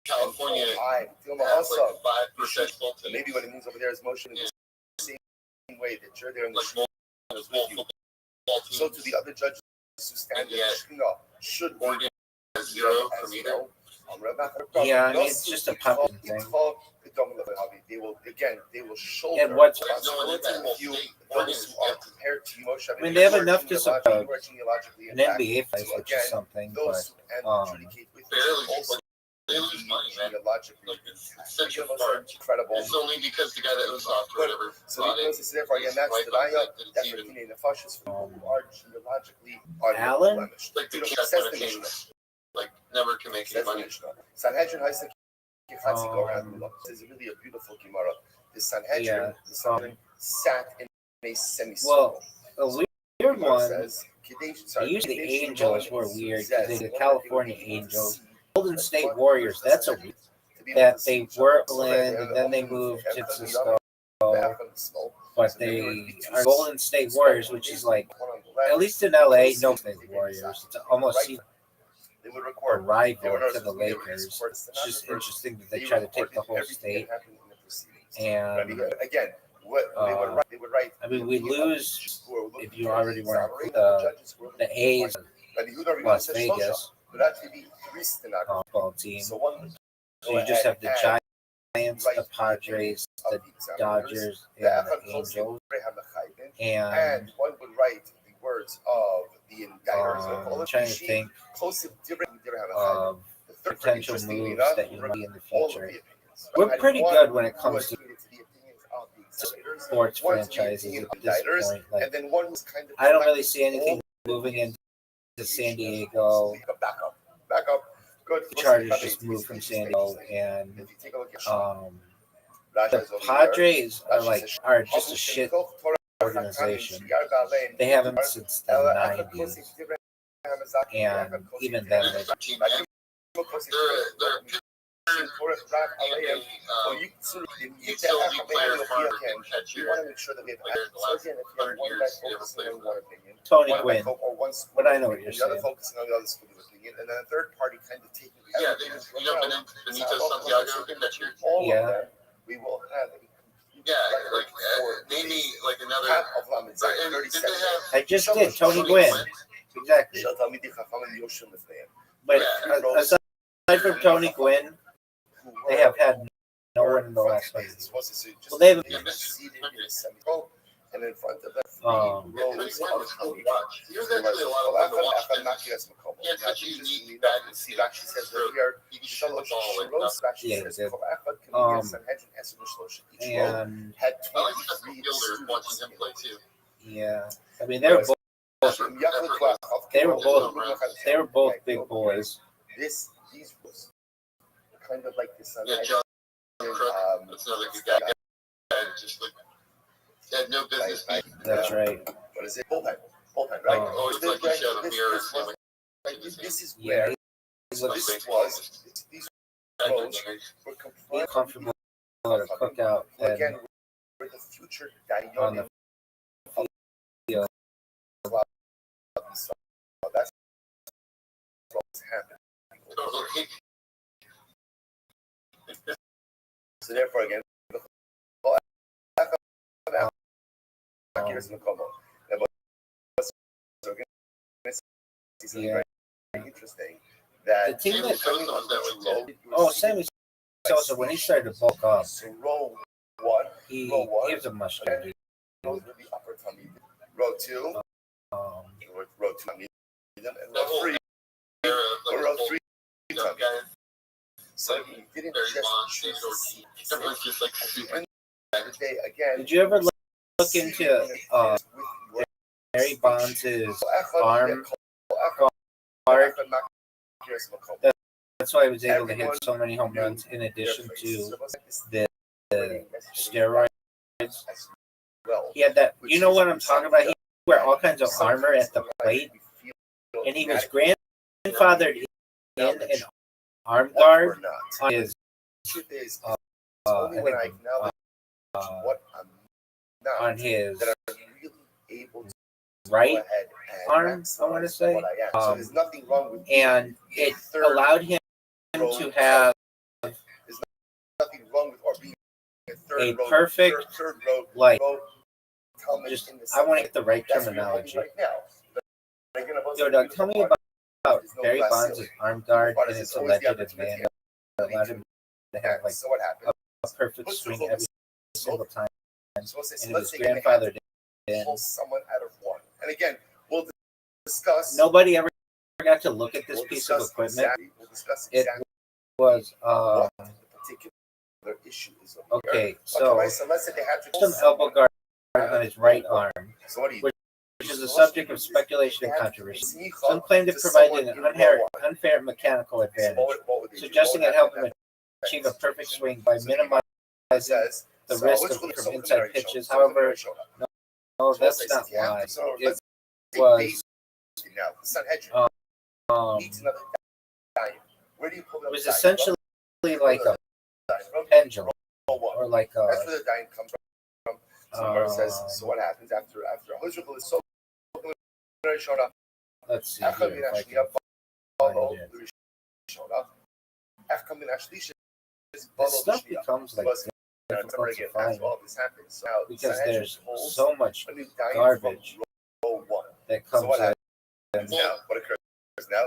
California I feel my has also. like 5 professional So teams, maybe when it moves over there, it's motion in the same way that you're there in the like small football So teams. to the other judges who stand And yet, there, no, should be Oregon has 0 from as either. well. Yeah, I mean, it's just a pumpkin thing. They will shoulder And what's responsibility with you those who are compared to Moshe. I mean, they have enough to support genealogically an NBA fight, which is something, those but who adjudicate with barely, also they lose money, man. genealogically Like it's such a intact. fart. Incredible. It's only because the guy that owns software ever So bought it. therefore, again, that's the raya that even Martine Nefashis who are genealogically Alan? unblemished. like the You know, cat says when the it came, Mishnah. like never can make any Says the money. Mishnah. Sanhedrin has the Kichatzi go around. This is really a beautiful Gemara. The Sanhedrin, the Sanhedrin sat in a semicircle. Well, a weird one. Says, Usually the Angels were weird because the California Angels, Golden State Warriors. That's a weird. That they were Oakland and then they moved to Cisco, but they are Golden State Warriors, which is like, at least in LA, no State Warriors. It's almost a rival to the Lakers. It's just interesting that they try to take the whole state. And again, they would write. I mean, we lose if you already want to put the A's, Las Vegas ball team. So you just have the Giants, the Padres, the Dodgers, and the Angels. And one would write the words of the indictors. I'm trying to think of potential moves that you might be in the future. We're pretty good when it comes to sports franchises at this point. Like, I don't really see anything moving into San Diego. Back up. Good. The Chargers just moved from San Diego, and the Padres are just a shit organization. They haven't been since the 90s, and even then, Tony Gwynn. But I know what you're saying. Focusing on the other school of opinion, and then a third party kind of taking. Yeah, Benito Santiago that year. Yeah. We will have. Yeah, like maybe like another. I just did Tony Gwynn. Exactly. But aside from Tony Gwynn, they have had no one in the last 100 years. Well, they have. And in front of that, He was actually a lot of fun to watch. He had such a unique bag of see that she says that we are you could show the ball And had I like the fielder watching him play too. yeah, I mean they were both big boys. These was kind of like this. Yeah, John Crook, that's another good guy. Just like had no business being. That's right. What is it? Bullpen, right? Oh, it's like he showed a mirror. This is Yeah, where these roads were completely comfortable to cook out and again where the future on the field. That's what's happening. Totally. So therefore, again, Yeah. Interesting that The team that oh, Sammy Sosa, when he started to bulk up, so row one, he was a much better dude. goes with the upper tummy. Row two, row two tummy, and row three, tummy. So he didn't just choose to see. Everyone's just like At the end of the day, again. Did you ever look into Barry Bonds' arm guard? That's why he was able to hit so many home runs in addition to the steroids. He had that, you know what I'm talking about? He would wear all kinds of armor at the plate, and he was grandfathered in an arm guard on his on his right arm, I want to say. And it allowed him to have a perfect, like, just, I want to get the right terminology. Yo, Doug, tell me about Barry Bonds' arm guard and its alleged advantage that allowed him to have, like, a perfect swing every single time. And it was grandfathered pull someone out of one. And again, we'll discuss. Nobody ever got to look at this piece of equipment. We'll discuss It was what the particular issue is. Okay, so let's say they had to some elbow guard on his right arm, so what do you which is the subject of speculation and controversy. Some claimed it provided an unfair mechanical advantage, suggesting it helped him achieve a perfect swing by minimizing the risk from inside pitches. However, no, that's not why. It was it was essentially like a pendulum, or like a. That's where the dying comes from. Somebody says, so what happens after Huzrul is so showed up? Let's see here if I can find it. This stuff becomes like difficult to find because there's so much garbage that comes out. Now, what occurs now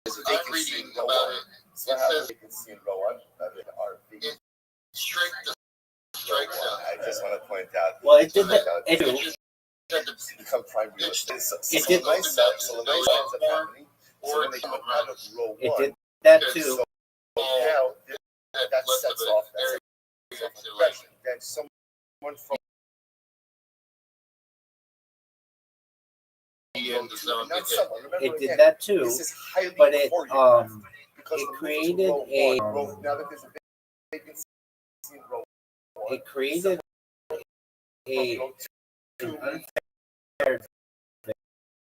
is that they can see in row one. So how they can see in row one are the Strike zone. I just want to point out. Well, it did that. It become prime real estate. It did. So the nice ends up happening. So when they come out of row It one, did that too. so now that sets off that impression. Then someone from It did that too, but it created a it created a an unfair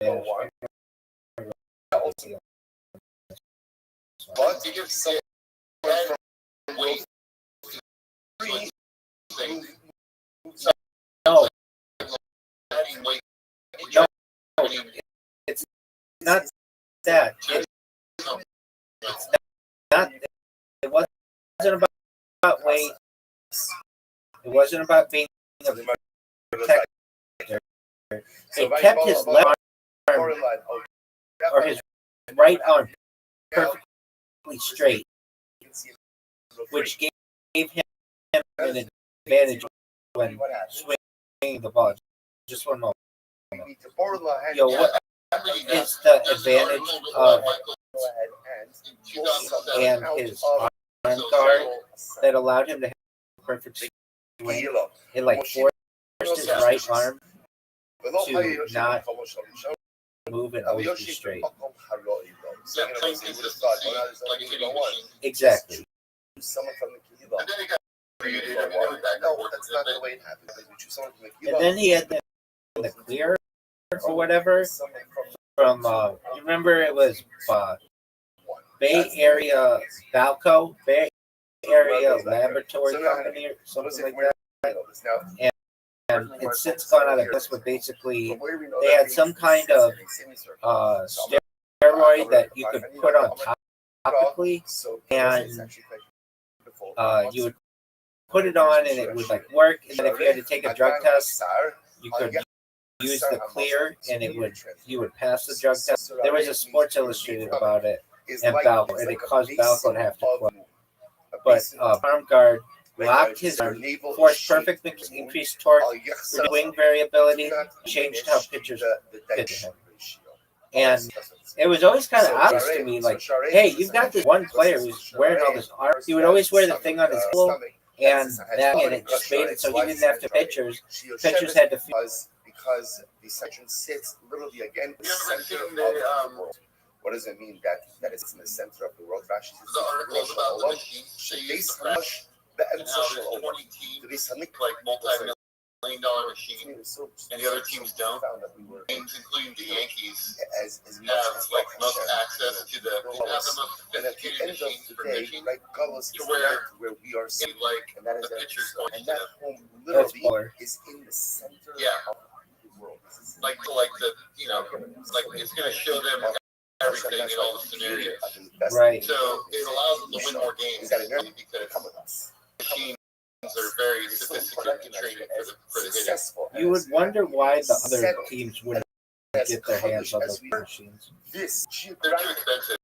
advantage. But you give someone from weight No, it's not that. It's not. It wasn't about weight. It wasn't about being a protector. It kept his left arm or his right arm perfectly straight, which gave him an advantage when swinging the ball. Just one moment. Yo, what is the advantage of and his arm guard that allowed him to have a perfect swing? It like forced his right arm to not move and always be straight. Exactly. Someone from the Kihila. No, that's not the way it happens. We choose someone from the Kihila. And then he had the clear or whatever from you remember it was Bay Area Balco, Bay Area Laboratory Company or something like that. And it's since gone out of business, but basically they had some kind of steroid that you could put on topically, and you would put it on and it would like work, and then if you had to take a drug test, you could use the clear and you would pass the drug test. There was a Sports Illustrated about it and Balco, and it caused Balco to have to quit. But arm guard locked his arm, forced perfect increased torque, wing variability, changed how pitchers hit him. And it was always kind of obvious to me, like, hey, you've got this one player who's wearing all this arm. He would always wear the thing on his elbow, and it just made it so he didn't have to pitchers. Pitchers had to because the section sits literally again the center of the world. What does it mean that it's in the center of the world? Rashi says The articles about the machines. Like multi-million-dollar machines, and the other teams don't. Teams, including the Yankees, have like most access to the most sophisticated machines for pitching, to where we are seeing like and that is the pitcher's going and to that home literally is in the center of the world. like the like it's going to show them everything in all the scenarios. right. So it allows them to win more games because machines are very sophisticated in training for the hitting. You would wonder why the other teams wouldn't get their hands on those machines. They're too expensive.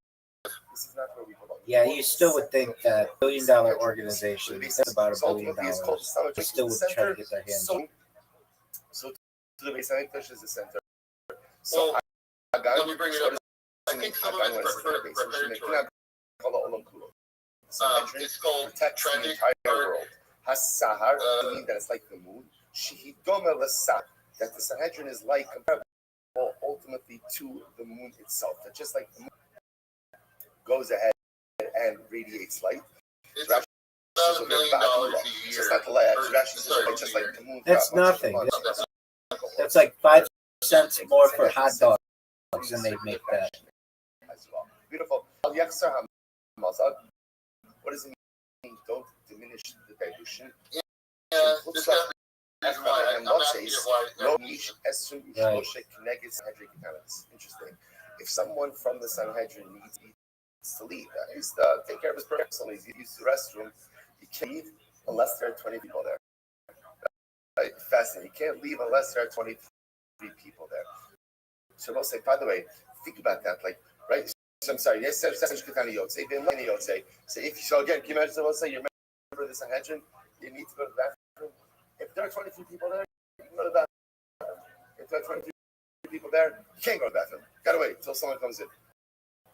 Yeah, you still would think that $1 billion organization, that's about $1 billion, they still would try to get their hands on. So the Beis Hamikdash is the center. So, So let me bring it up. I think some of it's preparatory. It's called protects the tragic entire art. world. Has-sahar, meaning that it's like the moon. Shehidoma l'sah, that the Sanhedrin is like comparable ultimately to the moon itself. That just like the moon goes ahead and radiates light. It's about $1 million a year. So it's not the light. Just like the moon. That's nothing. That's like 5 cents more for hot dogs than they make that. As well. Beautiful. What does it mean? Don't diminish the dilution. Yeah, this got reason why. I'm asking you why. Interesting. If someone from the Sanhedrin needs to leave, he's take care of his personal needs. He uses the restroom. You can't leave unless there are 20 people there. Right? Fascinating. You can't leave unless there are 23 people there. So I'll say, by the way, think about that. Like, right? So I'm sorry. Yes, say if so again, can you imagine someone say you're a member of the Sanhedrin, you need to go to the bathroom. If there are 23 people there, you can go to the bathroom. If there are 23 people there, you can't go to the bathroom. Gotta wait until someone comes in.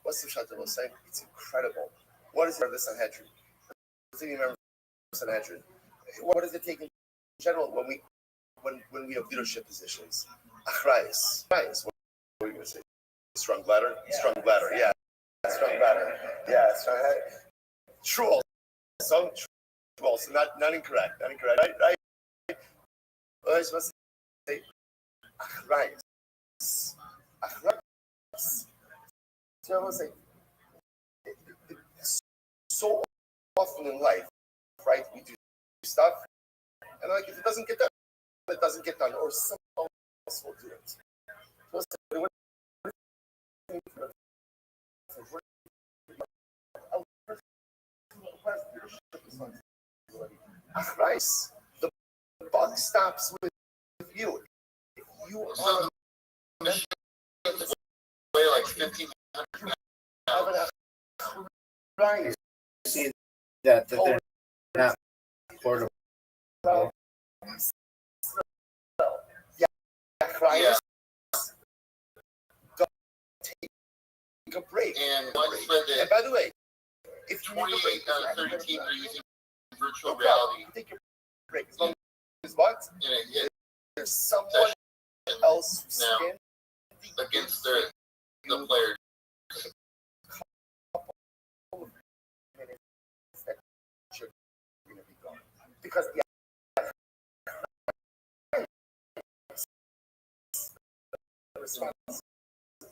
What's the Shata will say? It's incredible. What is the Sanhedrin? What's the member of the Sanhedrin? What does it take in general when we have leadership positions? Achrayis. What are you going to say? Strong bladder? Strong bladder, yeah. Strong bladder. Yeah, strong head. True also. True also. Not incorrect. Not incorrect. Right? What am I supposed to say? Achrayis. Achrayis. So I will say, so often in life, right, we do stuff, and like if it doesn't get done, it doesn't get done, or someone else will do it. So Christ, the buck stops with you. If you are weigh like 1,500 pounds. Right. See that they're not portable. Yeah, Christ. Don't take a break. And widespread And by the way, if 28 out of 30 teams are using virtual no reality. take your break. As long as what? In a hit There's someone else who's now standing against the players. Because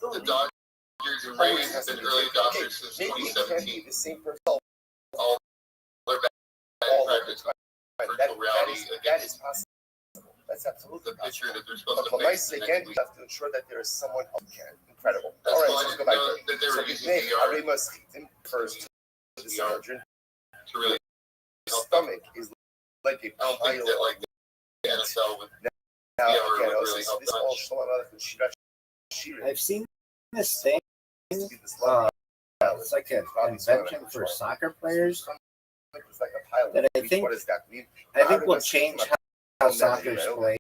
The Dodgers and Rays have been early adopters since maybe it can't 2017. be the same person. All their All practice virtual reality that against is possible. That's absolutely the pitcher possible. that they're supposed But to face nicely next again, week. you have to ensure that there is someone else who can. Incredible. That's All right, cool. I let's go didn't back know to that they were so using Nate, VR Arimas him first to the surgeon. to really. His stomach is like a I don't think pile that like of the NFL would. now VR again, would I was really saying, help this much. all Shlomo Melech and Shira. I've seen this thing. It's like an invention for soccer players It's like a pile that of I wheat. think What does that mean? will change how soccer is played.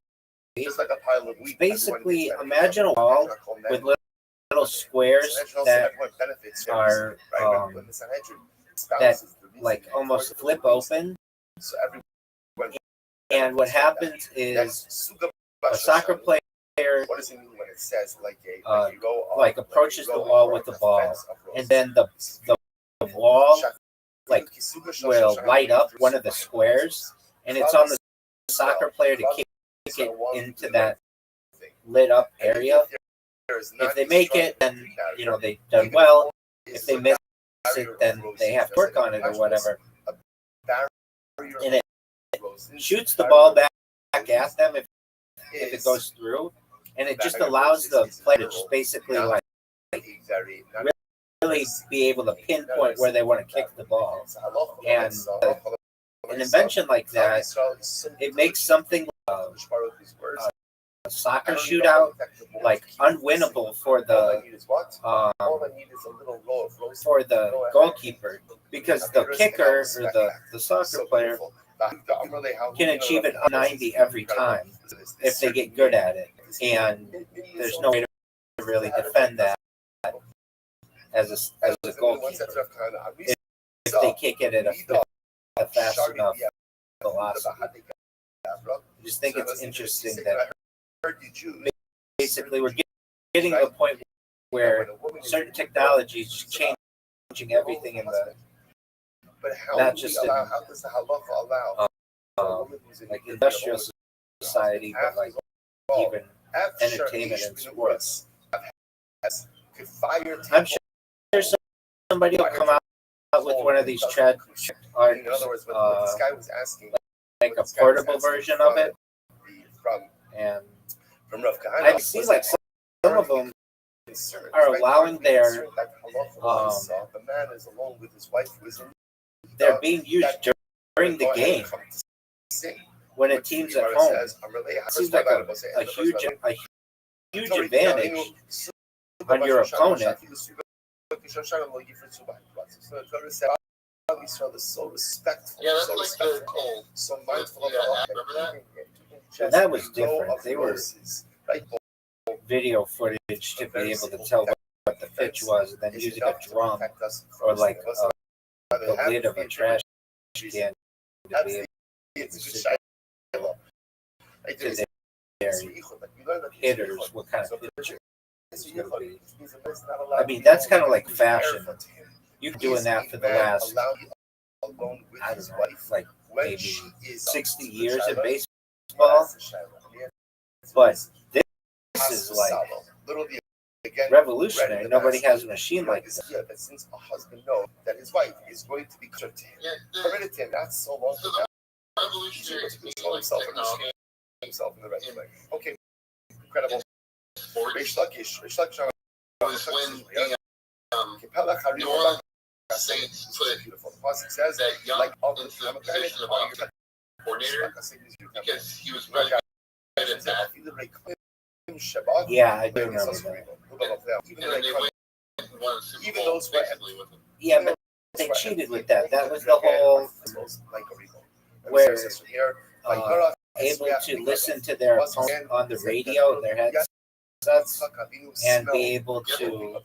Just like a pile of wheat. Basically, imagine a wall with little squares that are that like almost flip open. So everyone, And what happens is a soccer player what does it mean when it says like approaches the wall with the ball, and then the wall like will light up one of the squares, and it's on the soccer player to kick it into that lit up area. If they make it, then they've done well. If they miss it, then they have torque on it or whatever, and it shoots the ball back at them if it goes through, and it just allows the player to just basically like really be able to pinpoint where they want to kick the ball. And an invention like that, it makes something a soccer shootout like unwinnable for the goalkeeper, because the kicker or the soccer player can achieve an 90 every time if they get good at it, and there's no way to really defend that as a goalkeeper if they kick it at a fast enough velocity. I just think it's interesting that basically we're getting to the point where certain technology is just changing everything in the, not just in like industrial society, but like even entertainment and sports. I'm sure somebody will come out with one of these trad art, like a portable version of it, and I see like some of them are allowing their they're being used during the game when a team's at home. It seems like a huge advantage on your opponent. So respectful, so mindful of and that was different. They were video footage to be able to tell what the pitch was, and then using a drum or like the lid of a trash can to be able to see to their hitters what kind of pitcher it's going to be. I mean, that's kind of like fashion. You've been doing that for the last, I don't know, like maybe 60 years in baseball. But this is like revolutionary. Nobody has a machine like this. That since a husband knows that his wife is going to be permitted him not so long to himself in the right way. Okay, incredible. Rish Lakish New Orleans Saints beautiful. The pasuk says that young like all the position of coordinator because he was really good at that. Yeah, I do remember that. Even those who yeah, but they cheated with that. That was the whole where able to listen to their opponent on the radio, their headsets, and be able to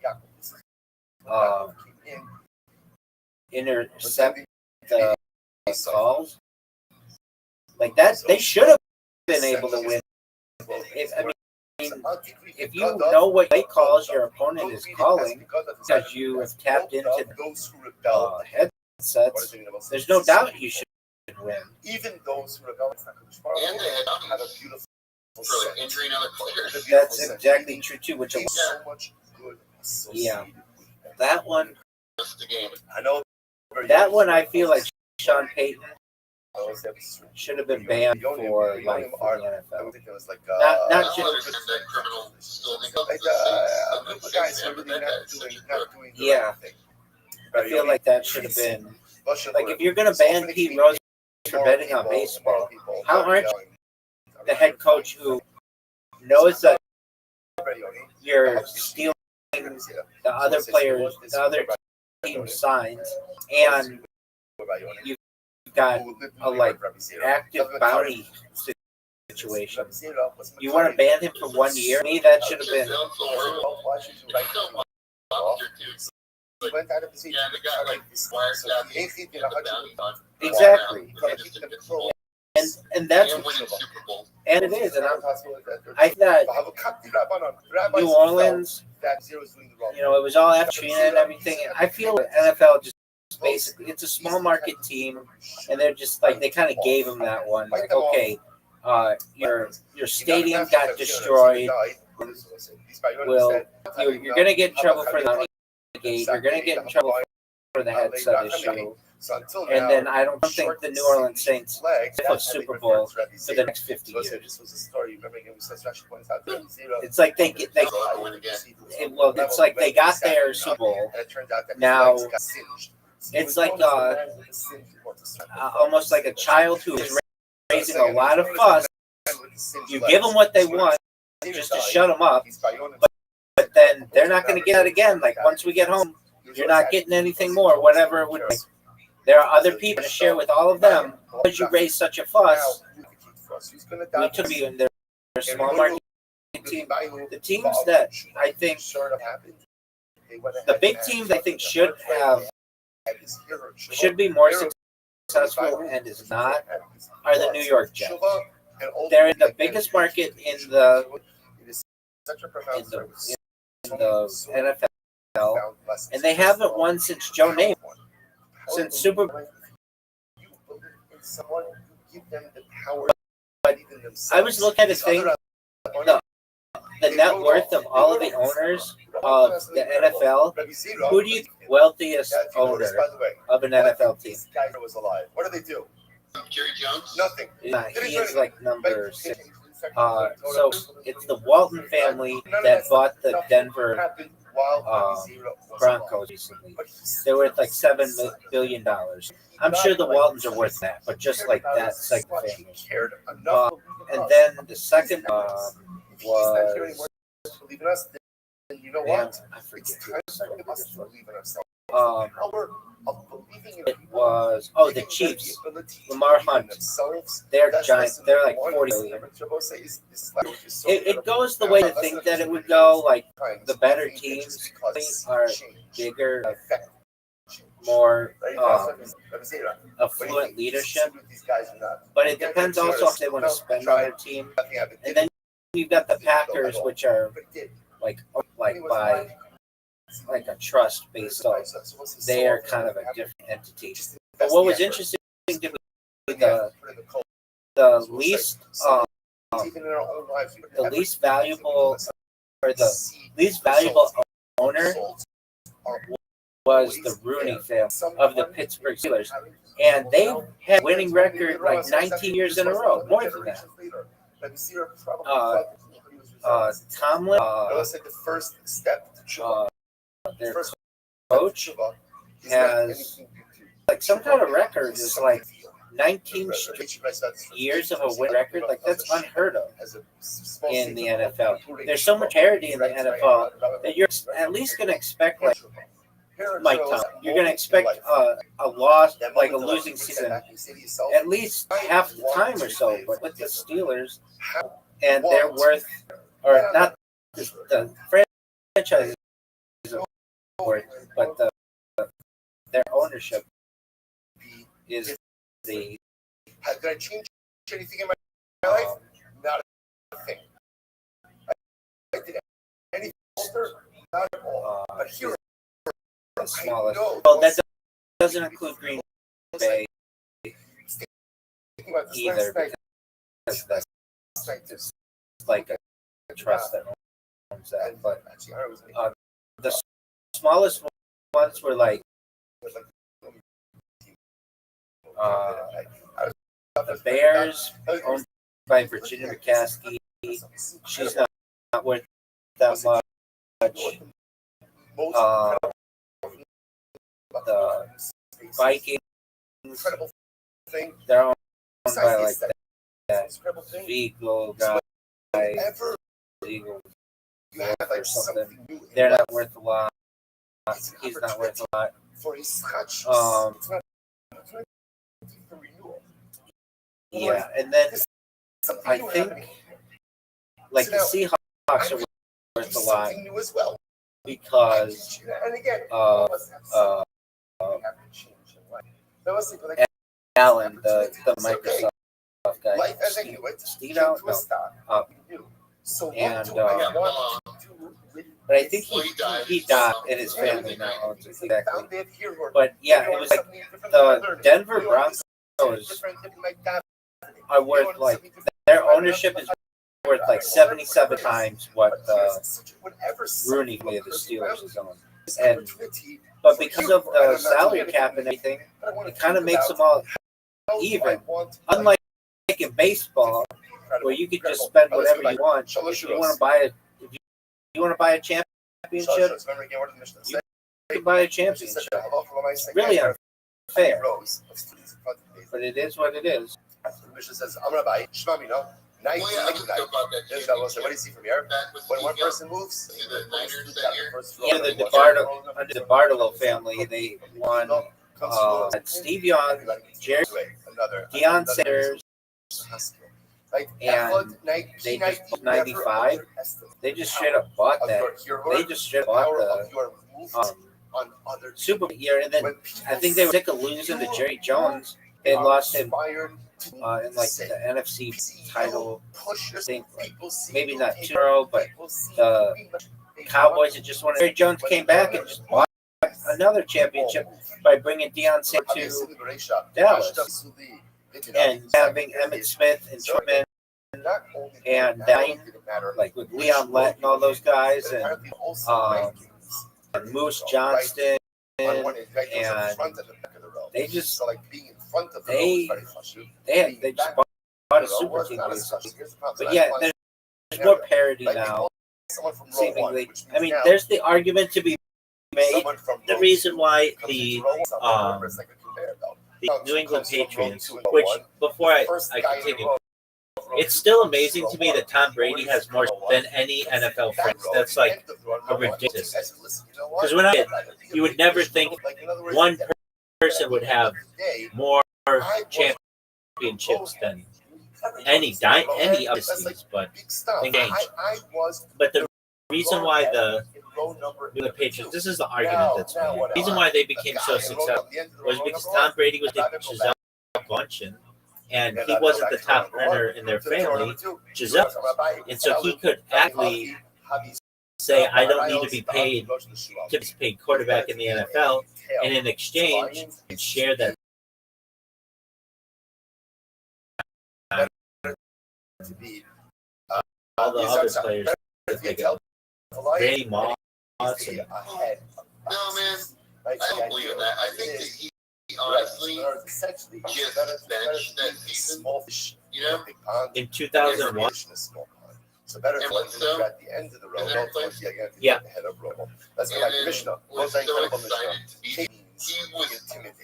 intercept the calls. Like that, they should have been able to win. If you know what play calls your opponent is calling because you have tapped into headsets, there's no doubt you should win. Even those who rebel, and they had a beautiful for like injuring other players. That's exactly true too. Which so much good. Yeah, that one. The game. I know that one. I feel like Sean Payton should have been banned for life in the NFL. Not just yeah. I feel like that should have been like if you're gonna ban Pete Rose for betting on baseball, how aren't you the head coach who knows that you're stealing the other players, the other team signs, and you've got a like active bounty situation. You want to ban him for 1 year? To me, that should have been. Exactly. And that's and it is, and I thought New Orleans, you know, it was all after Trina and everything. And I feel like NFL just basically it's a small market team, and they're just like they kind of gave them that one. Like, okay, your stadium got destroyed. Well, you're gonna get in trouble for the gate. You're gonna get in trouble for the headset issue. And then I don't think the New Orleans Saints have a Super Bowl for the next 50 years. It's like it's like they got their Super Bowl. Now it's like almost like a child who is raising a lot of fuss. You give them what they want just to shut them up, but then they're not going to get it again. Like once we get home, you're not getting anything more, whatever it would be. There are other people to share with all of them. Because you raised such a fuss, we took you in their small market team. The teams that I think, the big teams I think should be more successful and is not, are the New York Jets. They're in the biggest market in the NFL, and they haven't won since Joe Namath, since Super Bowl. I was looking at a thing, the net worth of all of the owners of the NFL. Who do you think is the wealthiest owner of an NFL team? What do they do? Jerry Jones? Nothing. He is like number 6. So it's the Walton family that bought the Denver Broncos recently. They're worth like $7 billion. I'm sure the Waltons are worth that, but just like that second family. And then the second was, you know what? I forget who the second biggest was. It was the Chiefs. Lamar Hunt. They're giant. They're like 40 million. It goes the way to think that it would go. Like the better teams are bigger, more affluent leadership. But it depends also if they want to spend on their team. And then you've got the Packers, which are like by like a trust based on, they are kind of a different entity. But what was interesting to me, the least valuable owner was the Rooney family of the Pittsburgh Steelers, and they had a winning record like 19 years in a row, more than that. Tomlin, their coach, has like some kind of record is like 19 years of a win record. Like that's unheard of in the NFL. There's so much parity in the NFL that you're at least going to expect like Mike Tomlin. You're going to expect a loss, like a losing season, at least half the time or so. But with the Steelers, and they're worth, or not the franchise is worth, but their ownership is the. Did I change anything in my life? Not a thing. I did anything older? Not at all. But here, the smallest. Well, that doesn't include Green Bay either, because that's like a trust that owns that. But the smallest ones were like the Bears, owned by Virginia McCaskey. She's not worth that much. The Vikings, they're owned by like that Eagle guy, Eagle or something. They're not worth a lot. He's not worth a lot. Yeah, and then I think like the Seahawks are worth a lot because Allen, the Microsoft guy, Steve Allen, and but I think he died, and his family now owns it exactly. But yeah, it was like the Denver Broncos are worth like their ownership is worth like 77 times what Rooney of the Steelers is owned. And but because of the salary cap and everything, it kind of makes them all even. Unlike in baseball, where you could just spend whatever you want. If you want to buy a championship, you can buy a championship. It's really unfair, but it is what it is. Says, I'm gonna buy it. What do you see from here? When one person moves, the Bartolo family, they won Steve Young, Jerry, Deion Sanders, and they just 95. They just straight up bought that. They just straight up bought the Super Bowl year, and then I think they were sick of losing to Jerry Jones. They lost him in like the NFC title. I think maybe not too early, but the Cowboys had just won. Jerry Jones came back and just bought another championship by bringing Deion Sanders to Dallas and having Emmitt Smith and Trotman and Dine, like with Leon Lett and all those guys, and Moose Johnston, and they just they just bought a super team basically. But yeah, there's more parity now. Seemingly, I mean, there's the argument to be made. The reason why the New England Patriots, which before I continue, it's still amazing to me that Tom Brady has more than any NFL franchise. That's like a ridiculous. Because when you would never think one person would have more championships than any other teams, but engaged. But the reason why the Patriots, this is the argument that's made. The reason why they became so successful was because Tom Brady was the Giselle Bundchen, and he wasn't the top earner in their family, Giselle. And so he could actually say, I don't need to be paid quarterback in the NFL, and in exchange, share that. All the other players that they got. Randy Moss. No, man, I don't believe in that. I think that he honestly just benched that season, you know? In 2001. So better and Bledsoe, at the end of the road. Yeah. That's and then was so excited to be. He was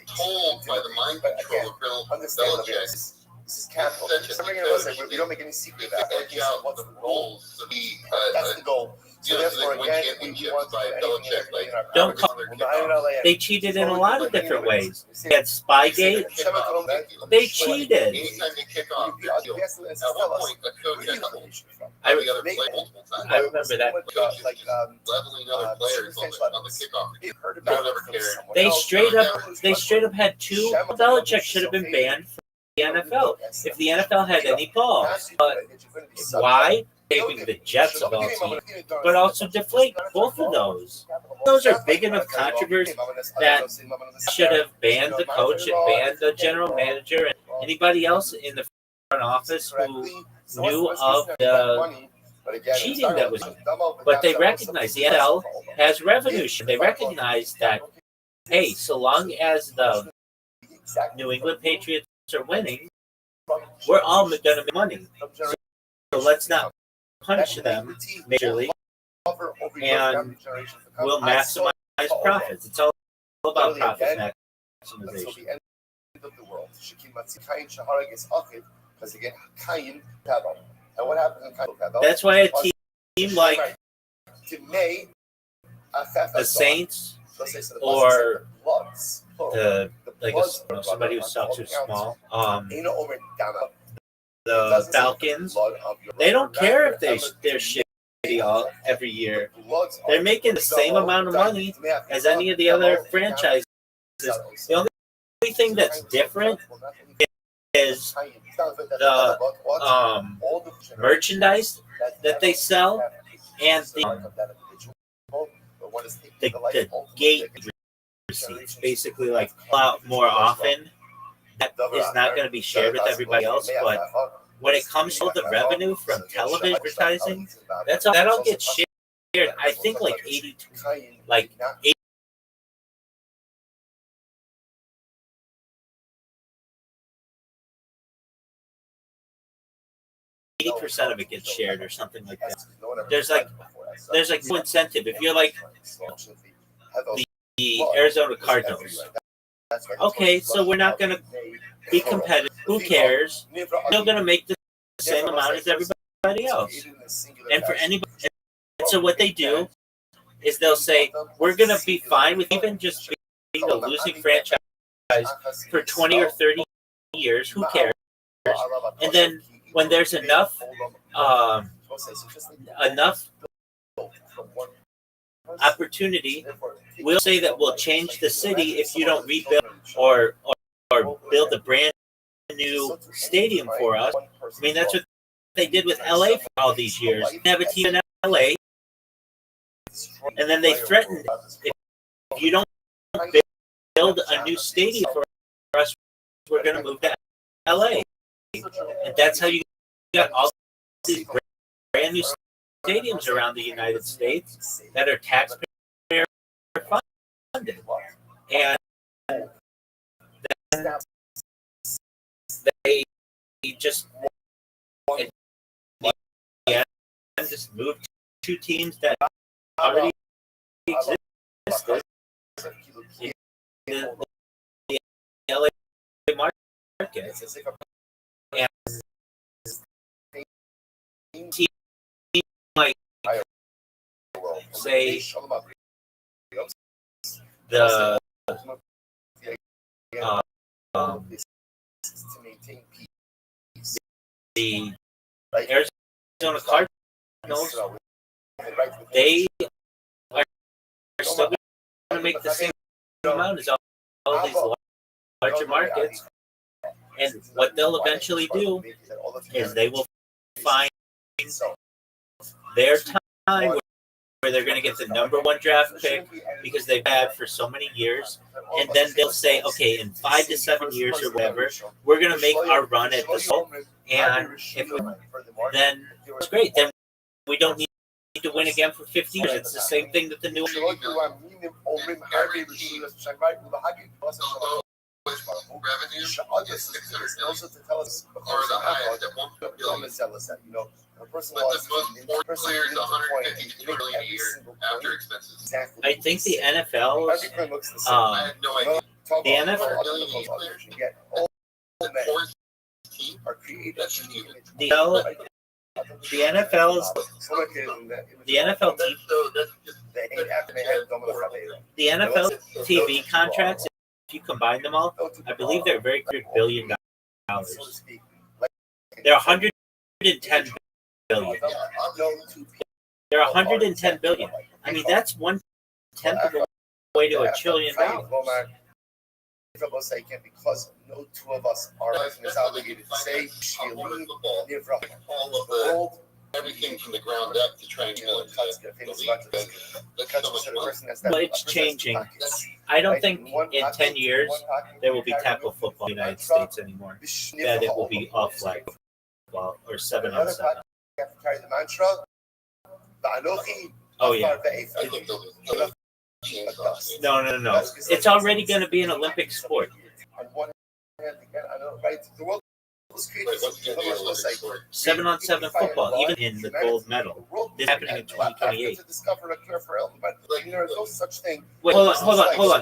told by the mind control of Bill Belichick. This is capital. We don't make any secret of that. Edge out the rules to be that's the goal. So therefore, again, we want by Belichick, like, don't call they cheated in a lot of different ways. They had Spygate. They cheated. Anytime you kick off, at one point, a coach had I the other player multiple times. I remember that. Leveling other players on the kickoff. Don't ever care. They straight up had two. Belichick should have been banned from the NFL if the NFL had any balls. But why? Saving the Jets of all teams, but also deflate both of those. Those are big enough controversies that should have banned the coach and banned the general manager and anybody else in the front office who knew of the cheating that was. But they recognize the NFL has revenue. They recognize that, hey, so long as the New England Patriots are winning, we're all going to make money. So let's not punish them majorly, and we'll maximize profits. It's all about profit maximization. That's why a team like the Saints or somebody who sucks who's small, the Falcons, they don't care if they're shitty every year. They're making the same amount of money as any of the other franchises. The only thing that's different is the merchandise that they sell and the gate receipts. Basically, like out more often. That is not going to be shared with everybody else, but when it comes to the revenue from television advertising, that all gets shared. I think like 80% of it gets shared or something like that. There's like no incentive if you're like the Arizona Cardinals. Okay, so we're not going to be competitive. Who cares? We're still going to make the same amount as everybody else. And for anybody, so what they do is they'll say, we're going to be fine with even just being a losing franchise for 20 or 30 years. Who cares? And then when there's enough opportunity, we'll say that we'll change the city if you don't rebuild or build a brand new stadium for us. I mean, that's what they did with LA for all these years. They have a team in LA, and then they threatened if you don't build a new stadium for us, we're going to move to LA. And that's how you got all these brand new stadiums around the United States that are taxpayer funded. And then they just moved two teams that already existed in the LA market. And teams like, say, the Arizona Cardinals, they are still going to make the same amount as all these larger markets. And what they'll eventually do is they will find their time where they're going to get the number one draft pick because they've had for so many years. And then they'll say, okay, in 5 to 7 years or whatever, we're going to make our run at the Super Bowl. And then it's great. Then we don't need to win again for 50 years. It's the same thing that the new revenue also to tell us are the highest at 1.1 billion. A person lost more players 150 million a year after expenses. I think the NFL I had no idea. the NFL the NFL TV contracts, if you combine them all, I believe they're very good $1 billion. They're 110 billion. They're 110 billion. I mean, that's 1/10 of the way to $1 trillion. Because no two of us are as obligated to say everything from the ground up to try and Well, it's changing. I don't think in 10 years there will be tackle football in the United States anymore. That it will be all flag football or 7-on-7. Oh yeah. No. It's already going to be an Olympic sport. 7-on-7 football, even in the gold medal. This is happening in 2028. Wait, hold on.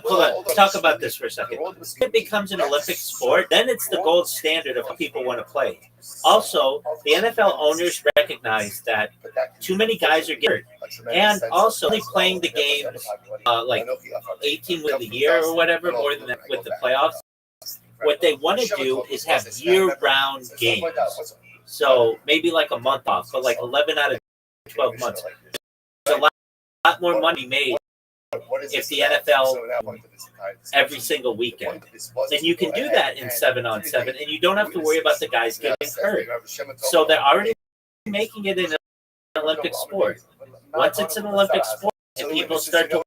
Let's talk about this for a second. If it becomes an Olympic sport, then it's the gold standard of how people want to play. Also, the NFL owners recognize that too many guys are getting hurt. And also, only playing the games like 18 with the year or whatever, more than that with the playoffs. What they want to do is have year-round games. So maybe like a month off, but like 11 out of 12 months. There's a lot more money made if the NFL every single weekend. And you can do that in 7-on-7, and you don't have to worry about the guys getting hurt. So they're already making it an Olympic sport. Once it's an Olympic sport and people start to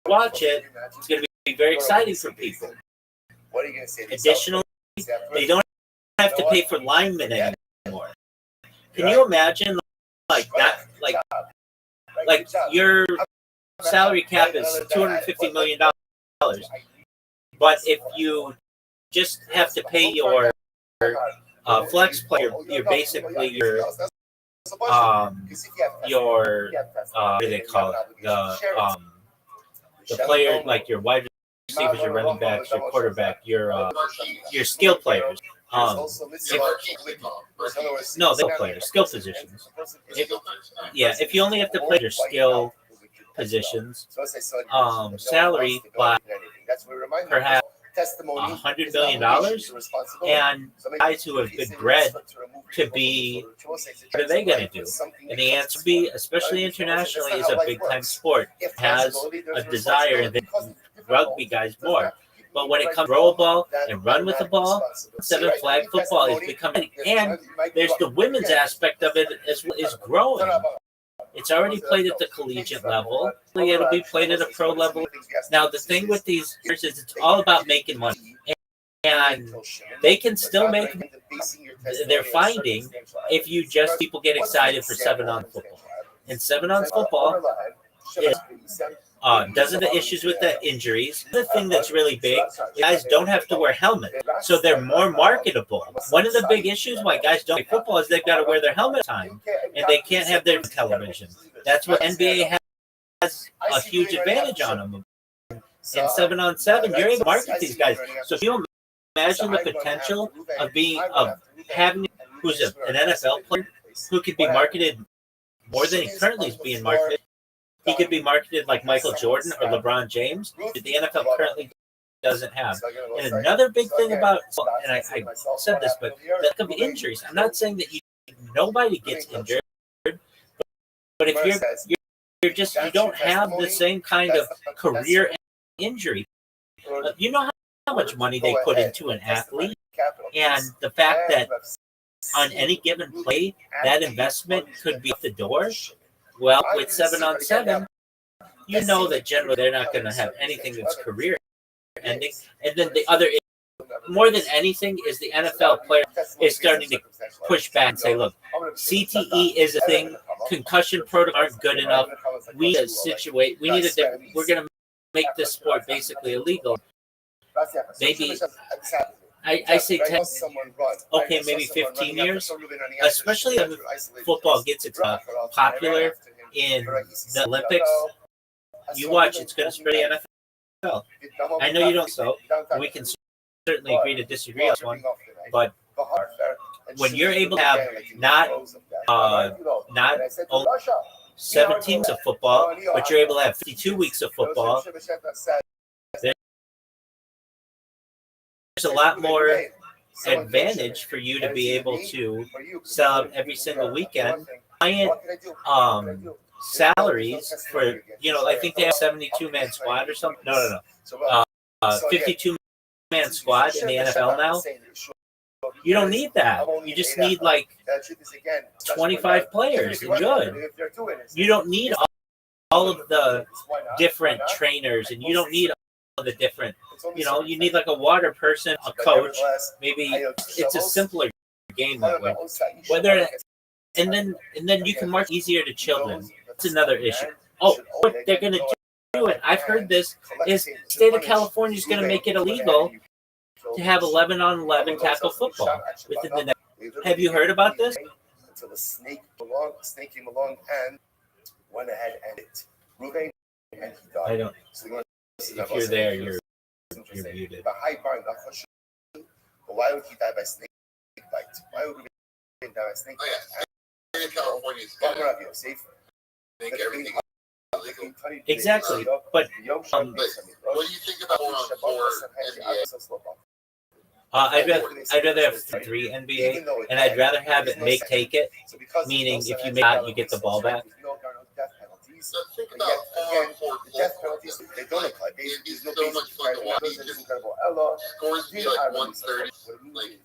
watch it, it's going to be very exciting for people. Additionally, they don't have to pay for linemen anymore. Can you imagine like that? Like your salary cap is $250 million, but if you just have to pay your flex player, you're basically your what do they call it? The player, like your wide receivers, your running backs, your quarterback, your skill players. No, skill players, skill positions. If you only have to play your skill positions, salary by perhaps $100 million, and guys who have been bred to be, what are they going to do? And the answer be, especially internationally, is a big time sport. It has a desire that rugby guys more. But when it comes to roll ball and run with the ball, seven flag football is becoming, and there's the women's aspect of it as well, is growing. It's already played at the collegiate level. It'll be played at a pro level. Now, the thing with these is it's all about making money. And they can still make, they're finding, if you just people get excited for 7-on football. And 7-on football is, doesn't have issues with the injuries. The thing that's really big, guys don't have to wear helmets, so they're more marketable. One of the big issues why guys don't play football is they've got to wear their helmet time, and they can't have their television. That's what NBA has a huge advantage on them. In 7-on-7, you're able to market these guys. So if you imagine the potential of having who's an NFL player who could be marketed more than he currently is being marketed. He could be marketed like Michael Jordan or LeBron James that the NFL currently doesn't have. And another big thing about, and I said this, but that could be injuries. I'm not saying that nobody gets injured, but if you're just, you don't have the same kind of career injury. You know how much money they put into an athlete, and the fact that on any given play, that investment could be at the door. Well, with 7-on-7, you know that generally they're not going to have anything that's career ending. And then the other, more than anything, is the NFL player is starting to push back and say, look, CTE is a thing. Concussion protocols aren't good enough. We need we're going to make this sport basically illegal. Maybe I say 10, okay, maybe 15 years, especially if football gets popular in the Olympics. You watch, it's going to spread the NFL. I know you don't, so we can certainly agree to disagree on this one, but when you're able to have not only 17 weeks of football, but you're able to have 52 weeks of football, there's a lot more advantage for you to be able to sell out every single weekend. Giant salaries for, I think they have 72-man squad or something. No. 52-man squad in the NFL now. You don't need that. You just need like 25 players and good. You don't need all of the different trainers, and you don't need all the different, you need like a water person, a coach. Maybe it's a simpler game that way. And then you can market easier to children. That's another issue. Oh, what they're going to do it. I've heard this is the state of California is going to make it illegal to have 11-on-11 tackle football within the next. Have you heard about this? Until the snake came along and went ahead and it. Ruvain, and he died. I don't. If you're there, you're muted. But why would he die by snake bite? Why would Ruvain die by snake bite? In California, it's safe. Make everything illegal. Exactly. But what do you think about NBA? I'd rather have 3 NBA, and I'd rather have it take it, meaning if you make it, you get the ball back. So think about death penalties. They don't apply. It's so much fun to watch. Scores be like 130. Like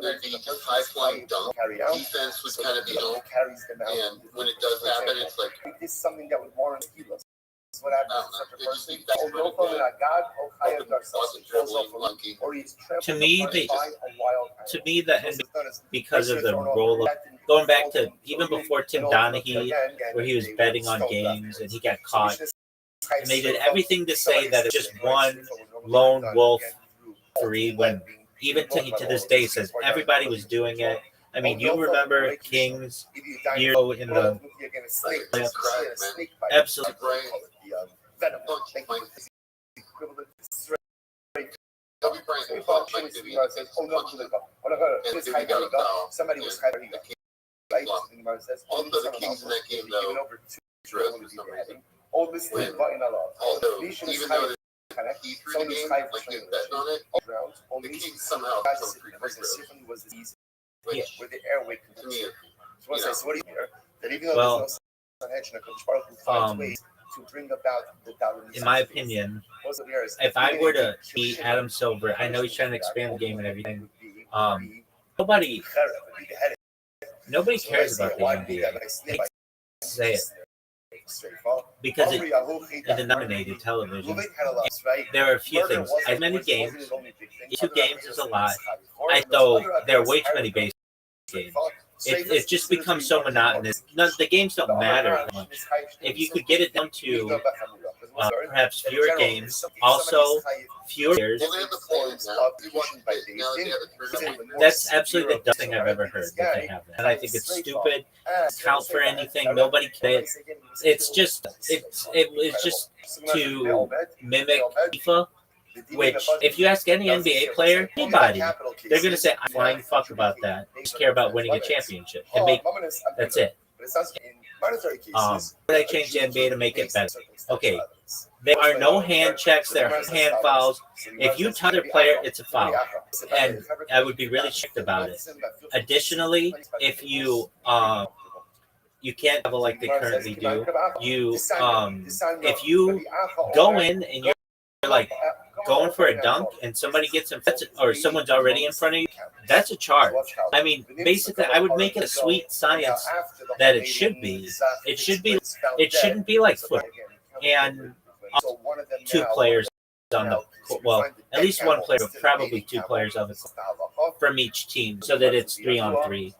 there'd be just high flying dunk. Defense would kind of be low. And when it does happen, it's like this is something that would warrant heedless. What happens to such a person? To me, because of the role of going back to even before Tim Donaghy, where he was betting on games and he got caught, and they did everything to say that it's just one lone wolf free. When even to this day says everybody was doing it. I mean, you remember Kings year in the absolutely. Somebody was hiding. Also, the Kings in that game, though, Oldest league in a lot. Even though Someone who's high for rounds, only somehow was the easy where the airway condition. So so what do you hear? That even though there's no sun edge, who finds ways to bring about the in my opinion, if I were to be Adam Silver, I know he's trying to expand the game and everything. Nobody cares about the NBA. I hate to say it. Because it denominated television. There are a few things. As many games, 2 games is a lot. Though there are way too many base games. It just becomes so monotonous. The games don't matter that much. If you could get it down to perhaps fewer games, also fewer players. That's absolutely the dumbest thing I've ever heard that they have that. And I think it's stupid. Count for anything. Nobody can. It's just to mimic FIFA. Which, if you ask any NBA player, anybody, they're going to say, I'm flying fuck about that. I just care about winning a championship. And that's it. They changed the NBA to make it better. Okay, there are no hand checks, there are hand fouls. If you touch a player, it's a foul. And I would be really strict about it. Additionally, if you can't travel like they currently do, if you go in and you're like going for a dunk and somebody gets in front or someone's already in front of you, that's a charge. I mean, basically, I would make it a sweet science that it should be. It shouldn't be like football. And 2 players on the court. Well, at least 1 player, but probably 2 players on the court from each team, so that it's 3-on-3.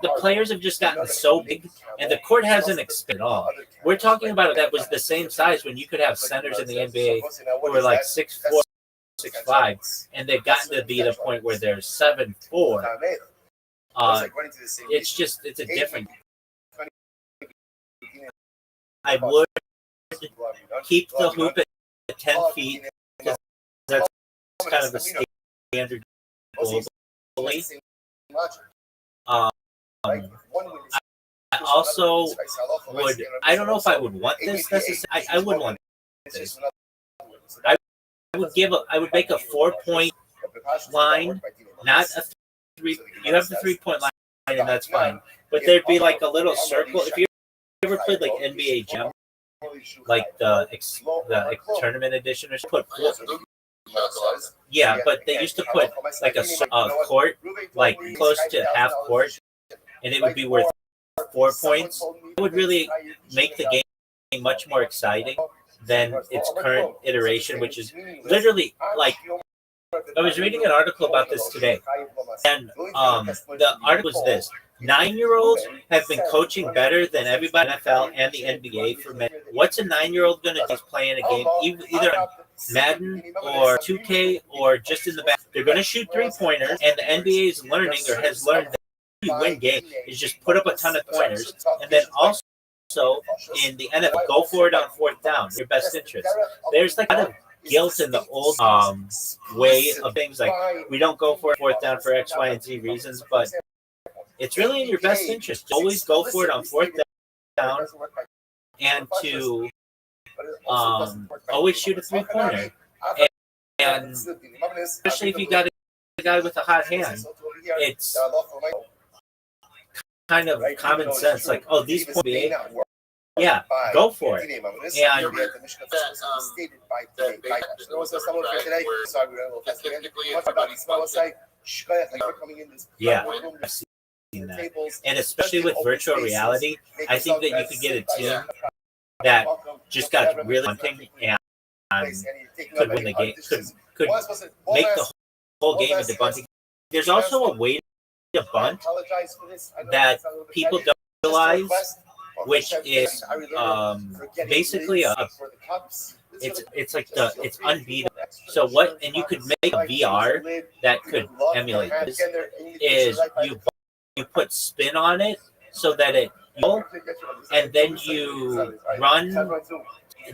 The players have just gotten so big, and the court hasn't expanded at all. We're talking about it that was the same size when you could have centers in the NBA who were like 6'4", 6'5", and they've gotten to be the point where they're 7'4". It's a different. I would keep the hoop at 10 feet because that's kind of the standard globally. I also would. I don't know if I would want this necessarily. I would want this. I would make a 4-point line, not a 3. You have the 3-point line, and that's fine. But there'd be like a little circle. If you ever played like NBA Jam, like the tournament edition, or put 4. Yeah, but they used to put like a court, like close to half court, and it would be worth 4 points. It would really make the game much more exciting than its current iteration, which is literally like. I was reading an article about this today, and the article was this: 9-year-olds have been coaching better than everybody in the NFL and the NBA for many. What's a 9-year-old going to do playing a game, either on Madden or 2K or just in the back? They're going to shoot 3-pointers, and the NBA is learning or has learned that you win game is just put up a ton of pointers, and then also in the NFL, go for it on 4th down, your best interest. There's like kind of guilt in the old way of things, like we don't go for 4th down for X, Y, and Z reasons, but it's really in your best interest to always go for it on 4th down and to always shoot a 3-pointer. And especially if you got a guy with a hot hand, it's kind of common sense, like, oh, these points, yeah, go for it. And yeah, I've seen that. And especially with virtual reality, I think that you could get a team that just got really hunting and could win the game, could make the whole game into bunting. There's also a way to bunt that people don't realize, which is basically it's like it's unbeatable. So what, and you could make a VR that could emulate this, is you put spin on it so that it, and then you run,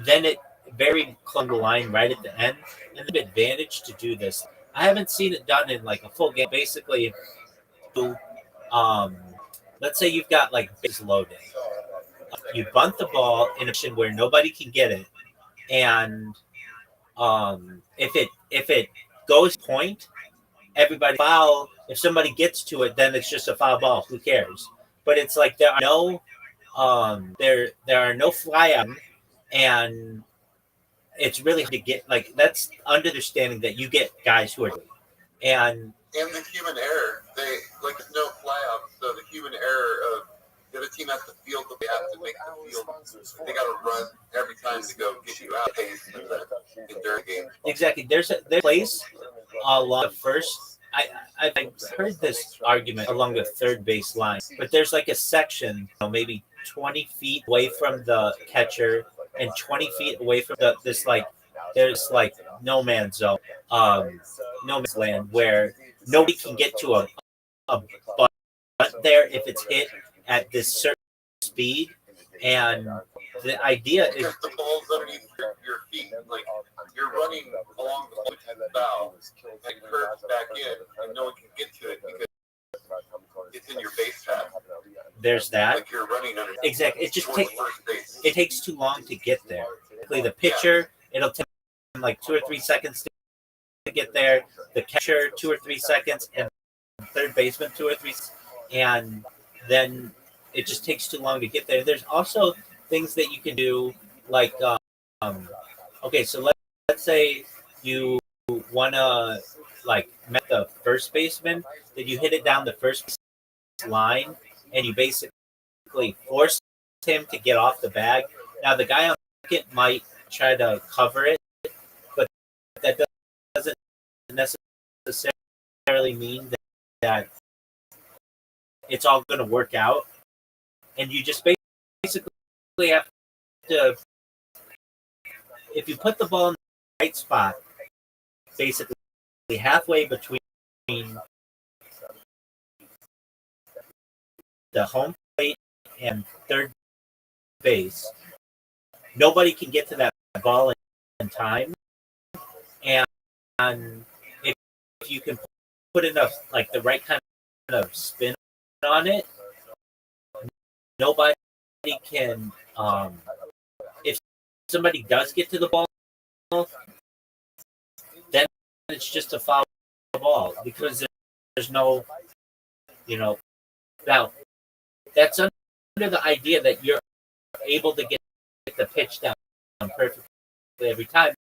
then it very close to the line right at the end, and the advantage to do this. I haven't seen it done in like a full game. Basically, let's say you've got like base loading. You bunt the ball in a position where nobody can get it, and if it goes point, everybody foul. If somebody gets to it, then it's just a foul ball. Who cares? But it's like there are no fly out, and it's really hard to get like that's understanding that you get guys who are and And the human error, they like there's no fly-out, so the human error of the other team has to field, but they have to make the field. They got to run every time to go get you out in during the game. exactly there's a place along the first. I've heard this argument along the third base line, but there's like a section, maybe 20 feet away from the catcher and 20 feet away from this like there's like no man's zone, no man's land where nobody can get to a butt there if it's hit at this certain speed. And the idea is Because the ball's underneath your feet, like you're running along the bow and it curves back in, and no one can get to it because it's in your base path. there's that. Like you're running under. Exactly. It just towards first base. it takes too long to get there. The pitcher, it'll take like 2 or 3 seconds to get there. The catcher, 2 or 3 seconds, and third baseman, 2 or 3, and then it just takes too long to get there. There's also things that you can do, like okay, so let's say you wanna like met the first baseman, then you hit it down the first line, and you basically force him to get off the bag. Now the guy on second might try to cover it, but that doesn't necessarily mean that it's all going to work out. And you just basically have to, if you put the ball in the right spot, basically halfway between the home plate and third base, nobody can get to that ball in time. And if you can put enough, like the right kind of spin on it, nobody can. If somebody does get to the ball, then it's just a foul ball because there's no, now that's under the idea that you're able to get the pitch down perfectly every time.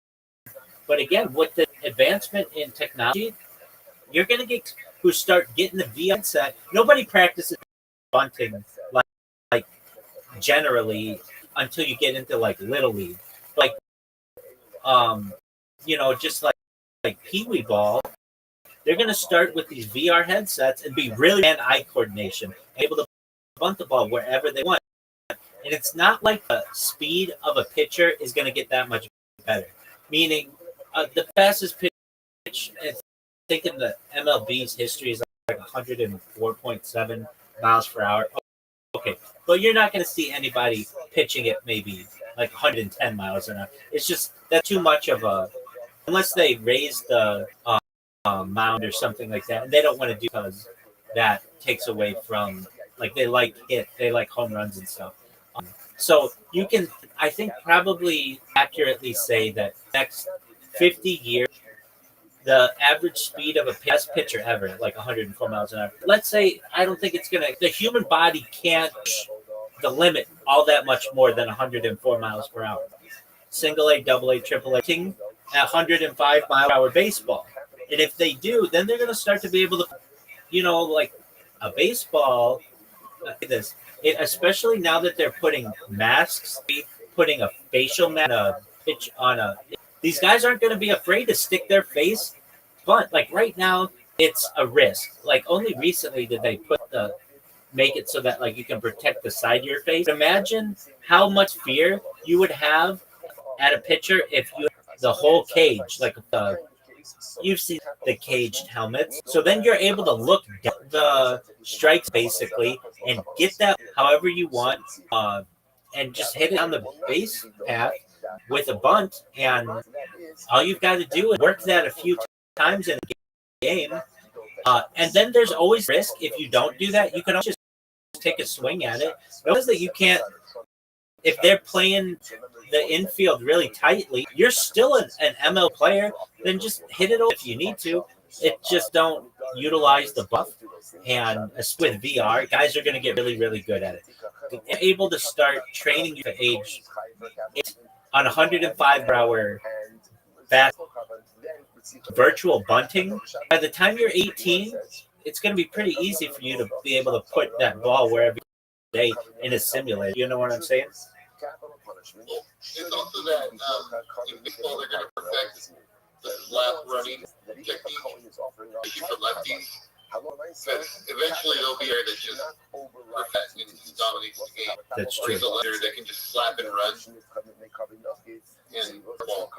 But again, with the advancement in technology, you're going to get who start getting the VR set. Nobody practices bunting like generally until you get into like little league, like just like pee wee ball. They're going to start with these VR headsets and be really hand-eye coordination, able to bunt the ball wherever they want. And it's not like the speed of a pitcher is going to get that much better. Meaning, the fastest pitch, I think in the MLB's history is like 104.7 miles per hour. Okay, but you're not going to see anybody pitching it maybe like 110 miles an hour. It's just that's too much of a, unless they raise the mound or something like that, and they don't want to do because that takes away from like they like home runs and stuff. So you can, I think, probably accurately say that next 50 years, the average speed of a best pitcher ever, like 104 miles an hour. Let's say, I don't think it's going to, the human body can't the limit all that much more than 104 miles per hour. Single A, double A, triple A, at 105 mile per hour baseball. And if they do, then they're going to start to be able to, like a baseball, this, especially now that they're putting masks, putting a facial mask, a pitch on a, these guys aren't going to be afraid to stick their face. But like right now, it's a risk. Like only recently did they make it so that like you can protect the side of your face. Imagine how much fear you would have at a pitcher if you had the whole cage, like you've seen the caged helmets. So then you're able to look down the strikes basically and get that however you want, and just hit it on the base path with a bunt. And all you've got to do is work that a few times in a game. And then there's always risk. If you don't do that, you can just take a swing at it. Notice that you can't, if they're playing the infield really tightly, you're still an ML player. Then just hit it over if you need to. It just don't utilize the buff. And with VR, guys are going to get really, really good at it. They're able to start training you at age on 105-hour fast virtual bunting. By the time you're 18, it's going to be pretty easy for you to be able to put that ball wherever day in a simulator. You know what I'm saying? It's also that in baseball they're going to perfect the slap running technique for lefties. But eventually there'll be a that just perfect and dominates the game. That's true. There's a leader that can just slap and run and ball.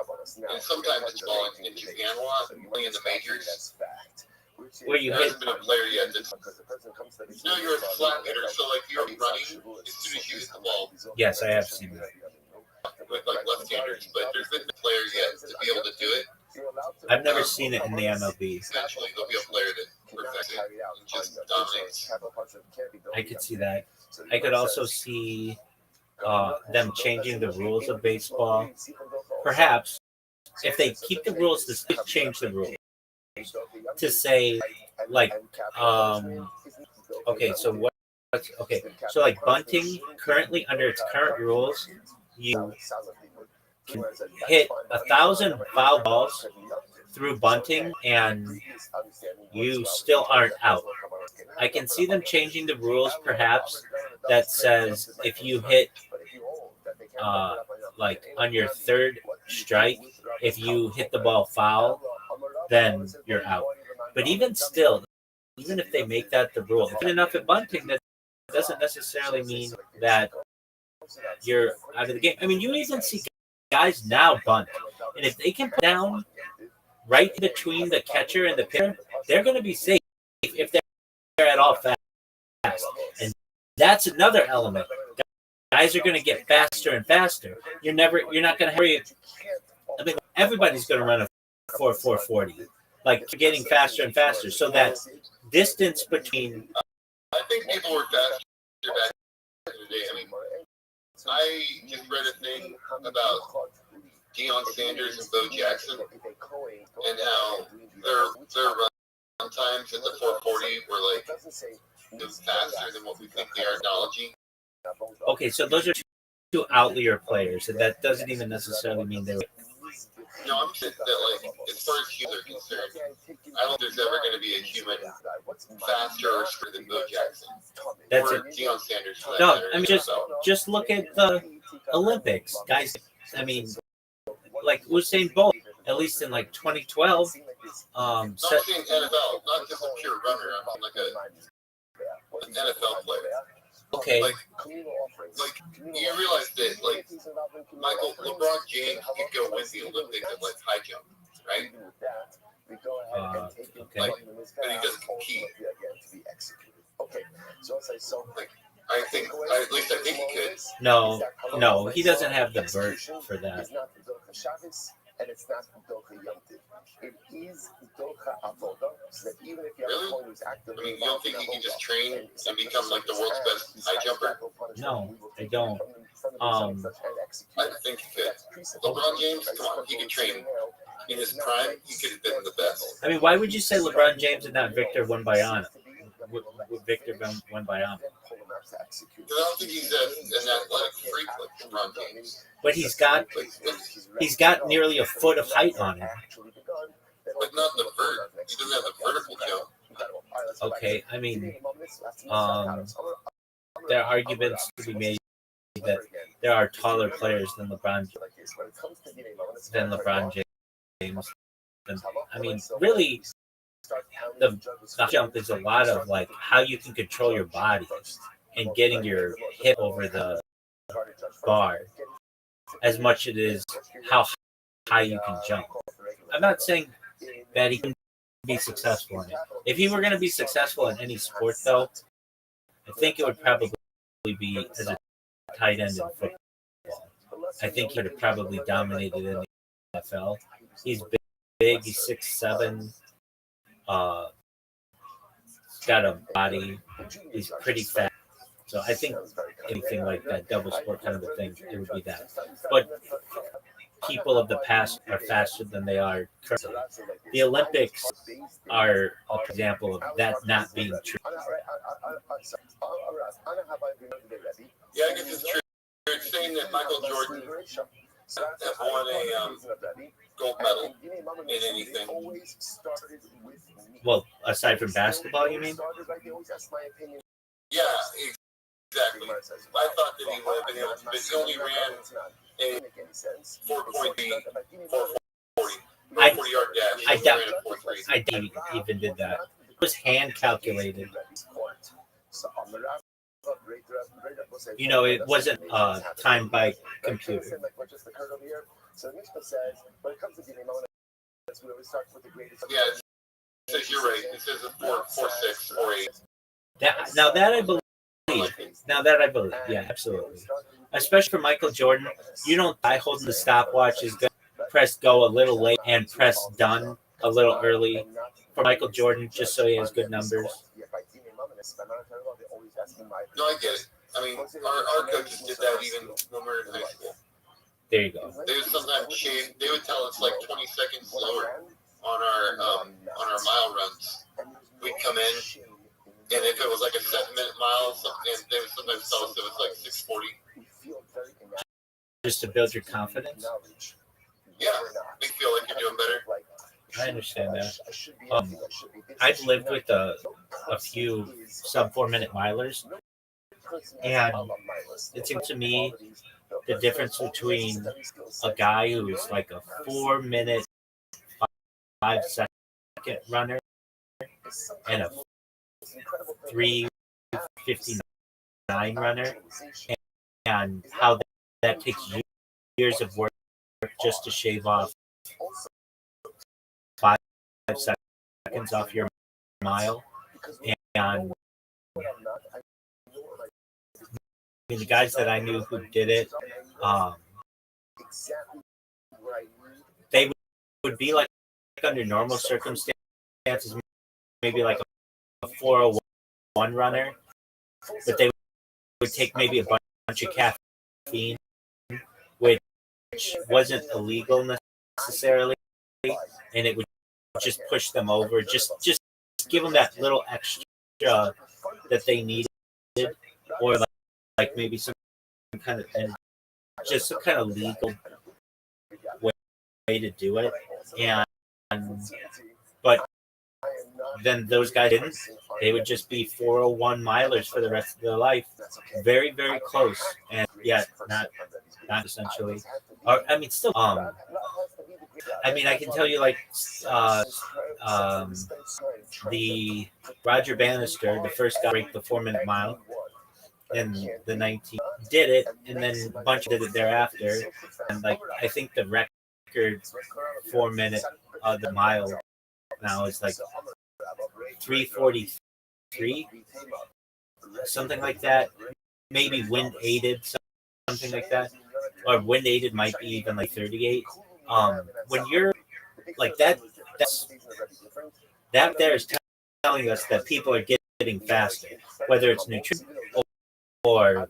And sometimes it's ball in Japan a lot, only in the majors. Where you there hit. hasn't been a player yet that's you're a flat hitter, so like you're running as soon as you hit the ball. Yes, I have seen that. With like left-handers, but there's been a player yet to be able to do it. I've never seen it in the MLB. Eventually, there'll be a player that perfects it and just dominates. I could see that. I could also see them changing the rules of baseball. Perhaps if they keep the rules, to change the rules to say like okay, so what? Okay, so like bunting currently under its current rules, you can hit 1,000 foul balls through bunting and you still aren't out. I can see them changing the rules perhaps that says if you hit like on your third strike, if you hit the ball foul, then you're out. But even still, even if they make that the rule, if enough at bunting, that doesn't necessarily mean that you're out of the game. I mean, you even see guys now bunt, and if they can put down right between the catcher and the pitcher, they're going to be safe if they're at all fast. And that's another element. Guys are going to get faster and faster. You're not going to hurry. I mean, everybody's going to run a 4.40. Like getting faster and faster, so that distance between. I think people were faster back in the day. I mean, I just read a thing about Deion Sanders and Bo Jackson and how their run times at the 440 were like faster than what we think they are in technology. Okay, so those are two outlier players, and that doesn't even necessarily mean they were. No, I'm saying that, like, as far as humans are concerned, I don't think there's ever going to be a human faster or stronger than Bo Jackson. That's or it. Deion Sanders. No, I mean just look at the Olympics, guys. I mean, like Usain Bolt, at least in like 2012. Not saying NFL, not just a pure runner. I'm like an NFL player. Okay. Like you realize that like LeBron James could go win the Olympics at like high jump, right? Okay. Like, but he doesn't compete. Like I think, at least I think he could. No, he doesn't have the vert for that. And it's not Doka Yomtiv. It is Doka Avoda, so that even if you have Really? a who's active, I mean, you don't think he can just train and become like the world's best high jumper? No, I don't. I think he could. LeBron James, come on, he could train. In his prime, he could have been the best. I mean, why would you say LeBron James and not Victor Wembanyama? With Victor Wembanyama? Because I don't think he's an athletic freak like LeBron James. But he's got nearly a foot of height on him. But not the vert. He doesn't have the vertical jump. Okay, I mean, there are arguments to be made that there are taller players than LeBron James. And, I mean, really, the jump is a lot of like how you can control your body and getting your hip over the bar, as much as it is how high you can jump. I'm not saying that he can be successful in it. If he were going to be successful in any sport, though, I think it would probably be as a tight end in football. I think he would have probably dominated in the NFL. He's big. He's 6'7". He's got a body. He's pretty fat. So I think anything like that, double sport kind of a thing, it would be that. But people of the past are faster than they are currently. The Olympics are an example of that not being true. Yeah, I guess it's true. You're saying that Michael Jordan have won a gold medal in anything. Well, aside from basketball, you mean? Yeah, exactly. I thought that he would have been able to, but he only ran a 4.3, 440, 40-yard dash. I doubt ran a 4.3. I didn't even did that. It was hand calculated. You know, it wasn't timed by computer. Yeah, it says you're right. It says a 4.46, 4.8. Now that I believe. Yeah, absolutely. Especially for Michael Jordan, you don't die holding the stopwatch is good. Press go a little late and press done a little early for Michael Jordan, just so he has good numbers. No, I get it. I mean, our coaches did that even when we were in high school. There you go. They would sometimes shave. They would tell us like 20 seconds slower on our mile runs. We'd come in, and if it was like a 7-minute mile, and they would sometimes tell us it was like 6:40. Just to build your confidence. Yeah, make you feel like you're doing better. I understand that. I've lived with a few sub 4-minute milers, and it seems to me the difference between a guy who's like a 4-minute 5-second runner and a 3:59 runner, and how that takes years of work just to shave off 5 seconds off your mile. And the guys that I knew who did it, they would be like under normal circumstances, maybe like a 4:01 runner, but they would take maybe a bunch of caffeine, which wasn't illegal necessarily, and it would just push them over, just give them that little extra that they needed, or like maybe some kind of, and just some kind of legal way to do it. And but then those guys didn't. They would just be 4:01 milers for the rest of their life, very, very close, and yet not essentially. Or, I mean, still. I mean, I can tell you, like, the Roger Bannister, the first guy to break the 4-minute mile in the 19 did it, and then a bunch did it thereafter, and like I think the record 4-minute the mile now is like 3:43, something like that. Maybe wind aided, something like that, or wind aided might be even like 38. When you're like that, that there is telling us that people are getting faster, whether it's nutrition or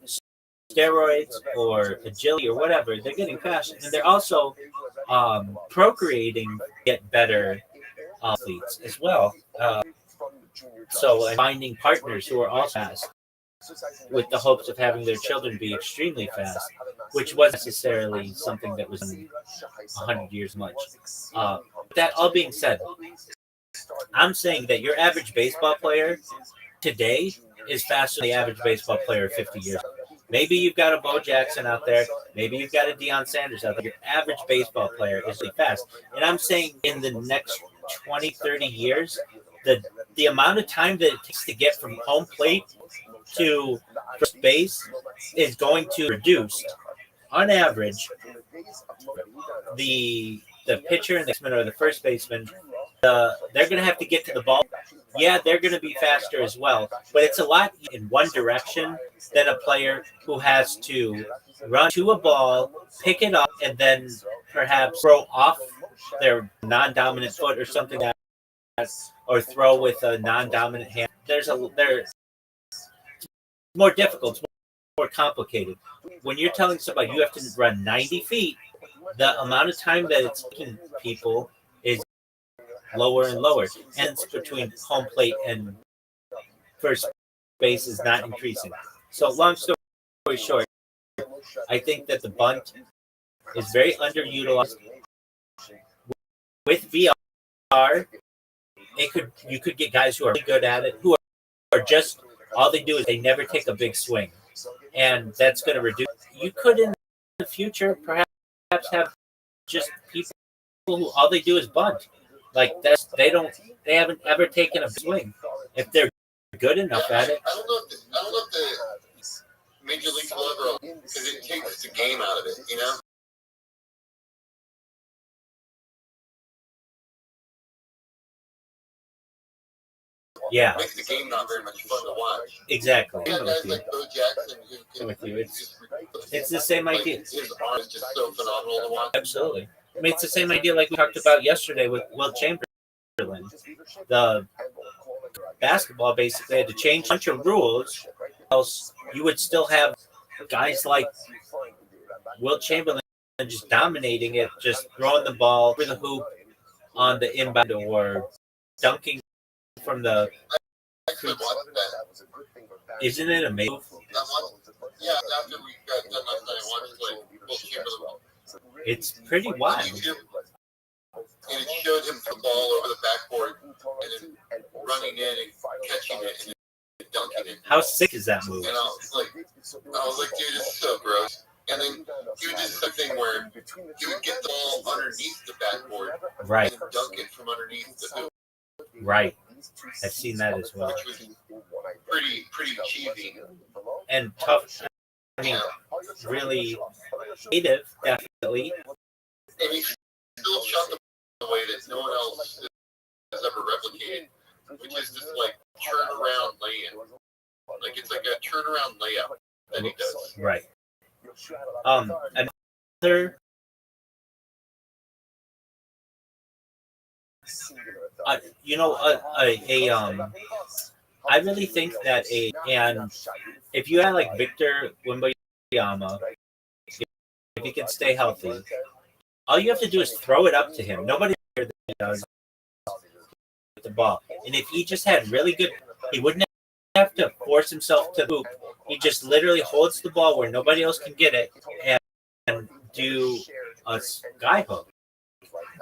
steroids or agility or whatever. They're getting faster, and they're also procreating, get better athletes as well. So finding partners who are also fast, with the hopes of having their children be extremely fast, which was necessarily something that was in 100 years much. That all being said, I'm saying that your average baseball player today is faster than the average baseball player 50 years ago. Maybe you've got a Bo Jackson out there. Maybe you've got a Deion Sanders out there. Your average baseball player is really fast. And I'm saying in the next 20, 30 years, the amount of time that it takes to get from home plate to first base is going to reduce. On average, the pitcher and the baseman or the first baseman, they're going to have to get to the ball. Yeah, they're going to be faster as well, but it's a lot in one direction than a player who has to run to a ball, pick it up, and then perhaps throw off their non-dominant foot or something like that, or throw with a non-dominant hand. There's more difficult, it's more complicated. When you're telling somebody you have to run 90 feet, the amount of time that it's taking people is lower and lower. Hence, between home plate and first base is not increasing. So, long story short, I think that the bunt is very underutilized. With VR, you could get guys who are really good at it, who are just all they do is they never take a big swing, and that's going to reduce. You could in the future perhaps have just people who all they do is bunt. Like they haven't ever taken a swing. If they're good enough at it. I don't know if the Major League will ever, because it takes the game out of it, you know? Yeah. Makes the game not very much fun to watch. Exactly. You got guys like Bo Jackson who with you. It's the same idea. His arm is just so phenomenal to watch. Absolutely. I mean, it's the same idea like we talked about yesterday with Will Chamberlain. The basketball basically had to change a bunch of rules, else you would still have guys like Will Chamberlain just dominating it, just throwing the ball through the hoop on the inbound or dunking from the. Isn't it amazing? Yeah, after we got done last night, I watched like Will Chamberlain. It's pretty wild. And it showed him the ball over the backboard and then running in and catching it and then dunking it. How sick is that move? And I was like, dude, this is so gross. And then he would do something where he would get the ball underneath the backboard, right, and dunk it from underneath the hoop. Right. I've seen that as well. Which was pretty cheesy and tough. I mean, really creative, definitely. And he still shot the way that no one else has ever replicated, which is just like turnaround lay-in. Like it's like a turnaround layup that he does. Right. Another. I really think that and if you had like Victor Wembanyama, if he can stay healthy, all you have to do is throw it up to him. Nobody does the ball, and if he just had really good, he wouldn't have to force himself to hoop. He just literally holds the ball where nobody else can get it and do a sky hook.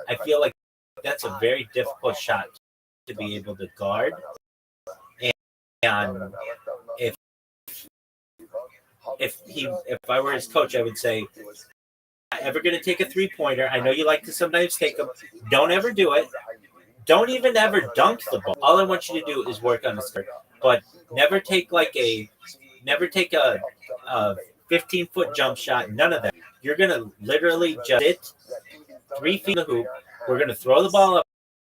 I feel like that's a very difficult shot to be able to guard. And if I were his coach, I would say, "Not ever going to take a 3-pointer. I know you like to sometimes take them. Don't ever do it. Don't even ever dunk the ball. All I want you to do is work on the skirt, but never take a 15-foot jump shot. None of that. You're going to literally just sit 3 feet in the hoop. We're going to throw the ball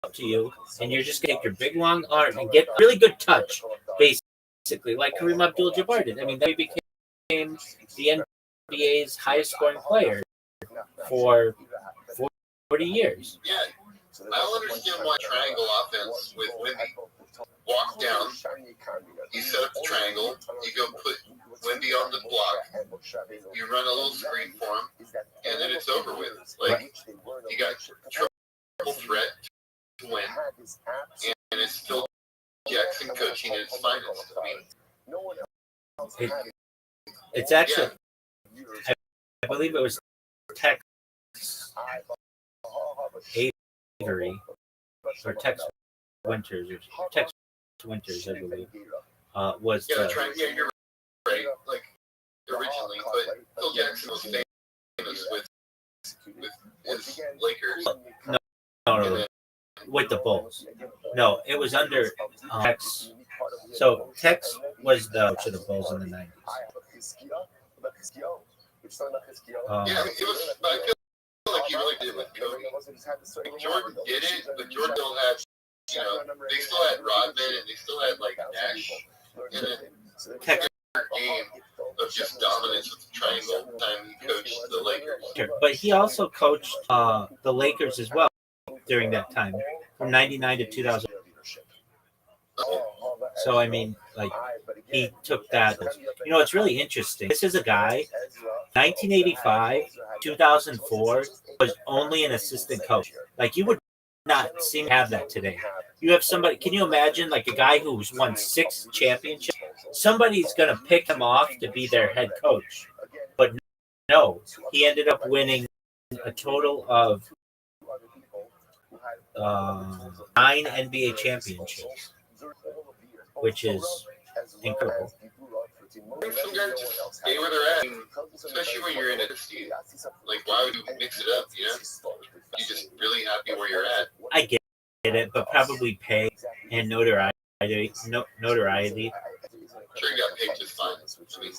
up to you, and you're just going to take your big long arm and get really good touch, basically, like Kareem Abdul-Jabbar did. I mean, they became the NBA's highest scoring player for 40 years. Yeah, I don't understand why triangle offense with Wemby. Walk down, you set up the triangle, you go put Wemby on the block, you run a little screen for him, and then it's over with. Like, you got triple threat to win, and it's still Jackson coaching at his finest. I mean, it's actually, I believe it was Tex Avery or Tex Winters, I believe, was you're right. Like originally, but Phil Jackson was famous with his Lakers. No, with the Bulls. No, it was under Tex. So Tex was the coach of the Bulls in the 90s. Yeah, it was. But I feel like he really did with Kobe. Like Jordan did it, but Jordan still had, they still had Rodman and they still had like Nash, and then Tex game of just dominance with the triangle time he coached the Lakers. But he also coached the Lakers as well during that time, from 99 to 2000. So I mean, like, he took that. You know, it's really interesting. This is a guy, 1985, 2004, was only an assistant coach. Like, you would not seem to have that today. You have somebody, can you imagine, like a guy who's won 6 championships? Somebody's going to pick him off to be their head coach. But no, he ended up winning a total of 9 NBA championships, which is incredible. Some guys just stay where they're at, especially when you're in a city. Like, why would you mix it up, you know? You're just really happy where you're at. I get it, but probably pay and notoriety. Notoriety. Sure, you got paid just fine. I mean,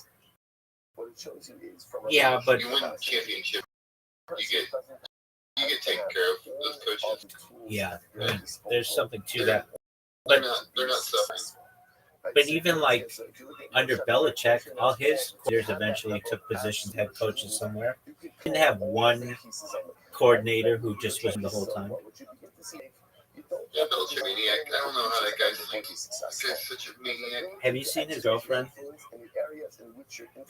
Yeah, but you win championship, you get taken care of. Those coaches, yeah, there's something to that. they're not suffering. But even like under Belichick, all his players eventually took positions, head coaches somewhere. Didn't have one coordinator who just was the whole time. Yeah, Belichick maniac. I don't know how that guy's like. This guy's such a maniac. Have you seen his girlfriend?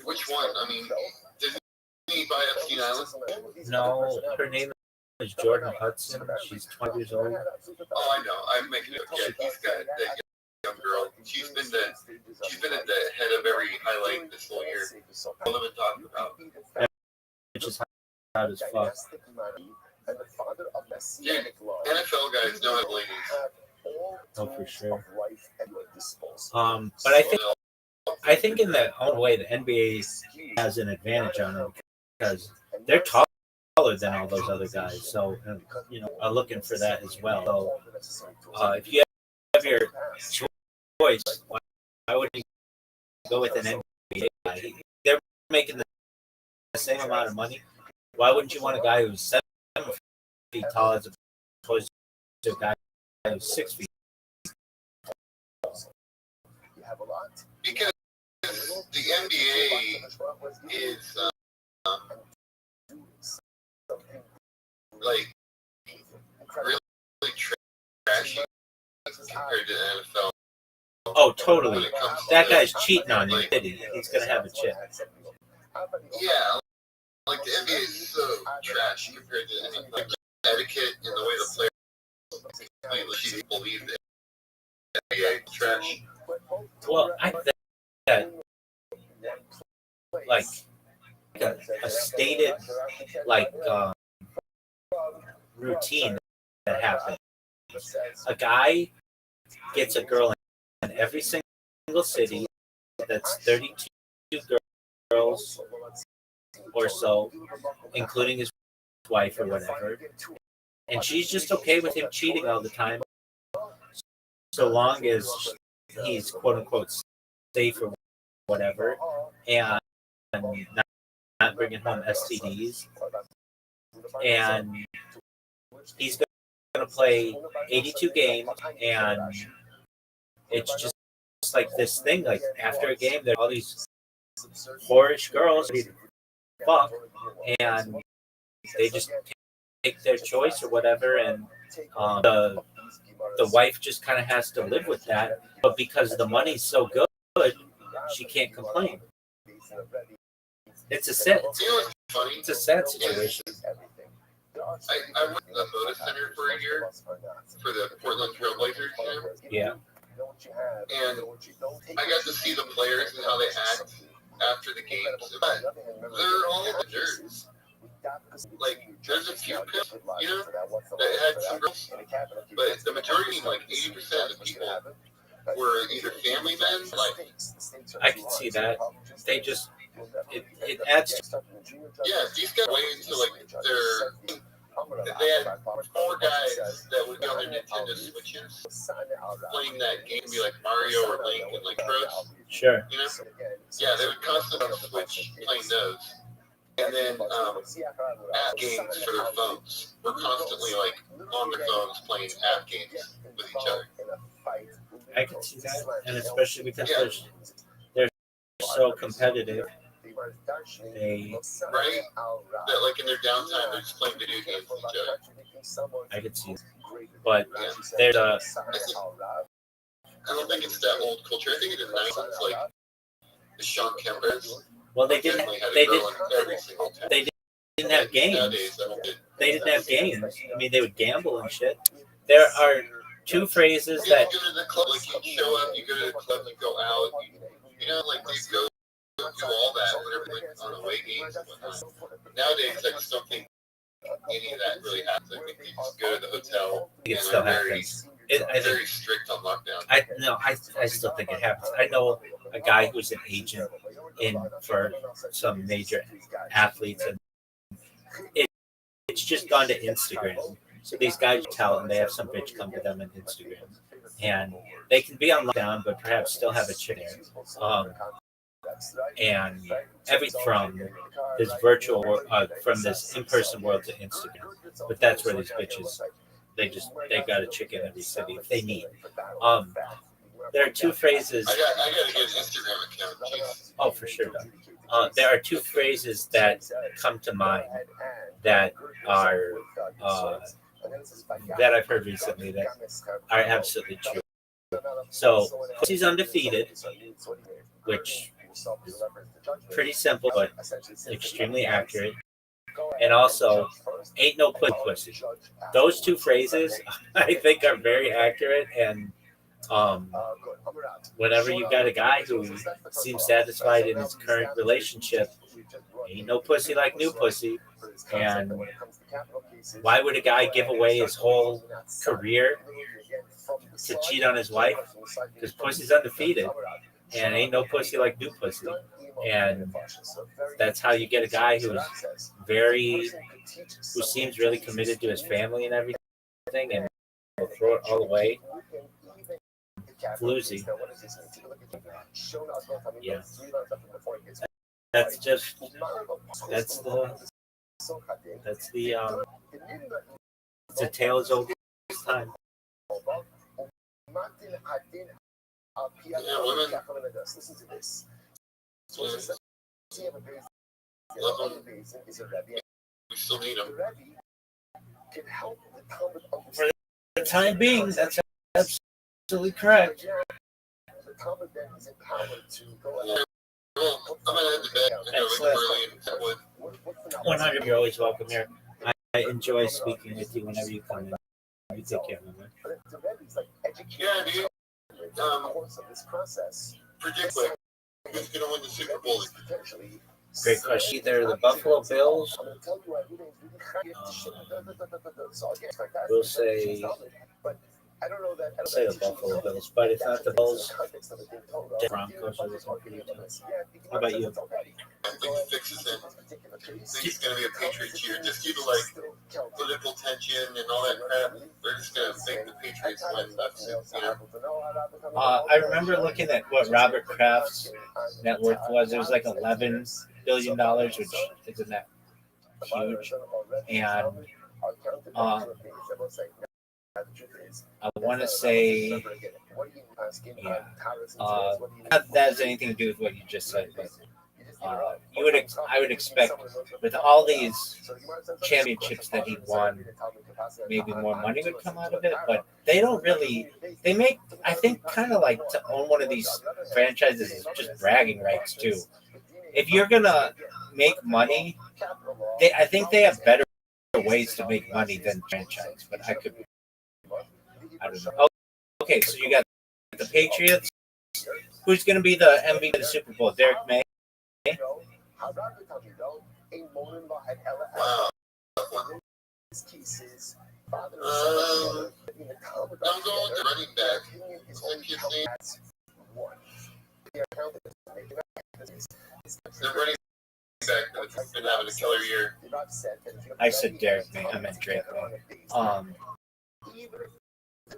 Which one? I mean, did he buy Epstein Island? No, her name is Jordan Hudson. She's 20 years old. Oh, I know. I'm making it. Yeah, he's got that young girl. She's been at the head of every highlight this whole year. All of it talking about. Which is hot as fuck. Yeah, NFL guys know how to ladies. Oh, for sure. But I think in their own way, the NBA has an advantage on them because they're taller than all those other guys. So, you know, are looking for that as well. So, if you have your choice, why would you go with an NBA guy? They're making the same amount of money. Why wouldn't you want a guy who's 7 feet tall as opposed to a guy who's 6 feet? Because the NBA is like really trashy compared to the NFL. Oh, totally. That guy's cheating on you. He's gonna have a chip. Yeah, like the NBA is so trash compared to like the etiquette and the way the players believe the NBA is trash. Well, I think that like a stated like routine that happens. A guy gets a girl in every single city. That's 32 girls or so, including his wife or whatever. And she's just okay with him cheating all the time, so long as he's quote unquote safe or whatever, and not bringing home STDs. And he's going to play 82 games, and it's just like this thing. Like after a game, there are all these whorish girls ready to fuck, and they just take their choice or whatever, and the wife just kind of has to live with that. But because the money's so good, she can't complain. It's a sad situation. I went to the Moda Center for a year for the Portland Trail Blazers. Yeah. And I got to see the players and how they act after the games. But they're all the nerds. Like, there's a few pimps, you know, that had some girls, but the majority, like 80% of the people, were either family men, like... I can see that. They just... It adds to... Yeah, these guys wait until, like, they had 4 guys that would be on their Nintendo Switches playing that game, be like Mario or Link and like Pros. Sure. You know? Yeah, they would constantly on Switch playing those. And then app games for their phones. We're constantly like on their phones playing app games with each other. I can see that, and especially because they're so competitive. They right? That like in their downtime they're just playing video games with each other. I could see, but there's I don't think it's that old culture. I think it is nice. It's like the Sean Kempers. Well, they didn't. They didn't. Every single time. They didn't have games. Nowadays, I don't think. They didn't have games. I mean, they would gamble and shit. There are two phrases Yeah, that you go to the club, like you show up, you go to the club, you go out, you know, like they go do all that, whatever, like on away games and whatnot. Nowadays, I just don't think any of that really happens. I think they just go to the hotel it and still they're happens. very strict on lockdown. I still think it happens. I know a guy who's an agent for some major athletes, and it's just gone to Instagram. So these guys tell them they have some bitch come to them on Instagram, and they can be on lockdown, but perhaps still have a chick there. And from this from this in-person world to Instagram. But that's where these bitches, they got a chick in every city if they need. There are two phrases. I gotta get an Instagram account. Jeez. Oh, for sure. There are two phrases that come to mind that are that I've heard recently that are absolutely true. So, pussy's undefeated, which is pretty simple but extremely accurate. And also, ain't no pussy. Those two phrases, I think, are very accurate. And whenever you got a guy who seems satisfied in his current relationship, ain't no pussy like new pussy. And why would a guy give away his whole career to cheat on his wife? Because pussy's undefeated, and ain't no pussy like new pussy. And that's how you get a guy who seems really committed to his family and everything, and will throw it all away. Floozy. Yeah. That's the tale as old as time. Yeah, women. Listen to this. We still need them. For the time being, that's absolutely correct. Well, I'm gonna head to bed. I gotta wake up early and Atwood. 100, you're always welcome here. I enjoy speaking with you whenever you come in. You take care, man. Yeah, dude. Predict who's gonna win the Super Bowl? Great question. Either the Buffalo Bills. We'll say the Buffalo Bills, but if not the Bills, the Broncos are looking pretty tough. How about you? I think the fix is in. I think it's gonna be a Patriots year. Just due to like political tension and all that crap, they're just gonna make the Patriots win. That's it, you know. I remember looking at what Robert Kraft's net worth was. It was like $11 billion, which isn't that huge. And I want to say, yeah, not that has anything to do with what you just said, but I would expect with all these championships that he won, maybe more money would come out of it, but they don't really, they make, I think, kind of like to own one of these franchises is just bragging rights too. If you're going to make money, I think they have better ways to make money than franchise, but I don't know. Okay, so you got the Patriots. Who's going to be the MVP of the Super Bowl? Derek May? Wow. I'm going with the running back. What's his name? The running back that's been having a killer year. I said Derek May. I meant Drake May.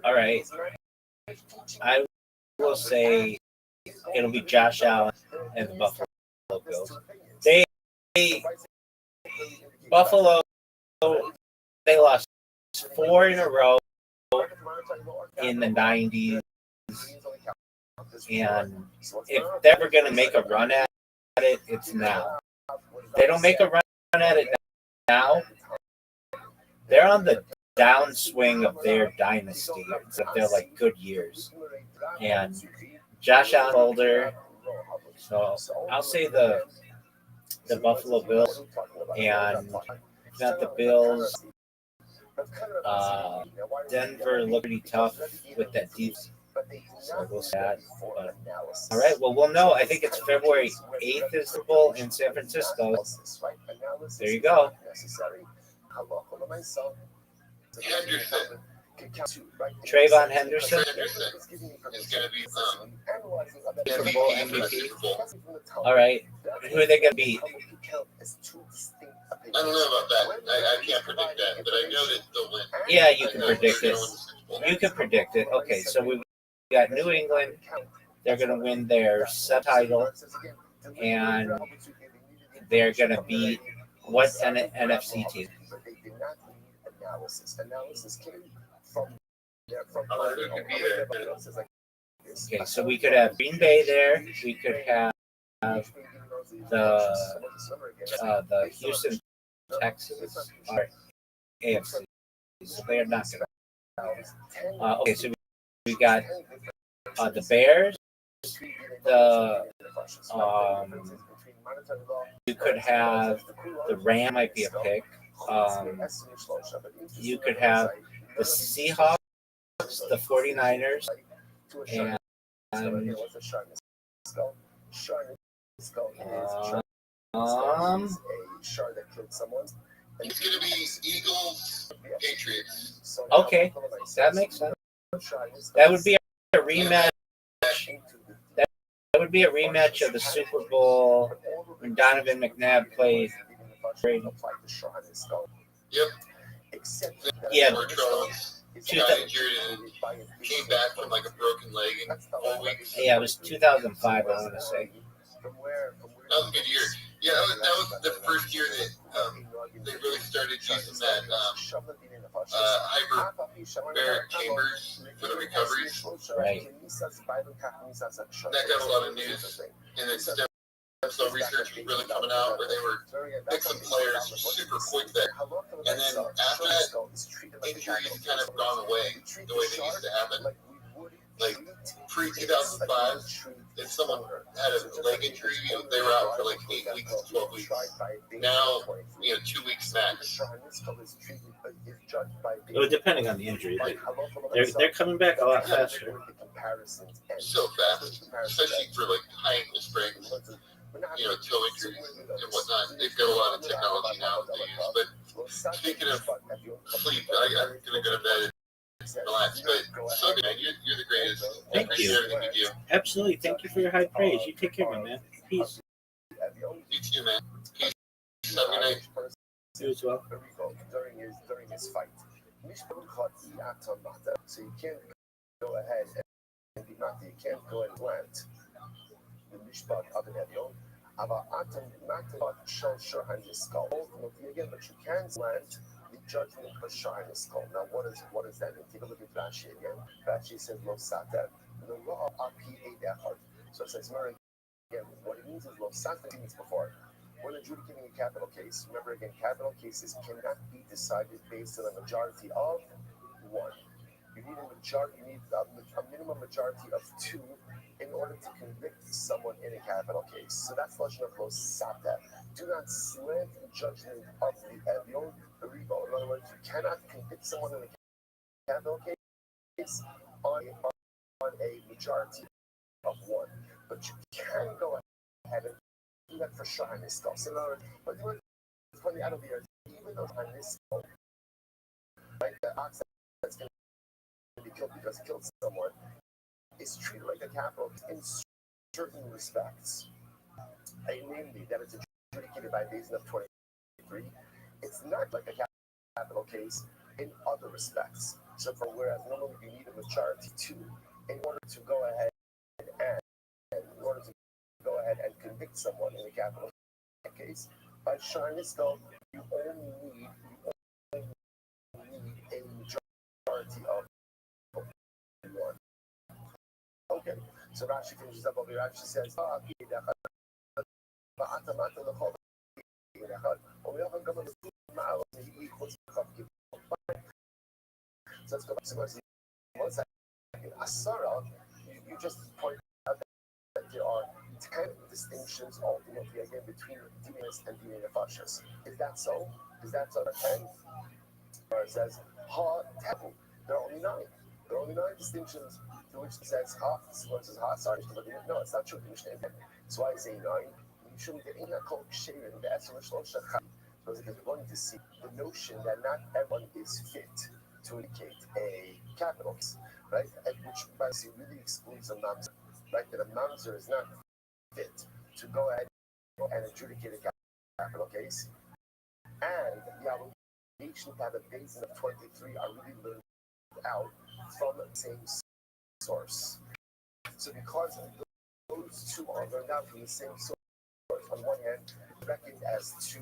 All right. I will say it'll be Josh Allen and the Buffalo Bills. Buffalo, they lost 4 in a row in the 90s. And if they're ever going to make a run at it, it's now. They don't make a run at it now, they're on the downswing of their dynasty, of their like good years. And Josh Allen older, so I'll say the Buffalo Bills, and if not the Bills, Denver looked pretty tough with that defense. So we'll see that. But, all right, well, we'll know. I think it's February 8th is the Bowl in San Francisco. There you go. Henderson. Trayvon Henderson, Henderson is going to be Super Bowl MVP for the MVP. Super Bowl. All right, who are they going to beat? I don't know about that. I can't predict that, but I know that they'll win. Yeah, you I can know predict they're it. going to win the Super Bowl. You can predict it. Okay, so we've got New England. They're going to win their subtitle, and they're going to beat what NFC team? Who could be there? Okay, so we could have Green Bay there. We could have the Houston Texans or AFC. So they're not going to. Okay, so we got the Bears. You could have the Ram might be a pick. You could have the Seahawks, the 49ers, and It's going to be Eagles, Patriots. okay, that makes sense. That would be a rematch. That would be a rematch of the Super Bowl when Donovan McNabb played Brady. Yep. Yeah. Where Charles got injured and came back from like a broken leg in 4 weeks. Yeah, it was 2005, I want to say. That was a good year. Yeah, that was the first year that they really started using that hyperbaric chambers for the recoveries. Right. That got a lot of news, and then stem cell research was really coming out where they were fixing players super quick there. And then after that, injuries kind of gone away the way they used to happen. Like pre-2005, if someone had a leg injury, they were out for like 8 weeks to 12 weeks. Now, 2 weeks max. Well, depending on the injury, they're coming back a lot faster. So fast, especially for like high ankle sprains, toe injuries and whatnot. They've got a lot of technology now that they use. But speaking of sleep, I'm gonna go to bed. Relax, but so good, man. You're the greatest. Thank Appreciate you. everything you do. Absolutely. Thank you for your high praise. You take care, my man. Peace. You too, man. Peace. Have a good night. You as well. During his fight. So you can't go ahead and be not, you can't go and plant the mishpat of an avion. Aber Atem not show sure on his skull. Again, but you can plant the judgment of Shah his skull. Now what does that mean? Take a look at Rashi again. Rashi says lo sater. The law of RPA dechad. So it says again, what it means is lo sater means before. When adjudicating a capital case, remember again, capital cases cannot be decided based on a majority of one. You need a minimum majority of 2 in order to convict someone in a capital case. So that's the notion of lo sata. Do not slant the judgment of the avion ribo. In other words, you cannot convict someone in a capital case on a majority of 1. But you can go ahead and do that for sure on this stuff. So in other words, but it's funny out of here, even though on this stuff, like the ox that's going to be killed because it killed someone, is treated like a capital in certain respects. Namely, that it's adjudicated by Basin of 23. It's not like a capital case in other respects. So, whereas normally you need a majority 2 in order to go ahead and convict someone in a capital case, by Sharnisco, you only need a majority of 1. Okay, so Rashi finishes up over here. Rashi says, So let's go back to one second. Asara, you just pointed out that there are 10 distinctions ultimately again between dinas and dina nefashos. Is that so? Is that so? 10? Or it says ha tepu. There are only 9. There are only 9 distinctions to which it says ha. This one says ha. Sorry, no, it's not true. So I say 9. You shouldn't get in that called sharing the esreshlosh shachai. Because we're going to see the notion that not everyone is fit to indicate a capital case, right? And which basically really excludes a mamzer, right? That a mamzer is not fit to go ahead and adjudicate a capital case, and the obligation to have a basin of 23 are really learned out from the same source. So because those two are learned out from the same source, on one hand, reckoned as 2,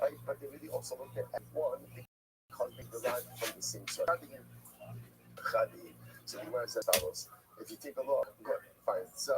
right? But they really also looked at as 1 because they derive from the same source. So the Gemara says follows. If you take a look, good, fine. So,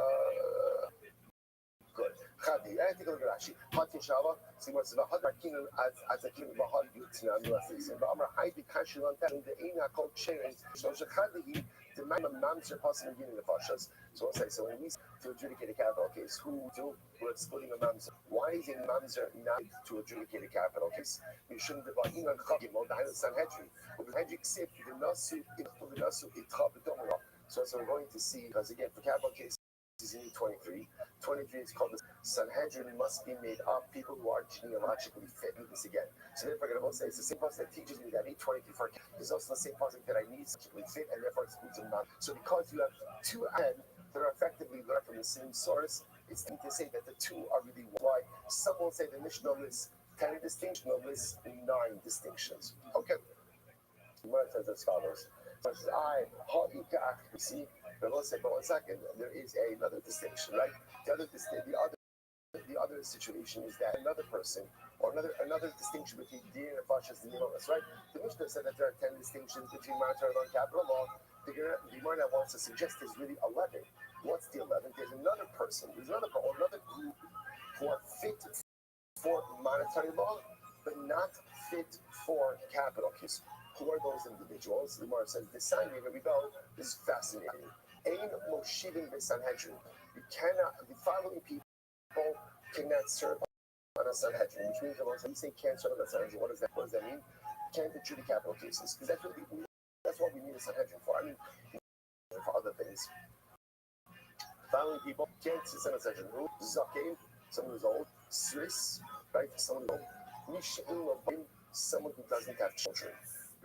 good. Chadi, I take a look at Rashi. Hatin Shava, so Gemara says, Vahad Rakinu as a king of Vahad Yutina, Nuasis, and Vamra Haidi Kashilan, and the Aina called Sharing, so Shachadi, the man of Mamser possibly getting the Fashas. So we'll say, so when we to adjudicate a capital case, who do we're excluding a mamzer? Why is a mamzer not to adjudicate a capital case? You shouldn't have been on Chagim or the Sanhedrin. But the Sanhedrin accept the Nasu, the Nasu, so as we're going to see, because again, for capital cases, you need 23. 23 is called the Sanhedrin must be made of people who are genealogically fit. Do this again. So therefore, I'm going to say it's the same person that teaches me that I need 23 for is also the same person that I need genealogically fit, and therefore excludes a man. So because you have 2 and that are effectively learned from the same source, it's neat to say that the 2 are really why. Some will say the Mishnah lists 10 distinctions, lists 9 distinctions. Okay. Gemara says as follows. You see, but let's say, but 1 second, there is another distinction, right? The other situation is that another person, or another distinction between din and fashas and nilonas, right? The Mishnah said that there are 10 distinctions between monetary law and capital law. The Gemara wants to suggest there's really 11. What's the 11th? There's another person, another group who are fit for monetary law, but not fit for capital case. Who are those individuals? The Gemara says, the sign, here we go, this is fascinating. Ein Moshivim Sanhedrin. You cannot, the following people cannot serve on a Sanhedrin, which means when you say can't serve on a Sanhedrin, what does that mean? Can't adjudicate capital cases, because that's what we need a Sanhedrin for. I mean, for other things. Following people can't sit on a Sanhedrin. Who? Zakein, someone who's old. Swiss, right? Someone who's old. Mish'in, someone who doesn't have children.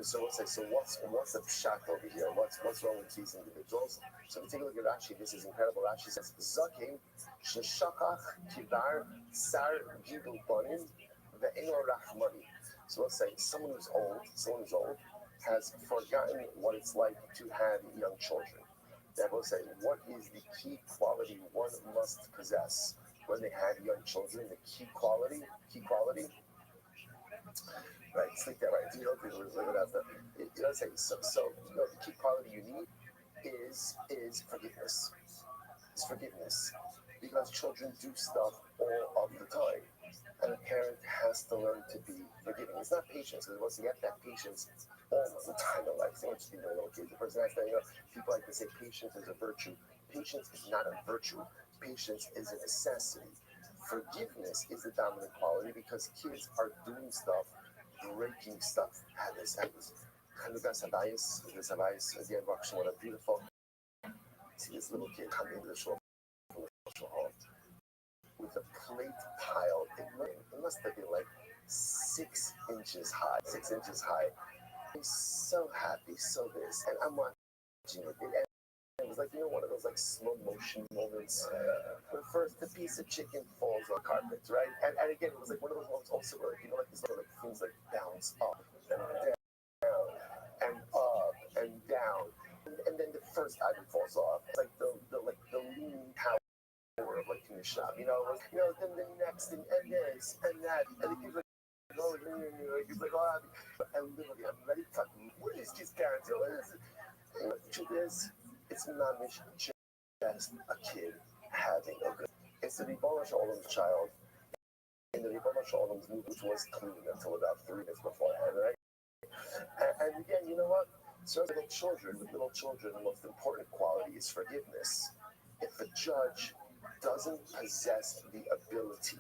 So we'll say, so what's the pshat over here? What's wrong with these individuals? So we take a look at Rashi. This is incredible. Rashi says, Zakim, Sheshakach, Kibar, Sar, Gidul Bonim, Ve'eno Rachmani. So let's say someone who's old has forgotten what it's like to have young children. That will say, what is the key quality one must possess when they have young children? The key quality. Right, sleep that right. You know, people live it out there. Let's say so. The key quality you need is forgiveness. It's forgiveness, because children do stuff all of the time, and a parent has to learn to be forgiving. It's not patience, because once you have that patience all the time in life, so much little kids. The person has to, people like to say patience is a virtue. Patience is not a virtue. Patience is a necessity. Forgiveness is the dominant quality, because kids are doing stuff, breaking stuff. Chanukas Habayis, again, what a beautiful. See this little kid come into the shul hall with a plate piled. It must have been like 6 inches high. He's so happy, so this, and I'm watching it. It was like, one of those like slow motion moments. But first, the piece of chicken falls on carpet, right? And again, it was like one of those ones also where, like these little things like bounce up and down and up and down. And then the first item falls off. It's like the leaning tower of like in the shop, then the next and this and that. And the kids like, and literally, I'm ready to talk. What is this character? What is it? And the truth is, it's not just a kid having a good. It's the Ribono Shalom's child, and the Ribono Shalom's move, which was clean until about 3 minutes beforehand, right? And again, you know what? So with little children, the most important quality is forgiveness. If a judge doesn't possess the ability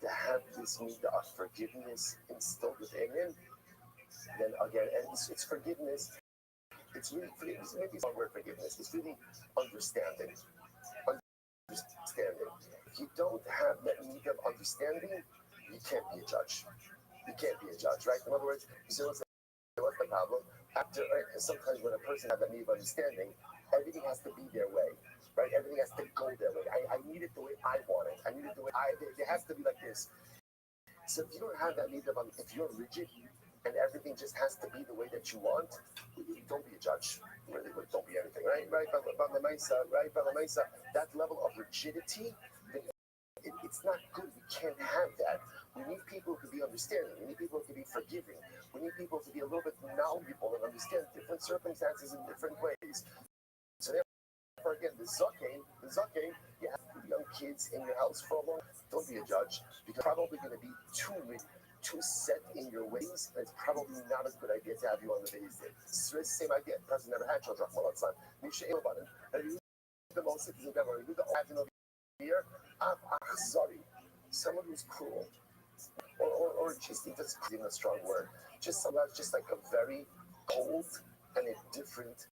to have this midah of forgiveness instilled within him, then again, and it's forgiveness. It's really forgiveness. Maybe it's not word forgiveness. It's really understanding. Understanding. If you don't have that midah of understanding, you can't be a judge. You can't be a judge, right? In other words, you see what's the problem? After sometimes when a person has that need of understanding, everything has to be their way, right? Everything has to go their way. I need it the way I want it. I need it the way it has to be like this. So if you don't have that need of, if you're rigid and everything just has to be the way that you want, don't be a judge. Really, don't be anything, right? Right, right, that level of rigidity, it's not good. We can't have that. We need people to be understanding. We need people to be forgiving. We need people to be a little bit knowledgeable and understand different circumstances in different ways. So therefore, again, the zaken, you have young kids in your house for a long time. Don't be a judge, because you're probably going to be too set in your ways, and it's probably not a good idea to have you on the base day. It's the same idea. The person never had children all the time. You should know about it. And you the most citizens ever. You the imagine over here. Sorry, someone who's cruel, or just that's even a strong word. Just someone just like a very cold and a different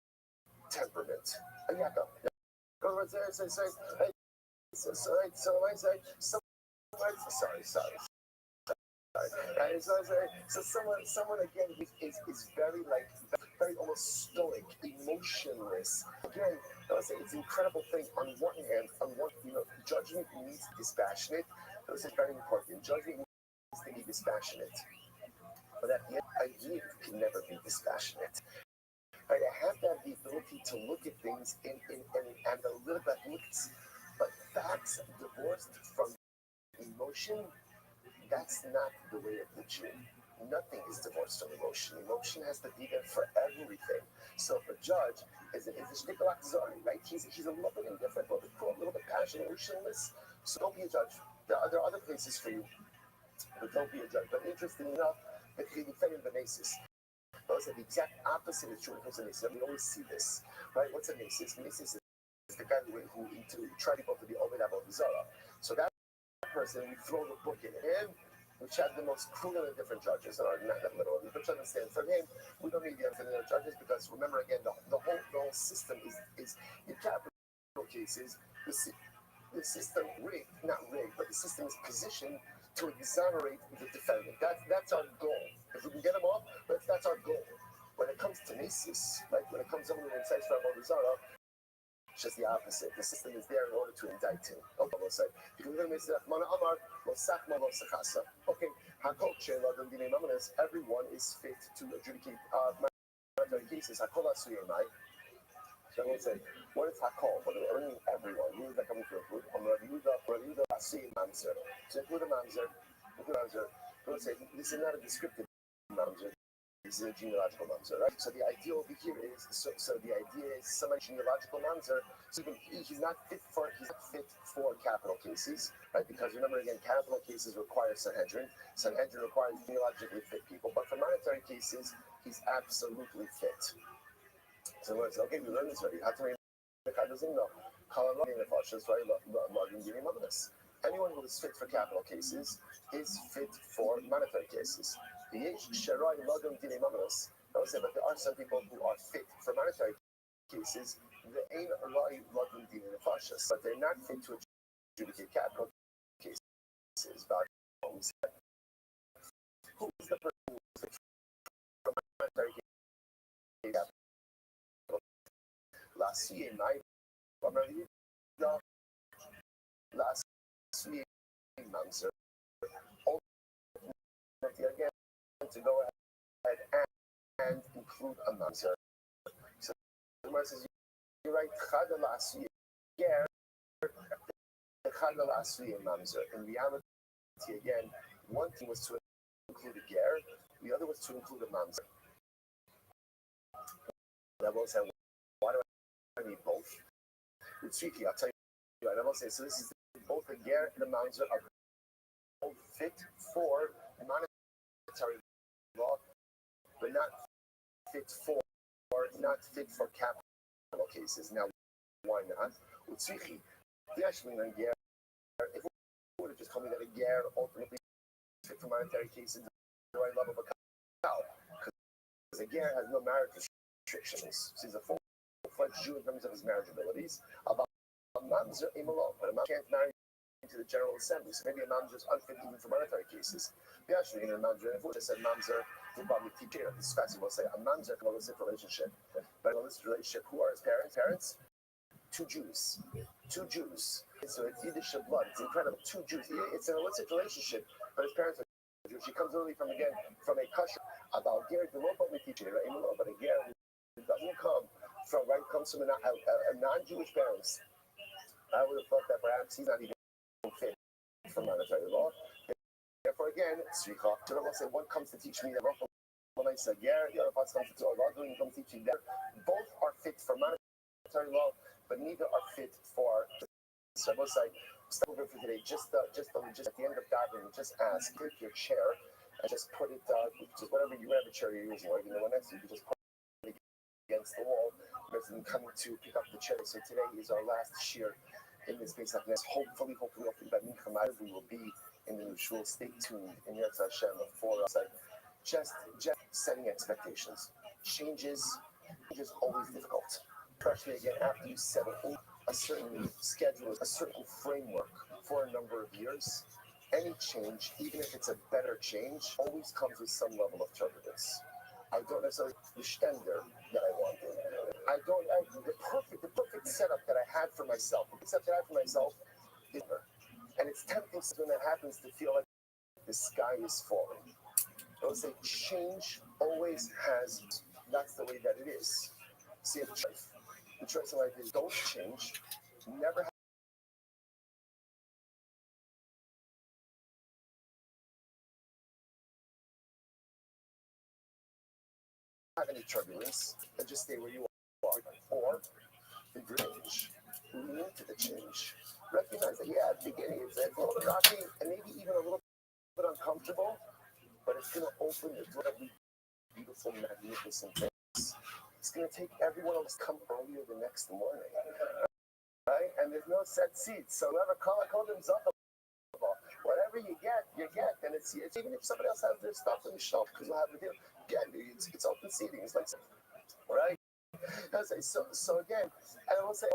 temperament. A yaka. In other words, sorry. So someone again is very like very almost stoic, emotionless. Again, I would say it's an incredible thing. On one hand, judgment needs dispassionate. That was very important. Judgment needs to be dispassionate, but at the end, idea can never be dispassionate. Right? I have to have the ability to look at things and a little bit looks, but facts divorced from emotion. That's not the way of the Jew. Nothing is divorced from emotion. Emotion has to be there for everything. So if a judge is a shtickle akzari, right? He's a little bit indifferent, a little bit cool, a little bit passionate, emotionless. So don't be a judge. There are other places for you, but don't be a judge. But interestingly enough, the Chilifei and the Nasis. Those are the exact opposite is true in Nasis. We always see this, right? What's a Nasis? Nasis is the guy who tried to go to the Ovid Avodah. So that person, we throw the book in him, which has the most cruel and different judges, or not literally, but you understand. For him, we don't need the infinite judges because remember again, the whole system is in capital cases, the system not rigged, but the system is positioned to exonerate the defendant. That's our goal. If we can get them off, that's our goal. When it comes to Nasis, like when it comes to someone who incites for Avodah Zarah, it's just the opposite. The system is there in order to indict him. Okay, we'll say. Okay, everyone is fit to adjudicate military cases. So I will say, what is Hakol? What do I mean? Everyone. Who is that coming to include? Raviuda, Asi, Mamzer. So include a Mamzer. We'll say, this is not a descriptive Mamzer. This is a genealogical mamzer, right? So the idea over here is the idea is somebody genealogical mamzer. So he's not fit for capital cases, right? Because remember again, capital cases require Sanhedrin. Sanhedrin requires genealogically fit people, but for monetary cases, he's absolutely fit. So it's okay. We learned this already. Anyone who is fit for capital cases is fit for monetary cases. I would say, but there are some people who are fit for monetary cases. But they're not fit to adjudicate capital cases. But who is the person who is fit for monetary cases? Last year, again to go ahead and include a mamzer. So the Gemara says, you're right, Chada last year, the Chada last year mamzer. In reality, again, one thing was to include a ger, the other was to include a mamzer. That will say, why do I need both? It's tricky, I'll tell you. I will say, so this is both a ger and a mamzer are both fit for monetary law, but not fit for not fit for capital cases. Now, why not? Utzichi, if it would have just told me that a ger ultimately fit for monetary cases, do I love of a cow? Because a ger has no marriage restrictions. She's a full-fledged Jew in terms of his marriage abilities. About mamzer imalo, but a mom can't marry into the General Assembly. So maybe a mamzer is unfit even for monetary cases. Actually, in a mamzer, if we just said mamzer, the public teacher, this class will say a mamzer can illicit relationship. But in an illicit relationship, who are his parents? Parents? Two Jews. Two Jews. So it's Yiddish blood. It's incredible. Two Jews. It's an illicit relationship, but his parents are Jewish. She comes literally from a kosher. About Ger, the local teacher, but a Ger who doesn't come from, right, comes from a non-Jewish parents. I would have thought that perhaps he's not even fit for monetary law. Therefore, again, Sricha, so I will say, one comes to teach me that when I said, yeah, the other parts comes to Allah, doing comes teaching that both are fit for monetary law, but neither are fit for. So I will say, stop over for today. Just at the end of davening, just ask, take your chair and just put it, just whatever chair you're using, or even the one next to you, just put it against the wall. Rather than coming to pick up the chair. So today is our last shir in this base of this. Hopefully, by Mincha we will be in the new shul. Stay tuned in Yetz Hashem for us. Just setting expectations. Change is always difficult, especially again after you settle a certain schedule, a certain framework for a number of years. Any change, even if it's a better change, always comes with some level of turbulence. I don't necessarily the standard that I wanted. The perfect setup that I had for myself. The setup that I had for myself is better. And it's tempting when that happens to feel like the sky is falling. I would say change always has, that's the way that it is. See, the choice in life is don't change, never have any turbulence and just stay where you are. Or change, lean into the change. Recognize that, yeah, at the beginning it's a little bit rocky and maybe even a little bit uncomfortable, but it's going to open the door to beautiful, magnificent things. It's going to take everyone else come earlier the next morning, right? And there's no set seats, so whoever call them up. Whatever you get, and it's even if somebody else has their stuff in the shelf, because we'll have to do again. It's open seating. It's like, right? So again, and I will say,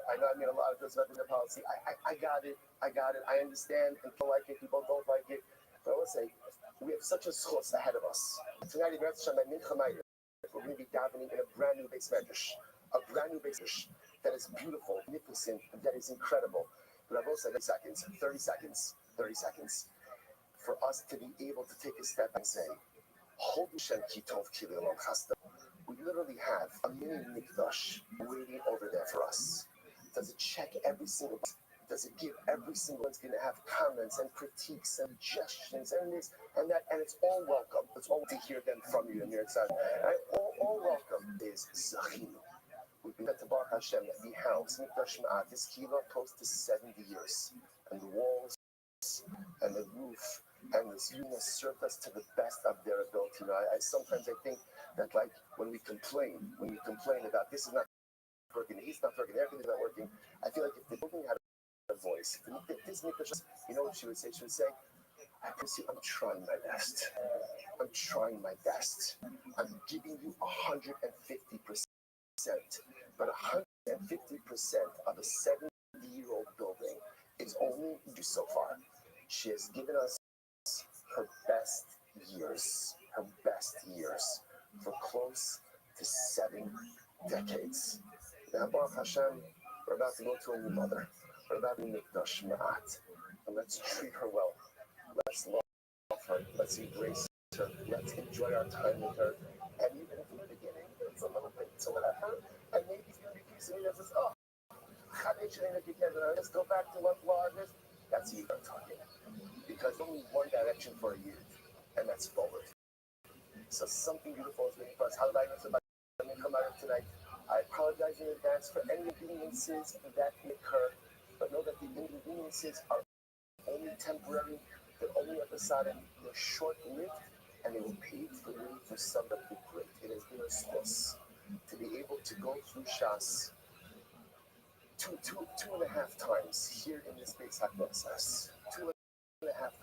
I know I made a lot of this about the policy. I got it. I understand. And people like it. People don't like it. But I will say, we have such a source ahead of us. Tonight, we're going to be davening in a brand new base medrash, that is beautiful, magnificent, that is incredible. But I will say 30 seconds, for us to be able to take a step and say, we literally have a mini mikdash waiting over there for us. Does it check every single box? Does it give every single one's going to have comments and critiques and suggestions and this and that? And it's all welcome. It's all to hear them from you, Amir Tzad. All welcome is Zachinu. We've been at the Baruch Hashem, the house, Mikdash Ma'at, this kiva close to 70 years. And the walls and the roof and this unit served us to the best of their ability. You know, I sometimes think that like when we complain about this is not working, he's not working, everything is not working, I feel like if the building had a voice, this Mikdash, you know what she would say? She would say, I promise you, I'm trying my best. I'm giving you 150%. But 150% of a 70-year-old building is only used so far. She has given us her best years for close to 7 decades. Now, Baruch Hashem, we're about to go to a new mother. We're about to Mikdash Ma'at. And let's treat her well. Let's love her. Let's embrace her. Let's enjoy our time with her. And even if in the beginning it's a little bit to whatever, and maybe if you're accusing me that says, oh, let's go back to what law is. That's you are talking. Because only one direction for a youth, and that's forward. So something beautiful is waiting for us. How did I know about come out of tonight? I apologize in advance for any inconveniences that may occur, but know that the inconveniences are only temporary, they're only episodic, they're short-lived, and they will pave the way for something great. It has been a source. to be able to go through Shas two and a half times here in this Beis HaKnesses. 2.5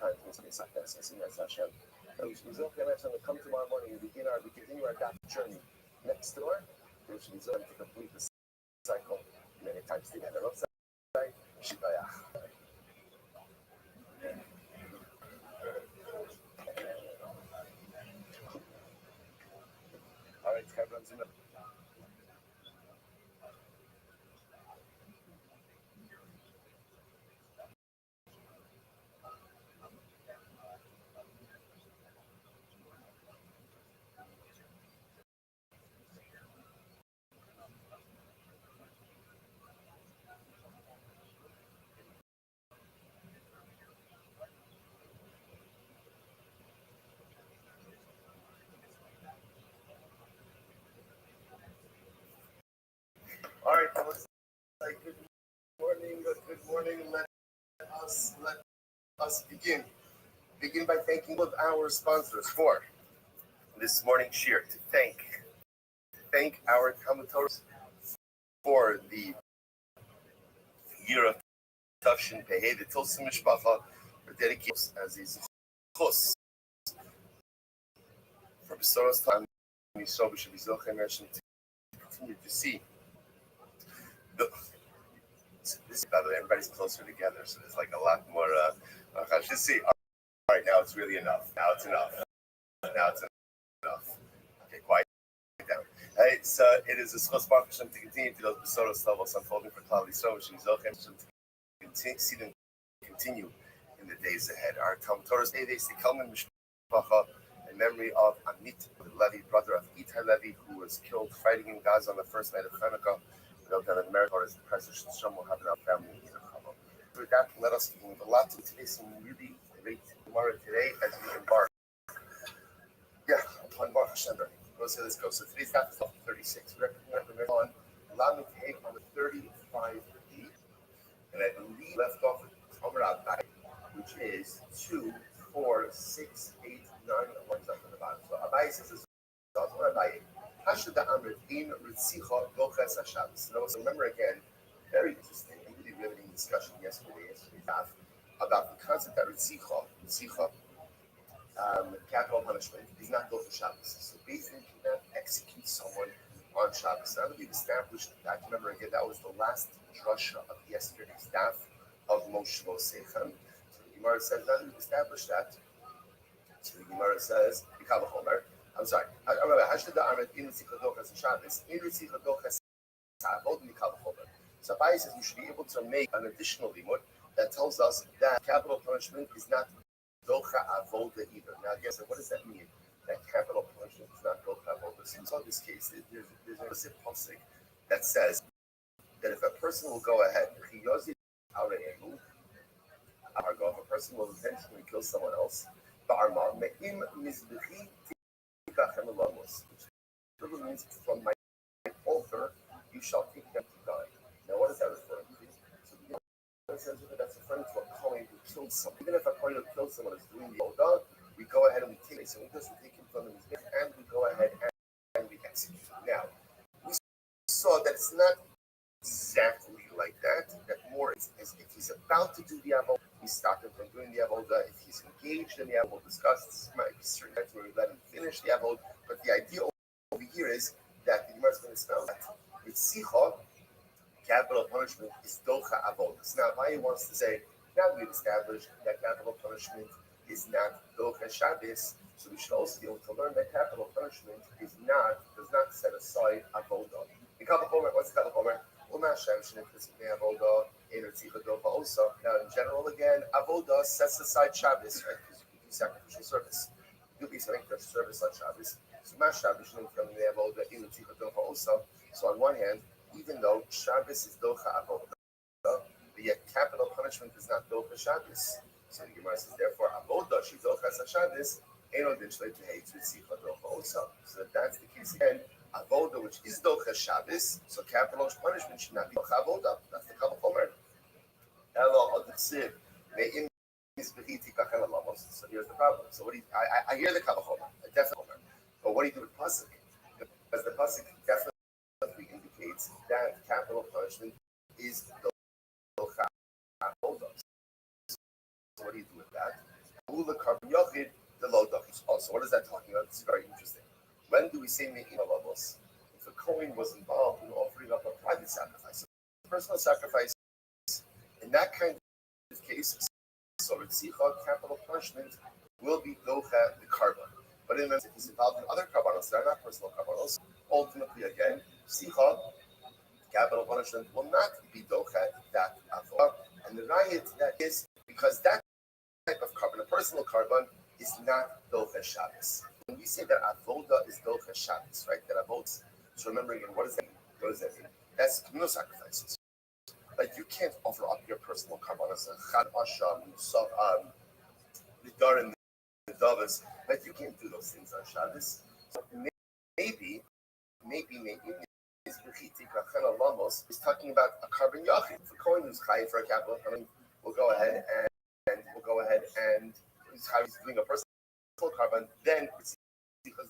times in this Beis HaKnesses in Yaz Hashem. And we should be Zochim to come tomorrow morning and we continue our Daf journey next door. We should be Zochim to complete the cycle many times together. Shivayach. All right, everyone's in the all right, it looks like good morning. Let us begin. Begin by thanking all of our sponsors for this morning's shir. To thank our commentators for the year of Tafshin Pehei, the Tilsim Mishpacha, for dedicating as is chus for Besoros time. So we should be Zochim to continue to see. This, by the way, everybody's closer together, so there's like a lot more. Just see. All right, now it's really enough. Now it's enough. Okay, quiet down. Hey, so it is a schos baruch Hashem to continue to those besoros levels unfolding for Klal Yisrael, which is Zochim to see them continue in the days ahead. Our Talmud Torah's day, they say Kalman Mishpacha in memory of Amit Levi, brother of Itai Levi, who was killed fighting in Gaza on the first night of Hanukkah. That America or his precious Shem will have in our family in Chama. With that, let us move a lot to today. Some really great Gemara today as we embark. Upon Baruch Hashem. Let's see this go. So today's daf is 36. We're on Lamed Hey on the 35D, and I believe left off with Tomer Abai, which is 2, 4, 6, 8, 9, and 1 up on the bottom. So Abai says this. Abai. So remember again, very interesting, really riveting discussion yesterday about the concept that Ritzicha, capital punishment, is not go for Shabbos. So basically, you cannot execute someone on Shabbos. Now that we've established that, remember again, that was the last drasha of yesterday's daf of Moshe Sechem. So the Gemara says, now that we've established that, so the Gemara says, I'm sorry. So Abai says we should be able to make an additional limud that tells us that capital punishment is not docha avoda either. Now, guess what does that mean? That capital punishment is not docha avoda. So in this case, there's an implicit pasuk that says that if a person will go ahead, if a person will intentionally kill someone else, which literally means from my altar you shall take them to die. Now what is that referring to? So that's referring to a Kohen who killed someone. Even if a Kohen who killed someone is doing the Odah, we go ahead and we take it. So we just take him from his bed and we go ahead and we execute him. Now, we saw that it's not exactly like that. That more is if he's about to do the Avodah, we stop him from doing the Avodah. If he's engaged in the Avodah, we'll discuss. This might be certain times where we let him finish the Avodah. But the idea over here is that the Gemara is going to spell that Ritzicha, capital punishment, is docha avodas. Now, Abai wants to say, now we've established that capital punishment is not docha Shabbos, so we should also be able to learn that capital punishment does not set aside avodah. What's the Homer? Now, in general, again, avodah sets aside Shabbos, right? Because you can do sacrificial service. You can do sacrificial service on Shabbos. So, so on one hand, even though Shabbos is docha avodah, but yet capital punishment is not docha Shabbos. So the Gemara says, therefore, avodah she docha Shabbos, eno din shleit hate ritzicha docha also. So that's the case again. Avodah, which is docha Shabbos, so capital punishment should not be docha avodah. That's the Kal Chomer. Elo adiksiv me'im mizbechi tikachel alamos. So here's the problem. So what do you, I hear the Kal Chomer, definitely. But what do you do with pasuk? Because the pasuk definitely indicates that capital punishment is docha avoda. So what do you do with that? Ula carbon yochid the low dochis. Also, what is that talking about? This is very interesting. When do we say me'im alavos? If a Kohen was involved in offering up a private sacrifice, a personal sacrifice, in that kind of case, so Ritzicha, capital punishment, will be docha the carbon. But if he's involved in other carbonos that are not personal carbonos, ultimately again, Sicha, capital punishment will not be docha that avodah. And the riot that is because that type of carbon, a personal carbon, is not docha Shabbos. When we say that avodah is docha Shabbos, right? That avodah. So remember again, what does that mean? What does that mean? That's communal sacrifices. Like you can't offer up your personal carbonos, chad asham, nidarim, nidavas. Like you can't do those things on Shabbos. So maybe is talking about a carbon yachid. If a Kohen who's chayiv for a capital punishment, we'll go ahead and he's doing a personal carbon, then it's because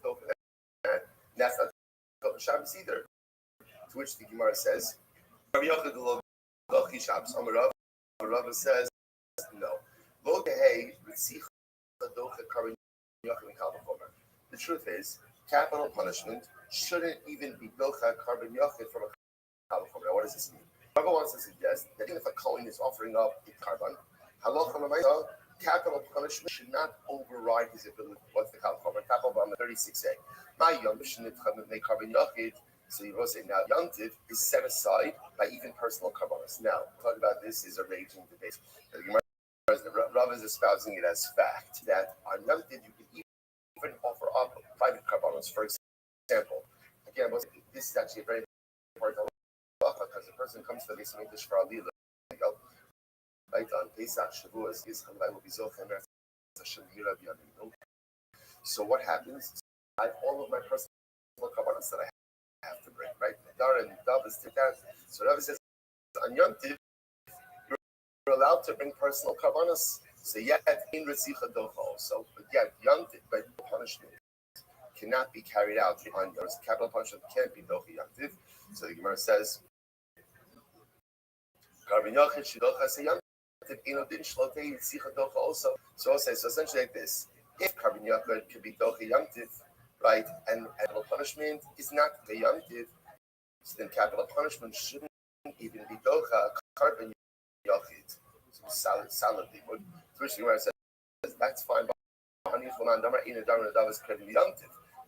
that's not Shabbos either. To which the Gemara says, Rabbi Rava says, no. The truth is, capital punishment shouldn't even be docha carbon yochid from a carbon. Now, what does this mean? Rava wants to suggest that even if a Kohen is offering up a carbon, halacha l'maisa, capital punishment should not override his ability. What's the carbon? Capital on the 36a. My yom carbon yochid. So you will say now yontiv is set aside by even personal carbonos. Now, talk about this is a raging debate. Rav is espousing it as fact that on yontiv you can even offer up private carbonos. For example, again, this is actually a very important because the person comes to the base of English for Aliyah, right on Pesach Shavuos is will be Zochem. So what happens? I have all of my personal carbonos that I have to bring, right? Nadar and Dav is that. So Rav says on yontiv you're allowed to bring personal carbonos. So yet in Ritzicha docha also, but yet yontiv, but punishment cannot be carried out on yours. Capital punishment can't be docha yontiv. So the Gemara says, carbon yochid shidocha say yontiv ino din shlotei Ritzicha docha also. So essentially like this: if carbon yochid could be docha yontiv, right, and capital punishment is not the yontiv, so then capital punishment shouldn't even be docha carbon yochid. Solid liquid. First thing says that's fine.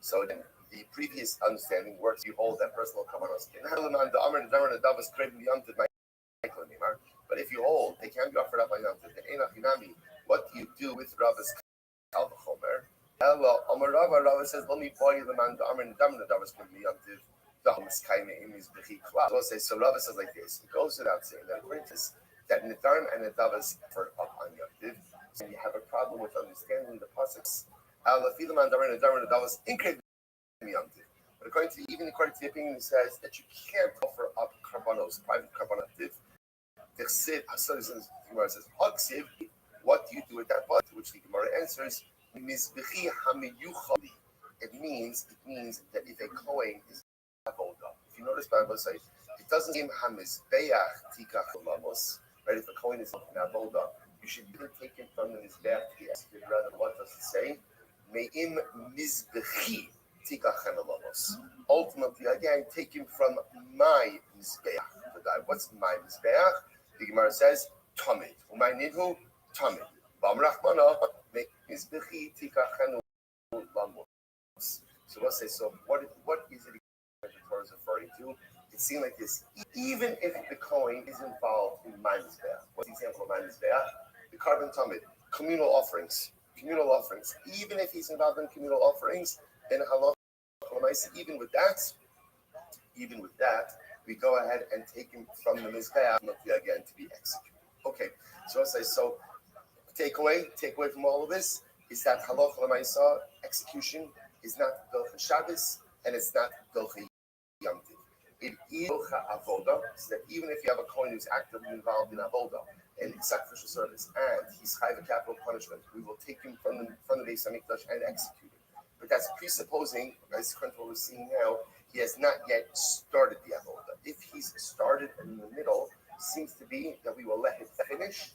So then the previous understanding works. You hold that personal kavanos. But if you hold, they can be offered up by yontiv. What do you do with Rava's kalvachomer? Hello, Rava says, let me buy you the man the Amr and Damar Davas can be yontiv. So Rava says like this. It goes without saying that according to this, that Nidarim and Nedavas for up on Yontiv, and you have a problem with understanding the pasuk. But according to the opinion, it says that you can't offer up carbonos, private carbonativ. Gemara says, what do you do with that part? To which the Gemara answers, it means that if a Kohen is avodah, if you notice Bible says, it doesn't seem hamizbeach tikach lamos. Right, if a Kohen is in avodah, you should either take him from the mizbeach to be executed. Rather, what does it say? Me'im mizbechi tikachem lamos. Ultimately, again, take him from my mizbeach to die. What's my mizbeach? The Gemara says tamid. Umay nidhu tamid. Bamrachmana make mizbechi tikachem lamos. So we'll say. So what is it the Torah is referring to? It seemed like this. Even if the Kohen is involved in Mizbeach, what's the example of Mizbeach? The carbon tamid, communal offerings. Even if he's involved in communal offerings, then halacha, even with that, we go ahead and take him from the Mizbeach again to be executed. Okay, so I'll say so. Takeaway from all of this is that halacha l'maisa execution is not docha Shabbos and it's not docha Yom Tov. It is avodah, so that even if you have a Kohen who's actively involved in avodah and sacrificial service, and he's chayav a capital punishment, we will take him from the Beis Hamikdash and execute him. But that's presupposing, as currently what we're seeing now, he has not yet started the avoda. If he's started in the middle, seems to be that we will let him finish,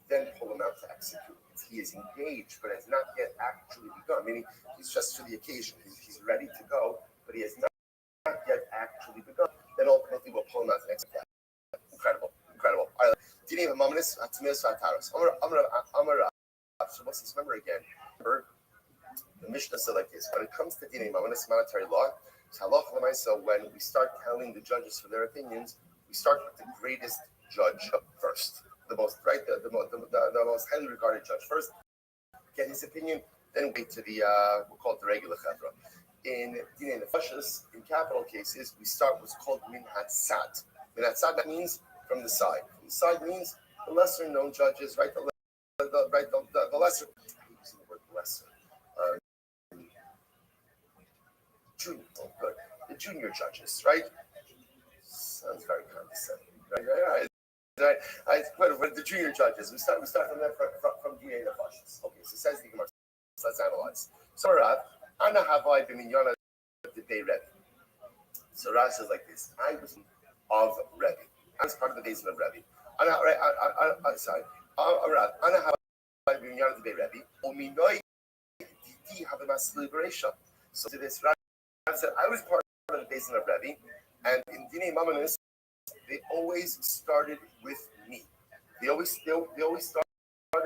then pull him out to execute. If he is engaged but has not yet actually begun, meaning he's just for the occasion, he's ready to go, but he has not yet actually begun, then ultimately we'll pull him out to execute. Incredible, incredible. All right, do you name a mominous? So let's just remember again. The Mishnah said like this: when it comes to dinei mamonos, monetary law, so when we start telling the judges for their opinions, we start with the greatest judge first, the most most highly regarded judge first. Get his opinion, then wait to the we'll call it the regular chevra. In dinei nefashos, in capital cases, we start what's called min hatzad. Min hatzad, that means from the side. From the side means the lesser known judges, right? The lesser. I'm using the word lesser. Junior, good. The junior judges, right? Sounds very condescending, right? But the junior judges, we start from that from DA the Fashis. Okay, so says the Gemara. So let's analyze. So Rav, Ana Havai B'Minyana Debei Rebbe. So Rav says like this: I was of Rebbe. I was part of the basin of Rebbe. Sorry. Rav, Ana Havai B'Minyana Debei Rebbe. Ominoi Didi Havamas Liberation. So to this Rav said, I was part of the basin of Rebbe, and in Dinei Mamonos, they always started with me. They always started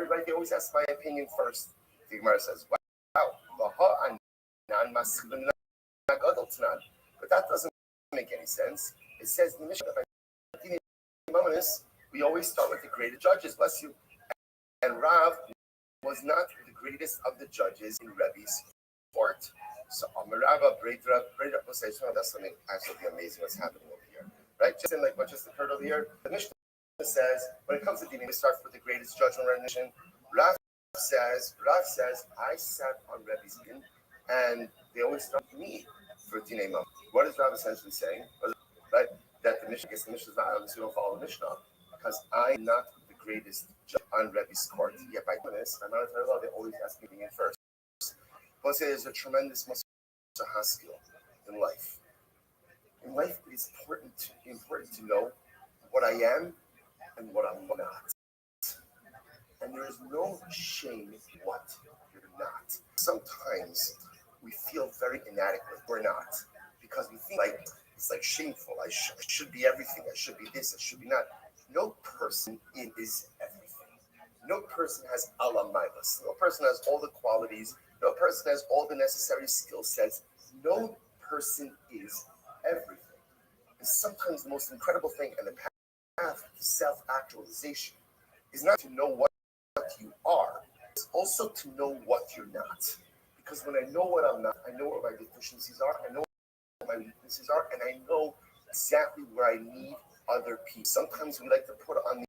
right. They always asked my opinion first. The Gemara says, "Wow, but that doesn't make any sense." It says in the Mishnah that in Dinei Mamonos, we always start with the greatest judges. Bless you. And Rav was not the greatest of the judges in Rebbe's court. So Amarava, Breidra will say, "Oh, that's something absolutely amazing what's happening over here." Right? Just in like what just occurred over here. The Mishnah says, when it comes to dinner, we start with the greatest judge on recognition. Rav says, I sat on Rebbe's din, and they always start with me for dinner. What is Rav essentially saying? Right? That the Mishnah is not obviously don't follow the Mishnah because I'm not the greatest judge on Rebbe's court. Yet by doing this, I'm not a law, they always ask me in first. But there's a tremendous skill in life. In life, it is important to know what I am and what I'm not. And there is no shame in what you're not. Sometimes we feel very inadequate. We're not. Because we think like it's like shameful. I should be everything. I should be this. I should be not. No person is everything. No person has alamailas. No person has all the qualities. No person has all the necessary skill sets. No person is everything. And sometimes the most incredible thing and the path to self-actualization is not to know what you are, it's also to know what you're not. Because when I know what I'm not, I know what my deficiencies are, I know what my weaknesses are, and I know exactly where I need other people. Sometimes we like to put on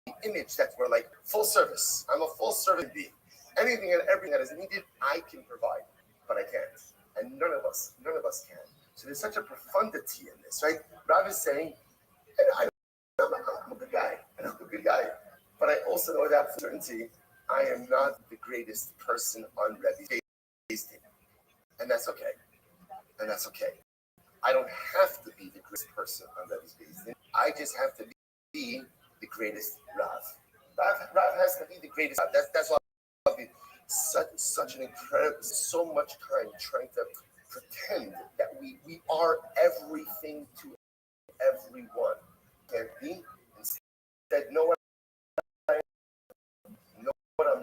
the image that we're like full service. I'm a full service being. Anything and everything that is needed, I can provide, but I can't. And none of us can. So there's such a profundity in this, right? Rav is saying, I'm a good guy, and I'm a good guy, but I also know that for certainty, I am not the greatest person on Rebbe's team. And that's okay. I don't have to be the greatest person on Rebbe's team. I just have to be the greatest Rav. Rav has to be the greatest Rav. That's why such an incredible, so much time trying to pretend that we are everything to everyone. Can't be. Instead, know what I am, know what I'm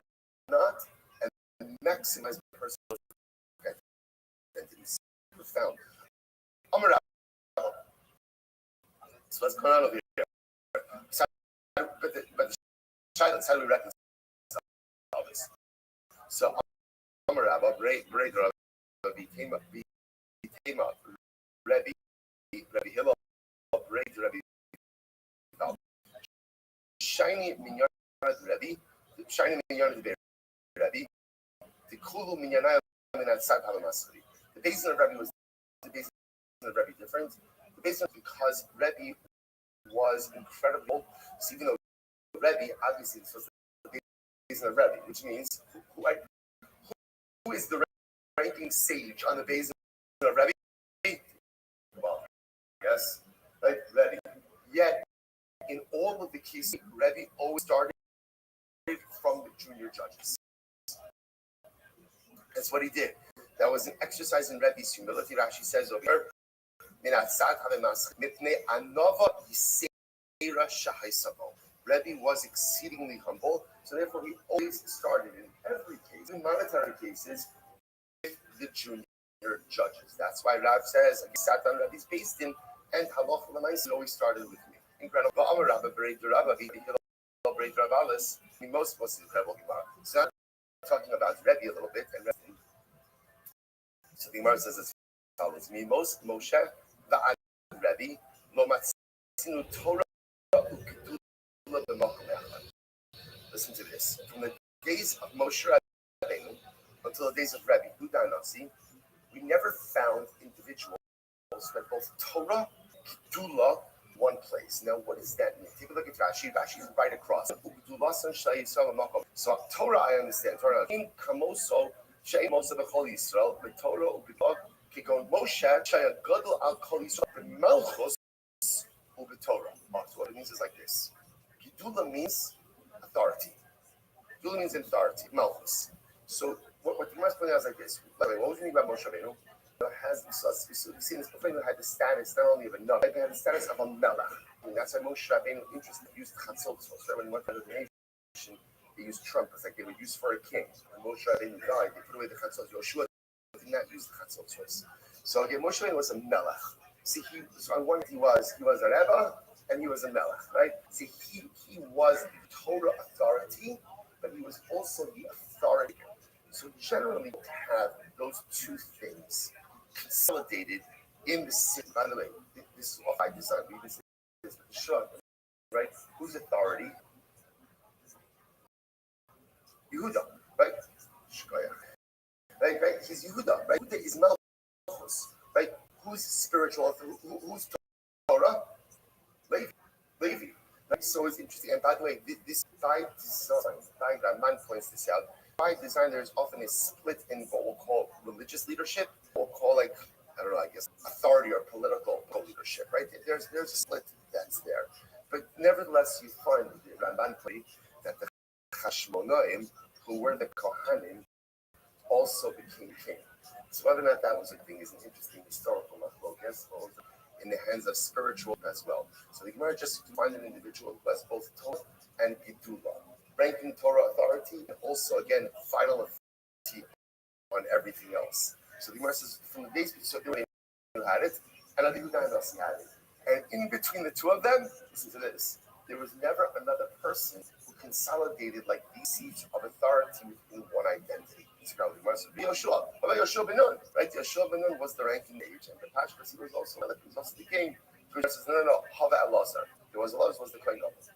not, and maximize my personal identity. Profound. So what's going on over here? But the child, how do we reconcile this? So Amarabba, Rebbe came up, Rebbe Hillel, Rebbe Shiny Minyan Rebbe, Shiny Minyan Rebbe, the Kulu Minyanai Minatsad Halamasri. The basin of Rebbe was the basin of Rebbe different. The basin because Rebbe was incredible. So even though Rebbe, obviously, this was the basin of Rebbe, which means who is the ranking sage on the basin of Rebbe? Yes, right, Rebbe. Yet, in all of the cases, Rebbe always started from the junior judges. That's what he did. That was an exercise in Rebbe's humility. Rashi says over here, Rebbe was exceedingly humble, so therefore he always started in every case, in monetary cases, with the junior judges. That's why Rav says, I sat on Rebbe's based in, and Halach L'Mais always started with me. Incredible. Most was incredible Gemara. So now talking about Rebbe a little bit, and so the Gemara says as follows: Mimos Moshe va'ad Rebbe lo matzinu Torah u'kedula b'makom echad. Listen to this. From the days of Moshe Rabbeinu until the days of Rebbe Huda Nasi, we never found individuals that both Torah, Kedula, one place. Now, what does that mean? Take a look at Rashi. Rashi is right across. So Torah, I understand. Torah, in Kamoso, Shei Mosa b'Chol Yisrael, Torah u'Bidog, Kigon Moshe, Shei Gadol al Kol Yisrael, b'Malchus u'B'Torah. So what it means is like this. Kedula means authority. Kedula means authority, Malchus. So what the Gemara is pointing out is like this. By the way, what was meaning by Moshe Rabbeinu? Has we've seen this before. Had the status not only of a nun, but had the status of a melech. And that's why Moshe Rabbeinu interested used chatzot. So when he went to the nation, they used trumpets like they would use for a king. When Moshe Rabbeinu died, they put away the chatzot. Yoshua did not use the chatzot. So again, Moshe Rabbeinu was a melech. See, on one hand he was a rebbe and he was a melech, right? See, he was the Torah authority, but he was also the authority. So generally, we have those two things consolidated in the city. By the way, this is what I designed. We even say this with the Shah, right? Whose authority? Yehuda, right? Right? He's Yehuda, right? Yehuda is Malchus, right? Who's spiritual authority? Who's Torah? Levi. Right? So it's interesting. And by the way, this by design diagram, man points this out. By design, there's often a split in what we'll call religious leadership, we'll call authority or political leadership, right? There's a split that's there. But nevertheless, you find with the Ramban play that the Hashmonaim, who were the Kohanim, also became king. So whether or not that was a thing is an interesting historical focus in the hands of spiritual as well. So the Gemara just defined an individual who has both Torah and Gedula. Ranking Torah authority, and also again final authority on everything else. So the Gemara says from the days before you had it, and I think who else had it. And in between the two of them, listen to this. There was never another person who consolidated like these seats of authority within one identity. So now the Gemara says, Yoshua. What about Yoshua ben Nun? Right? Yoshua ben Nun was the ranking age, and the Pashas he was also the king. So he says, no. Hava Elazar. There was Elazar was the Kohen Gadol.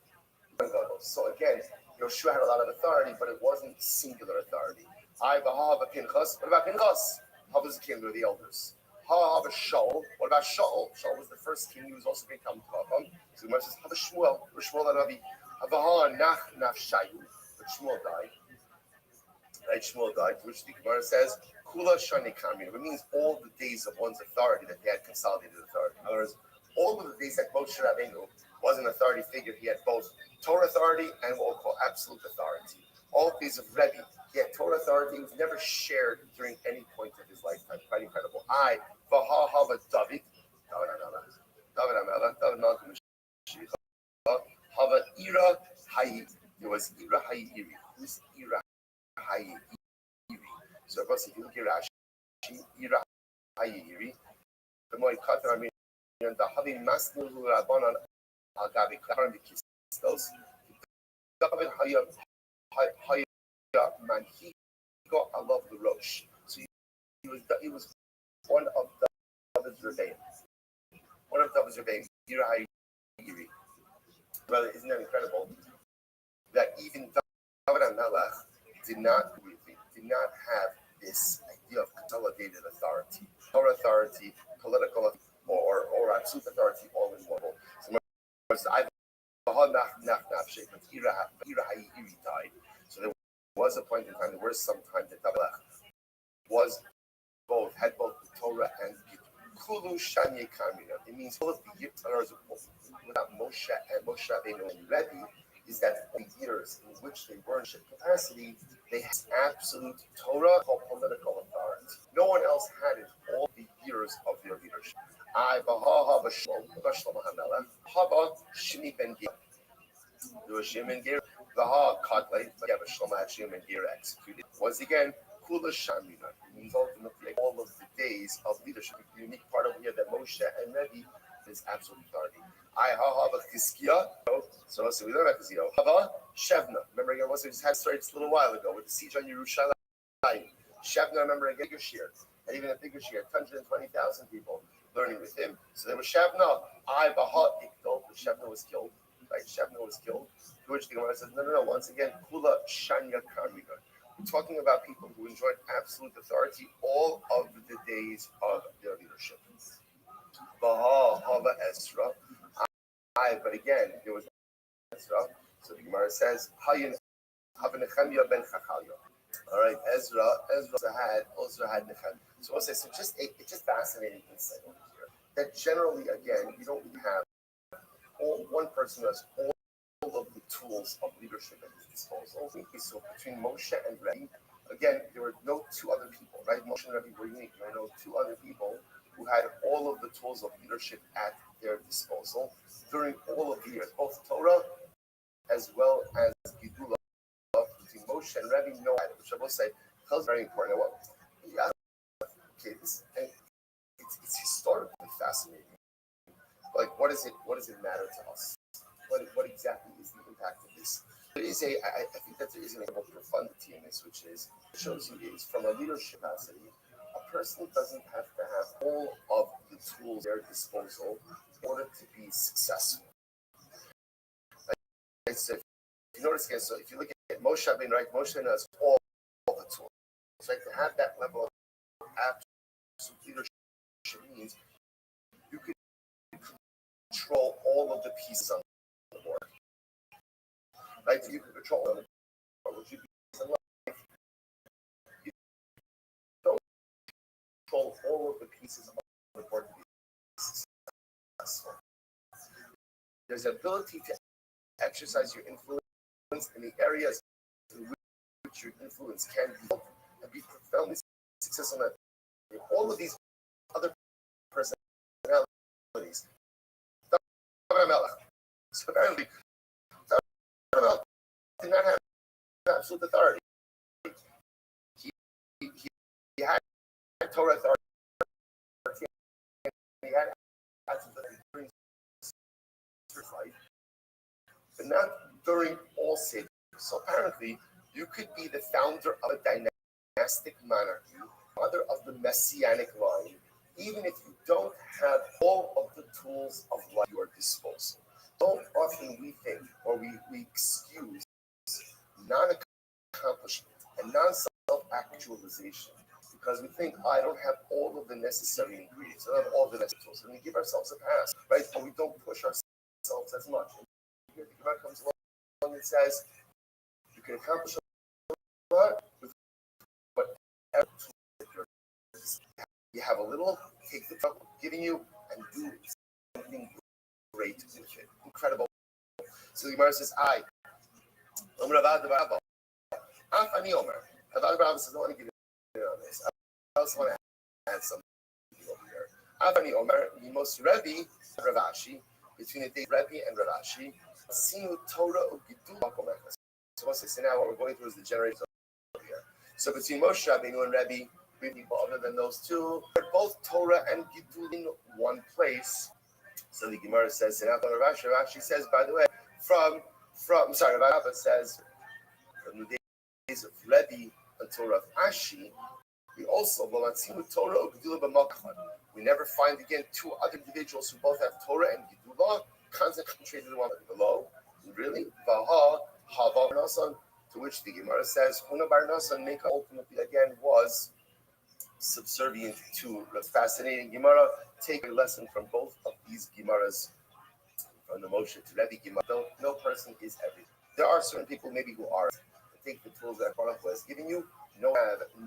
So again, Yoshua had a lot of authority, but it wasn't singular authority. Hava Pinchas. What about Pinchas? Hava was the king of the elders. Hava Shaul. What about Shaul? Shaul was the first king. He was also become Papa. So the Gemara says, Hava Shmuel. Shmuel Hanavi. Hava Nach Shayu. But Shmuel died. Right? Shmuel died, which the Gemara says, Kula Shani Kamina. It means all the days of one's authority that they had consolidated authority. In other words, all of the days that Moshe Rabbeinu was an authority figure, he had both Torah authority and what we'll call absolute authority. All days of Rebbe, he had Torah authority. He was never shared during any point of his lifetime. Quite incredible. Vahahava David Malcolm Hava Ira Hayi. There was Ira Hayi Iri. Who's Ira Hayi Iri? So of course, if you look at Rashi, Ira Hayi Iri, the more Qatar, I mean, the Havim Masnu Rabbanon Agabi Klaran Kistos, David Haya man, he got I love the Rosh. So he was one of David's rebellion. One of David's rebellion, Ira Hayi Iri. Well, isn't that incredible? That even David and Melech did not have this idea of consolidated authority, Torah authority, political or absolute authority all in one. So Ira died. So there was a point in time, there was some time that David had both the Torah and Kulu Shanye Kamina. It means all of the years without Moshe and Moshe Rabbeinu and Rebbe is that the years in which they were in capacity, they had absolute Torah or political authority. No one else had it all the years of their leadership. I Baha Bashlomo Hamelech Haba Shimi Ben Gera. There was Shimi Ben Gera. Baha Kadlai, but yeah, Shlomo had Shimi Ben Gera executed. Once again, Kula Shamina means ultimately all of the days of leadership. The unique part over here that Moshe and Rebbe is absolute authority. I Haba Chizkiah. So we learn about Chizkiah. Haba Shevna. Remember again, once we just had started just a little while ago with the siege on Yerushalayim. Shevna, remember again, bigger shear, and even a bigger shear, 120,000 people learning with him. So there was Shevna. I Baha Ikdol. Shevna was killed. Right? Shevna was killed. To which the Gemara says, no. Once again, Kula Shanya Karmiga. We're talking about people who enjoyed absolute authority all of the days of their leadership. Baha Hava Esra. But again, there was Ezra. So the Gemara says, Hayin Hava Nechemia ben Chachalya. All right, Ezra had Nechemia. So I'll say, it's just fascinating insight over here. That generally, again, you don't have one person who has all of the tools of leadership at his disposal. So between Moshe and Rebbe, again, there were no two other people, right? Moshe and Rebbe were unique. There were no two other people who had all of the tools of leadership at their disposal during all of the years, both Torah as well as Gidula between Moshe and Rebbe. No, which I will say is very important. Well, yeah, okay, it's historically fascinating. Like, what does it matter to us? What exactly is the impact of this? There is I think that there is an incredible profundity in this, which shows you is from a leadership capacity, a person doesn't have to have all of the tools at their disposal in order to be successful. Right? So if you notice again, so if you look at Moshe Rabbeinu, right, Moshe has all the tools. Right? To have that level of absolute leadership means you can control all of the pieces on the board. Right? So you can control them. Which you in life. You don't control all of the pieces of the board to be successful. There's the ability to exercise your influence in the areas in which your influence can be built and be profoundly successful. All of these other personalities. So apparently, did not have absolute authority. He had Torah authority. He had absolute authority during his life, but not during all stages. So apparently, you could be the founder of a dynastic monarchy, mother of the messianic line, even if you don't have all of the tools of life at your disposal. So often we think, or we excuse non-accomplishment and non-self-actualization because we think, I don't have all of the necessary ingredients, I don't have all the necessary tools, and we give ourselves a pass, right? But we don't push ourselves as much. And here the Gemara comes along and says, you can accomplish a lot with whatever tool you have a little, take the trouble giving you, and do something great with it. Incredible. So the Gemara says, Omer Avad Barabba. Ani Omer. Avad Barabba says, I don't want to give you on this. I also want to add something over here. Ani Omer, Mimos Rebbe, Ravashi, between the day Rebbe and Ravashi, Sinu Torah Ugidu Bakomechas. So now what we're going through is the generations over here. So between Moshe Rabbeinu and Rebbe, people other than those two, they're both Torah and Gidul in one place. So the Gemara says, Rashi says, by the way, Rabbi says, from the days of Rebbe until Rav Ashi, we also, we never find again two other individuals who both have Torah and Gidula concentrated in one below. Really? Vaha, Hava, Nasan, to which the Gemara says, Huna Bar Nasan, Meka ultimately again was subservient to the fascinating Gemara. Take a lesson from both of these Gemaras, from the Moshe to Rebbe Gemara. No person is everything. There are certain people maybe who are. Take the tools that Baruch was giving you, know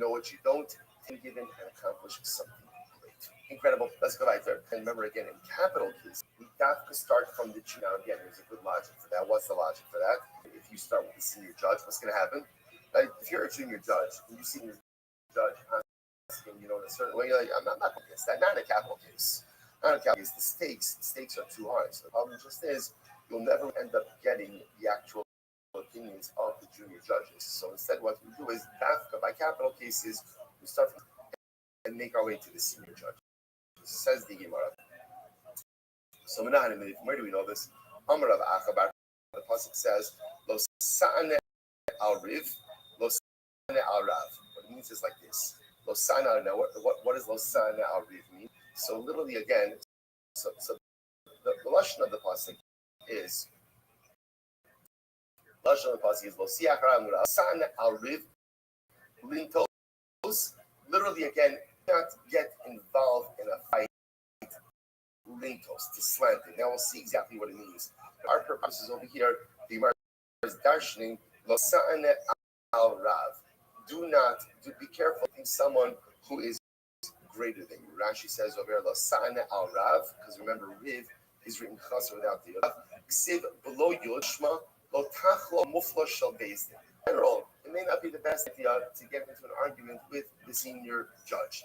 what you don't, and given and accomplish something great. Incredible. Let's go right there. And remember again, in capital case, we have to start from the junior. Now again, there's a good logic for that. What's the logic for that? If you start with the senior judge, what's going to happen? Like, if you're a junior judge and you see your judge asking, in a certain way, you're like, I'm not against that. Not in a capital case. Not in a capital case. The stakes are too high. So the problem just is you'll never end up getting the actual opinions of the junior judges. So instead, what we do is by capital cases, we start and make our way to the senior judge. Says the Gemara. So where do we know this? Amar Rav Achabar. The pasuk says, "Lo sa'ane al riv, lo sa'ane al rav." What it means is like this. Lo sa'ane al. Now, what does lo sa'ane al riv mean? So literally again, so the lashon of the pasuk is lo siach rav sa'ane al riv lintos. Literally again, not get involved in a fight. Lintos, to slanting. Now we'll see exactly what it means. Our purpose is over here. The Gemara is darshaning lo sa'ane al rav. Be careful in someone who is greater than you. Rashi says over here lo sa'ane al rav, because remember riv is written chasr without the yod. Ksiv below yod shma lo tachlo mufla shel beis din. In general, it may not be the best idea to get into an argument with the senior judge.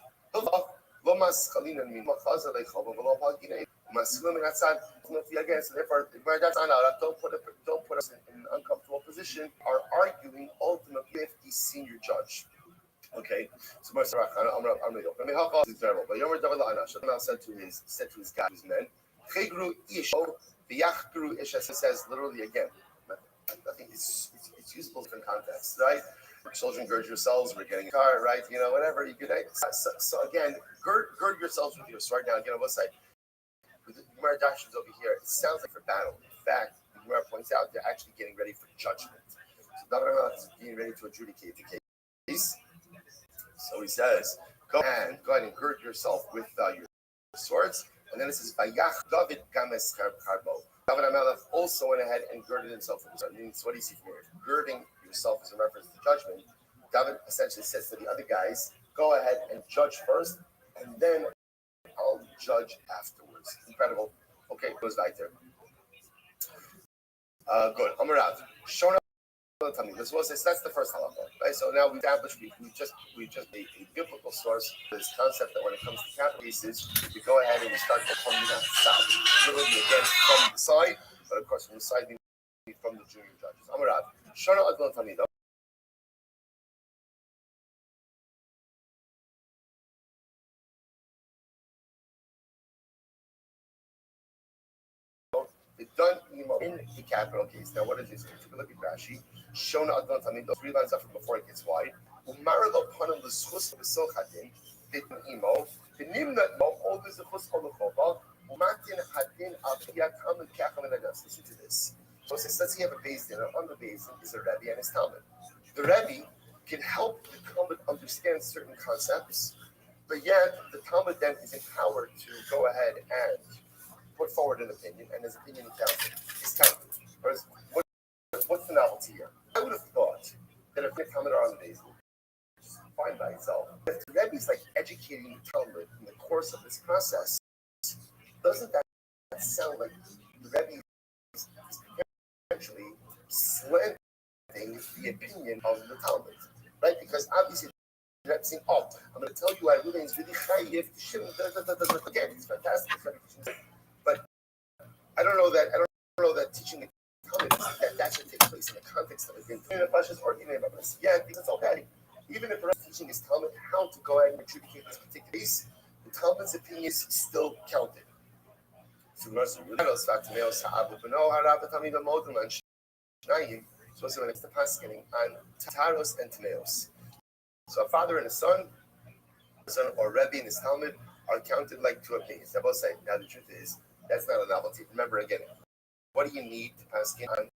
Again, so therefore, don't put us in an uncomfortable position. Are arguing ultimately with the senior judge. Okay, so I'm terrible. But Yomer David said to his guys, his men, says literally again. I think it's useful in context, right? Children, gird yourselves. We're getting a car, right? Whatever you could. So again, gird yourselves with your sword. Now, again, on one side, with the Gemara Dashes over here, it sounds like for battle. In fact, the Gemara points out they're actually getting ready for judgment. So David is getting ready to adjudicate the case. So he says, go ahead and gird yourself with your swords. And then it says, Vayach David games charbo. David HaMelech also went ahead and girded himself with his sword. Meaning, what do you see from here? Girding yourself is a reference to judgment. David essentially says to the other guys, go ahead and judge first, and then I'll judge afterwards. Incredible. Okay, goes right there. Good. Amarav. Shona. That's the first halakha, right? So now we established we just made a biblical source for this concept that when it comes to capital cases, we go ahead and we start from the south, literally again from the side, but of course from the side from the junior judges. Amarav. Shona Adlon Tamida. It's done in the capital case. Now, what is this? If you look at Rashi, Shona Adon Tamid, those 3 lines after before it gets wide. Umarlo Panam the Swiss of the Silchadin, the Imo, the Nimna Mo, all the Zechus Olokova, Umatin Hadin Abiyat Hamid Kacham and Adas. Listen to this. So it says he have a base dinner. On the base is a Rebbe and his Talmud. The Rebbe can help the Talmud understand certain concepts, but yet the Talmud then is empowered to go ahead and put forward an opinion, and his opinion is counted. What's the novelty here? I would have thought that if the Talmud are on the base, it's fine by itself. If the Rebbe is like educating the Talmud in the course of this process, doesn't that sound like the Rebbe is potentially slanting the opinion of the Talmud, right? Because obviously the Rebbe is saying, "Oh, I'm going to tell you, I really is really chayiv to shim." Again, it's fantastic. But I don't know that teaching the Talmud that should take place in the context of a din or yeah, because it's okay. Even if we're teaching his Talmud how to go ahead and adjudicate this particular case, the Talmud's opinion is still counted. So when it's the paskening on Taros and Tameos. So a father and a son or Rebbe and his Talmud are counted like 2 opinions. They're both saying, now the truth is, that's not a novelty. Remember again, what do you need to pass on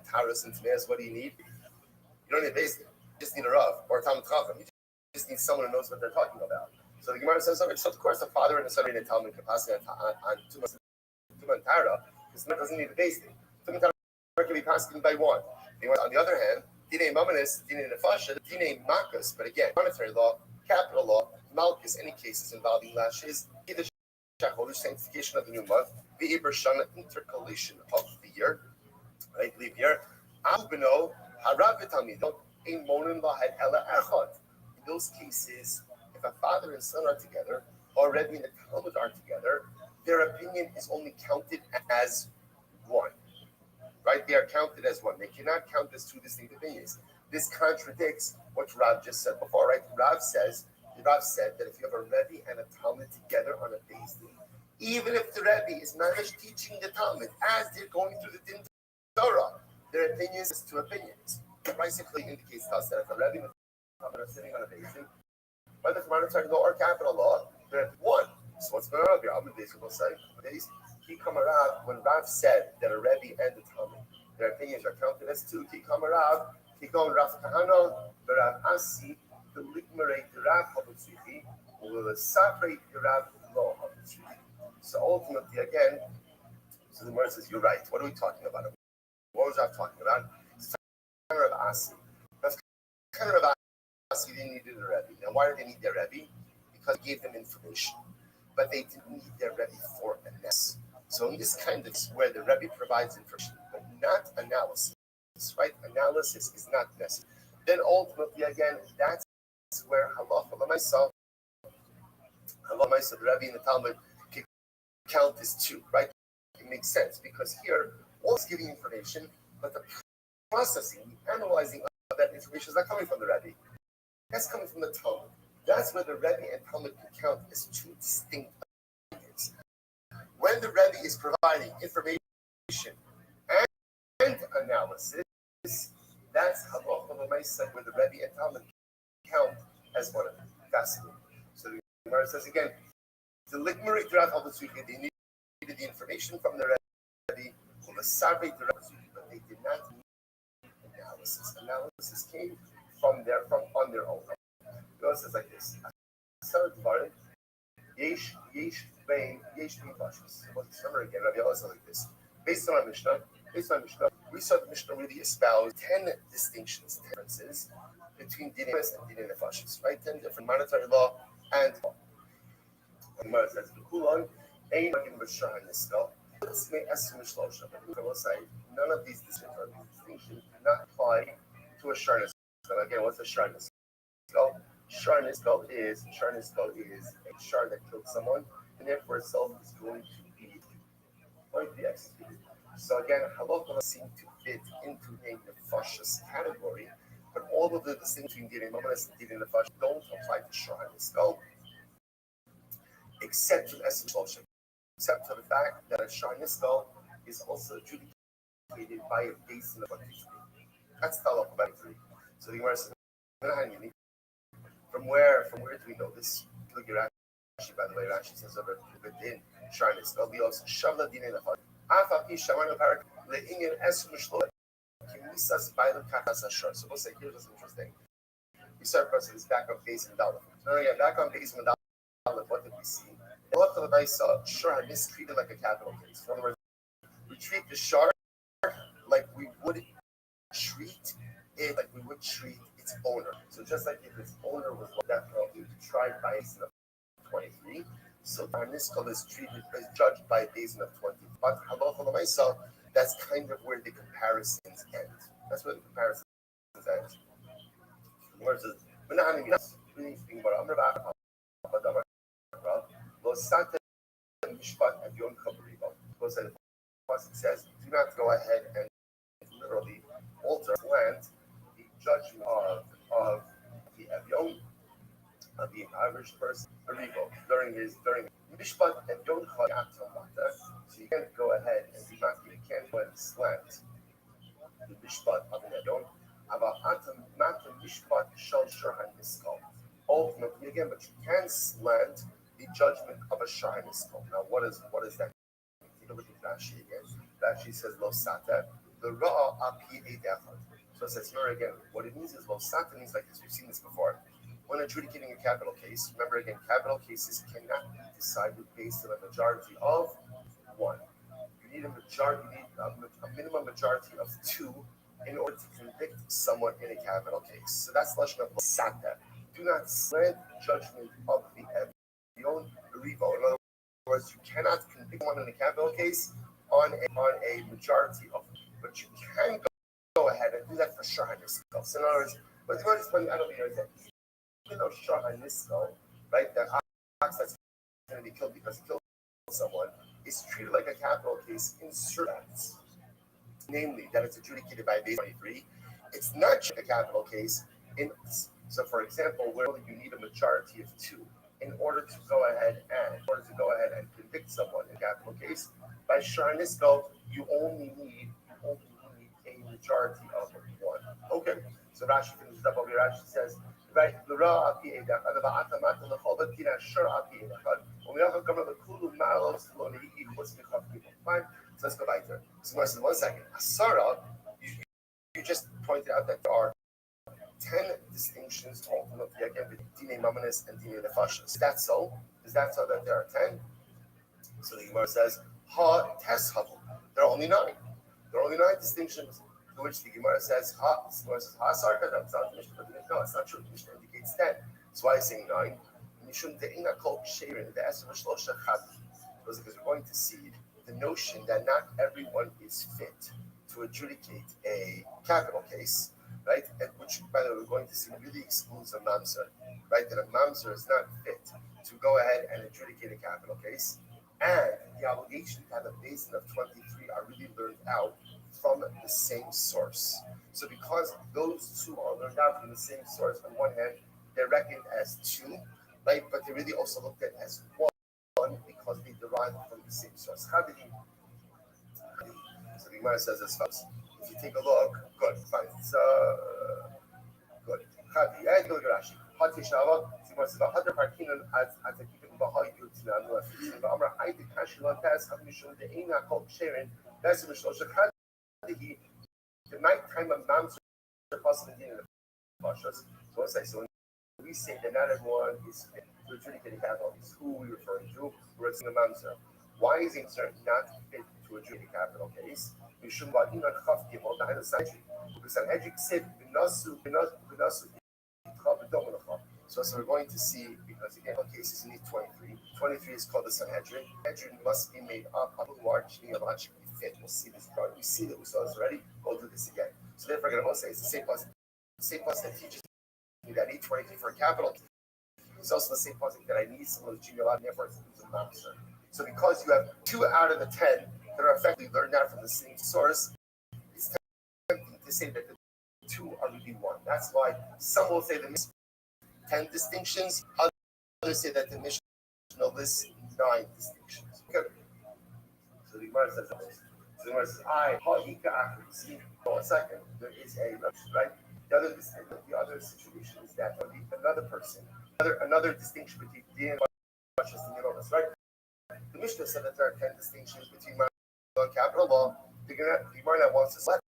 Taros and Tameos? What do you need? You don't need a base. You just need a Rav or a Talmud Chacham. You just need someone who knows what they're talking about. So the Gemara says, okay, so of course, a father and a son in a Talmud can pass on Tuman Tara, because it doesn't need a base thing. Tuman Tara can be passed by one. On the other hand, Dine Mamanis, Dine Nefasha, Dine Makas, but again, monetary law, Capital law, Malchus, any cases involving lashes, the shareholder sanctification of the new month, the Ibershana intercalation of the year, right? Leap year. Abino, Haravitamido, in Monin Lahed Ella Echad. In those cases, if a father and son are together, or Rebbe and the Talmud are together, their opinion is only counted as one. Right? They are counted as one. They cannot count as two distinct opinions. This contradicts what Rav just said before, right? Rav said that if you have a Rebbe and a Talmud together on a Beis Din, even if the Rebbe is not teaching the Talmud as they're going through the Din Torah, their opinions is two opinions. It basically indicates to us that if a Rebbe and a Talmud are sitting on a Beis Din, whether it's monetary law or capital law, they're one. So what's going on here? I'm will say, Ki Kamarav, when Rav said that a Rebbe and the Talmud, their opinions are counted as two, Ki Kamarav, Ki Gon Rav Kahana, Rav Asi, the Ligmerate Rav Habutzrihi, will separate the Rav Law Habutzrihi. So ultimately, again, so the Gemara says, you're right. What are we talking about? What was Rav talking about? It's talking about Rav Asi. That's kind of Rav Asi, they needed a Rebbe. Now, why did they need their Rebbe? Because he gave them information. But they didn't need their Rebbe for a ness. So in this kind of where the Rebbe provides information, but not analysis, right? Analysis is not necessary. Then ultimately, again, that's where halacha l'maisa, the Rebbe and the Talmud can count as two, right? It makes sense because here, all is giving information, but the processing, the analyzing of that information is not coming from the Rebbe. That's coming from the Talmud. That's where the Rebbe and Talmud can count as two distinct opinions. When the Rebbe is providing information and analysis, that's halacha l'maisa where the Rebbe and Talmud count as one of them. Fascinating. So the Gemara says again, the Ligmari Draft of the Suki, they needed the information from the Rebbe, or the Sarvei Draft, but they did not need analysis. Analysis came from on their own. It goes like this. Yesh bein pashas. Remember again, Rabbi also like this. Based on Mishnah, we saw the Mishnah really espouse 10 distinctions, differences between dinim and dinim nefashis, right? 10 different monetary law and law. The Gemara says, "Kulon ein magim b'shar niskal." None of these distinctions do not apply to a shar niskal. Again, what's a shar niskal? Shar niskal is a shar that killed someone, and therefore itself is going to be executed. So again, halacha seem to fit into a nefashis category, but all of the distinctions between dinim and dinim nefashis don't apply to shar niskal, except to essential, except for the fact that a shar niskal is also adjudicated by a basin of 23. That's the halacha by 3. So the Gemara says, From where do we know this? Look at Rashi, by the way. Rashi says over within Sharnis. Galios Shavla Dine Nafar. Afapi Shamana Parak Le'ingen Es Mushlo Kimisas Bailu Kakas Ashar. So we'll say here's what's interesting. We start pressing this back on base and Dalif. So again, back on base and Dalif, what did we see? The left of the nice Shar is treated like a capital case. In other words, we treat the Shar like we would treat it, like we would treat its owner. So just like if its owner was definitely tried by a basin of 23, so Niskal is judged by a basin of 20. But halacha l'maisa, that's kind of where the comparisons end. That's where the comparisons end. Where it says, really speaking about Amr Losata Mishpat at Yom Kippur. Because the Pasuk says, do not go ahead and literally alter land the judgment of the Avion, of the average person, during Mishpat and Yom Kippur. So you can't go ahead and you can't go and slant the Mishpat of an Avion. About Matam Mishpat Shal Shurhan Niskal. Ultimately, again, but you can slant the judgment of a Shurhan Niskal. Now, what is that? Take a look at Rashi again. Rashi says Lo Sata, the Ra'a Api Eidechad. So it says here again, what it means is Lo Sata means like this. We've seen this before. When adjudicating a capital case, remember again, capital cases cannot be decided based on a majority of 1. You need a minimum majority of 2 in order to convict someone in a capital case. So that's lashon of Lo Sata. Do not slant judgment of the Evion Revo. In other words, you cannot convict one in a capital case on a majority of them, but you can go ahead and do that for Shah Nisko. So in other words, but the most funny, I don't know, is that even though Shah Nisko, right, the ox that's going to be killed because he killed someone, is treated like a capital case in certain acts, namely that it's adjudicated by base 23. It's not a capital case in. So, for example, where you need a majority of two in order to go ahead and convict someone in a capital case, by Sharnisco, you only need a majority of one. Okay. So Rashi finishes up over here. Rashi says, right, fine. So let's go back there. So listen, 1 second. Asara, you just pointed out that there are 10 distinctions ultimately again between Dine Mamanis and Dine Nefashis. Is that so? Is that so that there are 10? So the Gemara says, Ha Tes Havu. There are only 9. There are only 9 distinctions. To which the Gemara says, Ha, the Gemara says, Ha Sarka, that's not the Mishnah, but no, it's not true. The Mishnah indicates 10. So why is saying 9? Mishum De'ina Kol Sherin, the Esr Shlosha Chadi. Because we're going to see the notion that not everyone is fit to adjudicate a capital case, right? And which, by the way, we're going to see really excludes a mamzer, right? That a mamzer is not fit to go ahead and adjudicate a capital case, and the obligation to have a basin of 23 are really learned out from the same source. So because those two are learned out from the same source, on one hand, they're reckoned as 2, right? But they're really also looked at as 1 because they derive from the same source. How did he? So the Gemara says as follows. If you take a look, good, fine. So, good. Chadi, and go to Rashi. Hati Shava, Simon says, Hadar Parkinan as a keeping Bahai Yutina, no affliction, but Amra Haiti Kashilan Taz, Hamishun, the Ina called Sharon, that's a Mishlosh Hadi, the nighttime of Mamsa, the possibility in the Pashas. So what's that? So when we say that not everyone is fit to adjudicate a capital, who are we referring to? We're saying the Mamsa. Why is it not fit to adjudicate a capital case? משום בעדים רחבתי מאוד להן הסנג'י, ובסנג'י כסף בנוסו איתך בדום לך. So we're going to see, because again, in cases you need 23. 23 is called the Sanhedrin. Sanhedrin must be made up of who are genealogically fit. We'll see this part. We see that we saw this already. We'll do this again. So therefore, I'm going to say it's the same plus that teaches me that I need 23 for a capital. It's also the same plus that I need some of those genealogical efforts to use a master. So because you have 2 out of the 10 that are effectively learned out from the same source, it's tempting to say that the 2 are really 1. That's why some will say the Mishnah 10 distinctions, others say that the Mishnah lists 9 distinctions. Okay. So the Gemara says, see, for a second, there is a right. The other situation is that another person, another distinction between the and the right? The Mishnah said that there are 10 distinctions between law and capital law. The Gemara wants to select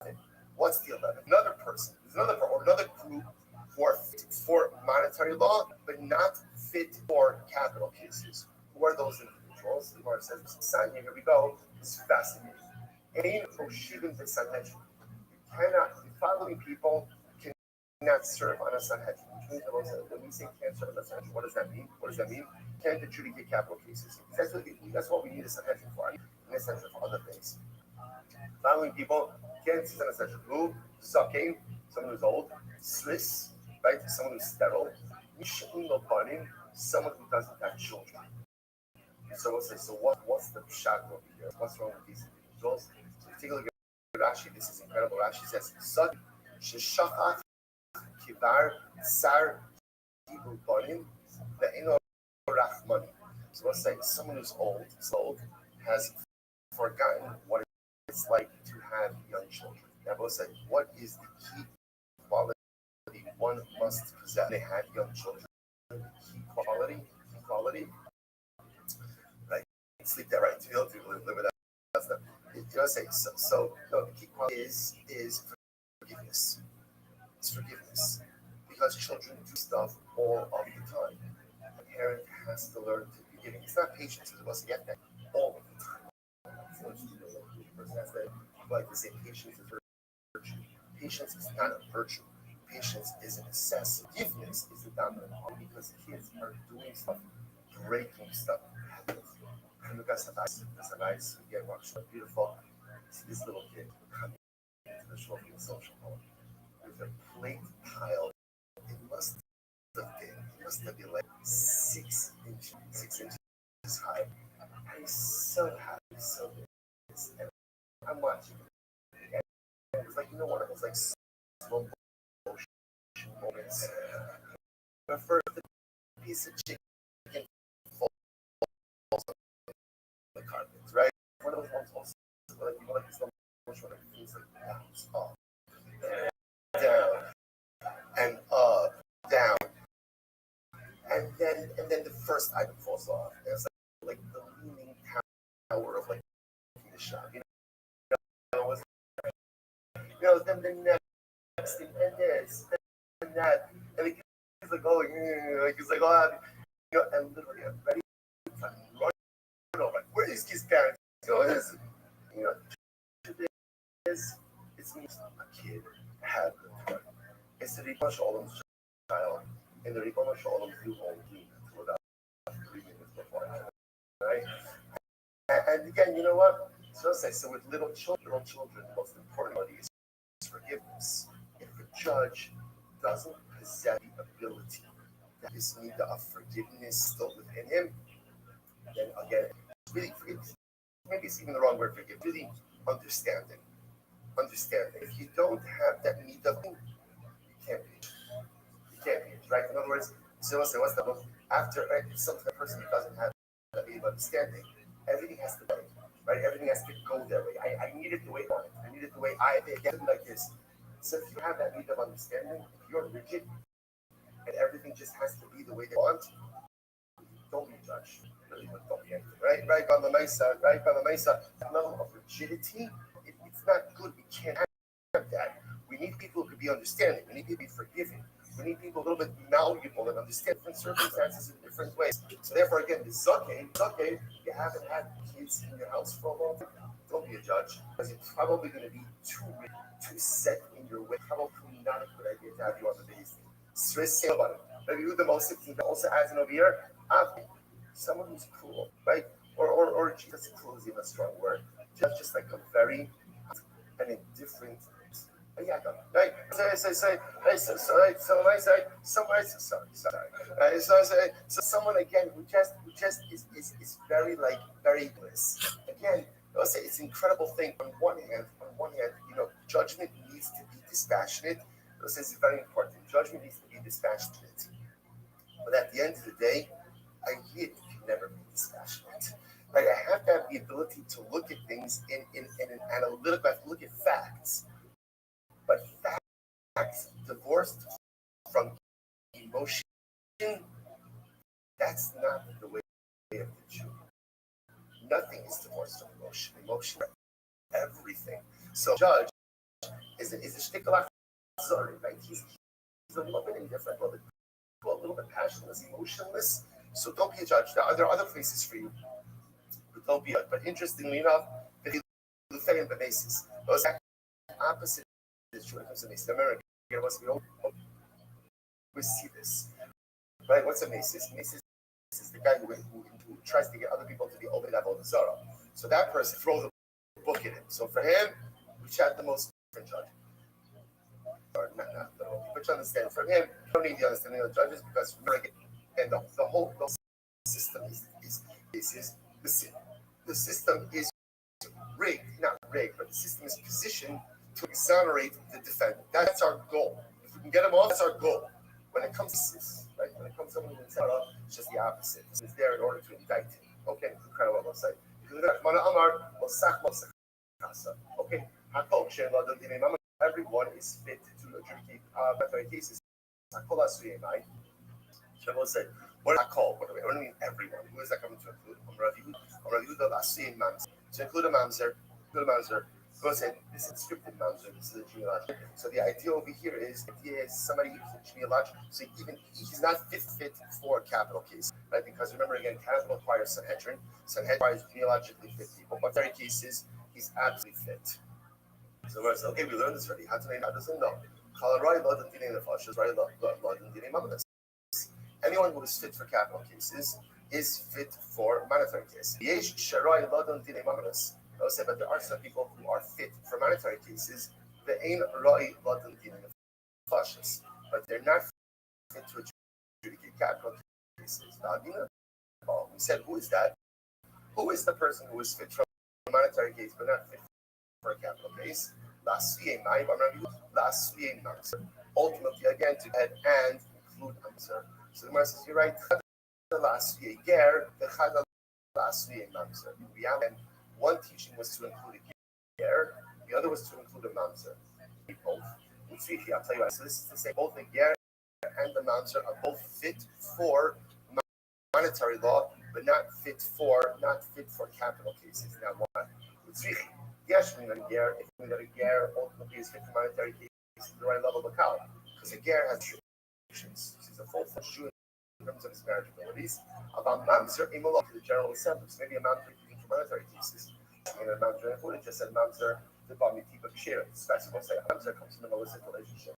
it. What's the 11th? Another person, another group who are fit for monetary law, but not fit for capital cases. Who are those individuals? The Gemara says, Sanya, here we go. This is fascinating. Ain Oshivin the Sanhedrin. The following people cannot serve on a Sanhedrin. Which means when we say can't serve on a Sanhedrin, what does that mean? Can't adjudicate capital cases. That's what we need a Sanhedrin for. In a sense for other things. Following people can't serve on a Sanhedrin. Who? Zakein, someone who's old. Slis, right? Someone who's sterile. Mishum no banim, someone who doesn't have children. So we'll say, so what's the pshat over here? What's wrong with these individuals? So if you take a look at Rashi, this is incredible. Rashi says, Sad sheshachat kivar sar kibu banim le'ino rachmani. So we'll say, someone who's old, has forgotten what it's like to have young children. Now we'll say, what is the key quality one must possess? They have young children. Key quality. Right. Sleep that right. You don't live with that. That's the. You know, say so. No, the key quality is forgiveness. It's forgiveness, because children do stuff all of the time. A parent has to learn to be giving. It's not patience. It must get that all of the time. It's not just the person has that. Like to say, patience is virtue. Patience is not a virtue. patience is an necessity. Forgiveness is the dominant one because kids are doing stuff, breaking stuff. And look at that's a nice, again, watch so beautiful. See this little kid coming into the show from the social hall with a plate pile. It must have been like 6 inches high. And he's so happy, so good. And I'm watching it. And it was like, you know what? It was like slow motion moments. But first, the piece of chicken falls on the carpet, right? One of those ones also, like, you know, like slow motion, like, things like bounce up, down, and up, down. And then the first item falls off. It's like the leaning tower of like the shop. Then the next thing, and this, and that, and the kid's like, oh, yeah, like he's like, oh, and literally, I'm ready to run over. Like, where are these kids' parents? So it's, it's me, a kid had the fun. It's the Ribbon Shalom's child, and the Ribbon Shalom do only without 3 minutes before, right? And again, you know what? So with little children, the most important one is forgiveness. If a judge doesn't possess the ability, that is need of forgiveness still within him, then again, really forgiveness. Maybe it's even the wrong word, forgive. Really understanding. If you don't have that need of, you can't be. Right? In other words, so what's the book? After, right, if some person doesn't have that need of understanding, everything has to go, right? Everything has to go their way. I need it the way I want it. I need it the way I get it like this. So if you have that need of understanding, if you're rigid and everything just has to be the way they want, don't be judged. Really, don't be anything. Right, on the Mesa, that level of rigidity, it's not good. We can't have that. We need people who can be understanding. We need people to be forgiving. We need people a little bit malleable and understand different circumstances in different ways. So therefore, again, the Zucke, you haven't had kids in your house for a long time, don't be a judge, because you're probably going to be too set in your way. Probably not a good idea to have you on the base. Stress about it. Maybe you the most also adds in over here, someone who's cruel, right? Or just cruel is even a strong word. Just like a very and indifferent. Yeah, right. So someone again who just is very very bliss. Again, I'll say it's an incredible thing. On one hand, judgment needs to be dispassionate. This is very important. Judgment needs to be dispassionate. But at the end of the day, a yid can never be dispassionate. Right? I have to have the ability to look at things in an analytical. I have to look at facts. But facts divorced from emotion, that's not the way of the Jew. Nothing is divorced from emotion. Emotion, everything. So judge is a shtickle, sorry, right? He's a little bit indifferent, a little bit passionless, emotionless. So don't be a judge. There are other places for you, but don't be a judge. But interestingly enough, the basis, those opposite is true when it comes to Macy's. America, we see this, right? What's a Macy's? Macy's is the guy who tries to get other people to be over that Zara. So that person throws a book at him. So for him, we had the most different judge. Or not, but you understand, from him, you don't need the understanding of the judges because and the whole system the system is rigged, not rigged, but the system is positioned to exonerate the defendant. That's our goal. If we can get him off, that's our goal. When it comes to this, right? When it comes to someone who's it's just the opposite. It's there in order to indict him. Okay, incredible website. Okay, everyone is fit to adjudicate cases. Shavuot said, what do I call? What do I mean everyone? Who is that coming to include? To include a mamzer, go say this is scripted mamzer, this is a genealogy. So the idea over here is somebody who's a genealogy, so even he's not fit for a capital case, right? Because remember again, capital requires Sanhedrin. Sanhedrin requires genealogically fit people, but in cases he's absolutely fit. So we're saying, okay, we learned this already. How to name doesn't know. Anyone who is fit for capital cases is fit for monetary cases. But there are some people who are fit for monetary cases, but they're not fit to adjudicate capital cases. We said, who is that? Who is the person who is fit for a monetary case but not fit for a capital case? Ultimately, again, to add and include answer. So the Gemara says, you're right. In reality, one teaching was to include a ger, the other was to include a mamzer. Both. I'll tell you what. So this is to say both the ger and the mamzer are both fit for monetary law, but not fit for capital cases. Now what? Yes, when a ger ultimately is fit for monetary cases, the right level of the cow, because a ger has restrictions. He's a full-fledged Jew in terms of his marriage abilities. About mamzer, imolog to the general assembly. So maybe a mamzer for monetary cases. And a mamzer, if we just said mamzer, the bamiti but share. That's what I say. Mamzer comes from an illicit relationship.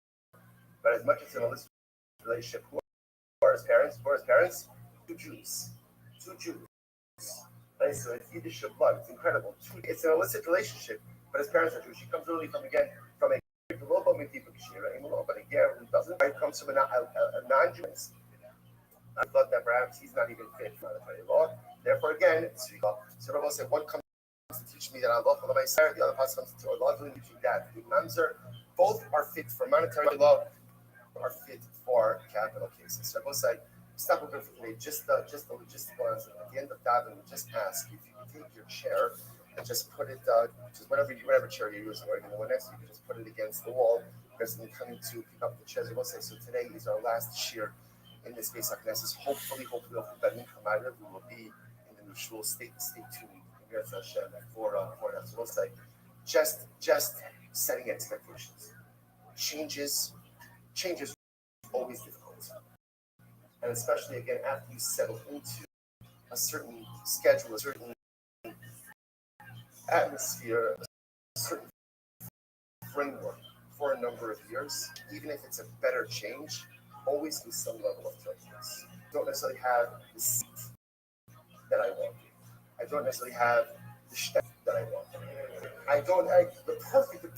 But as much as an illicit relationship, who are his parents? Two Jews. Right? So it's Yiddish blood. It's incredible. It's an illicit relationship, but his parents are Jewish. She comes really from a but a ger who doesn't, right, comes from a non-Jew. I thought that perhaps he's not even fit for monetary law. Therefore, again, so Rabbi said, one comes to teach me that Allah, the other part comes to Allah doing teaching that. The mamzer, both are fit for monetary law, are fit for capital cases. So Rabbi said, stop over for today. Just the logistical answer. At the end of that, we just ask if you can take your chair and just put it, just whatever chair you're using, or even the one next to you, just put it against the wall. Because we're coming to pick up the chairs. I will say, so today is our last shir in this Beis HaKnesses. Hopefully, we will be in the new shul. Stay tuned for that. So we'll say, just setting expectations. Changes always difficult, and especially again after you settle into a certain schedule, a certain atmosphere, a certain framework for a number of years, even if it's a better change, always with some level of turbulence. I don't necessarily have the seat that I want. I don't necessarily have the step that I want. I don't have the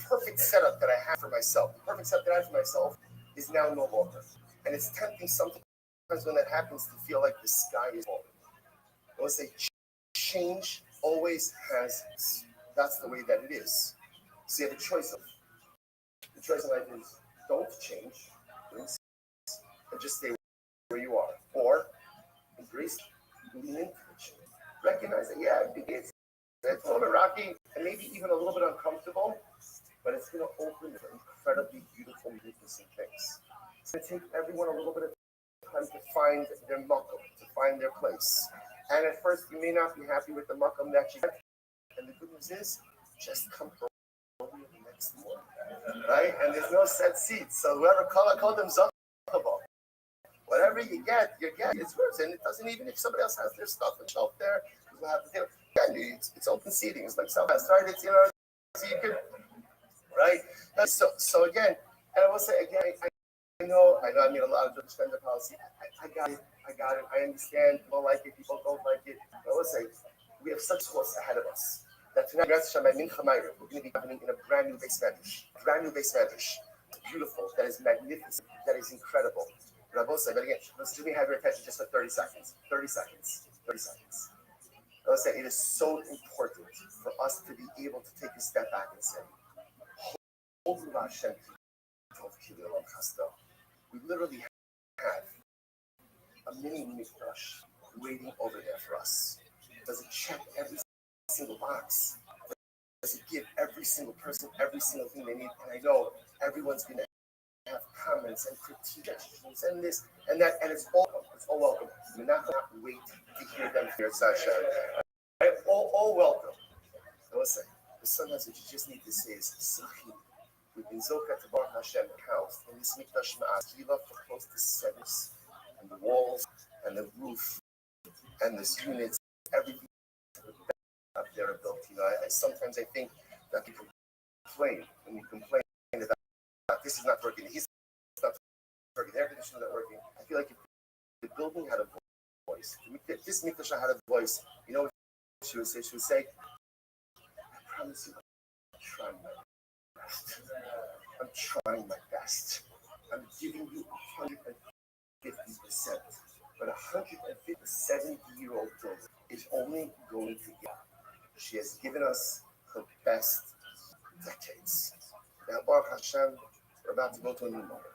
perfect setup that I have for myself. The perfect setup that I have for myself is now no longer. And it's tempting sometimes when that happens to feel like the sky is falling. I would say change always has, that's the way that it is. So you have a choice of life is don't change and just stay where you are, or embrace, lean into the change. Recognize that it's a little bit rocky and maybe even a little bit uncomfortable, but it's going to open for incredibly beautiful, magnificent things. It's going to take everyone a little bit of time to find their makom, to find their place. And at first, you may not be happy with the makom that you get. And the good news is, just come over the next morning, right? And there's no set seats. So whoever call them zachabo. Whatever you get, it's yours. And it doesn't even if somebody else has their stuff on shelf there, you'll have to do it. It's open seating. It's like Southwest, right? It's, so you can, right? So again, and I will say again, I know, I mean, a lot of spend the policy. I got it. I understand. People like it. People don't like it. I will say, we have such course ahead of us that tonight, we're going to be happening in a brand new base medrash. Beautiful. That is magnificent. That is incredible. But I will say, but again, let's do me have your attention just for 30 seconds. 30 seconds. I will say, it is so important for us to be able to take a step back and say, we literally have a mini mikdash waiting over there for us. Does it check every single box? Does it give every single person every single thing they need? And I know everyone's going to have comments and critiques and this and that, and it's all welcome. We're not going to wait to hear them here, Sasha. All welcome. So listen, the sometimes what you just need to say is Sahim. We've been Zoka to Baruch Hashem house in this mikdash ma'akiva for close to 7 years, and the walls and the roof and the units, everything up there are built. I sometimes I think that people complain when you complain about this is not working. He's not working. The air conditioner's not working. I feel like if the building had a voice, if this mikvah had a voice, you know what she would say? She would say, I promise you, I'm trying my best. I'm trying my best. I'm giving you 150%. But 157-year-old girl is only going to get. She has given us her best decades. Now, Baruch Hashem, we're about to go to a new mother.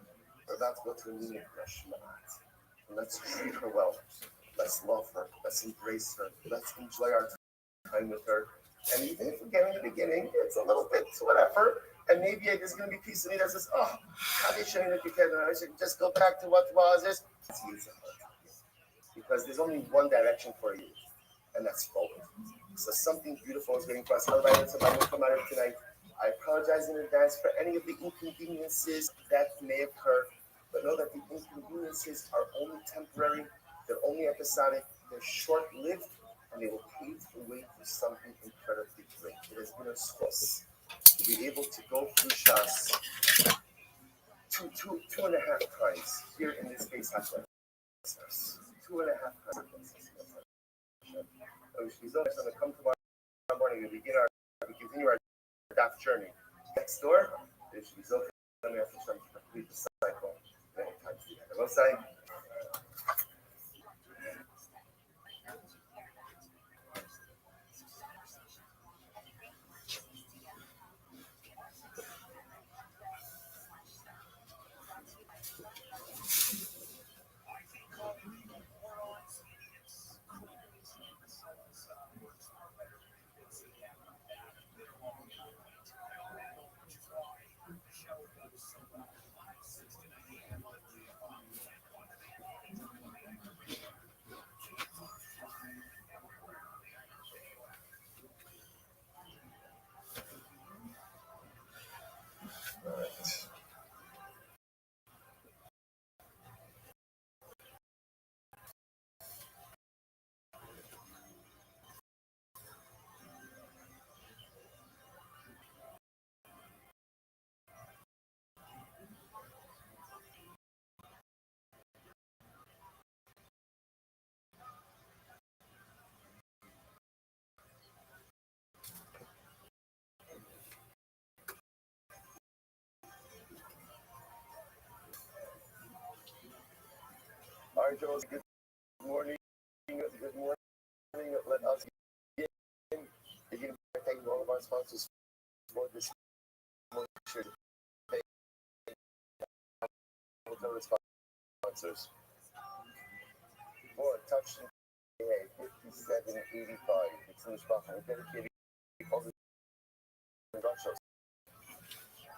We're about to go to a new mikdash. Let's treat her well. Let's love her. Let's embrace her. Let's enjoy our time with her. And even if again in the beginning, it's a little bit whatever. And maybe there's going to be a piece of me that says, oh, how they shouldn't look at I should just go back to what was this. Because there's only one direction for you, and that's forward. So something beautiful is waiting for us. Tonight. I apologize in advance for any of the inconveniences that may occur, but know that the inconveniences are only temporary, they're only episodic, they're short-lived, and they will pave the way for something incredibly great. It has been a source to be able to go through Shas two and a half times here in this space. 2.5 times. She's going to come tomorrow morning and we continue our DAF journey. Next door, she's okay. Let me have to complete the cycle many times together. Well, say. All right, Joe, good morning. Good morning. Let us begin by thanking all of our sponsors for this morning. Sponsors. For Touch 5785, it's in the dedicated all the shows.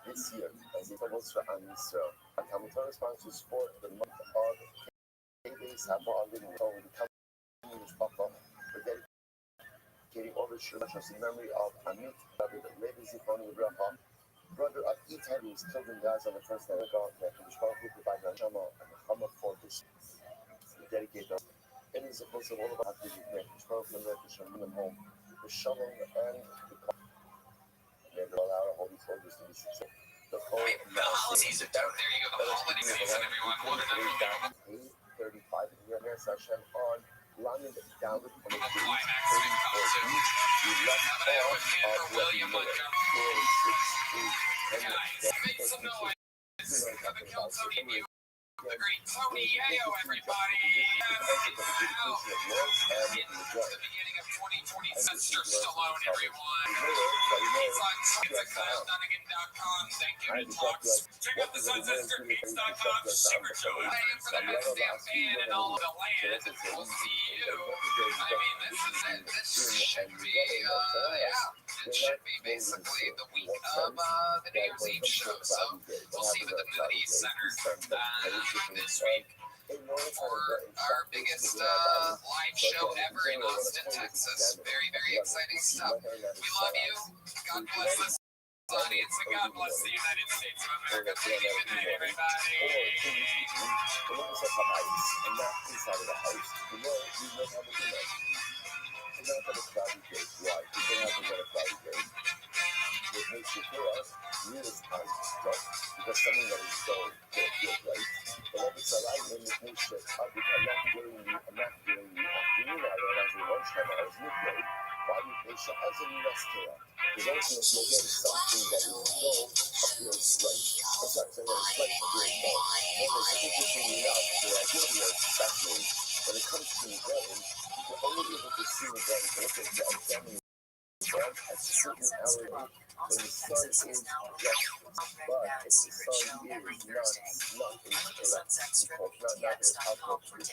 This year, as it was for Israel, our Talmud sponsors for the month of Days have all living over the company we're dedicating all the shows in memory of Amit, Levi Zifoni Abraham, brother of Itan, who was killed and dies on the first day of God, that the Mishpah who provides our Shama and the Chama for this. We dedicate them. It is supposed to all of us to be the Mishpah from the Shalom home, the Shalom and the Kama. May all our holy soldiers to be successful. The whole season down there. You go the holiday season, everyone. 8:35 in the next session on London Dalit on the Climax big concert. We left off William Montgomery. 468. Guys, make some noise for the Kill Tony Mew. The great Tony Yayo, everybody. The beginning of 2020. Sylvester Stallone, everyone. Pizza.com. Thank you to Talks. Check out the SunsesterPizza.com secret show. I am for the best damn fan in all of the land. We'll see you. I mean, this is it. This should be, it should be basically the week of the New Year's Eve show. So we'll see what the Moody Center this week for our biggest live show ever in Austin, Texas. Very, very exciting stuff. We love you. God bless this audience and God bless the United States of America. Thank you. Good night, everybody. Why? Because weirdest kind of stuff because something that is so feel right. But all of a sudden, I made this new shit public. I'm not during the afternoon hour, and after lunchtime hours, midday. Why do they show us in Restream? Because ultimately, you'll get something that is so appears right. I'm sorry, saying that is right appears more. Because interestingly enough, the idea here is fascinating. When it comes to Rebbe, you're only able to see Rebbe, look at the examining Rebbe at certain hours when the sun is resting. But if the sun is not in its not in its outlook, it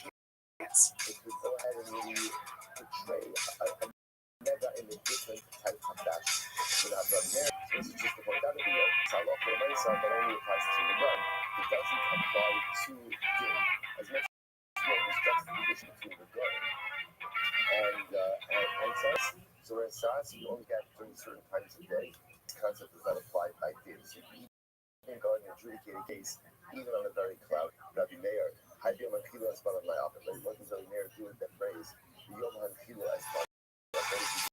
could go ahead and really portray a mega in a different type of fashion. Without the marriage, this is just the point out of the year. Salah for the Mesa that only applies to the gun. It doesn't apply to din. As much as there's juxtaposition between the gun and sas. So whereas sas you only get during certain times of day, this concept does not apply by din. So you can go and adjudicate a case even on a very cloudy Rabbi Meir. How do you have a kilo as part of my office? Like, what does Rabbi Meir do with that phrase? You don't have a kilo as part of that phrase.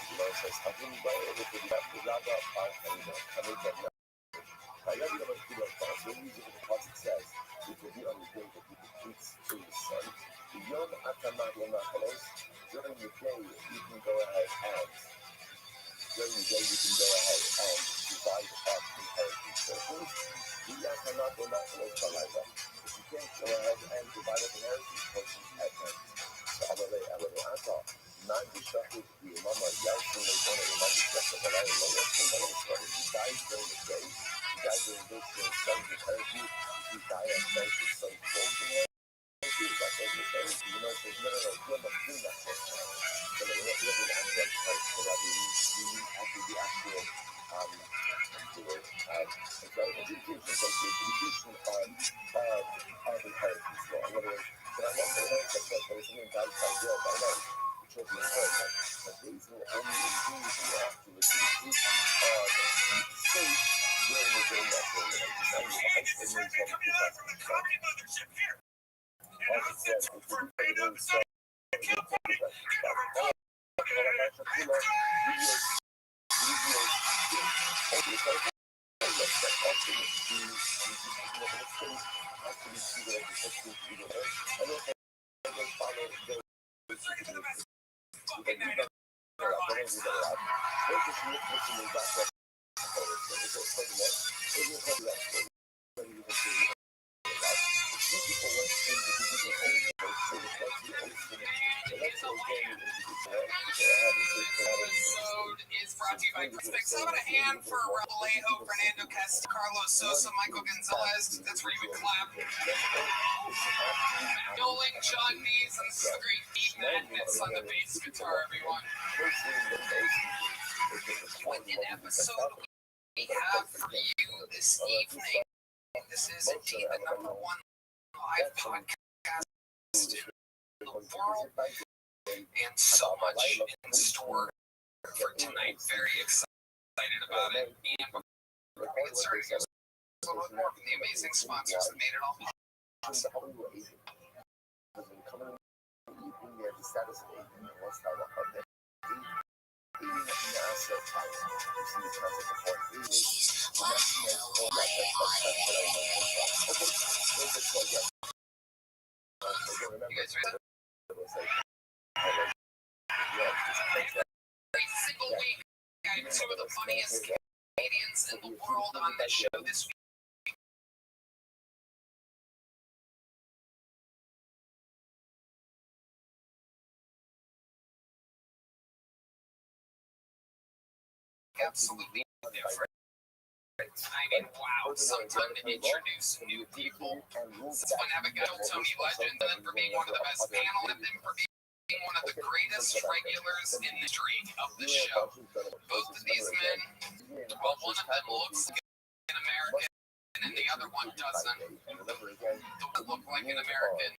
You know, it says, how can you go over to the Raga part and come in that now? I love you about kilo as part. So when you use it, the pasuk says, it will be on the day that you complete to the sun. The Yom Atamah Yom Achalos, during the day, you can go ahead and divide up inheritance. So first, you cannot go not close to life. If you can't go ahead and divide up inheritance portions at night. So Amalei Ata, man Bishachit, the Imama Yalchin, they don't know, man Bishachit, but I don't know what's going on. If you die during the day, you die during this, your son inherits you. If you die at night, your son falls in there. That's what you're saying. You know, so no, you're not doing that for us. So you're not doing that for us. So that you have to be actual, the word, it's like education, it's like the education of inheritance law. In other words, but I'm not going to inherit that, but it's something God's by will, by right, which will be inherited. But these will only indeed be after the truth of the state during the day that we're in. It's not even a high school news from the 2012. Also said, if you do it in so, is brought to you by Crucifix. How about a hand for Alejo, Fernando Castillo, Carlos Sosa, Michael Gonzalez? That's where you would clap. Yoling, John Dees, and this is the great Deep Madness on the bass guitar, everyone. What an episode we have for you this evening. This is indeed the #1 live podcast in the world, and so much in store for tonight. Very excited about it. And before we get started, here's a little more from the amazing sponsors that made it all possible. You guys ready? Every single week, I have two of the funniest comedians in the world on the show this week. Absolutely different. I mean, wow, some time to introduce new people. That's one have a guy Tony Legend, and then for being one of the best panel, and then for being one of the greatest regulars in the history of the show. Both of these men, well, one of them looks like an American, and the other one doesn't. The one that looks like an American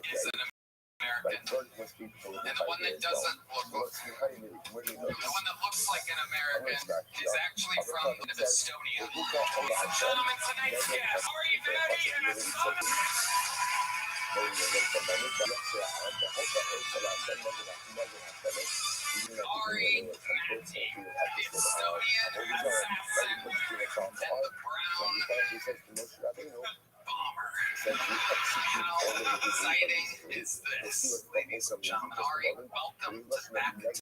is an American. And the one that doesn't look the one that looks like an American is actually from Estonia. Ladies and gentlemen, tonight's guest, Ari Betty and his son. Sorry. Estonian assassin. Then the brown bomber. How exciting is this, ladies and gentlemen? Ari, welcome back to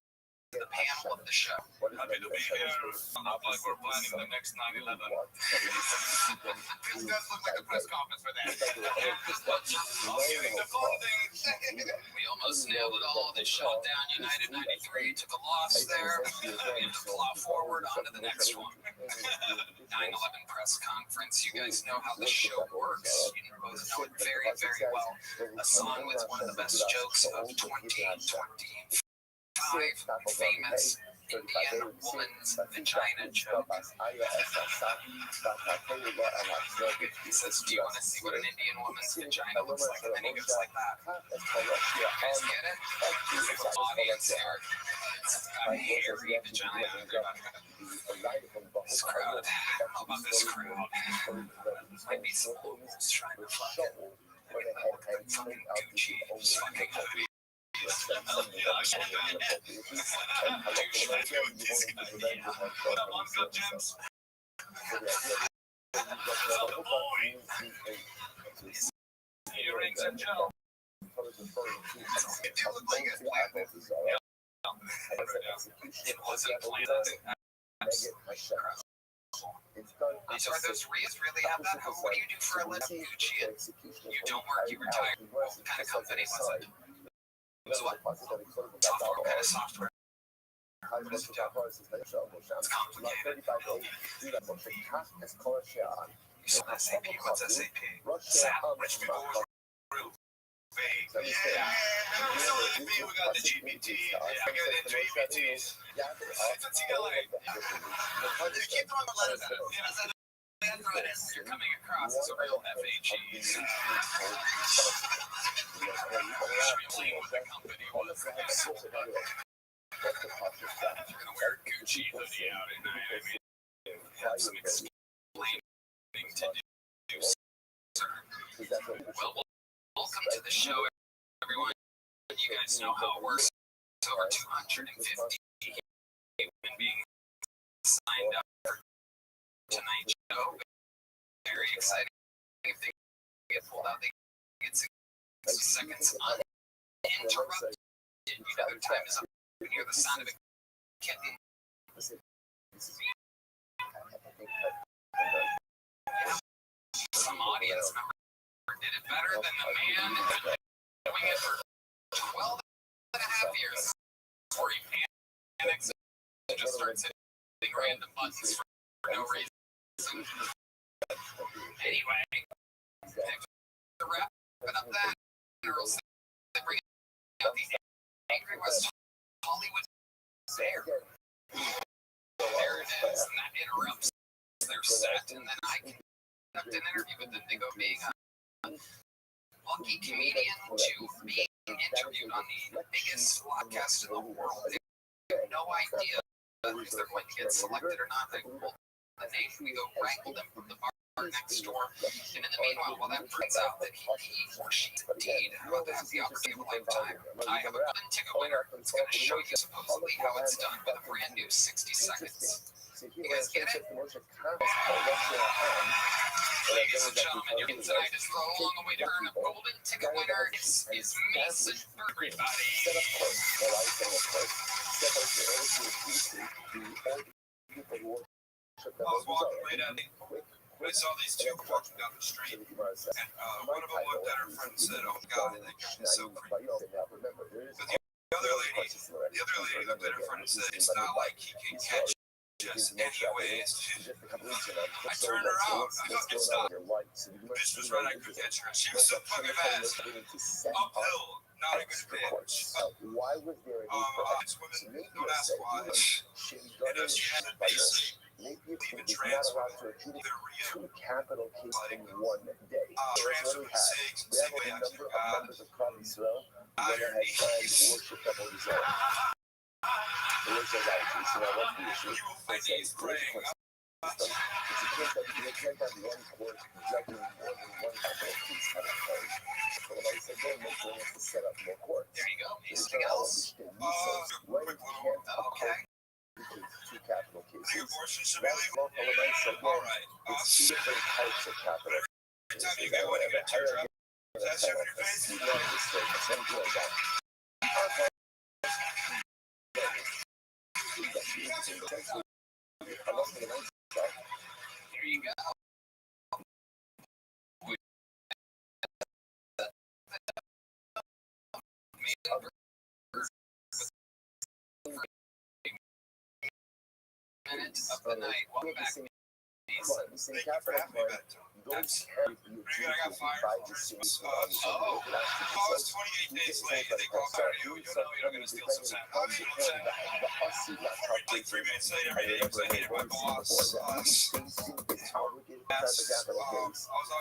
the panel of the show. Happy to be here. Not like we're planning the next 9/11. This does look like a press conference for that. Getting the funding. We almost nailed it all. They shut down United 93, took a loss there. We have to plow forward onto the next one. 9/11 press conference. You guys know how the show works. You both know it very, very well. A song with one of the best jokes of 2020. Famous Indian woman's vagina joke. He says, do you want to see what an Indian woman's vagina looks like? And then he goes like that. You guys get it? There's an audience here. It's got a hairy vagina. This crowd. I don't know about this crowd. Might be some locals trying to fucking Gucci. Fucking Gucci. Earrings and gel. It looked like it planned. It wasn't planned. So are those Rias really have that? What do you do for a living? Gucci. You don't work, you retire. What kind of company was it? So what? Software, what kind of software? It's complicated. You saw SAP. What's SAP? SAP. Rich people group. Vague. Yeah. We got the GPT. I got the GPTs. It's LA. They keep throwing the letters at us. You're coming across as a real FAG. With the company was you're gonna wear a Gucci hoodie out at night. I mean, have some explaining to do, sir. Well, welcome to the show, everyone. You guys know how it works. Over 250 human beings signed up for tonight's show. Very exciting. If they get pulled out, they get 60 seconds uninterrupted. You know their time is up. You hear the sound of a kitten. Some audience member did it better than the man doing it for 12 and a half years before he panics and just starts hitting random buttons for no reason. Anyway, to wrap it up that, girls, they bring out the Angry West Hollywood Fair. There it is, and that interrupts their set, and then I conduct an interview with them. They go being a lucky comedian to be interviewed on the biggest podcast in the world. They have no idea if they're going to get selected or not. They pull the name, we go wrangle them from the bar next door, and in the meanwhile, well, that turns out that he or she indeed about to have the opportunity of a lifetime. I have a golden ticket winner that's going to show you supposedly how it's done with a brand new 60 seconds. You guys get it? Ladies and gentlemen, your tonight is the long awaited turn of golden ticket winner. This is Mason for everybody. I was walking right at it. I saw these two walking down the street, and one of them looked at her friend and said, "Oh God, that guy is so creepy." But the other lady looked at her friend and said, "It's not like he can catch us anyways." I turned her out. I fucking stopped. Bitch was right. I could catch her. She was so fucking fast. Uphill, not a good pitch. It's women don't ask why. And if she had basic. Even transfer their real transfer the SIGs and SIG after irony. You will find these praying. There you go. Anything else? when you can't Okay. two capital The cases, abortion should be that's legal. local events again. All right. It's two different types of capital Every time you cases. go in, you get a teardrop. That's your face. You know this thing, something like that. There you go. Minutes of the night. Welcome back. Those carry you by the scenes I was 28 days late. They called back. You know you're going to steal some time. How many was that? Like 3 minutes later, every day was I needed my boss. I was on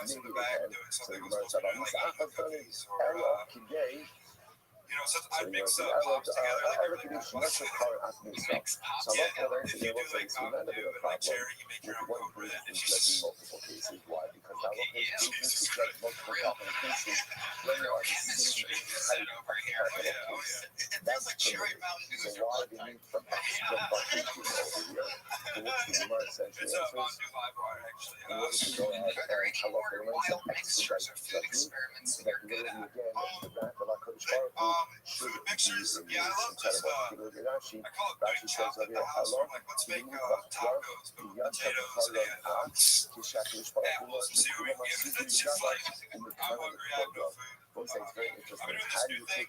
the back doing something I was supposed to be doing, like eating cookies or you know, so I mix pops together like a really good mix pops. Yeah, if you do like Mountain Dew and like cherry, you make your own Coke with it. It's just multiple cases. Why? Because Jesus Christ, real chemistry set over here. Oh yeah. It feels like cherry Mountain Dew is your blood type. it's a Mountain Dew Live Bar, actually. Are there any more wild mixtures or food experiments that you're good at? Food mixtures? Yeah, I love this. I call it doing chocolate at the house. We're like, let's make tacos, but with potatoes and apples and see what we can get. It's just like, I'm hungry, I have no food. I've been doing this new thing.